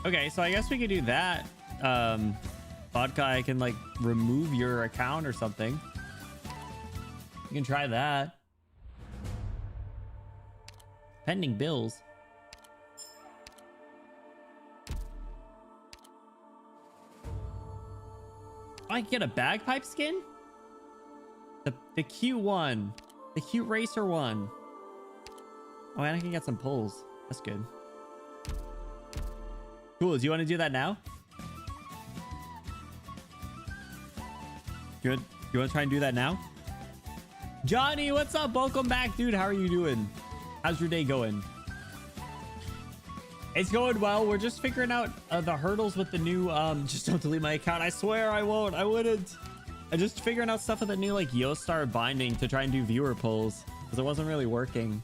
Okay, so I guess we could do that. Vodka, I can like remove your account or something. You can try that. Pending bills. I can get a bagpipe skin? The cute one. The cute racer one. Oh, and I can get some pulls. That's good. Cool. Do you want to do that now? Good. You want to try and do that now? Johnny, what's up? Welcome back, dude. How are you doing? How's your day going? It's going well. We're just figuring out the hurdles with the new just don't delete my account. I swear I won't. I wouldn't. I'm just figuring out stuff with the new like Yostar binding to try and do viewer pulls because it wasn't really working.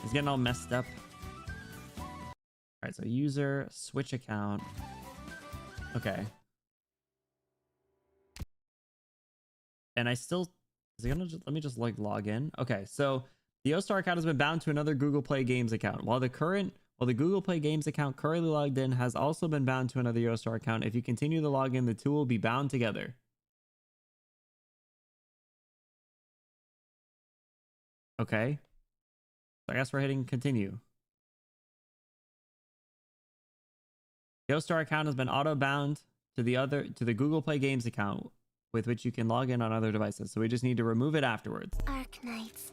It's getting all messed up. All right, so user switch account. Okay. And I still is it gonna just, let me just like log in. Okay, so the Yostar account has been bound to another Google Play Games account. While the Google Play Games account currently logged in has also been bound to another Yostar account. If you continue the login, the two will be bound together. Okay. I guess we're hitting continue. Yostar account has been auto bound to the Google Play Games account with which you can log in on other devices. So we just need to remove it afterwards. Arknights.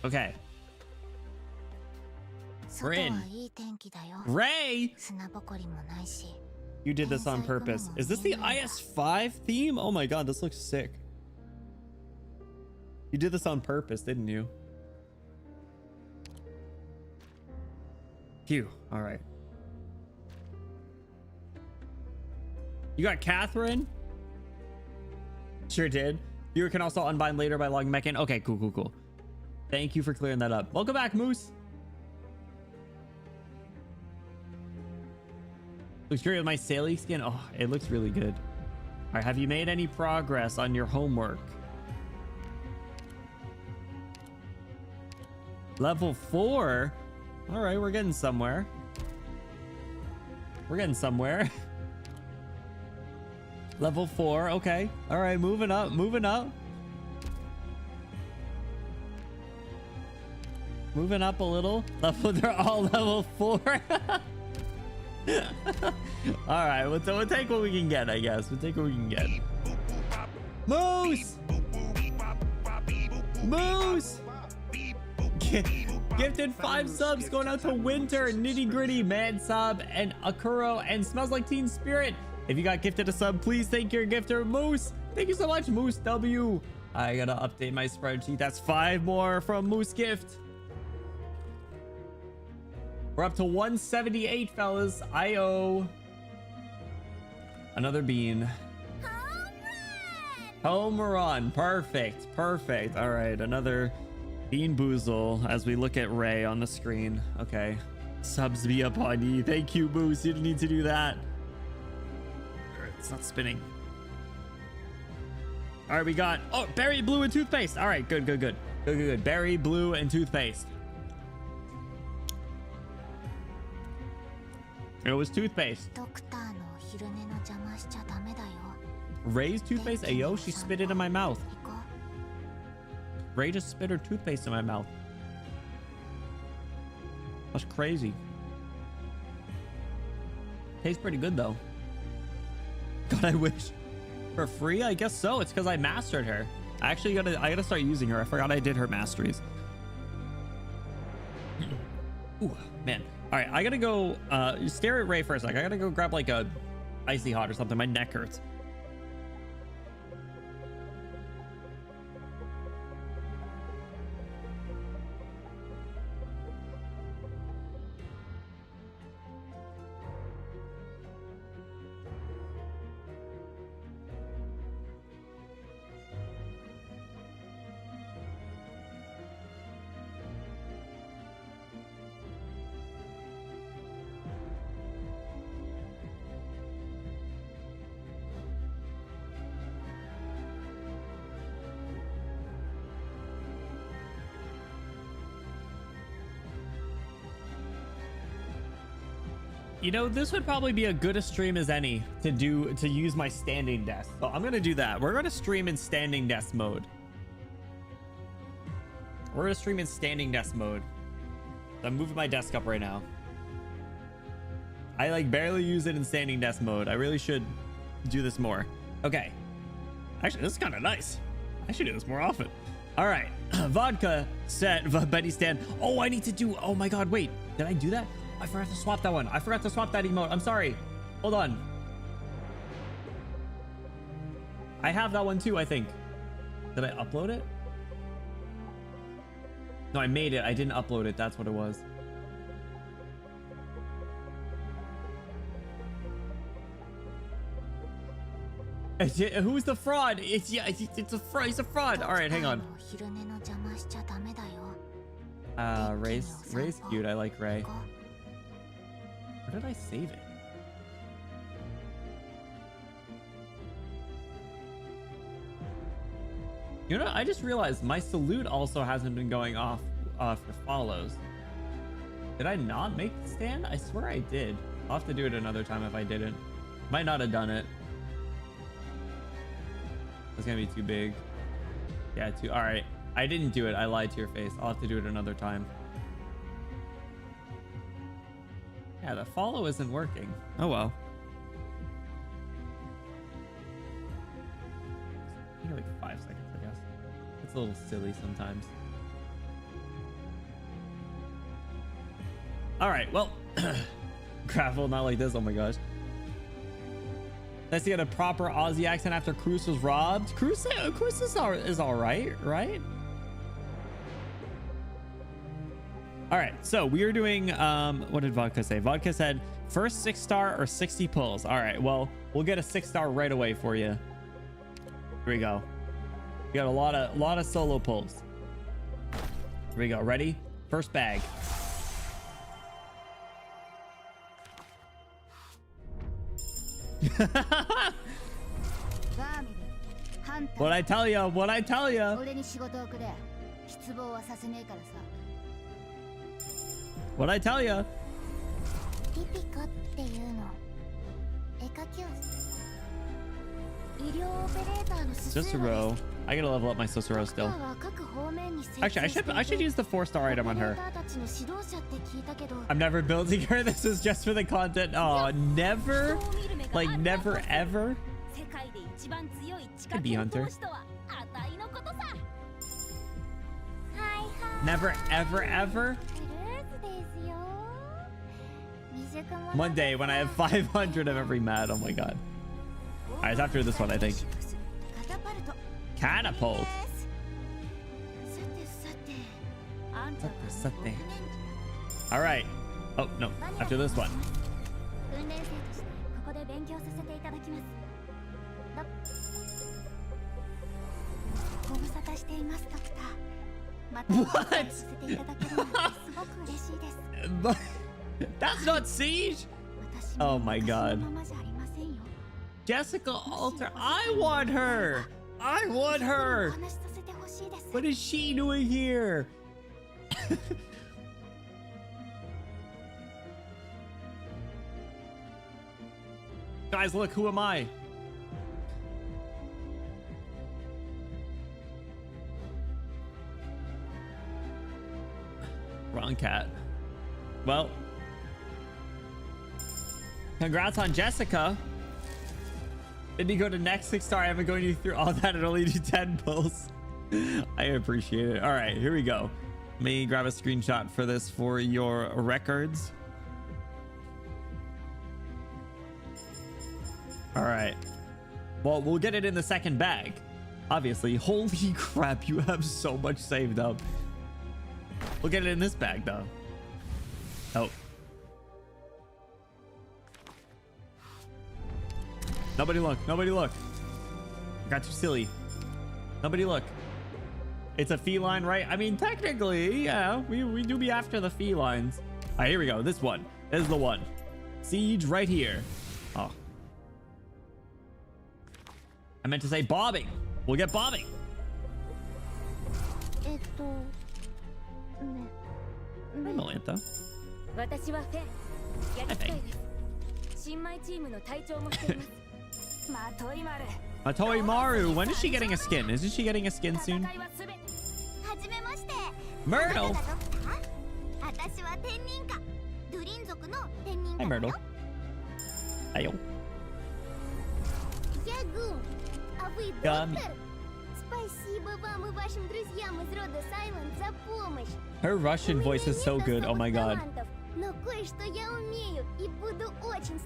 Okay. We're in. Ray! You did this on purpose. Is this the IS5 theme? Oh my god, this looks sick. You did this on purpose, didn't you? Phew. All right. You got Catherine? Sure did. Viewer can also unbind later by logging back in. Okay, cool, cool, cool. Thank you for clearing that up. Welcome back, Moose. Looks great with my Sailing skin. Oh, it looks really good. All right, have you made any progress on your homework? Level 4? All right, we're getting somewhere. We're getting somewhere. Level 4, okay. All right, moving up, moving up. Moving up a little. They're all level 4. All right, we'll take what we can get, I guess. We'll take what we can get. Moose! Moose! Gifted 5 subs going out to Winter, Nitty Gritty, Mad Sub, and Akuro, and Smells Like Teen Spirit. If you got gifted a sub, please thank your gifter, Moose. Thank you so much, Moose W. I gotta update my spreadsheet. That's 5 more from Moose Gift. We're up to 178, fellas. I owe another bean. Home run. Perfect. Perfect. All right. Another bean boozle as we look at Ray on the screen. Okay. Subs be upon ye. Thank you, Moose. You didn't need to do that. It's not spinning. All right. We got, oh, berry, blue, and toothpaste. All right. Good, good, good. Good, good, good. Berry, blue, and toothpaste. It was toothpaste. Ray's toothpaste? Ayo, she spit it in my mouth. Ray just spit her toothpaste in my mouth. That's crazy. Tastes pretty good though. God, I wish. For free? I guess so. It's because I mastered her. I gotta start using her. I forgot I did her masteries. Ooh, man. All right, I gotta go stare at Ray for a sec. I gotta go grab like a icy hot or something. My neck hurts. You know, this would probably be a good a stream as any to use my standing desk. So I'm gonna do that. We're gonna stream in standing desk mode. We're gonna stream in standing desk mode. I'm moving my desk up right now. I like barely use it in standing desk mode. I really should do this more. Okay. Actually, this is kind of nice. I should do this more often. All right. Vodka set Betty stand. Oh, I need to do. Oh my God. Wait, did I do that? I forgot to swap that one. I forgot to swap that emote. I'm sorry. Hold on. I have that one too, I think. Did I upload it? No, I made it. I didn't upload it. That's what it was. Who's the fraud? It's a fraud. He's a fraud. All right, hang on. Ray's cute. I like Ray. Where did I save it? You know, I just realized my salute also hasn't been going off for follows. Did I not make the stand? I swear I did. I'll have to do it another time if I didn't. Might not have done it. It's gonna be too big. Yeah, too. All right. I didn't do it. I lied to your face. I'll have to do it another time. Yeah, the follow isn't working. Oh well. I think like 5 seconds, I guess. It's a little silly sometimes. All right, well, gravel, not like this. Oh my gosh. Let's get a proper Aussie accent after Cruz was robbed. Cruz is all right, right? All right, so we are doing, what did Vodka say? Vodka said first 6-star or 60 pulls. All right, well, we'll get a 6-star right away for you. Here we go. We got a lot of solo pulls. Here we go. Ready? First bag. What I tell you? What I tell you? What I tell you? Cicero. I gotta level up my Cicero still. Actually, I should use the 4-star item on her. I'm never building her. This is just for the content. Oh, never, like never ever. Could be Hunter. Never ever ever. One day when I have 500 of every mat. Oh my god. All right, it's after this one, I think. Catapult. All right. Oh no, after this one. What? That's not Siege. Oh my god. Jessica Alter. I want her. I want her. What is she doing here? Guys, look, who am I? Wrong cat. Well, congrats on Jessica. Did you go to next 6-star? I haven't going through all that and only do 10 pulls. I appreciate it. All right, here we go. Let me grab a screenshot for this for your records. All right. Well, we'll get it in the second bag. Obviously. Holy crap, you have so much saved up. We'll get it in this bag, though. Oh. Nobody look. Nobody look. I got too silly. Nobody look. It's a feline, right? I mean, technically, yeah. We do be after the felines. All right, here we go. This one. This is the one. Siege right here. Oh. I meant to say bobbing. We'll get bobbing. Hi, Melantha. Matoi Maru, when is she getting a skin? Isn't she getting a skin soon? Myrtle. Hi, Myrtle. Ayo. Gummy. Her Russian voice is so good. Oh my god.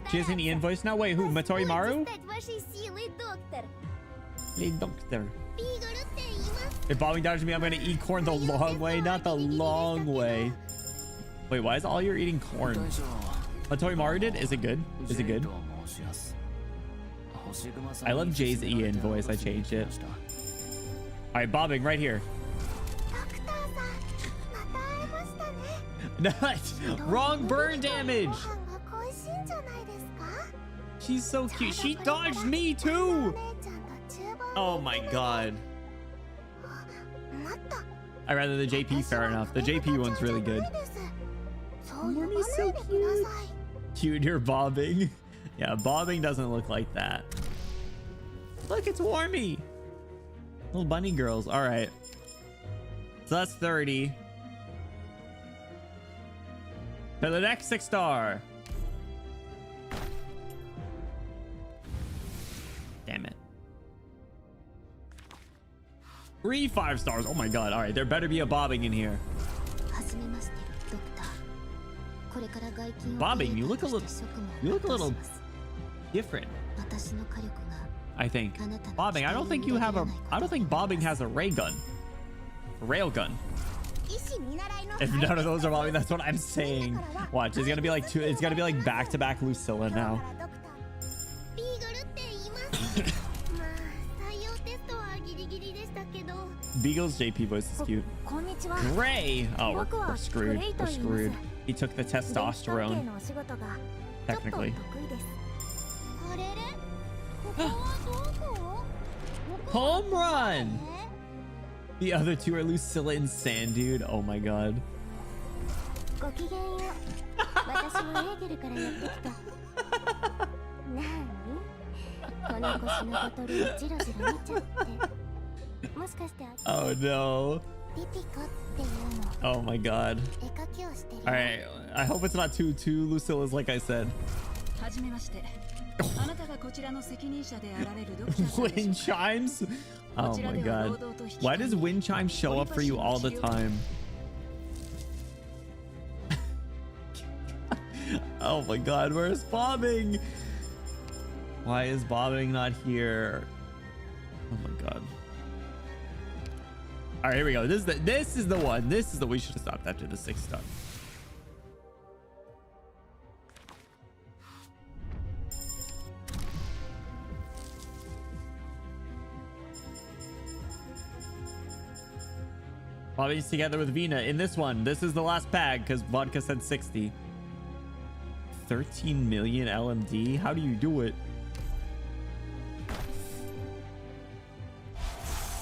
She has an Ian voice now? Wait, who? Matori Maru? Hey, doctor. If bombing dodges me, I'm gonna eat corn the long way, not the long way. Wait, why is all you're eating corn? Matori Maru did? Is it good? Is it good? I love Jay's Ian voice. I changed it. All right, bobbing right here. Wrong burn damage. She's so cute. She dodged me too. Oh my god. I'd rather the JP. Fair enough. The JP one's really good. Mommy's so cute. Cuter bobbing. Yeah, bobbing doesn't look like that. Look, it's Warmy. Little bunny girls. All right. So that's 30. To the next 6-star. Damn it. 3 5-stars. Oh my god. All right, there better be a bobbing in here. Bobbing, you look a little different. I think. Bobbing, I don't think bobbing has a ray gun. A rail gun. If none of those are bobbing, that's what I'm saying. Watch, it's gonna be like it's gonna be like back-to-back Lucilla now. Beagle's JP voice is cute. Gray! Oh, we're screwed. We're screwed. He took the testosterone. Technically. Home run! The other two are Lucilla and Sand, dude. Oh my god. Oh no. Oh my god. All right, I hope it's not two Lucillas like I said. Wind chimes? Oh my god. Why does wind chimes show up for you all the time? Oh my god, where's bobbing? Why is bobbing not here? Oh my god. All right, here we go. This is the one. This is the we should have stopped after the 6-star. Bobby's together with Vina in this one. This is the last bag because Vodka said 60. 13 million LMD. How do you do it?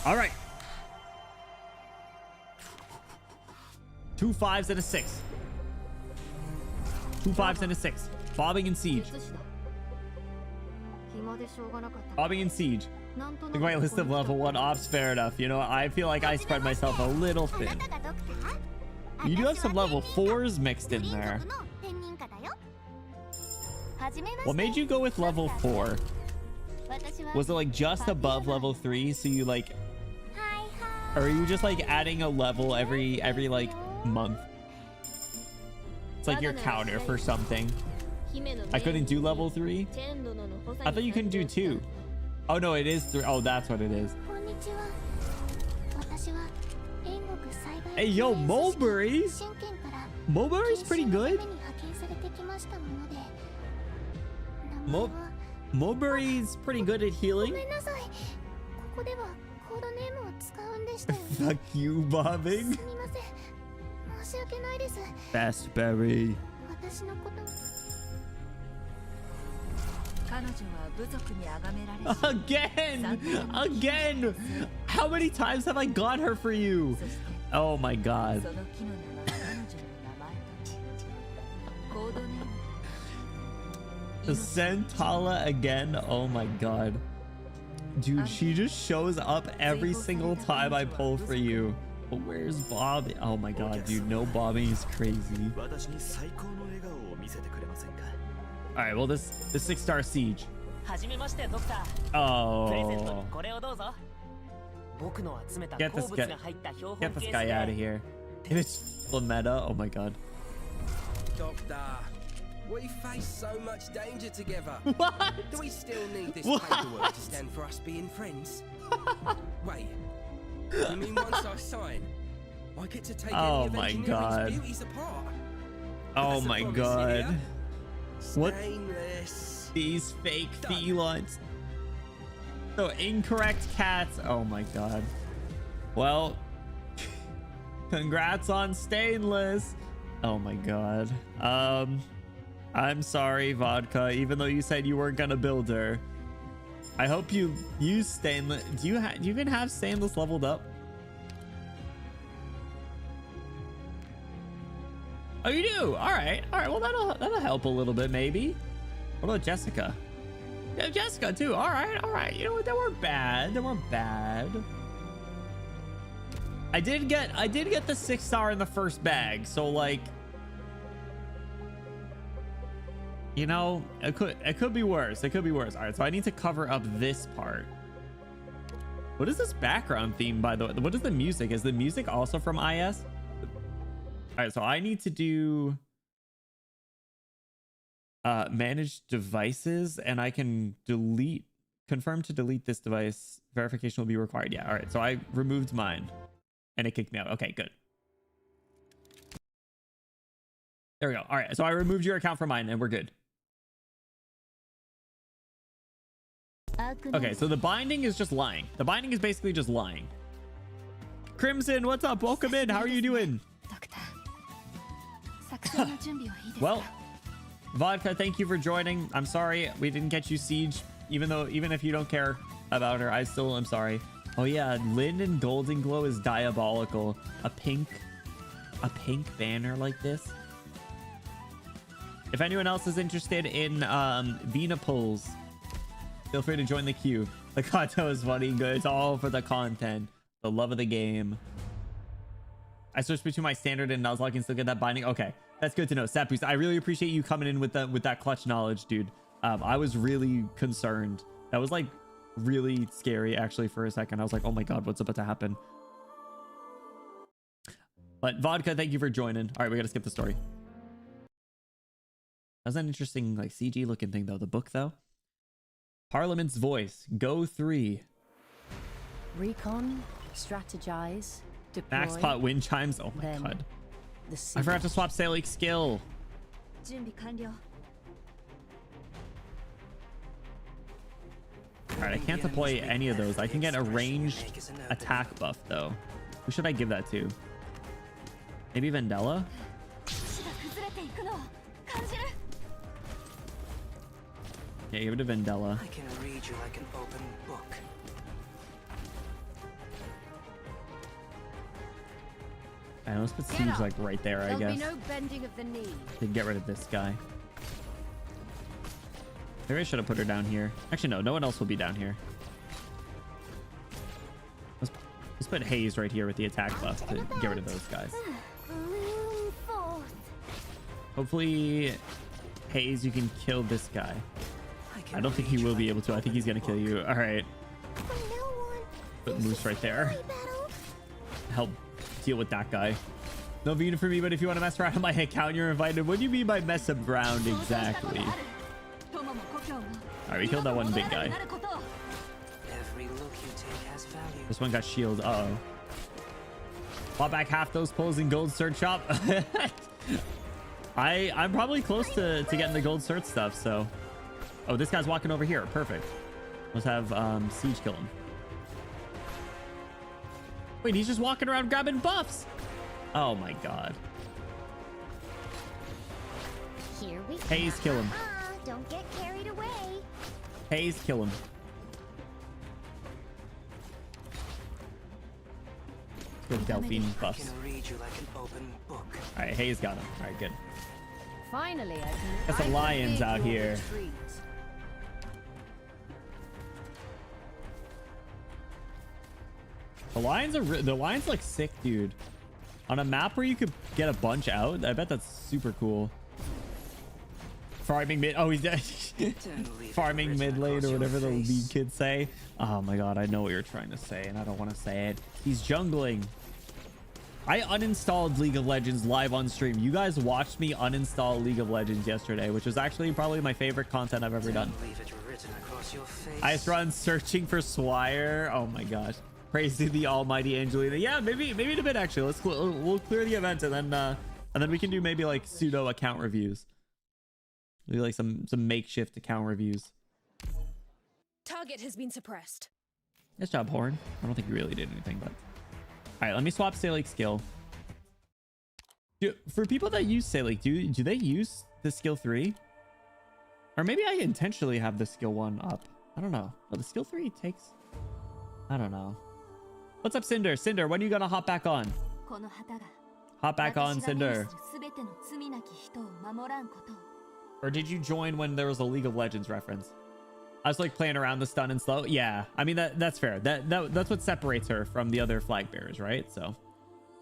All right. 2 5s and a 6. 2 5s and a 6. Bobbing and Siege. Bobbing and Siege. Look at my list of level 1 ops. Fair enough. You know, I feel like I spread myself a little thin. You do have some level 4s mixed in there. What made you go with level 4? Was it like just above level 3? So you like... Or are you just like adding a level every like month? It's like your counter for something. I couldn't do level 3? I thought you couldn't do 2. Oh no, it is 3. Oh, that's what it is. Hey, yo, Mulberry. Mulberry's pretty good. Mulberry's pretty good at healing. Fuck you, bobbing. Fastberry. Again! How many times have I got her for you? Oh my god. The Santala again. Oh my god. Dude, she just shows up every single time I pull for you. But where's Bobby? Oh my god, dude. No Bobby is crazy. Alright, well, this 6-star Siege. Oh. Get this guy out of here. If it's Flametta, oh my god. Doctor, we face so much danger together. What? Do we still need this paperwork to stand for us being friends? Wait, you mean once I sign, I get to take any of engineering's beauties apart? Oh my god. What? Stainless. These fake felines. So incorrect cats. Oh my god. Well, congrats on stainless. Oh my god. I'm sorry, Vodka, even though you said you weren't gonna build her. I hope you use stainless. Do you even have stainless leveled up? Oh, you do? All right. Well, that'll help a little bit, maybe. What about Jessica? Yeah, Jessica too. All right. You know what? They weren't bad. I did get the 6-star in the first bag, so like, you know, it could be worse. All right, so I need to cover up this part. What is this background theme, by the way? What is the music? Is the music also from IS? All right, so I need to do manage devices, and I can confirm to delete this device. Verification will be required. Yeah, all right, so I removed mine and it kicked me out. Okay, good. There we go. All right, so I removed your account from mine and we're good. Okay, so the binding is just lying. The binding is basically just lying. Crimson, what's up? Welcome in. How are you doing? Well, Vodka, thank you for joining. I'm sorry we didn't get you Siege, even if you don't care about her, I still am sorry. Oh yeah, Lynn and Golden Glow is diabolical. A pink banner like this. If anyone else is interested in Vina pulls, feel free to join the queue. The content is funny, good. It's all for the content, the love of the game. I switched between my standard and Nuzlocke and still get that binding. Okay, that's good to know. Sapus, I really appreciate you coming in with that clutch knowledge, dude. I was really concerned. That was like really scary actually for a second. I was like, oh my god, what's about to happen? But Vodka, thank you for joining. All right, we gotta skip the story. That was an interesting like CG looking thing though. The book though. Parliament's voice. Go 3. Recon, strategize, deploy. Max pot wind chimes. Oh my god. I forgot to swap Salik's skill. Alright, I can't deploy any of those. I can get a ranged attack buff though. Who should I give that to? Maybe Vendella? Yeah, give it to Vendella. I can read you like an open book. And let's put Siege like right there, I guess. There'll be no bending of the knee. Then get rid of this guy. Maybe I should have put her down here. Actually, no one else will be down here. Let's put Haze right here with the attack buff to get rid of those guys. Hopefully, Haze, you can kill this guy. I don't think he will be able to. I think he's gonna kill you. All right. Put Moose right there. Help deal with that guy. No Vina for me, but if you want to mess around on my account, you're invited. What do you mean by mess around exactly? All right, we killed that one big guy. This one got shield. Uh-oh. Bought back half those pulls in gold cert shop. I'm probably close to getting the gold cert stuff, so. Oh, this guy's walking over here. Perfect. Let's have Siege kill him. Wait, he's just walking around grabbing buffs. Oh my god. Here we go. Haze, kill him. Don't get carried away. Haze, kill him. Let's go Delphine buffs. Alright, Haze got him. Alright, good. Finally, I can. Got some lions out here. The lions look sick, dude. On a map where you could get a bunch out, I bet that's super cool. Farming mid. Oh, he's dead. Farming mid lane or whatever the lead kids say. Oh my god, I know what you're trying to say, and I don't want to say it. He's jungling. I uninstalled League of Legends live on stream. You guys watched me uninstall League of Legends yesterday, which was actually probably my favorite content I've ever done. Ice run searching for Swire. Oh my gosh. Praise to the almighty Angelina. Yeah, maybe in a bit actually. We'll clear the event and then we can do maybe like pseudo account reviews. Maybe like some makeshift account reviews. Target has been suppressed. Nice job, Horn. I don't think you really did anything, but all right, let me swap Salic skill. For people that use Salic, do they use the skill 3? Or maybe I intentionally have the skill 1 up. I don't know. Oh, the skill 3 takes... I don't know. What's up, Cinder? Cinder, when are you gonna hop back on? Hop back on, Cinder. Or did you join when there was a League of Legends reference? I was like playing around the stun and slow. Yeah, I mean that's fair. That's what separates her from the other flag bearers, right? So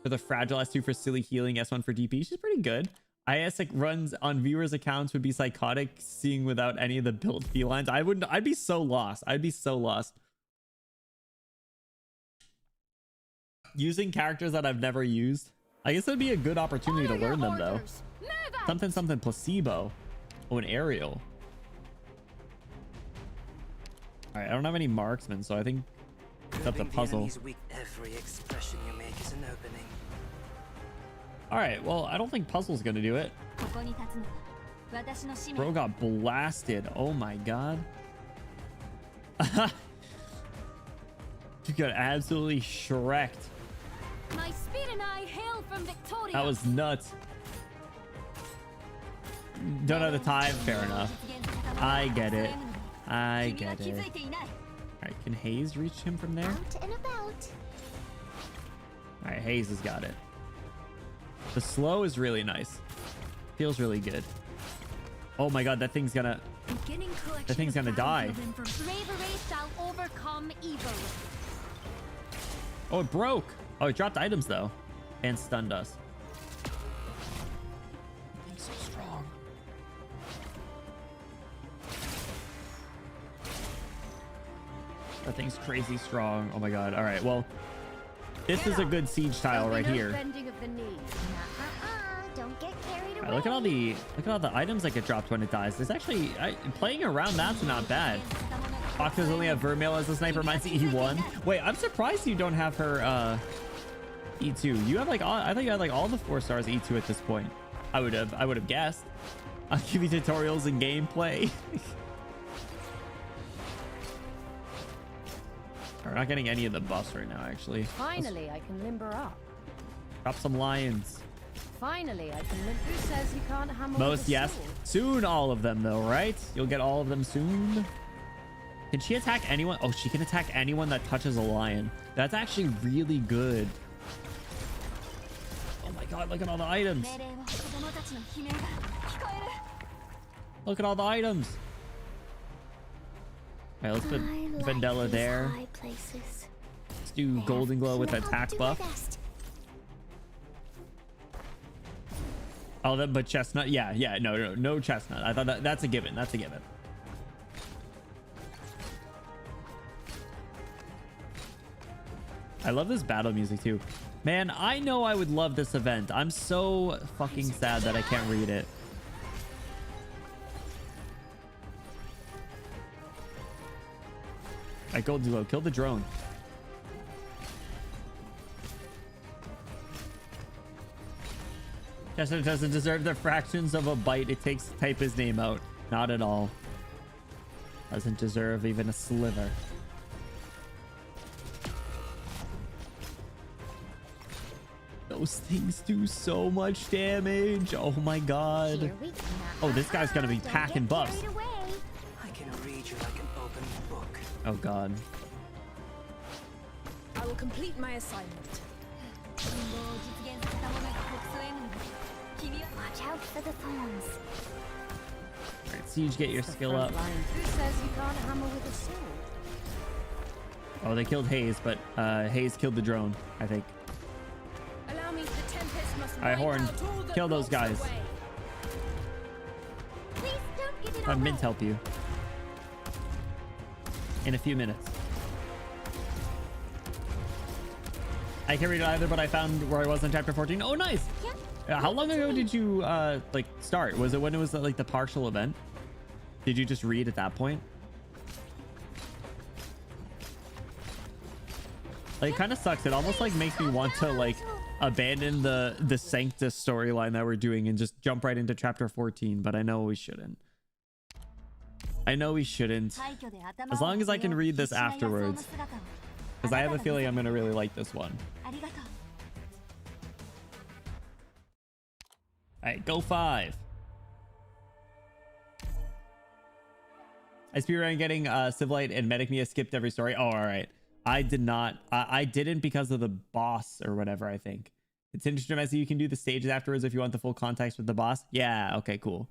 for the fragile S2 for silly healing, S1 for DP, she's pretty good. IS like runs on viewers' accounts would be psychotic seeing without any of the built felines. I'd be so lost. I'd be so lost. Using characters that I've never used. I guess it'd be a good opportunity to learn them though. Something placebo. Oh, an aerial. All right, I don't have any marksmen, so I think it's up to puzzle. All right, well, I don't think puzzle's gonna do it. Bro got blasted. Oh my god. You got absolutely shreked. My speed and I hail from Victoria. That was nuts. Don't have the time. Fair enough. I get it. I get it. All right, can Hayes reach him from there? Out and about. All right, Hayes has got it. The slow is really nice. Feels really good. Oh my god, that thing's gonna... That thing's gonna die. Bravery shall overcome evil. Oh, it broke. Oh, it dropped items though. And stunned us. He's so strong. That thing's crazy strong. Oh my god. All right, well, this is a good siege tile right here. Don't get carried away. Right, look at all the items that get dropped when it dies. There's actually playing around that's not bad. Fox does only have Vermeil as a sniper. Mine's E1. Wait, I'm surprised you don't have her E2. You have like I thought you had like all the 4 stars E2 at this point. I would have guessed. I'll give you tutorials and gameplay. We're not getting any of the buffs right now, actually. Finally, I can limber up. Drop some lions. Finally, I can limber. Who says you can't hammer Most, with a yes. sword? Soon, all of them, though, right? You'll get all of them soon. Can she attack anyone? Oh, she can attack anyone that touches a lion. That's actually really good. Oh my god, look at all the items. Look at all the items. All right, let's put Vendella there. Let's do Golden Glow with attack buff. Oh, but Chestnut. Yeah. No Chestnut. I thought that's a given. That's a given. I love this battle music too. Man, I know I would love this event. I'm so fucking sad that I can't read it. All right, Golden Glow, kill the drone. Chestnut doesn't deserve the fractions of a bite it takes to type his name out. Not at all. Doesn't deserve even a sliver. Those things do so much damage. Oh my god. Oh, this guy's gonna be packing buffs. I can read you like an open book. Oh god. I will complete my assignment. Watch out for the thorns. Alright, Siege, get your skill up. Who says you can't hammer with a sword? Oh, they killed Hayes, but Hayes killed the drone, I think. Allow me, the Tempest must Alright, Horn, kill those guys. Please Have Mint help you. In a few minutes. I can't read it either, but I found where I was in chapter 14. Oh, nice. How long ago did you like start? Was it when it was like the partial event? Did you just read at that point? Like, it kind of sucks. It almost like makes me want to like abandon the Sanctus storyline that we're doing and just jump right into chapter 14, but I know we shouldn't. I know we shouldn't. As long as I can read this afterwards. Because I have a feeling I'm going to really like this one. Alright, go 5. I speedrun getting Civilite and Medic Mia skipped every story. Oh, alright. I did not. I didn't because of the boss or whatever, I think. It's interesting as you can do the stages afterwards if you want the full context with the boss. Yeah, okay, cool.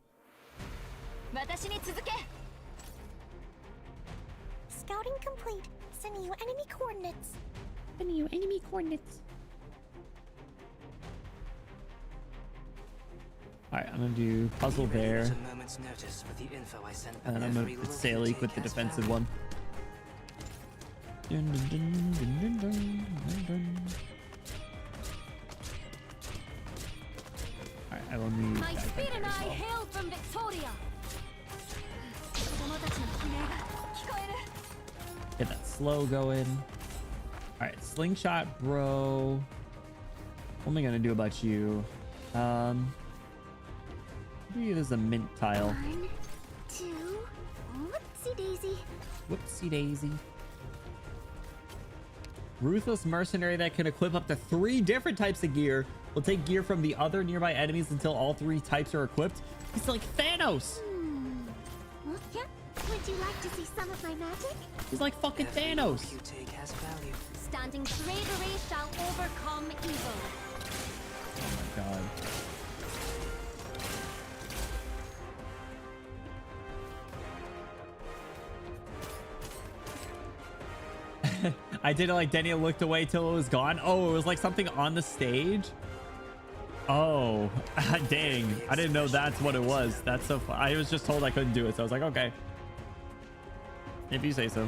Scouting complete. Sending you enemy coordinates. Sending you enemy coordinates. Alright, I'm gonna do puzzle there. A moment's notice for the info I sent And then I'm gonna put Salik with the defensive one. Dun, dun, dun, dun, dun, dun, dun, dun. Alright, I will need My speed and I hail from Victoria. Get that slow going. Alright, slingshot, bro. What am I gonna do about you? Maybe there's a mint tile. 1, 2, whoopsie daisy. Whoopsie daisy. Ruthless mercenary that can equip up to 3 different types of gear. Will take gear from the other nearby enemies until all 3 types are equipped. He's like Thanos. Yeah. Would you like to see some of my magic? He's like fucking Thanos. You take has value. Standing bravery shall overcome evil. Oh my god. I did it like Daniel looked away till it was gone. Oh, it was like something on the stage. Oh, dang. I didn't know that's what it was. That's so fun. I was just told I couldn't do it. So I was like, okay. If you say so.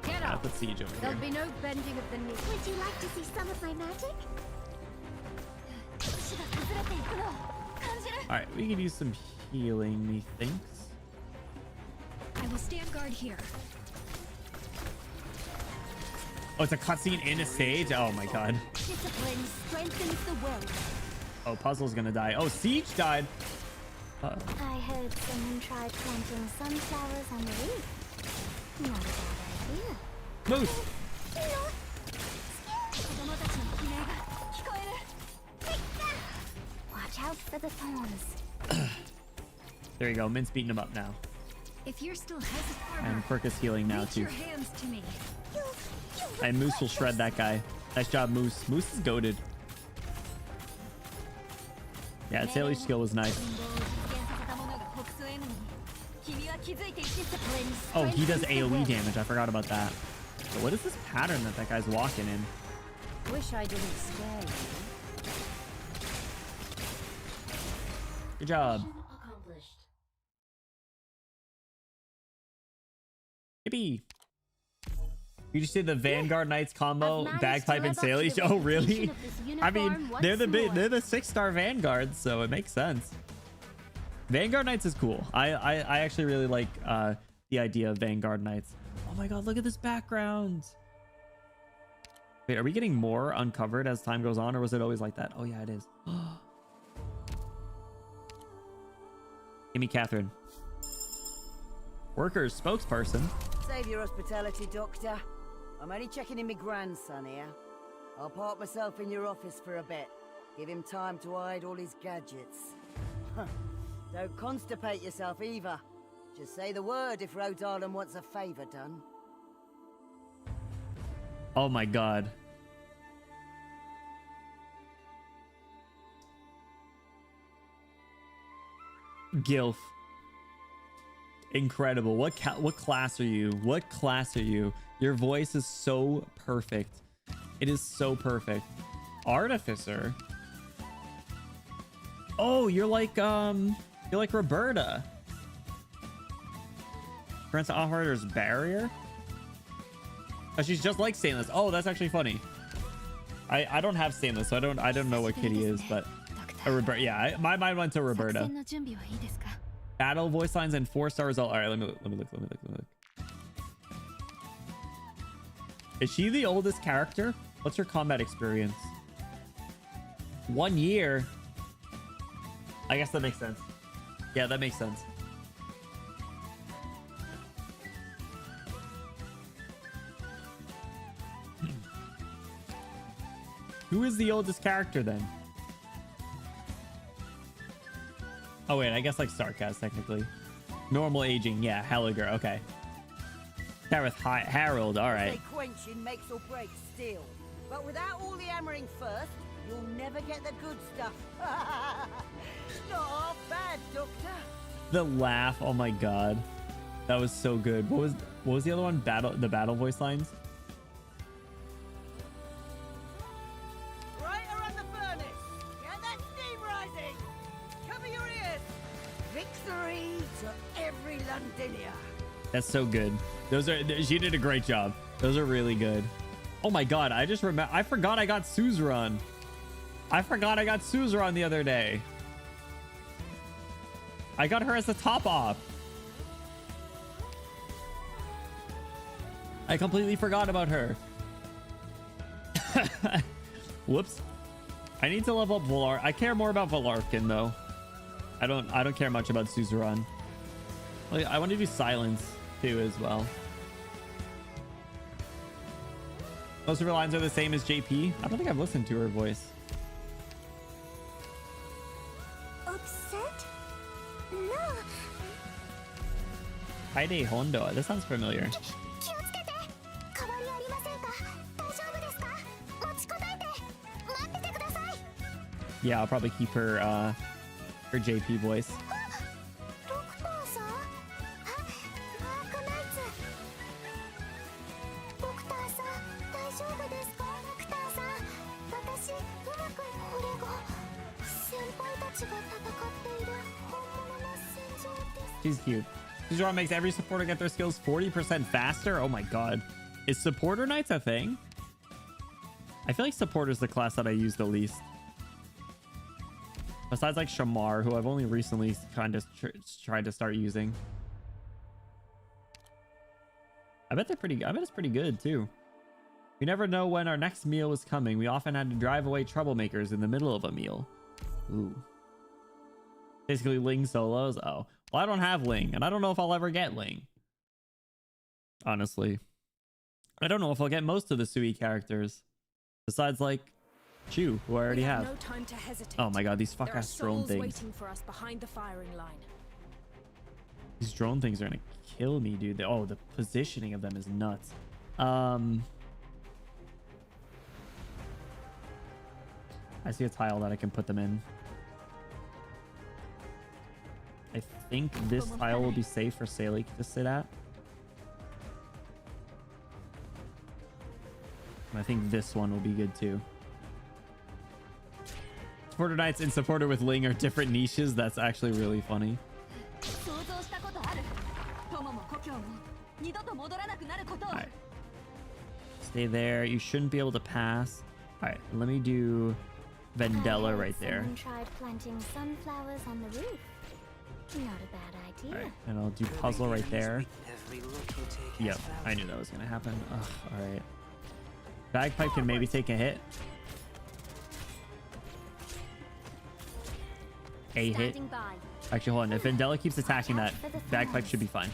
Get I'll up. put Siege over There'll here. be no bending of the knee. Would you like to see some of my magic? All right, we could use some healing, methinks. I will stand guard here. Oh, it's a cutscene in a stage? Oh my god. Discipline strengthens the will. Oh, Puzzle's gonna die. Oh, Siege died. Uh-oh. I heard someone tried planting sunflowers on the roof. Not a bad idea. Moose! Watch out for the thorns. There you go. Mint's beating him up now. If you're still hesitant, And Quirk is healing now, reach too. your hands to me. And Moose will shred that guy. Nice job, Moose. Moose is goated. Yeah, Sally's skill was nice. Oh, he does AoE damage. I forgot about that. So what is this pattern that guy's walking in? Wish I didn't scare you. Good job. Yippee. You just did the Vanguard Knights combo, Bagpipe and Salish. Oh, really? I mean, they're the 6-star Vanguards, so it makes sense. Vanguard Knights is cool. I actually really like the idea of Vanguard Knights. Oh my god, look at this background. Wait, are we getting more uncovered as time goes on, or was it always like that? Oh yeah, it is. Give me Catherine. Workers spokesperson. Save your hospitality, Doctor. I'm only checking in my grandson here. I'll park myself in your office for a bit. Give him time to hide all his gadgets. Don't constipate yourself either. Just say the word if Rhode Island wants a favor done. Oh my god. Gilf. Incredible. What class are you? What class are you? Your voice is so perfect. It is so perfect. Artificer. Oh, you're like Roberta. Prince Operator's barrier? Oh, she's just like Stainless. Oh, that's actually funny. I don't have Stainless, so I don't know what Kitty is, but yeah, my mind went to Roberta. Battle voice lines and 4-star result. All right, let me look. Is she the oldest character? What's her combat experience? 1 year. I guess that makes sense. Yeah, that makes sense. Who is the oldest character then? Oh wait, I guess like Sarkaz technically. Normal aging, yeah, Helliger, okay. Gareth Harold, alright. Quenching makes or breaks steel. But without all the hammering first, you'll never get the good stuff. Not half bad, Doctor. The laugh, oh my god. That was so good. What was the other one? The battle voice lines? Right around the furnace. Get that steam rising. Cover your ears. Victory to every Londonier. That's so good. She did a great job. Those are really good. Oh my god, I just remember. I forgot I got Suzerain. The other day. I got her as a top op. I completely forgot about her. Whoops. I need to level up Volar. I care more about Volarkin though. I don't care much about Suzerain. I want to do Silence too as well. Most of her lines are the same as JP. I don't think I've listened to her voice. Upset? No. Kaide Hondo. This sounds familiar. Yeah, I'll probably keep her her JP voice. She's cute. Suzerain makes every supporter get their skills 40% faster. Oh my god. Is supporter knights a thing? I feel like supporter's the class that I use the least. Besides like Shamar, who I've only recently kind of tried to start using. I bet it's pretty good too. We never know when our next meal is coming. We often had to drive away troublemakers in the middle of a meal. Ooh. Basically Ling solos. Oh. Well, I don't have Ling, and I don't know if I'll ever get Ling. Honestly. I don't know if I'll get most of the Sui characters. Besides, like, Chu, who I already have. No time to hesitate. Oh my god, these fuck-ass drone things. Waiting for us behind the firing line. These drone things are gonna kill me, dude. Oh, the positioning of them is nuts. I see a tile that I can put them in. I think this tile will be safe for Salik to sit at. And I think this one will be good too. Supporter Knights and supporter with Ling are different niches. That's actually really funny. Alright. Stay there. You shouldn't be able to pass. Alright, let me do Vendella right there. Someone tried planting sunflowers on the roof. Not a bad idea. Alright, and I'll do puzzle right there. Yep, I knew that was gonna happen. Ugh, alright. Bagpipe can maybe take a hit. A hit. Actually, hold on. If Vendella keeps attacking that, Bagpipe should be fine.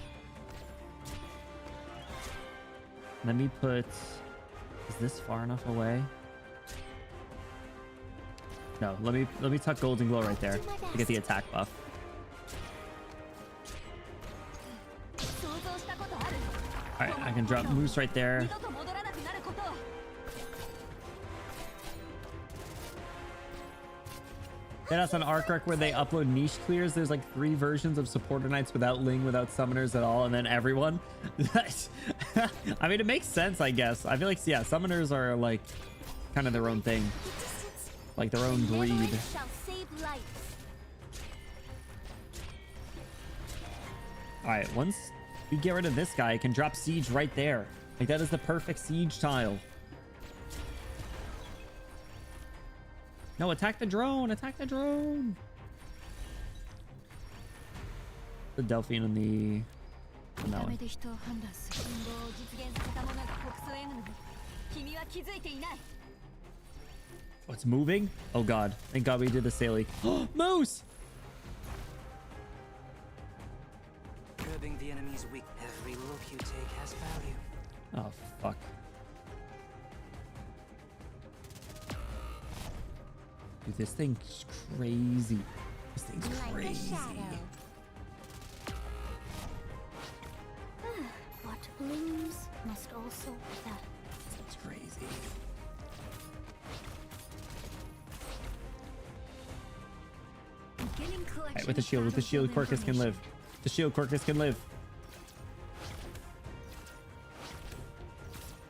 Let me put... Is this far enough away? No, let me tuck Golden Glow right there to get the attack buff. Alright, I can drop Moose right there. Yeah, that's an Arc where they upload niche clears. There's like 3 versions of supporter knights without Ling, without summoners at all, and then everyone. I mean, it makes sense, I guess. I feel like, yeah, summoners are like kind of their own thing, like their own breed. All right, once We get rid of this guy, it can drop siege right there. Like, that is the perfect siege tile. No, attack the drone! Attack the drone! The Delphine and the... on that one. Oh, it's moving? Oh god. Thank god we did the Saley. Moose! Curbing the enemy's weak. Every look you take has value. Oh, fuck. Dude, this thing's crazy. This thing's crazy. What blooms must also wither. It's crazy. Alright, with the shield, Corcus can live. The shield, Corcus can live.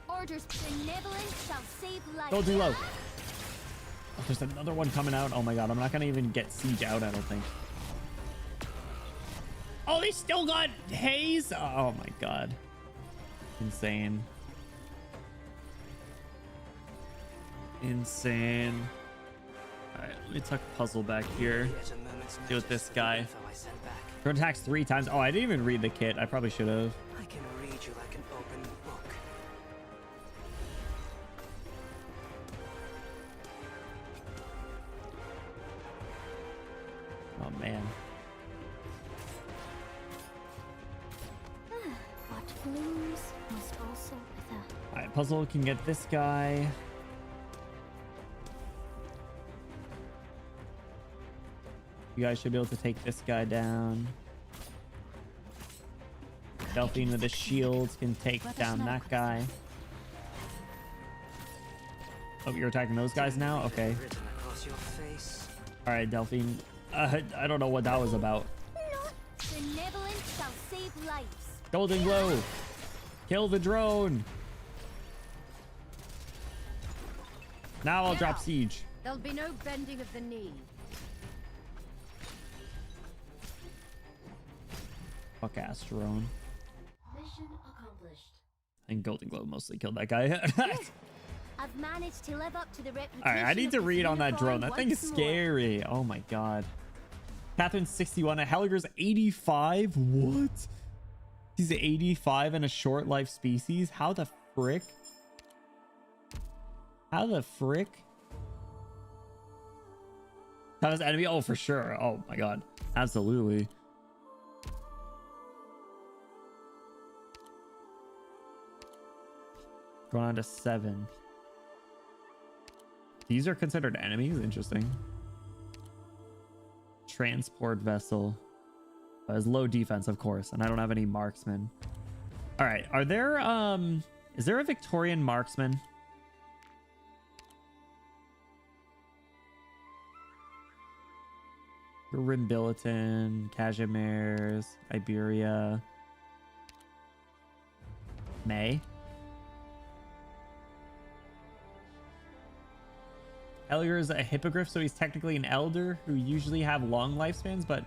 Orders benevolent shall save life. Go too low. Oh, there's another one coming out. Oh my god, I'm not gonna even get siege out, I don't think. Oh, they still got haze. Oh my god. Insane. Insane. Alright, let me tuck puzzle back here. Deal with this guy. Drone attacks 3 times. Oh, I didn't even read the kit. I probably should have. I can read you like an open book. Oh man. What blooms must also wither. Alright, puzzle can get this guy. You guys should be able to take this guy down. Delphine with the shields can take down that guy. Oh, you're attacking those guys now? Okay. Alright, Delphine. I don't know what that was about. Benevolent shall save lives. Golden glow. Kill the drone. Now I'll drop siege. There'll be no bending of the knee. Fuck ass drone. Mission accomplished. I think Golden Glow mostly killed that guy. I've managed to live up to the reputation. Alright, I need to read on that drone. That thing is scary. Oh my god. Catherine's 61. Helger's 85. What? He's 85 and a short life species. How the frick? How the frick? Toughest enemy? Oh, for sure. Oh my god. Absolutely. Going on to 7. These are considered enemies? Interesting. Transport vessel. Has low defense, of course, and I don't have any marksmen. All right, are there is there a Victorian marksman? Rimbilliton, Casimir's, Iberia, May. Helger is a hippogriff, so he's technically an elder who usually have long lifespans, but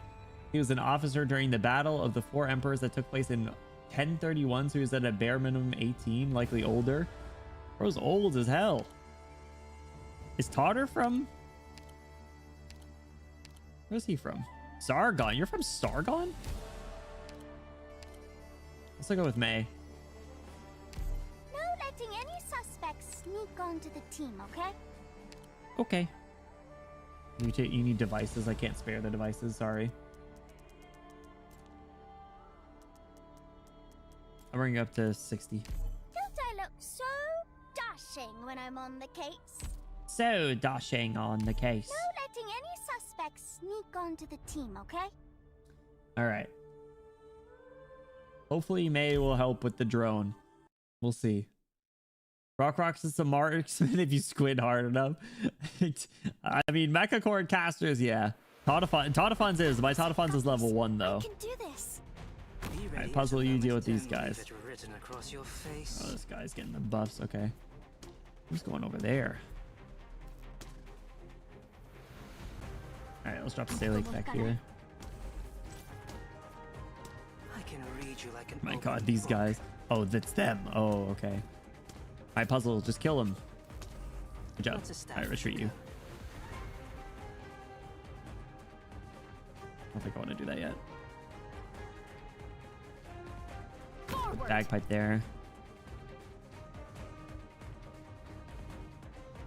he was an officer during the battle of the 4 emperors that took place in 1031, so he's at a bare minimum 18, likely older. Bro's old as hell. Is Totter from... Where's he from? Sargon. You're from Sargon? Let's go with May. No letting any suspects sneak onto the team, okay? Okay. You need devices. I can't spare the devices. Sorry. I'm bringing up to 60. Don't I look so dashing when I'm on the case? So dashing on the case. No letting any suspects sneak onto the team, okay? All right. Hopefully May will help with the drone. We'll see. Rocks is a marksman if you squint hard enough. I mean, Mechacore casters, yeah. Tauntaufon's is. My Tauntaufon's is level 1, though. I can do this. Alright, Puzzle, you deal with these guys. Oh, this guy's getting the buffs. Okay. Who's going over there? Alright, let's drop Salik back here. can read you like an My open god, these book. guys. Oh, that's them. Oh, okay. My puzzle, just kill them. Good job. What's a stat Alright, retreat you. I don't think I want to do that yet. Forward. Bagpipe there.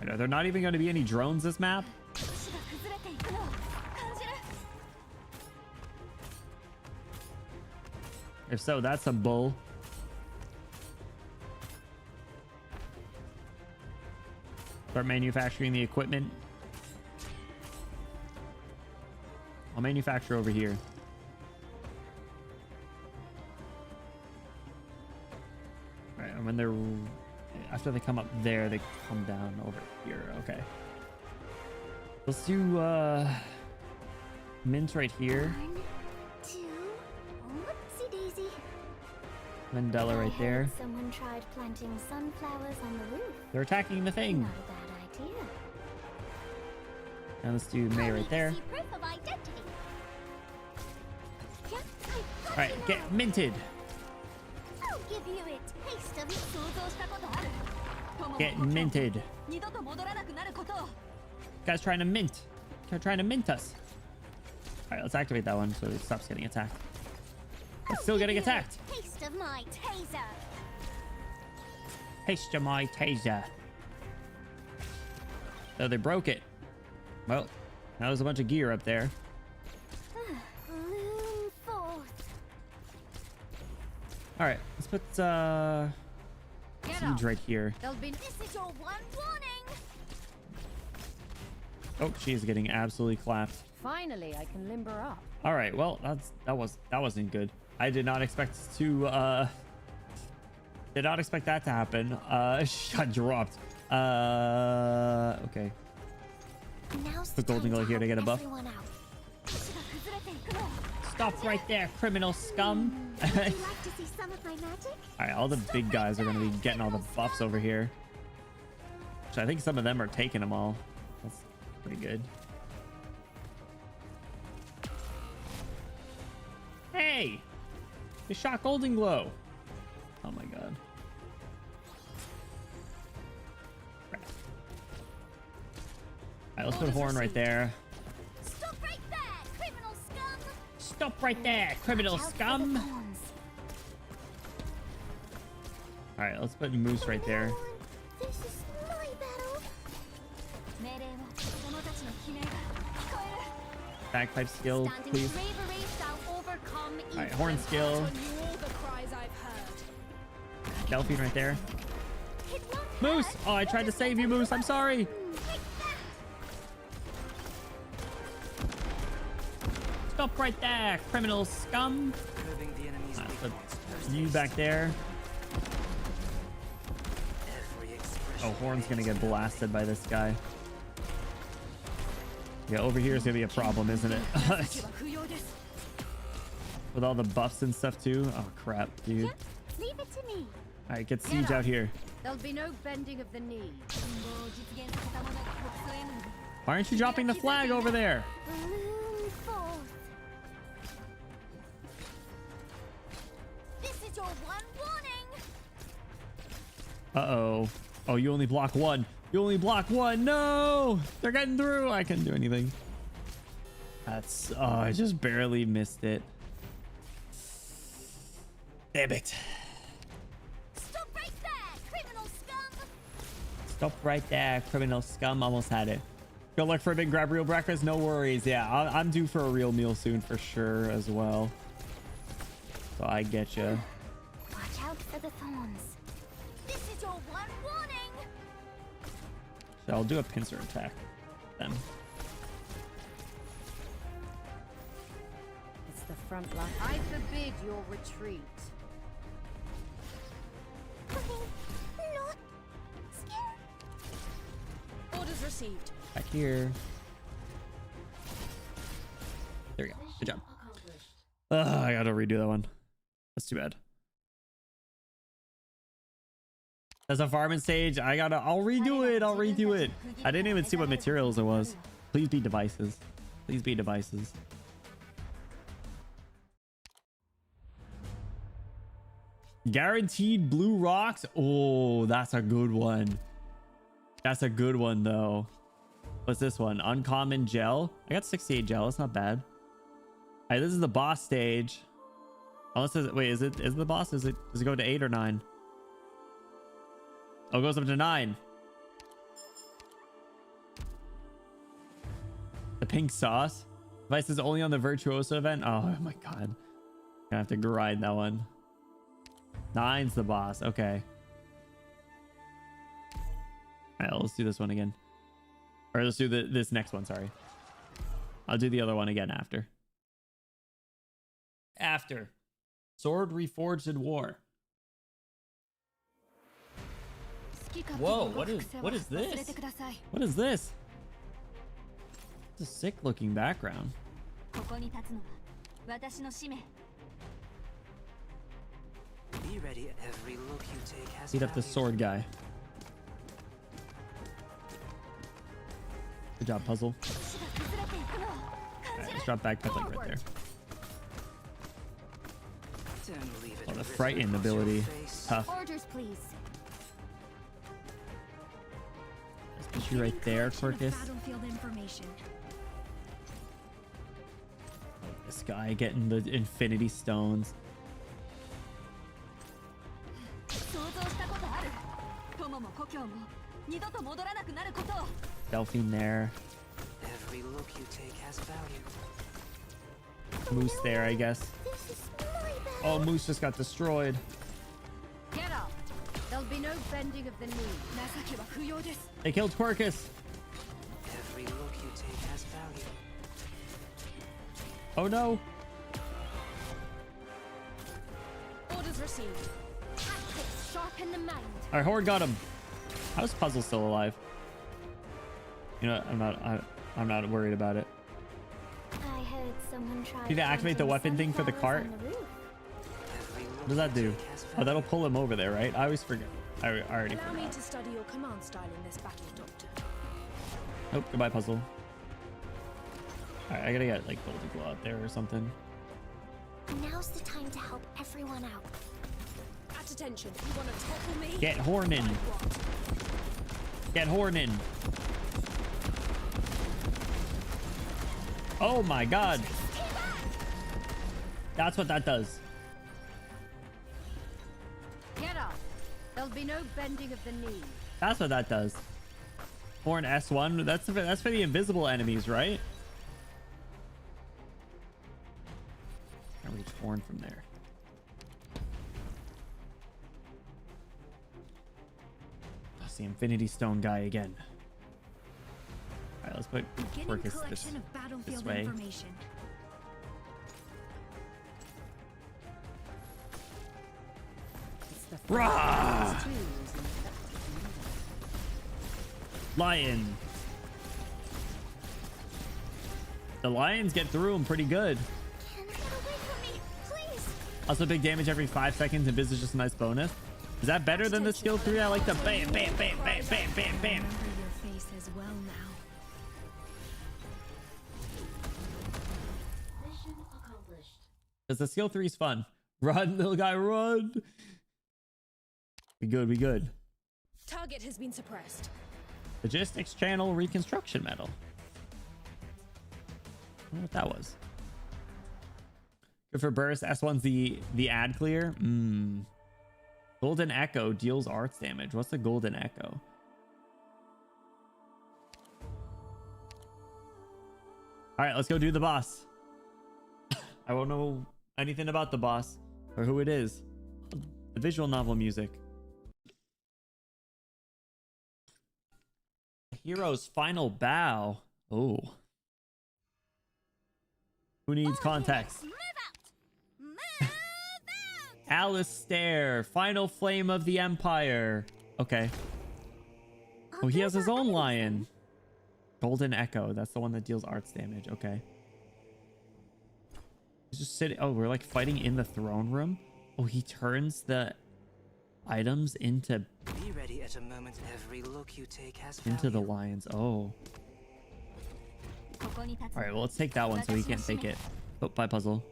I know, there not even going to be any drones this map. 星が崩れていくのを感じる If so, that's a bull. Start manufacturing the equipment. I'll manufacture over here. All right, and when they're after they come up there, they come down over here. Okay. Let's do mint right here. 1, 2, whoopsie daisy. Mandela right there. Someone tried planting sunflowers on the roof. They're attacking the thing. Not a bad idea. And let's do May right there. See proof of identity. Yeah, All right, get minted. I'll give you a taste of it. 想像したことある Get minted. 二度と戻らなくなることを Guy's trying to mint. They're trying to mint us. All right, let's activate that one so it stops getting attacked. It's still getting attacked. Taste of my taser. Taste of my taser. Oh, they broke it. Well, now there's a bunch of gear up there. Loom forth. All right, let's put Get siege up. right here. There'll be This is your one warning. Oh, she's getting absolutely clapped. Finally, I can limber up. All right, well, that wasn't good. I did not expect to did not expect that to happen. She got dropped. Okay. Now's Put golden glow here to get a buff. everyone out. 星が崩れていくのを Stop right there, criminal scum. Would you like to see some of my magic? All right, all the big guys are going to be getting all the buffs over here. Which I think some of them are taking them all. That's pretty good. Hey! They shot golden glow. Oh my god. Crap. All right, let's put a horn right there. Stop right there, criminal scum. Stop right there, criminal scum. All right, let's put moose right there. This is my battle. 命令を者たちの悲鳴が聞こえる Bagpipe skill, Standing please. bravery shall overcome evil. All right, horn skill. All the cries I've heard. Delphine right there. Moose! Oh, I tried to save you, Moose. I'm sorry. Stop right there, criminal scum. Curbing the enemy's weak Put points. you back there. Every expression Oh, Horn's gonna get blasted by this guy. Yeah, over here is gonna be a problem, isn't it? With all the buffs and stuff too. Oh crap, dude. Leave it to me. All right, get siege out here. There'll be no bending of the knee. Why aren't you dropping the flag over there? Loom forth. This is your one warning. Uh-oh. Oh, you only block one. You only block one. No! They're getting through. I couldn't do anything. That's... Oh, I just barely missed it. Damn it. Stop right there, criminal scum. Stop right there, criminal scum. Almost had it. Good luck for a big grab real breakfast. No worries. Yeah, I'm due for a real meal soon for sure as well. So I get you. Watch out for the thorns. This is your one warning. So I'll do a pincer attack then. It's the front line. I forbid your retreat. Not scared. Orders received. Back here. There we go. Good job. I gotta redo that one. That's too bad. There's a farming stage. I'll redo it. I'll redo it. I didn't even see what materials it was. Please be devices. Please be devices. Guaranteed blue rocks. Oh, that's a good one. That's a good one though. What's this one? Uncommon gel. I got 68 gel. That's not bad. All right, this is the boss stage. Unless wait, is it the boss? Does it go to 8 or 9? Oh, it goes up to 9. The pink sauce. Vice is only on the Virtuoso event. Oh my god. Gonna have to grind that one. 9's the boss. Okay. All right, let's do this one again. Or let's do this next one, sorry. I'll do the other one again after. After. Sword reforged in war. Whoa, what is this? What is this? It's a sick looking background. Be ready, every look you take has Beat up the sword guy. Good job, puzzle. Alright, let's drop backpack like right there. Oh, the frightened ability. Tough. Orders, please. Let's put you right there, Corcus. This guy getting the infinity stones. Delphine there. Every look you take has value. Moose there, I guess. Oh, Moose just got destroyed. Get up. There'll be no bending of the knee. They killed Quirkus. Every look you take has value. Oh no. Orders received. Tactics sharpen the mind. Alright, Horde got him. How is Puzzle still alive? You know, I'm not worried about it. I heard someone try. Need to activate the weapon thing for the cart. What does that do? Oh, that'll pull him over there, right? I always forget. I already Allow me forgot. to study your command style in this battle, Doctor. Oh, goodbye, Puzzle. Alright, I gotta get like Golden Glow out there or something. Now's the time to help everyone out. At attention, you want to topple me? Get Hornin. Get Hornin. Oh my god. That's what that does. Get up. There'll be no bending of the knee. That's what that does. Horn S1. That's for the invisible enemies, right? Can't reach Horn from there. That's the Infinity Stone guy again. All right, let's put Quirkus this way. Rah! Lion. The lions get through him pretty good. Also big damage every 5 seconds and Biz is just a nice bonus. Is that better than the skill 3? I like the bam, bam, bam, bam, bam, bam, bam. Your face as well now. Mission accomplished. Because the skill 3 is fun. Run, little guy, run. We good, we good. Target has been suppressed. Logistics channel reconstruction medal. I don't know what that was. Good for burst. S1's the ad clear. Golden Echo deals arts damage. What's the Golden Echo? All right, let's go do the boss. I won't know anything about the boss or who it is. The visual novel music. Hero's final bow. Oh. Who needs context? Alistair, final flame of the empire. Okay. Oh, he has his own lion. Golden Echo. That's the one that deals arts damage. Okay. He's just sitting. Oh, we're like fighting in the throne room. Oh, he turns the items into Be ready at a moment. Every look you take has into the lions. Oh. All right, well, let's take that one so he can't take it. Oh, bye, puzzle.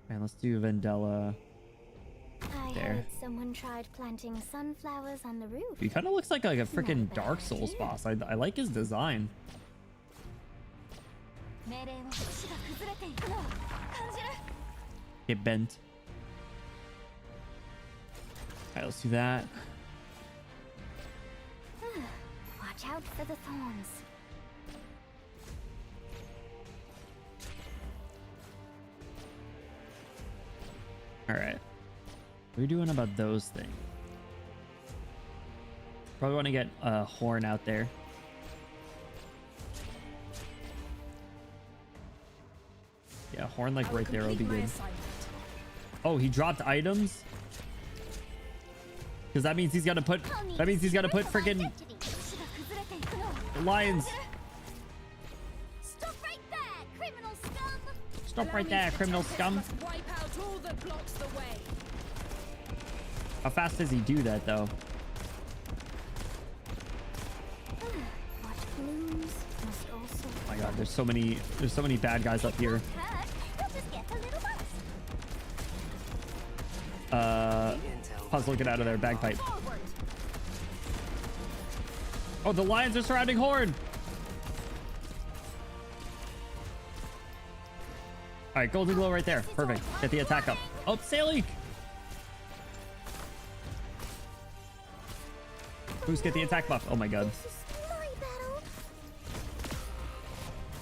Man, let's do Vendella. I There. heard someone tried planting sunflowers on the roof. He kind of looks like a freaking Dark Souls boss. I like his design. 命令を地が崩れていくのを感じる Get bent. Alright, let's do that. Watch out for the thorns. Alright. What are we doing about those things? Probably want to get a horn out there. Yeah, horn like right there will be good. Oh, he dropped items? Because that means he's got to put... That means he's got to put freaking... lions. Stop right there, criminal scum! Stop right there, criminal scum. Wipe out all that blocks the way. How fast does he do that, though? Oh my god, there's so many bad guys up here. Puzzle, get out of there, bagpipe. Oh, the lions are surrounding Horn. All right, golden glow right there. Perfect. Get the attack up. Oh, sailing. Who's get the attack buff? Oh my god.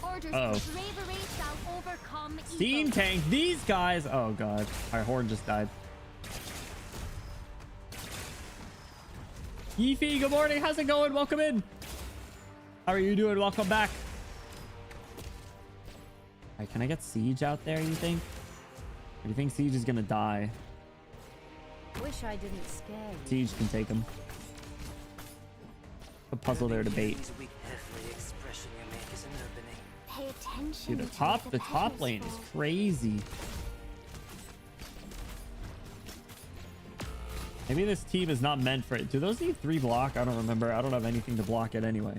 Uh-oh. Steam tank. These guys. Oh god. Our Horn just died. Yeefy, good morning. How's it going? Welcome in. How are you doing? Welcome back. All right, can I get Siege out there, you think? Or do you think Siege is gonna die? Wish I didn't scare you. Siege can take him. A puzzle there to bait. Pay attention. Dude, the top lane is crazy. Maybe this team is not meant for it. Do those need 3 block? I don't remember. I don't have anything to block it anyway.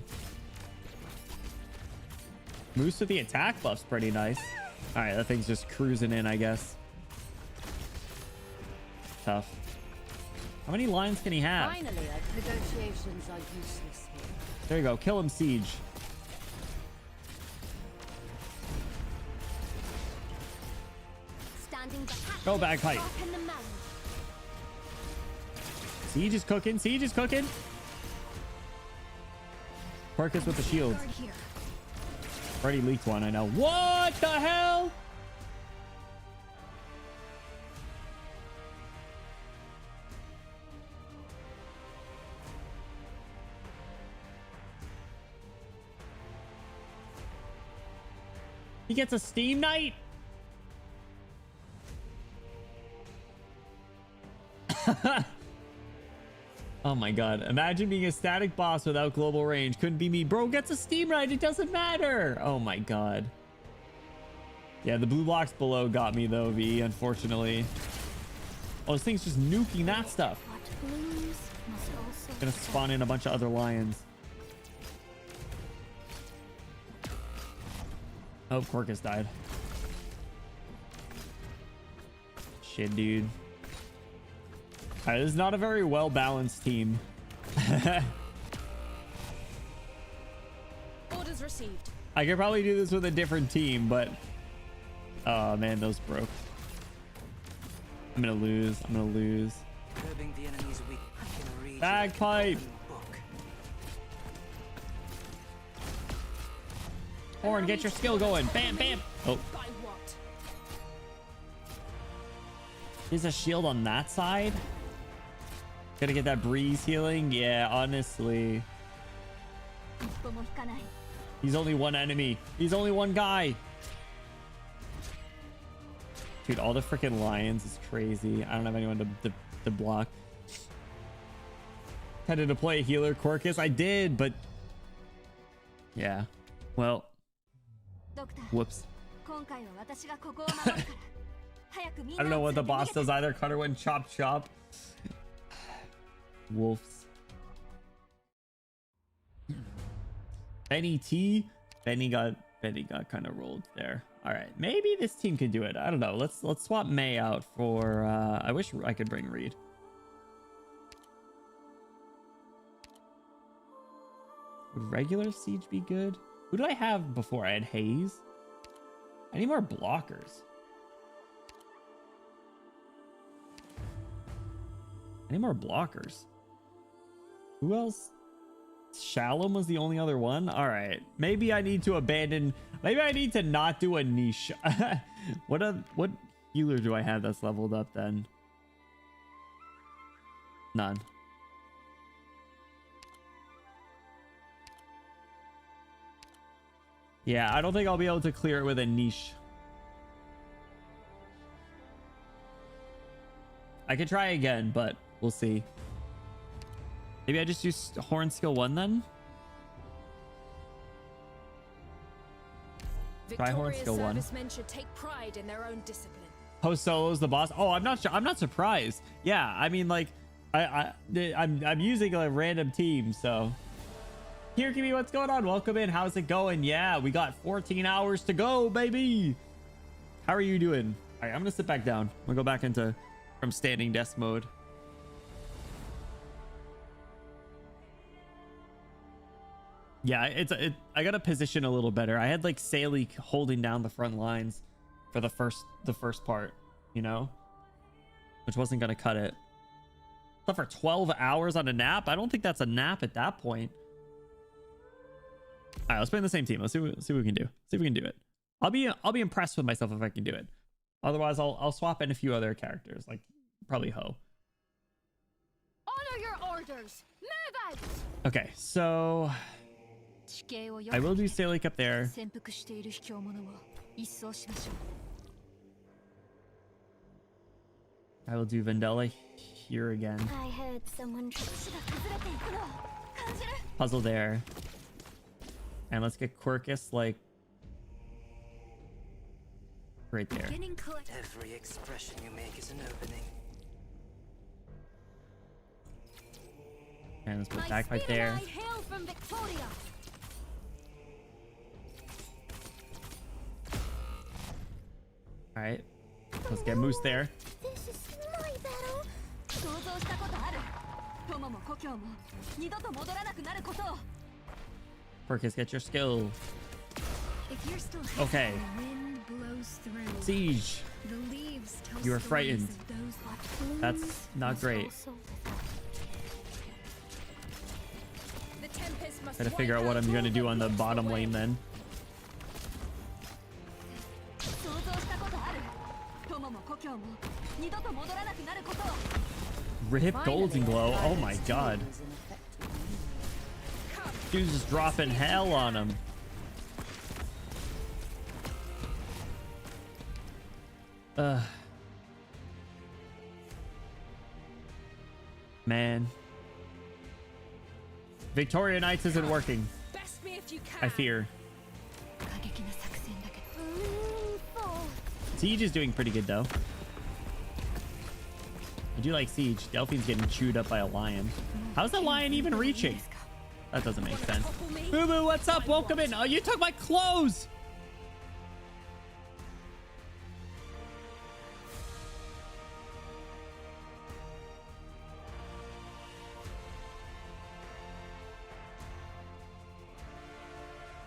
Moose with the attack buff's pretty nice. All right, that thing's just cruising in, I guess. Tough. How many lions can he have? Finally, negotiations are useless here. There you go. Kill him, Siege. Go, bagpipe. Siege is cooking. Siege is cooking. Quirkus with the shield. Already leaked one, I know. What the hell? He gets a Steam Knight? Oh my god. Imagine being a static boss without global range. Couldn't be me. Bro gets a Steam Knight. It doesn't matter. Oh my god. Yeah, the blue blocks below got me though, V, unfortunately. Oh, this thing's just nuking that stuff. Gonna spawn in a bunch of other lions. Oh, Quirkus died. Shit, dude. Alright, this is not a very well-balanced team. Orders received. I could probably do this with a different team, but... Oh, man, those broke. I'm gonna lose. I'm gonna lose. Bagpipe! Horn, get your skill going. Bam, bam! Oh. There's a shield on that side? Gotta get that breeze healing? Yeah, honestly. He's only one enemy. He's only one guy. Dude, all the freaking lions is crazy. I don't have anyone to block. Had to deploy a healer, Quirkus. I did, but... Yeah. Well. Whoops. I don't know what the boss does either. Cutter went chop chop. Wolves. Benny T. Benny got kind of rolled there. All right, maybe this team can do it. I don't know. Let's swap May out for. I wish I could bring Reed. Would regular Siege be good? Who did I have before? I had Haze. I need more blockers. I need more blockers. Who else? Shalom was the only other one. All right, maybe I need to abandon. Maybe I need to not do a niche. What healer do I have that's leveled up then? None. Yeah, I don't think I'll be able to clear it with a niche. I could try again, but we'll see. Maybe I just use Horn Skill 1 then? Try Horn Skill 1. Servicemen should take pride in their own discipline. Host Solo's the boss. Oh, I'm not surprised. Yeah, I mean, like, I'm using a random team, so. Here, Kimmy, what's going on? Welcome in. How's it going? Yeah, we got 14 hours to go, baby. How are you doing? All right, I'm gonna sit back down. I'm gonna go back into from standing desk mode. Yeah, I got to position a little better. I had like Saley holding down the front lines for the first part, you know, which wasn't gonna cut it. But for 12 hours on a nap, I don't think that's a nap at that point. All right, let's play in the same team. Let's see what we can do. See if we can do it. I'll be impressed with myself if I can do it. Otherwise, I'll swap in a few other characters, like probably Ho. Honor your orders. Move out. Okay, so I will do Saley up there. I will do Vendella here again. I heard someone. Puzzle there. And let's get Quirkus like right there. Every expression you make is an opening. And let's put back right there. All right, let's get Moose there. This is my battle. Quirkus, get your skill. If you're still Okay. the wind blows through. Siege. The leaves toast You were the frightened. ways of those left. That's not great. The tempest must Gotta figure out what I'm gonna do on the bottom lane then. Rip Golden Glow. Oh my god. Dude's just dropping hell on him. Man. Victoria Knights isn't working. Best me if you can. I fear. Siege is doing pretty good though. I do like Siege. Delphine's getting chewed up by a lion. How's the lion even reaching? That doesn't make sense. Boo Boo, what's up? Welcome in. Oh, you took my clothes.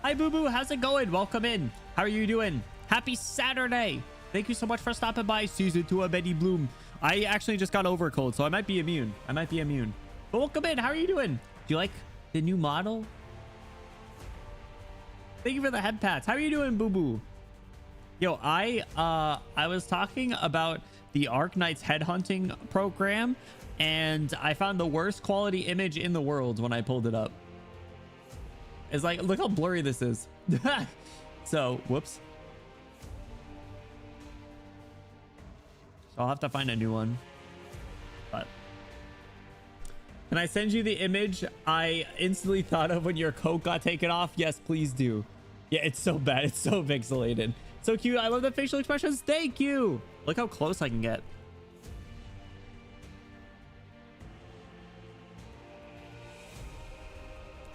Hi Boo Boo, how's it going? Welcome in. How are you doing? Happy Saturday. Thank you so much for stopping by. Season 2 of Betty Bloom. I actually just got over a cold, so I might be immune. But welcome in. How are you doing? Do you like the new model? Thank you for the head pats. How are you doing, Boo Boo? Yo, I was talking about the Arknights headhunting program, and I found the worst quality image in the world when I pulled it up. It's like, look how blurry this is. So, whoops. So I'll have to find a new one. But can I send you the image I instantly thought of when your coat got taken off? Yes, please do. Yeah, it's so bad. It's so pixelated. So cute. I love the facial expressions. Thank you. Look how close I can get.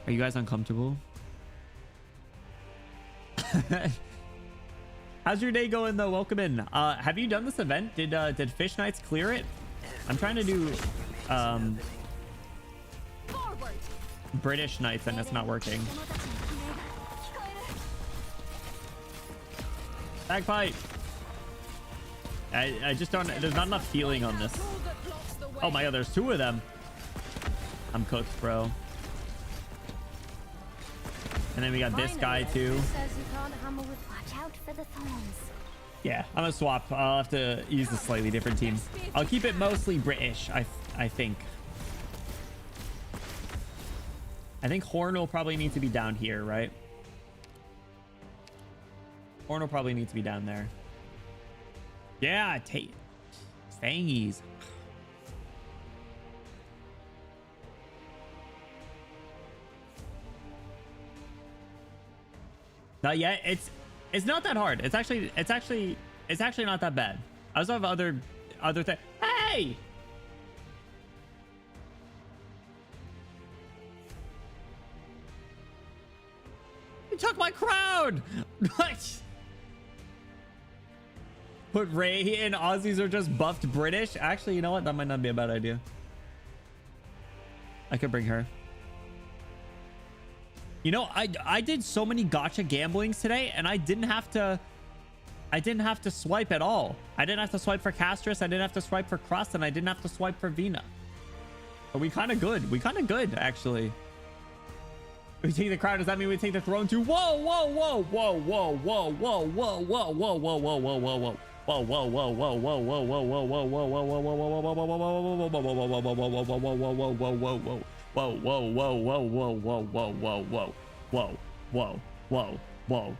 Are you guys uncomfortable? How's your day going though? Welcome in. Have you done this event? Did Fish Knights clear it? I'm trying to do British Knights and it's not working. Bagpipe. I just don't. There's not enough healing on this. Oh my god, there's two of them. I'm cooked, bro. And then we got this guy too. Watch out for the thorns. Yeah, I'm gonna swap. I'll have to use a slightly different team. I'll keep it mostly British, I think. I think Horn will probably need to be down here, right? Horn will probably need to be down there. Yeah, take Stangies. Not yet. It's not that hard. It's actually not that bad. I also have other things. Hey! You took my crowd! What? Put Ray and Aussies are just buffed British? Actually, you know what? That might not be a bad idea. I could bring her. You know, I did so many gacha gamblings today, and I didn't have to swipe at all. I didn't have to swipe for Castris, I didn't have to swipe for Crust, and I didn't have to swipe for Vina. But we kind of good. We kind of good, actually. We take the crown. Does that mean we take the throne too? Whoa, whoa, whoa, whoa, whoa, whoa, whoa, whoa, whoa, whoa, whoa, whoa, whoa, whoa, whoa. Whoa, whoa, whoa, whoa, whoa, whoa, whoa, whoa, whoa, whoa, whoa,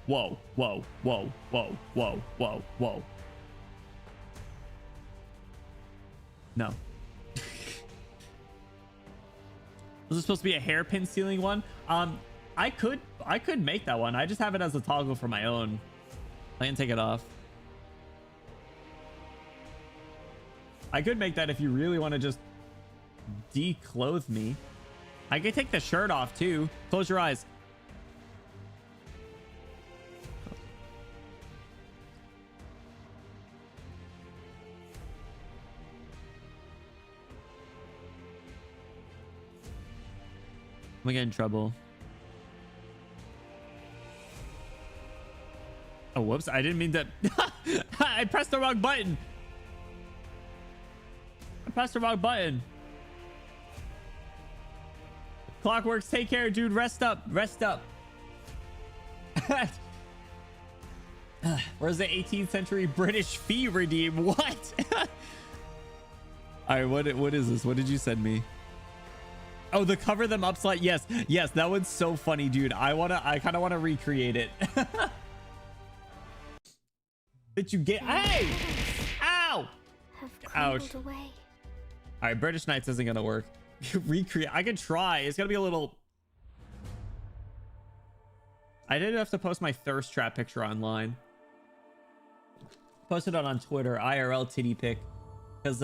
whoa, whoa, whoa, whoa, whoa, whoa, whoa. No. This is supposed to be a hairpin ceiling one. I could make that one. I just have it as a toggle for my own. I can take it off. I could make that if you really want to just declothe me. I could take the shirt off too. Close your eyes. I'm gonna get in trouble. Oh, whoops. I didn't mean to. I pressed the wrong button. I pressed the wrong button. Clockworks, take care, dude. Rest up. Rest up. Where's the 18th century British fee redeem? What? All right, what is this? What did you send me? Oh, the cover them up slide. Yes, yes, that one's so funny, dude. I kind of want to recreate it. Did you get? Hey! Ow! Ouch! All right, British Knights isn't gonna work. Recreate. I could try. It's gonna be a little. I didn't have to post my thirst trap picture online. Posted it on Twitter. IRL titty pic, because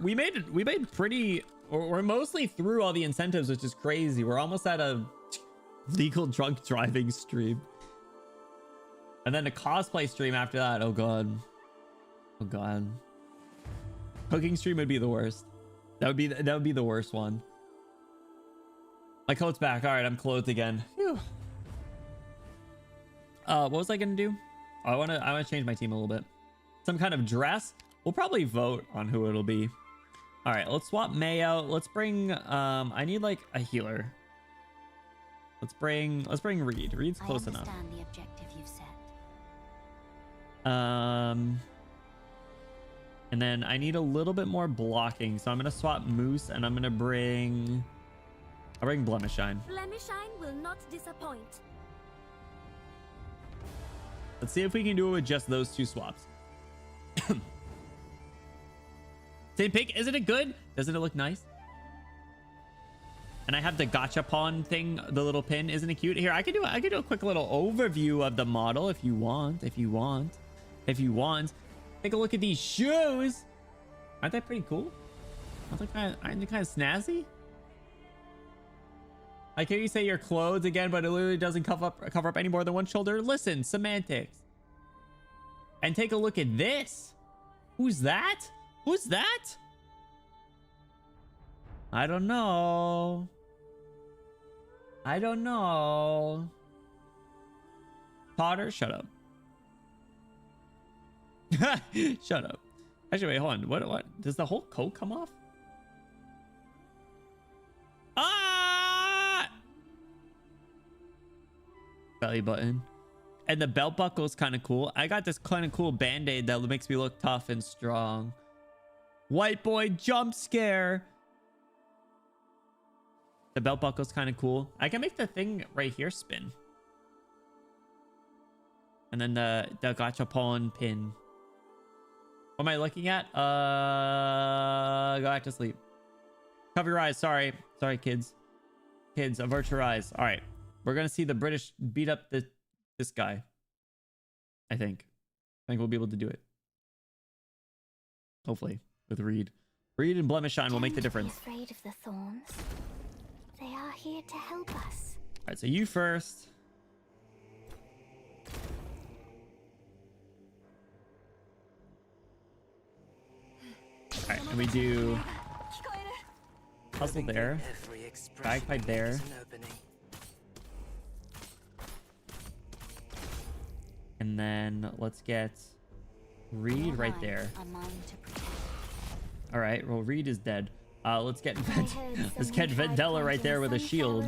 we made pretty. We're mostly through all the incentives, which is crazy. We're almost at a legal drunk driving stream. And then a cosplay stream after that. Oh god. Oh god. Cooking stream would be the worst. That would be the worst one. My coat's back. All right, I'm clothed again. Phew. What was I gonna do? Oh, I wanna change my team a little bit. Some kind of dress. We'll probably vote on who it'll be. All right, let's swap May out. Let's bring I need like a healer. Let's bring Reed. Reed's close enough. I understand the objective you've set. And then I need a little bit more blocking, so I'm gonna swap Moose and I'm gonna bring Blemishine. Blemishine will not disappoint. Let's see if we can do it with just those two swaps. Same pick, isn't it good? Doesn't it look nice? And I have the gacha pawn thing, the little pin. Isn't it cute? Here, I could do a quick little overview of the model if you want. Take a look at these shoes. Aren't they pretty cool? Aren't they kind of snazzy? I can't you say your clothes again, but it literally doesn't cover up any more than one shoulder. Listen, semantics. And take a look at this. Who's that? Who's that? I don't know. I don't know. Potter, shut up. Shut up. Actually, wait, hold on. What? Does the whole coat come off? Ah! Belly button. And the belt buckle is kind of cool. I got this kind of cool band-aid that makes me look tough and strong. White boy jump scare. The belt buckle is kind of cool. I can make the thing right here spin. And then the gachapon pin. What am I looking at? Go back to sleep. Cover your eyes. Sorry, kids. Kids, avert your eyes. All right, we're gonna see the British beat up this guy. I think we'll be able to do it. Hopefully, with Reed and Blemish Shine will make the difference. Don't be afraid of the thorns. They are here to help us. All right, so you first. All right, and we do hustle there, bagpipe there, and then let's get Reed right there. All right, well Reed is dead. Let's get Vendella right there with a shield.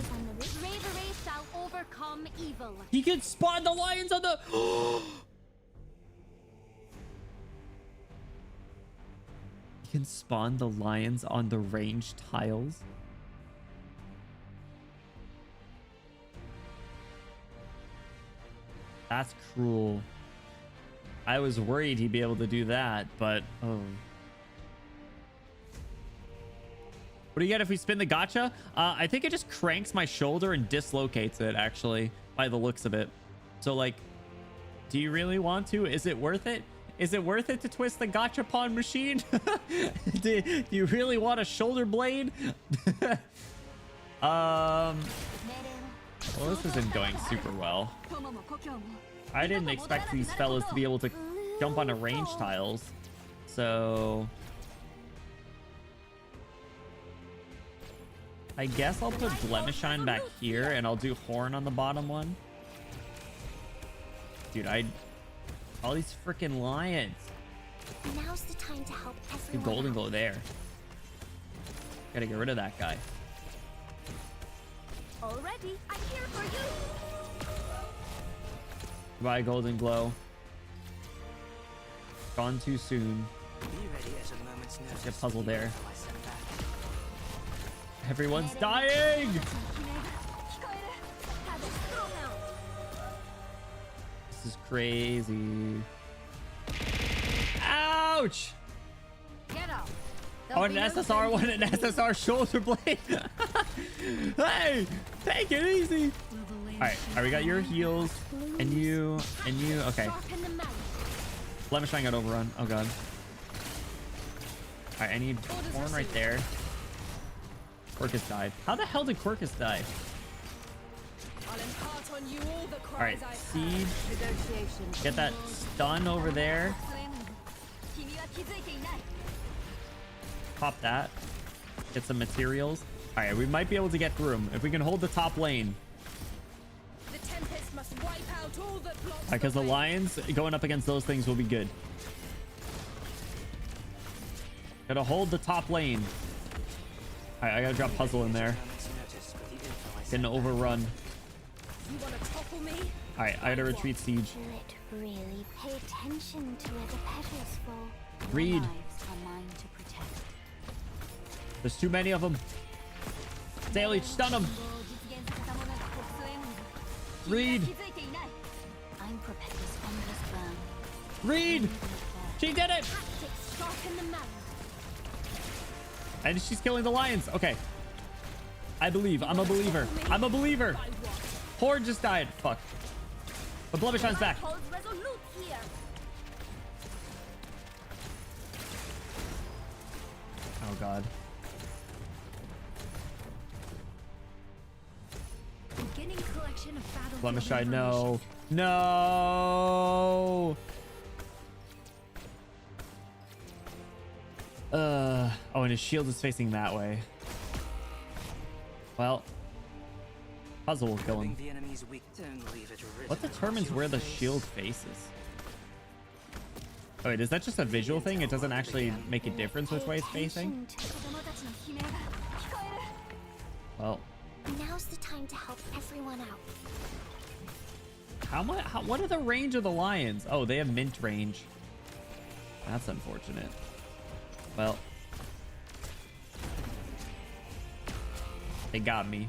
He can spawn the lions on the. Can spawn the lions on the ranged tiles. That's cruel. I was worried he'd be able to do that, but oh. What do you get if we spin the gacha? I think it just cranks my shoulder and dislocates it, actually, by the looks of it. So, like, do you really want to? Is it worth it? Is it worth it to twist the gachapon machine? do you really want a shoulder blade? Well, this isn't going super well. I didn't expect these fellas to be able to jump onto range tiles. So I guess I'll put Blemish Shine back here and I'll do Horn on the bottom one. Dude, all these freaking lions. Now's the time to help The everyone. Golden Glow there. Gotta get rid of that guy. Already, I'm here for you. Goodbye, Golden Glow. Gone too soon. Let's get puzzle there. Everyone's dying! This is crazy. Ouch! Get up. Oh, an SSR one, an SSR shoulder blade. Hey, take it easy. All right, we got your heals, and you. Okay. Blemish Shine got overrun. Oh god. All right, I need Horn right there. Quirkus died. How the hell did Quirkus die? All right, Siege. Get that stun over there. Pop that. Get some materials. All right, we might be able to get through them if we can hold the top lane. Because the lions going up against those things will be good. Gotta hold the top lane. All right, I gotta drop puzzle in there. Getting overrun. All right, I gotta retreat siege. Really pay attention to where the petals fall. Reed. There's too many of them. Daily, stun them. Reed. Reed. She did it. And she's killing the lions. Okay. I believe. I'm a believer. I'm a believer. Horde just died. Fuck. But Blemish Shine's back. Oh god. collection of battlefield Blemishy, no. information. No! Oh, and his shield is facing that way. Well, puzzle will kill him. The enemy's weak. Don't leave it What determines where the shield faces? Oh, wait, is that just a visual thing? It doesn't actually make a difference which way it's facing? Well, Now's the time to help everyone out. what are the range of the lions? Oh, they have mint range. That's unfortunate. Well, they got me.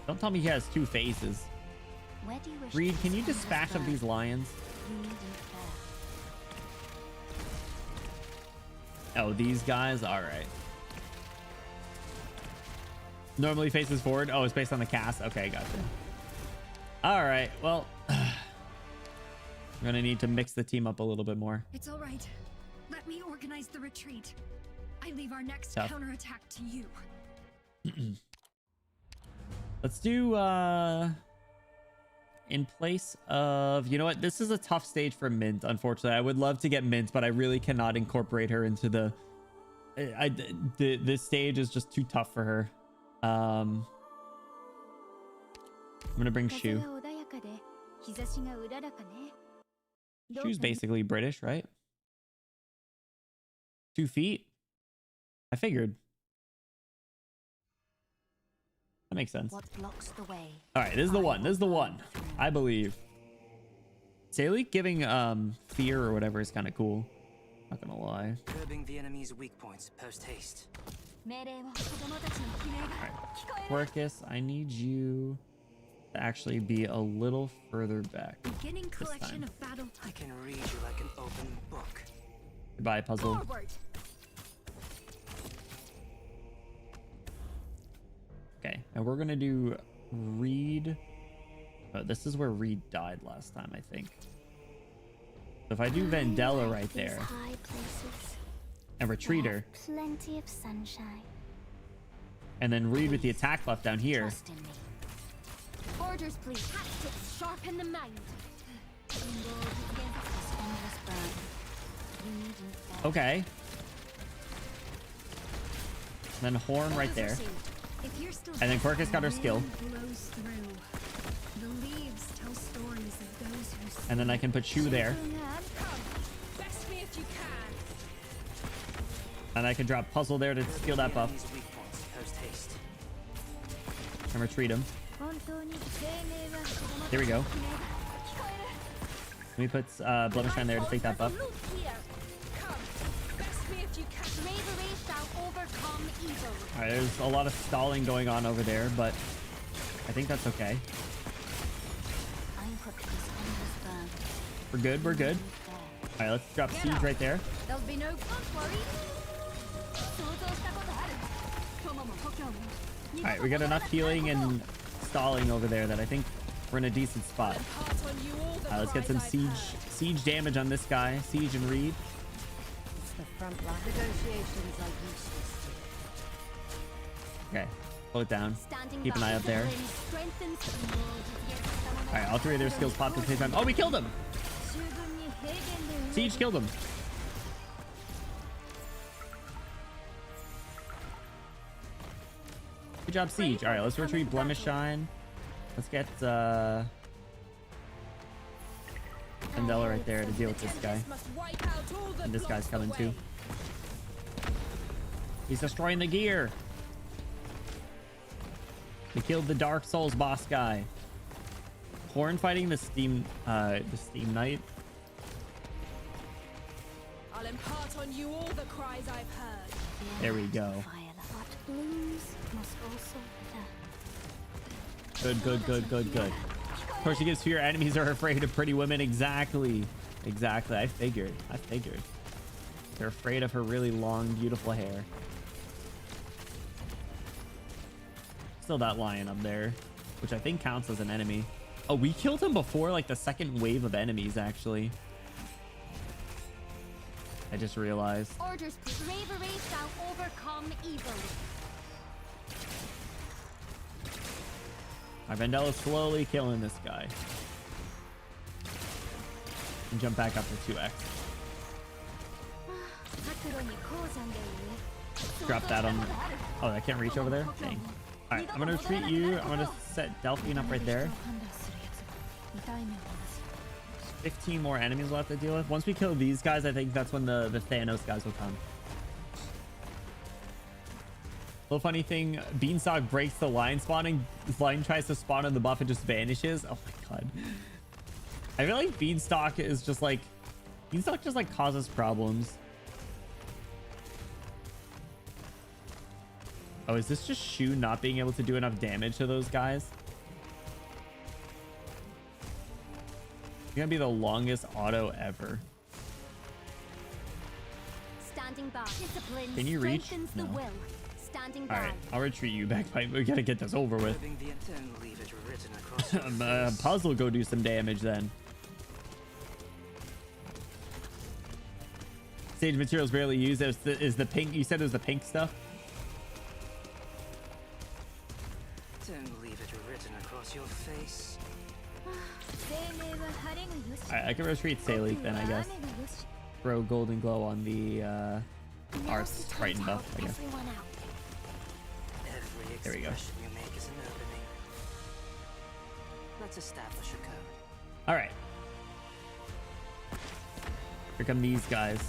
Don't tell me he has two faces. Where do you wish Reed, to can you send dispatch this of these lions? bird? Oh, these guys? All right. Normally faces forward. Oh, it's based on the cast. Okay, gotcha. All right. Well, I'm going to need to mix the team up a little bit more. It's all right. Let me organize the retreat. I leave our next Tough. counterattack to you. Let's do, in place of, you know what? This is a tough stage for Mint, unfortunately. I would love to get Mint, but I really cannot incorporate her into the, this stage is just too tough for her. I'm gonna bring Shu. Shu's basically British, right? 2 feet? I figured. That makes sense. What blocks the way? All right, this is the one. This is the one. I believe. Sayleek giving fear or whatever is kind of cool. Not gonna lie. Curbing the enemy's weak points post haste. Quercus, I need you to actually be a little further back. Beginning this collection time. of battle. I can read you like an open book. Goodbye, puzzle. Forward. Okay, and we're gonna do Reed. Oh, this is where Reed died last time, I think. So if I do Vandella right there High places. and Retreater, Plenty of sunshine. and then Reed with the attack buff down here. Trust in me. Orders, please. Tactics sharpen the mind. Okay. Then Horn right there. And then Quercus got her skill. And then I can put Shu there. And I can drop Puzzle there to steal that buff. And retreat him. Here we go. Let me put Blemishy there to take that buff. Alright, there's a lot of stalling going on over there, but I think that's okay. We're good, we're good. Alright, let's drop Siege right there. There'll be no worry. Alright, we got enough healing and stalling over there that I think we're in a decent spot. Let's get some siege damage on this guy. Siege and Reed. It's the front line. Negotiations are useless. Okay, slow it down. Keep an eye up there. Alright, all three of their skills popped at the same time. Oh, we killed him! Siege killed him. Good job, Siege. Alright, let's retreat Blemish Shine. Let's get Vandella right there to deal with this guy. And this guy's coming too. He's destroying the gear. We killed the Dark Souls boss guy. Horn fighting the Steam Knight. I'll impart on you all the cries I've heard. There we go. What blooms must also Good, good, good, good, good. Of course, she gives fear. Enemies are afraid of pretty women. Exactly. Exactly. I figured. They're afraid of her really long, beautiful hair. Still that lion up there, which I think counts as an enemy. Oh, we killed him before like the second wave of enemies, actually. I just realized. Orders, bravery shall overcome evil. Our Vandella's slowly killing this guy. And jump back up to 2x. Drop that on. Oh, I can't reach over there? Dang. Alright, I'm gonna retreat you. I'm gonna set Delphine up right there. 15 more enemies we'll have to deal with. Once we kill these guys, I think that's when the Thanos guys will come. Little funny thing, Beanstalk breaks the line spawning. This line tries to spawn on the buff and just vanishes. Oh my god. I feel like Beanstalk is just like... Beanstalk just like causes problems. Oh, is this just Shu not being able to do enough damage to those guys? It's gonna be the longest auto ever. Standing by. Discipline Can you reach? strengthens No. the will. Standing All by. right, I'll retreat you back. We gotta get this over with. Puzzle, go do some damage then. Stage materials barely used. Is the pink? You said it was the pink stuff. Don't leave it written across your face. Alright, I can retreat Salik then, I guess. Throw Golden Glow on the Arts Triton buff, I guess. There we go. You make is an opening. Let's establish a code. Alright. Here come these guys.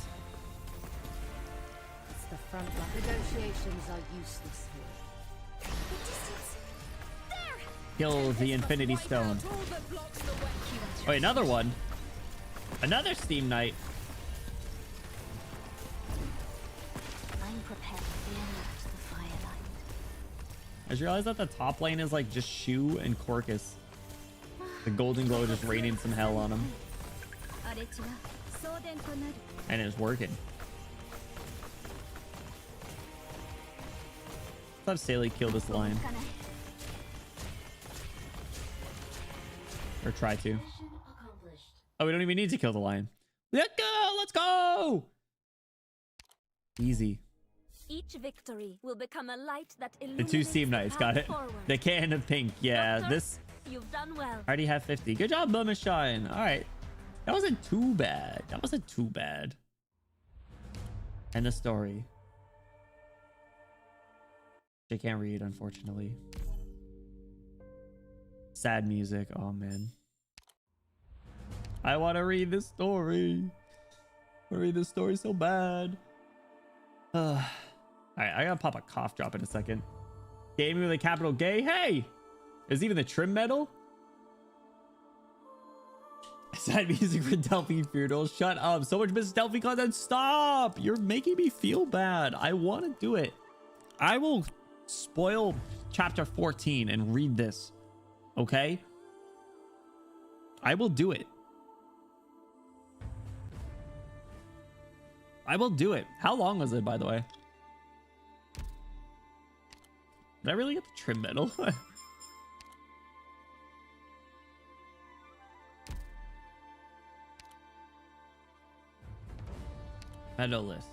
It's the front line. Negotiations are useless here. Kill the Infinity Stone. Oh, another one. Another Steam Knight. I'm prepared to enlarge the firelight. I just realized that the top lane is like just Shu and Corcus. The Golden Glow just raining some hell on him. And it's working. Let's have Sally kill this lion. Or try to. Oh, we don't even need to kill the lion. Let's go! Let's go! Easy. Each victory will become a light that The illuminates 2 Steam Knights, got it. forward. The can of pink. Yeah, Doctor, this... You've done well. I already have 50. Good job, Bummershine. All right. That wasn't too bad. That wasn't too bad. End of story. I can't read, unfortunately. Sad music. Oh, man. I want to read this story. I read this story so bad. All right, I gotta pop a cough drop in a second. Gaming with a capital Gay. Hey! Is even the trim medal? Sad music for Delphine Funeral. Shut up. So much Miss Delphine content. Stop! You're making me feel bad. I want to do it. I will spoil chapter 14 and read this. Okay? I will do it. I will do it. How long was it, by the way? Did I really get the trim medal? Medal list.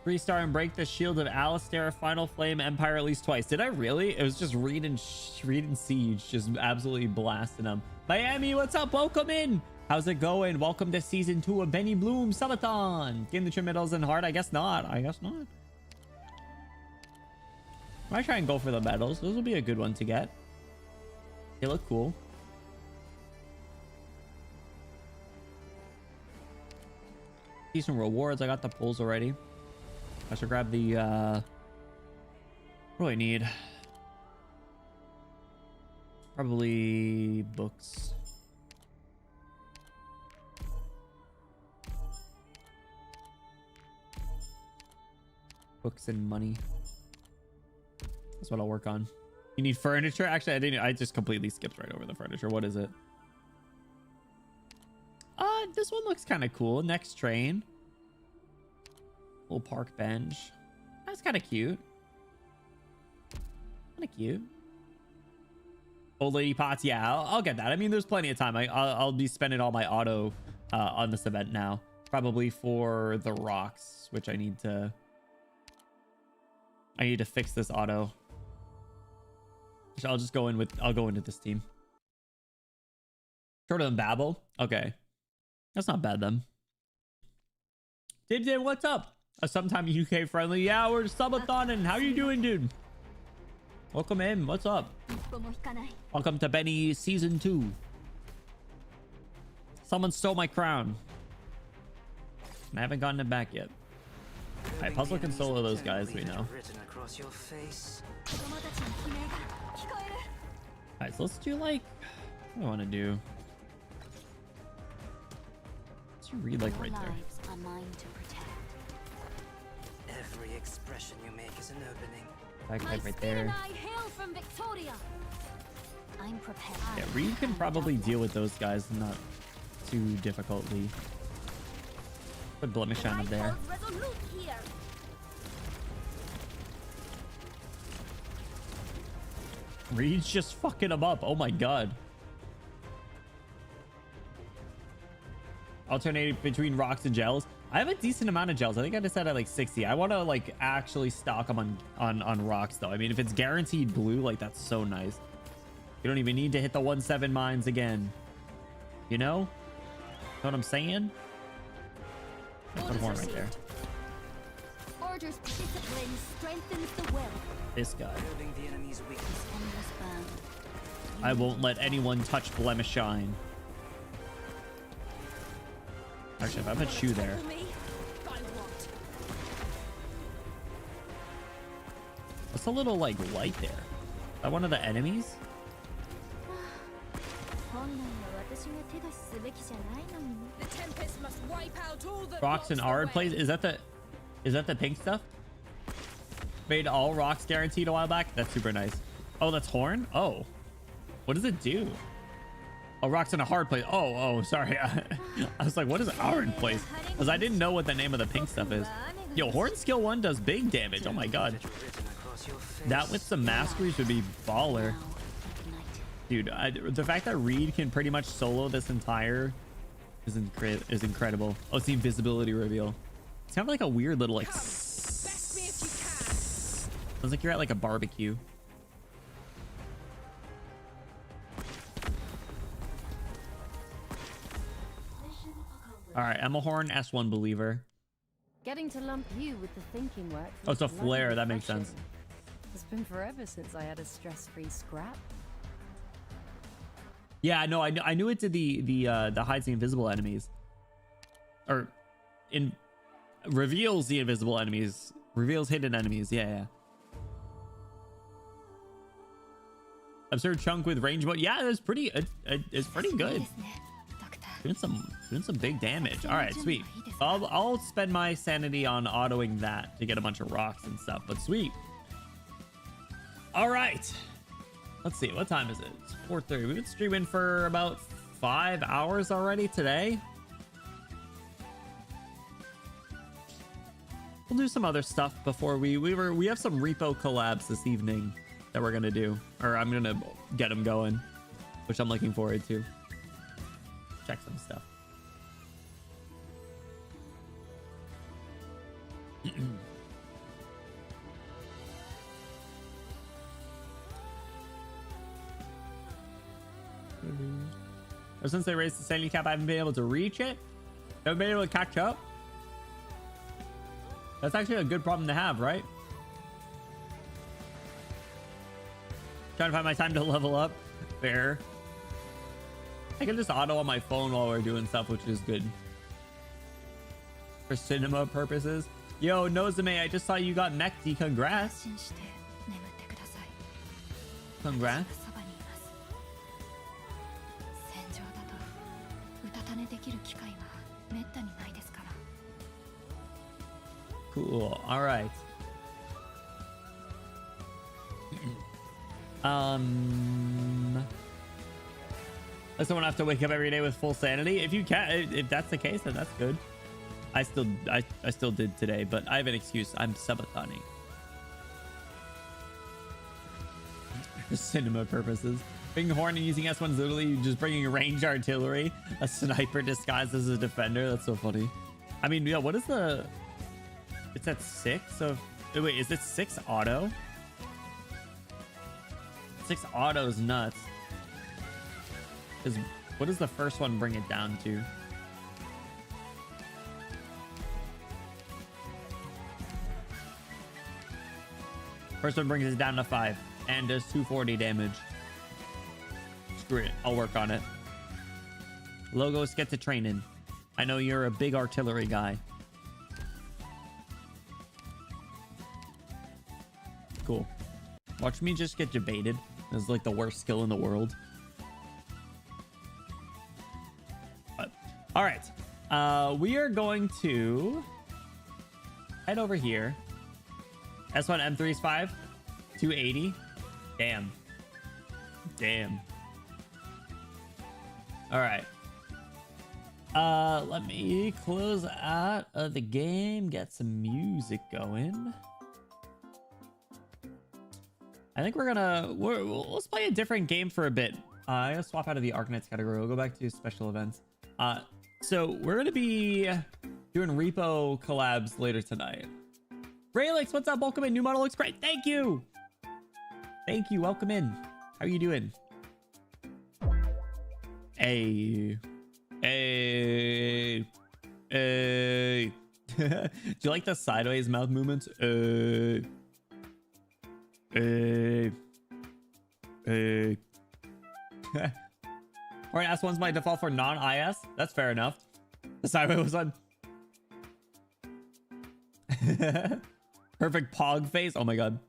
Restart and break the shield of Alistair. Final Flame Empire at least twice. Did I really? It was just Reed and Siege just absolutely blasting them. Miami, what's up? Welcome in. How's it going? Welcome to season 2 of Benny Bloom Subathon. Getting the trim medals in hard? I guess not. I guess not. I might try and go for the medals. Those will be a good one to get. They look cool. Decent rewards. I got the pulls already. I should grab the what do I need? Probably books. Books and money. That's what I'll work on. You need furniture? Actually, I didn't. I just completely skipped right over the furniture. What is it? This one looks kind of cool. Next train. Little park bench. That's kind of cute. Kind of cute. Old lady pots. Yeah, I'll get that. I mean, there's plenty of time. I'll be spending all my auto on this event now. Probably for the rocks, which I need to fix this auto. So I'll just go in with, I'll go into this team. Shorter than Babel. Okay. That's not bad then. Dib, what's up? Sometime UK friendly. Yeah, we're Subathon, and how you doing, dude? Welcome in. What's up? Welcome to Benny Season 2. Someone stole my crown. I haven't gotten it back yet. Alright, Puzzle can solo those guys, we know. Alright, so let's do like... What do I want to do? Let's do read like right there. Every expression you make is an opening. Back right there. I'm prepared. Yeah, Reed can probably deal with those guys not too difficultly. Put Blemish on up there. Reed's just fucking him up. Oh my god. Alternate between rocks and gels. I have a decent amount of gels. I think I just had at like 60. I want to like actually stock them on rocks though. I mean, if it's guaranteed blue, like that's so nice. You don't even need to hit the 1-7 mines again. You know? Know what I'm saying? Put a horn right there. Orders discipline strengthens the will. This guy. I won't let anyone touch Blemishine. Actually, if I put Shoe there. What's a little like light there? Is that one of the enemies? The tempest must wipe out all the Rocks and Ard plays. Is that the pink stuff? Made all rocks guaranteed a while back. That's super nice. Oh, that's Horn. Oh, what does it do? Oh, rocks in a hard place. Oh, sorry. I was like, what is Ard place? Because I didn't know what the name of the pink stuff is. Yo, Horn skill 1 does big damage. Oh my god. That with some masteries would be baller. Dude, the fact that Reed can pretty much solo this entire is incredible. Oh, it's the invisibility reveal. It's kind of like a weird little like... Sounds like you're at like a barbecue. All right, Emma Horn, S1 believer. Getting to lump you with the thinking work. Oh, it's a flare. That makes sense. It's been forever since I had a stress-free scrap. Yeah, no, I knew it did the hides the invisible enemies, or reveals the invisible enemies, reveals hidden enemies. Yeah. Absurd chunk with range mode. Yeah, it's pretty. It's pretty good. Doing some big damage. All right, sweet. I'll spend my sanity on autoing that to get a bunch of rocks and stuff. But sweet. All right. Let's see. What time is it? It's 4:30. We've been streaming for about 5 hours already today. We'll do some other stuff before we have some repo collabs this evening that we're gonna do, or I'm gonna get them going, which I'm looking forward to. Check some stuff. Ever since they raised the sanity cap, I haven't been able to reach it. Haven't been able to catch up. That's actually a good problem to have, right? Trying to find my time to level up. Fair. I can just auto on my phone while we're doing stuff, which is good. For cinema purposes. Yo, Nozume, I just saw you got Mechty. Congrats. Congrats. Cool. All right. Does someone have to wake up every day with full sanity? If you can, if that's the case, then that's good. I still did today, but I have an excuse. I'm Subathoning. For cinema purposes. Bringing Horn and using S1 is literally just bringing ranged artillery. A sniper disguised as a defender. That's so funny. I mean, yeah, what is the... It's at 6, so... Wait, is it 6 auto? 6 auto is nuts. What does the first one bring it down to? First one brings it down to 5 and does 240 damage. Screw it. I'll work on it. Logos, get to training. I know you're a big artillery guy. Cool. Watch me just get debated. It's like the worst skill in the world. But, all right. We are going to head over here. S1 M3 is 5. 280. Damn. Damn. All right. Let me close out of the game. Get some music going. I think let's play a different game for a bit. I'm gonna swap out of the Arknights category. We'll go back to special events. So we're gonna be doing repo collabs later tonight. Raylix, what's up? Welcome in. New model looks great. Thank you. Thank you. Welcome in. How are you doing? Hey. Hey. Hey. Do you like the sideways mouth movements? Hey. Hey. Hey. Alright, S1's my default for non-IS. That's fair enough. The sideways one. Perfect pog face. Oh my god.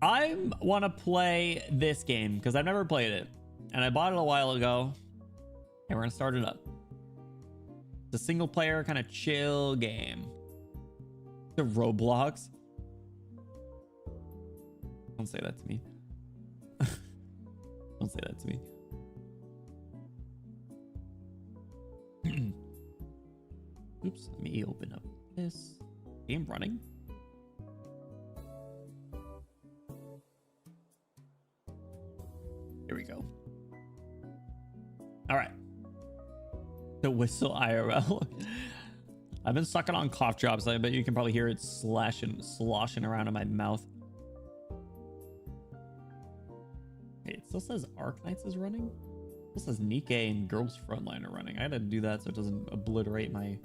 I want to play this game because I've never played it. And I bought it a while ago. And we're going to start it up. It's a single player kind of chill game. The Roblox. Don't say that to me. Don't say that to me. Oops, let me open up this game running. Here we go. All right. The whistle IRL. I've been sucking on cough drops. I bet you can probably hear it sloshing around in my mouth. Hey, it still says Arknights is running. It still says Nikke and Girls Frontline are running. I gotta do that so it doesn't obliterate my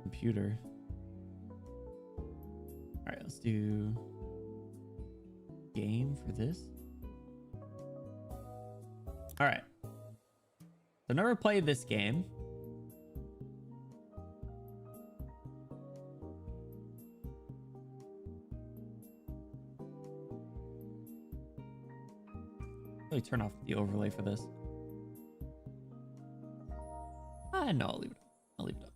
computer. All right, let's do game for this. All right. I've never played this game. Really turn off the overlay for this. No, I'll leave it up. I'll leave it up.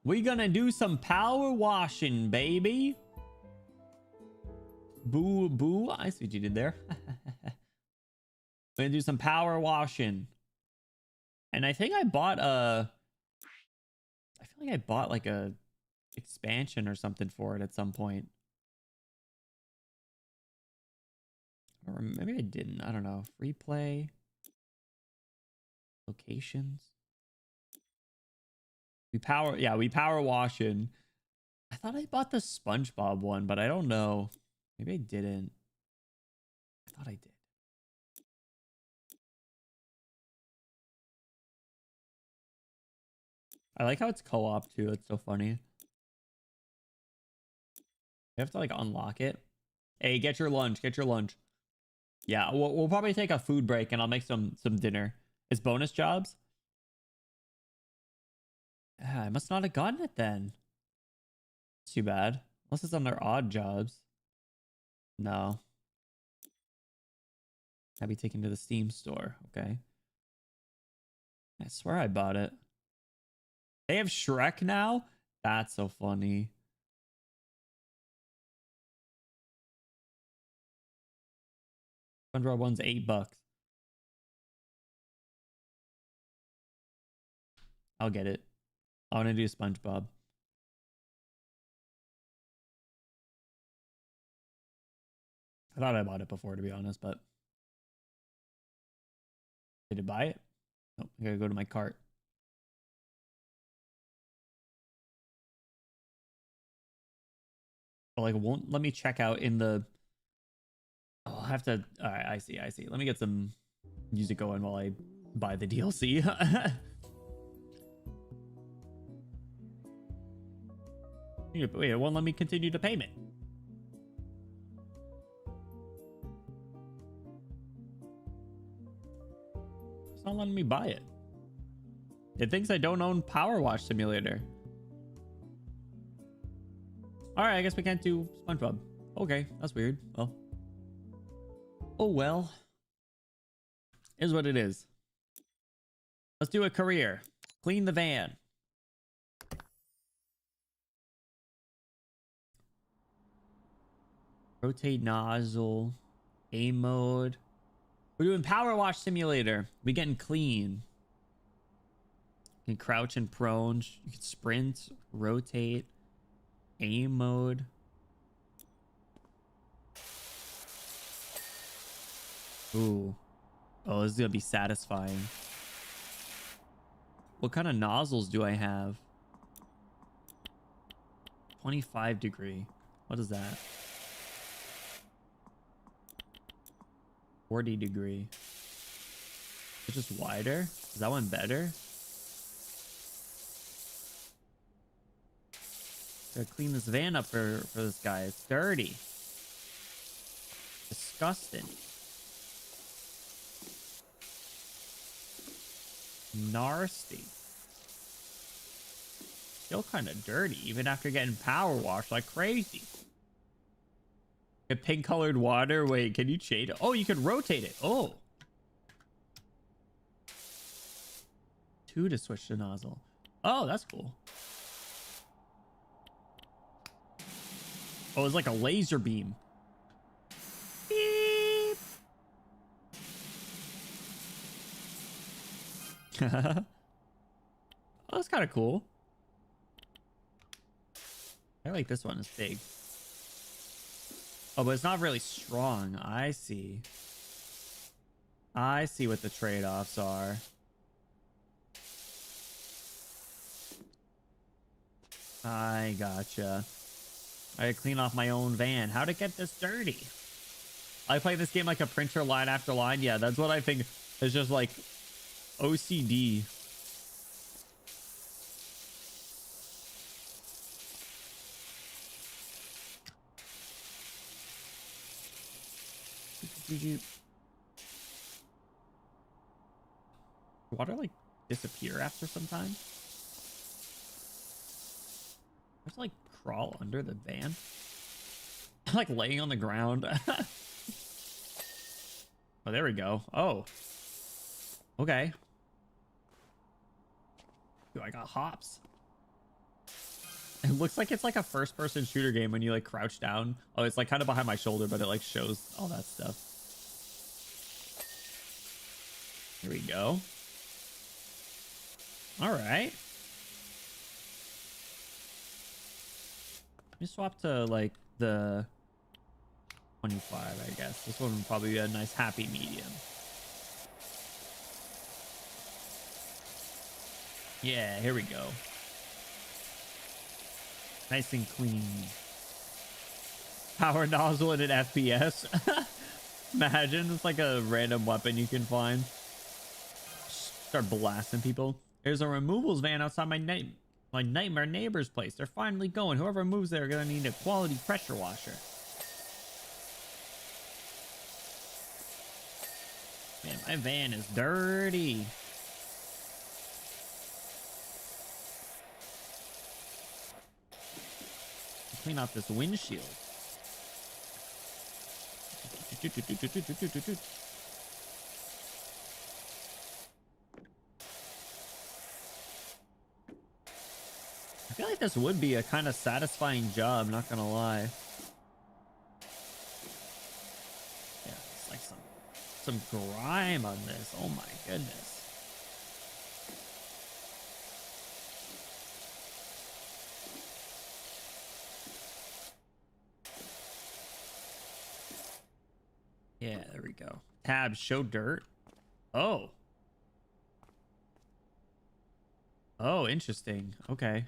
We gonna do some power washing, baby. Boo, boo. I see what you did there. We're gonna do some power washing. And I think I bought I feel like I bought like a expansion or something for it at some point. Or maybe I didn't. I don't know. Free play. Locations. We power washing. I thought I bought the SpongeBob one, but I don't know. Maybe I didn't. I thought I did. I like how it's co-op too. It's so funny. You have to like unlock it. Hey, get your lunch. Get your lunch. Yeah, we'll probably take a food break and I'll make some dinner. It's bonus jobs. Yeah, I must not have gotten it then. Too bad. Unless it's under odd jobs. No. I'll be taken to the Steam store. Okay. I swear I bought it. They have Shrek now? That's so funny. SpongeBob one's $8. I'll get it. I want to do SpongeBob. I thought I bought it before, to be honest, but did I buy it? Nope, I gotta go to my cart. But like, it won't let me check out in the. Oh, I'll have to. All right, I see. Let me get some music going while I buy the DLC. Wait, it won't let me continue the payment. It's not letting me buy it. It thinks I don't own Powerwash Simulator. Alright, I guess we can't do SpongeBob. Okay, that's weird. Well. Oh well. Is what it is. Let's do a career. Clean the van. Rotate nozzle. A mode. We're doing Power Wash Simulator. We getting clean. You can crouch and prone. You can sprint. Rotate. A mode. Ooh. Oh, this is gonna be satisfying. What kind of nozzles do I have? 25 degree. What is that? 40 degree. It's just wider? Is that one better? Gotta clean this van up for this guy. It's dirty. Disgusting. Nasty. Still kind of dirty, even after getting power washed like crazy. Get pink colored water. Wait, can you change it? Oh, you can rotate it. Oh. 2 to switch the nozzle. Oh, that's cool. Oh, it's like a laser beam. Beep. Oh, that's kind of cool. I like this one. It's big. Oh, but it's not really strong. I see. I see what the trade-offs are. I gotcha. I gotta clean off my own van. How'd it get this dirty? I play this game like a printer line after line. Yeah, that's what I think. It's just like OCD. Water like disappear after some time? Just like crawl under the van. Like laying on the ground. Oh, there we go. Oh. Okay. Dude, I got hops. It looks like it's like a first person shooter game when you like crouch down. Oh, it's like kind of behind my shoulder, but it like shows all that stuff. Here we go. All right. Let me swap to like the 25, I guess. This one would probably be a nice happy medium. Yeah, here we go. Nice and clean. Power nozzle in an FPS. Imagine it's like a random weapon you can find. Start blasting people. There's a removals van outside my nightmare neighbor's place. They're finally going. Whoever moves there are gonna need a quality pressure washer. Man, my van is dirty. Clean out this windshield. I feel like this would be a kind of satisfying job, not gonna lie. Yeah, it's like some grime on this. Oh my goodness. Yeah, there we go. Tab, show dirt. Oh. Oh, interesting. Okay.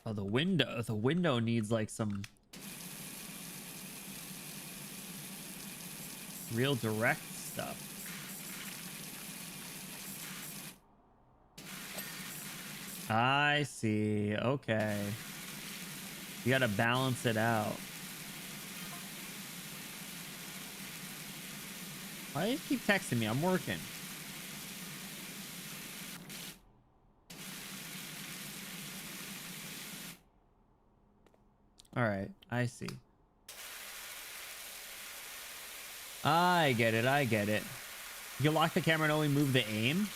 Oh, the window needs like some real direct stuff. I see. Okay. You gotta balance it out. Why do you keep texting me? I'm working. All right, I see. I get it. I get it. You lock the camera and only move the aim.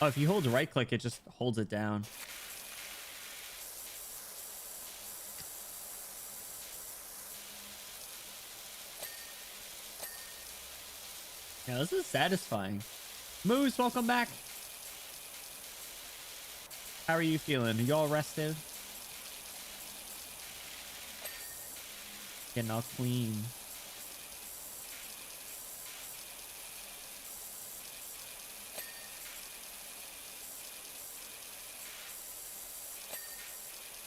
Oh, if you hold right click, it just holds it down. Yeah, this is satisfying. Moose, welcome back. How are you feeling? Are you all rested? Getting all clean.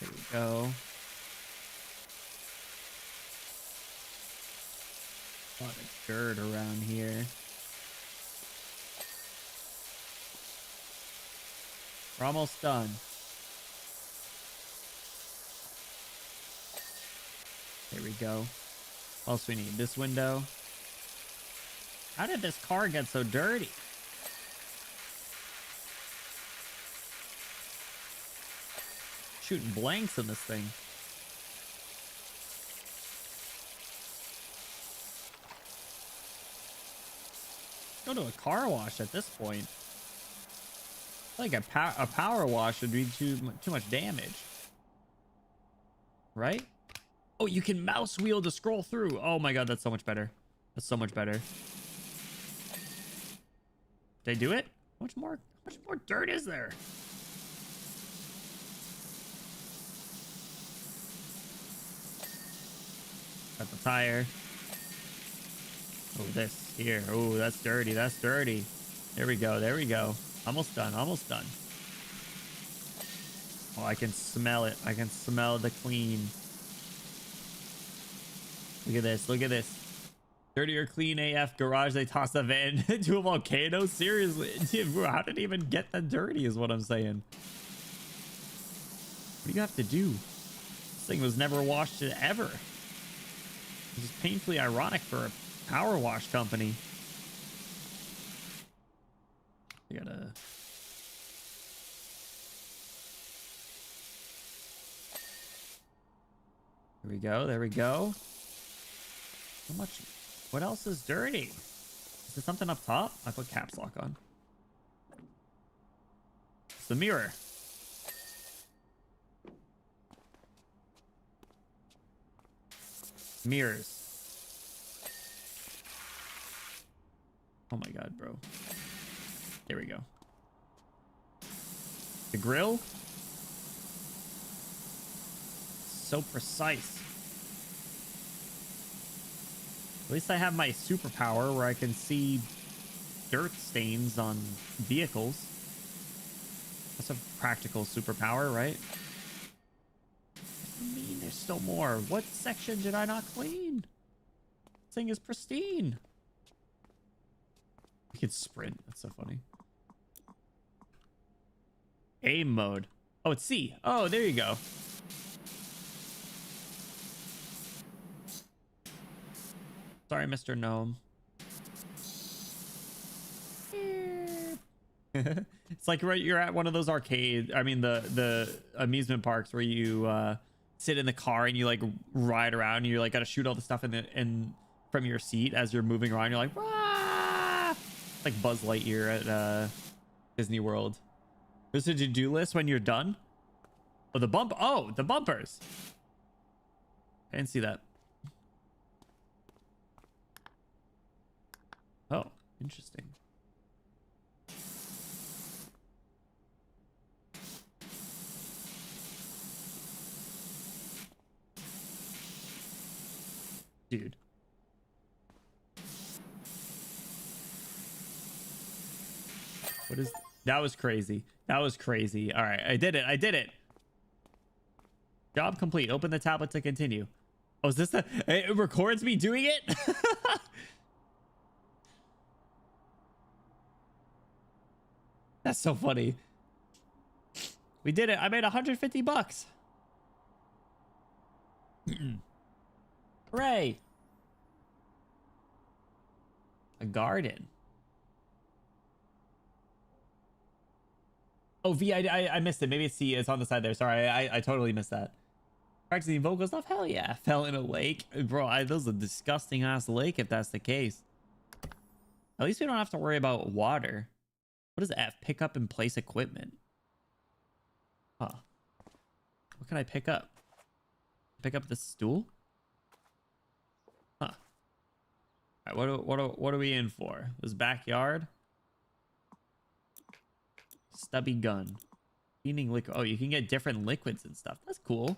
There we go. A lot of dirt around here. We're almost done. There we go. What else we need? This window. How did this car get so dirty? Shooting blanks in this thing. Go to a car wash at this point. Like a power wash would be too much damage, right? Oh, you can mouse wheel to scroll through. Oh my god, that's so much better. That's so much better. Did I do it? How much more dirt is there? Got the tire. Oh, this here. Oh, that's dirty. That's dirty. There we go. There we go. Almost done. Almost done. Oh, I can smell it. I can smell the clean. Look at this. Look at this. Dirty or clean AF garage. They toss the van into a volcano. Seriously. Dude, bro, how did it even get that dirty is what I'm saying. What do you have to do? This thing was never washed ever. This is painfully ironic for a power wash company. You gotta... There we go. There we go. How much? What else is dirty? Is there something up top? I put caps lock on. It's the mirror. Mirrors. Oh my god, bro. There we go. The grill. So precise. At least I have my superpower where I can see dirt stains on vehicles. That's a practical superpower, right? I mean, there's still more. What section did I not clean? This thing is pristine. You can sprint. That's so funny. Aim mode. Oh, it's C. Oh, there you go. Sorry, Mr. Gnome. It's like you're at one of those arcade, I mean the amusement parks where you sit in the car and you like ride around and you like got to shoot all the stuff in from your seat as you're moving around. You're like, "Wah!" Like Buzz Lightyear at Disney World. There's a to-do list when you're done. Oh, the bumpers. I didn't see that. Oh, interesting. Dude. What is... That was crazy. That was crazy. All right, I did it. I did it. Job complete. Open the tablet to continue. Oh, is this the... It records me doing it? That's so funny. We did it. I made 150 bucks. Hooray. A garden. Oh, V, I missed it. Maybe it's C. It's on the side there. Sorry, I totally missed that. Practicing vocal stuff? Hell yeah. Fell in a lake. Bro, that was a disgusting ass lake if that's the case. At least we don't have to worry about water. What is F? Pick up and place equipment. Huh. What can I pick up? Pick up the stool? Huh. All right, what are we in for? This backyard? Stubby gun. Cleaning liquid. Oh, you can get different liquids and stuff. That's cool.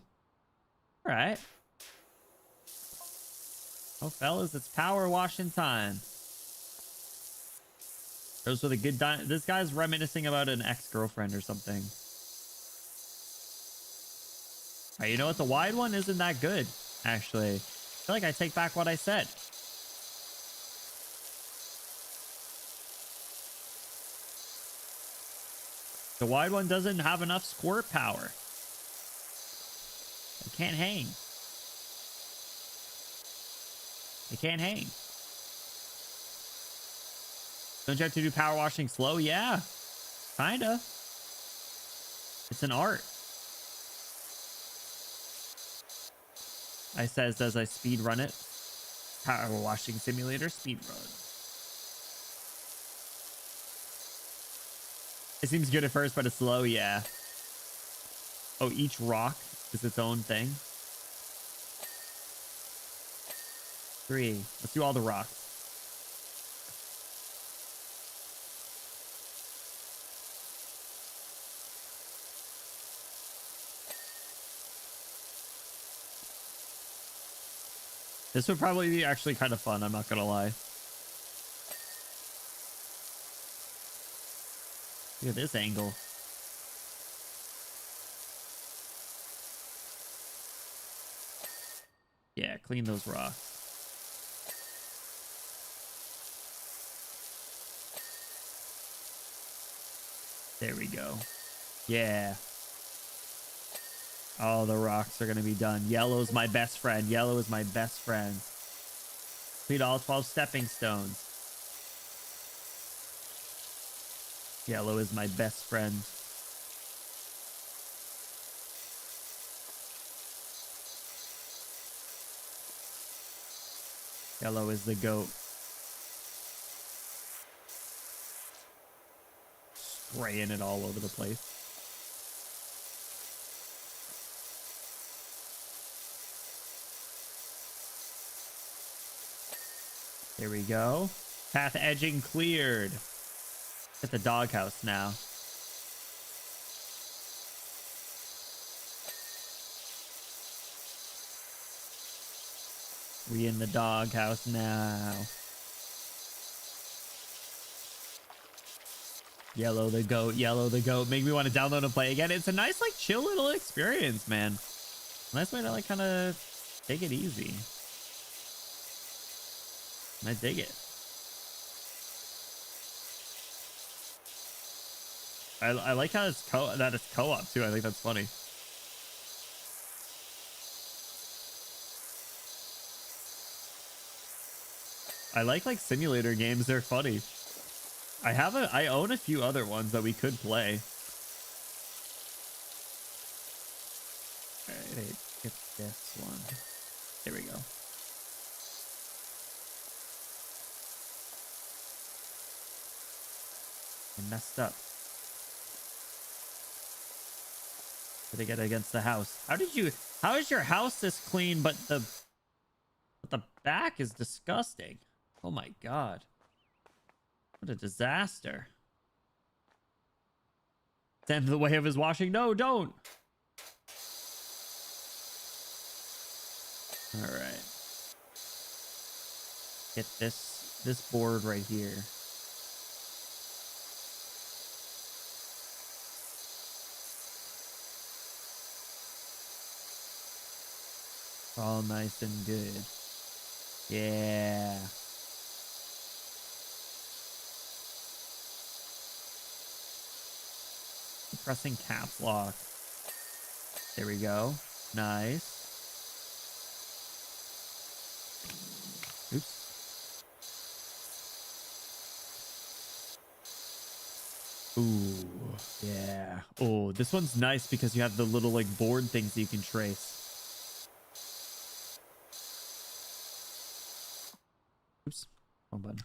All right. Oh, fellas, it's power washing time. Those were the good... This guy's reminiscing about an ex-girlfriend or something. All right, you know what? The wide one isn't that good, actually. I feel like I take back what I said. The wide one doesn't have enough squirt power. It can't hang. It can't hang. Don't you have to do power washing slow? Yeah, kinda. It's an art. I says as I speed run it. Power washing simulator speed run. It seems good at first, but it's slow. Yeah. Oh, each rock is its own thing. 3. Let's do all the rocks. This would probably be actually kind of fun. I'm not gonna lie. Look at this angle. Yeah, clean those rocks. There we go. Yeah. All the rocks are going to be done. Yellow's my best friend. Yellow is my best friend. Complete all 12 stepping stones. Yellow is my best friend. Yellow is the goat. Spraying it all over the place. There we go. Path edging cleared. At the doghouse now. We in the doghouse now. Yellow the goat, yellow the goat. Make me want to download and play again. It's a nice, like, chill little experience, man. Nice way to, like, kind of take it easy. I dig it. I like how it's co-op too. I think that's funny. I like simulator games. They're funny. I own a few other ones that we could play. All right, get this one. There we go. I messed up. Did I get against the house? How is your house this clean, but the back is disgusting? Oh my god. What a disaster. Stand in the way of his washing. No, don't. All right. Get this board right here. All nice and good. Yeah. Pressing caps lock. There we go. Nice. Oops. Ooh, yeah. Oh, this one's nice because you have the little like board things that you can trace. Oops. Wrong button.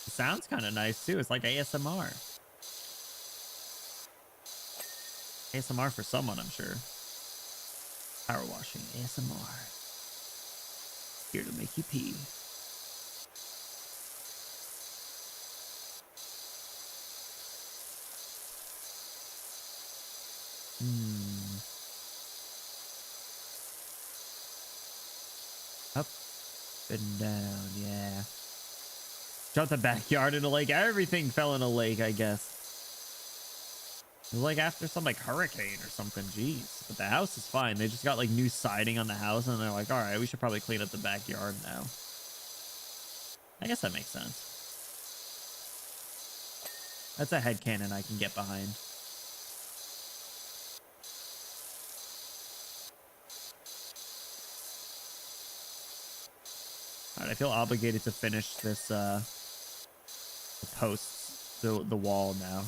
It sounds kind of nice too. It's like ASMR. ASMR for someone, I'm sure. Power washing ASMR. Here to make you pee. Up and down, yeah. Jumped the backyard in a lake. Everything fell in a lake, I guess. It was like after some like hurricane or something. Jeez. But the house is fine. They just got like new siding on the house and they're like, all right, we should probably clean up the backyard now. I guess that makes sense. That's a headcanon I can get behind. All right, I feel obligated to finish this the posts, the wall now.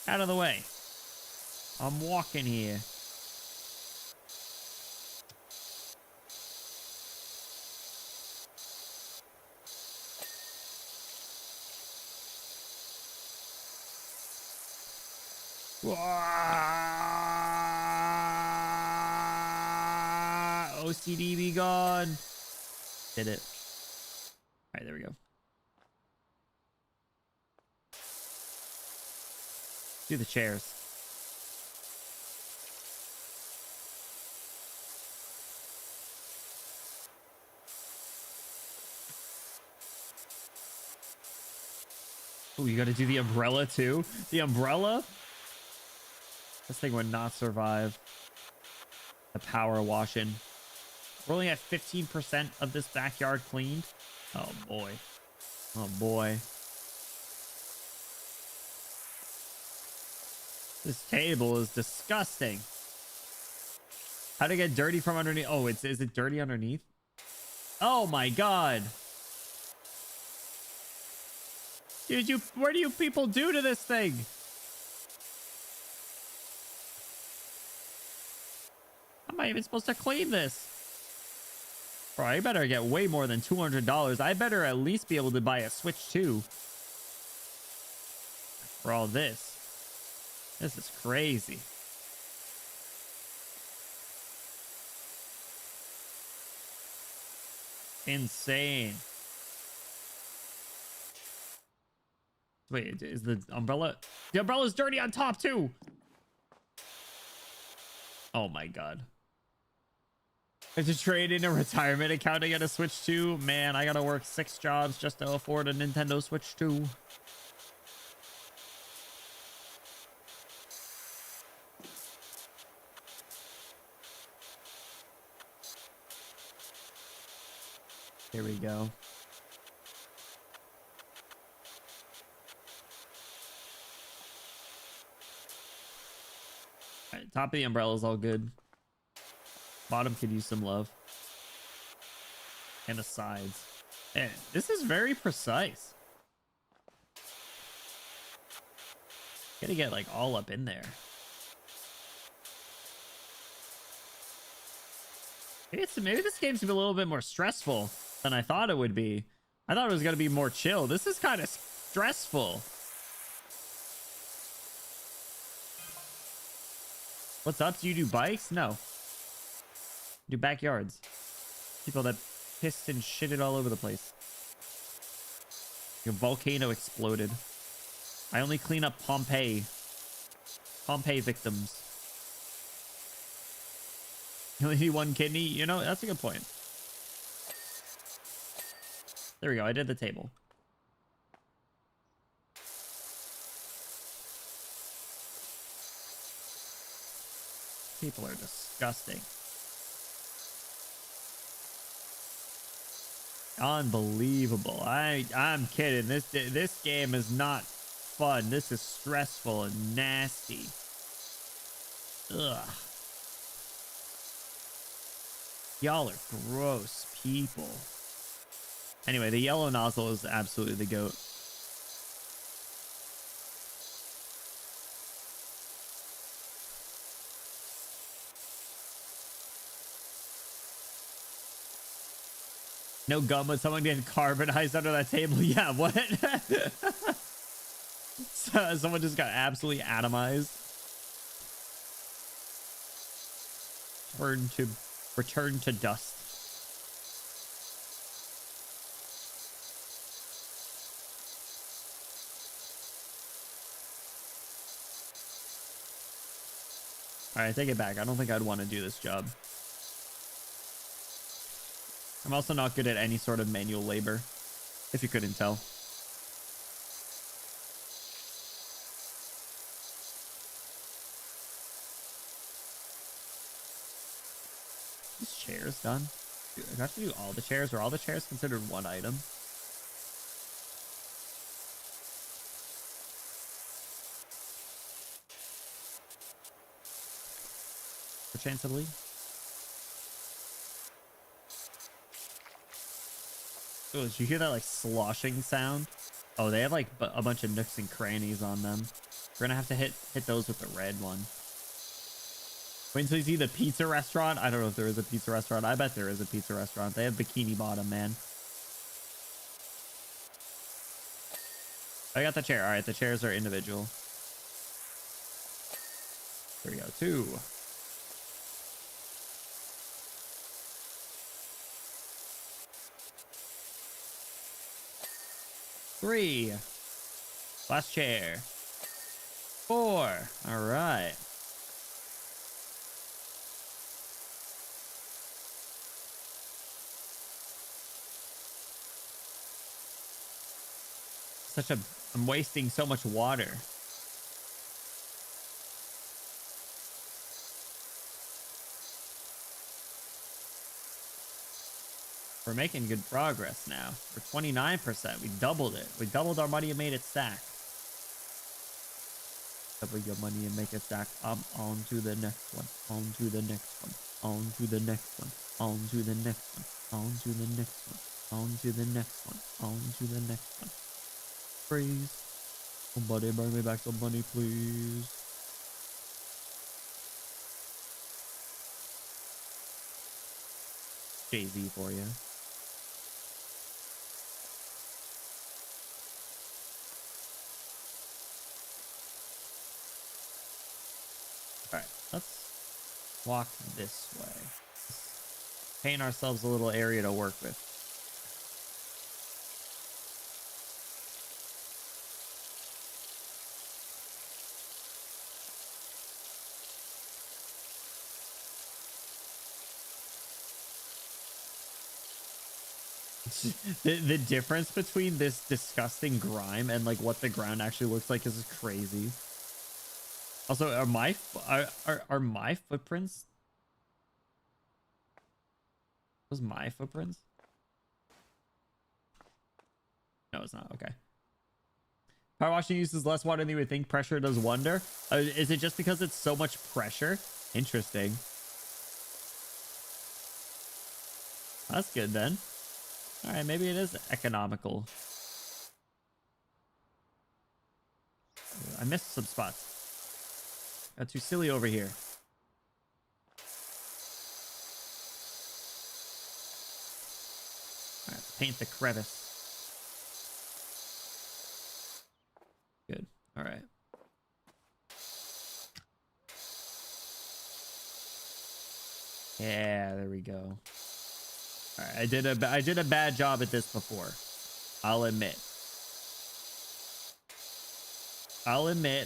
Out of the way. I'm walking here. OCD be gone. Did it. All right, there we go. Do the chairs. Oh, you got to do the umbrella too? The umbrella? This thing would not survive the power washing. We're only at 15% of this backyard cleaned. Oh boy. Oh boy. This table is disgusting. How to get dirty from underneath? Oh, is it dirty underneath? Oh my god. Dude, what do you people do to this thing? How am I even supposed to clean this? Bro, I better get way more than $200. I better at least be able to buy a Switch 2. For all this. This is crazy. Insane. Wait, is the umbrella... The umbrella's dirty on top too! Oh my god. I have to trade in a retirement account to get a Switch 2. Man, I gotta work 6 jobs just to afford a Nintendo Switch 2. Here we go. All right, top of the umbrella is all good. Bottom could use some love. And the sides. Man, this is very precise. Gotta get like all up in there. Maybe this game's gonna be a little bit more stressful than I thought it would be. I thought it was gonna be more chill. This is kind of stressful. What's up? Do you do bikes? No. Do backyards. People that pissed and shitted all over the place. Your volcano exploded. I only clean up Pompeii. Pompeii victims. You only need one kidney? You know, that's a good point. There we go. I did the table. People are disgusting. Unbelievable. I'm kidding. This game is not fun. This is stressful and nasty. Ugh. Y'all are gross people. Anyway, the yellow nozzle is absolutely the goat. No gum with someone getting carbonized under that table. Yeah, what? Someone just got absolutely atomized. Return to dust. All right, take it back. I don't think I'd want to do this job. I'm also not good at any sort of manual labor, if you couldn't tell. This chair's done. Dude, I have to do all the chairs, or all the chairs considered one item? Chancellor. Oh, did you hear that like sloshing sound? Oh, they have like a bunch of nooks and crannies on them. We're gonna have to hit those with the red one. Wait until you see the pizza restaurant. I don't know if there is a pizza restaurant. I bet there is a pizza restaurant. They have Bikini Bottom, man. I got the chair. All right, the chairs are individual. There we go. 2. Three. Last chair. 4. All right. I'm wasting so much water. We're making good progress now. We're 29%. We doubled it. We doubled our money and made it stack. Double your money and make it stack. I'm on to the next one. On to the next one. On to the next one. On to the next one. On to the next one. On to the next one. On to the next one. Freeze. Somebody bring me back some money, please. Jay-Z for you. All right, let's walk this way. Let's paint ourselves a little area to work with. The difference between this disgusting grime and like what the ground actually looks like is crazy. Also, are my footprints? Those my footprints? No, it's not. Okay. Power washing uses less water than you would think. Pressure does wonder. Is it just because it's so much pressure? Interesting. That's good then. All right, maybe it is economical. I missed some spots. Got too silly over here. All right, paint the crevice. Good. All right. Yeah, there we go. All right, I did a bad job at this before. I'll admit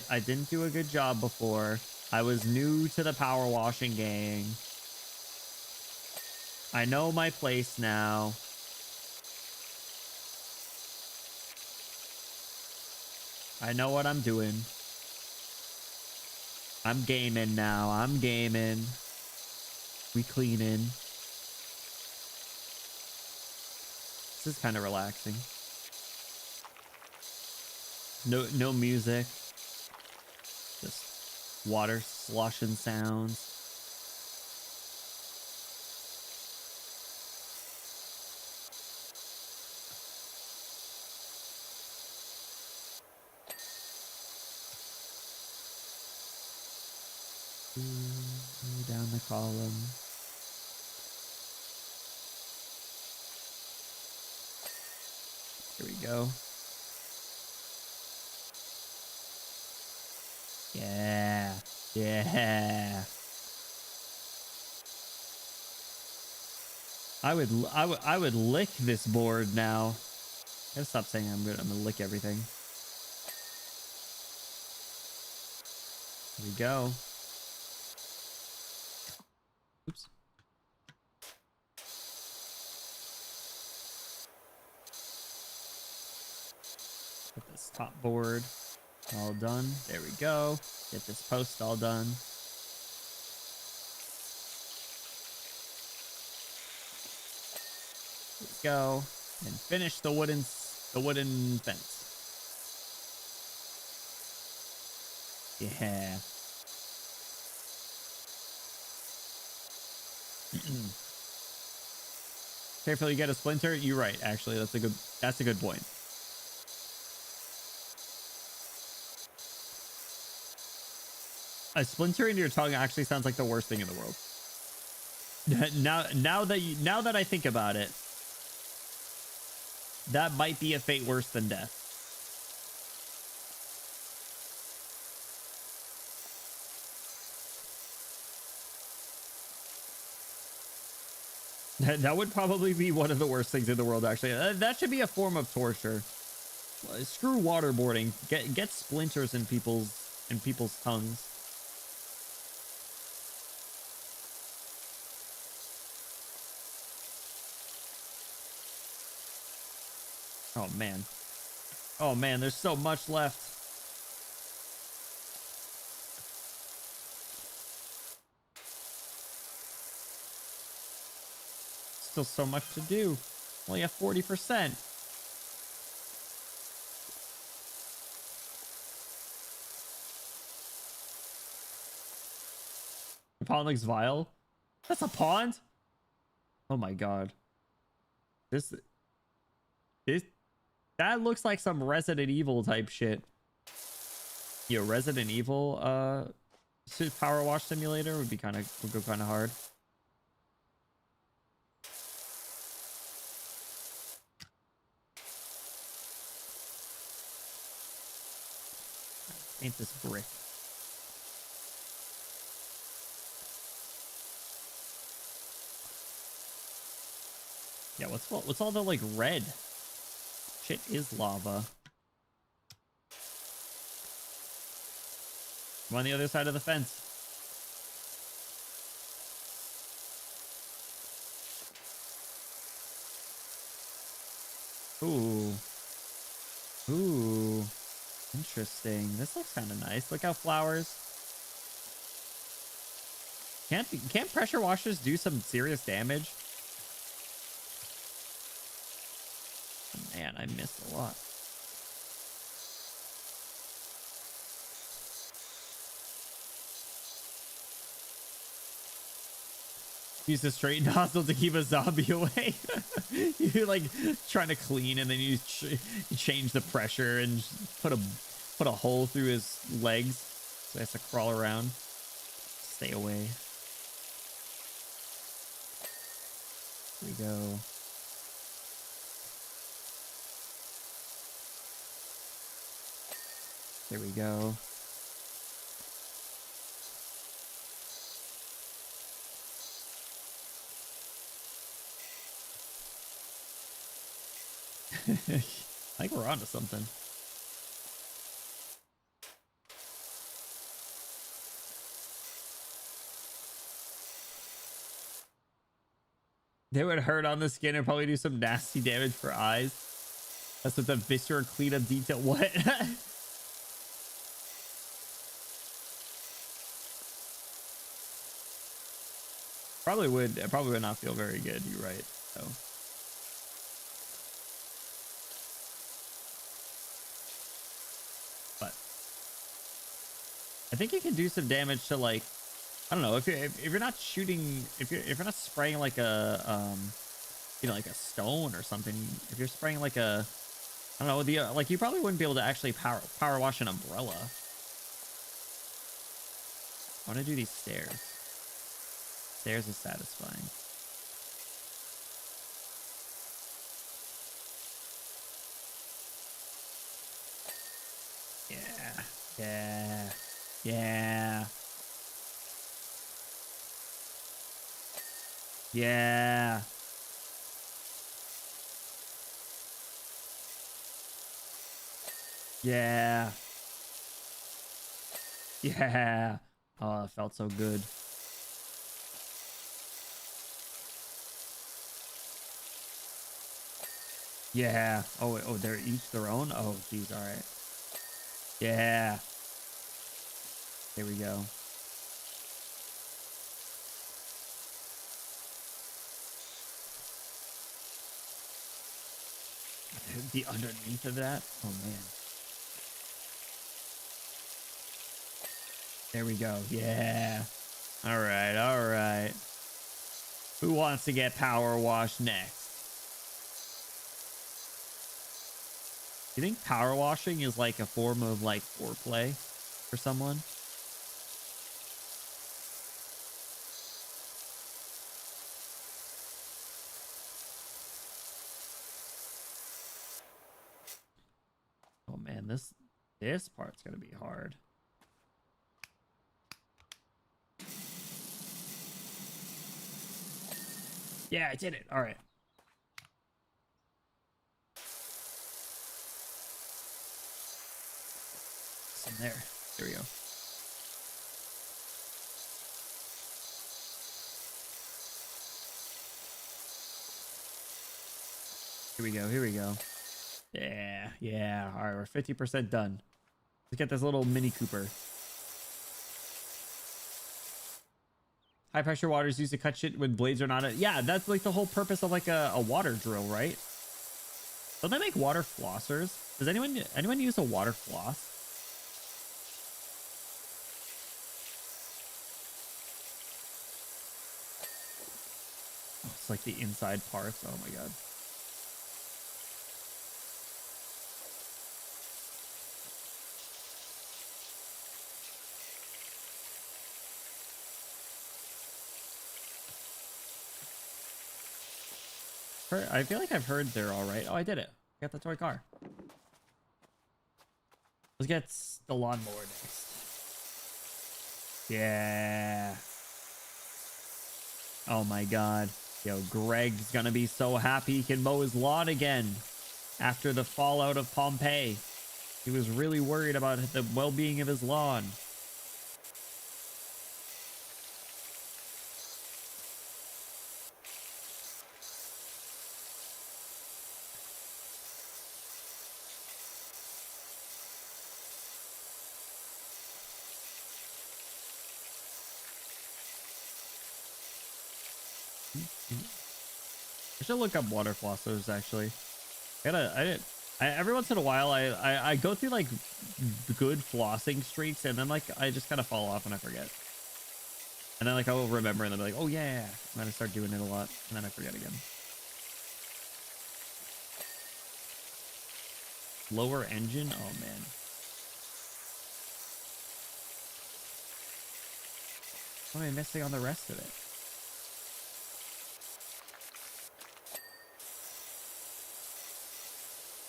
I didn't do a good job before. I was new to the power washing game. I know my place now. I know what I'm doing. I'm gaming now. I'm gaming. We cleaning. This is kind of relaxing. No music. Just water sloshing sounds. Down the column. Here we go. Yeah. Yeah. I would lick this board now. I gotta stop saying I'm gonna lick everything. Here we go. Oops. Get this top board all done. There we go. Get this post all done. Let's go and finish the wooden fence. Yeah. Careful, you get a splinter. You're right. Actually, that's a good point. A splinter in your tongue actually sounds like the worst thing in the world. Now that I think about it, that might be a fate worse than death. That would probably be one of the worst things in the world, actually. That should be a form of torture. Screw waterboarding. Get splinters in people's tongues. Oh man. Oh man, there's so much left. Still so much to do. Only have 40%. The pond looks vile. That's a pond? Oh my god. That looks like some Resident Evil type shit. Yo, Resident Evil power wash simulator would go kind of hard. Ain't this brick? Yeah, what's all the like red? Shit is lava. I'm on the other side of the fence. Ooh. Ooh. Interesting. This looks kind of nice. Look how flowers. Can't pressure washers do some serious damage? Man, I missed a lot. Use the straight nozzle to keep a zombie away. You're like trying to clean, and then you change the pressure and put a hole through his legs, so he has to crawl around. Stay away. Here we go. There we go. I think we're onto something. They would hurt on the skin and probably do some nasty damage for eyes. That's what the viscera cleanup detail. What? Probably would. It probably would not feel very good. You're right. So. But I think you can do some damage to, like, I don't know, if you're not shooting, if you're not spraying like a you know, like a stone or something. If you're spraying like a, I don't know, the like, you probably wouldn't be able to actually power wash an umbrella. I want to do these stairs. Stairs is satisfying. Yeah. Yeah. Yeah. Yeah. Oh, it felt so good. Yeah. Oh, they're each their own? Oh, geez. All right. Yeah. Here we go. The underneath of that? Oh, man. There we go. Yeah. All right. All right. Who wants to get power washed next? You think power washing is like a form of like foreplay for someone? Oh man, this part's gonna be hard. Yeah, I did it. All right. Some there. There we go. Here we go. Here we go. Yeah. Yeah. All right. We're 50% done. Let's get this little Mini Cooper. High pressure water is used to cut shit when blades are not. Yeah, that's like the whole purpose of like a water drill, right? Don't they make water flossers? Does anyone use a water floss? Oh, it's like the inside parts. Oh my god. I feel like I've heard they're all right. Oh, I did it. Got the toy car. Let's get the lawnmower next. Yeah. Oh my god. Yo, Greg's gonna be so happy he can mow his lawn again after the fallout of Pompeii. He was really worried about the well-being of his lawn. I should look up water flossers actually. Every once in a while I go through like good flossing streaks and then like I just kind of fall off and I forget. And then like I'll remember and then be like, oh yeah. And then I start doing it a lot and then I forget again. Lower engine? Oh man. What am I missing on the rest of it?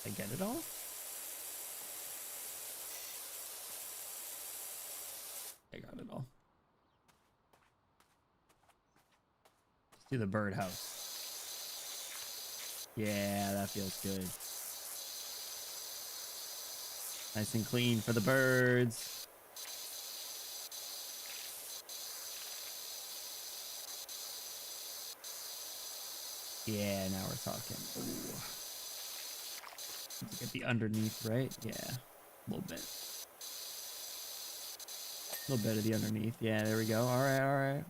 I get it all? I got it all. Let's do the birdhouse. Yeah, that feels good. Nice and clean for the birds. Yeah, now we're talking. Ooh. Get the underneath, right? Yeah, a little bit. A little bit of the underneath. Yeah, there we go. All right, all right.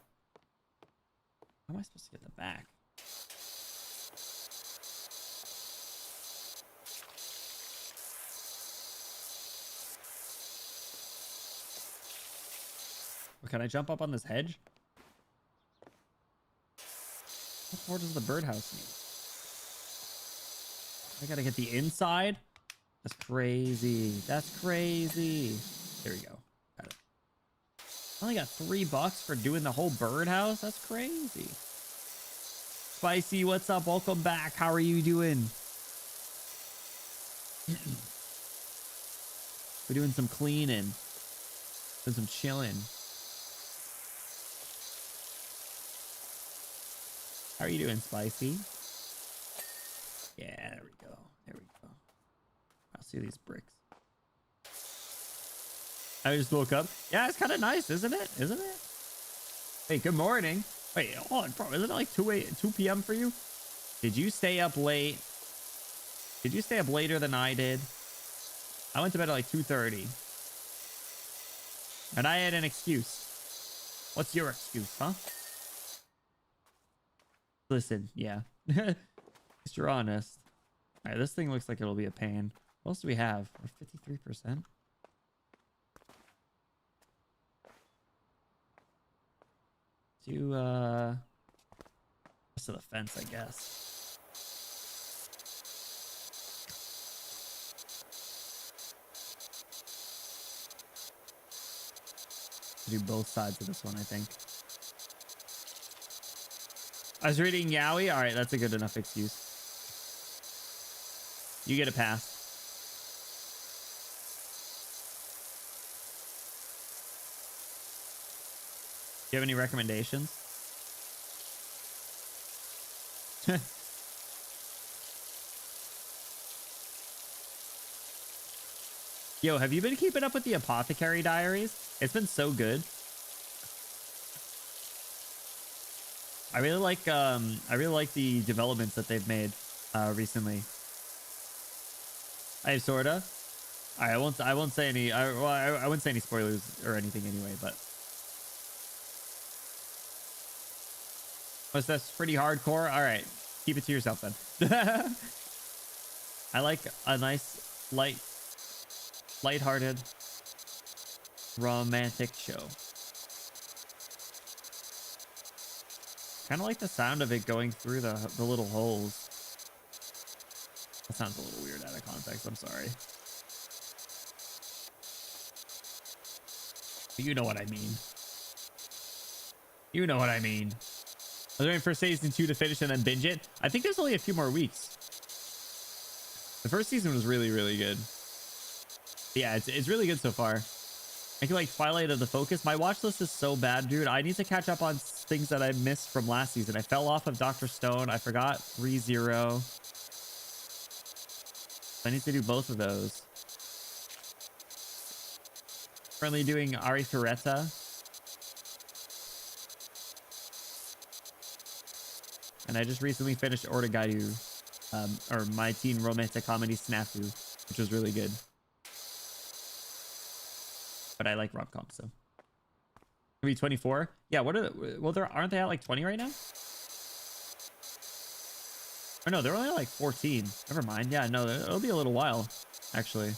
How am I supposed to get the back? Well, can I jump up on this hedge? What more does the birdhouse need? I gotta get the inside? That's crazy. That's crazy. There we go. Got it. I only got $3 for doing the whole birdhouse? That's crazy. Spicy, what's up? Welcome back. How are you doing? We're doing some cleaning. Doing some chilling. How are you doing, Spicy? Yeah, there we go. There we go. I'll see these bricks. I just woke up. Yeah, it's kind of nice, isn't it? Isn't it? Hey, good morning. Wait, hold on, bro. Isn't it like 2 p.m. for you? Did you stay up late? Did you stay up later than I did? I went to bed at like 2:30. And I had an excuse. What's your excuse, huh? Listen, yeah. At least you're honest. Alright, this thing looks like it'll be a pain. What else do we have? We're 53%. Do rest of the fence, I guess. Do both sides of this one, I think. I was reading Yowie. All right, that's a good enough excuse. You get a pass. Do you have any recommendations? Yo, have you been keeping up with the Apothecary Diaries? It's been so good. I really like the developments that they've made recently. I sorta. I won't say any. I wouldn't say any spoilers or anything anyway. But was that pretty hardcore? All right, keep it to yourself then. I like a nice light-hearted, romantic show. Kind of like the sound of it going through the little holes. That sounds a little weird out of context. I'm sorry. But you know what I mean. You know what I mean. I was waiting for season 2 to finish and then binge it. I think there's only a few more weeks. The first season was really, really good. Yeah, it's really good so far. I feel like Twilight of the Focus. My watch list is so bad, dude. I need to catch up on things that I missed from last season. I fell off of Dr. Stone. I forgot 3-0. I need to do both of those. Currently doing Ari Ferretta. And I just recently finished Ortogairu, or My Teen Romantic Comedy Snafu, which was really good. But I like rom-com, so. Maybe 24? Yeah, what are well, aren't they at like 20 right now? Oh no, they're only at like 14. Never mind. Yeah, no, it'll be a little while, actually.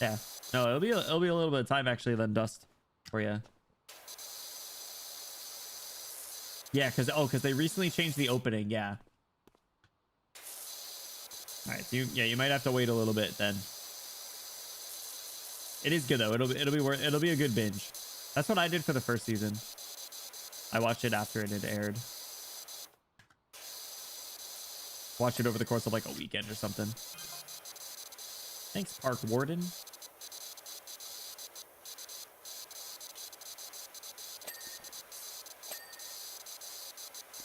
Yeah, no, it'll be a little bit of time actually then Dust for you. Yeah, because they recently changed the opening. Yeah. All right, so you might have to wait a little bit then. It is good though. It'll be a good binge. That's what I did for the first season. I watched it after it had aired. Watched it over the course of like a weekend or something. Thanks, Park Warden.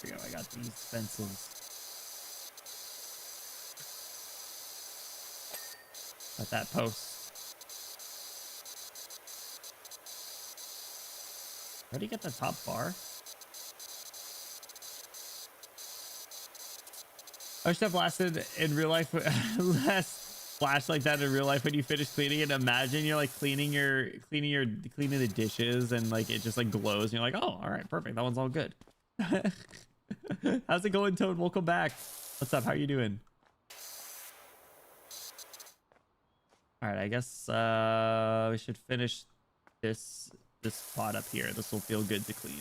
Here we go. I got these fences. Got that post. How do you get the top bar? I wish that blasted in real life. Less flash like that in real life when you finish cleaning it. Imagine you're like cleaning the dishes and like it just like glows and you're like, oh, all right, perfect. That one's all good. How's it going, Toad? Welcome back. What's up? How you doing? All right, I guess we should finish this pot up here. This will feel good to clean.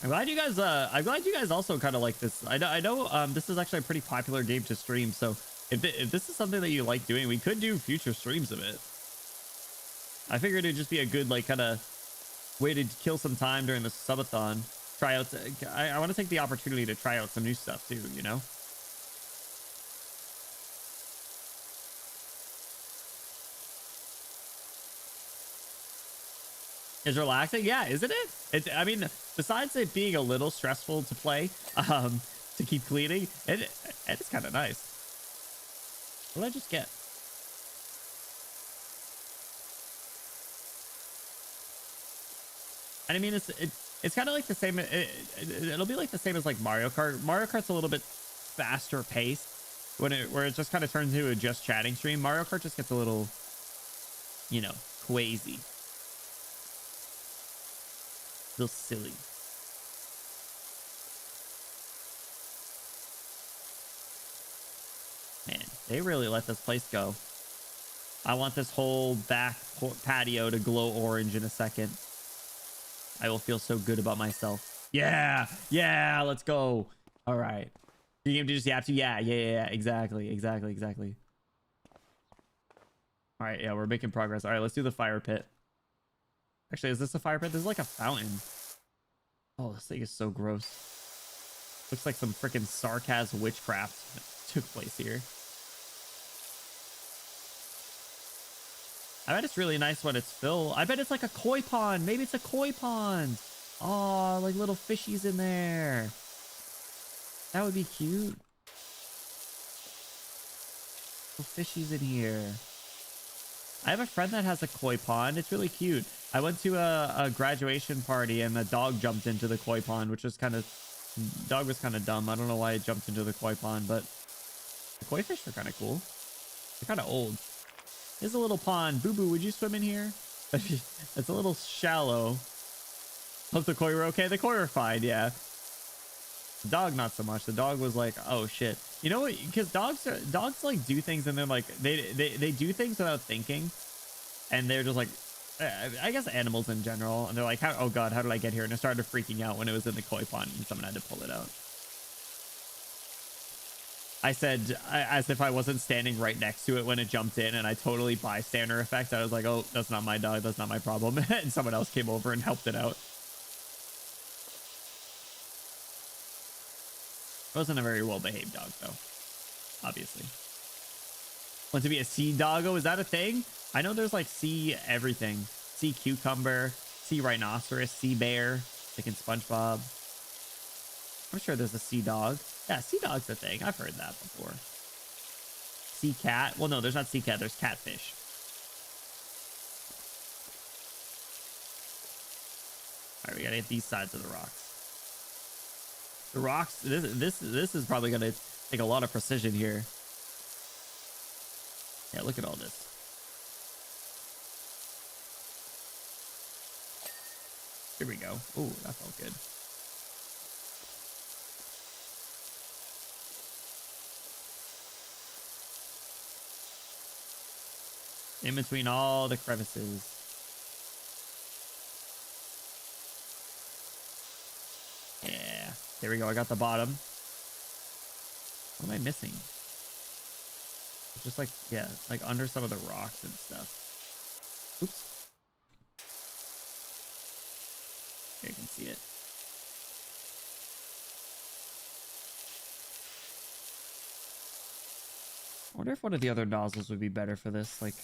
I'm glad you guys also kind of like this. I know this is actually a pretty popular game to stream, so if this is something that you like doing, we could do future streams of it. I figured it'd just be a good like kind of way to kill some time during the subathon. Try out. I want to take the opportunity to try out some new stuff too, you know. Is relaxing? Yeah, isn't it? I mean, besides it being a little stressful to play, to keep cleaning, it's kind of nice. What did I just get? And I mean, it's kind of like the same. It'll be like the same as like Mario Kart. Mario Kart's a little bit faster paced where it just kind of turns into a just chatting stream. Mario Kart just gets a little, you know, crazy. A little silly. Man, they really let this place go. I want this whole back patio to glow orange in a second. I will feel so good about myself. Yeah, yeah, let's go. All right. You game to just have to. Yeah, exactly. All right, yeah, we're making progress. All right, let's do the fire pit. Actually, is this a fire pit? This is like a fountain. Oh, this thing is so gross. Looks like some freaking sarcasm witchcraft took place here. I bet it's really nice when it's filled. I bet it's like a koi pond. Maybe it's a koi pond. Oh, like little fishies in there. That would be cute. Little fishies in here. I have a friend that has a koi pond. It's really cute. I went to a graduation party and the dog jumped into the koi pond, which was kind of, dog was kind of dumb. I don't know why it jumped into the koi pond, but the koi fish are kind of cool. They're kind of old. Here's a little pond. Boo Boo, would you swim in here? It's a little shallow. Hope the koi were okay. The koi were fine, yeah. The dog, not so much. The dog was like, oh shit. You know what? Because dogs like do things and they're like, they do things without thinking. And they're just like, I guess animals in general. And they're like, oh god, how did I get here? And it started freaking out when it was in the koi pond and someone had to pull it out. I said, as if I wasn't standing right next to it when it jumped in, and I totally bystander effect. I was like, oh, that's not my dog. That's not my problem. And someone else came over and helped it out. It wasn't a very well-behaved dog, though. Obviously. Want to be a sea doggo? Is that a thing? I know there's like sea everything. Sea cucumber, sea rhinoceros, sea bear, like in SpongeBob. I'm sure there's a sea dog. Yeah, sea dog's a thing. I've heard that before. Sea cat. Well, no, there's not sea cat. There's catfish. All right, we gotta hit these sides of the rocks. The rocks. This is probably gonna take a lot of precision here. Yeah, look at all this. Here we go. Ooh, that felt good. In between all the crevices. Yeah. There we go. I got the bottom. What am I missing? It's just like, yeah, like under some of the rocks and stuff. Oops. Here you can see it. I wonder if one of the other nozzles would be better for this, like...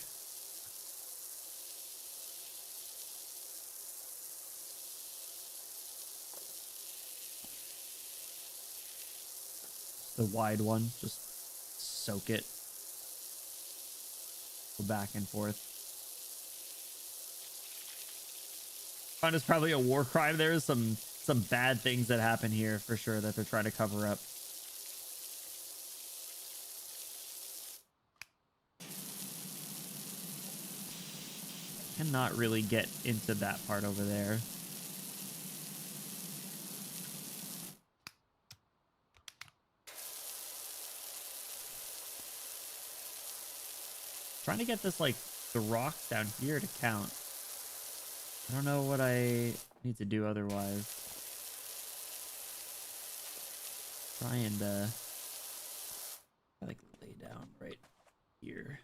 the wide one, just soak it. Go back and forth. Fun is probably a war crime. There's some some bad things that happen here for sure that they're trying to cover up. Cannot really get into that part over there. Trying to get this, like, the rocks down here to count. I don't know what I need to do otherwise. Try and like lay down right here.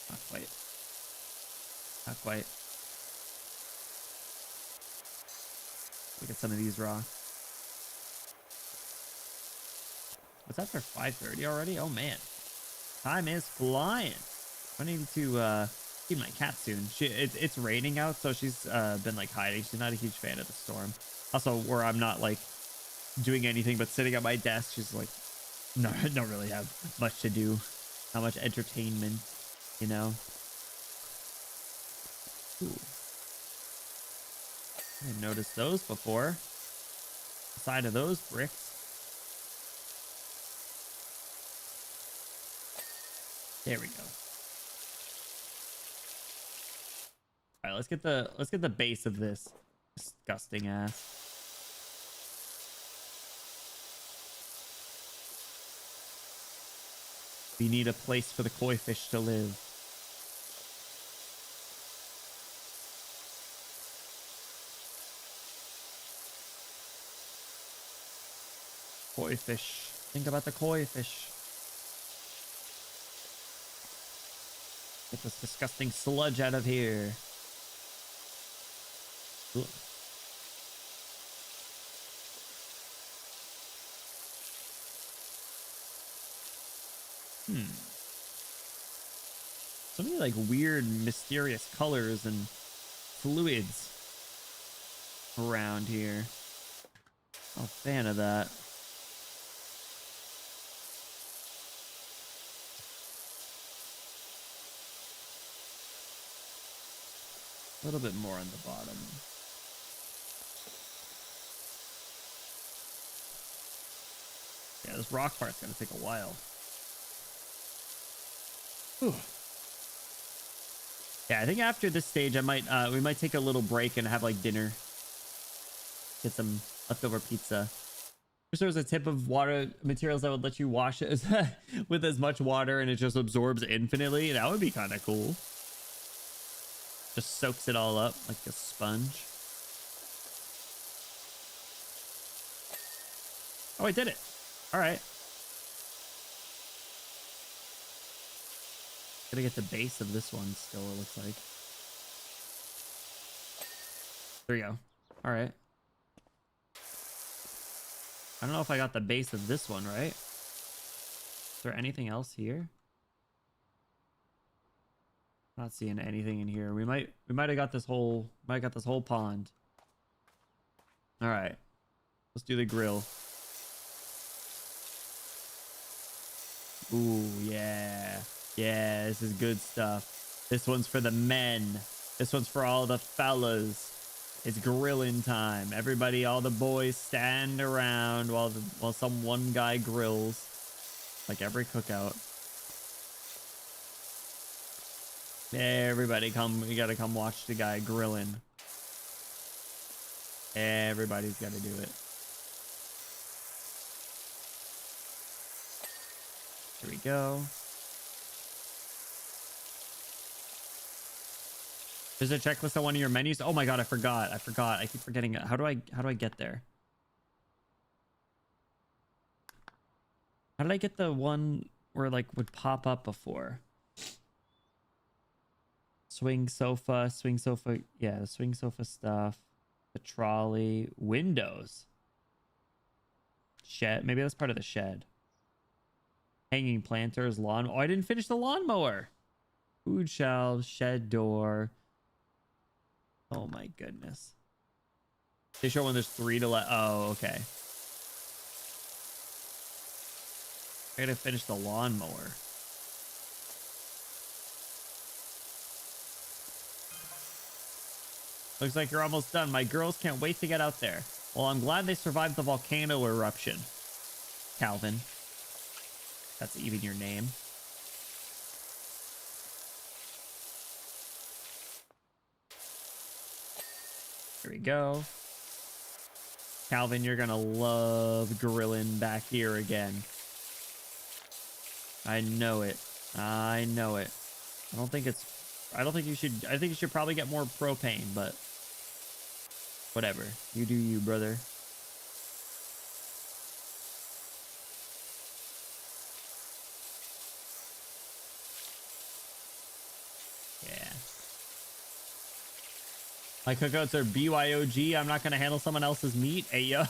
Not quite. Not quite. Look at some of these rocks. What's after 5:30 already? Oh man, time is flying. I need to feed my cat soon. It's raining out, so she's been like hiding. She's not a huge fan of the storm. Also, where I'm not like doing anything but sitting at my desk, she's like, no, I don't really have much to do, not much entertainment, you know. Ooh. I didn't notice those before. The side of those bricks. There we go. All right, let's get the base of this disgusting ass. We need a place for the koi fish to live. Koi fish. Think about the koi fish. Get this disgusting sludge out of here. Ugh. So many like weird, mysterious colors and fluids around here. I'm a fan of that. A little bit more on the bottom. Yeah, this rock part's gonna take a while. Whew. Yeah, I think after this stage, I might we might take a little break and have like dinner. Get some leftover pizza. If there was a tip of water materials that would let you wash it with as much water and it just absorbs infinitely, that would be kind of cool. Just soaks it all up like a sponge. Oh, I did it. All right. Gotta get the base of this one still, it looks like. There you go. All right. I don't know if I got the base of this one, right? Is there anything else here? Not seeing anything in here. We might have got this whole pond. All right. Let's do the grill. Ooh, yeah. Yeah, this is good stuff. This one's for the men. This one's for all the fellas. It's grilling time. Everybody, all the boys stand around while some one guy grills. Like every cookout. Everybody come, you gotta come watch the guy grilling. Everybody's gotta do it. Here we go. There's a checklist on one of your menus. Oh my god, I forgot. I keep forgetting it. How do I get there? How did I get the one where like would pop up before? Swing sofa, yeah, the swing sofa stuff, the trolley, windows, shed, maybe that's part of the shed. Hanging planters, lawn. Oh, I didn't finish the lawnmower. Food shelves, shed door. Oh my goodness. They show when there's 3 to let. Oh, okay. I gotta finish the lawnmower. Looks like you're almost done. My girls can't wait to get out there. Well, I'm glad they survived the volcano eruption. Calvin. That's even your name. Here we go. Calvin, you're gonna love grilling back here again. I know it. I know it. I don't think you should, I think you should probably get more propane, but whatever. You do you, brother. Yeah. My cookouts are BYOG. I'm not going to handle someone else's meat. Hey, yo.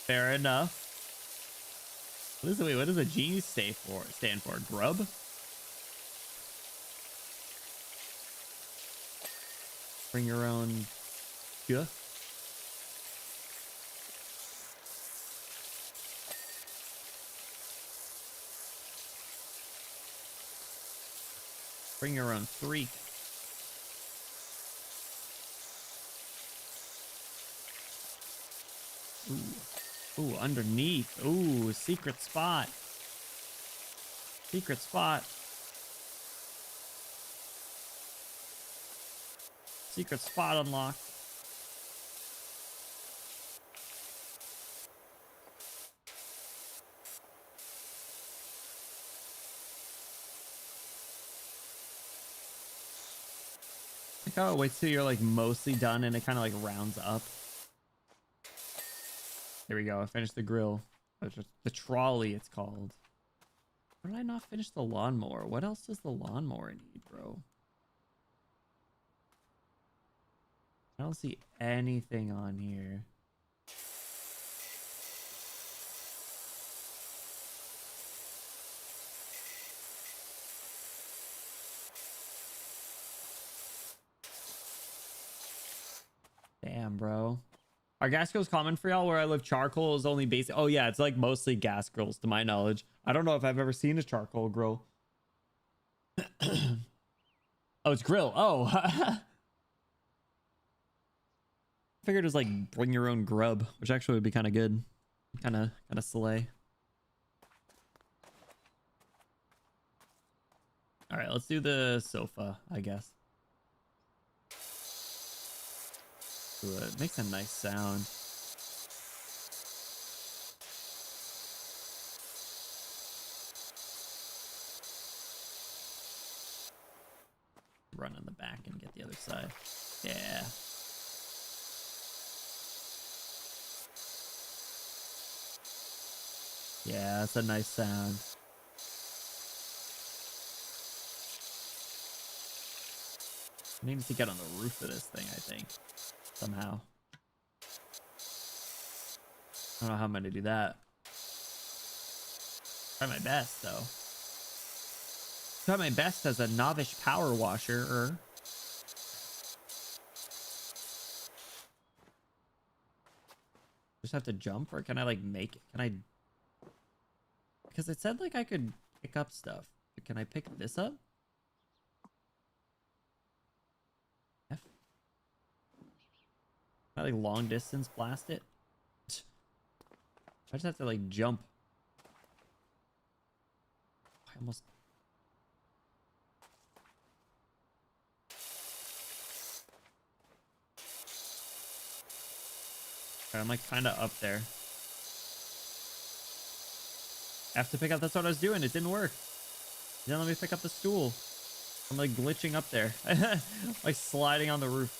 Fair enough. What does a G stand for? Grub? Bring your own. Yeah. Bring your own freak. Ooh. Ooh, underneath. Ooh, secret spot. Secret spot. Secret spot unlocked. Like, oh, wait till you're like mostly done and it kind of like rounds up. There we go. I finished the grill. The trolley, it's called. Why did I not finish the lawnmower? What else does the lawnmower need, bro? I don't see anything on here. Damn, bro. Are gas grills common for y'all? Where I live, charcoal is only basic. Oh yeah, it's like mostly gas grills to my knowledge. I don't know if I've ever seen a charcoal grill. Oh, it's grill. Oh. I figured it was like bring your own grub, which actually would be kind of good. Kind of slay. All right, let's do the sofa, I guess. Ooh, it makes a nice sound. Run in the back and get the other side. Yeah. Yeah, that's a nice sound. I need to get on the roof of this thing, I think. Somehow. I don't know how I'm going to do that. Try my best, though. Try my best as a novice power washer. Just have to jump, or can I like make it? Can I? Because it said like I could pick up stuff. Can I pick this up? F. Can I like long distance blast it? I just have to like jump. I almost. I'm like kind of up there. I have to pick up. That's what I was doing. It didn't work. It didn't let me pick up the stool. I'm like glitching up there. Like sliding on the roof.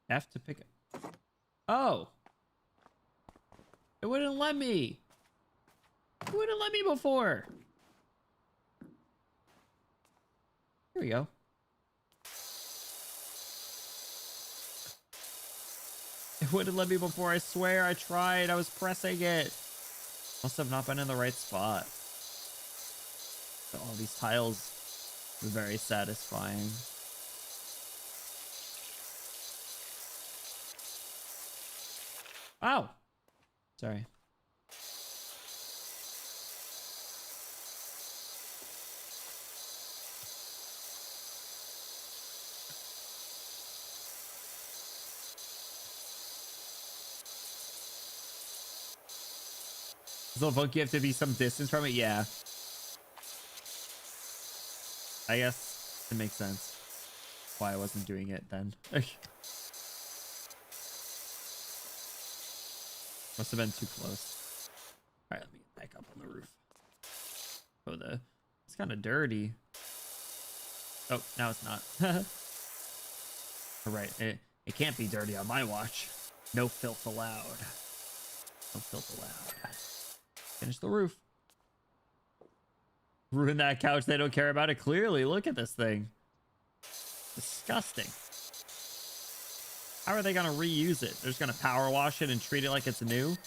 I have to pick it. Oh. It wouldn't let me. It wouldn't let me before. Here we go. It wouldn't let me before, I swear. I tried. I was pressing it. Must have not been in the right spot. Oh, these tiles are very satisfying. Ow! Sorry. So Vogue, you have to be some distance from it? Yeah. I guess it makes sense why I wasn't doing it then. Must have been too close. All right, let me get back up on the roof. Oh, it's kind of dirty. Oh, now it's not. All right, it can't be dirty on my watch. No filth allowed. No filth allowed. Finish the roof. Ruin that couch. They don't care about it. Clearly, look at this thing. Disgusting. How are they gonna reuse it? They're just gonna power wash it and treat it like it's new?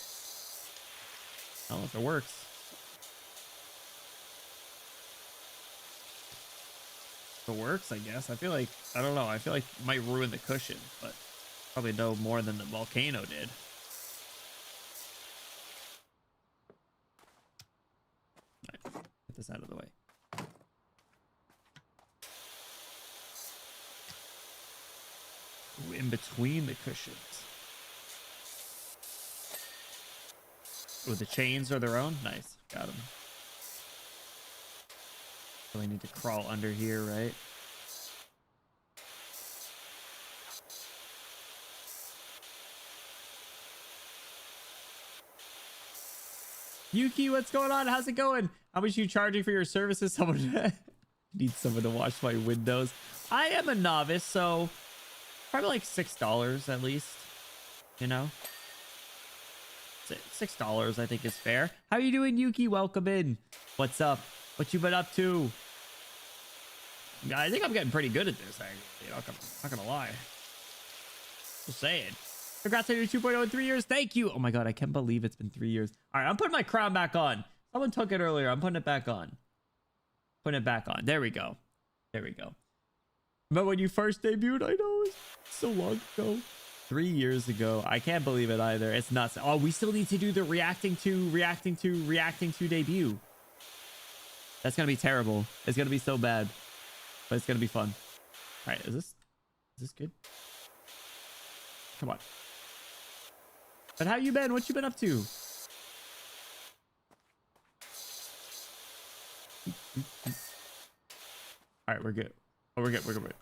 I don't know if it works. If it works, I guess. I feel like, I don't know. I feel like it might ruin the cushion, but probably no more than the volcano did. All right, get this out of the way. Ooh, in between the cushions. Oh, the chains are their own? Nice. Got them. Really need to crawl under here, right? Yuki, what's going on? How's it going? How much are you charging for your services? Someone needs someone to wash my windows. I am a novice, so probably like $6 at least. You know? $6 I think is fair. How you doing, Yuki? Welcome in. What's up? What you been up to? I think I'm getting pretty good at this, actually. Not gonna lie. Just saying. Congrats on your 2.0 in 3 years. Thank you. Oh my god, I can't believe it's been 3 years. All right, I'm putting my crown back on. Someone took it earlier. I'm putting it back on. Putting it back on. There we go. There we go. But when you first debuted, I know it's so long ago. 3 years ago. I can't believe it either. It's nuts. Oh, we still need to do the reacting to debut. That's gonna be terrible. It's gonna be so bad, but it's gonna be fun. All right, is this good? Come on. But how you been? What you been up to? All right, we're good. Oh, we're good. We're good. Is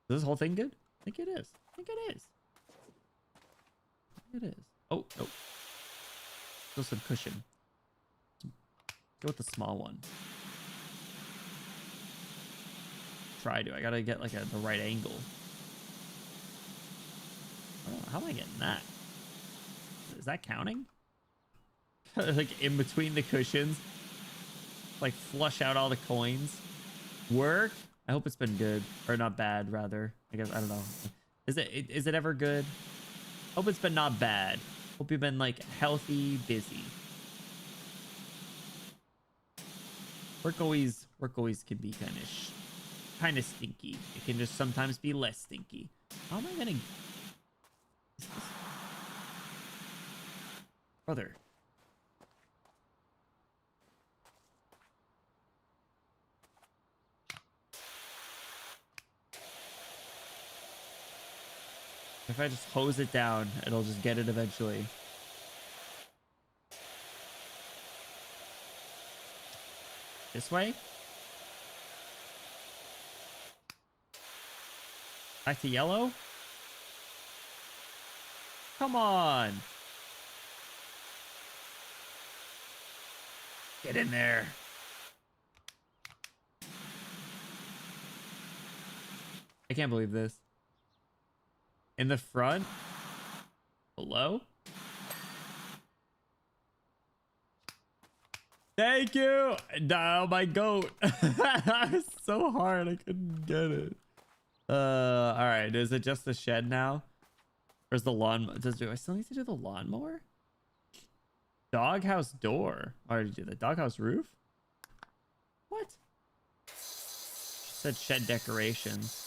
this whole thing good? I think it is. I think it is. It is. Oh, no. Still some cushion. Go with the small one. Try to. I gotta get like the right angle. Oh, how am I getting that? Is that counting? Like in between the cushions. Like flush out all the coins. Work? I hope it's been good. Or not bad, rather. I guess, I don't know. Is it ever good? Hope it's been not bad. Hope you've been like healthy, busy. Work always can be kind of stinky. It can just sometimes be less stinky. How am I gonna? Brother. If I just hose it down, it'll just get it eventually. This way? Back to yellow? Come on. Get in there. I can't believe this. In the front? Below? Thank you! Oh, my goat. It's so hard. I couldn't get it. Alright. Is it just the shed now? Or is the lawn... Do I still need to do the lawnmower? Doghouse door. I already did the doghouse roof? What? She said shed decorations.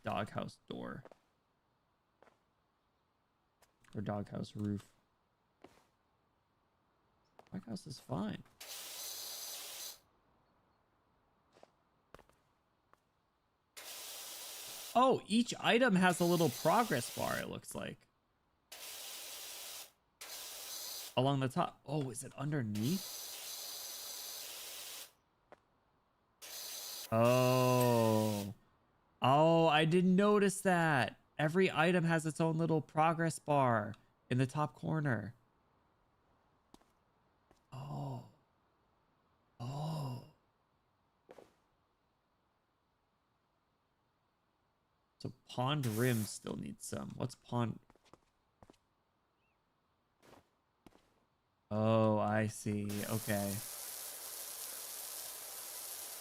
Doghouse door. Or doghouse roof. Doghouse is fine. Oh, each item has a little progress bar, it looks like. Along the top. Oh, is it underneath? Oh. Oh, I didn't notice that. Every item has its own little progress bar in the top corner. Oh. Oh. So Pond Rim still needs some. What's Pond? Oh, I see. Okay.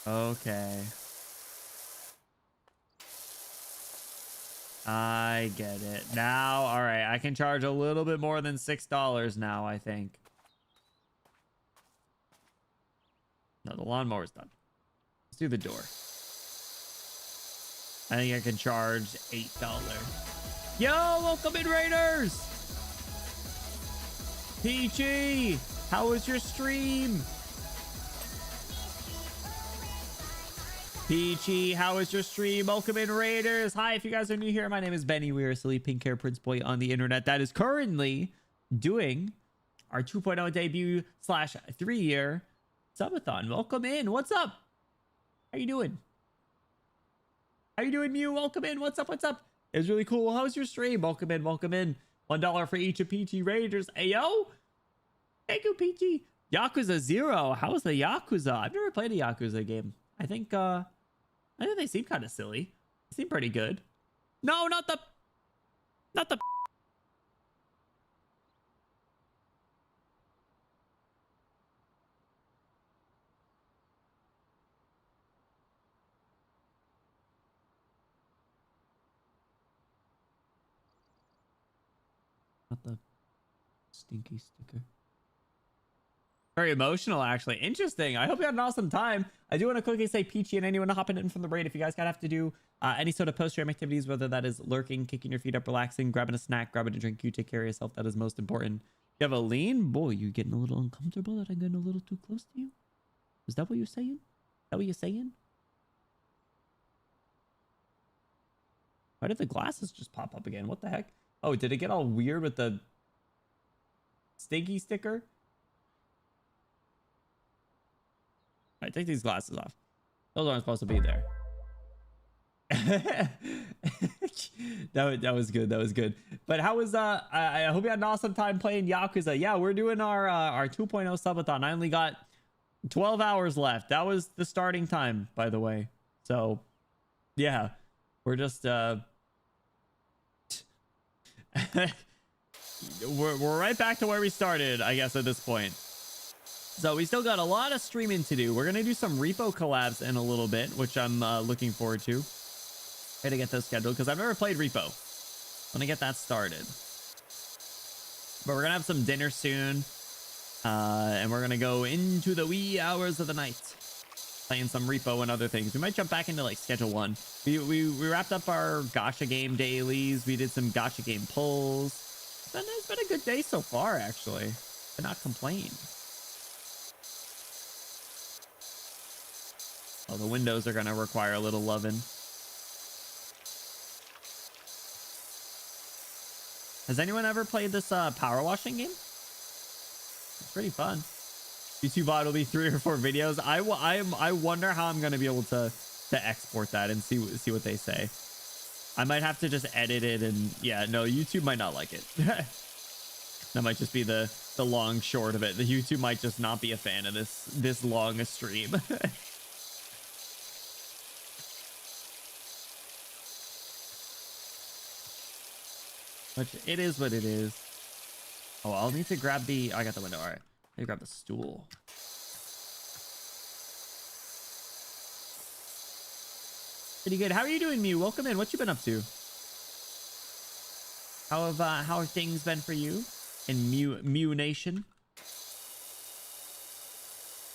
Okay. I get it. Now, all right. I can charge a little bit more than $6 now, I think. No, the lawnmower's done. Let's do the door. I think I can charge $8. Yo, welcome in, Raiders! Peachy, how was your stream? Peachy, how was your stream? Welcome in, Raiders. Hi, if you guys are new here, my name is Benny. We are a silly pink hair prince boy on the internet that is currently doing our 2.0 debut / 3-year subathon. Welcome in. What's up? How you doing? How you doing, Mew? Welcome in. What's up? What's up? It was really cool. How was your stream? Welcome in. Welcome in. $1 for each of Peachy Raiders. Ayo. Thank you, Peachy. Yakuza 0. How was the Yakuza? I've never played a Yakuza game. I think they seem kind of silly. They seem pretty good. No, not the not the stinky sticker. Very emotional, actually. Interesting. I hope you had an awesome time. I do want to quickly say Peachy and anyone hopping in from the raid, if you guys gotta have to do any sort of post-stream activities, whether that is lurking, kicking your feet up, relaxing, grabbing a snack, grabbing a drink, you take care of yourself. That is most important. You have a lean? Boy, you getting a little uncomfortable that I'm getting a little too close to you? Is that what you're saying? Is that what you're saying? Why did the glasses just pop up again? What the heck? Oh, did it get all weird with the stinky sticker? All right, take these glasses off. Those aren't supposed to be there. that was good. That was good. But how was I hope you had an awesome time playing Yakuza. Yeah, we're doing our 2.0 subathon. I only got 12 hours left. That was the starting time, by the way. So yeah, we're just we're right back to where we started, I guess, at this point. So we still got a lot of streaming to do. We're going to do some repo collabs in a little bit, which I'm looking forward to. Try to get those scheduled because I've never played repo. I'm going to get that started. But we're going to have some dinner soon. And we're going to go into the wee hours of the night playing some repo and other things. We might jump back into like schedule 1. We wrapped up our Gacha game dailies. We did some Gacha game pulls. It's been a good day so far, actually. I cannot complain. Oh, the windows are going to require a little loving. Has anyone ever played this power washing game? It's pretty fun. YouTube bot will be 3 or 4 videos. I wonder how I'm going to be able to export that and see what they say. I might have to just edit it and yeah, no, YouTube might not like it. That might just be the long short of it. The YouTube might just not be a fan of this long a stream. Which it is what it is. Oh, I'll need to grab the... I got the window. All right. I need to grab the stool. Pretty good. How are you doing, Mew? Welcome in. What you been up to? How have things been for you in Mew Nation?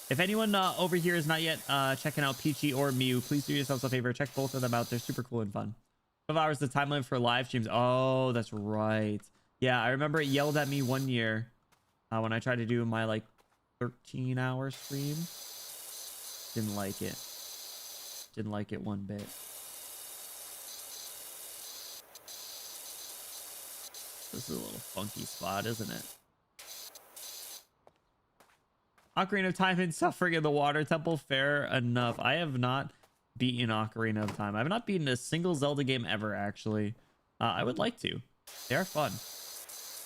If anyone over here is not yet checking out Peachy or Mew, please do yourselves a favor. Check both of them out. They're super cool and fun. 12 hours the time limit for live streams. Oh, that's right. Yeah, I remember it yelled at me one year when I tried to do my like 13-hour stream. Didn't like it. Didn't like it one bit. This is a little funky spot, isn't it? Ocarina of Time and Suffering in the Water Temple, fair enough. I have not beaten Ocarina of Time. I have not beaten a single Zelda game ever, actually. I would like to. They are fun.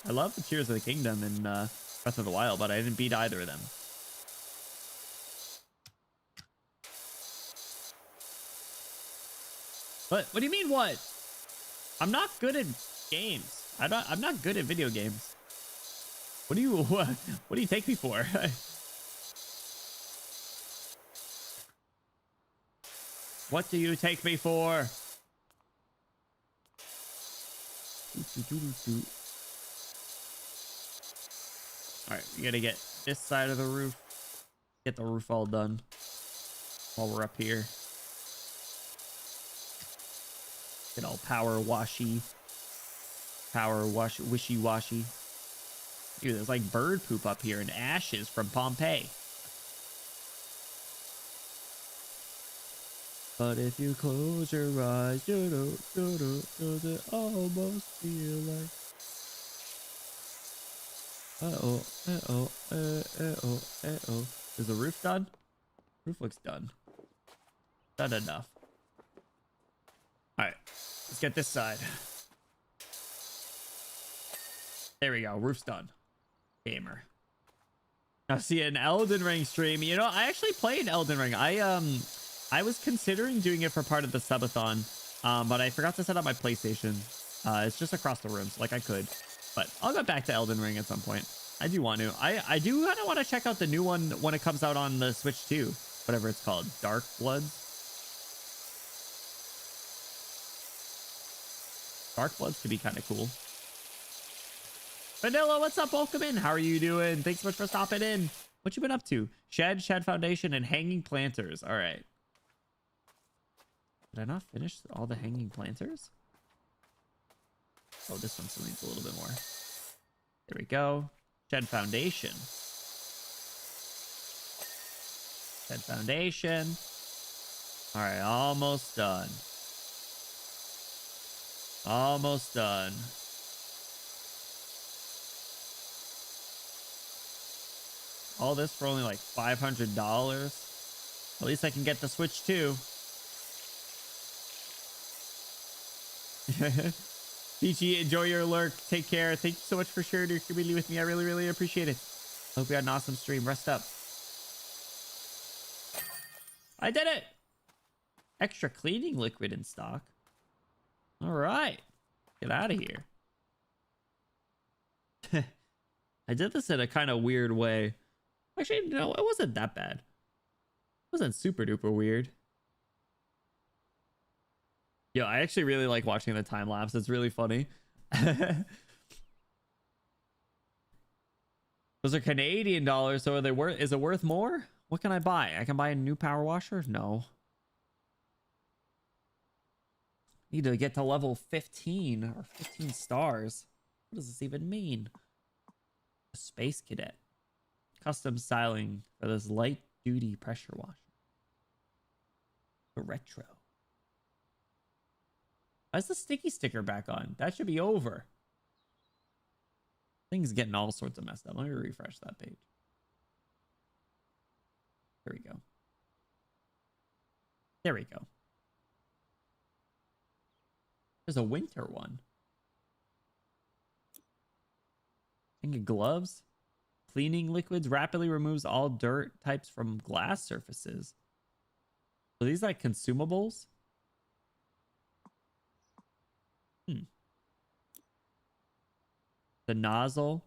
I love the Tears of the Kingdom and Breath of the Wild, but I didn't beat either of them. What do you mean what? I'm not good at games. I'm not good at video games. What do you take me for? What do you take me for? All right, we gotta get this side of the roof. Get the roof all done while we're up here. Get all wishy-washy. Dude, there's like bird poop up here and ashes from Pompeii. But if you close your eyes, does it almost feel like... Uh-oh. Is the roof done? Roof looks done. Done enough. Alright, let's get this side. There we go, roof's done. Gamer. Now see an Elden Ring stream. You know, I actually played Elden Ring. I was considering doing it for part of the subathon, but I forgot to set up my PlayStation. It's just across the room, so like I could. But I'll go back to Elden Ring at some point. I do want to. I do kind of want to check out the new one when it comes out on the Switch too. Whatever it's called. Dark Bloods. Dark Bloods could be kind of cool. Vanilla, what's up? Welcome in. How are you doing? Thanks so much for stopping in. What you been up to? Shed Foundation, and Hanging Planters. All right. Did I not finish all the Hanging Planters? Oh, this one still needs a little bit more. There we go. Shed Foundation. Shed Foundation. All right, almost done. Almost done. All this for only like $500. At least I can get the Switch too. BG, enjoy your lurk. Take care. Thank you so much for sharing your community with me. I really, really appreciate it. Hope you had an awesome stream. Rest up. I did it. Extra cleaning liquid in stock. All right. Get out of here. I did this in a kind of weird way. Actually, no, it wasn't that bad. It wasn't super duper weird. Yo, I actually really like watching the time lapse. It's really funny. Those are Canadian dollars, so are they worth? Is it worth more? What can I buy? I can buy a new power washer? No. Need to get to level 15 or 15 stars. What does this even mean? A space cadet. Custom styling for this light duty pressure washer. The retro. Why is the sticky sticker back on? That should be over. Things getting all sorts of messed up. Let me refresh that page. There we go. There we go. There's a winter one. Think of gloves. Cleaning liquids rapidly removes all dirt types from glass surfaces. Are these like consumables? The nozzle.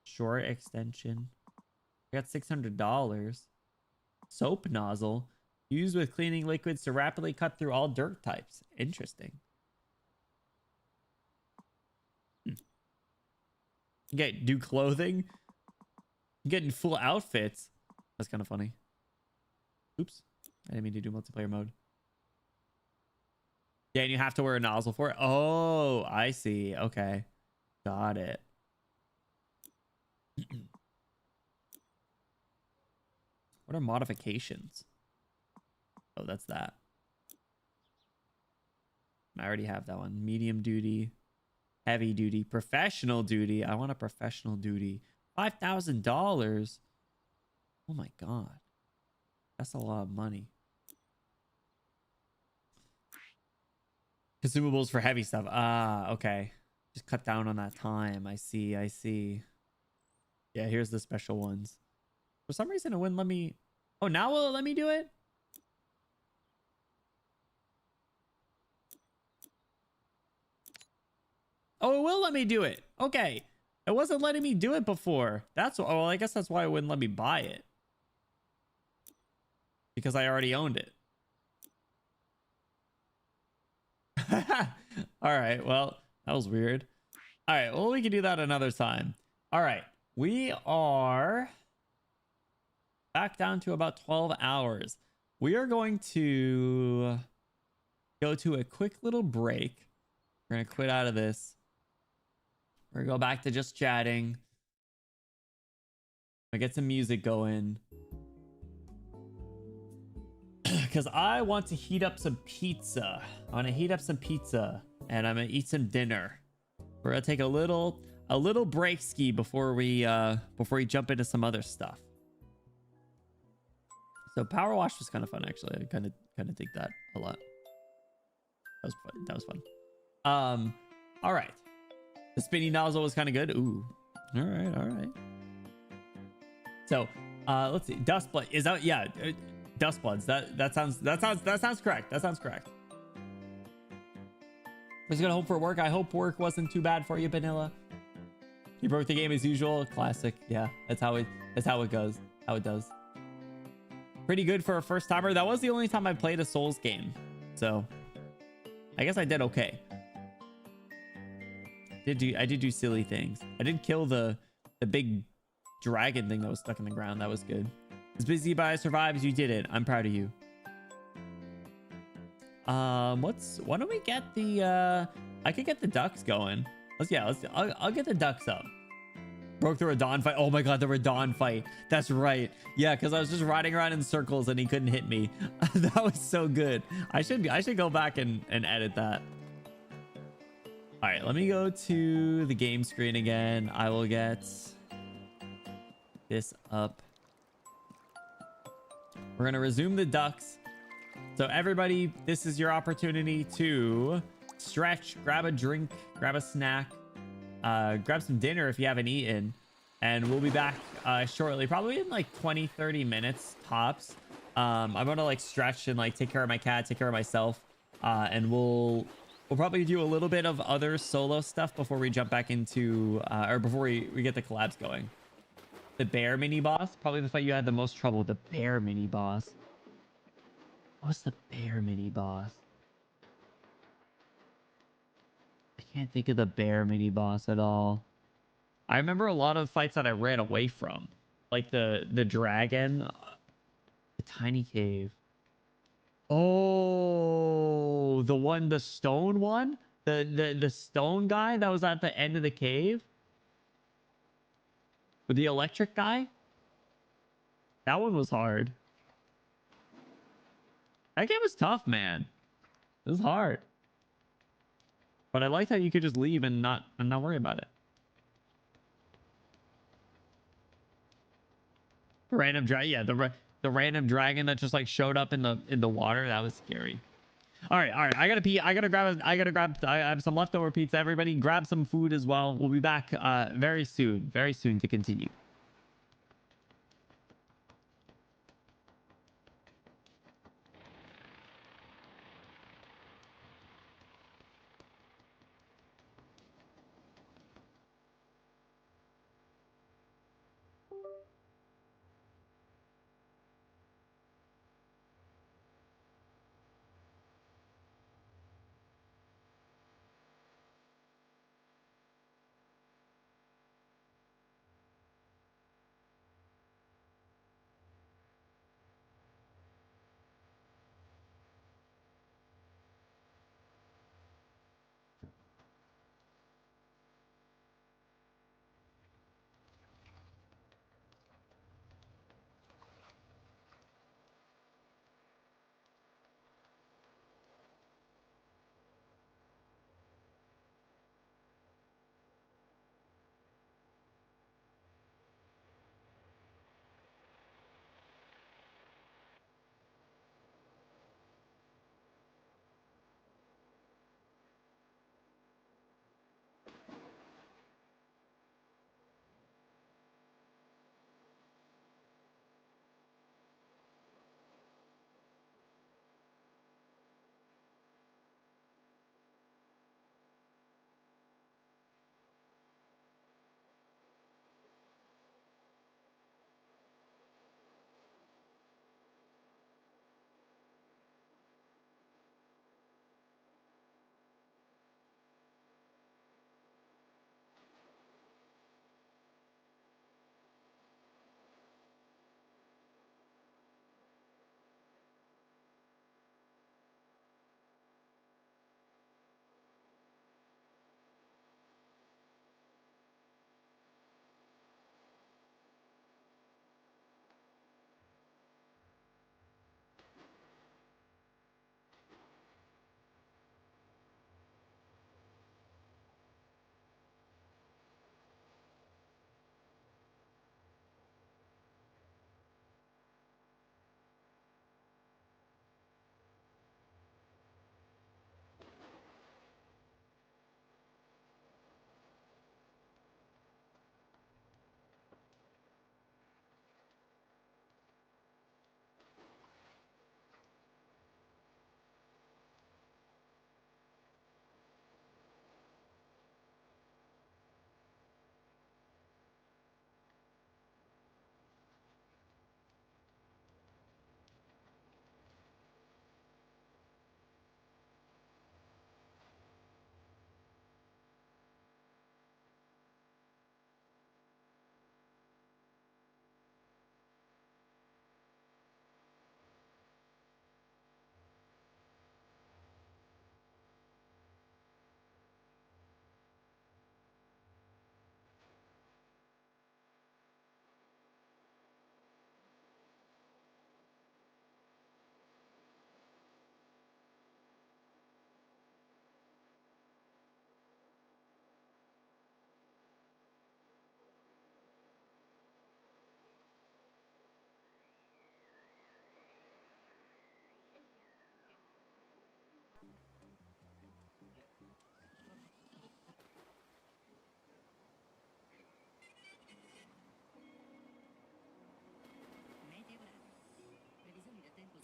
Short extension. I got $600. Soap nozzle. Used with cleaning liquids to rapidly cut through all dirt types. Interesting. Do clothing. Getting full outfits. That's kind of funny. Oops. I didn't mean to do multiplayer mode. Yeah, and you have to wear a nozzle for it. Oh, I see. Okay. Got it. What are modifications? Oh, that's that. I already have that one. Medium duty, heavy duty, professional duty. I want a professional duty. $5,000. Oh my god. That's a lot of money. Consumables for heavy stuff. Ah, okay. Just cut down on that time. I see, I see. Yeah, here's the special ones. For some reason, it wouldn't let me... Oh, now will it let me do it? Oh, it will let me do it. Okay. It wasn't letting me do it before. That's... Oh, well, I guess that's why it wouldn't let me buy it. Because I already owned it. All right. Well, that was weird. All right. Well, we can do that another time. All right. We are back down to about 12 hours. We are going to go to a quick little break. We're going to quit out of this. We're going to go back to just chatting. I get some music going. Because I want to heat up some pizza. I want to heat up some pizza. And I'm going to eat some dinner. We're going to take a little break ski before we jump into some other stuff. So Powerwash was kind of fun, actually. I kind of dig that a lot. That was fun. That was fun. All right. The spinning nozzle was kind of good. Ooh. All right. All right. So, let's see. Dust blood is that? Yeah. Dust bloods. That sounds correct. That sounds correct. Just gonna hope for work. I hope work wasn't too bad for you, Vanilla. You broke the game as usual. Classic. Yeah, that's how it goes. How it does. Pretty good for a first timer. That was the only time I played a Souls game, so I guess I did okay. I did do silly things. I did kill the big dragon thing that was stuck in the ground. That was good. It's busy, but I survived. You did it. I'm proud of you. Why don't we get the I could get the ducks going. I'll get the ducks up. Broke the Radon fight. Oh my god, the Radon fight. That's right. Yeah, because I was just riding around in circles and he couldn't hit me. That was so good. I should go back and edit that. All right, let me go to the game screen again. I will get this up. We're gonna resume the ducks. So everybody, this is your opportunity to stretch, grab a drink, grab a snack, grab some dinner if you haven't eaten, and we'll be back shortly, probably in like 20-30 minutes tops. I'm gonna like stretch and like take care of my cat, take care of myself, and we'll probably do a little bit of other solo stuff before we jump back into or before we get the collabs going. The bear mini boss, probably the fight you had the most trouble with. The bear mini boss. What's the bear mini boss? I can't think of the bear mini boss at all. I remember a lot of fights that I ran away from, like the dragon, the tiny cave. Oh, the stone one, the stone guy that was at the end of the cave. With the electric guy? That one was hard. That game was tough, man. It was hard. But I liked how you could just leave and not worry about it. Random dragon, yeah, the random dragon that just like showed up in the water. That was scary. All right. I gotta pee. I I have some leftover pizza. Everybody grab some food as well. We'll be back very soon to continue.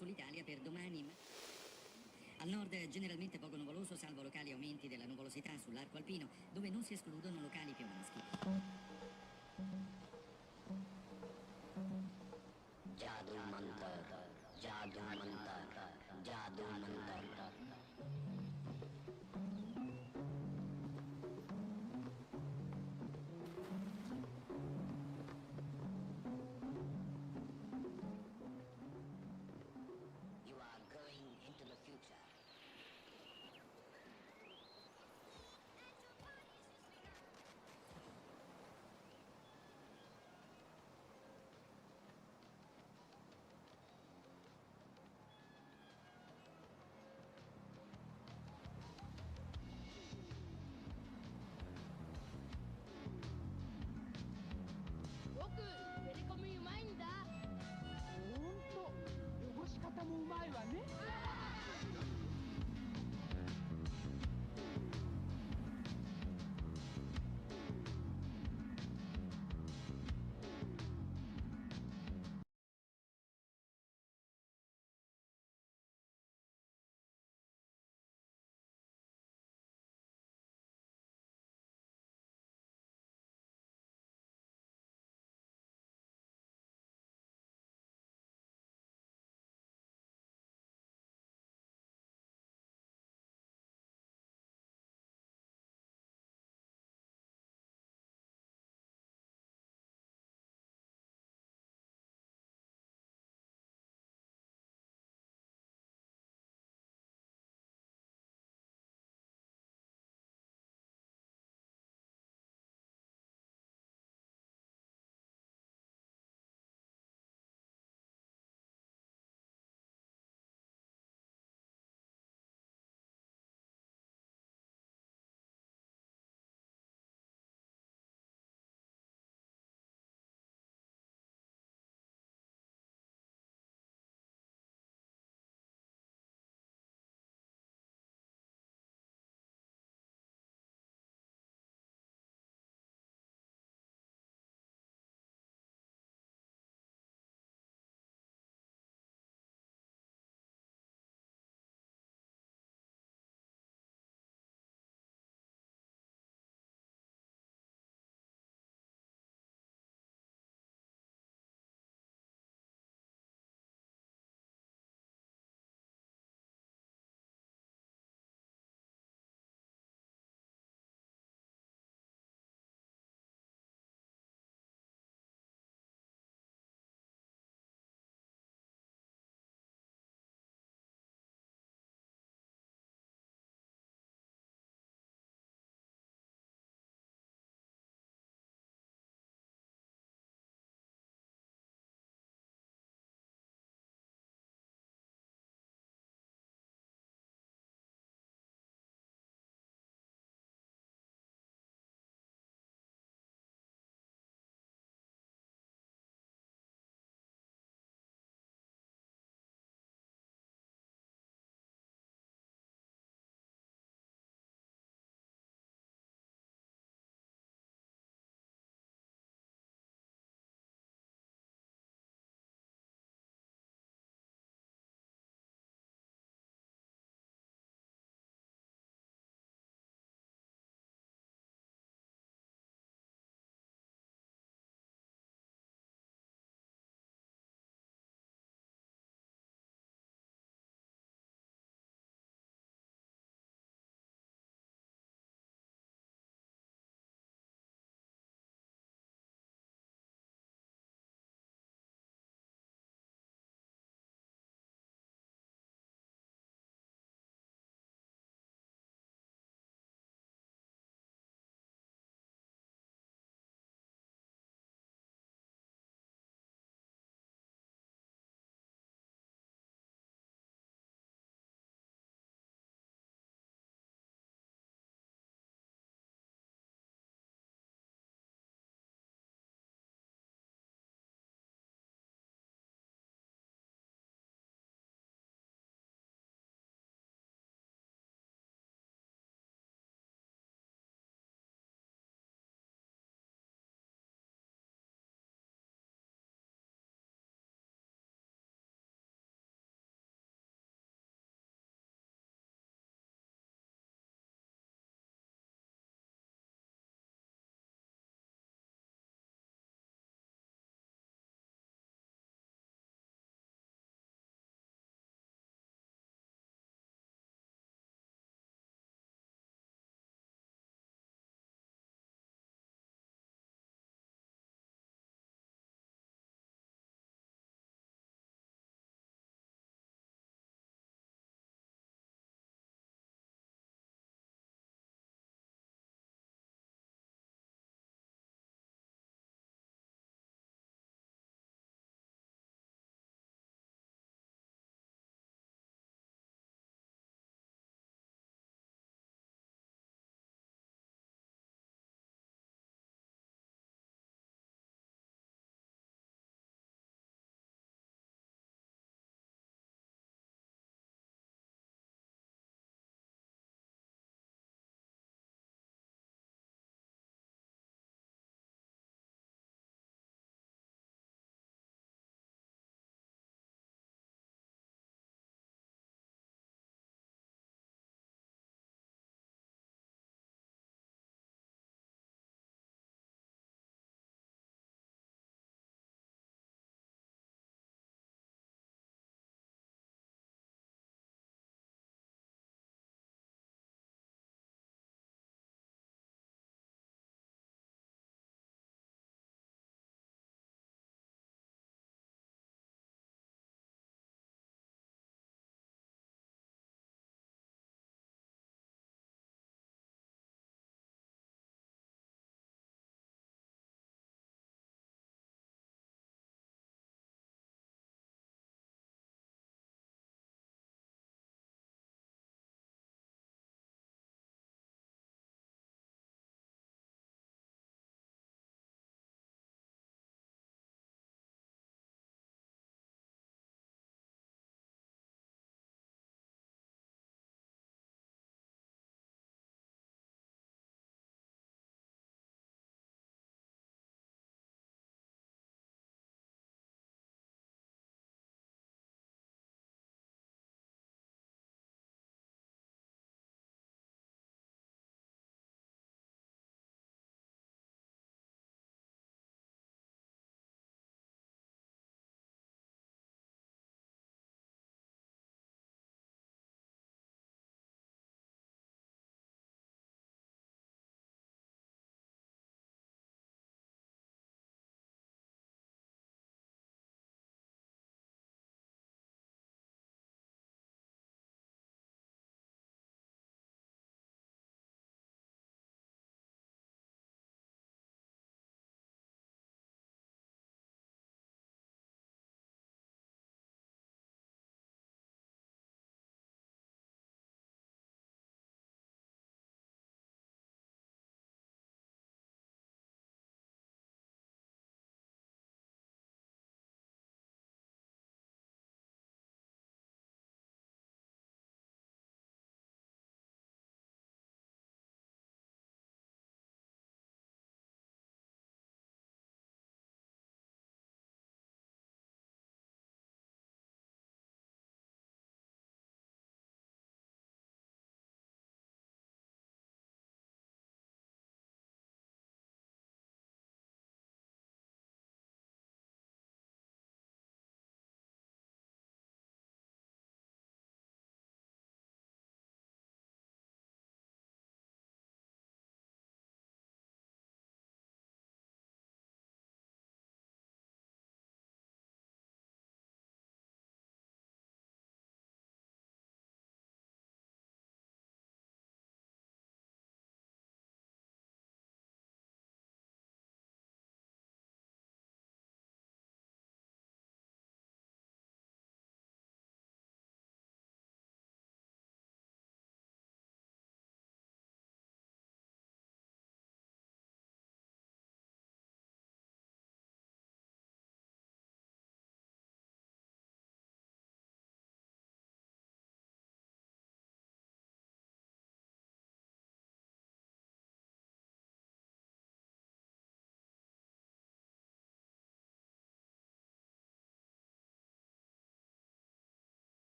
sull'Italia per domani. Al nord generalmente poco nuvoloso, salvo locali aumenti della nuvolosità sull'arco alpino, dove non si escludono locali piombaschi.